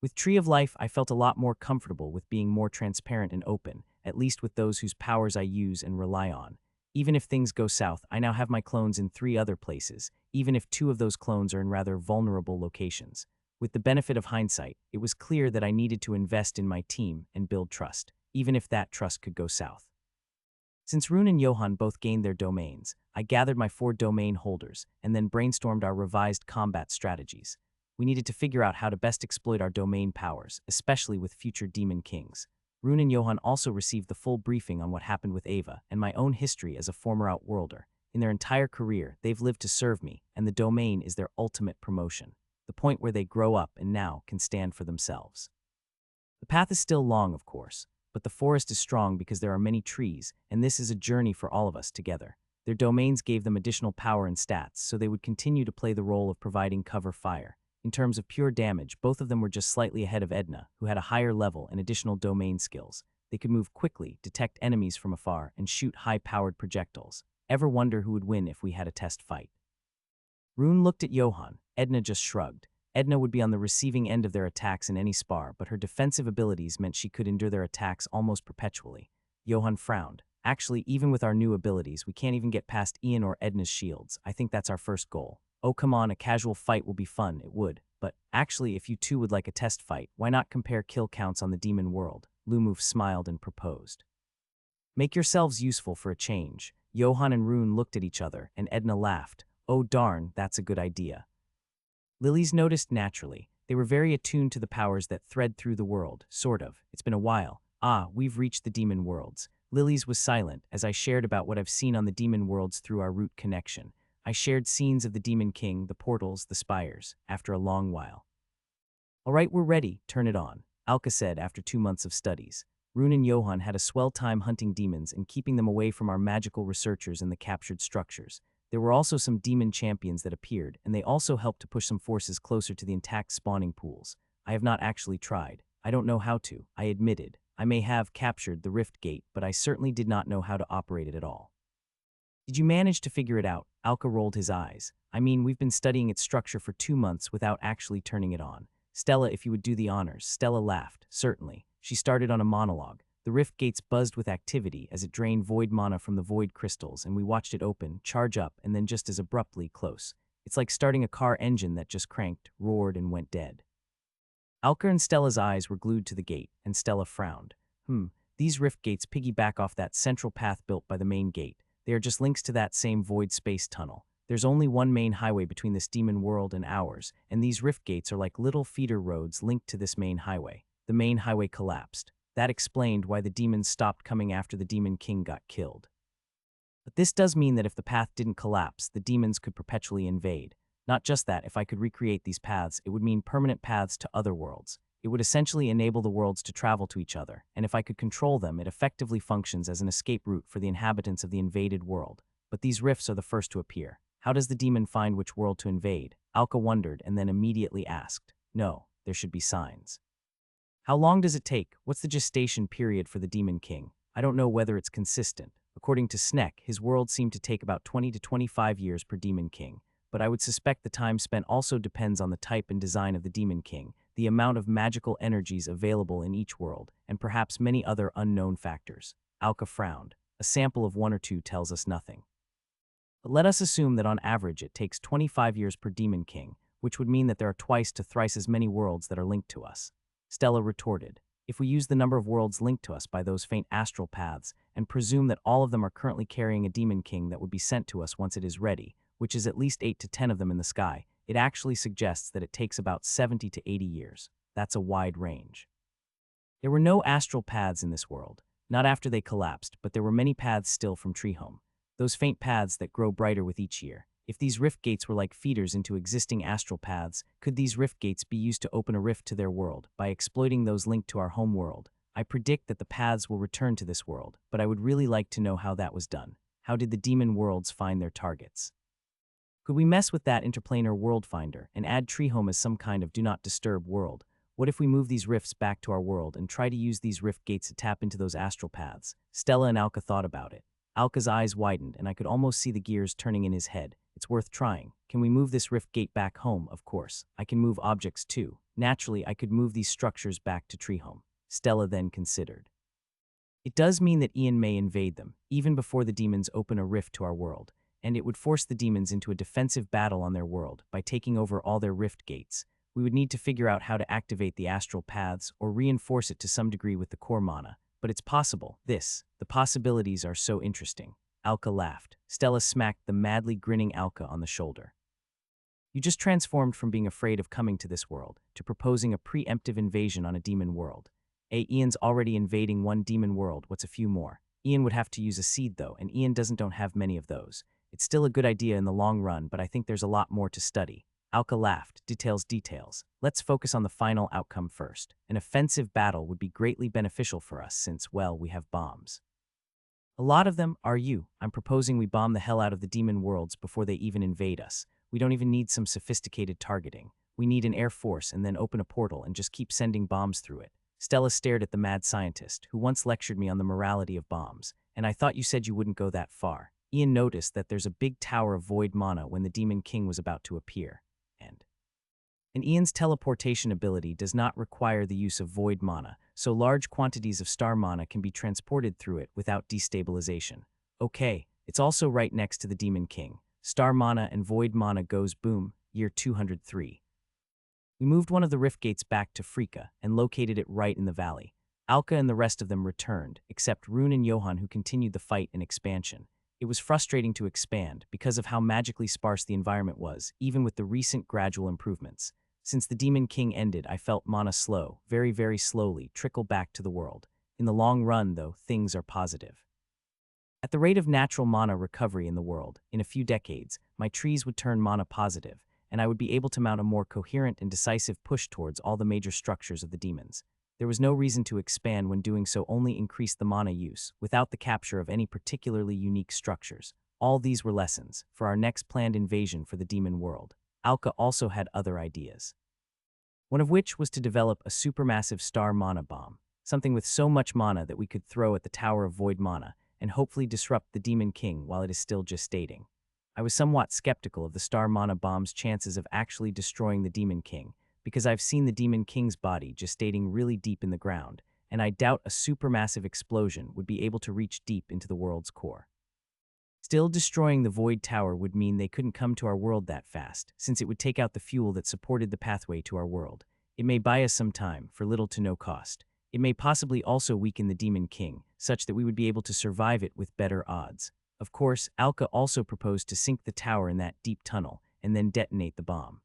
With Tree of Life, I felt a lot more comfortable with being more transparent and open, at least with those whose powers I use and rely on. Even if things go south, I now have my clones in 3 other places, even if 2 of those clones are in rather vulnerable locations. With the benefit of hindsight, it was clear that I needed to invest in my team and build trust, even if that trust could go south. Since Rune and Johan both gained their domains, I gathered my 4 domain holders and then brainstormed our revised combat strategies. We needed to figure out how to best exploit our domain powers, especially with future demon kings. Rune and Johan also received the full briefing on what happened with Ava and my own history as a former Outworlder. In their entire career, they've lived to serve me, and the domain is their ultimate promotion, the point where they grow up and now can stand for themselves. The path is still long, of course, but the forest is strong because there are many trees, and this is a journey for all of us together. Their domains gave them additional power and stats, so they would continue to play the role of providing cover fire. In terms of pure damage, both of them were just slightly ahead of Edna, who had a higher level and additional domain skills. They could move quickly, detect enemies from afar, and shoot high-powered projectiles. Ever wonder who would win if we had a test fight? Rune looked at Johan. Edna just shrugged. Edna would be on the receiving end of their attacks in any spar, but her defensive abilities meant she could endure their attacks almost perpetually. Johan frowned. Actually, even with our new abilities, we can't even get past Ian or Edna's shields. I think that's our first goal. Oh, come on, a casual fight will be fun, it would. But actually, if you two would like a test fight, why not compare kill counts on the demon world? Lumuf smiled and proposed. Make yourselves useful for a change. Johan and Rune looked at each other, and Edna laughed. Oh darn, that's a good idea. Lilies noticed naturally. They were very attuned to the powers that thread through the world, sort of. It's been a while. Ah, we've reached the demon worlds. Lilies was silent as I shared about what I've seen on the demon worlds through our root connection. I shared scenes of the Demon King, the portals, the spires, after a long while. All right, we're ready. Turn it on, Alka said after 2 months of studies. Rune and Johan had a swell time hunting demons and keeping them away from our magical researchers in the captured structures. There were also some demon champions that appeared, and they also helped to push some forces closer to the intact spawning pools. I have not actually tried. I don't know how to, I admitted. I may have captured the Rift Gate, but I certainly did not know how to operate it at all. Did you manage to figure it out? Alka rolled his eyes. I mean, we've been studying its structure for 2 months without actually turning it on. Stella, if you would do the honors. Stella laughed. Certainly. She started on a monologue. The rift gates buzzed with activity as it drained void mana from the void crystals, and we watched it open, charge up, and then just as abruptly close. It's like starting a car engine that just cranked, roared, and went dead. Alka and Stella's eyes were glued to the gate, and Stella frowned. These rift gates piggyback off that central path built by the main gate. They are just links to that same void space tunnel. There's only one main highway between this demon world and ours, and these rift gates are like little feeder roads linked to this main highway. The main highway collapsed. That explained why the demons stopped coming after the Demon King got killed. But this does mean that if the path didn't collapse, the demons could perpetually invade. Not just that, if I could recreate these paths, it would mean permanent paths to other worlds. It would essentially enable the worlds to travel to each other, and if I could control them, it effectively functions as an escape route for the inhabitants of the invaded world. But these rifts are the first to appear. How does the demon find which world to invade? Alka wondered and then immediately asked. No, there should be signs. How long does it take? What's the gestation period for the Demon King? I don't know whether it's consistent. According to Sneck, his world seemed to take about 20 to 25 years per Demon King, but I would suspect the time spent also depends on the type and design of the Demon King, the amount of magical energies available in each world, and perhaps many other unknown factors. Alka frowned. A sample of 1 or 2 tells us nothing. But let us assume that on average it takes 25 years per Demon King, which would mean that there are twice to thrice as many worlds that are linked to us. Stella retorted. If we use the number of worlds linked to us by those faint astral paths and presume that all of them are currently carrying a demon king that would be sent to us once it is ready, which is at least 8 to 10 of them in the sky, it actually suggests that it takes about 70 to 80 years. That's a wide range. There were no astral paths in this world, not after they collapsed, but there were many paths still from Treehome. Those faint paths that grow brighter with each year. If these rift gates were like feeders into existing astral paths, could these rift gates be used to open a rift to their world by exploiting those linked to our home world? I predict that the paths will return to this world, but I would really like to know how that was done. How did the demon worlds find their targets? Could we mess with that interplanar world finder and add Treehome as some kind of do not disturb world? What if we move these rifts back to our world and try to use these rift gates to tap into those astral paths? Stella and Alka thought about it. Alka's eyes widened, and I could almost see the gears turning in his head. It's worth trying. Can we move this rift gate back home? Of course. I can move objects too. Naturally, I could move these structures back to Treehome. Stella then considered. It does mean that Ian may invade them, even before the demons open a rift to our world, and it would force the demons into a defensive battle on their world by taking over all their rift gates. We would need to figure out how to activate the astral paths or reinforce it to some degree with the core mana. But it's possible. The possibilities are so interesting. Alka laughed. Stella smacked the madly grinning Alka on the shoulder. You just transformed from being afraid of coming to this world to proposing a preemptive invasion on a demon world. Ian's already invading one demon world, what's a few more? Ian would have to use a seed though, and Ian don't have many of those. It's still a good idea in the long run, but I think there's a lot more to study. Alka laughed. Details. Let's focus on the final outcome first. An offensive battle would be greatly beneficial for us since, well, we have bombs. A lot of them are you. I'm proposing we bomb the hell out of the demon worlds before they even invade us. We don't even need some sophisticated targeting. We need an air force and then open a portal and just keep sending bombs through it. Stella stared at the mad scientist, who once lectured me on the morality of bombs. And I thought you said you wouldn't go that far. Ian noticed that there's a big tower of void mana when the demon king was about to appear. And Ian's teleportation ability does not require the use of void mana, so large quantities of star mana can be transported through it without destabilization. Okay, it's also right next to the Demon King. Star mana and void mana goes boom, year 203. We moved one of the rift gates back to Frika and located it right in the valley. Alka and the rest of them returned, except Rune and Johan, who continued the fight and expansion. It was frustrating to expand because of how magically sparse the environment was, even with the recent gradual improvements. Since the Demon King ended, I felt mana very, very slowly, trickle back to the world. In the long run, though, things are positive. At the rate of natural mana recovery in the world, in a few decades, my trees would turn mana positive, and I would be able to mount a more coherent and decisive push towards all the major structures of the demons. There was no reason to expand when doing so only increased the mana use, without the capture of any particularly unique structures. All these were lessons for our next planned invasion for the demon world. Alka also had other ideas. One of which was to develop a supermassive star mana bomb, something with so much mana that we could throw at the Tower of Void Mana and hopefully disrupt the Demon King while it is still gestating. I was somewhat skeptical of the star mana bomb's chances of actually destroying the Demon King, because I've seen the Demon King's body gestating really deep in the ground, and I doubt a supermassive explosion would be able to reach deep into the world's core. Still, destroying the Void Tower would mean they couldn't come to our world that fast, since it would take out the fuel that supported the pathway to our world. It may buy us some time, for little to no cost. It may possibly also weaken the Demon King, such that we would be able to survive it with better odds. Of course, Alka also proposed to sink the tower in that deep tunnel, and then detonate the bomb.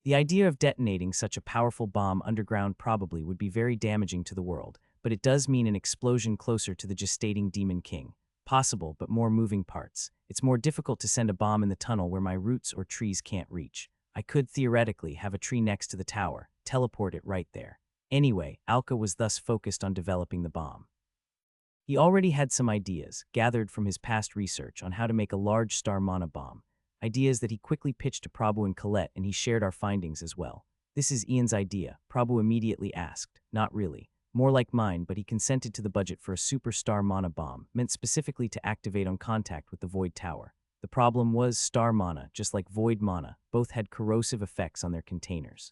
The idea of detonating such a powerful bomb underground probably would be very damaging to the world, but it does mean an explosion closer to the gestating Demon King. Possible, but more moving parts. It's more difficult to send a bomb in the tunnel where my roots or trees can't reach. I could theoretically have a tree next to the tower, teleport it right there. Anyway, Alka was thus focused on developing the bomb. He already had some ideas, gathered from his past research on how to make a large star mana bomb. Ideas that he quickly pitched to Prabhu and Colette, and he shared our findings as well. This is Ian's idea, Prabhu immediately asked. Not really. More like mine, but he consented to the budget for a superstar mana bomb, meant specifically to activate on contact with the Void Tower. The problem was star mana, just like void mana, both had corrosive effects on their containers.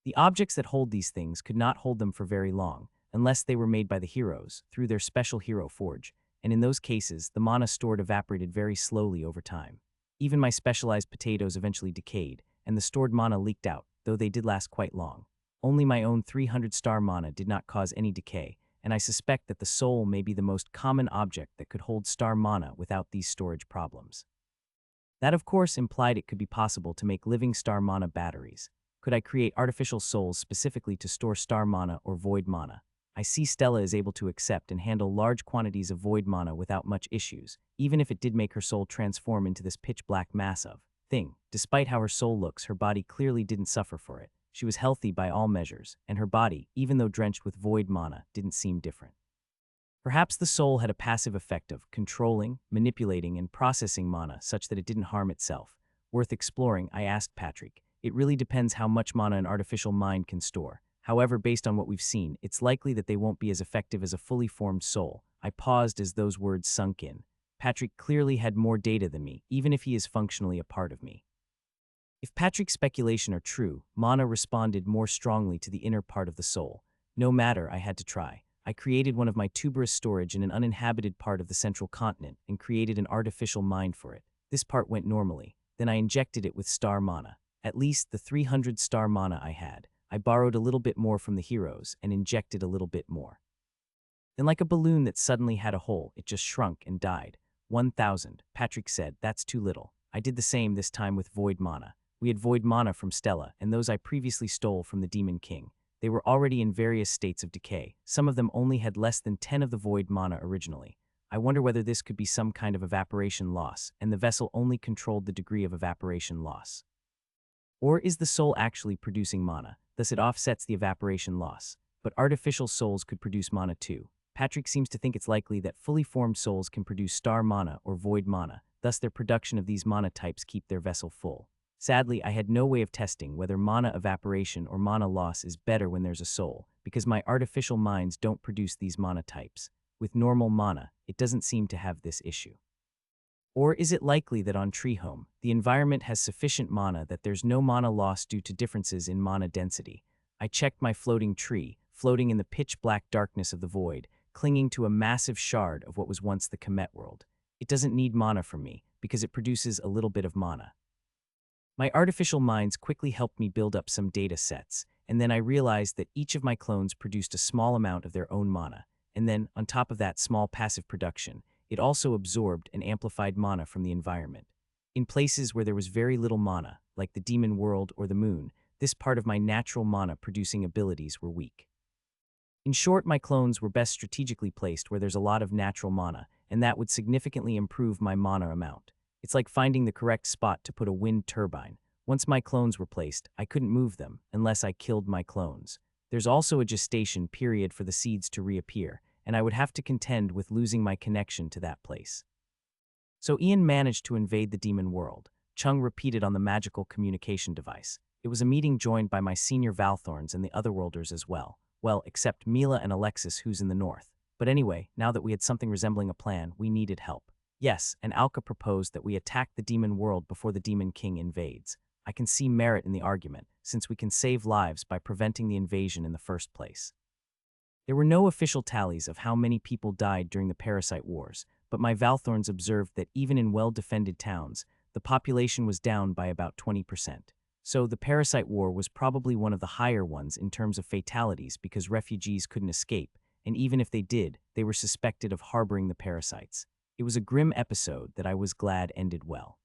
The objects that hold these things could not hold them for very long, unless they were made by the heroes, through their special hero forge, and in those cases, the mana stored evaporated very slowly over time. Even my specialized potatoes eventually decayed, and the stored mana leaked out, though they did last quite long. Only my own 300-star mana did not cause any decay, and I suspect that the soul may be the most common object that could hold star mana without these storage problems. That, of course, implied it could be possible to make living star mana batteries. Could I create artificial souls specifically to store star mana or void mana? I see Stella is able to accept and handle large quantities of void mana without much issues, even if it did make her soul transform into this pitch-black mass of thing. Despite how her soul looks, her body clearly didn't suffer for it. She was healthy by all measures, and her body, even though drenched with void mana, didn't seem different. Perhaps the soul had a passive effect of controlling, manipulating, and processing mana such that it didn't harm itself. Worth exploring, I asked Patrick. It really depends how much mana an artificial mind can store. However, based on what we've seen, it's likely that they won't be as effective as a fully formed soul. I paused as those words sunk in. Patrick clearly had more data than me, even if he is functionally a part of me. If Patrick's speculation are true, mana responded more strongly to the inner part of the soul. No matter, I had to try. I created one of my tuberous storage in an uninhabited part of the central continent and created an artificial mind for it. This part went normally. Then I injected it with star mana. At least the 300 star mana I had. I borrowed a little bit more from the heroes and injected a little bit more. Then, like a balloon that suddenly had a hole, it just shrunk and died. 1,000, Patrick said. That's too little. I did the same this time with void mana. We had void mana from Stella and those I previously stole from the Demon King. They were already in various states of decay. Some of them only had less than 10 of the void mana originally. I wonder whether this could be some kind of evaporation loss, and the vessel only controlled the degree of evaporation loss. Or is the soul actually producing mana, thus it offsets the evaporation loss? But artificial souls could produce mana too. Patrick seems to think it's likely that fully formed souls can produce star mana or void mana, thus their production of these mana types keep their vessel full. Sadly, I had no way of testing whether mana evaporation or mana loss is better when there's a soul, because my artificial minds don't produce these mana types. With normal mana, it doesn't seem to have this issue. Or is it likely that on Treehome, the environment has sufficient mana that there's no mana loss due to differences in mana density? I checked my floating tree, floating in the pitch-black darkness of the void, clinging to a massive shard of what was once the Kemet world. It doesn't need mana from me, because it produces a little bit of mana. My artificial minds quickly helped me build up some data sets, and then I realized that each of my clones produced a small amount of their own mana, and then, on top of that small passive production, it also absorbed and amplified mana from the environment. In places where there was very little mana, like the demon world or the moon, this part of my natural mana-producing abilities were weak. In short, my clones were best strategically placed where there's a lot of natural mana, and that would significantly improve my mana amount. It's like finding the correct spot to put a wind turbine. Once my clones were placed, I couldn't move them unless I killed my clones. There's also a gestation period for the seeds to reappear, and I would have to contend with losing my connection to that place. So Ian managed to invade the demon world. Chung repeated on the magical communication device. It was a meeting joined by my senior Valthorns and the Otherworlders as well. Well, except Mila and Alexis, who's in the north. But anyway, now that we had something resembling a plan, we needed help. Yes, and Alka proposed that we attack the demon world before the Demon King invades. I can see merit in the argument, since we can save lives by preventing the invasion in the first place. There were no official tallies of how many people died during the Parasite Wars, but my Valthorns observed that even in well-defended towns, the population was down by about 20%. So the Parasite War was probably one of the higher ones in terms of fatalities because refugees couldn't escape, and even if they did, they were suspected of harboring the parasites. It was a grim episode that I was glad ended well.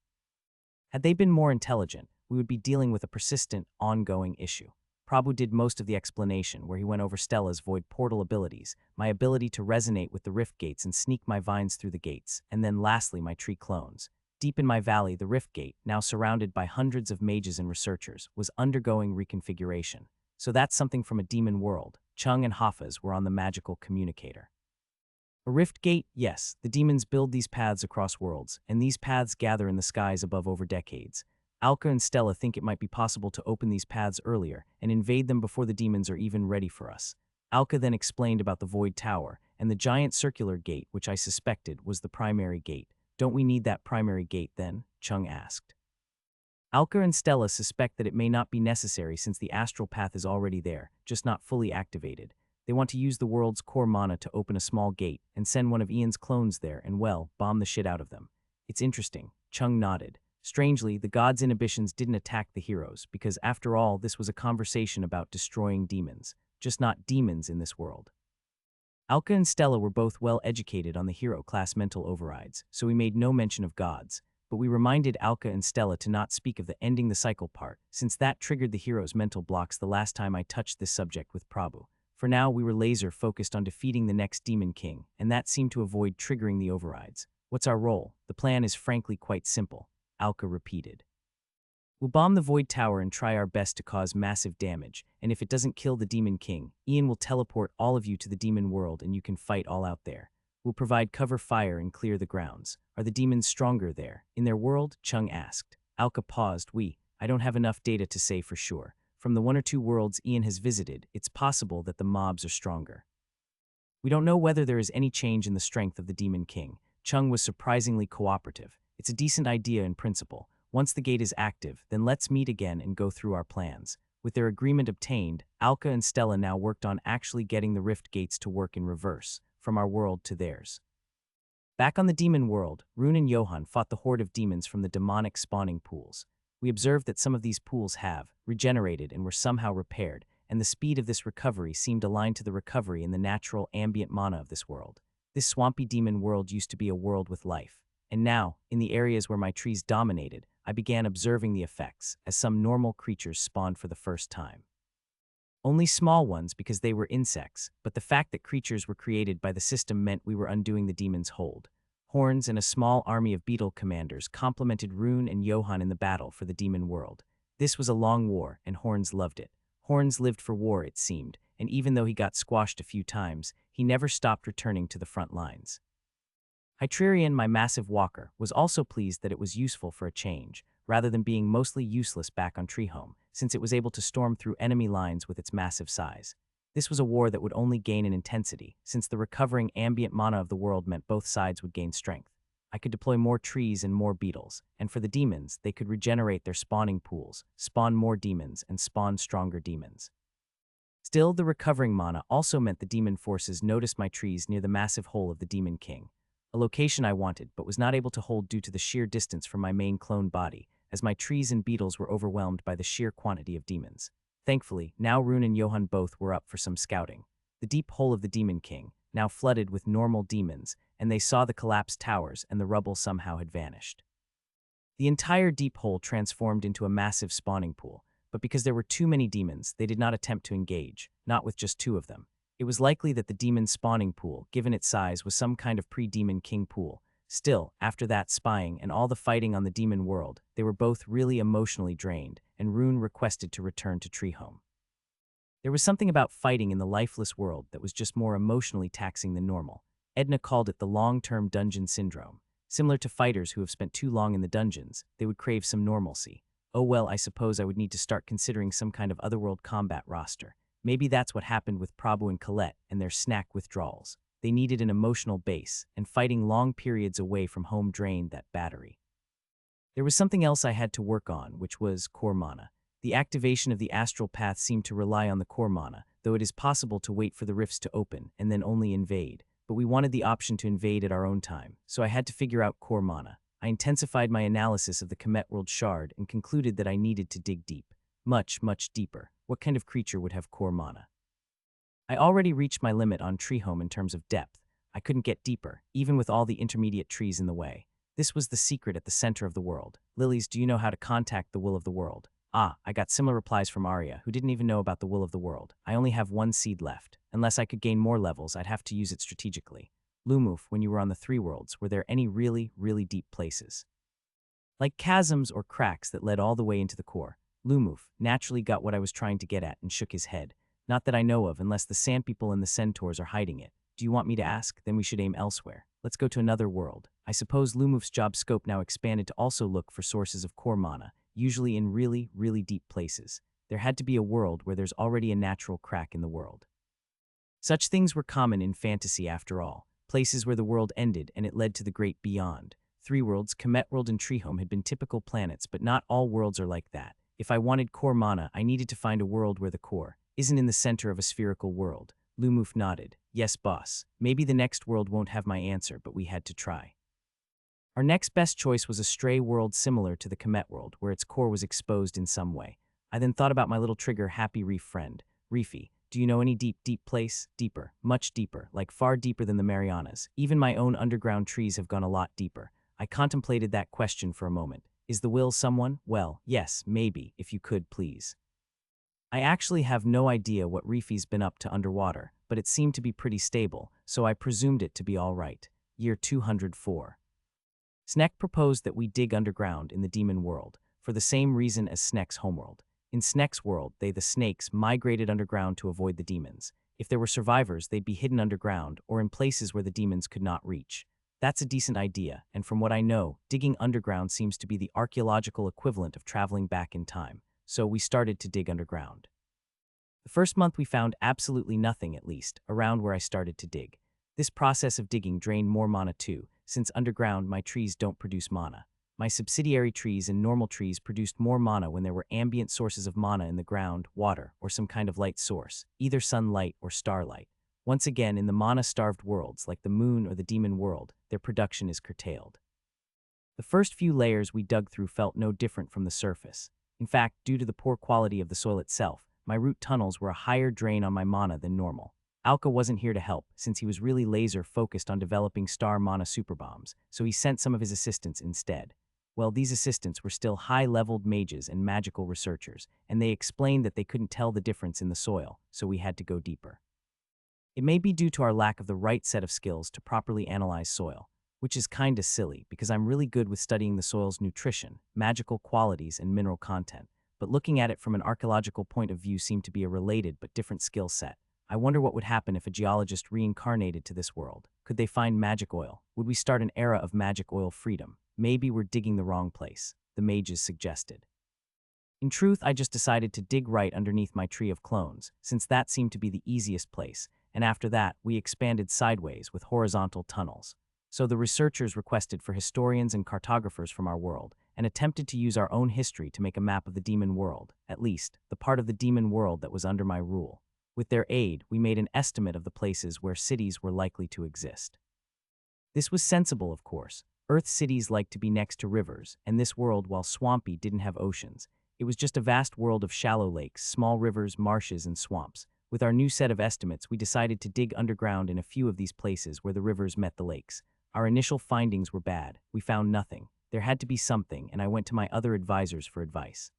Had they been more intelligent, we would be dealing with a persistent, ongoing issue. Prabhu did most of the explanation, where he went over Stella's void portal abilities, my ability to resonate with the rift gates and sneak my vines through the gates, and then lastly my tree clones. Deep in my valley, the rift gate, now surrounded by hundreds of mages and researchers, was undergoing reconfiguration. So that's something from a demon world. Chung and Hafez were on the magical communicator. A rift gate? Yes, the demons build these paths across worlds, and these paths gather in the skies above over decades. Alka and Stella think it might be possible to open these paths earlier and invade them before the demons are even ready for us. Alka then explained about the Void Tower and the giant circular gate, which I suspected was the primary gate. Don't we need that primary gate then? Chung asked. Alka and Stella suspect that it may not be necessary since the astral path is already there, just not fully activated. They want to use the world's core mana to open a small gate and send one of Ian's clones there and, well, bomb the shit out of them. It's interesting. Chung nodded. Strangely, the gods' inhibitions didn't attack the heroes, because after all, this was a conversation about destroying demons, just not demons in this world. Alka and Stella were both well educated on the hero class mental overrides, so we made no mention of gods, but we reminded Alka and Stella to not speak of the ending the cycle part, since that triggered the hero's mental blocks the last time I touched this subject with Prabhu. For now, we were laser-focused on defeating the next Demon King, and that seemed to avoid triggering the overrides. What's our role? The plan is frankly quite simple, Alka repeated. We'll bomb the Void Tower and try our best to cause massive damage, and if it doesn't kill the Demon King, Ian will teleport all of you to the demon world and you can fight all out there. We'll provide cover fire and clear the grounds. Are the demons stronger there? In their world? Chung asked. Alka paused. I don't have enough data to say for sure. From the 1 or 2 worlds Ian has visited, it's possible that the mobs are stronger. We don't know whether there is any change in the strength of the Demon King. Chung was surprisingly cooperative. It's a decent idea in principle. Once the gate is active, then let's meet again and go through our plans. With their agreement obtained, Alka and Stella now worked on actually getting the rift gates to work in reverse, from our world to theirs. Back on the demon world, Rune and Johan fought the horde of demons from the demonic spawning pools. We observed that some of these pools have regenerated and were somehow repaired, and the speed of this recovery seemed aligned to the recovery in the natural ambient mana of this world. This swampy demon world used to be a world with life, and now, in the areas where my trees dominated, I began observing the effects as some normal creatures spawned for the first time. Only small ones because they were insects, but the fact that creatures were created by the system meant we were undoing the demon's hold. Horns and a small army of beetle commanders complemented Rune and Johan in the battle for the demon world. This was a long war, and Horns loved it. Horns lived for war, it seemed, and even though he got squashed a few times, he never stopped returning to the front lines. Hytrarian, my massive walker, was also pleased that it was useful for a change, rather than being mostly useless back on Treehome, since it was able to storm through enemy lines with its massive size. This was a war that would only gain in intensity, since the recovering ambient mana of the world meant both sides would gain strength. I could deploy more trees and more beetles, and for the demons, they could regenerate their spawning pools, spawn more demons, and spawn stronger demons. Still, the recovering mana also meant the demon forces noticed my trees near the massive hole of the Demon King, a location I wanted but was not able to hold due to the sheer distance from my main clone body, as my trees and beetles were overwhelmed by the sheer quantity of demons. Thankfully, now Rune and Johan both were up for some scouting. The deep hole of the Demon King, now flooded with normal demons, and they saw the collapsed towers and the rubble somehow had vanished. The entire deep hole transformed into a massive spawning pool, but because there were too many demons, they did not attempt to engage, not with just 2 of them. It was likely that the demon spawning pool, given its size, was some kind of pre-demon king pool. Still, after that spying and all the fighting on the demon world, they were both really emotionally drained, and Rune requested to return to Treehome. There was something about fighting in the lifeless world that was just more emotionally taxing than normal. Edna called it the long-term dungeon syndrome. Similar to fighters who have spent too long in the dungeons, they would crave some normalcy. Oh well, I suppose I would need to start considering some kind of otherworld combat roster. Maybe that's what happened with Prabhu and Colette and their snack withdrawals. They needed an emotional base, and fighting long periods away from home drained that battery. There was something else I had to work on, which was core mana. The activation of the astral path seemed to rely on the core mana, though it is possible to wait for the rifts to open and then only invade. But we wanted the option to invade at our own time, so I had to figure out core mana. I intensified my analysis of the Comet World Shard and concluded that I needed to dig deep. Much, much deeper. What kind of creature would have core mana? I already reached my limit on Treehome in terms of depth. I couldn't get deeper, even with all the intermediate trees in the way. This was the secret at the center of the world. Lilies, do you know how to contact the will of the world? I got similar replies from Arya, who didn't even know about the will of the world. I only have 1 seed left. Unless I could gain more levels, I'd have to use it strategically. Lumuf, when you were on the 3 worlds, were there any really, really deep places? Like chasms or cracks that led all the way into the core. Lumuf naturally got what I was trying to get at and shook his head. Not that I know of, unless the sand people and the centaurs are hiding it. Do you want me to ask? Then we should aim elsewhere. Let's go to another world. I suppose Lumuf's job scope now expanded to also look for sources of core mana, usually in really, really deep places. There had to be a world where there's already a natural crack in the world. Such things were common in fantasy after all, places where the world ended and it led to the great beyond. 3 worlds, Comet World and Treehome, had been typical planets, but not all worlds are like that. If I wanted core mana, I needed to find a world where the core isn't in the center of a spherical world. Lumuf nodded. Yes, boss. Maybe the next world won't have my answer, but we had to try. Our next best choice was a stray world similar to the Comet world, where its core was exposed in some way. I then thought about my little trigger happy reef friend, Reefy. Do you know any deep, deep place? Deeper, much deeper, like far deeper than the Marianas. Even my own underground trees have gone a lot deeper. I contemplated that question for a moment. Is the will someone? Well, yes, maybe, if you could, please. I actually have no idea what Reefy's been up to underwater, but it seemed to be pretty stable, so I presumed it to be all right. Year 204. Sneck proposed that we dig underground in the demon world, for the same reason as Sneck's homeworld. In Sneck's world, they, the snakes, migrated underground to avoid the demons. If there were survivors, they'd be hidden underground or in places where the demons could not reach. That's a decent idea, and from what I know, digging underground seems to be the archaeological equivalent of traveling back in time, so we started to dig underground. The first month we found absolutely nothing, at least, around where I started to dig. This process of digging drained more mana too, since underground my trees don't produce mana. My subsidiary trees and normal trees produced more mana when there were ambient sources of mana in the ground, water, or some kind of light source, either sunlight or starlight. Once again, in the mana-starved worlds, like the moon or the demon world, their production is curtailed. The first few layers we dug through felt no different from the surface. In fact, due to the poor quality of the soil itself, my root tunnels were a higher drain on my mana than normal. Alka wasn't here to help, since he was really laser-focused on developing star mana superbombs, so he sent some of his assistants instead. Well, these assistants were still high-leveled mages and magical researchers, and they explained that they couldn't tell the difference in the soil, so we had to go deeper. It may be due to our lack of the right set of skills to properly analyze soil, which is kinda silly because I'm really good with studying the soil's nutrition, magical qualities, and mineral content, but looking at it from an archaeological point of view seemed to be a related but different skill set. I wonder what would happen if a geologist reincarnated to this world. Could they find magic oil? Would we start an era of magic oil freedom? Maybe we're digging the wrong place, the mages suggested. In truth, I just decided to dig right underneath my tree of clones, since that seemed to be the easiest place, and after that, we expanded sideways with horizontal tunnels. So the researchers requested for historians and cartographers from our world, and attempted to use our own history to make a map of the demon world, at least, the part of the demon world that was under my rule. With their aid, we made an estimate of the places where cities were likely to exist. This was sensible, of course. Earth's cities like to be next to rivers, and this world, while swampy, didn't have oceans. It was just a vast world of shallow lakes, small rivers, marshes, and swamps. With our new set of estimates, we decided to dig underground in a few of these places where the rivers met the lakes. Our initial findings were bad. We found nothing. There had to be something, and I went to my other advisors for advice.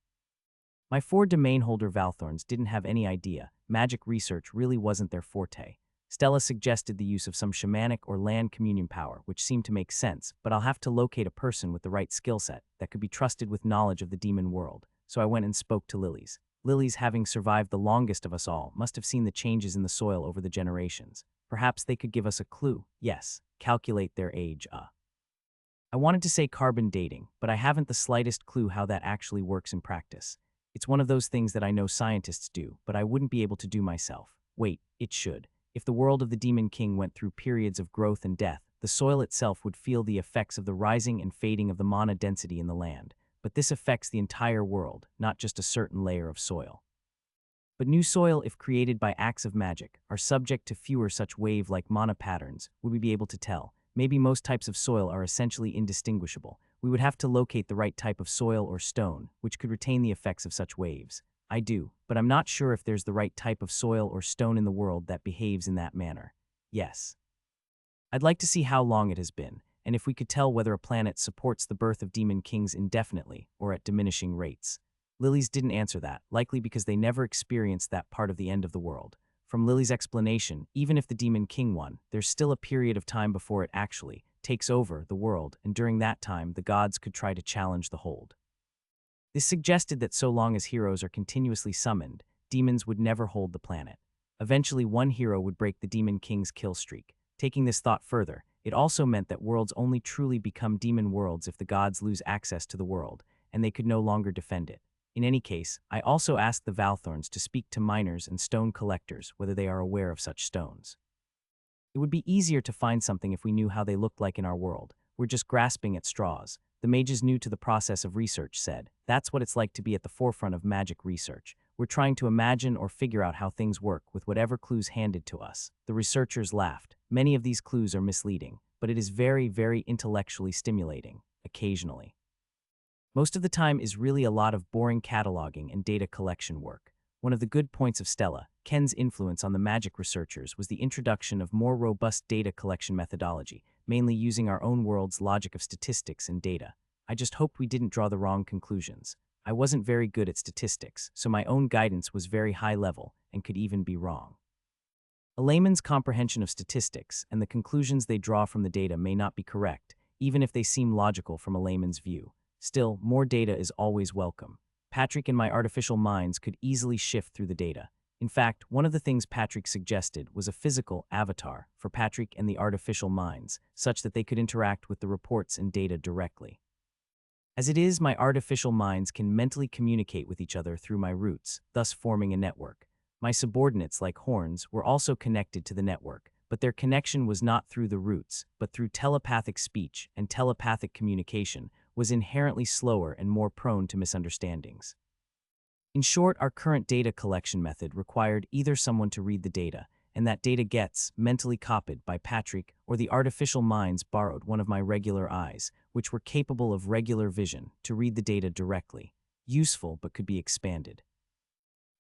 My 4 domain holder Valthorns didn't have any idea. Magic research really wasn't their forte. Stella suggested the use of some shamanic or land communion power, which seemed to make sense, but I'll have to locate a person with the right skill set that could be trusted with knowledge of the demon world, so I went and spoke to Lilies. Lilies, having survived the longest of us all, must have seen the changes in the soil over the generations. Perhaps they could give us a clue. Yes, calculate their age. I wanted to say carbon dating, but I haven't the slightest clue how that actually works in practice. It's one of those things that I know scientists do, but I wouldn't be able to do myself. Wait, it should. If the world of the Demon King went through periods of growth and death, the soil itself would feel the effects of the rising and fading of the mana density in the land. But this affects the entire world, not just a certain layer of soil. But new soil, if created by acts of magic, are subject to fewer such wave-like mana patterns. Would we be able to tell? Maybe most types of soil are essentially indistinguishable. We would have to locate the right type of soil or stone, which could retain the effects of such waves. I do, but I'm not sure if there's the right type of soil or stone in the world that behaves in that manner. Yes. I'd like to see how long it has been, and if we could tell whether a planet supports the birth of demon kings indefinitely or at diminishing rates. Lilies didn't answer that, likely because they never experienced that part of the end of the world. From Lily's explanation, even if the demon king won, there's still a period of time before it actually takes over the world, and during that time, the gods could try to challenge the hold. This suggested that so long as heroes are continuously summoned, demons would never hold the planet. Eventually, one hero would break the demon king's kill streak. Taking this thought further, it also meant that worlds only truly become demon worlds if the gods lose access to the world, and they could no longer defend it. In any case, I also asked the Valthorns to speak to miners and stone collectors whether they are aware of such stones. It would be easier to find something if we knew how they looked like in our world. We're just grasping at straws. The mages new to the process of research said, that's what it's like to be at the forefront of magic research. We're trying to imagine or figure out how things work with whatever clues handed to us. The researchers laughed. Many of these clues are misleading, but it is very, very intellectually stimulating, occasionally. Most of the time is really a lot of boring cataloging and data collection work. One of the good points of Stella, Ken's influence on the magic researchers, was the introduction of more robust data collection methodology, mainly using our own world's logic of statistics and data. I just hoped we didn't draw the wrong conclusions. I wasn't very good at statistics, so my own guidance was very high level and could even be wrong. A layman's comprehension of statistics and the conclusions they draw from the data may not be correct, even if they seem logical from a layman's view. Still, more data is always welcome. Patrick and my artificial minds could easily shift through the data. In fact, one of the things Patrick suggested was a physical avatar for Patrick and the artificial minds, such that they could interact with the reports and data directly. As it is, my artificial minds can mentally communicate with each other through my roots, thus forming a network. My subordinates, like horns, were also connected to the network, but their connection was not through the roots, but through telepathic speech, and telepathic communication was inherently slower and more prone to misunderstandings. In short, our current data collection method required either someone to read the data, and that data gets mentally copied by Patrick, or the artificial minds borrowed one of my regular eyes, which were capable of regular vision, to read the data directly. Useful, but could be expanded.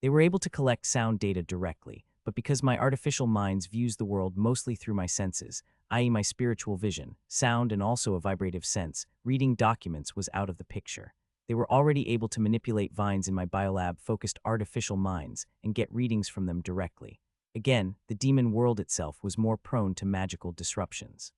They were able to collect sound data directly, but because my artificial minds views the world mostly through my senses, i.e. my spiritual vision, sound, and also a vibrative sense, reading documents was out of the picture. They were already able to manipulate vines in my biolab-focused artificial minds and get readings from them directly. Again, the demon world itself was more prone to magical disruptions.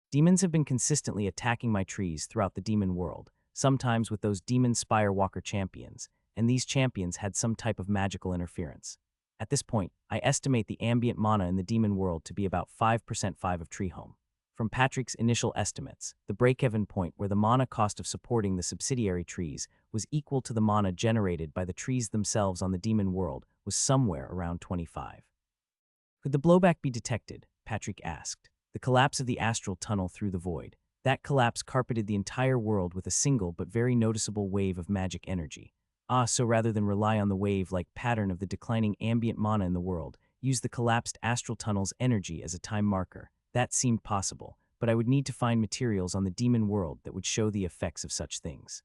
Demons have been consistently attacking my trees throughout the demon world, sometimes with those demon spire walker champions, and these champions had some type of magical interference. At this point, I estimate the ambient mana in the demon world to be about 5% 5 of tree home. From Patrick's initial estimates, the break-even point where the mana cost of supporting the subsidiary trees was equal to the mana generated by the trees themselves on the demon world was somewhere around 25. Could the blowback be detected? Patrick asked. The collapse of the astral tunnel through the void. That collapse carpeted the entire world with a single but very noticeable wave of magic energy. So rather than rely on the wave-like pattern of the declining ambient mana in the world, use the collapsed astral tunnel's energy as a time marker. That seemed possible, but I would need to find materials on the demon world that would show the effects of such things.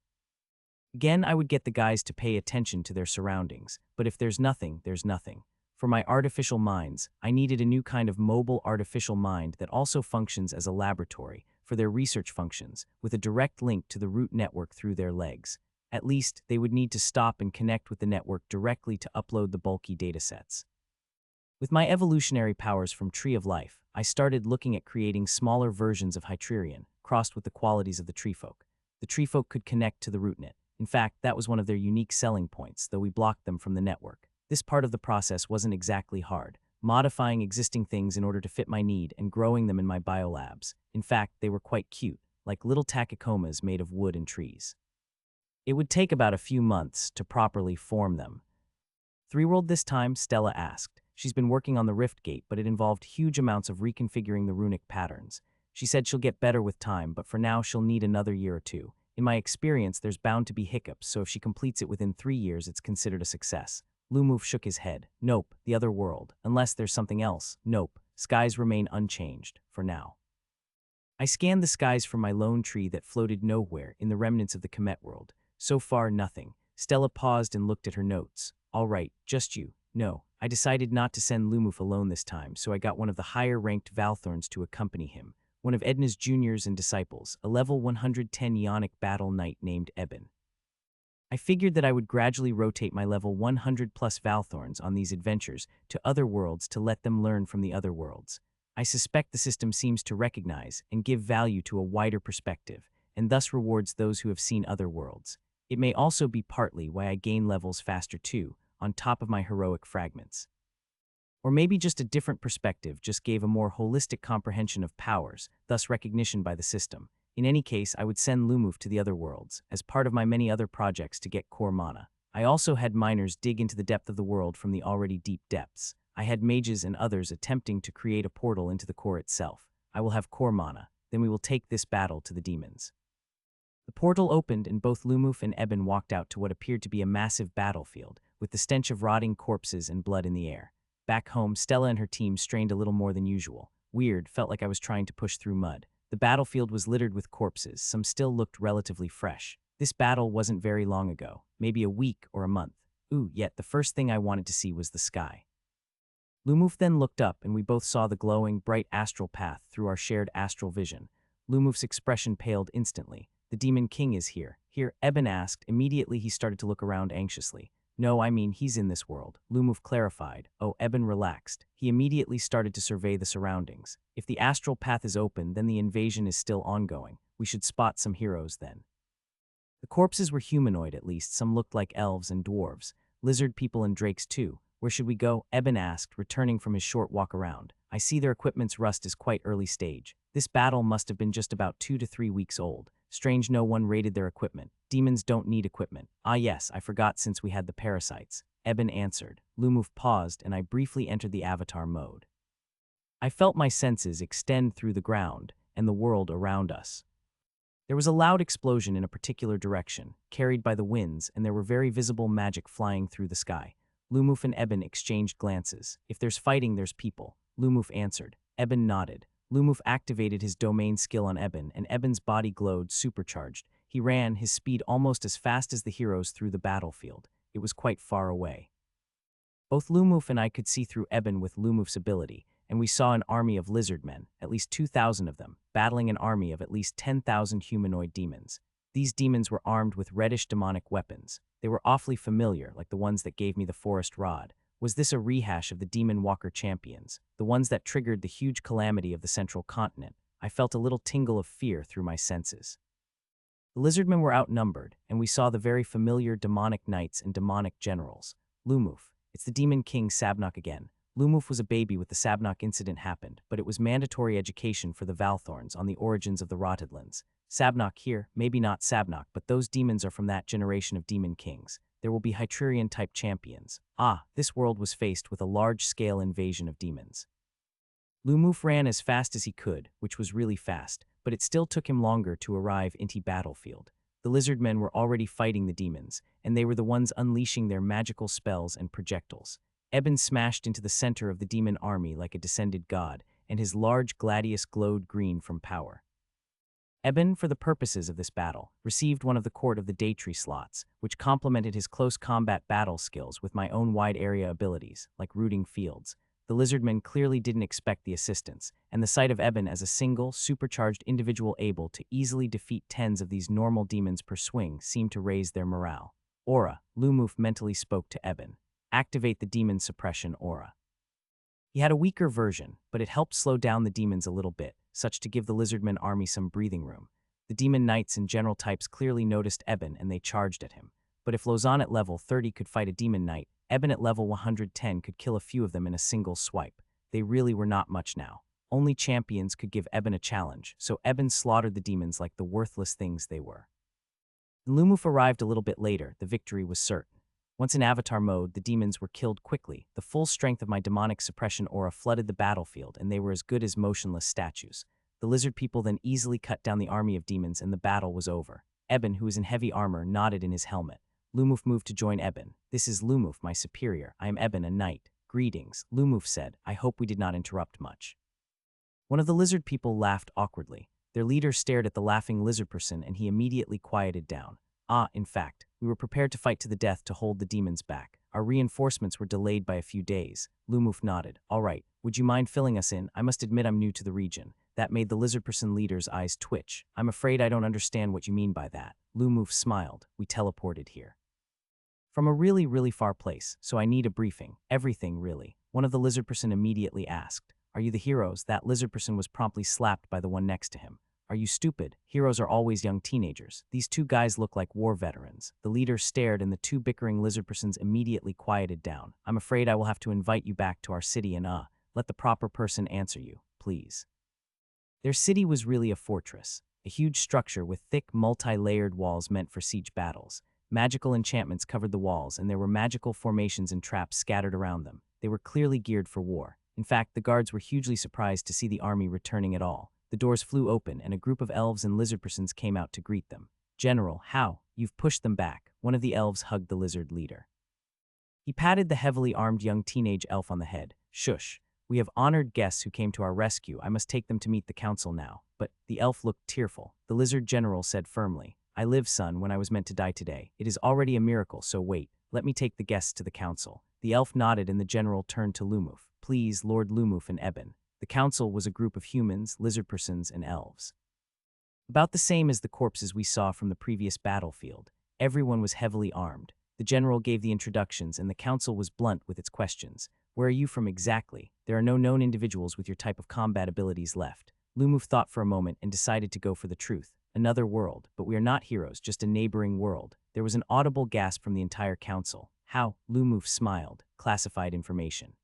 Again, I would get the guys to pay attention to their surroundings, but if there's nothing, there's nothing. For my artificial minds, I needed a new kind of mobile artificial mind that also functions as a laboratory for their research functions, with a direct link to the root network through their legs. At least, they would need to stop and connect with the network directly to upload the bulky datasets. With my evolutionary powers from Tree of Life, I started looking at creating smaller versions of Hytrerion, crossed with the qualities of the treefolk. The treefolk could connect to the rootnet. In fact, that was one of their unique selling points, though we blocked them from the network. This part of the process wasn't exactly hard, modifying existing things in order to fit my need and growing them in my biolabs. In fact, they were quite cute, like little tachycomas made of wood and trees. It would take about a few months to properly form them. Three-world this time? Stella asked. She's been working on the Rift Gate, but it involved huge amounts of reconfiguring the runic patterns. She said she'll get better with time, but for now she'll need another year or two. In my experience, there's bound to be hiccups, so if she completes it within 3 years, it's considered a success. Lumuf shook his head. Nope, the other world. Unless there's something else. Nope. Skies remain unchanged, for now. I scanned the skies from my lone tree that floated nowhere in the remnants of the Kemet world. So far, nothing. Stella paused and looked at her notes. All right, just you. No, I decided not to send Lumuf alone this time, so I got one of the higher-ranked Valthorns to accompany him, one of Edna's juniors and disciples, a level 110 Ionic battle knight named Eben. I figured that I would gradually rotate my level 100-plus Valthorns on these adventures to other worlds to let them learn from the other worlds. I suspect the system seems to recognize and give value to a wider perspective, and thus rewards those who have seen other worlds. It may also be partly why I gain levels faster too, on top of my heroic fragments. Or maybe just a different perspective just gave a more holistic comprehension of powers, thus recognition by the system. In any case, I would send Lumuf to the other worlds, as part of my many other projects to get core mana. I also had miners dig into the depth of the world from the already deep depths. I had mages and others attempting to create a portal into the core itself. I will have core mana, then we will take this battle to the demons. The portal opened and both Lumuf and Eben walked out to what appeared to be a massive battlefield, with the stench of rotting corpses and blood in the air. Back home, Stella and her team strained a little more than usual. Weird, felt like I was trying to push through mud. The battlefield was littered with corpses, some still looked relatively fresh. This battle wasn't very long ago, maybe a week or a month. Yet the first thing I wanted to see was the sky. Lumuf then looked up and we both saw the glowing, bright astral path through our shared astral vision. Lumuf's expression paled instantly. The Demon King is here. Here, Eben asked. Immediately he started to look around anxiously. No, I mean, he's in this world, Lumuf clarified. Oh, Eben relaxed. He immediately started to survey the surroundings. If the astral path is open, then the invasion is still ongoing. We should spot some heroes then. The corpses were humanoid at least, some looked like elves and dwarves. Lizard people and drakes too. Where should we go? Eben asked, returning from his short walk around. I see their equipment's rust is quite early stage. This battle must have been just about 2 to 3 weeks old. Strange no one raided their equipment. Demons don't need equipment. Ah yes, I forgot since we had the parasites. Eben answered. Lumuf paused and I briefly entered the avatar mode. I felt my senses extend through the ground and the world around us. There was a loud explosion in a particular direction, carried by the winds, and there were very visible magic flying through the sky. Lumuf and Eben exchanged glances. If there's fighting, there's people. Lumuf answered. Eben nodded. Lumuf activated his domain skill on Eben, and Eben's body glowed, supercharged. He ran, his speed almost as fast as the heroes through the battlefield. It was quite far away. Both Lumuf and I could see through Eben with Lumuf's ability, and we saw an army of lizard men, at least 2,000 of them, battling an army of at least 10,000 humanoid demons. These demons were armed with reddish demonic weapons. They were awfully familiar, like the ones that gave me the forest rod. Was this a rehash of the Demon Walker champions, the ones that triggered the huge calamity of the central continent? I felt a little tingle of fear through my senses. The lizardmen were outnumbered, and we saw the very familiar demonic knights and demonic generals. Lumuf. It's the Demon King Sabnok again. Lumuf was a baby when the Sabnok incident happened, but it was mandatory education for the Valthorns on the origins of the Rottedlands. Sabnok here, maybe not Sabnok, but those demons are from that generation of demon kings. There will be Hytrurian-type champions. This world was faced with a large-scale invasion of demons. Lumuf ran as fast as he could, which was really fast, but it still took him longer to arrive into battlefield. The lizardmen were already fighting the demons, and they were the ones unleashing their magical spells and projectiles. Eben smashed into the center of the demon army like a descended god, and his large gladius glowed green from power. Eben, for the purposes of this battle, received one of the Court of the Daytree slots, which complemented his close combat battle skills with my own wide area abilities, like rooting fields. The lizardmen clearly didn't expect the assistance, and the sight of Eben as a single, supercharged individual able to easily defeat tens of these normal demons per swing seemed to raise their morale. Aura, Lumuf mentally spoke to Eben. Activate the demon suppression aura. He had a weaker version, but it helped slow down the demons a little bit, such to give the lizardmen army some breathing room. The demon knights and general types clearly noticed Eben and they charged at him. But if Lozan at level 30 could fight a demon knight, Eben at level 110 could kill a few of them in a single swipe. They really were not much now. Only champions could give Eben a challenge, so Eben slaughtered the demons like the worthless things they were. When Lumuf arrived a little bit later, the victory was certain. Once in avatar mode, the demons were killed quickly. The full strength of my demonic suppression aura flooded the battlefield, and they were as good as motionless statues. The lizard people then easily cut down the army of demons, and the battle was over. Eben, who was in heavy armor, nodded in his helmet. Lumuf moved to join Eben. This is Lumuf, my superior. I am Eben, a knight. Greetings, Lumuf said. I hope we did not interrupt much. One of the lizard people laughed awkwardly. Their leader stared at the laughing lizard person, and he immediately quieted down. In fact, we were prepared to fight to the death to hold the demons back. Our reinforcements were delayed by a few days. Lumuf nodded. All right, would you mind filling us in? I must admit I'm new to the region. That made the lizard person leader's eyes twitch. I'm afraid I don't understand what you mean by that. Lumuf smiled. We teleported here from a really, really far place, so I need a briefing. Everything, really. One of the lizard person immediately asked. Are you the heroes? That lizard person was promptly slapped by the one next to him. Are you stupid? Heroes are always young teenagers. These two guys look like war veterans. The leader stared and the two bickering lizard persons immediately quieted down. I'm afraid I will have to invite you back to our city and let the proper person answer you, please. Their city was really a fortress, a huge structure with thick, multi-layered walls meant for siege battles. Magical enchantments covered the walls, and there were magical formations and traps scattered around them. They were clearly geared for war. In fact, the guards were hugely surprised to see the army returning at all. The doors flew open, and a group of elves and lizard persons came out to greet them. General, how? You've pushed them back. One of the elves hugged the lizard leader. He patted the heavily armed young teenage elf on the head. Shush. We have honored guests who came to our rescue. I must take them to meet the council now. But the elf looked tearful. The lizard general said firmly, I live, son, when I was meant to die today. It is already a miracle, so wait. Let me take the guests to the council. The elf nodded and the general turned to Lumuf. Please, Lord Lumuf and Eben. The council was a group of humans, lizard persons, and elves. About the same as the corpses we saw from the previous battlefield. Everyone was heavily armed. The general gave the introductions and the council was blunt with its questions. Where are you from exactly? There are no known individuals with your type of combat abilities left. Lumuf thought for a moment and decided to go for the truth. Another world, but we are not heroes, just a neighboring world. There was an audible gasp from the entire council. How? Lumuf smiled. Classified information.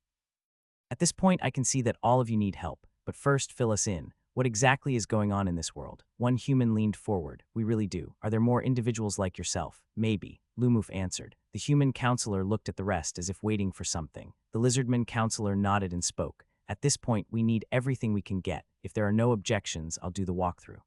At this point, I can see that all of you need help, but first fill us in. What exactly is going on in this world? One human leaned forward. We really do. Are there more individuals like yourself? Maybe. Lumuf answered. The human counselor looked at the rest as if waiting for something. The lizardman counselor nodded and spoke. At this point, we need everything we can get. If there are no objections, I'll do the walkthrough.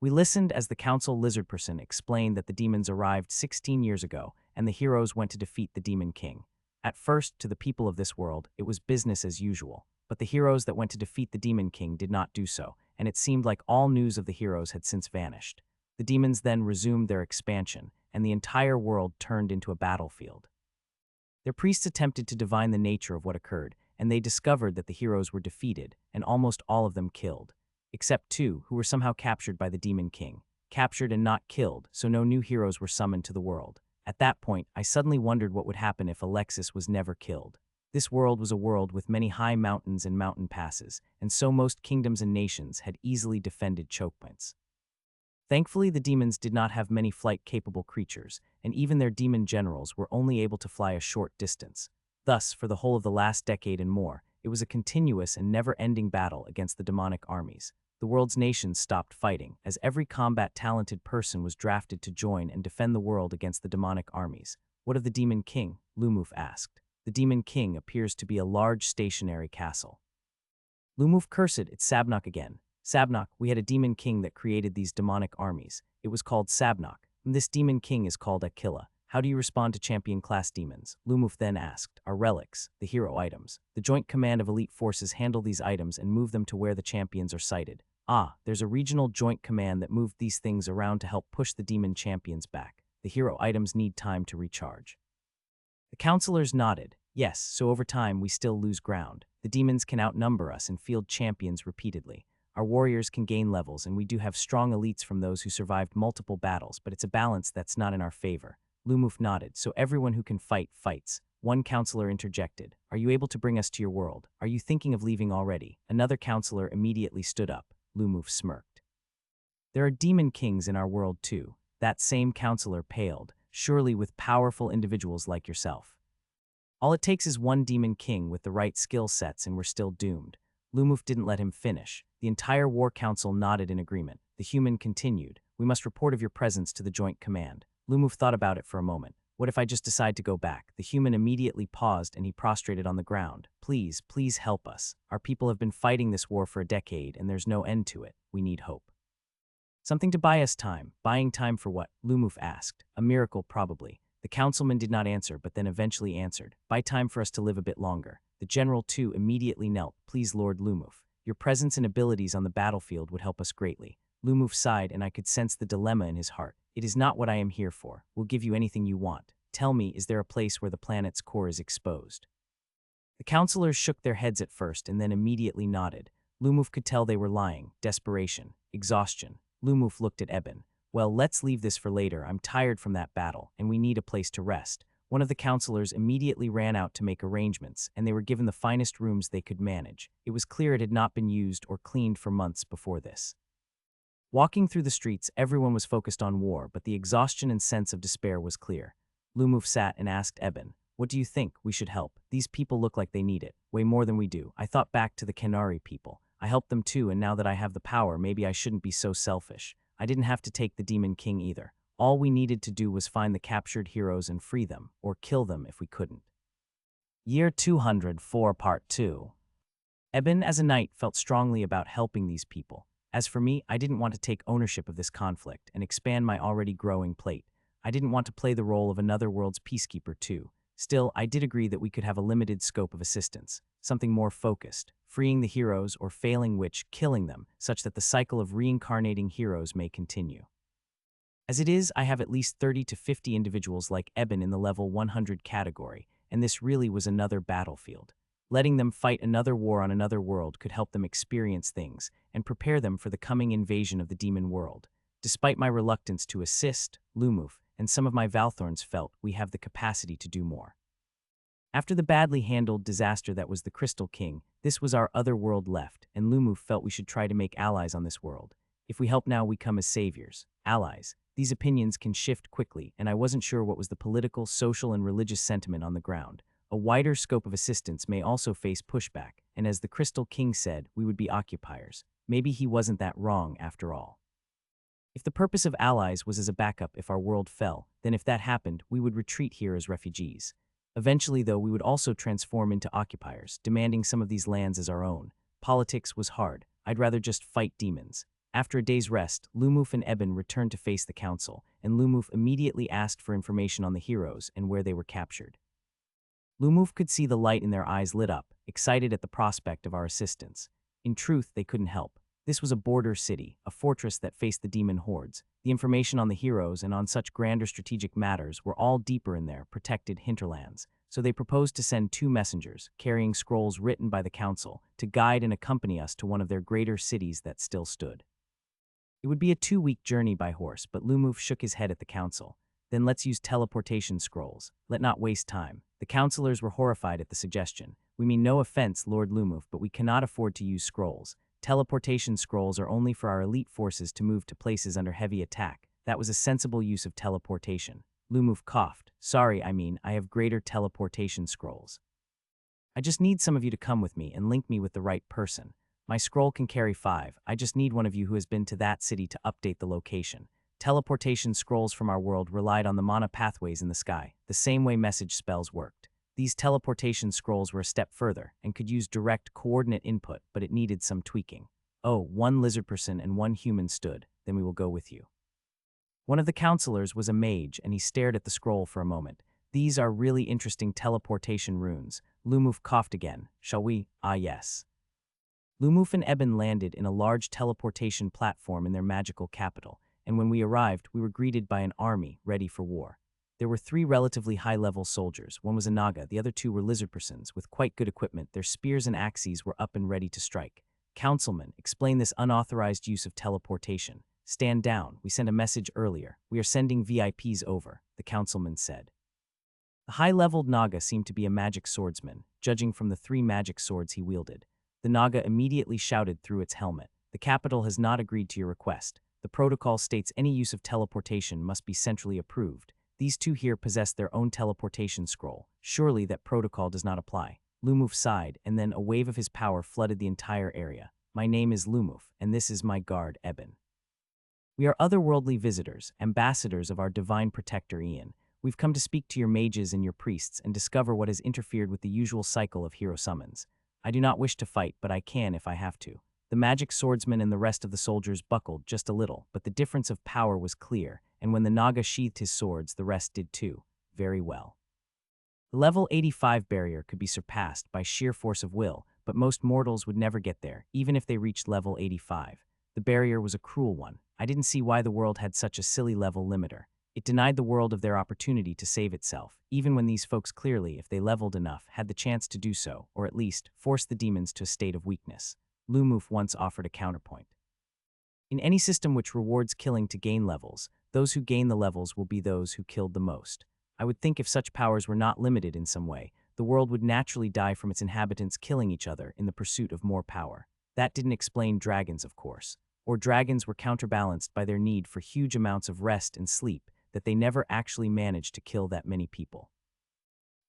We listened as the council lizard person explained that the demons arrived 16 years ago, and the heroes went to defeat the demon king. At first, to the people of this world, it was business as usual. But the heroes that went to defeat the Demon King did not do so, and it seemed like all news of the heroes had since vanished. The demons then resumed their expansion, and the entire world turned into a battlefield. Their priests attempted to divine the nature of what occurred, and they discovered that the heroes were defeated, and almost all of them killed, except two who were somehow captured by the Demon King. Captured and not killed, so no new heroes were summoned to the world. At that point, I suddenly wondered what would happen if Alexis was never killed. This world was a world with many high mountains and mountain passes, and so most kingdoms and nations had easily defended choke points. Thankfully, the demons did not have many flight-capable creatures, and even their demon generals were only able to fly a short distance. Thus, for the whole of the last decade and more, it was a continuous and never-ending battle against the demonic armies. The world's nations stopped fighting, as every combat-talented person was drafted to join and defend the world against the demonic armies. What of the Demon King? Lumuf asked. The Demon King appears to be a large stationary castle. Lumuf cursed at Sabnok again. Sabnok, we had a Demon King that created these demonic armies. It was called Sabnok, and this Demon King is called Aquila. How do you respond to champion-class demons? Lumuf then asked. Our relics, the hero items. The joint command of elite forces handle these items and move them to where the champions are sighted. Ah, there's a regional joint command that moved these things around to help push the demon champions back. The hero items need time to recharge. The counselors nodded. Yes, so over time we still lose ground. The demons can outnumber us and field champions repeatedly. Our warriors can gain levels, and we do have strong elites from those who survived multiple battles, but it's a balance that's not in our favor. Lumuf nodded. So everyone who can fight, fights. One counselor interjected. Are you able to bring us to your world? Are you thinking of leaving already? Another counselor immediately stood up. Lumuf smirked. There are demon kings in our world too. That same counselor paled. Surely with powerful individuals like yourself. All it takes is one demon king with the right skill sets and we're still doomed. Lumuf didn't let him finish. The entire war council nodded in agreement. The human continued. We must report of your presence to the joint command. Lumuf thought about it for a moment. What if I just decide to go back? The human immediately paused and he prostrated on the ground. Please, please help us. Our people have been fighting this war for a decade and there's no end to it. We need hope. Something to buy us time. Buying time for what? Lumuf asked. A miracle, probably. The councilman did not answer, but then eventually answered. Buy time for us to live a bit longer. The general, too, immediately knelt. Please, Lord Lumuf. Your presence and abilities on the battlefield would help us greatly. Lumuf sighed, and I could sense the dilemma in his heart. It is not what I am here for. We'll give you anything you want. Tell me, is there a place where the planet's core is exposed? The counselors shook their heads at first and then immediately nodded. Lumuf could tell they were lying. Desperation. Exhaustion. Lumuf looked at Eben. Well, let's leave this for later. I'm tired from that battle, and we need a place to rest. One of the counselors immediately ran out to make arrangements, and they were given the finest rooms they could manage. It was clear it had not been used or cleaned for months before this. Walking through the streets, everyone was focused on war, but the exhaustion and sense of despair was clear. Lumuf sat and asked Eben, what do you think? We should help. These people look like they need it, way more than we do. I thought back to the Kenari people. I helped them too, and now that I have the power, maybe I shouldn't be so selfish. I didn't have to take the Demon King either. All we needed to do was find the captured heroes and free them, or kill them if we couldn't. Year 204, Part 2. Eben, as a knight, felt strongly about helping these people. As for me, I didn't want to take ownership of this conflict and expand my already growing plate. I didn't want to play the role of another world's peacekeeper too. Still, I did agree that we could have a limited scope of assistance, something more focused, freeing the heroes or failing which, killing them, such that the cycle of reincarnating heroes may continue. As it is, I have at least 30 to 50 individuals like Eben in the level 100 category, and this really was another battlefield. Letting them fight another war on another world could help them experience things and prepare them for the coming invasion of the demon world. Despite my reluctance to assist, Lumuf and some of my Valthorns felt we have the capacity to do more. After the badly handled disaster that was the Crystal King, this was our other world left, and Lumuf felt we should try to make allies on this world. If we help now, we come as saviors, allies. These opinions can shift quickly, and I wasn't sure what was the political, social, and religious sentiment on the ground. A wider scope of assistance may also face pushback, and as the Crystal King said, we would be occupiers. Maybe he wasn't that wrong after all. If the purpose of allies was as a backup if our world fell, then if that happened, we would retreat here as refugees. Eventually, though, we would also transform into occupiers, demanding some of these lands as our own. Politics was hard. I'd rather just fight demons. After a day's rest, Lumuf and Eben returned to face the council, and Lumuf immediately asked for information on the heroes and where they were captured. Lumuf could see the light in their eyes lit up, excited at the prospect of our assistance. In truth, they couldn't help. This was a border city, a fortress that faced the demon hordes. The information on the heroes and on such grander strategic matters were all deeper in their protected hinterlands, so they proposed to send 2 messengers, carrying scrolls written by the council, to guide and accompany us to one of their greater cities that still stood. It would be a 2-week journey by horse, but Lumuf shook his head at the council. Then let's use teleportation scrolls. Let not waste time. The councillors were horrified at the suggestion. We mean no offense, Lord Lumuf, but we cannot afford to use scrolls. Teleportation scrolls are only for our elite forces to move to places under heavy attack. That was a sensible use of teleportation. Lumuf coughed. Sorry, I have greater teleportation scrolls. I just need some of you to come with me and link me with the right person. My scroll can carry 5. I just need one of you who has been to that city to update the location. Teleportation scrolls from our world relied on the mana pathways in the sky, the same way message spells worked. These teleportation scrolls were a step further and could use direct coordinate input, but it needed some tweaking. Oh, 1 lizard person and 1 human stood. Then we will go with you. One of the counselors was a mage, and he stared at the scroll for a moment. These are really interesting teleportation runes. Lumuf coughed again. Shall we? Ah, yes. Lumuf and Eben landed in a large teleportation platform in their magical capital, and when we arrived, we were greeted by an army ready for war. There were 3 relatively high-level soldiers. One was a Naga, the other 2 were lizard persons with quite good equipment. Their spears and axes were up and ready to strike. Councilman, explain this unauthorized use of teleportation. Stand down. We sent a message earlier. We are sending VIPs over, the councilman said. The high-leveled Naga seemed to be a magic swordsman, judging from the 3 magic swords he wielded. The Naga immediately shouted through its helmet. The capital has not agreed to your request. The protocol states any use of teleportation must be centrally approved. These 2 here possess their own teleportation scroll. Surely that protocol does not apply. Lumuf sighed, and then a wave of his power flooded the entire area. My name is Lumuf, and this is my guard, Eben. We are otherworldly visitors, ambassadors of our divine protector Ian. We've come to speak to your mages and your priests and discover what has interfered with the usual cycle of hero summons. I do not wish to fight, but I can if I have to. The magic swordsman and the rest of the soldiers buckled just a little, but the difference of power was clear, and when the Naga sheathed his swords, the rest did too. Very well. The level 85 barrier could be surpassed by sheer force of will, but most mortals would never get there, even if they reached level 85. The barrier was a cruel one. I didn't see why the world had such a silly level limiter. It denied the world of their opportunity to save itself, even when these folks clearly, if they leveled enough, had the chance to do so, or at least force the demons to a state of weakness. Lumuf once offered a counterpoint. In any system which rewards killing to gain levels, those who gain the levels will be those who killed the most. I would think if such powers were not limited in some way, the world would naturally die from its inhabitants killing each other in the pursuit of more power. That didn't explain dragons, of course. Or dragons were counterbalanced by their need for huge amounts of rest and sleep, that they never actually managed to kill that many people.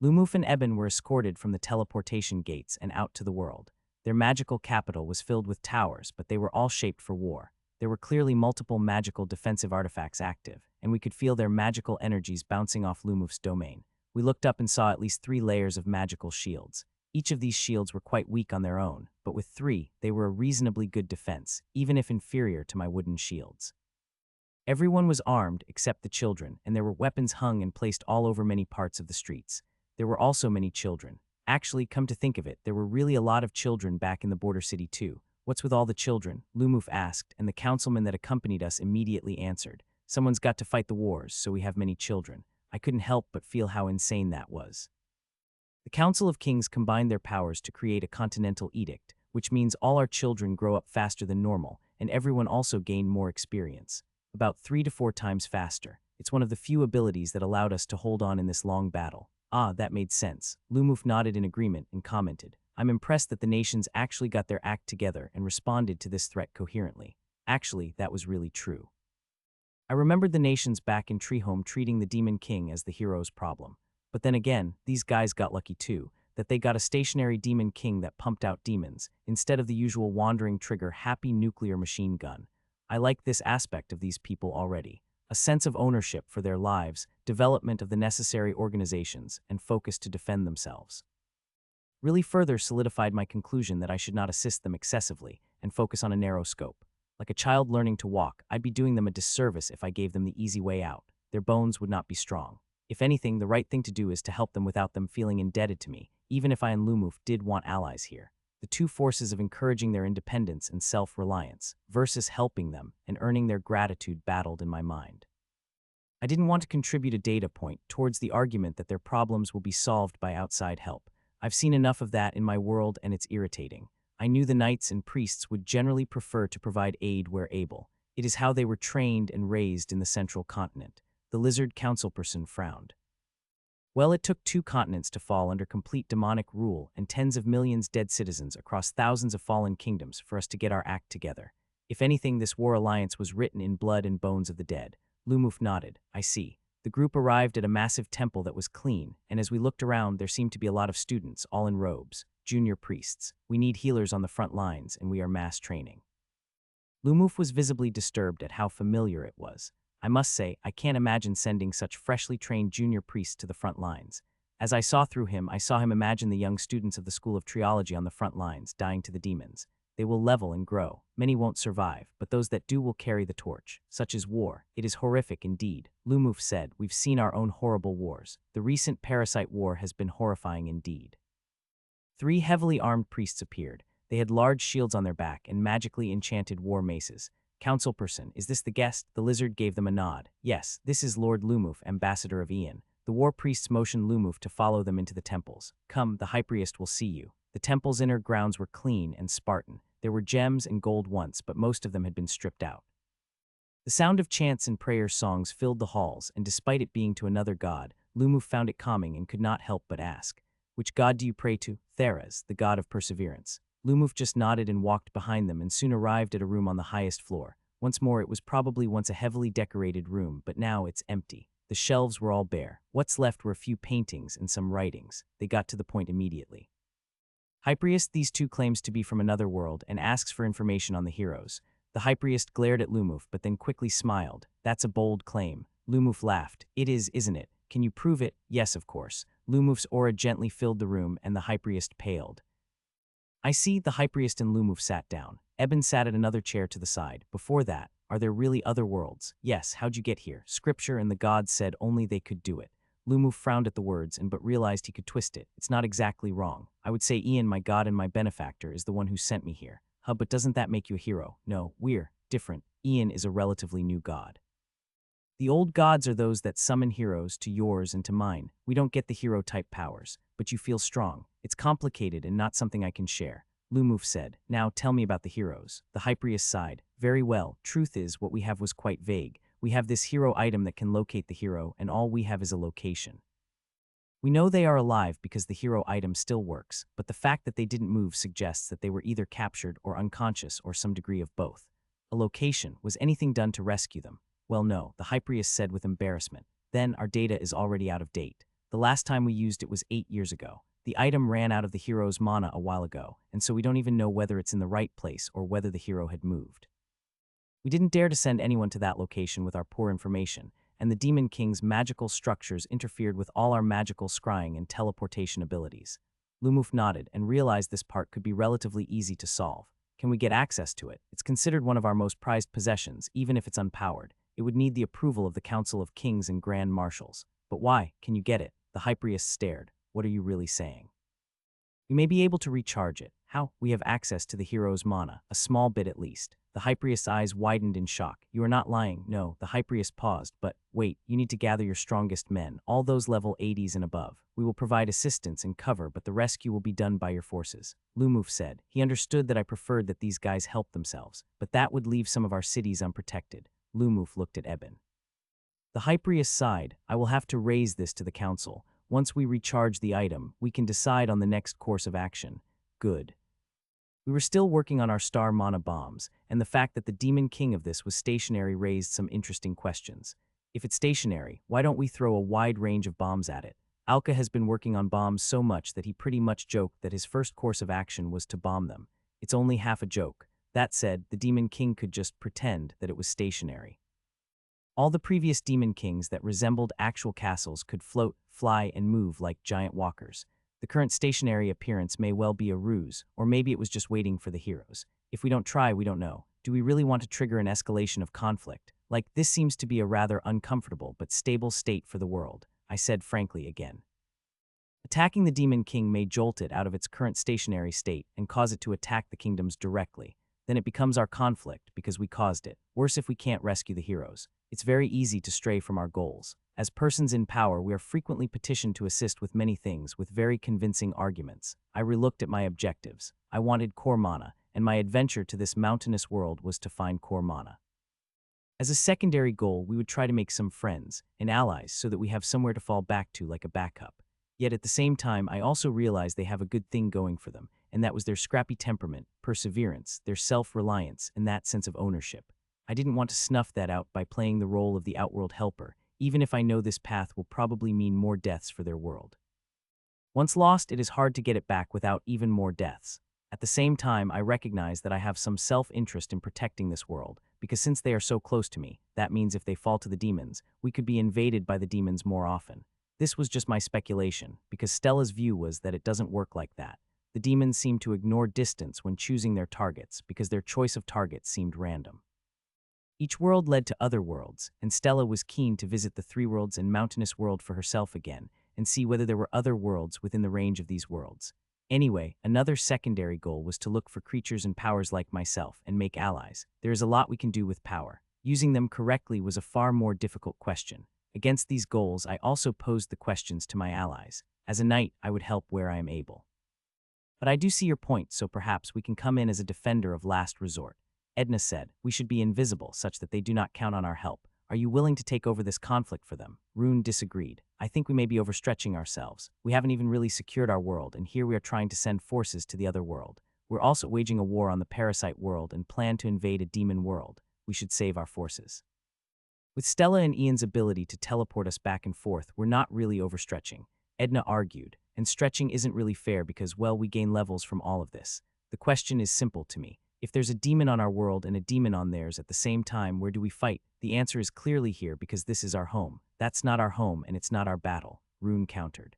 Lumuf and Eben were escorted from the teleportation gates and out to the world. Their magical capital was filled with towers, but they were all shaped for war. There were clearly multiple magical defensive artifacts active, and we could feel their magical energies bouncing off Lumuf's domain. We looked up and saw at least 3 layers of magical shields. Each of these shields were quite weak on their own, but with 3, they were a reasonably good defense, even if inferior to my wooden shields. Everyone was armed except the children, and there were weapons hung and placed all over many parts of the streets. there were also many children. Actually, come to think of it, there were really a lot of children back in the border city too. What's with all the children? Lumuf asked, and the councilman that accompanied us immediately answered. Someone's got to fight the wars, so we have many children. I couldn't help but feel how insane that was. The Council of Kings combined their powers to create a continental edict, which means all our children grow up faster than normal, and everyone also gained more experience. About 3 to 4 times faster. It's one of the few abilities that allowed us to hold on in this long battle. Ah, that made sense. Lumuf nodded in agreement and commented, I'm impressed that the nations actually got their act together and responded to this threat coherently. Actually, that was really true. I remembered the nations back in Treehome treating the Demon King as the hero's problem. But then again, these guys got lucky too, that they got a stationary Demon King that pumped out demons, instead of the usual wandering trigger happy nuclear machine gun. I like this aspect of these people already. A sense of ownership for their lives, development of the necessary organizations, and focus to defend themselves. Really further solidified my conclusion that I should not assist them excessively and focus on a narrow scope. Like a child learning to walk, I'd be doing them a disservice if I gave them the easy way out. Their bones would not be strong. If anything, the right thing to do is to help them without them feeling indebted to me, even if I and Lumuf did want allies here. The two forces of encouraging their independence and self-reliance versus helping them and earning their gratitude battled in my mind. I didn't want to contribute a data point towards the argument that their problems will be solved by outside help. I've seen enough of that in my world and it's irritating. I knew the knights and priests would generally prefer to provide aid where able. It is how they were trained and raised in the central continent. The lizard councilperson frowned. Well, it took 2 continents to fall under complete demonic rule and tens of millions dead citizens across thousands of fallen kingdoms for us to get our act together. If anything, this war alliance was written in blood and bones of the dead. Lumuf nodded. I see. The group arrived at a massive temple that was clean, and as we looked around, there seemed to be a lot of students, all in robes, junior priests. We need healers on the front lines, and we are mass training. Lumuf was visibly disturbed at how familiar it was. I must say, I can't imagine sending such freshly trained junior priests to the front lines. As I saw through him, I saw him imagine the young students of the School of Triology on the front lines, dying to the demons. They will level and grow. Many won't survive, but those that do will carry the torch. Such is war. It is horrific indeed. Lumuf said, we've seen our own horrible wars. The recent Parasite War has been horrifying indeed. 3 heavily armed priests appeared. They had large shields on their back and magically enchanted war maces. Councilperson, is this the guest? The lizard gave them a nod. Yes, this is Lord Lumuf, ambassador of Ian. The war priests motioned Lumuf to follow them into the temples. Come, the high priest will see you. The temple's inner grounds were clean and Spartan. There were gems and gold once, but most of them had been stripped out. The sound of chants and prayer songs filled the halls, and despite it being to another god, Lumuf found it calming and could not help but ask, which god do you pray to? Theras, the god of perseverance. Lumuf just nodded and walked behind them and soon arrived at a room on the highest floor. Once more, it was probably once a heavily decorated room, but now it's empty. The shelves were all bare. What's left were a few paintings and some writings. They got to the point immediately. High Priest, these 2 claims to be from another world and asks for information on the heroes. The High Priest glared at Lumuf, but then quickly smiled. That's a bold claim. Lumuf laughed. It is, isn't it? Can you prove it? Yes, of course. Lumuf's aura gently filled the room and the High Priest paled. I see. The High Priest and Lumuf sat down. Eben sat at another chair to the side. Before that, are there really other worlds? Yes, how'd you get here? Scripture and the gods said only they could do it. Lumuf frowned at the words but realized he could twist it. It's not exactly wrong. I would say Ian, my god and my benefactor, is the one who sent me here. But doesn't that make you a hero? No, we're different. Ian is a relatively new god. The old gods are those that summon heroes to yours and to mine. We don't get the hero-type powers, but you feel strong. It's complicated and not something I can share. Lumuf said, now tell me about the heroes. The High Priest sighed. Very well. Truth is, what we have was quite vague. We have this hero item that can locate the hero, and all we have is a location. We know they are alive because the hero item still works, but the fact that they didn't move suggests that they were either captured or unconscious or some degree of both. A location. Was anything done to rescue them? Well, no, the High Priest said with embarrassment. Then our data is already out of date. The last time we used it was 8 years ago. The item ran out of the hero's mana a while ago, and so we don't even know whether it's in the right place or whether the hero had moved. We didn't dare to send anyone to that location with our poor information, and the Demon King's magical structures interfered with all our magical scrying and teleportation abilities. Lumuf nodded and realized this part could be relatively easy to solve. Can we get access to it? It's considered one of our most prized possessions, even if it's unpowered. It would need the approval of the Council of Kings and Grand Marshals. But why? Can you get it? The High Priest stared. What are you really saying? We may be able to recharge it. How? We have access to the hero's mana, a small bit at least. The Hyperius' eyes widened in shock. You are not lying. No, the Hyperius paused, but wait, you need to gather your strongest men, all those level 80s and above. We will provide assistance and cover, but the rescue will be done by your forces. Lumuf said. He understood that I preferred that these guys help themselves, but that would leave some of our cities unprotected. Lumuf looked at Eben. The Hyperius sighed. I will have to raise this to the council. Once we recharge the item, we can decide on the next course of action. Good. We were still working on our star mana bombs, and the fact that the demon king of this was stationary raised some interesting questions. If it's stationary, why don't we throw a wide range of bombs at it? Alka has been working on bombs so much that he pretty much joked that his first course of action was to bomb them. It's only half a joke. That said, the demon king could just pretend that it was stationary. All the previous demon kings that resembled actual castles could float, fly, and move like giant walkers. The current stationary appearance may well be a ruse, or maybe it was just waiting for the heroes. If we don't try, we don't know. Do we really want to trigger an escalation of conflict? Like, this seems to be a rather uncomfortable but stable state for the world, I said frankly again. Attacking the demon king may jolt it out of its current stationary state and cause it to attack the kingdoms directly. Then it becomes our conflict because we caused it. Worse if we can't rescue the heroes. It's very easy to stray from our goals. As persons in power, we are frequently petitioned to assist with many things with very convincing arguments. I relooked at my objectives. I wanted core mana, and my adventure to this mountainous world was to find core mana. As a secondary goal, we would try to make some friends and allies so that we have somewhere to fall back to like a backup. Yet at the same time, I also realized they have a good thing going for them, and that was their scrappy temperament, perseverance, their self-reliance, and that sense of ownership. I didn't want to snuff that out by playing the role of the outworld helper, even if I know this path will probably mean more deaths for their world. Once lost, it is hard to get it back without even more deaths. At the same time, I recognize that I have some self-interest in protecting this world, because since they are so close to me, that means if they fall to the demons, we could be invaded by the demons more often. This was just my speculation, because Stella's view was that it doesn't work like that. The demons seem to ignore distance when choosing their targets, because their choice of targets seemed random. Each world led to other worlds, and Stella was keen to visit the three worlds and mountainous world for herself again, and see whether there were other worlds within the range of these worlds. Anyway, another secondary goal was to look for creatures and powers like myself and make allies. There is a lot we can do with power. Using them correctly was a far more difficult question. Against these goals, I also posed the questions to my allies. As a knight, I would help where I am able. But I do see your point, so perhaps we can come in as a defender of last resort. Edna said, we should be invisible such that they do not count on our help. Are you willing to take over this conflict for them? Rune disagreed. I think we may be overstretching ourselves. We haven't even really secured our world, and here we are trying to send forces to the other world. We're also waging a war on the parasite world and plan to invade a demon world. We should save our forces. With Stella and Ian's ability to teleport us back and forth, we're not really overstretching. Edna argued, and stretching isn't really fair because, well, we gain levels from all of this. The question is simple to me. If there's a demon on our world and a demon on theirs at the same time, where do we fight? The answer is clearly here because this is our home. That's not our home and it's not our battle, Rune countered.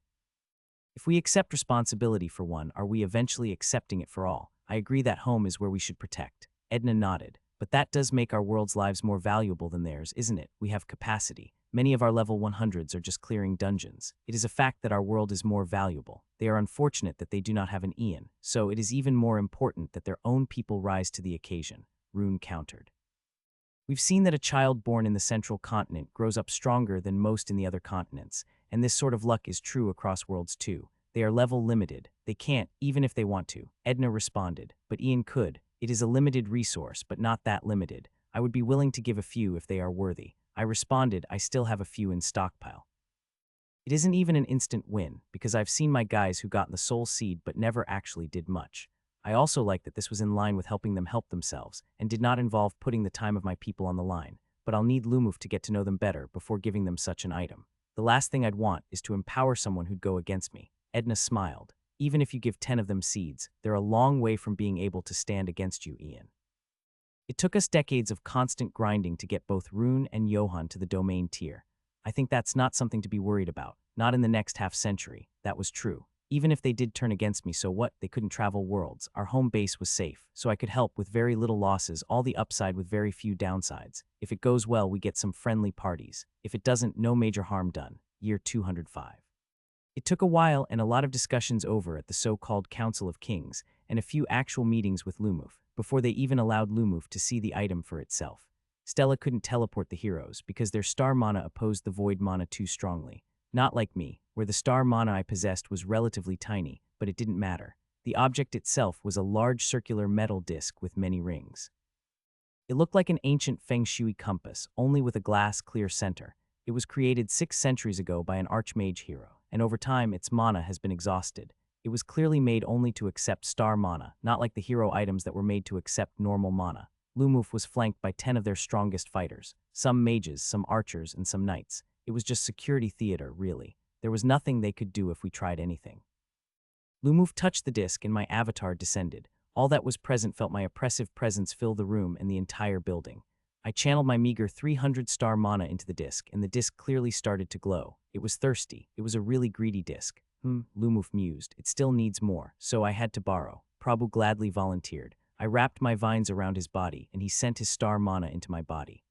If we accept responsibility for one, are we eventually accepting it for all? I agree that home is where we should protect. Edna nodded. But that does make our world's lives more valuable than theirs, isn't it? We have capacity. Many of our level 100s are just clearing dungeons. It is a fact that our world is more valuable. They are unfortunate that they do not have an Ian, so it is even more important that their own people rise to the occasion, Rune countered. We've seen that a child born in the central continent grows up stronger than most in the other continents, and this sort of luck is true across worlds too. They are level limited. They can't, even if they want to. Edna responded, but Ian could. It is a limited resource, but not that limited. I would be willing to give a few if they are worthy. I responded, I still have a few in stockpile. It isn't even an instant win, because I've seen my guys who got the soul seed but never actually did much. I also like that this was in line with helping them help themselves, and did not involve putting the time of my people on the line, but I'll need Lumuf to get to know them better before giving them such an item. The last thing I'd want is to empower someone who'd go against me. Edna smiled. Even if you give 10 of them seeds, they're a long way from being able to stand against you, Ian. It took us decades of constant grinding to get both Rune and Johan to the domain tier. I think that's not something to be worried about, not in the next half-century. That was true. Even if they did turn against me, so what? They couldn't travel worlds. Our home base was safe, so I could help with very little losses, all the upside with very few downsides. If it goes well, we get some friendly parties. If it doesn't, no major harm done. Year 205. It took a while and a lot of discussions over at the so-called Council of Kings and a few actual meetings with Lumuf before they even allowed Lumuf to see the item for itself. Stella couldn't teleport the heroes because their star mana opposed the void mana too strongly. Not like me, where the star mana I possessed was relatively tiny, but it didn't matter. The object itself was a large circular metal disc with many rings. It looked like an ancient feng shui compass, only with a glass clear center. It was created 6 centuries ago by an archmage hero, and over time its mana has been exhausted. It was clearly made only to accept star mana, not like the hero items that were made to accept normal mana. Lumuf was flanked by 10 of their strongest fighters, some mages, some archers, and some knights. It was just security theater, really. There was nothing they could do if we tried anything. Lumuf touched the disc and my avatar descended. All that was present felt my oppressive presence fill the room and the entire building. I channeled my meager 300 star mana into the disc, and the disc clearly started to glow. It was thirsty. It was a really greedy disc. Lumuf mused. It still needs more, so I had to borrow. Prabhu gladly volunteered. I wrapped my vines around his body, and he sent his star mana into my body.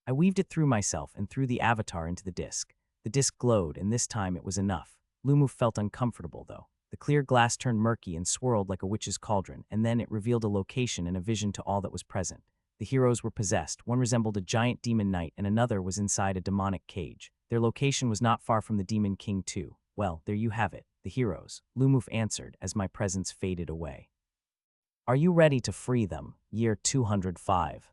I weaved it through myself and threw the avatar into the disc. The disc glowed, and this time it was enough. Lumuf felt uncomfortable, though. The clear glass turned murky and swirled like a witch's cauldron, and then it revealed a location and a vision to all that was present. The heroes were possessed. One resembled a giant demon knight, and another was inside a demonic cage. Their location was not far from the Demon King, too. Well, there you have it, the heroes, Lumuf answered as my presence faded away. Are you ready to free them? Year 205.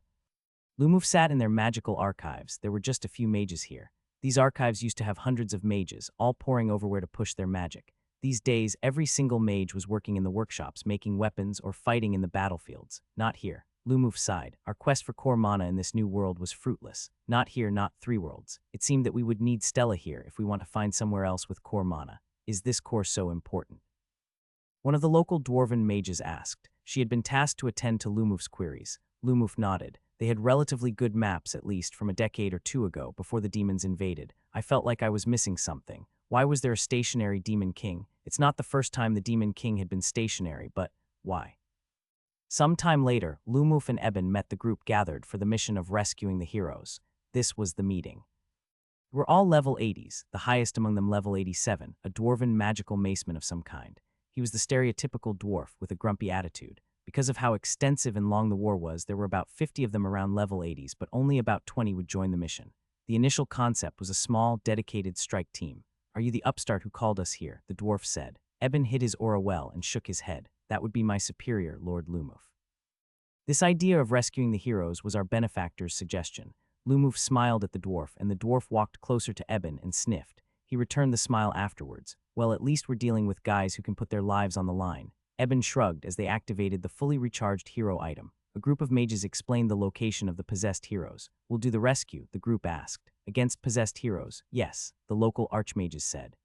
Lumuf sat in their magical archives. There were just a few mages here. These archives used to have hundreds of mages, all poring over where to push their magic. These days, every single mage was working in the workshops, making weapons or fighting in the battlefields. Not here. Lumuf sighed. Our quest for core mana in this new world was fruitless. Not here, not 3 worlds. It seemed that we would need Stella here if we want to find somewhere else with core mana. Is this core so important? One of the local dwarven mages asked. She had been tasked to attend to Lumuf's queries. Lumuf nodded. They had relatively good maps, at least from a decade or 2 ago, before the demons invaded. I felt like I was missing something. Why was there a stationary Demon King? It's not the first time the Demon King had been stationary, but why? Some time later, Lumuf and Eben met the group gathered for the mission of rescuing the heroes. This was the meeting. We're all level 80s, the highest among them level 87, a dwarven magical maceman of some kind. He was the stereotypical dwarf with a grumpy attitude. Because of how extensive and long the war was, there were about 50 of them around level 80s, but only about 20 would join the mission. The initial concept was a small, dedicated strike team. Are you the upstart who called us here? The dwarf said. Eben hid his aura well and shook his head. That would be my superior, Lord Lumuf. This idea of rescuing the heroes was our benefactor's suggestion. Lumuf smiled at the dwarf, and the dwarf walked closer to Eben and sniffed. He returned the smile afterwards. Well, at least we're dealing with guys who can put their lives on the line. Eben shrugged as they activated the fully recharged hero item. A group of mages explained the location of the possessed heroes. We'll do the rescue, the group asked. Against possessed heroes, yes, the local archmages said.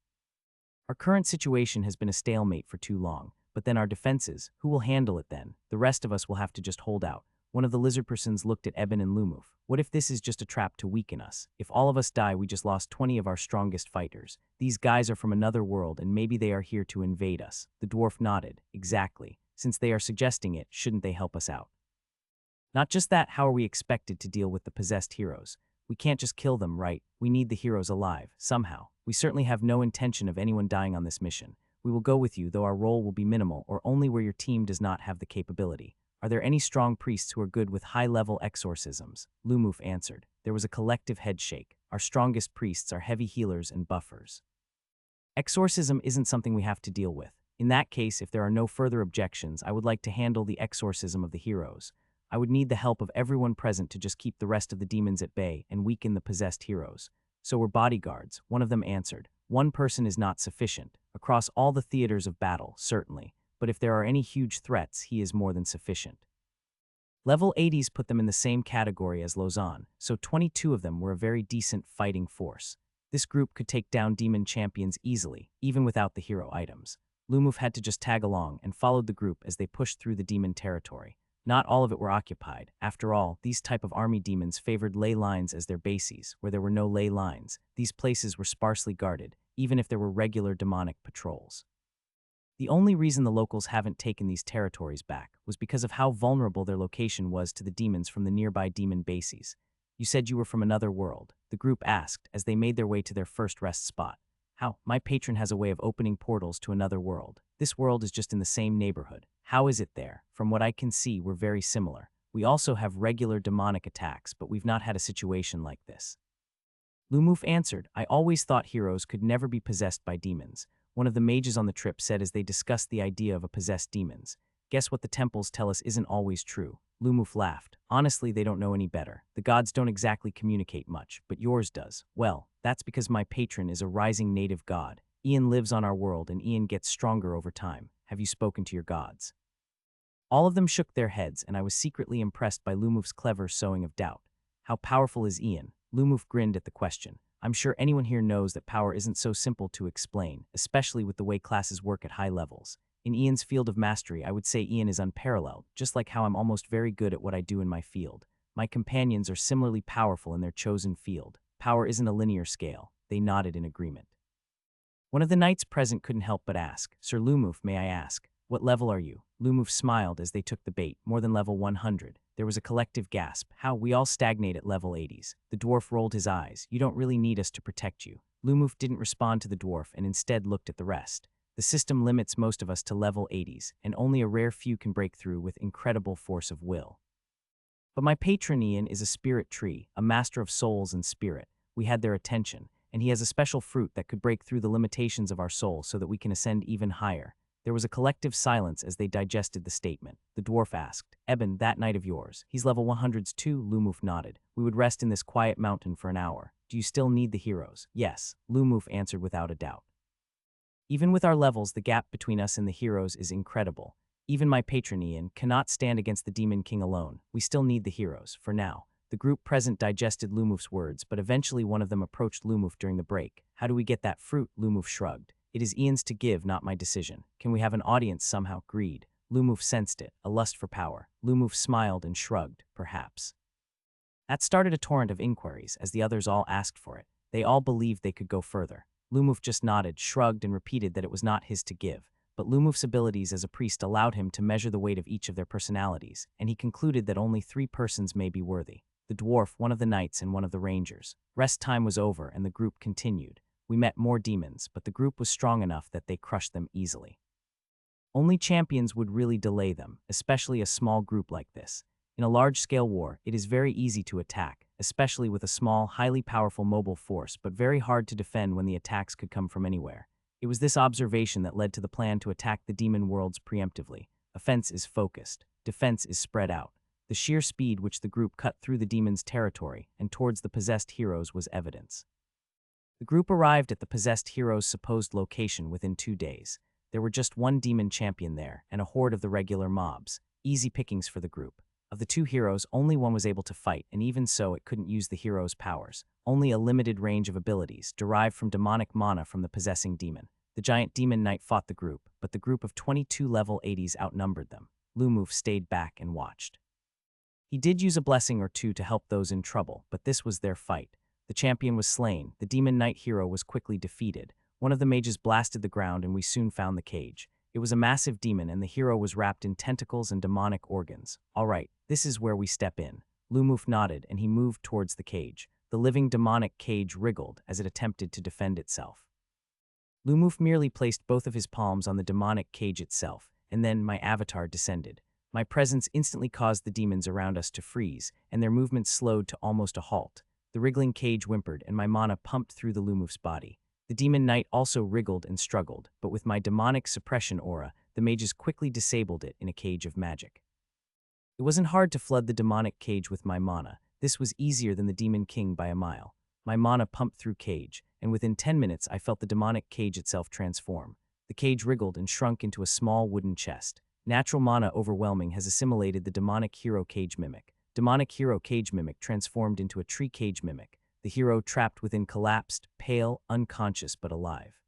Our current situation has been a stalemate for too long, but then our defenses, who will handle it then? The rest of us will have to just hold out. One of the lizard persons looked at Eben and Lumuf. What if this is just a trap to weaken us? If all of us die, we just lost 20 of our strongest fighters. These guys are from another world, and maybe they are here to invade us. The dwarf nodded. Exactly. Since they are suggesting it, shouldn't they help us out? Not just that, how are we expected to deal with the possessed heroes? We can't just kill them, right? We need the heroes alive, somehow. We certainly have no intention of anyone dying on this mission. We will go with you, though our role will be minimal or only where your team does not have the capability. Are there any strong priests who are good with high-level exorcisms? Lumuf answered. There was a collective headshake. Our strongest priests are heavy healers and buffers. Exorcism isn't something we have to deal with. In that case, if there are no further objections, I would like to handle the exorcism of the heroes. I would need the help of everyone present to just keep the rest of the demons at bay and weaken the possessed heroes. So we're bodyguards, one of them answered. One person is not sufficient. Across all the theaters of battle, certainly. But if there are any huge threats, he is more than sufficient. Level 80s put them in the same category as Lausanne, so 22 of them were a very decent fighting force. This group could take down demon champions easily, even without the hero items. Lumuf had to just tag along and followed the group as they pushed through the demon territory. Not all of it were occupied. After all, these type of army demons favored ley lines as their bases. Where there were no ley lines, these places were sparsely guarded, even if there were regular demonic patrols. The only reason the locals haven't taken these territories back was because of how vulnerable their location was to the demons from the nearby demon bases. You said you were from another world, the group asked as they made their way to their first rest spot. How? My patron has a way of opening portals to another world. This world is just in the same neighborhood. How is it there? From what I can see, we're very similar. We also have regular demonic attacks, but we've not had a situation like this. Lumuf answered, I always thought heroes could never be possessed by demons. One of the mages on the trip said as they discussed the idea of a possessed demons. Guess what the temples tell us isn't always true. Lumuf laughed. Honestly, they don't know any better. The gods don't exactly communicate much, but yours does. Well, that's because my patron is a rising native god. Ian lives on our world and Ian gets stronger over time. Have you spoken to your gods? All of them shook their heads, and I was secretly impressed by Lumuf's clever sowing of doubt. How powerful is Ian? Lumuf grinned at the question. I'm sure anyone here knows that power isn't so simple to explain, especially with the way classes work at high levels. In Ian's field of mastery, I would say Ian is unparalleled, just like how I'm almost very good at what I do in my field. My companions are similarly powerful in their chosen field. Power isn't a linear scale. They nodded in agreement. One of the knights present couldn't help but ask, Sir Lumuf, may I ask, what level are you? Lumuf smiled as they took the bait, more than level 100. There was a collective gasp. How? We all stagnate at level 80s. The dwarf rolled his eyes. You don't really need us to protect you. Lumuf didn't respond to the dwarf and instead looked at the rest. The system limits most of us to level 80s, and only a rare few can break through with incredible force of will. But my patron Ian is a spirit tree, a master of souls and spirit. We had their attention, and he has a special fruit that could break through the limitations of our soul so that we can ascend even higher. There was a collective silence as they digested the statement. The dwarf asked, Eben, that knight of yours, he's level 100s too? Lumuf nodded. We would rest in this quiet mountain for an hour. Do you still need the heroes? Yes, Lumuf answered without a doubt. Even with our levels, the gap between us and the heroes is incredible. Even my patron Ian cannot stand against the Demon King alone. We still need the heroes, for now. The group present digested Lumuf's words, but eventually one of them approached Lumuf during the break. How do we get that fruit? Lumuf shrugged. It is Ian's to give, not my decision. Can we have an audience somehow? Greed. Lumuf sensed it, a lust for power. Lumuf smiled and shrugged, perhaps. That started a torrent of inquiries, as the others all asked for it. They all believed they could go further. Lumuf just nodded, shrugged, and repeated that it was not his to give. But Lumuf's abilities as a priest allowed him to measure the weight of each of their personalities, and he concluded that only 3 persons may be worthy. The dwarf, one of the knights, and one of the rangers. Rest time was over, and the group continued. We met more demons, but the group was strong enough that they crushed them easily. Only champions would really delay them, especially a small group like this. In a large-scale war, it is very easy to attack, especially with a small, highly powerful mobile force, but very hard to defend when the attacks could come from anywhere. It was this observation that led to the plan to attack the demon worlds preemptively. Offense is focused, defense is spread out. The sheer speed which the group cut through the demon's territory and towards the possessed heroes was evidence. The group arrived at the possessed hero's supposed location within 2 days. There were just 1 demon champion there and a horde of the regular mobs. Easy pickings for the group. Of the 2 heroes, only one was able to fight, and even so it couldn't use the hero's powers. Only a limited range of abilities, derived from demonic mana from the possessing demon. The giant demon knight fought the group, but the group of 22 level 80s outnumbered them. Lumuf stayed back and watched. He did use a blessing or 2 to help those in trouble, but this was their fight. The champion was slain, the demon knight hero was quickly defeated. One of the mages blasted the ground and we soon found the cage. It was a massive demon and the hero was wrapped in tentacles and demonic organs. All right, this is where we step in. Lumuf nodded and he moved towards the cage. The living demonic cage wriggled as it attempted to defend itself. Lumuf merely placed both of his palms on the demonic cage itself, and then my avatar descended. My presence instantly caused the demons around us to freeze, and their movements slowed to almost a halt. The wriggling cage whimpered and my mana pumped through the Lumuf's body. The demon knight also wriggled and struggled, but with my demonic suppression aura, the mages quickly disabled it in a cage of magic. It wasn't hard to flood the demonic cage with my mana. This was easier than the Demon King by a mile. My mana pumped through cage, and within 10 minutes I felt the demonic cage itself transform. The cage wriggled and shrunk into a small wooden chest. Natural mana overwhelming has assimilated the demonic hero cage mimic. Demonic hero cage mimic transformed into a tree cage mimic. The hero trapped within collapsed, pale, unconscious but alive.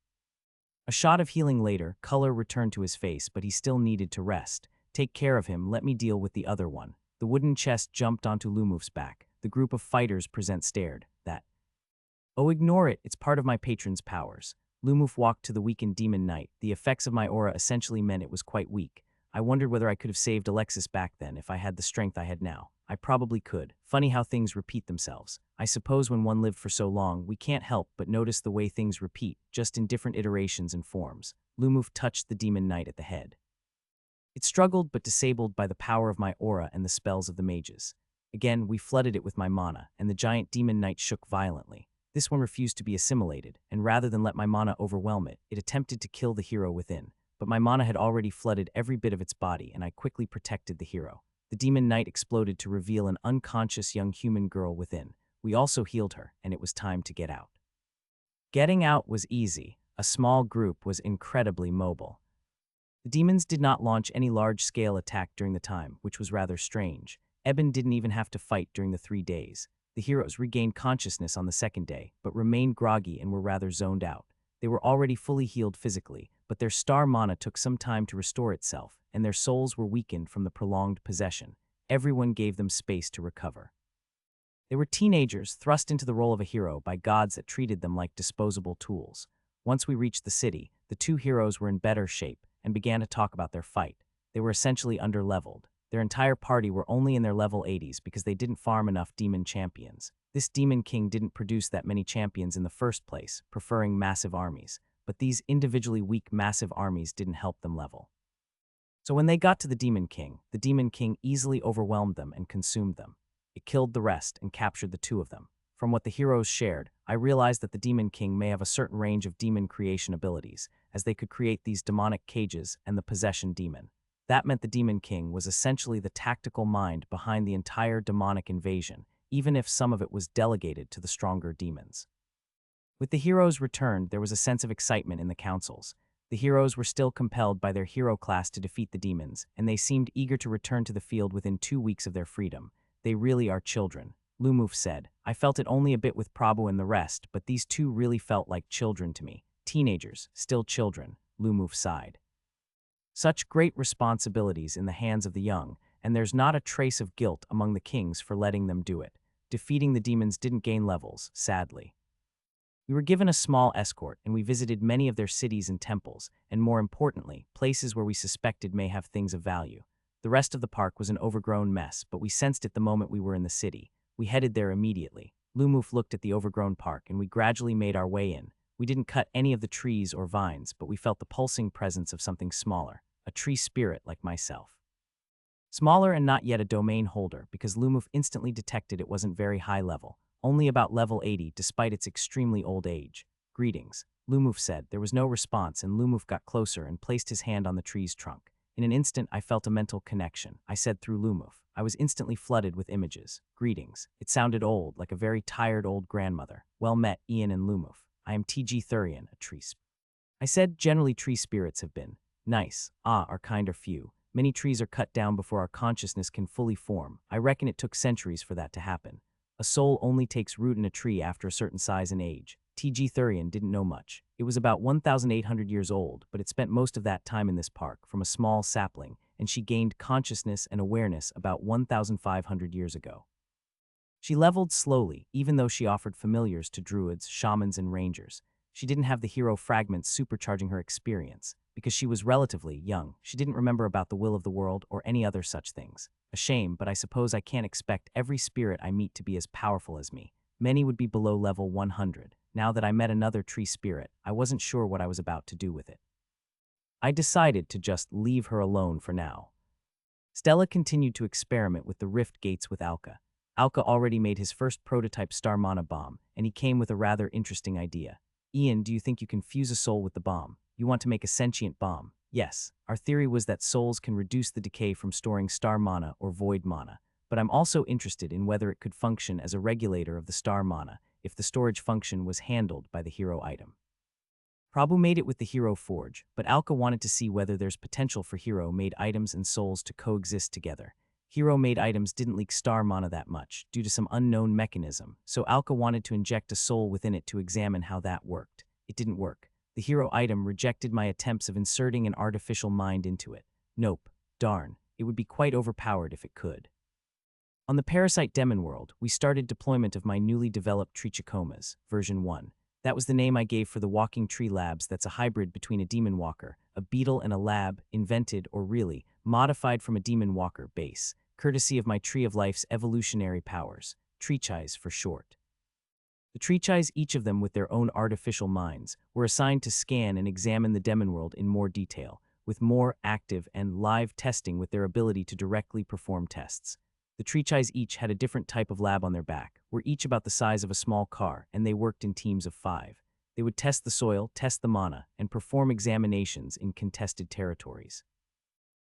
A shot of healing later, color returned to his face, but he still needed to rest. Take care of him, let me deal with the other one. The wooden chest jumped onto Lumuf's back. The group of fighters present stared. That. Oh, ignore it, it's part of my patron's powers. Lumuf walked to the weakened demon knight. The effects of my aura essentially meant it was quite weak. I wondered whether I could have saved Alexis back then if I had the strength I had now. I probably could. Funny how things repeat themselves. I suppose when one lived for so long, we can't help but notice the way things repeat, just in different iterations and forms. Lumuf touched the demon knight at the head. It struggled but disabled by the power of my aura and the spells of the mages. Again, we flooded it with my mana, and the giant demon knight shook violently. This one refused to be assimilated, and rather than let my mana overwhelm it, it attempted to kill the hero within. But my mana had already flooded every bit of its body, and I quickly protected the hero. The demon knight exploded to reveal an unconscious young human girl within. We also healed her, and it was time to get out. Getting out was easy. A small group was incredibly mobile. The demons did not launch any large-scale attack during the time, which was rather strange. Eben didn't even have to fight during the 3 days. The heroes regained consciousness on the second day, but remained groggy and were rather zoned out. They were already fully healed physically, but their star mana took some time to restore itself, and their souls were weakened from the prolonged possession. Everyone gave them space to recover. They were teenagers thrust into the role of a hero by gods that treated them like disposable tools. Once we reached the city, the two heroes were in better shape and began to talk about their fight. They were essentially under-leveled. Their entire party were only in their level 80s because they didn't farm enough demon champions. This demon king didn't produce that many champions in the first place, preferring massive armies. But these individually weak massive armies didn't help them level. So when they got to the demon king easily overwhelmed them and consumed them. It killed the rest and captured the two of them. From what the heroes shared, I realized that the demon king may have a certain range of demon creation abilities, as they could create these demonic cages and the possession demon. That meant the demon king was essentially the tactical mind behind the entire demonic invasion, even if some of it was delegated to the stronger demons. With the heroes returned, there was a sense of excitement in the councils. The heroes were still compelled by their hero class to defeat the demons, and they seemed eager to return to the field within 2 weeks of their freedom. They really are children, Lumuf said. I felt it only a bit with Prabhu and the rest, but these two really felt like children to me. Teenagers, still children, Lumuf sighed. Such great responsibilities in the hands of the young, and there's not a trace of guilt among the kings for letting them do it. Defeating the demons didn't gain levels, sadly. We were given a small escort, and we visited many of their cities and temples, and more importantly, places where we suspected may have things of value. The rest of the park was an overgrown mess, but we sensed it the moment we were in the city. We headed there immediately. Lumuf looked at the overgrown park, and we gradually made our way in. We didn't cut any of the trees or vines, but we felt the pulsing presence of something smaller, a tree spirit like myself. Smaller and not yet a domain holder, because Lumuf instantly detected it wasn't very high level, only about level 80 despite its extremely old age. Greetings, Lumuf said. There was no response, and Lumuf got closer and placed his hand on the tree's trunk. In an instant, I felt a mental connection. I said through Lumuf. I was instantly flooded with images. Greetings. It sounded old, like a very tired old grandmother. Well met, Ian and Lumuf. I am T.G. Thurian, a tree spirit. I said generally tree spirits have been nice, are kind or few. Many trees are cut down before our consciousness can fully form. I reckon it took centuries for that to happen. A soul only takes root in a tree after a certain size and age. T.G. Thurian didn't know much. It was about 1,800 years old, but it spent most of that time in this park, from a small sapling, and she gained consciousness and awareness about 1,500 years ago. She leveled slowly, even though she offered familiars to druids, shamans, and rangers. She didn't have the hero fragments supercharging her experience. Because she was relatively young, she didn't remember about the will of the world or any other such things. A shame, but I suppose I can't expect every spirit I meet to be as powerful as me. Many would be below level 100. Now that I met another tree spirit, I wasn't sure what I was about to do with it. I decided to just leave her alone for now. Stella continued to experiment with the rift gates with Alka. Alka already made his first prototype star mana bomb, and he came with a rather interesting idea. Ian, do you think you can fuse a soul with the bomb? You want to make a sentient bomb? Yes. Our theory was that souls can reduce the decay from storing star mana or void mana, but I'm also interested in whether it could function as a regulator of the star mana if the storage function was handled by the hero item. Prabhu made it with the hero forge, but Alka wanted to see whether there's potential for hero-made items and souls to coexist together. Hero-made items didn't leak star mana that much, due to some unknown mechanism, so Alka wanted to inject a soul within it to examine how that worked. It didn't work. The hero item rejected my attempts of inserting an artificial mind into it. Nope. Darn. It would be quite overpowered if it could. On the Parasite Demon world, we started deployment of my newly developed Trichocomas, version 1. That was the name I gave for the walking tree labs that's a hybrid between a demon walker, a beetle and a lab, invented, or really, modified from a demon walker base, courtesy of my Tree of Life's evolutionary powers, Treechais for short. The Treechais, each of them with their own artificial minds, were assigned to scan and examine the demon world in more detail, with more active and live testing with their ability to directly perform tests. The Treechais each had a different type of lab on their back, were each about the size of a small car, and they worked in teams of 5. They would test the soil, test the mana, and perform examinations in contested territories.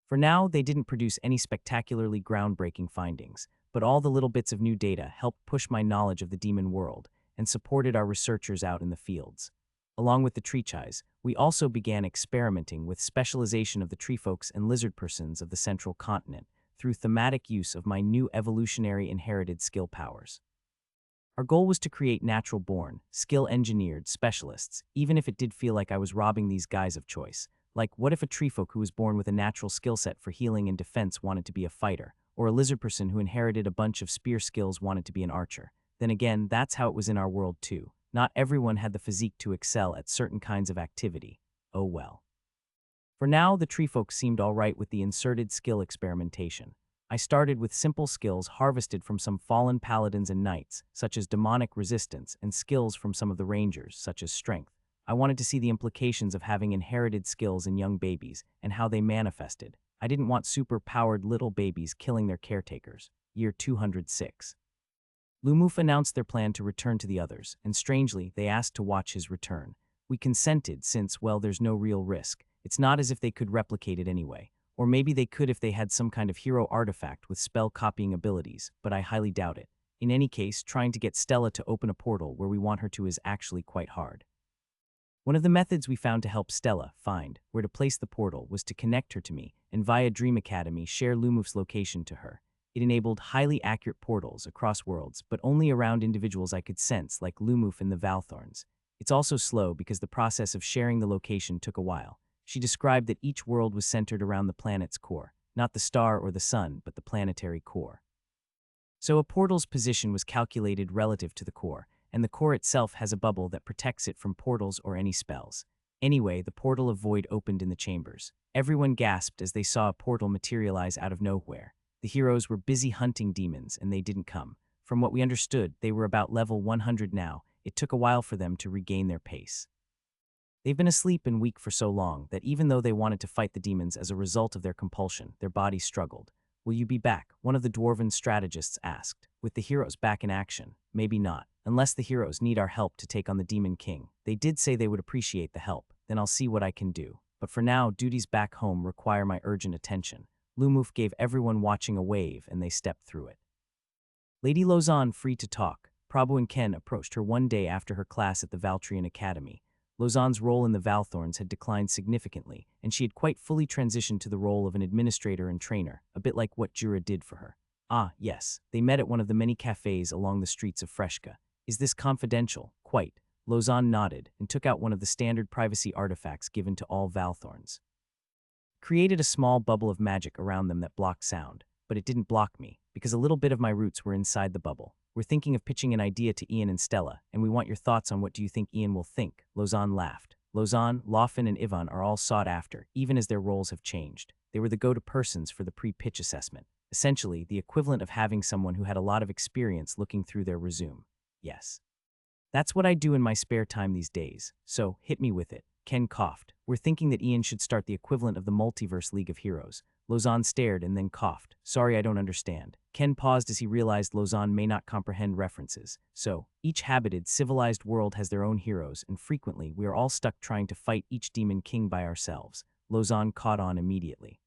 For now, they didn't produce any spectacularly groundbreaking findings, but all the little bits of new data helped push my knowledge of the demon world and supported our researchers out in the fields. Along with the Treechais, we also began experimenting with specialization of the treefolks and lizard persons of the central continent through thematic use of my new evolutionary inherited skill powers. Our goal was to create natural-born, skill-engineered specialists, even if it did feel like I was robbing these guys of choice. Like, what if a treefolk who was born with a natural skill set for healing and defense wanted to be a fighter, or a lizard person who inherited a bunch of spear skills wanted to be an archer? Then again, that's how it was in our world too. Not everyone had the physique to excel at certain kinds of activity. Oh well. For now, the treefolk seemed alright with the inserted skill experimentation. I started with simple skills harvested from some fallen paladins and knights, such as demonic resistance, and skills from some of the rangers, such as strength. I wanted to see the implications of having inherited skills in young babies and how they manifested. I didn't want super-powered little babies killing their caretakers. Year 206. Lumuf announced their plan to return to the others, and strangely, they asked to watch his return. We consented since, well, there's no real risk. It's not as if they could replicate it anyway. Or maybe they could if they had some kind of hero artifact with spell-copying abilities, but I highly doubt it. In any case, trying to get Stella to open a portal where we want her to is actually quite hard. One of the methods we found to help Stella find where to place the portal was to connect her to me and via Dream Academy share Lumuf's location to her. It enabled highly accurate portals across worlds, but only around individuals I could sense, like Lumuf and the Valthorns. It's also slow because the process of sharing the location took a while. She described that each world was centered around the planet's core, not the star or the sun, but the planetary core. So a portal's position was calculated relative to the core, and the core itself has a bubble that protects it from portals or any spells. Anyway, the portal of void opened in the chambers. Everyone gasped as they saw a portal materialize out of nowhere. The heroes were busy hunting demons, and they didn't come. From what we understood, they were about level 100 now. It took a while for them to regain their pace. They've been asleep and weak for so long that even though they wanted to fight the demons as a result of their compulsion, their bodies struggled. "Will you be back?" one of the dwarven strategists asked. "With the heroes back in action? Maybe not. Unless the heroes need our help to take on the Demon King. They did say they would appreciate the help. Then I'll see what I can do. But for now, duties back home require my urgent attention." Lumuf gave everyone watching a wave, and they stepped through it. Lady Lozan, free to talk. Prabhu and Ken approached her one day after her class at the Valtrian Academy. Lozan's role in the Valthorns had declined significantly, and she had quite fully transitioned to the role of an administrator and trainer, a bit like what Jura did for her. Ah, yes, they met at one of the many cafes along the streets of Freshka. "Is this confidential?" "Quite." Lozan nodded and took out one of the standard privacy artifacts given to all Valthorns. Created a small bubble of magic around them that blocked sound, but it didn't block me, because a little bit of my roots were inside the bubble. "We're thinking of pitching an idea to Ian and Stella, and we want your thoughts on what do you think Ian will think." Lozan laughed. Lozan, Lawfin, and Ivan are all sought after, even as their roles have changed. They were the go-to persons for the pre-pitch assessment, essentially the equivalent of having someone who had a lot of experience looking through their resume. Yes. That's what I do in my spare time these days, so hit me with it. Ken coughed. "We're thinking that Ian should start the equivalent of the Multiverse League of Heroes." Lozan stared and then coughed. "Sorry, I don't understand." Ken paused as he realized Lozan may not comprehend references. "So, each habited, civilized world has their own heroes, and frequently we are all stuck trying to fight each demon king by ourselves." Lozan caught on immediately.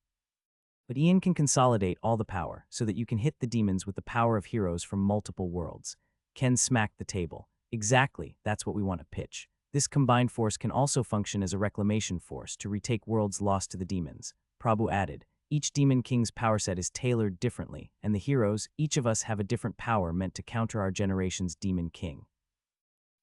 "But Ian can consolidate all the power, so that you can hit the demons with the power of heroes from multiple worlds." Ken smacked the table. "Exactly, that's what we want to pitch. This combined force can also function as a reclamation force to retake worlds lost to the demons." Prabhu added, "Each Demon King's power set is tailored differently, and the heroes, each of us have a different power meant to counter our generation's Demon King.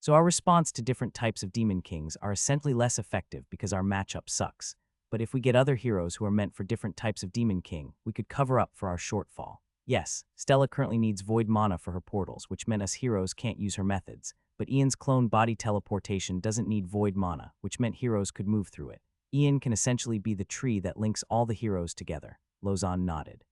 So our response to different types of Demon Kings are essentially less effective because our matchup sucks. But if we get other heroes who are meant for different types of Demon King, we could cover up for our shortfall." Yes, Stella currently needs void mana for her portals, which meant us heroes can't use her methods. But Ian's clone body teleportation doesn't need void mana, which meant heroes could move through it. Ian can essentially be the tree that links all the heroes together. Lozan nodded.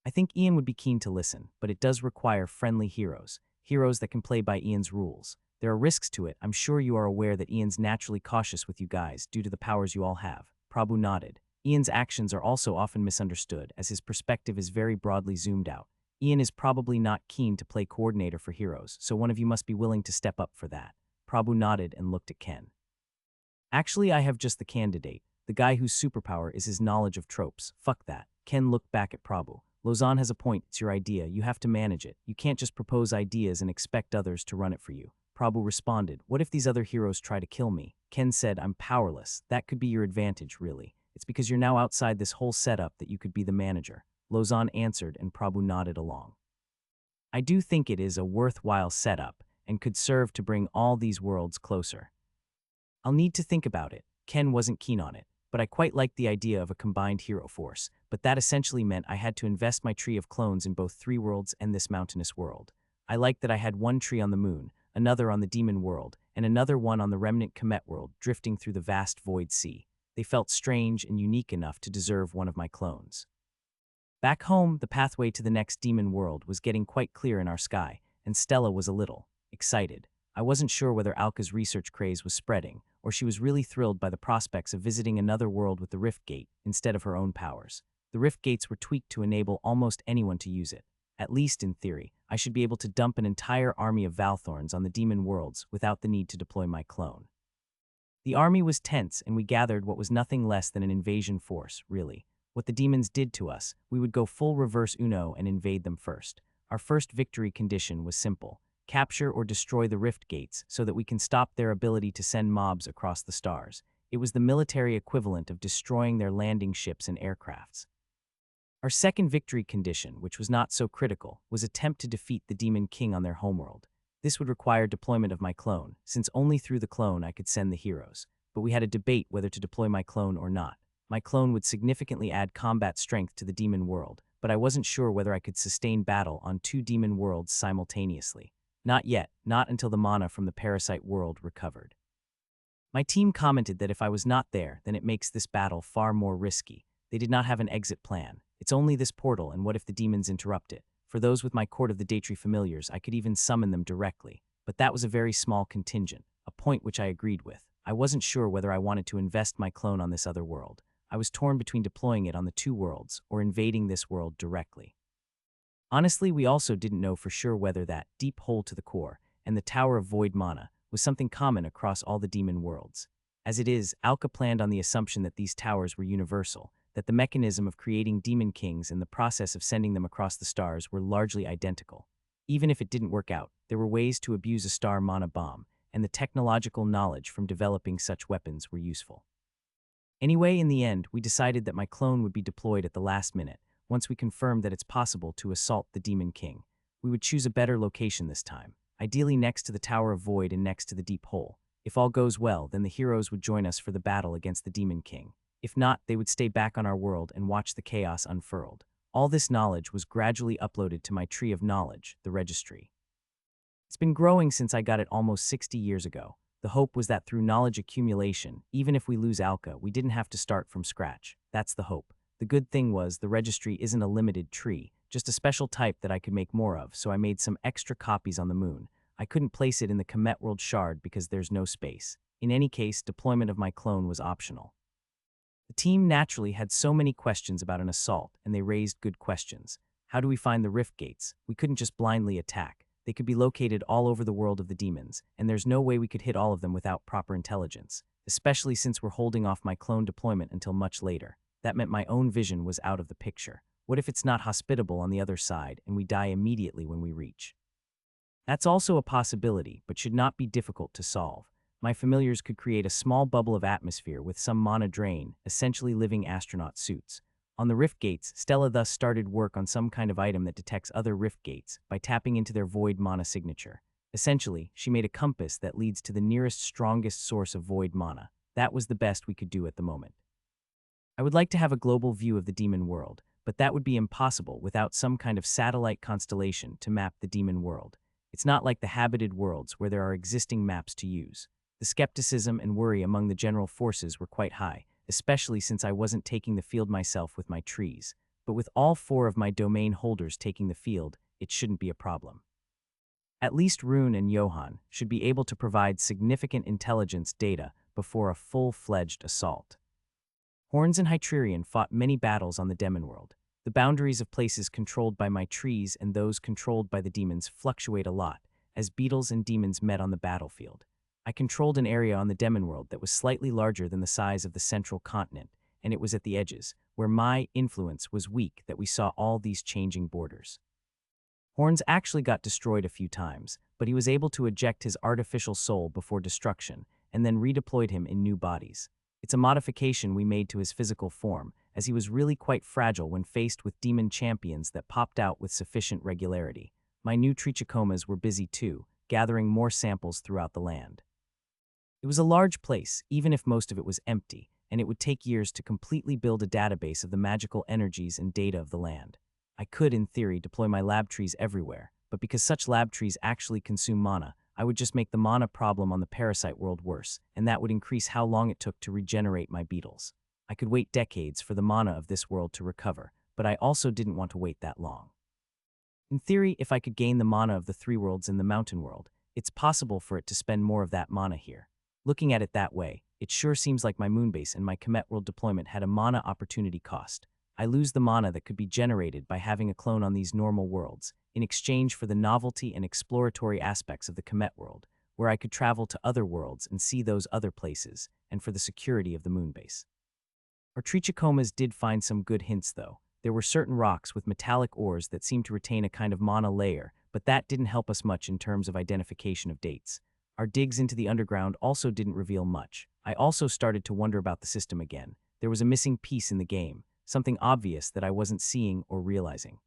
I think Ian would be keen to listen, but it does require friendly heroes, heroes that can play by Ian's rules. There are risks to it. I'm sure you are aware that Ian's naturally cautious with you guys due to the powers you all have. Prabhu nodded. Ian's actions are also often misunderstood, as his perspective is very broadly zoomed out. Ian is probably not keen to play coordinator for heroes, so one of you must be willing to step up for that. Prabhu nodded and looked at Ken. Actually, I have just the candidate. The guy whose superpower is his knowledge of tropes. Fuck that. Ken looked back at Prabhu. Lozan has a point. It's your idea. You have to manage it. You can't just propose ideas and expect others to run it for you. Prabhu responded, what if these other heroes try to kill me? Ken said, I'm powerless. That could be your advantage, really. It's because you're now outside this whole setup that you could be the manager. Lozan answered and Prabhu nodded along. I do think it is a worthwhile setup and could serve to bring all these worlds closer. I'll need to think about it. Ken wasn't keen on it, but I quite liked the idea of a combined hero force, but that essentially meant I had to invest my tree of clones in both 3 worlds and this mountainous world. I liked that I had one tree on the moon, another on the demon world, and another one on the remnant Comet world drifting through the vast void sea. They felt strange and unique enough to deserve one of my clones. Back home, the pathway to the next demon world was getting quite clear in our sky, and Stella was a little excited. I wasn't sure whether Alka's research craze was spreading, or she was really thrilled by the prospects of visiting another world with the Rift Gate instead of her own powers. The Rift Gates were tweaked to enable almost anyone to use it. At least in theory, I should be able to dump an entire army of Valthorns on the demon worlds without the need to deploy my clone. The army was tense, and we gathered what was nothing less than an invasion force, really. What the demons did to us, we would go full reverse Uno and invade them first. Our first victory condition was simple. Capture or destroy the Rift Gates so that we can stop their ability to send mobs across the stars. It was the military equivalent of destroying their landing ships and aircrafts. Our second victory condition, which was not so critical, was attempt to defeat the Demon King on their homeworld. This would require deployment of my clone, since only through the clone I could send the heroes. But we had a debate whether to deploy my clone or not. My clone would significantly add combat strength to the demon world, but I wasn't sure whether I could sustain battle on 2 demon worlds simultaneously. Not yet, not until the mana from the parasite world recovered. My team commented that if I was not there, then it makes this battle far more risky. They did not have an exit plan. It's only this portal, and what if the demons interrupt it? For those with my Court of the Daetri familiars, I could even summon them directly. But that was a very small contingent, a point which I agreed with. I wasn't sure whether I wanted to invest my clone on this other world. I was torn between deploying it on the 2 worlds or invading this world directly. Honestly, we also didn't know for sure whether that deep hole to the core and the Tower of Void Mana was something common across all the demon worlds. As it is, Alka planned on the assumption that these towers were universal, that the mechanism of creating demon kings and the process of sending them across the stars were largely identical. Even if it didn't work out, there were ways to abuse a star mana bomb, and the technological knowledge from developing such weapons were useful. Anyway, in the end, we decided that my clone would be deployed at the last minute, once we confirmed that it's possible to assault the Demon King. We would choose a better location this time, ideally next to the Tower of Void and next to the Deep Hole. If all goes well, then the heroes would join us for the battle against the Demon King. If not, they would stay back on our world and watch the chaos unfurled. All this knowledge was gradually uploaded to my Tree of Knowledge, the registry. It's been growing since I got it almost 60 years ago. The hope was that through knowledge accumulation, even if we lose Alka, we didn't have to start from scratch. That's the hope. The good thing was the registry isn't a limited tree, just a special type that I could make more of, so I made some extra copies on the moon. I couldn't place it in the Comet World shard because there's no space. In any case, deployment of my clone was optional. The team naturally had so many questions about an assault, and they raised good questions. How do we find the Rift Gates? We couldn't just blindly attack. They could be located all over the world of the demons, and there's no way we could hit all of them without proper intelligence, especially since we're holding off my clone deployment until much later. That meant my own vision was out of the picture. What if it's not hospitable on the other side, and we die immediately when we reach? That's also a possibility, but should not be difficult to solve. My familiars could create a small bubble of atmosphere with some mana drain, essentially living astronaut suits. On the Rift Gates, Stella thus started work on some kind of item that detects other Rift Gates by tapping into their Void Mana signature. Essentially, she made a compass that leads to the nearest strongest source of Void Mana. That was the best we could do at the moment. I would like to have a global view of the demon world, but that would be impossible without some kind of satellite constellation to map the demon world. It's not like the habited worlds where there are existing maps to use. The skepticism and worry among the general forces were quite high, especially since I wasn't taking the field myself with my trees. But with all 4 of my domain holders taking the field, it shouldn't be a problem. At least Rune and Johan should be able to provide significant intelligence data before a full-fledged assault. Horns and Hytrerion fought many battles on the Demon world. The boundaries of places controlled by my trees and those controlled by the demons fluctuate a lot, as beetles and demons met on the battlefield. I controlled an area on the Demon world that was slightly larger than the size of the central continent, and it was at the edges, where my influence was weak, that we saw all these changing borders. Horns actually got destroyed a few times, but he was able to eject his artificial soul before destruction, and then redeployed him in new bodies. It's a modification we made to his physical form, as he was really quite fragile when faced with demon champions that popped out with sufficient regularity. My new trichomas were busy too, gathering more samples throughout the land. It was a large place, even if most of it was empty, and it would take years to completely build a database of the magical energies and data of the land. I could, in theory, deploy my lab trees everywhere, but because such lab trees actually consume mana, I would just make the mana problem on the parasite world worse, and that would increase how long it took to regenerate my beetles. I could wait decades for the mana of this world to recover, but I also didn't want to wait that long. In theory, if I could gain the mana of the 3 worlds in the mountain world, it's possible for it to spend more of that mana here. Looking at it that way, it sure seems like my moonbase and my Comet world deployment had a mana opportunity cost. I lose the mana that could be generated by having a clone on these normal worlds, in exchange for the novelty and exploratory aspects of the Comet world, where I could travel to other worlds and see those other places, and for the security of the moonbase. Our trichomas did find some good hints though. There were certain rocks with metallic ores that seemed to retain a kind of mana layer, but that didn't help us much in terms of identification of dates. Our digs into the underground also didn't reveal much. I also started to wonder about the system again. There was a missing piece in the game, something obvious that I wasn't seeing or realizing.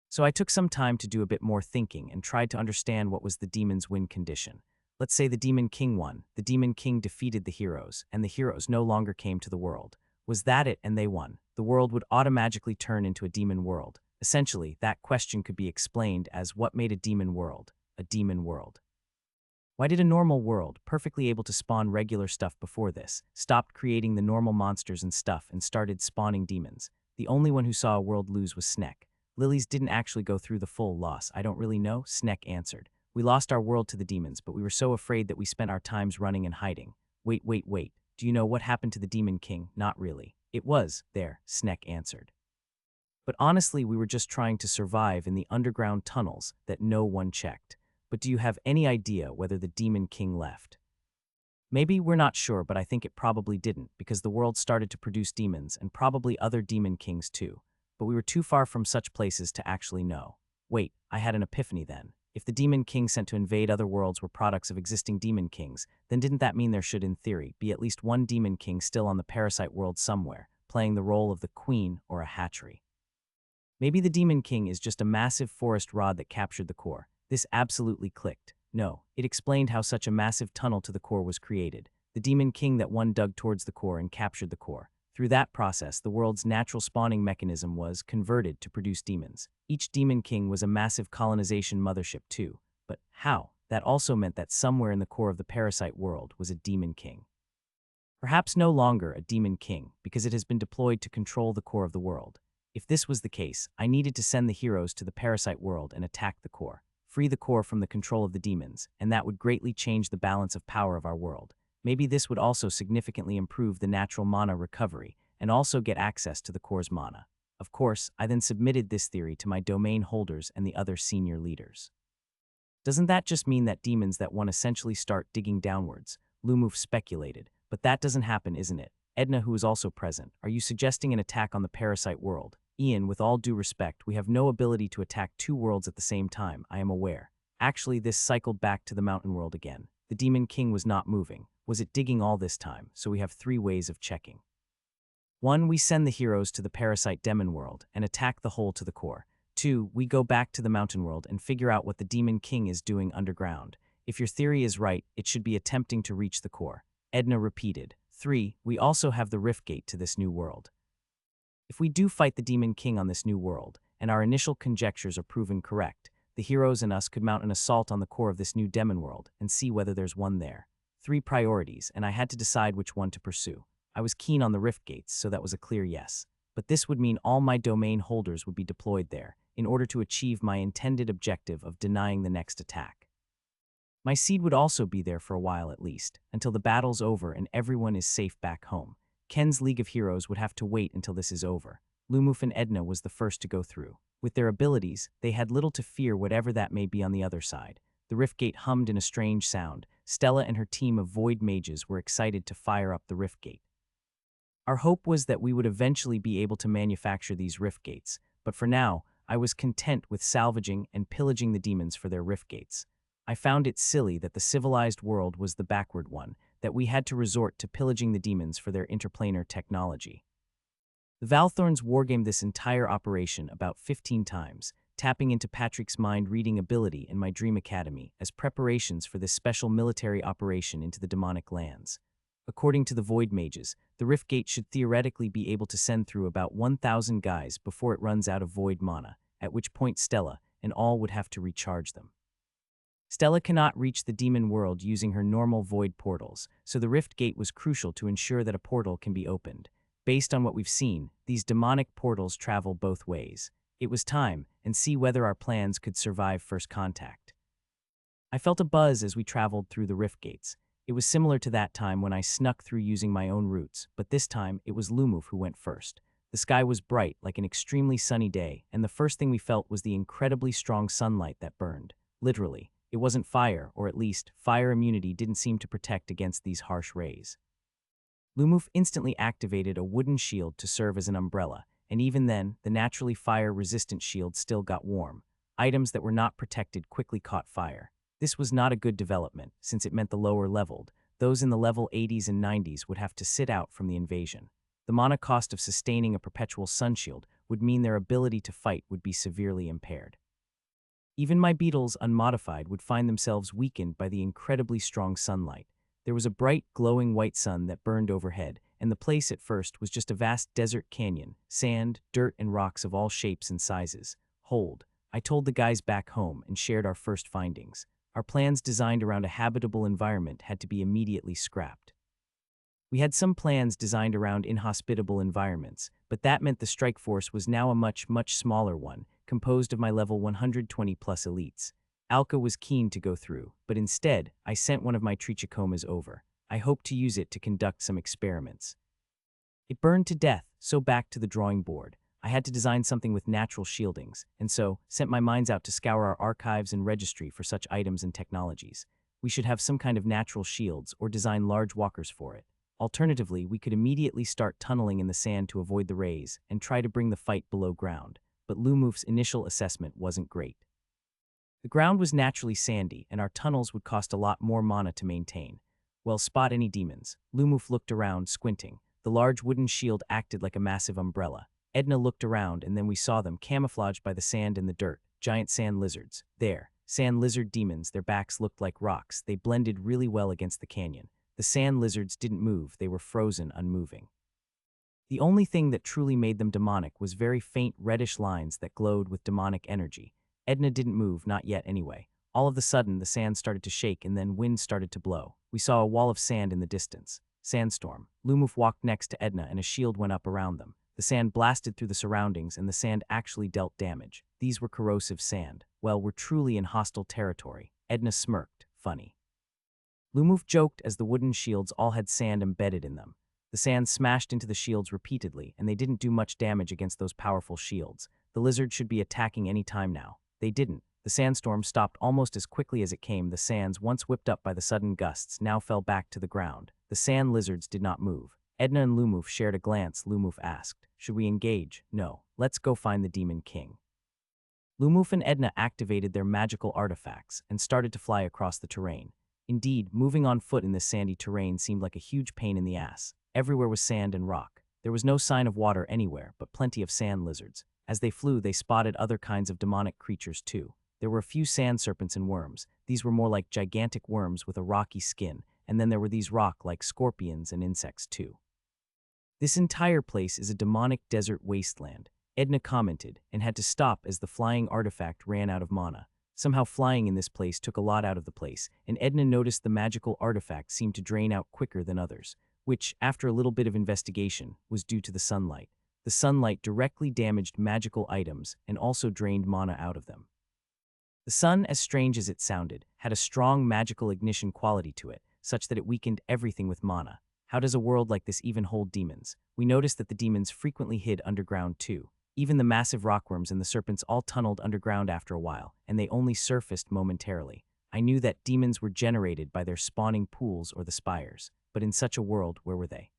So I took some time to do a bit more thinking and tried to understand what was the demon's win condition. Let's say the Demon King won, the Demon King defeated the heroes, and the heroes no longer came to the world. Was that it and they won? The world would automatically turn into a demon world. Essentially, that question could be explained as what made a demon world a demon world. Why did a normal world, perfectly able to spawn regular stuff before this, stopped creating the normal monsters and stuff and started spawning demons? The only one who saw a world lose was Sneck. Lilies didn't actually go through the full loss. I don't really know, Sneck answered. We lost our world to the demons, but we were so afraid that we spent our times running and hiding. Wait. Do you know what happened to the Demon King? Not really. It was there, Sneck answered. But honestly, we were just trying to survive in the underground tunnels that no one checked. But do you have any idea whether the Demon King left? Maybe, we're not sure, but I think it probably didn't, because the world started to produce demons and probably other Demon Kings too. But we were too far from such places to actually know. Wait, I had an epiphany then. If the Demon King sent to invade other worlds were products of existing Demon Kings, then didn't that mean there should, in theory, be at least one Demon King still on the parasite world somewhere, playing the role of the queen or a hatchery? Maybe the Demon King is just a massive forest rod that captured the core. This absolutely clicked. No, it explained how such a massive tunnel to the core was created. The Demon King that one dug towards the core and captured the core. Through that process, the world's natural spawning mechanism was converted to produce demons. Each Demon King was a massive colonization mothership too. But how? That also meant that somewhere in the core of the parasite world was a Demon King. Perhaps no longer a Demon King, because it has been deployed to control the core of the world. If this was the case, I needed to send the heroes to the parasite world and attack the core. Free the core from the control of the demons, and that would greatly change the balance of power of our world. Maybe this would also significantly improve the natural mana recovery, and also get access to the core's mana. Of course, I then submitted this theory to my domain holders and the other senior leaders. Doesn't that just mean that demons that won essentially start digging downwards? Lumuf speculated, but that doesn't happen, isn't it? Edna, who is also present, are you suggesting an attack on the parasite world? Ian, with all due respect, we have no ability to attack 2 worlds at the same time, I am aware. Actually, this cycled back to the mountain world again. The Demon King was not moving. Was it digging all this time? So we have 3 ways of checking. 1. We send the heroes to the parasite demon world and attack the hole to the core. 2. We go back to the mountain world and figure out what the Demon King is doing underground. If your theory is right, it should be attempting to reach the core. Edna repeated. 3. We also have the rift gate to this new world. If we do fight the Demon King on this new world, and our initial conjectures are proven correct, the heroes and us could mount an assault on the core of this new demon world and see whether there's one there. 3 priorities, and I had to decide which one to pursue. I was keen on the rift gates, so that was a clear yes. But this would mean all my domain holders would be deployed there, in order to achieve my intended objective of denying the next attack. My seed would also be there for a while at least, until the battle's over and everyone is safe back home. Ken's League of Heroes would have to wait until this is over. Lumuf and Edna was the first to go through. With their abilities, they had little to fear whatever that may be on the other side. The rift gate hummed in a strange sound. Stella and her team of void mages were excited to fire up the rift gate. Our hope was that we would eventually be able to manufacture these rift gates, but for now, I was content with salvaging and pillaging the demons for their rift gates. I found it silly that the civilized world was the backward one, that we had to resort to pillaging the demons for their interplanar technology. The Valthorns wargamed this entire operation about 15 times, tapping into Patrick's mind-reading ability in my Dream Academy as preparations for this special military operation into the demonic lands. According to the Void Mages, the Rift Gate should theoretically be able to send through about 1,000 guys before it runs out of Void mana, at which point Stella and all would have to recharge them. Stella cannot reach the demon world using her normal void portals, so the Rift Gate was crucial to ensure that a portal can be opened. Based on what we've seen, these demonic portals travel both ways. It was time, and see whether our plans could survive first contact. I felt a buzz as we traveled through the Rift Gates. It was similar to that time when I snuck through using my own routes, but this time it was Lumuf who went first. The sky was bright, like an extremely sunny day, and the first thing we felt was the incredibly strong sunlight that burned. Literally. It wasn't fire, or at least, fire immunity didn't seem to protect against these harsh rays. Lumuf instantly activated a wooden shield to serve as an umbrella, and even then, the naturally fire-resistant shield still got warm. Items that were not protected quickly caught fire. This was not a good development, since it meant the lower-leveled, those in the level 80s and 90s would have to sit out from the invasion. The mana cost of sustaining a perpetual sunshield would mean their ability to fight would be severely impaired. Even my beetles, unmodified, would find themselves weakened by the incredibly strong sunlight. There was a bright, glowing white sun that burned overhead, and the place at first was just a vast desert canyon, sand, dirt, and rocks of all shapes and sizes. Hold. I told the guys back home and shared our first findings. Our plans designed around a habitable environment had to be immediately scrapped. We had some plans designed around inhospitable environments, but that meant the strike force was now a much smaller one, composed of my level 120-plus elites. Alka was keen to go through, but instead, I sent one of my trichomas over. I hoped to use it to conduct some experiments. It burned to death, so back to the drawing board. I had to design something with natural shieldings, and so sent my minds out to scour our archives and registry for such items and technologies. We should have some kind of natural shields or design large walkers for it. Alternatively, we could immediately start tunneling in the sand to avoid the rays and try to bring the fight below ground. But Lumuf's initial assessment wasn't great. The ground was naturally sandy, and our tunnels would cost a lot more mana to maintain. Well, spot any demons. Lumuf looked around, squinting. The large wooden shield acted like a massive umbrella. Edna looked around, and then we saw them, camouflaged by the sand and the dirt. Giant sand lizards. There. Sand lizard demons, their backs looked like rocks. They blended really well against the canyon. The sand lizards didn't move, they were frozen, unmoving. The only thing that truly made them demonic was very faint reddish lines that glowed with demonic energy. Edna didn't move, not yet anyway. All of a sudden, the sand started to shake and then wind started to blow. We saw a wall of sand in the distance. Sandstorm. Lumuf walked next to Edna and a shield went up around them. The sand blasted through the surroundings and the sand actually dealt damage. These were corrosive sand. Well, we're truly in hostile territory. Edna smirked. Funny. Lumuf joked as the wooden shields all had sand embedded in them. The sand smashed into the shields repeatedly, and they didn't do much damage against those powerful shields. The lizards should be attacking any time now. They didn't. The sandstorm stopped almost as quickly as it came. The sands, once whipped up by the sudden gusts, now fell back to the ground. The sand lizards did not move. Edna and Lumuf shared a glance. Lumuf asked, "Should we engage?" "No. Let's go find the Demon King." Lumuf and Edna activated their magical artifacts and started to fly across the terrain. Indeed, moving on foot in this sandy terrain seemed like a huge pain in the ass. Everywhere was sand and rock. There was no sign of water anywhere, but plenty of sand lizards. As they flew, they spotted other kinds of demonic creatures too. There were a few sand serpents and worms. These were more like gigantic worms with a rocky skin, and then there were these rock-like scorpions and insects too. This entire place is a demonic desert wasteland, Edna commented, and had to stop as the flying artifact ran out of mana. Somehow flying in this place took a lot out of the place, and Edna noticed the magical artifact seemed to drain out quicker than others. which, after a little bit of investigation, was due to the sunlight. The sunlight directly damaged magical items and also drained mana out of them. The sun, as strange as it sounded, had a strong magical ignition quality to it, such that it weakened everything with mana. How does a world like this even hold demons? We noticed that the demons frequently hid underground too. Even the massive rockworms and the serpents all tunneled underground after a while, and they only surfaced momentarily. I knew that demons were generated by their spawning pools or the spires, but in such a world, where were they?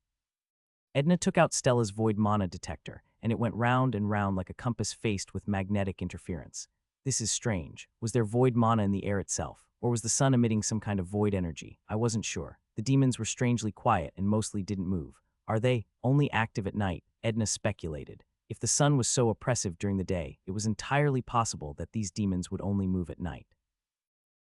Edna took out Stella's void mana detector, and it went round and round like a compass faced with magnetic interference. This is strange. Was there void mana in the air itself, or was the sun emitting some kind of void energy? I wasn't sure. The demons were strangely quiet and mostly didn't move. Are they only active at night? Edna speculated. If the sun was so oppressive during the day, it was entirely possible that these demons would only move at night.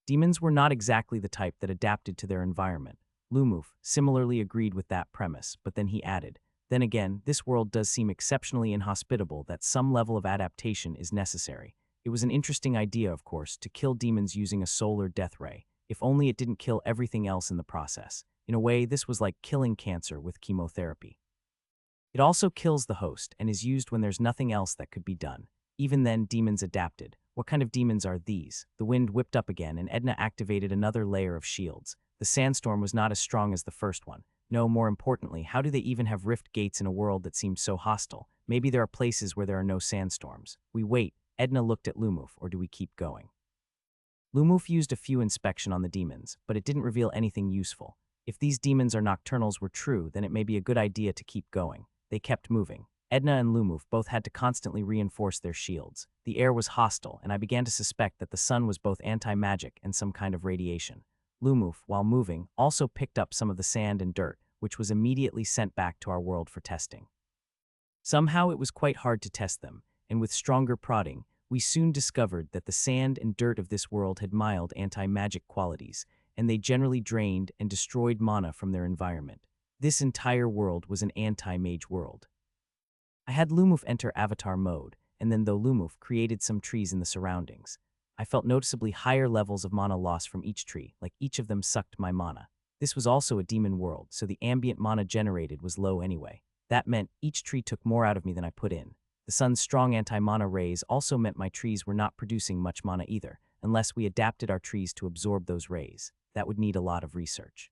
Demons were not exactly the type that adapted to their environment. Lumuf similarly agreed with that premise, but then he added, then again, this world does seem exceptionally inhospitable that some level of adaptation is necessary. It was an interesting idea, of course, to kill demons using a solar death ray, if only it didn't kill everything else in the process. In a way, this was like killing cancer with chemotherapy. It also kills the host and is used when there's nothing else that could be done. Even then, demons adapted. What kind of demons are these? The wind whipped up again, and Edna activated another layer of shields. The sandstorm was not as strong as the first one. No, more importantly, how do they even have rift gates in a world that seems so hostile? Maybe there are places where there are no sandstorms. We wait. Edna looked at Lumuf, or do we keep going? Lumuf used a few inspection on the demons, but it didn't reveal anything useful. If these demons or nocturnals were true, then it may be a good idea to keep going. They kept moving. Edna and Lumuf both had to constantly reinforce their shields. The air was hostile, and I began to suspect that the sun was both anti-magic and some kind of radiation. Lumuf, while moving, also picked up some of the sand and dirt, which was immediately sent back to our world for testing. Somehow it was quite hard to test them, and with stronger prodding, we soon discovered that the sand and dirt of this world had mild anti-magic qualities, and they generally drained and destroyed mana from their environment. This entire world was an anti-mage world. I had Lumuf enter avatar mode, and then though Lumuf created some trees in the surroundings, I felt noticeably higher levels of mana loss from each tree, like each of them sucked my mana. This was also a demon world, so the ambient mana generated was low anyway. That meant each tree took more out of me than I put in. The sun's strong anti-mana rays also meant my trees were not producing much mana either, unless we adapted our trees to absorb those rays. That would need a lot of research.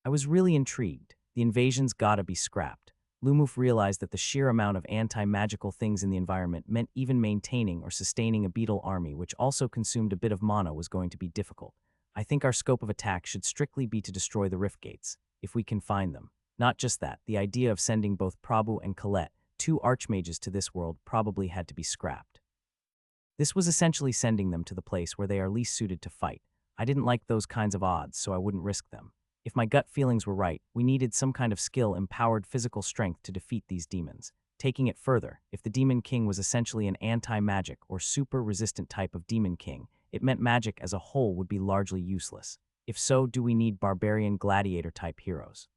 I was really intrigued. The invasion's gotta be scrapped. Lumuf realized that the sheer amount of anti-magical things in the environment meant even maintaining or sustaining a beetle army, which also consumed a bit of mana, was going to be difficult. I think our scope of attack should strictly be to destroy the rift gates, if we can find them. Not just that, the idea of sending both Prabhu and Colette, two archmages, to this world probably had to be scrapped. This was essentially sending them to the place where they are least suited to fight. I didn't like those kinds of odds, so I wouldn't risk them. If my gut feelings were right, we needed some kind of skill-empowered physical strength to defeat these demons. Taking it further, if the Demon King was essentially an anti-magic or super-resistant type of Demon King, it meant magic as a whole would be largely useless. If so, do we need barbarian gladiator-type heroes?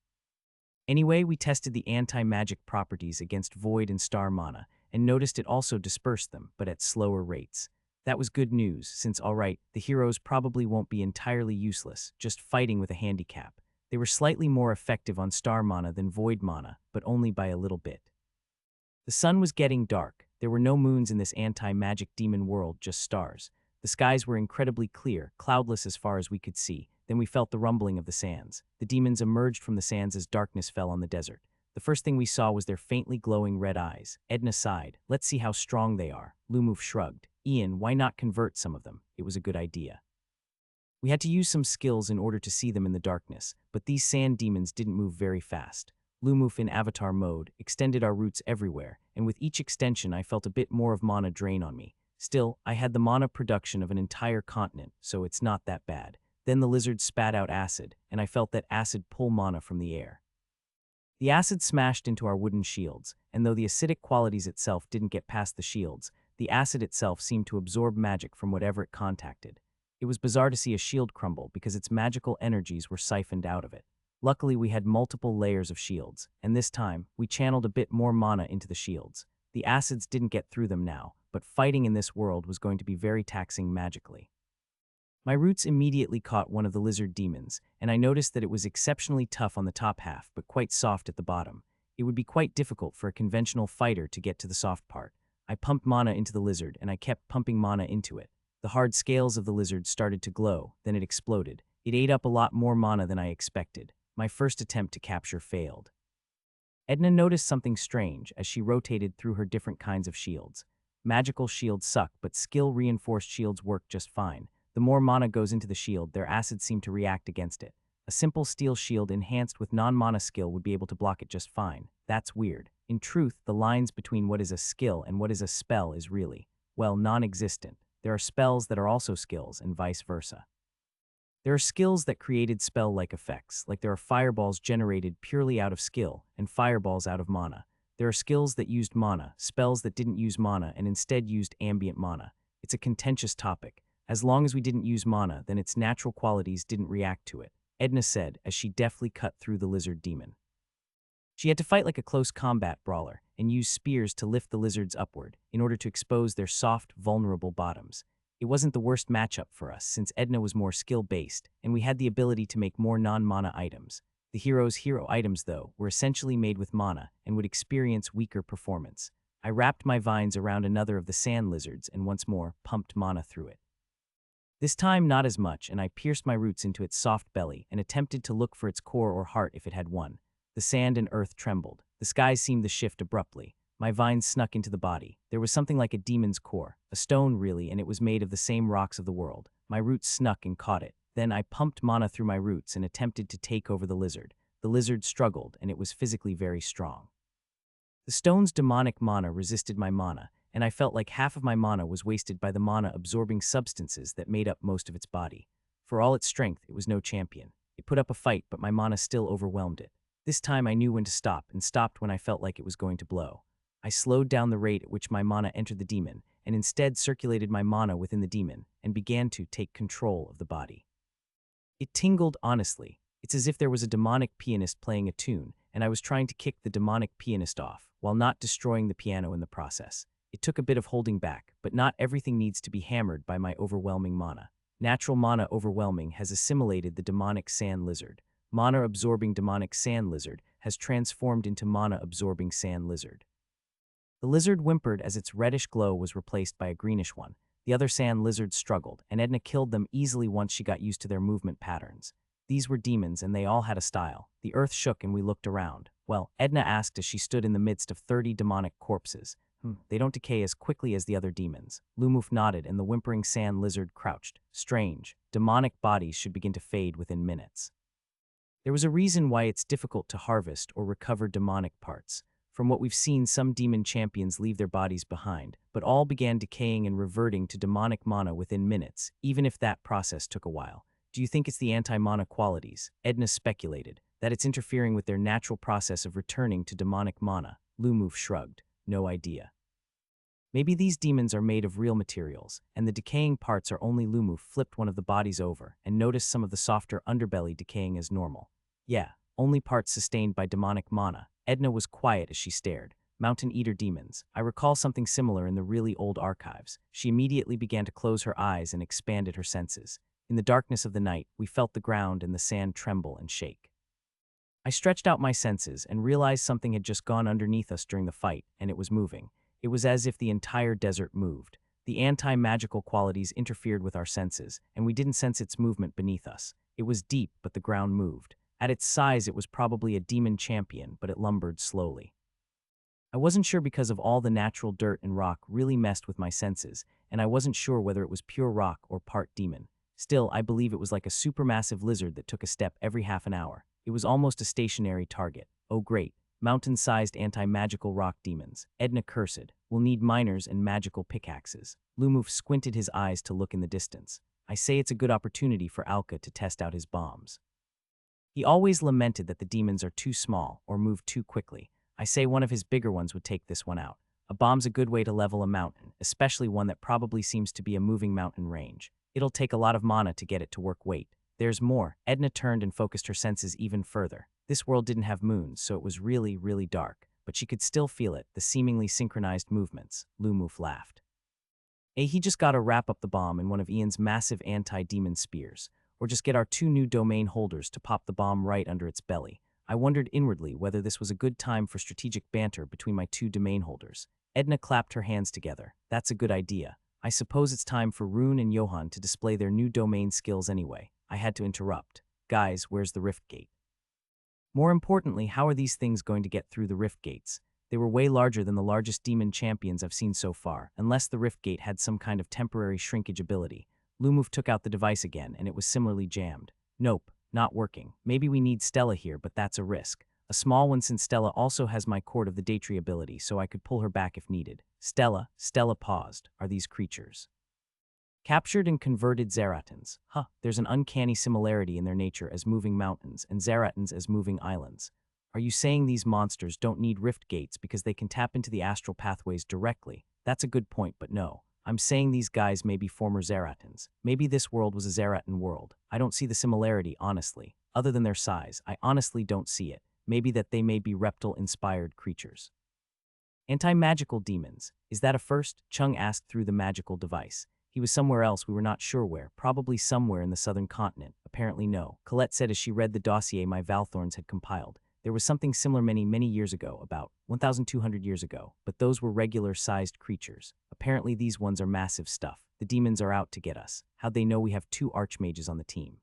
Anyway, we tested the anti-magic properties against void and star mana, and noticed it also dispersed them, but at slower rates. That was good news, since alright, the heroes probably won't be entirely useless, just fighting with a handicap. They were slightly more effective on star mana than void mana, but only by a little bit. The sun was getting dark. There were no moons in this anti-magic demon world, just stars. The skies were incredibly clear, cloudless as far as we could see. Then we felt the rumbling of the sands. The demons emerged from the sands as darkness fell on the desert. The first thing we saw was their faintly glowing red eyes. Edna sighed. Let's see how strong they are. Lumuf shrugged. Ian, why not convert some of them? It was a good idea. We had to use some skills in order to see them in the darkness, but these sand demons didn't move very fast. Lumuf in avatar mode extended our roots everywhere, and with each extension I felt a bit more of mana drain on me. Still, I had the mana production of an entire continent, so it's not that bad. Then the lizard spat out acid, and I felt that acid pull mana from the air. The acid smashed into our wooden shields, and though the acidic qualities itself didn't get past the shields, the acid itself seemed to absorb magic from whatever it contacted. It was bizarre to see a shield crumble because its magical energies were siphoned out of it. Luckily, we had multiple layers of shields, and this time, we channeled a bit more mana into the shields. The acids didn't get through them now, but fighting in this world was going to be very taxing magically. My roots immediately caught one of the lizard demons, and I noticed that it was exceptionally tough on the top half, but quite soft at the bottom. It would be quite difficult for a conventional fighter to get to the soft part. I pumped mana into the lizard, and I kept pumping mana into it. The hard scales of the lizard started to glow, then it exploded. It ate up a lot more mana than I expected. My first attempt to capture failed. Edna noticed something strange as she rotated through her different kinds of shields. Magical shields suck, but skill-reinforced shields work just fine. The more mana goes into the shield, their acids seem to react against it. A simple steel shield enhanced with non-mana skill would be able to block it just fine. That's weird. In truth, the lines between what is a skill and what is a spell is really, well, non-existent. There are spells that are also skills, and vice versa. There are skills that created spell-like effects, like there are fireballs generated purely out of skill, and fireballs out of mana. There are skills that used mana, spells that didn't use mana and instead used ambient mana. It's a contentious topic. As long as we didn't use mana, then its natural qualities didn't react to it, Edna said as she deftly cut through the lizard demon. She had to fight like a close combat brawler and use spears to lift the lizards upward in order to expose their soft, vulnerable bottoms. It wasn't the worst matchup for us since Edna was more skill-based and we had the ability to make more non-mana items. The hero's hero items, though, were essentially made with mana and would experience weaker performance. I wrapped my vines around another of the sand lizards and once more pumped mana through it. This time not as much, and I pierced my roots into its soft belly and attempted to look for its core or heart if it had one. The sand and earth trembled. The skies seemed to shift abruptly. My vines snuck into the body. There was something like a demon's core, a stone really, and it was made of the same rocks of the world. My roots snuck and caught it. Then I pumped mana through my roots and attempted to take over the lizard. The lizard struggled, and it was physically very strong. The stone's demonic mana resisted my mana, and I felt like half of my mana was wasted by the mana-absorbing substances that made up most of its body. For all its strength, it was no champion. It put up a fight, but my mana still overwhelmed it. This time I knew when to stop, and stopped when I felt like it was going to blow. I slowed down the rate at which my mana entered the demon, and instead circulated my mana within the demon, and began to take control of the body. It tingled honestly. It's as if there was a demonic pianist playing a tune, and I was trying to kick the demonic pianist off, while not destroying the piano in the process. It took a bit of holding back, but not everything needs to be hammered by my overwhelming mana. Natural mana overwhelming has assimilated the demonic sand lizard. Mana-absorbing demonic sand lizard has transformed into mana-absorbing sand lizard. The lizard whimpered as its reddish glow was replaced by a greenish one. The other sand lizards struggled, and Edna killed them easily once she got used to their movement patterns. These were demons, and they all had a style. The earth shook and we looked around. Well, Edna asked as she stood in the midst of 30 demonic corpses. They don't decay as quickly as the other demons. Lumoof nodded and the whimpering sand lizard crouched. Strange. Demonic bodies should begin to fade within minutes. There was a reason why it's difficult to harvest or recover demonic parts. From what we've seen, some demon champions leave their bodies behind, but all began decaying and reverting to demonic mana within minutes, even if that process took a while. Do you think it's the anti-mana qualities? Edna speculated, that it's interfering with their natural process of returning to demonic mana. Lumoof shrugged. No idea. Maybe these demons are made of real materials, and the decaying parts are only Lumoof flipped one of the bodies over and noticed some of the softer underbelly decaying as normal. Yeah, only parts sustained by demonic mana. Edna was quiet as she stared. Mountain eater demons. I recall something similar in the really old archives. She immediately began to close her eyes and expanded her senses. In the darkness of the night, we felt the ground and the sand tremble and shake. I stretched out my senses and realized something had just gone underneath us during the fight, and it was moving. It was as if the entire desert moved. The anti-magical qualities interfered with our senses, and we didn't sense its movement beneath us. It was deep, but the ground moved. At its size, it was probably a demon champion, but it lumbered slowly. I wasn't sure because of all the natural dirt and rock really messed with my senses, and I wasn't sure whether it was pure rock or part demon. Still, I believe it was like a supermassive lizard that took a step every half an hour. It was almost a stationary target. Oh great. Mountain-sized anti-magical rock demons. Edna cursed. We'll need miners and magical pickaxes. Lumoof squinted his eyes to look in the distance. I say it's a good opportunity for Alka to test out his bombs. He always lamented that the demons are too small or move too quickly. I say one of his bigger ones would take this one out. A bomb's a good way to level a mountain, especially one that probably seems to be a moving mountain range. It'll take a lot of mana to get it to work weight. There's more. Edna turned and focused her senses even further. This world didn't have moons, so it was really, really dark, but she could still feel it, the seemingly synchronized movements. Lumoof laughed. He just gotta wrap up the bomb in one of Ian's massive anti-demon spears, or just get our two new domain holders to pop the bomb right under its belly. I wondered inwardly whether this was a good time for strategic banter between my two domain holders. Edna clapped her hands together. That's a good idea. I suppose it's time for Rune and Johan to display their new domain skills anyway. I had to interrupt. Guys, where's the rift gate? More importantly, how are these things going to get through the rift gates? They were way larger than the largest demon champions I've seen so far, unless the rift gate had some kind of temporary shrinkage ability. Lumuf took out the device again, and it was similarly jammed. Nope, not working. Maybe we need Stella here, but that's a risk. A small one since Stella also has my Cord of the Datry ability, so I could pull her back if needed. Stella paused. Are these creatures captured and converted Zeratans? There's an uncanny similarity in their nature as moving mountains and Zeratans as moving islands. Are you saying these monsters don't need rift gates because they can tap into the astral pathways directly? That's a good point, but no. I'm saying these guys may be former Zeratans. Maybe this world was a Zeratan world. I don't see the similarity, honestly. Other than their size, I honestly don't see it. Maybe that they may be reptile-inspired creatures. Anti-magical demons. Is that a first? Chung asked through the magical device. He was somewhere else, we were not sure where, probably somewhere in the southern continent. Apparently no. Colette said as she read the dossier my Valthorns had compiled. There was something similar many years ago, about 1,200 years ago, but those were regular-sized creatures. Apparently these ones are massive stuff. The demons are out to get us. How'd they know we have two archmages on the team?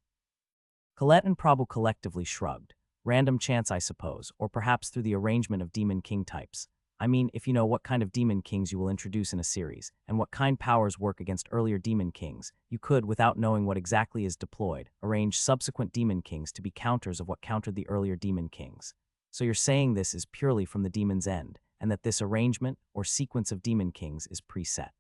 Colette and Prabhu collectively shrugged. Random chance, I suppose, or perhaps through the arrangement of demon king types. I mean, if you know what kind of demon kings you will introduce in a series, and what kind powers work against earlier demon kings, you could, without knowing what exactly is deployed, arrange subsequent demon kings to be counters of what countered the earlier demon kings. So you're saying this is purely from the demon's end, and that this arrangement, or sequence of demon kings, is preset.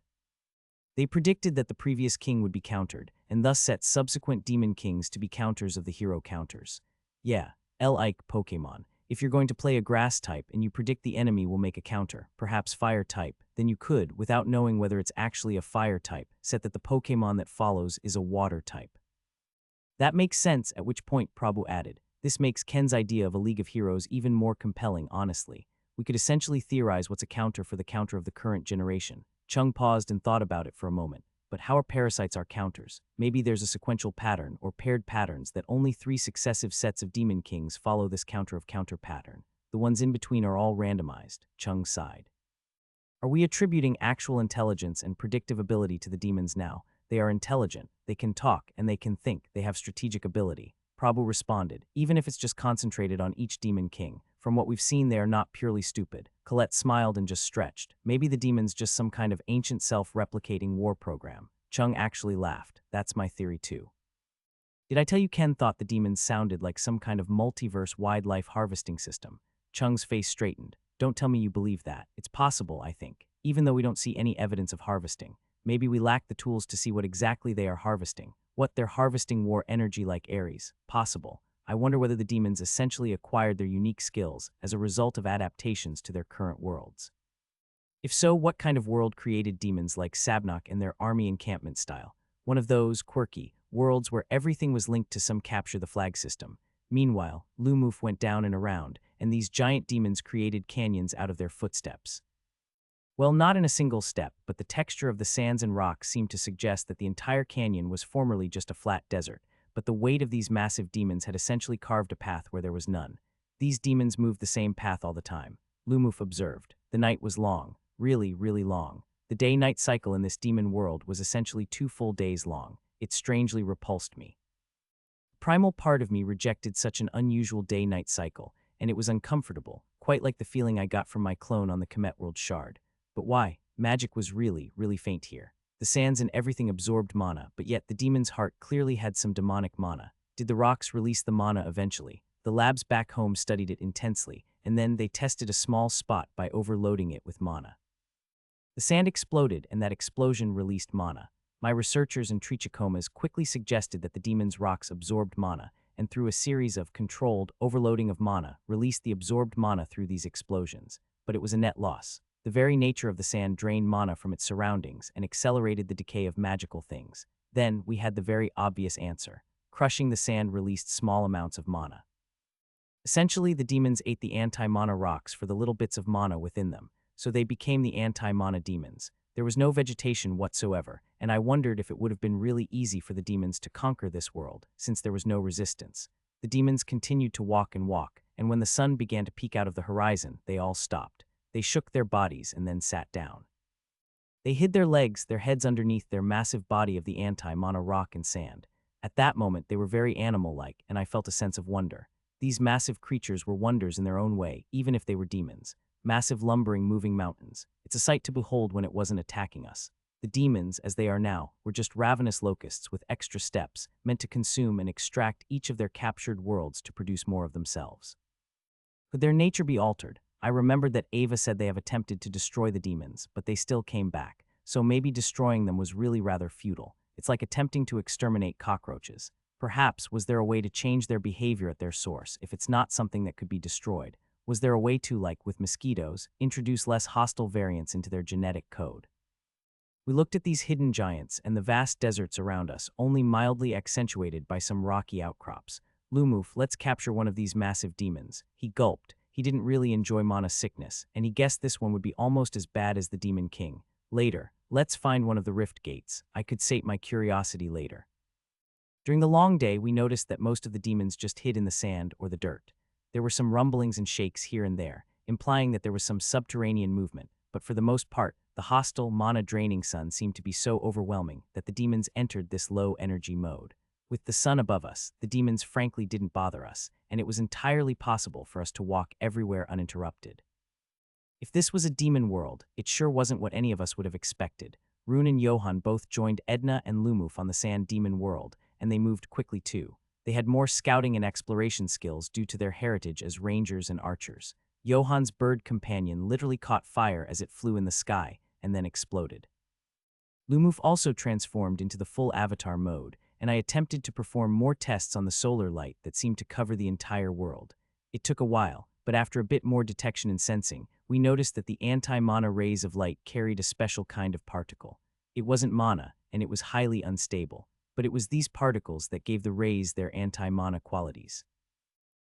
They predicted that the previous king would be countered, and thus set subsequent demon kings to be counters of the hero counters. Yeah, like Pokemon. If you're going to play a grass type and you predict the enemy will make a counter, perhaps fire type, then you could, without knowing whether it's actually a fire type, set that the Pokemon that follows is a water type. That makes sense, at which point Prabhu added. This makes Ken's idea of a League of Heroes even more compelling, honestly. We could essentially theorize what's a counter for the counter of the current generation. Chung paused and thought about it for a moment. But how are parasites our counters? Maybe there's a sequential pattern or paired patterns that only 3 successive sets of demon kings follow this counter of counter pattern. The ones in between are all randomized. Chung sighed. Are we attributing actual intelligence and predictive ability to the demons now? They are intelligent, they can talk, and they can think. They have strategic ability. Prabhu responded, even if it's just concentrated on each demon king. From what we've seen, they are not purely stupid. Colette smiled and just stretched. Maybe the demon's just some kind of ancient self-replicating war program. Chung actually laughed. That's my theory too. Did I tell you Ken thought the demons sounded like some kind of multiverse wildlife harvesting system? Chung's face straightened. Don't tell me you believe that. It's possible, I think. Even though we don't see any evidence of harvesting. Maybe we lack the tools to see what exactly they are harvesting. What they're harvesting war energy like Ares. Possible. I wonder whether the demons essentially acquired their unique skills as a result of adaptations to their current worlds. If so, what kind of world created demons like Sabnok and their army encampment style? One of those quirky worlds where everything was linked to some capture the flag system. Meanwhile, Lumuf went down and around, and these giant demons created canyons out of their footsteps. Well, not in a single step, but the texture of the sands and rocks seemed to suggest that the entire canyon was formerly just a flat desert. But the weight of these massive demons had essentially carved a path where there was none. These demons moved the same path all the time. Lumuf observed. The night was long. Really, really long. The day-night cycle in this demon world was essentially 2 full days long. It strangely repulsed me. The primal part of me rejected such an unusual day-night cycle, and it was uncomfortable, quite like the feeling I got from my clone on the Comet World shard. But why? Magic was really, really faint here. The sands and everything absorbed mana, but yet the demon's heart clearly had some demonic mana. Did the rocks release the mana eventually? The labs back home studied it intensely, and then they tested a small spot by overloading it with mana. The sand exploded, and that explosion released mana. My researchers in Trichocomas quickly suggested that the demon's rocks absorbed mana, and through a series of controlled overloading of mana, released the absorbed mana through these explosions. But it was a net loss. The very nature of the sand drained mana from its surroundings and accelerated the decay of magical things. Then, we had the very obvious answer. Crushing the sand released small amounts of mana. Essentially, the demons ate the anti-mana rocks for the little bits of mana within them, so they became the anti-mana demons. There was no vegetation whatsoever, and I wondered if it would have been really easy for the demons to conquer this world, since there was no resistance. The demons continued to walk, and when the sun began to peek out of the horizon, they all stopped. They shook their bodies and then sat down. They hid their legs, their heads underneath their massive body of the anti-mana rock and sand. At that moment, they were very animal-like, and I felt a sense of wonder. These massive creatures were wonders in their own way, even if they were demons. Massive lumbering moving mountains. It's a sight to behold when it wasn't attacking us. The demons, as they are now, were just ravenous locusts with extra steps, meant to consume and extract each of their captured worlds to produce more of themselves. Could their nature be altered? I remembered that Ava said they have attempted to destroy the demons, but they still came back, so maybe destroying them was really rather futile. It's like attempting to exterminate cockroaches. Perhaps, was there a way to change their behavior at their source if it's not something that could be destroyed? Was there a way to, like with mosquitoes, introduce less hostile variants into their genetic code? We looked at these hidden giants and the vast deserts around us, only mildly accentuated by some rocky outcrops. Lumuf, let's capture one of these massive demons. He gulped. He didn't really enjoy mana sickness, and he guessed this one would be almost as bad as the Demon King. Later, let's find one of the rift gates. I could sate my curiosity later. During the long day, we noticed that most of the demons just hid in the sand or the dirt. There were some rumblings and shakes here and there, implying that there was some subterranean movement, but for the most part, the hostile, mana-draining sun seemed to be so overwhelming that the demons entered this low-energy mode. With the sun above us, the demons frankly didn't bother us, and it was entirely possible for us to walk everywhere uninterrupted. If this was a demon world, it sure wasn't what any of us would have expected. Rune and Johan both joined Edna and Lumuf on the sand demon world, and they moved quickly too. They had more scouting and exploration skills due to their heritage as rangers and archers. Johan's bird companion literally caught fire as it flew in the sky, and then exploded. Lumuf also transformed into the full avatar mode, and I attempted to perform more tests on the solar light that seemed to cover the entire world. It took a while, but after a bit more detection and sensing, we noticed that the anti-mana rays of light carried a special kind of particle. It wasn't mana, and it was highly unstable, but it was these particles that gave the rays their anti-mana qualities.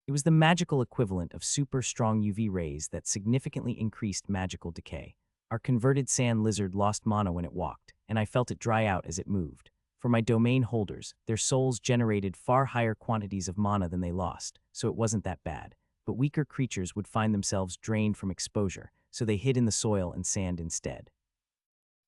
It was the magical equivalent of super strong UV rays that significantly increased magical decay. Our converted sand lizard lost mana when it walked, and I felt it dry out as it moved. For my domain holders, their souls generated far higher quantities of mana than they lost, so it wasn't that bad. But weaker creatures would find themselves drained from exposure, so they hid in the soil and sand instead.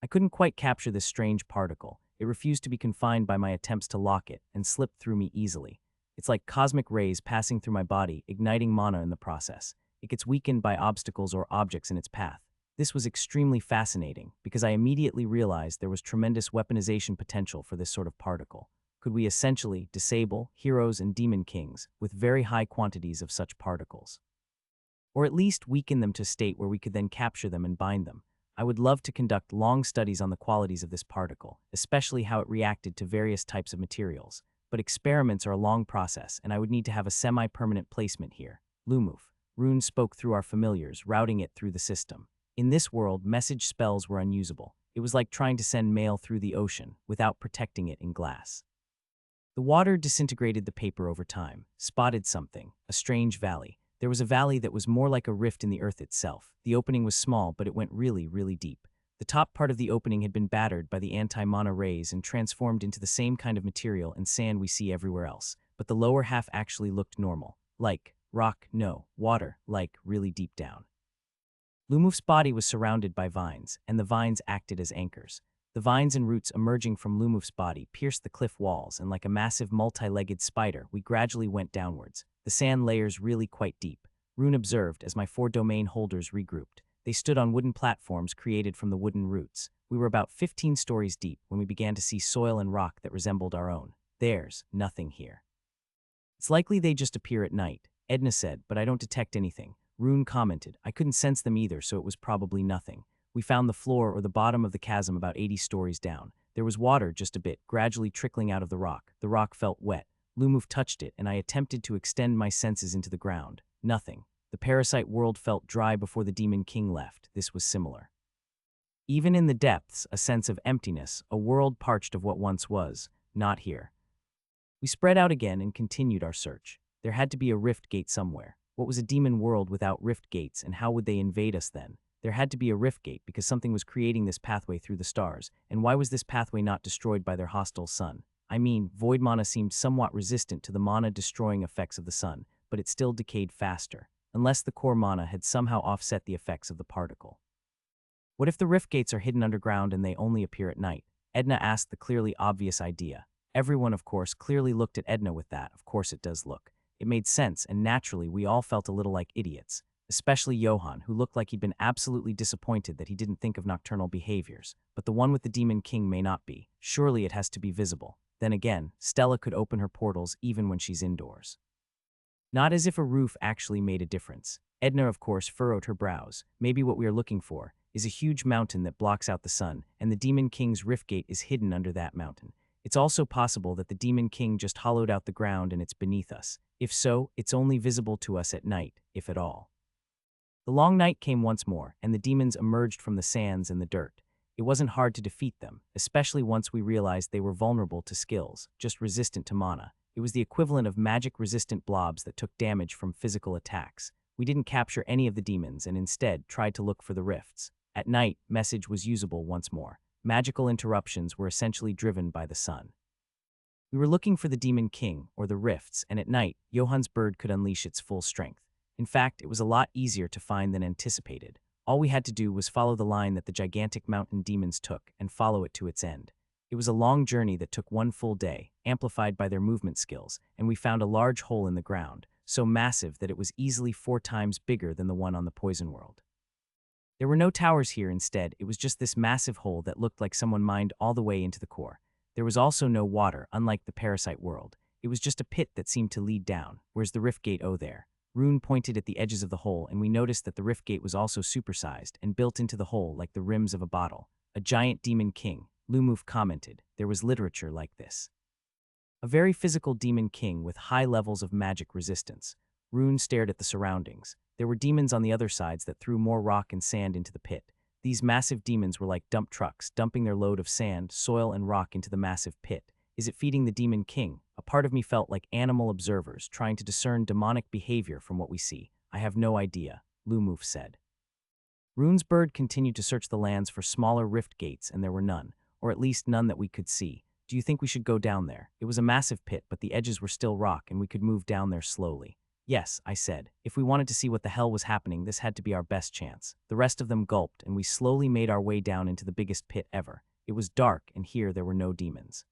I couldn't quite capture this strange particle. It refused to be confined by my attempts to lock it, and slipped through me easily. It's like cosmic rays passing through my body, igniting mana in the process. It gets weakened by obstacles or objects in its path. This was extremely fascinating, because I immediately realized there was tremendous weaponization potential for this sort of particle. Could we essentially disable heroes and demon kings with very high quantities of such particles? Or at least weaken them to a state where we could then capture them and bind them. I would love to conduct long studies on the qualities of this particle, especially how it reacted to various types of materials. But experiments are a long process, and I would need to have a semi-permanent placement here. Lumuf. Rune spoke through our familiars, routing it through the system. In this world, message spells were unusable. It was like trying to send mail through the ocean without protecting it in glass. The water disintegrated the paper over time, spotted something, a strange valley. There was a valley that was more like a rift in the earth itself. The opening was small, but it went really, really deep. The top part of the opening had been battered by the anti-mana rays and transformed into the same kind of material and sand we see everywhere else. But the lower half actually looked normal. Like rock, no, water, like really deep down. Lumuf's body was surrounded by vines, and the vines acted as anchors. The vines and roots emerging from Lumuf's body pierced the cliff walls, and like a massive multi-legged spider, we gradually went downwards. The sand layers really quite deep. Rune observed as my 4 domain holders regrouped. They stood on wooden platforms created from the wooden roots. We were about 15 stories deep when we began to see soil and rock that resembled our own. There's nothing here. It's likely they just appear at night, Edna said, but I don't detect anything. Rune commented, I couldn't sense them either, so it was probably nothing. We found the floor or the bottom of the chasm about 80 stories down. There was water just a bit, gradually trickling out of the rock. The rock felt wet. Lumuf touched it, and I attempted to extend my senses into the ground. Nothing. The parasite world felt dry before the Demon King left. This was similar. Even in the depths, a sense of emptiness, a world parched of what once was, not here. We spread out again and continued our search. There had to be a rift gate somewhere. What was a demon world without rift gates, and how would they invade us then? There had to be a rift gate because something was creating this pathway through the stars, and why was this pathway not destroyed by their hostile sun? I mean, void mana seemed somewhat resistant to the mana-destroying effects of the sun, but it still decayed faster, unless the core mana had somehow offset the effects of the particle. What if the rift gates are hidden underground and they only appear at night? Edna asked the clearly obvious idea. Everyone, of course, clearly looked at Edna with that. Of course it does look. It made sense, and naturally we all felt a little like idiots, especially Johann, who looked like he'd been absolutely disappointed that he didn't think of nocturnal behaviors. But the one with the Demon King may not be. Surely it has to be visible. Then again, Stella could open her portals even when she's indoors. Not as if a roof actually made a difference. Edna, of course, furrowed her brows. Maybe what we are looking for is a huge mountain that blocks out the sun, and the Demon King's rift gate is hidden under that mountain. It's also possible that the Demon King just hollowed out the ground and it's beneath us. If so, it's only visible to us at night, if at all. The long night came once more, and the demons emerged from the sands and the dirt. It wasn't hard to defeat them, especially once we realized they were vulnerable to skills, just resistant to mana. It was the equivalent of magic-resistant blobs that took damage from physical attacks. We didn't capture any of the demons and instead tried to look for the rifts. At night, message was usable once more. Magical interruptions were essentially driven by the sun. We were looking for the Demon King, or the rifts, and at night, Johann's bird could unleash its full strength. In fact, it was a lot easier to find than anticipated. All we had to do was follow the line that the gigantic mountain demons took and follow it to its end. It was a long journey that took one full day, amplified by their movement skills, and we found a large hole in the ground, so massive that it was easily 4 times bigger than the one on the Poison World. There were no towers here instead, it was just this massive hole that looked like someone mined all the way into the core. There was also no water, unlike the Parasite World. It was just a pit that seemed to lead down. Where's the rift gate? Oh, there. Rune pointed at the edges of the hole, and we noticed that the rift gate was also supersized and built into the hole like the rims of a bottle. A giant demon king, Lumuf commented. There was literature like this. A very physical demon king with high levels of magic resistance. Rune stared at the surroundings. There were demons on the other sides that threw more rock and sand into the pit. These massive demons were like dump trucks, dumping their load of sand, soil, and rock into the massive pit. Is it feeding the Demon King? A part of me felt like animal observers trying to discern demonic behavior from what we see. I have no idea, Lumuf said. Rune's bird continued to search the lands for smaller rift gates, and there were none, or at least none that we could see. Do you think we should go down there? It was a massive pit, but the edges were still rock, and we could move down there slowly. Yes, I said. If we wanted to see what the hell was happening, this had to be our best chance. The rest of them gulped, and we slowly made our way down into the biggest pit ever. It was dark, and here there were no demons.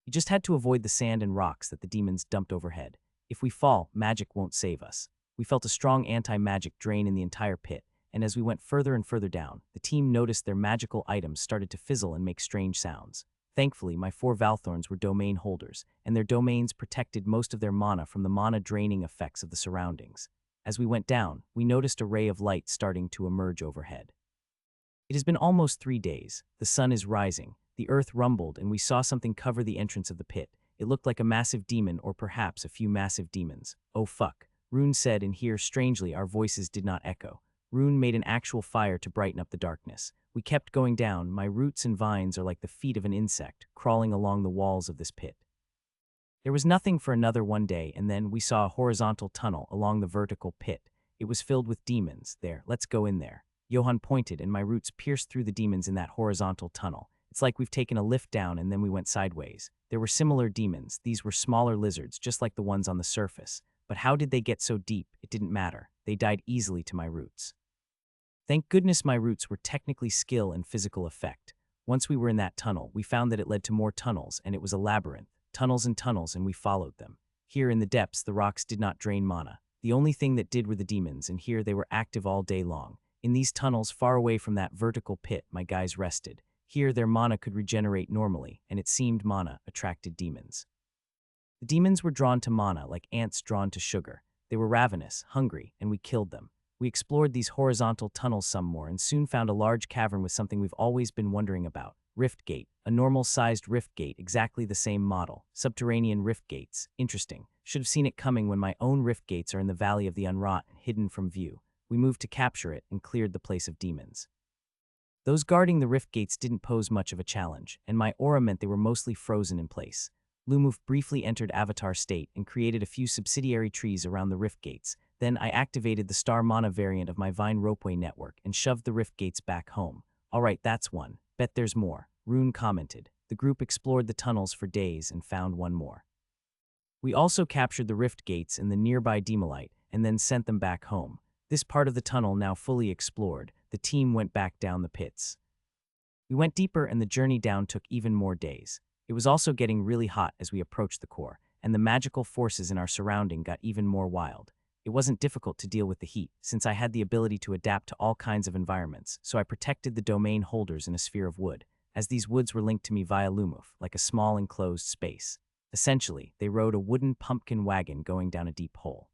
You just had to avoid the sand and rocks that the demons dumped overhead. If we fall, magic won't save us. We felt a strong anti-magic drain in the entire pit, and as we went further and further down, the team noticed their magical items started to fizzle and make strange sounds. Thankfully, my 4 Valthorns were domain holders, and their domains protected most of their mana from the mana-draining effects of the surroundings. As we went down, we noticed a ray of light starting to emerge overhead. It has been almost 3 days. The sun is rising. The earth rumbled, and we saw something cover the entrance of the pit. It looked like a massive demon or perhaps a few massive demons. Oh fuck, Rune said, and here, strangely, our voices did not echo. Rune made an actual fire to brighten up the darkness. We kept going down. My roots and vines are like the feet of an insect, crawling along the walls of this pit. There was nothing for another 1 day, and then we saw a horizontal tunnel along the vertical pit. It was filled with demons. There, let's go in there. Johann pointed, and my roots pierced through the demons in that horizontal tunnel. It's like we've taken a lift down and then we went sideways. There were similar demons. These were smaller lizards, just like the ones on the surface. But how did they get so deep? It didn't matter. They died easily to my roots. Thank goodness my roots were technically skill and physical effect. Once we were in that tunnel, we found that it led to more tunnels, and it was a labyrinth. Tunnels and tunnels, and we followed them. Here in the depths, the rocks did not drain mana. The only thing that did were the demons, and here they were active all day long. In these tunnels, far away from that vertical pit, my guys rested. Here, their mana could regenerate normally, and it seemed mana attracted demons. The demons were drawn to mana like ants drawn to sugar. They were ravenous, hungry, and we killed them. We explored these horizontal tunnels some more and soon found a large cavern with something we've always been wondering about. Rift Gate. A normal-sized rift gate, exactly the same model. Subterranean rift gates. Interesting. Should have seen it coming when my own rift gates are in the Valley of the Unwrought, hidden from view. We moved to capture it and cleared the place of demons. Those guarding the rift gates didn't pose much of a challenge, and my aura meant they were mostly frozen in place. Lumuf briefly entered Avatar state and created a few subsidiary trees around the rift gates. Then I activated the Star Mana variant of my Vine Ropeway network and shoved the rift gates back home. All right, that's one. Bet there's more. Rune commented. The group explored the tunnels for days and found one more. We also captured the rift gates in the nearby Demolite and then sent them back home. This part of the tunnel now fully explored, the team went back down the pits. We went deeper and the journey down took even more days. It was also getting really hot as we approached the core, and the magical forces in our surrounding got even more wild. It wasn't difficult to deal with the heat, since I had the ability to adapt to all kinds of environments, so I protected the domain holders in a sphere of wood, as these woods were linked to me via Lumuf, like a small enclosed space. Essentially, they rode a wooden pumpkin wagon going down a deep hole.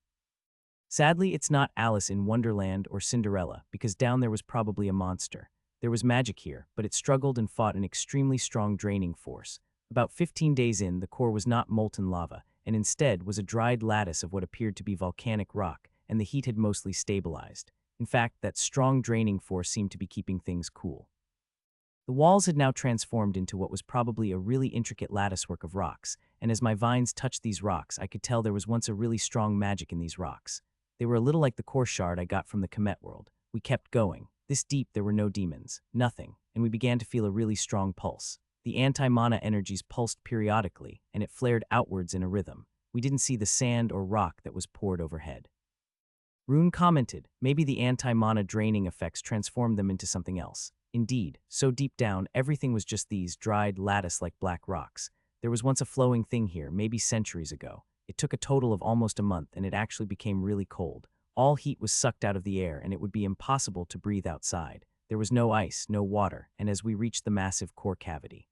Sadly, it's not Alice in Wonderland or Cinderella, because down there was probably a monster. There was magic here, but it struggled and fought an extremely strong draining force. About 15 days in, the core was not molten lava, and instead was a dried lattice of what appeared to be volcanic rock, and the heat had mostly stabilized. In fact, that strong draining force seemed to be keeping things cool. The walls had now transformed into what was probably a really intricate latticework of rocks, and as my vines touched these rocks, I could tell there was once a really strong magic in these rocks. They were a little like the core shard I got from the Comet world. We kept going. This deep, there were no demons, nothing, and we began to feel a really strong pulse. The anti-mana energies pulsed periodically, and it flared outwards in a rhythm. We didn't see the sand or rock that was poured overhead. Rune commented, maybe the anti-mana draining effects transformed them into something else. Indeed, so deep down, everything was just these dried, lattice-like black rocks. There was once a flowing thing here, maybe centuries ago. It took a total of almost a month, and it actually became really cold. All heat was sucked out of the air, and it would be impossible to breathe outside. There was no ice, no water, and as we reached the massive core cavity,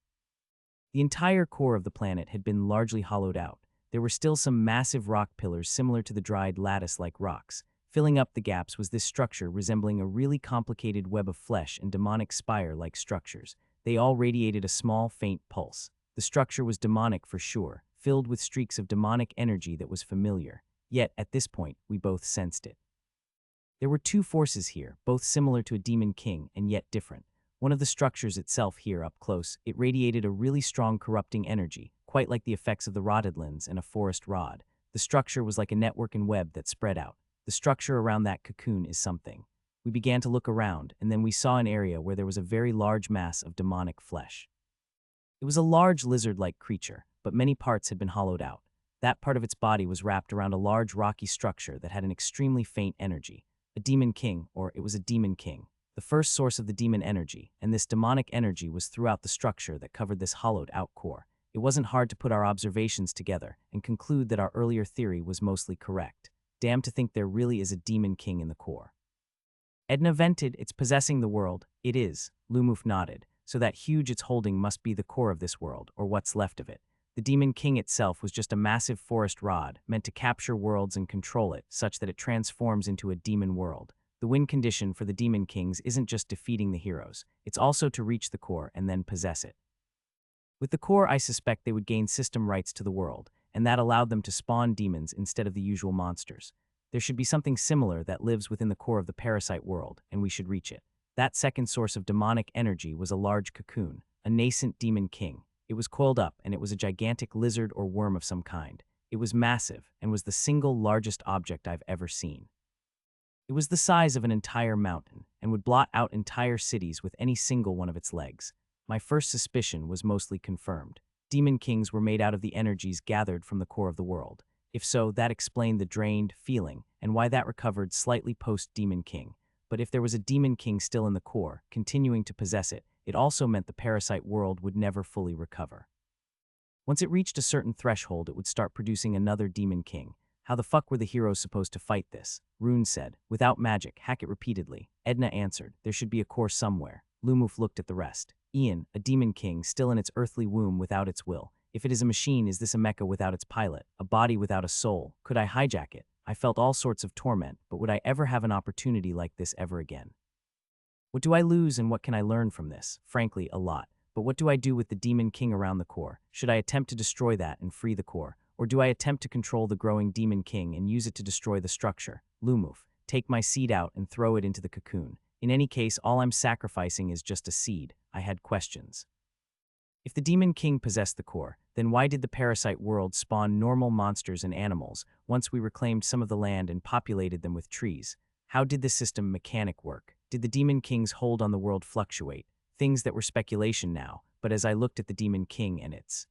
the entire core of the planet had been largely hollowed out. There were still some massive rock pillars similar to the dried lattice-like rocks. Filling up the gaps was this structure resembling a really complicated web of flesh and demonic spire-like structures. They all radiated a small, faint pulse. The structure was demonic for sure, filled with streaks of demonic energy that was familiar. Yet, at this point, we both sensed it. There were two forces here, both similar to a demon king and yet different. One of the structures itself here up close, it radiated a really strong corrupting energy, quite like the effects of the rotted lens and a forest rod. The structure was like a network and web that spread out. The structure around that cocoon is something. We began to look around, and then we saw an area where there was a very large mass of demonic flesh. It was a large lizard-like creature, but many parts had been hollowed out. That part of its body was wrapped around a large rocky structure that had an extremely faint energy. A demon king, or it was a demon king, the first source of the demon energy, and this demonic energy was throughout the structure that covered this hollowed-out core. It wasn't hard to put our observations together and conclude that our earlier theory was mostly correct. Damn to think there really is a demon king in the core. Edna vented, it's possessing the world. It is, Lumuf nodded, so that huge it's holding must be the core of this world, or what's left of it. The demon king itself was just a massive forest rod, meant to capture worlds and control it, such that it transforms into a demon world. The win condition for the demon kings isn't just defeating the heroes, it's also to reach the core and then possess it. With the core, I suspect they would gain system rights to the world, and that allowed them to spawn demons instead of the usual monsters. There should be something similar that lives within the core of the parasite world, and we should reach it. That second source of demonic energy was a large cocoon, a nascent demon king. It was coiled up, and it was a gigantic lizard or worm of some kind. It was massive, and was the single largest object I've ever seen. It was the size of an entire mountain, and would blot out entire cities with any single one of its legs. My first suspicion was mostly confirmed. Demon kings were made out of the energies gathered from the core of the world. If so, that explained the drained feeling, and why that recovered slightly post-demon king. But if there was a demon king still in the core, continuing to possess it, it also meant the parasite world would never fully recover. Once it reached a certain threshold, it would start producing another demon king. How the fuck were the heroes supposed to fight this? Rune said. Without magic, hack it repeatedly. Edna answered. There should be a core somewhere. Lumuf looked at the rest. Ian, a demon king, still in its earthly womb without its will. If it is a machine, is this a mecha without its pilot? A body without a soul? Could I hijack it? I felt all sorts of torment, but would I ever have an opportunity like this ever again? What do I lose and what can I learn from this? Frankly, a lot. But what do I do with the demon king around the core? Should I attempt to destroy that and free the core? Or do I attempt to control the growing demon king and use it to destroy the structure? Lumuf, take my seed out and throw it into the cocoon. In any case, all I'm sacrificing is just a seed. I had questions. If the Demon King possessed the core, then why did the parasite world spawn normal monsters and animals once we reclaimed some of the land and populated them with trees? How did this system mechanic work? Did the Demon King's hold on the world fluctuate? Things that were speculation now, but as I looked at the Demon King and its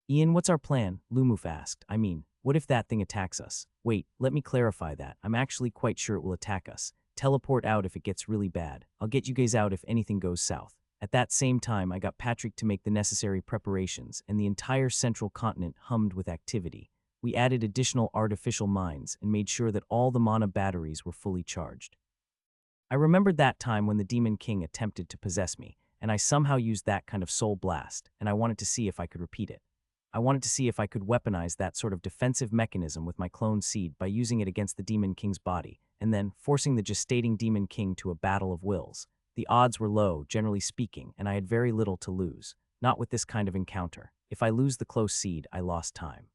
Ian, what's our plan? Lumuf asked. I mean, what if that thing attacks us? Wait, let me clarify that. I'm actually quite sure it will attack us. Teleport out if it gets really bad. I'll get you guys out if anything goes south. At that same time, I got Patrick to make the necessary preparations, and the entire central continent hummed with activity. We added additional artificial mines and made sure that all the mana batteries were fully charged. I remembered that time when the Demon King attempted to possess me, and I somehow used that kind of soul blast, and I wanted to see if I could repeat it. I wanted to see if I could weaponize that sort of defensive mechanism with my clone seed by using it against the Demon King's body, and then forcing the gestating Demon King to a battle of wills. The odds were low, generally speaking, and I had very little to lose. Not with this kind of encounter. If I lose the close seed, I lost time.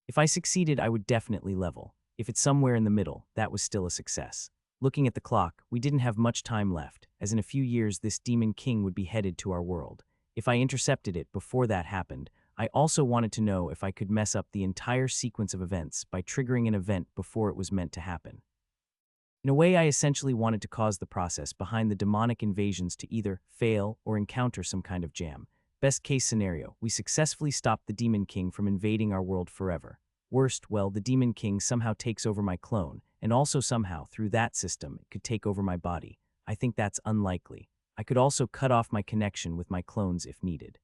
If I succeeded, I would definitely level. If it's somewhere in the middle, that was still a success. Looking at the clock, we didn't have much time left, as in a few years this Demon King would be headed to our world. If I intercepted it before that happened, I also wanted to know if I could mess up the entire sequence of events by triggering an event before it was meant to happen. In a way, I essentially wanted to cause the process behind the demonic invasions to either fail or encounter some kind of jam. Best case scenario, we successfully stopped the Demon King from invading our world forever. Worst, well, the Demon King somehow takes over my clone, and also somehow, through that system, it could take over my body. I think that's unlikely. I could also cut off my connection with my clones if needed.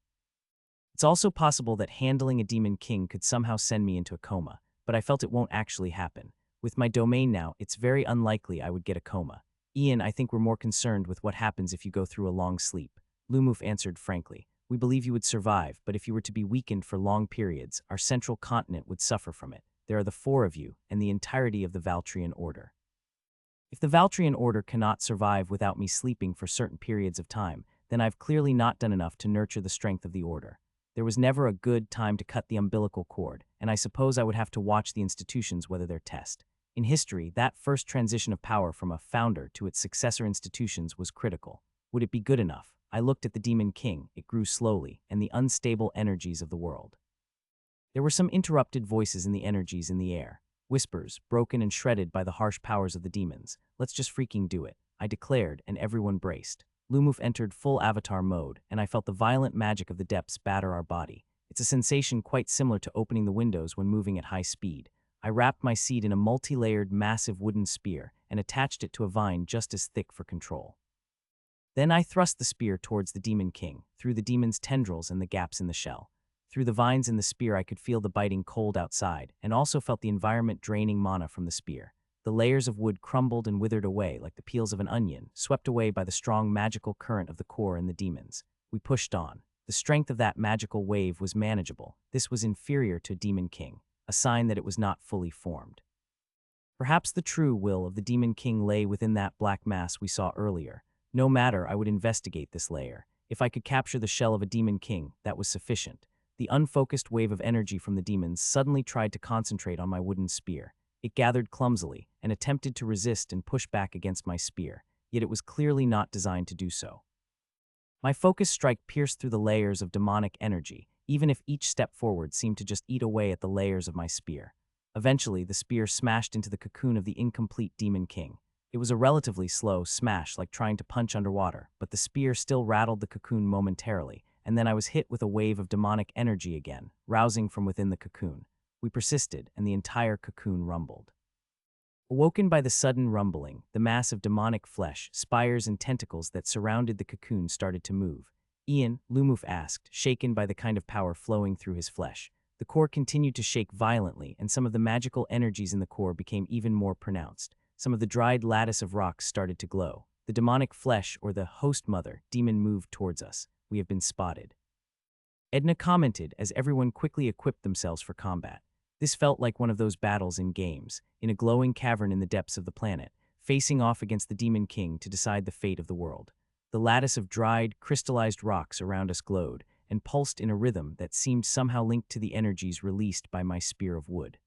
It's also possible that handling a Demon King could somehow send me into a coma, but I felt it won't actually happen. With my domain now, it's very unlikely I would get a coma. Ian, I think we're more concerned with what happens if you go through a long sleep. Lumuf answered frankly. We believe you would survive, but if you were to be weakened for long periods, our central continent would suffer from it. There are the four of you, and the entirety of the Valtrian Order. If the Valtrian Order cannot survive without me sleeping for certain periods of time, then I've clearly not done enough to nurture the strength of the Order. There was never a good time to cut the umbilical cord, and I suppose I would have to watch the institutions weather their test. In history, that first transition of power from a founder to its successor institutions was critical. Would it be good enough? I looked at the Demon King, it grew slowly, and the unstable energies of the world. There were some interrupted voices in the energies in the air. Whispers, broken and shredded by the harsh powers of the demons. Let's just freaking do it, I declared, and everyone braced. Lumuf entered full avatar mode, and I felt the violent magic of the depths batter our body. It's a sensation quite similar to opening the windows when moving at high speed. I wrapped my seed in a multi-layered, massive wooden spear and attached it to a vine just as thick for control. Then I thrust the spear towards the Demon King, through the demon's tendrils and the gaps in the shell. Through the vines in the spear I could feel the biting cold outside, and also felt the environment draining mana from the spear. The layers of wood crumbled and withered away like the peels of an onion, swept away by the strong magical current of the core and the demons. We pushed on. The strength of that magical wave was manageable. This was inferior to Demon King, a sign that it was not fully formed. Perhaps the true will of the Demon King lay within that black mass we saw earlier. No matter, I would investigate this layer. If I could capture the shell of a Demon King, that was sufficient. The unfocused wave of energy from the demons suddenly tried to concentrate on my wooden spear. It gathered clumsily and attempted to resist and push back against my spear, yet it was clearly not designed to do so. My focus strike pierced through the layers of demonic energy, even if each step forward seemed to just eat away at the layers of my spear. Eventually, the spear smashed into the cocoon of the incomplete Demon King. It was a relatively slow smash, like trying to punch underwater, but the spear still rattled the cocoon momentarily, and then I was hit with a wave of demonic energy again, rousing from within the cocoon. We persisted, and the entire cocoon rumbled. Awoken by the sudden rumbling, the mass of demonic flesh, spires, and tentacles that surrounded the cocoon started to move. Ian, Lumuf asked, shaken by the kind of power flowing through his flesh. The core continued to shake violently, and some of the magical energies in the core became even more pronounced. Some of the dried lattice of rocks started to glow. The demonic flesh, or the host mother, demon moved towards us. We have been spotted. Edna commented as everyone quickly equipped themselves for combat. This felt like one of those battles in games, in a glowing cavern in the depths of the planet, facing off against the Demon King to decide the fate of the world. The lattice of dried, crystallized rocks around us glowed and pulsed in a rhythm that seemed somehow linked to the energies released by my spear of wood.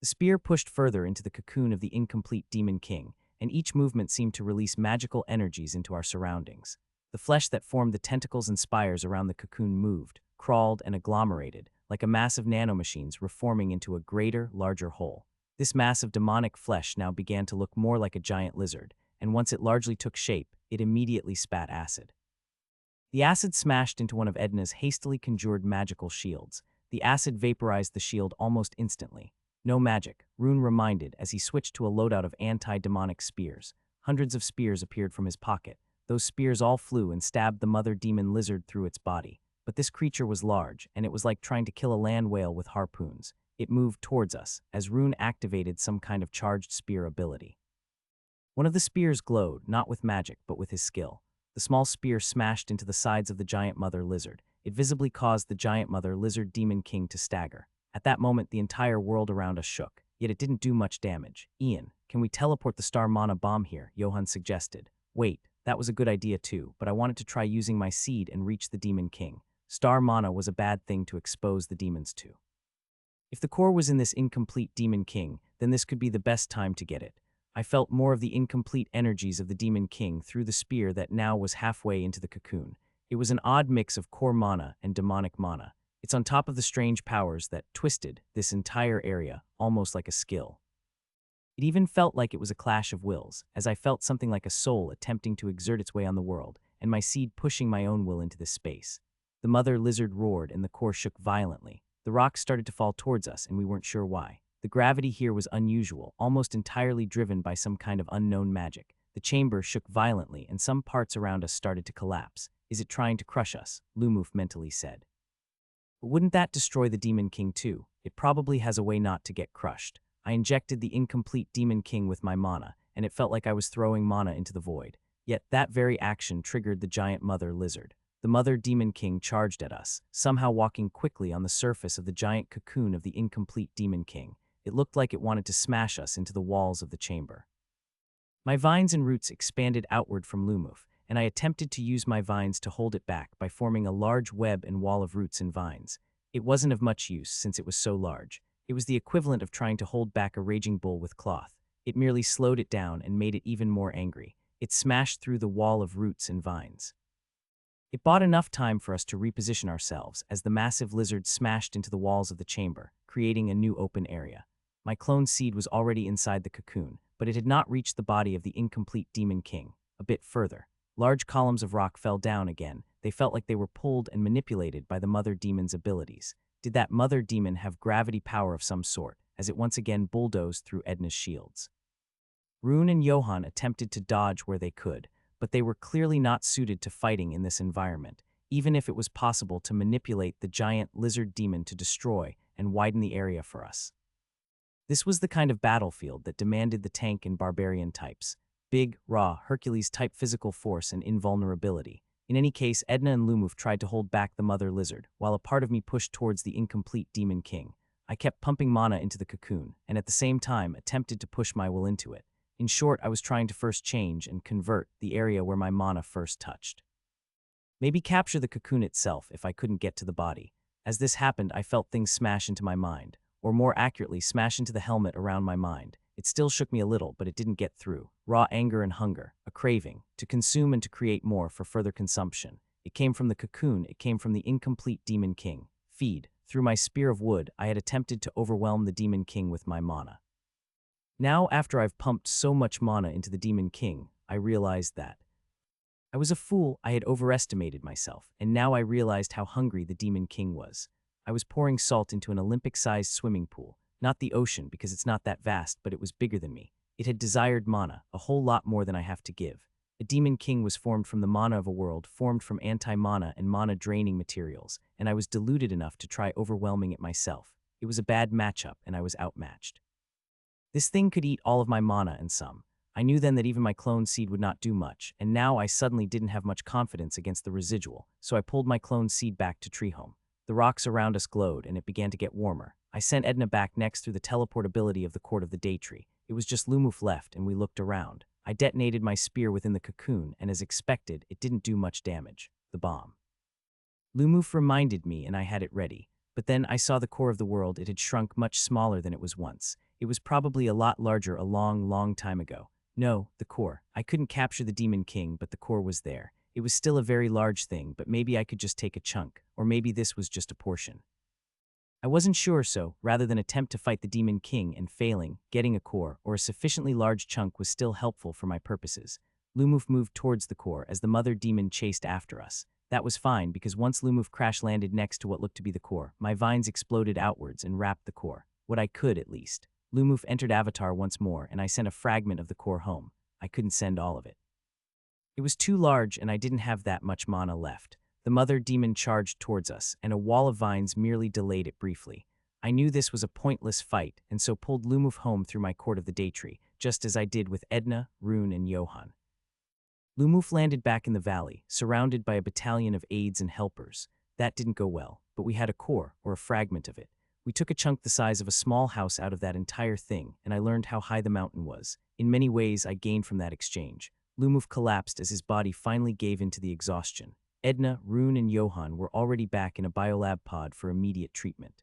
The spear pushed further into the cocoon of the incomplete Demon King, and each movement seemed to release magical energies into our surroundings. The flesh that formed the tentacles and spires around the cocoon moved, crawled, and agglomerated, like a mass of nanomachines reforming into a greater, larger whole. This mass of demonic flesh now began to look more like a giant lizard, and once it largely took shape, it immediately spat acid. The acid smashed into one of Edna's hastily conjured magical shields. The acid vaporized the shield almost instantly. No magic, Rune reminded as he switched to a loadout of anti-demonic spears. Hundreds of spears appeared from his pocket. Those spears all flew and stabbed the mother demon lizard through its body. But this creature was large, and it was like trying to kill a land whale with harpoons. It moved towards us, as Rune activated some kind of charged spear ability. One of the spears glowed, not with magic, but with his skill. The small spear smashed into the sides of the giant mother lizard. It visibly caused the giant mother lizard demon king to stagger. At that moment, the entire world around us shook, yet it didn't do much damage. Ian, can we teleport the star mana bomb here? Johan suggested. Wait, that was a good idea too, but I wanted to try using my seed and reach the demon king. Star mana was a bad thing to expose the demons to. If the core was in this incomplete demon king, then this could be the best time to get it. I felt more of the incomplete energies of the demon king through the spear that now was halfway into the cocoon. It was an odd mix of core mana and demonic mana. It's on top of the strange powers that twisted this entire area, almost like a skill. It even felt like it was a clash of wills, as I felt something like a soul attempting to exert its way on the world, and my seed pushing my own will into this space. The mother lizard roared and the core shook violently. The rocks started to fall towards us, and we weren't sure why. The gravity here was unusual, almost entirely driven by some kind of unknown magic. The chamber shook violently, and some parts around us started to collapse. Is it trying to crush us? Lumuf mentally said. But wouldn't that destroy the Demon King too? It probably has a way not to get crushed. I injected the incomplete Demon King with my mana, and it felt like I was throwing mana into the void. Yet that very action triggered the giant mother lizard. The mother Demon King charged at us, somehow walking quickly on the surface of the giant cocoon of the incomplete Demon King. It looked like it wanted to smash us into the walls of the chamber. My vines and roots expanded outward from Lumuf, and I attempted to use my vines to hold it back by forming a large web and wall of roots and vines. It wasn't of much use since it was so large. It was the equivalent of trying to hold back a raging bull with cloth. It merely slowed it down and made it even more angry. It smashed through the wall of roots and vines. It bought enough time for us to reposition ourselves as the massive lizard smashed into the walls of the chamber, creating a new open area. My clone seed was already inside the cocoon, but it had not reached the body of the incomplete Demon King. A bit further, large columns of rock fell down again. They felt like they were pulled and manipulated by the Mother Demon's abilities. Did that Mother Demon have gravity power of some sort, as it once again bulldozed through Edna's shields? Rune and Johan attempted to dodge where they could, but they were clearly not suited to fighting in this environment, even if it was possible to manipulate the giant lizard demon to destroy and widen the area for us. This was the kind of battlefield that demanded the tank and barbarian types. Big, raw, Hercules-type physical force and invulnerability. In any case, Edna and Lumuf tried to hold back the mother lizard, while a part of me pushed towards the incomplete Demon King. I kept pumping mana into the cocoon, and at the same time attempted to push my will into it. In short, I was trying to first change and convert the area where my mana first touched. Maybe capture the cocoon itself if I couldn't get to the body. As this happened, I felt things smash into my mind, or more accurately, smash into the helmet around my mind. It still shook me a little, but it didn't get through. Raw anger and hunger, a craving, to consume and to create more for further consumption. It came from the cocoon, it came from the incomplete Demon King. Feed. Through my spear of wood, I had attempted to overwhelm the Demon King with my mana. Now, after I've pumped so much mana into the Demon King, I realized that I was a fool. I had overestimated myself, and now I realized how hungry the Demon King was. I was pouring salt into an Olympic-sized swimming pool. Not the ocean, because it's not that vast, but it was bigger than me. It had desired mana, a whole lot more than I have to give. A Demon King was formed from the mana of a world formed from anti-mana and mana-draining materials, and I was deluded enough to try overwhelming it myself. It was a bad matchup, and I was outmatched. This thing could eat all of my mana and some. I knew then that even my clone seed would not do much, and now I suddenly didn't have much confidence against the residual, so I pulled my clone seed back to Treehome. The rocks around us glowed, and it began to get warmer. I sent Edna back next through the teleportability of the Court of the Daytree. It was just Lumuf left, and we looked around. I detonated my spear within the cocoon, and as expected, it didn't do much damage. The bomb. Lumuf reminded me, and I had it ready. But then I saw the core of the world. It had shrunk much smaller than it was once. It was probably a lot larger a long, long time ago. No, the core. I couldn't capture the Demon King, but the core was there. It was still a very large thing, but maybe I could just take a chunk, or maybe this was just a portion. I wasn't sure, so, rather than attempt to fight the Demon King and failing, getting a core or a sufficiently large chunk was still helpful for my purposes. Lumuf moved towards the core as the mother demon chased after us. That was fine because once Lumuf crash-landed next to what looked to be the core, my vines exploded outwards and wrapped the core. What I could, at least. Lumuf entered Avatar once more and I sent a fragment of the core home. I couldn't send all of it. It was too large and I didn't have that much mana left. The mother demon charged towards us, and a wall of vines merely delayed it briefly. I knew this was a pointless fight, and so pulled Lumuf home through my Court of the Daytree, just as I did with Edna, Rune, and Johan. Lumuf landed back in the valley, surrounded by a battalion of aides and helpers. That didn't go well, but we had a core, or a fragment of it. We took a chunk the size of a small house out of that entire thing, and I learned how high the mountain was. In many ways, I gained from that exchange. Lumuf collapsed as his body finally gave in to the exhaustion. Edna, Rune, and Johan were already back in a biolab pod for immediate treatment.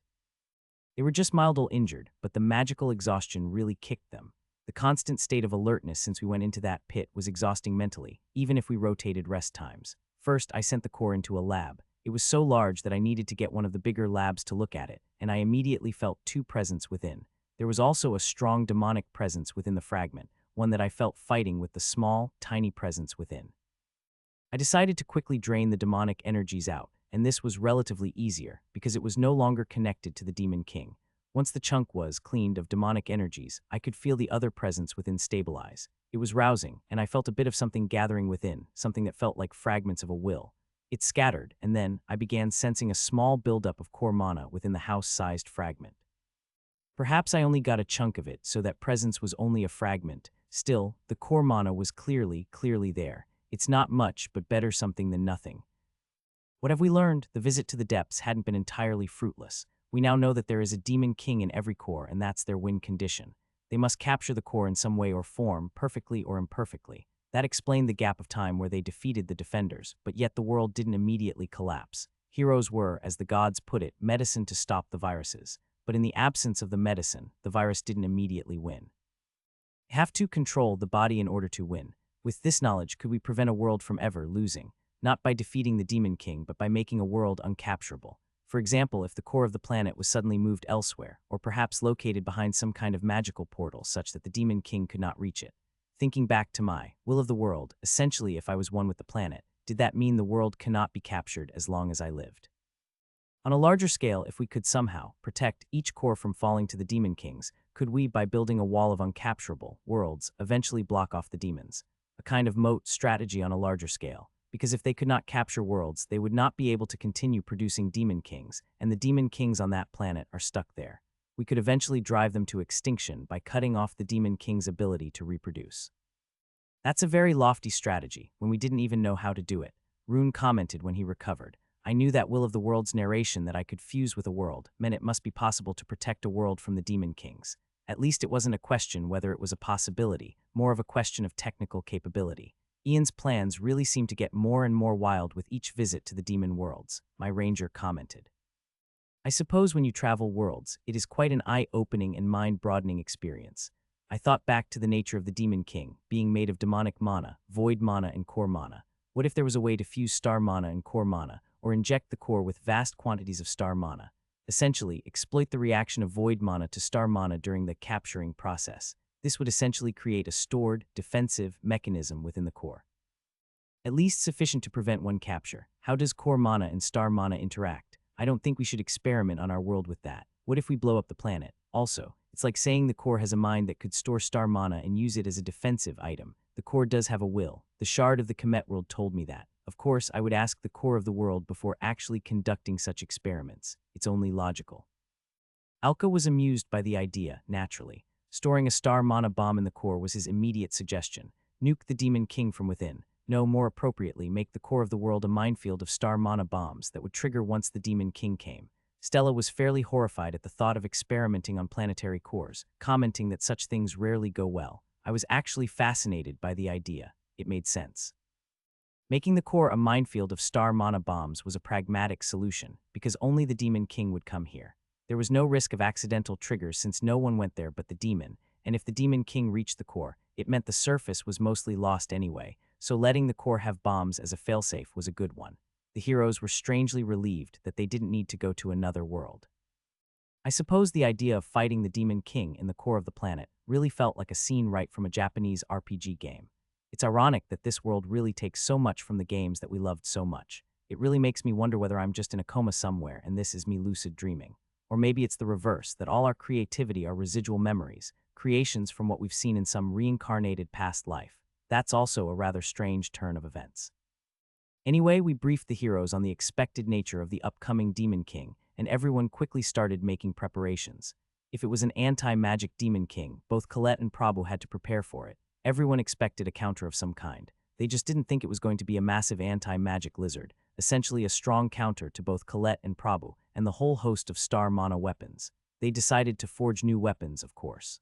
They were just mildly injured, but the magical exhaustion really kicked them. The constant state of alertness since we went into that pit was exhausting mentally, even if we rotated rest times. First, I sent the core into a lab. It was so large that I needed to get one of the bigger labs to look at it, and I immediately felt two presence within. There was also a strong demonic presence within the fragment, one that I felt fighting with the small, tiny presence within. I decided to quickly drain the demonic energies out, and this was relatively easier because it was no longer connected to the Demon King. Once the chunk was cleaned of demonic energies, I could feel the other presence within stabilize. It was rousing, and I felt a bit of something gathering within, something that felt like fragments of a will. It scattered, and then I began sensing a small buildup of core mana within the house-sized fragment. Perhaps I only got a chunk of it, so that presence was only a fragment. Still, the core mana was clearly there. It's not much, but better something than nothing. What have we learned? The visit to the depths hadn't been entirely fruitless. We now know that there is a Demon King in every core, and that's their win condition. They must capture the core in some way or form, perfectly or imperfectly. That explained the gap of time where they defeated the defenders, but yet the world didn't immediately collapse. Heroes were, as the gods put it, medicine to stop the viruses. But in the absence of the medicine, the virus didn't immediately win. Have to control the body in order to win. With this knowledge, could we prevent a world from ever losing? Not by defeating the Demon King, but by making a world uncapturable. For example, if the core of the planet was suddenly moved elsewhere, or perhaps located behind some kind of magical portal such that the Demon King could not reach it. Thinking back to my will of the world, essentially if I was one with the planet, did that mean the world cannot be captured as long as I lived? On a larger scale, if we could somehow protect each core from falling to the Demon Kings, could we, by building a wall of uncapturable worlds, eventually block off the demons? A kind of moat strategy on a larger scale. Because if they could not capture worlds, they would not be able to continue producing Demon Kings, and the Demon Kings on that planet are stuck there. We could eventually drive them to extinction by cutting off the Demon King's ability to reproduce. That's a very lofty strategy, when we didn't even know how to do it. Rune commented when he recovered. I knew that Will of the World's narration that I could fuse with a world meant it must be possible to protect a world from the Demon Kings. At least it wasn't a question whether it was a possibility, more of a question of technical capability. Ian's plans really seemed to get more and more wild with each visit to the demon worlds, my ranger commented. I suppose when you travel worlds, it is quite an eye-opening and mind-broadening experience. I thought back to the nature of the Demon King, being made of demonic mana, void mana, and core mana. What if there was a way to fuse star mana and core mana, or inject the core with vast quantities of star mana? Essentially, exploit the reaction of void mana to star mana during the capturing process. This would essentially create a stored, defensive mechanism within the core. At least sufficient to prevent one capture. How does core mana and star mana interact? I don't think we should experiment on our world with that. What if we blow up the planet? Also, it's like saying the core has a mind that could store star mana and use it as a defensive item. The core does have a will. The shard of the Kemet world told me that. Of course, I would ask the core of the world before actually conducting such experiments. It's only logical. Alka was amused by the idea, naturally. Storing a star mana bomb in the core was his immediate suggestion. Nuke the Demon King from within. No, more appropriately, make the core of the world a minefield of star mana bombs that would trigger once the Demon King came. Stella was fairly horrified at the thought of experimenting on planetary cores, commenting that such things rarely go well. I was actually fascinated by the idea. It made sense. Making the core a minefield of star mana bombs was a pragmatic solution, because only the Demon King would come here. There was no risk of accidental triggers since no one went there but the demon, and if the Demon King reached the core, it meant the surface was mostly lost anyway, so letting the core have bombs as a failsafe was a good one. The heroes were strangely relieved that they didn't need to go to another world. I suppose the idea of fighting the Demon King in the core of the planet really felt like a scene right from a Japanese RPG game. It's ironic that this world really takes so much from the games that we loved so much. It really makes me wonder whether I'm just in a coma somewhere and this is me lucid dreaming. Or maybe it's the reverse, that all our creativity are residual memories, creations from what we've seen in some reincarnated past life. That's also a rather strange turn of events. Anyway, we briefed the heroes on the expected nature of the upcoming Demon King, and everyone quickly started making preparations. If it was an anti-magic Demon King, both Colette and Prabhu had to prepare for it. Everyone expected a counter of some kind. They just didn't think it was going to be a massive anti-magic lizard, essentially a strong counter to both Colette and Prabhu, and the whole host of star mana weapons. They decided to forge new weapons, of course.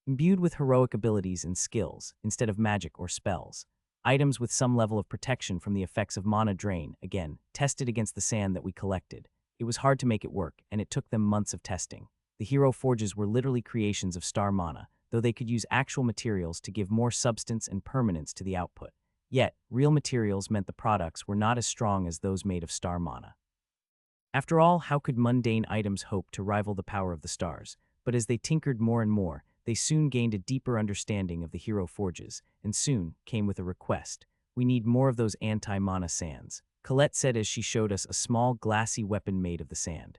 Imbued with heroic abilities and skills, instead of magic or spells. Items with some level of protection from the effects of mana drain, again, tested against the sand that we collected. It was hard to make it work, and it took them months of testing. The hero forges were literally creations of star mana, though they could use actual materials to give more substance and permanence to the output. Yet, real materials meant the products were not as strong as those made of star mana. After all, how could mundane items hope to rival the power of the stars? But as they tinkered more and more, they soon gained a deeper understanding of the hero forges, and soon came with a request. We need more of those anti-mana sands, Colette said as she showed us a small glassy weapon made of the sand.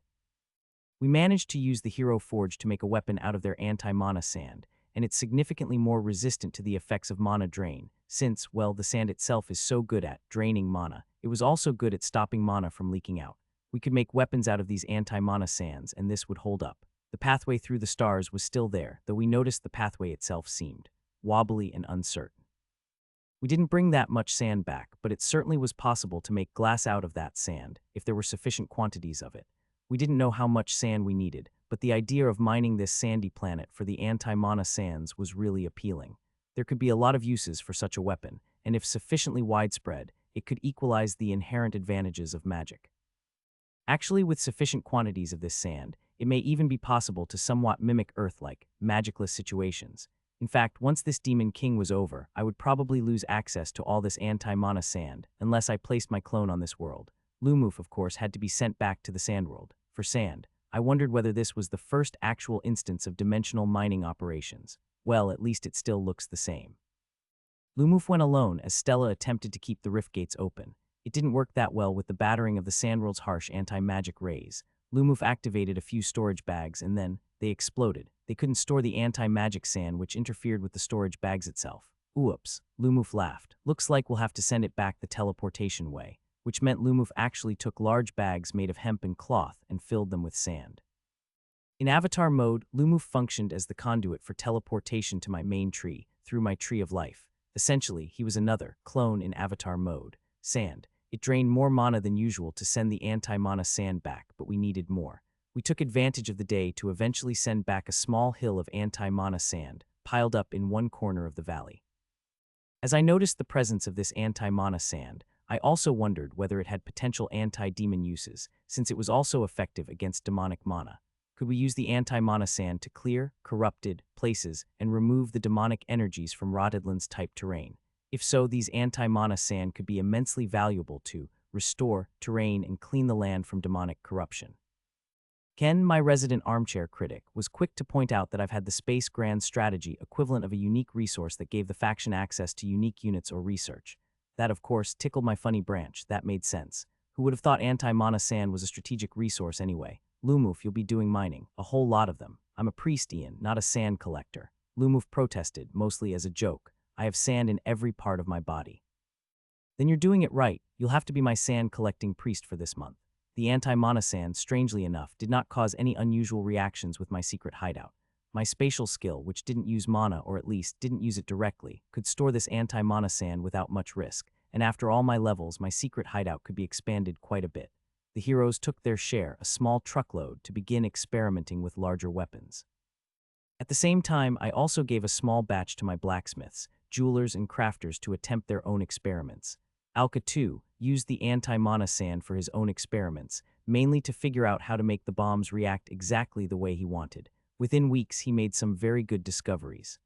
We managed to use the hero forge to make a weapon out of their anti-mana sand, and it's significantly more resistant to the effects of mana drain, since, well, the sand itself is so good at draining mana. It was also good at stopping mana from leaking out. We could make weapons out of these anti-mana sands, and this would hold up. The pathway through the stars was still there, though we noticed the pathway itself seemed wobbly and uncertain. We didn't bring that much sand back, but it certainly was possible to make glass out of that sand, if there were sufficient quantities of it. We didn't know how much sand we needed, but the idea of mining this sandy planet for the anti-mana sands was really appealing. There could be a lot of uses for such a weapon, and if sufficiently widespread, it could equalize the inherent advantages of magic. Actually, with sufficient quantities of this sand, it may even be possible to somewhat mimic Earth-like, magicless situations. In fact, once this Demon King was over, I would probably lose access to all this anti-mana sand, unless I placed my clone on this world. Lumoof, of course, had to be sent back to the sand world. For sand, I wondered whether this was the first actual instance of dimensional mining operations. Well, at least it still looks the same. Lumoof went alone as Stella attempted to keep the rift gates open. It didn't work that well with the battering of the Sandworld's harsh anti-magic rays. Lumoof activated a few storage bags and then they exploded. They couldn't store the anti-magic sand, which interfered with the storage bags itself. Oops, Lumoof laughed. Looks like we'll have to send it back the teleportation way, which meant Lumoof actually took large bags made of hemp and cloth and filled them with sand. In avatar mode, Lumoof functioned as the conduit for teleportation to my main tree, through my tree of life. Essentially, he was another clone in avatar mode. Sand. It drained more mana than usual to send the anti-mana sand back, but we needed more. We took advantage of the day to eventually send back a small hill of anti-mana sand, piled up in one corner of the valley. As I noticed the presence of this anti-mana sand, I also wondered whether it had potential anti-demon uses, since it was also effective against demonic mana. Could we use the anti-mana sand to clear corrupted places and remove the demonic energies from Rotedlands-type terrain? If so, these anti-mana sand could be immensely valuable to restore terrain and clean the land from demonic corruption. Ken, my resident armchair critic, was quick to point out that I've had the Space Grand strategy equivalent of a unique resource that gave the faction access to unique units or research. That, of course, tickled my funny branch. That made sense. Who would have thought anti-mana sand was a strategic resource anyway? Lumoof, you'll be doing mining. A whole lot of them. I'm a priest, Ian, not a sand collector. Lumoof protested, mostly as a joke. I have sand in every part of my body. Then you're doing it right. You'll have to be my sand-collecting priest for this month. The anti-mana sand, strangely enough, did not cause any unusual reactions with my secret hideout. My spatial skill, which didn't use mana, or at least didn't use it directly, could store this anti-mana sand without much risk, and after all my levels, my secret hideout could be expanded quite a bit. The heroes took their share, a small truckload, to begin experimenting with larger weapons. At the same time, I also gave a small batch to my blacksmiths, jewelers, and crafters to attempt their own experiments. Alka, too, used the anti-mana sand for his own experiments, mainly to figure out how to make the bombs react exactly the way he wanted. Within weeks, he made some very good discoveries.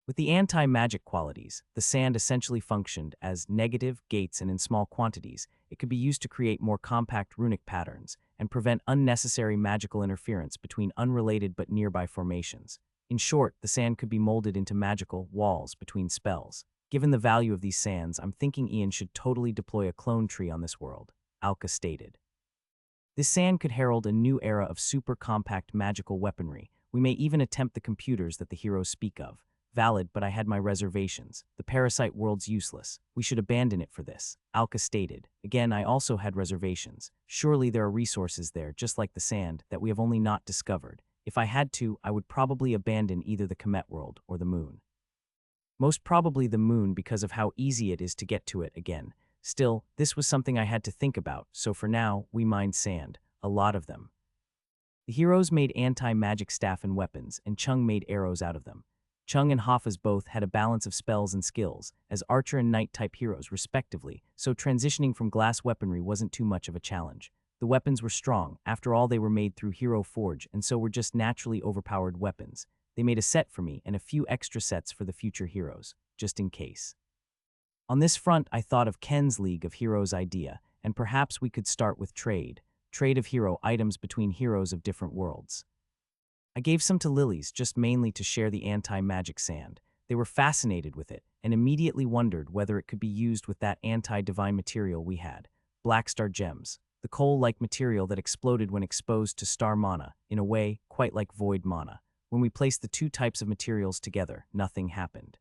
With the anti-magic qualities, the sand essentially functioned as negative gates, and in small quantities, it could be used to create more compact runic patterns and prevent unnecessary magical interference between unrelated but nearby formations. In short, the sand could be molded into magical walls between spells. Given the value of these sands, I'm thinking Ian should totally deploy a clone tree on this world, Alka stated. This sand could herald a new era of super compact magical weaponry. We may even attempt the computers that the heroes speak of. Valid, but I had my reservations. The parasite world's useless. We should abandon it for this, Alka stated. Again, I also had reservations. Surely there are resources there, just like the sand, that we have only not discovered. If I had to, I would probably abandon either the Comet world or the moon. Most probably the moon because of how easy it is to get to it again. Still, this was something I had to think about, so for now, we mined sand. A lot of them. The heroes made anti-magic staff and weapons, and Chung made arrows out of them. Chung and Hafa's both had a balance of spells and skills, as archer and knight-type heroes respectively, so transitioning from glass weaponry wasn't too much of a challenge. The weapons were strong, after all they were made through Hero Forge, and so were just naturally overpowered weapons. They made a set for me and a few extra sets for the future heroes, just in case. On this front, I thought of Ken's League of Heroes idea, and perhaps we could start with trade of hero items between heroes of different worlds. I gave some to Lilies, just mainly to share the anti-magic sand. They were fascinated with it, and immediately wondered whether it could be used with that anti-divine material we had, Black Star Gems, the coal-like material that exploded when exposed to star mana, in a way, quite like void mana. When we placed the two types of materials together, nothing happened.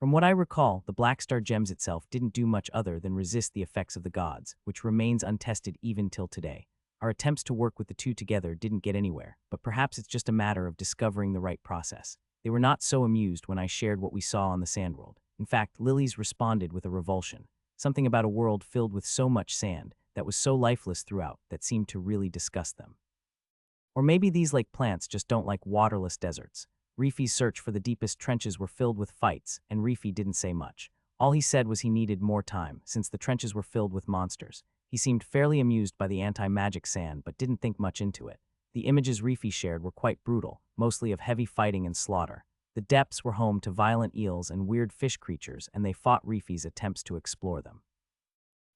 From what I recall, the Black Star Gems itself didn't do much other than resist the effects of the gods, which remains untested even till today. Our attempts to work with the two together didn't get anywhere, but perhaps it's just a matter of discovering the right process. They were not so amused when I shared what we saw on the sand world. In fact, Lilies responded with a revulsion, something about a world filled with so much sand that was so lifeless throughout that seemed to really disgust them. Or maybe these lake plants just don't like waterless deserts. Reefy's search for the deepest trenches were filled with fights, and Reefy didn't say much. All he said was he needed more time, since the trenches were filled with monsters. He seemed fairly amused by the anti-magic sand, but didn't think much into it. The images Reefy shared were quite brutal, mostly of heavy fighting and slaughter. The depths were home to violent eels and weird fish creatures, and they fought Reefy's attempts to explore them.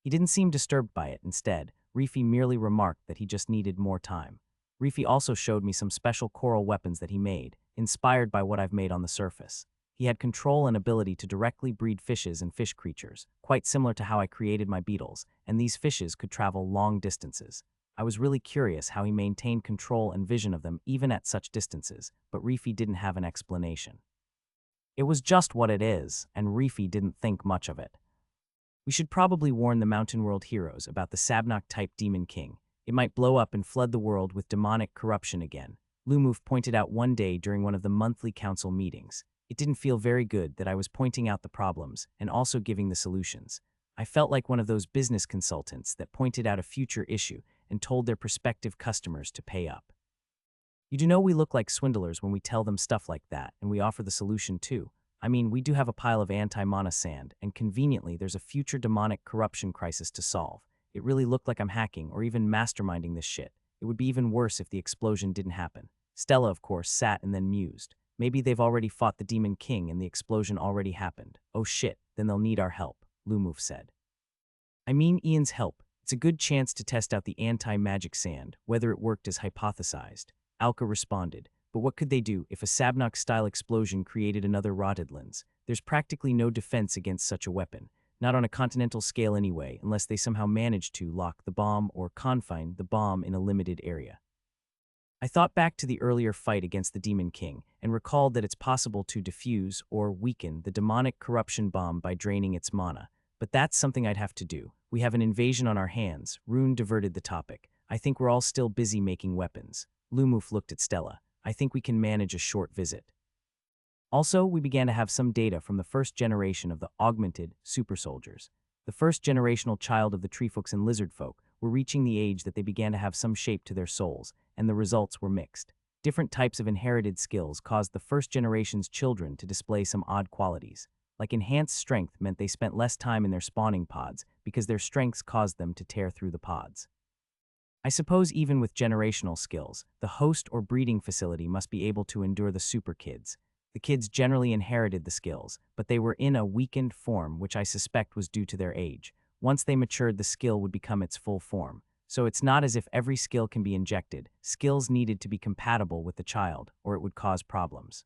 He didn't seem disturbed by it. Instead, Reefy merely remarked that he just needed more time. Reefy also showed me some special coral weapons that he made, inspired by what I've made on the surface. He had control and ability to directly breed fishes and fish creatures, quite similar to how I created my beetles, and these fishes could travel long distances. I was really curious how he maintained control and vision of them even at such distances, but Reefy didn't have an explanation. It was just what it is, and Reefy didn't think much of it. We should probably warn the Mountain World heroes about the Sabnok-type Demon King. It might blow up and flood the world with demonic corruption again, Lumoof pointed out one day during one of the monthly council meetings. It didn't feel very good that I was pointing out the problems and also giving the solutions. I felt like one of those business consultants that pointed out a future issue and told their prospective customers to pay up. You do know we look like swindlers when we tell them stuff like that, and we offer the solution too. I mean, we do have a pile of anti-mana sand, and conveniently there's a future demonic corruption crisis to solve. It really looked like I'm hacking or even masterminding this shit. It would be even worse if the explosion didn't happen. Stella, of course, sat and then mused. Maybe they've already fought the Demon King and the explosion already happened. Oh shit, then they'll need our help, Lumoof said. I mean Ian's help. It's a good chance to test out the anti-magic sand, whether it worked as hypothesized. Alka responded, but what could they do if a Sabnok-style explosion created another Rotterdlands? There's practically no defense against such a weapon. Not on a continental scale anyway, unless they somehow manage to lock the bomb or confine the bomb in a limited area. I thought back to the earlier fight against the Demon King and recalled that it's possible to defuse or weaken the demonic corruption bomb by draining its mana, but that's something I'd have to do. We have an invasion on our hands. Rune diverted the topic. I think we're all still busy making weapons. Lumoof looked at Stella. I think we can manage a short visit. Also, we began to have some data from the first generation of the augmented super soldiers. The first generational child of the treefolks and lizardfolk were reaching the age that they began to have some shape to their souls, and the results were mixed. Different types of inherited skills caused the first generation's children to display some odd qualities. Like enhanced strength meant they spent less time in their spawning pods because their strengths caused them to tear through the pods. I suppose even with generational skills, the host or breeding facility must be able to endure the super kids. The kids generally inherited the skills, but they were in a weakened form, which I suspect was due to their age. Once they matured, the skill would become its full form. So it's not as if every skill can be injected. Skills needed to be compatible with the child, or it would cause problems.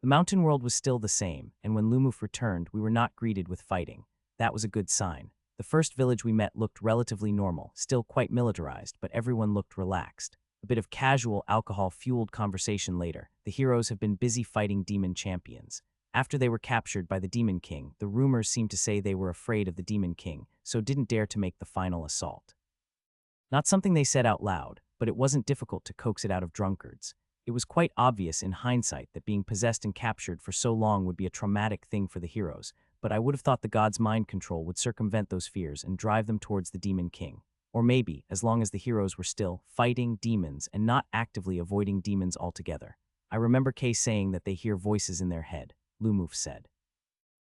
The mountain world was still the same, and when Lumuf returned, we were not greeted with fighting. That was a good sign. The first village we met looked relatively normal, still quite militarized, but everyone looked relaxed. A bit of casual, alcohol-fueled conversation later. The heroes have been busy fighting demon champions. After they were captured by the Demon King, the rumors seemed to say they were afraid of the Demon King, so didn't dare to make the final assault. Not something they said out loud, but it wasn't difficult to coax it out of drunkards. It was quite obvious in hindsight that being possessed and captured for so long would be a traumatic thing for the heroes, but I would have thought the god's mind control would circumvent those fears and drive them towards the Demon King. Or maybe, as long as the heroes were still fighting demons and not actively avoiding demons altogether. I remember Kay saying that they hear voices in their head, Lumuf said.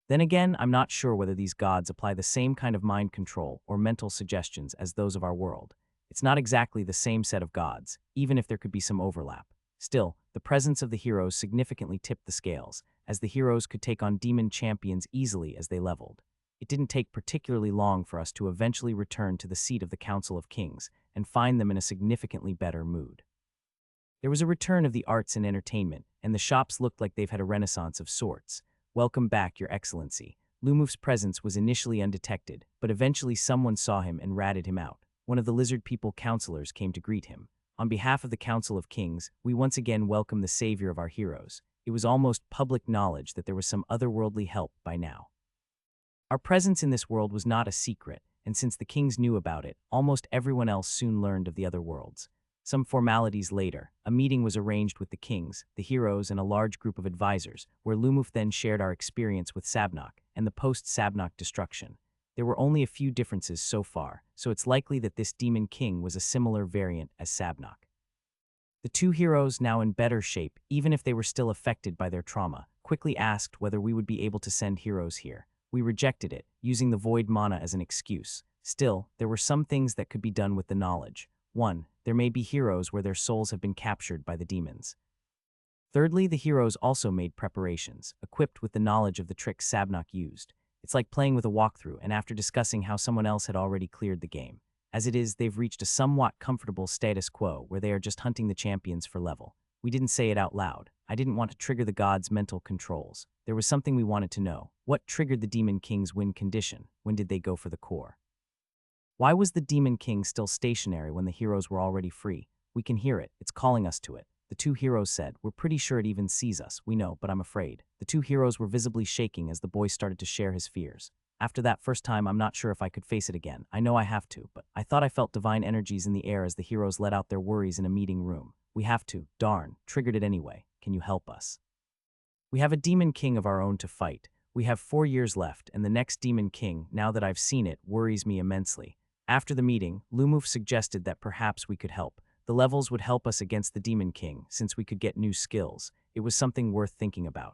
Then again, I'm not sure whether these gods apply the same kind of mind control or mental suggestions as those of our world. It's not exactly the same set of gods, even if there could be some overlap. Still, the presence of the heroes significantly tipped the scales, as the heroes could take on demon champions easily as they leveled. It didn't take particularly long for us to eventually return to the seat of the Council of Kings and find them in a significantly better mood. There was a return of the arts and entertainment, and the shops looked like they've had a renaissance of sorts. Welcome back, Your Excellency. Lumuf's presence was initially undetected, but eventually someone saw him and ratted him out. One of the lizard people counselors came to greet him. On behalf of the Council of Kings, we once again welcome the savior of our heroes. It was almost public knowledge that there was some otherworldly help by now. Our presence in this world was not a secret, and since the kings knew about it, almost everyone else soon learned of the other worlds. Some formalities later, a meeting was arranged with the kings, the heroes, and a large group of advisors, where Lumuf then shared our experience with Sabnok and the post-Sabnok destruction. There were only a few differences so far, so it's likely that this demon king was a similar variant as Sabnok. The two heroes, now in better shape, even if they were still affected by their trauma, quickly asked whether we would be able to send heroes here. We rejected it, using the void mana as an excuse. Still, there were some things that could be done with the knowledge. 1. There may be heroes where their souls have been captured by the demons. Thirdly, the heroes also made preparations, equipped with the knowledge of the tricks Sabnok used. It's like playing with a walkthrough, and after discussing how someone else had already cleared the game. As it is, they've reached a somewhat comfortable status quo where they are just hunting the champions for level. We didn't say it out loud. I didn't want to trigger the gods' mental controls. There was something we wanted to know. What triggered the Demon King's win condition? When did they go for the core? Why was the Demon King still stationary when the heroes were already free? We can hear it. It's calling us to it. The two heroes said, "We're pretty sure it even sees us. We know, but I'm afraid." The two heroes were visibly shaking as the boy started to share his fears. After that first time, I'm not sure if I could face it again. I know I have to, but I thought I felt divine energies in the air as the heroes let out their worries in a meeting room. We have to. Darn. Triggered it anyway. Can you help us? We have a Demon King of our own to fight. We have 4 years left, and the next Demon King, now that I've seen it, worries me immensely. After the meeting, Lumuf suggested that perhaps we could help. The levels would help us against the Demon King, since we could get new skills. It was something worth thinking about.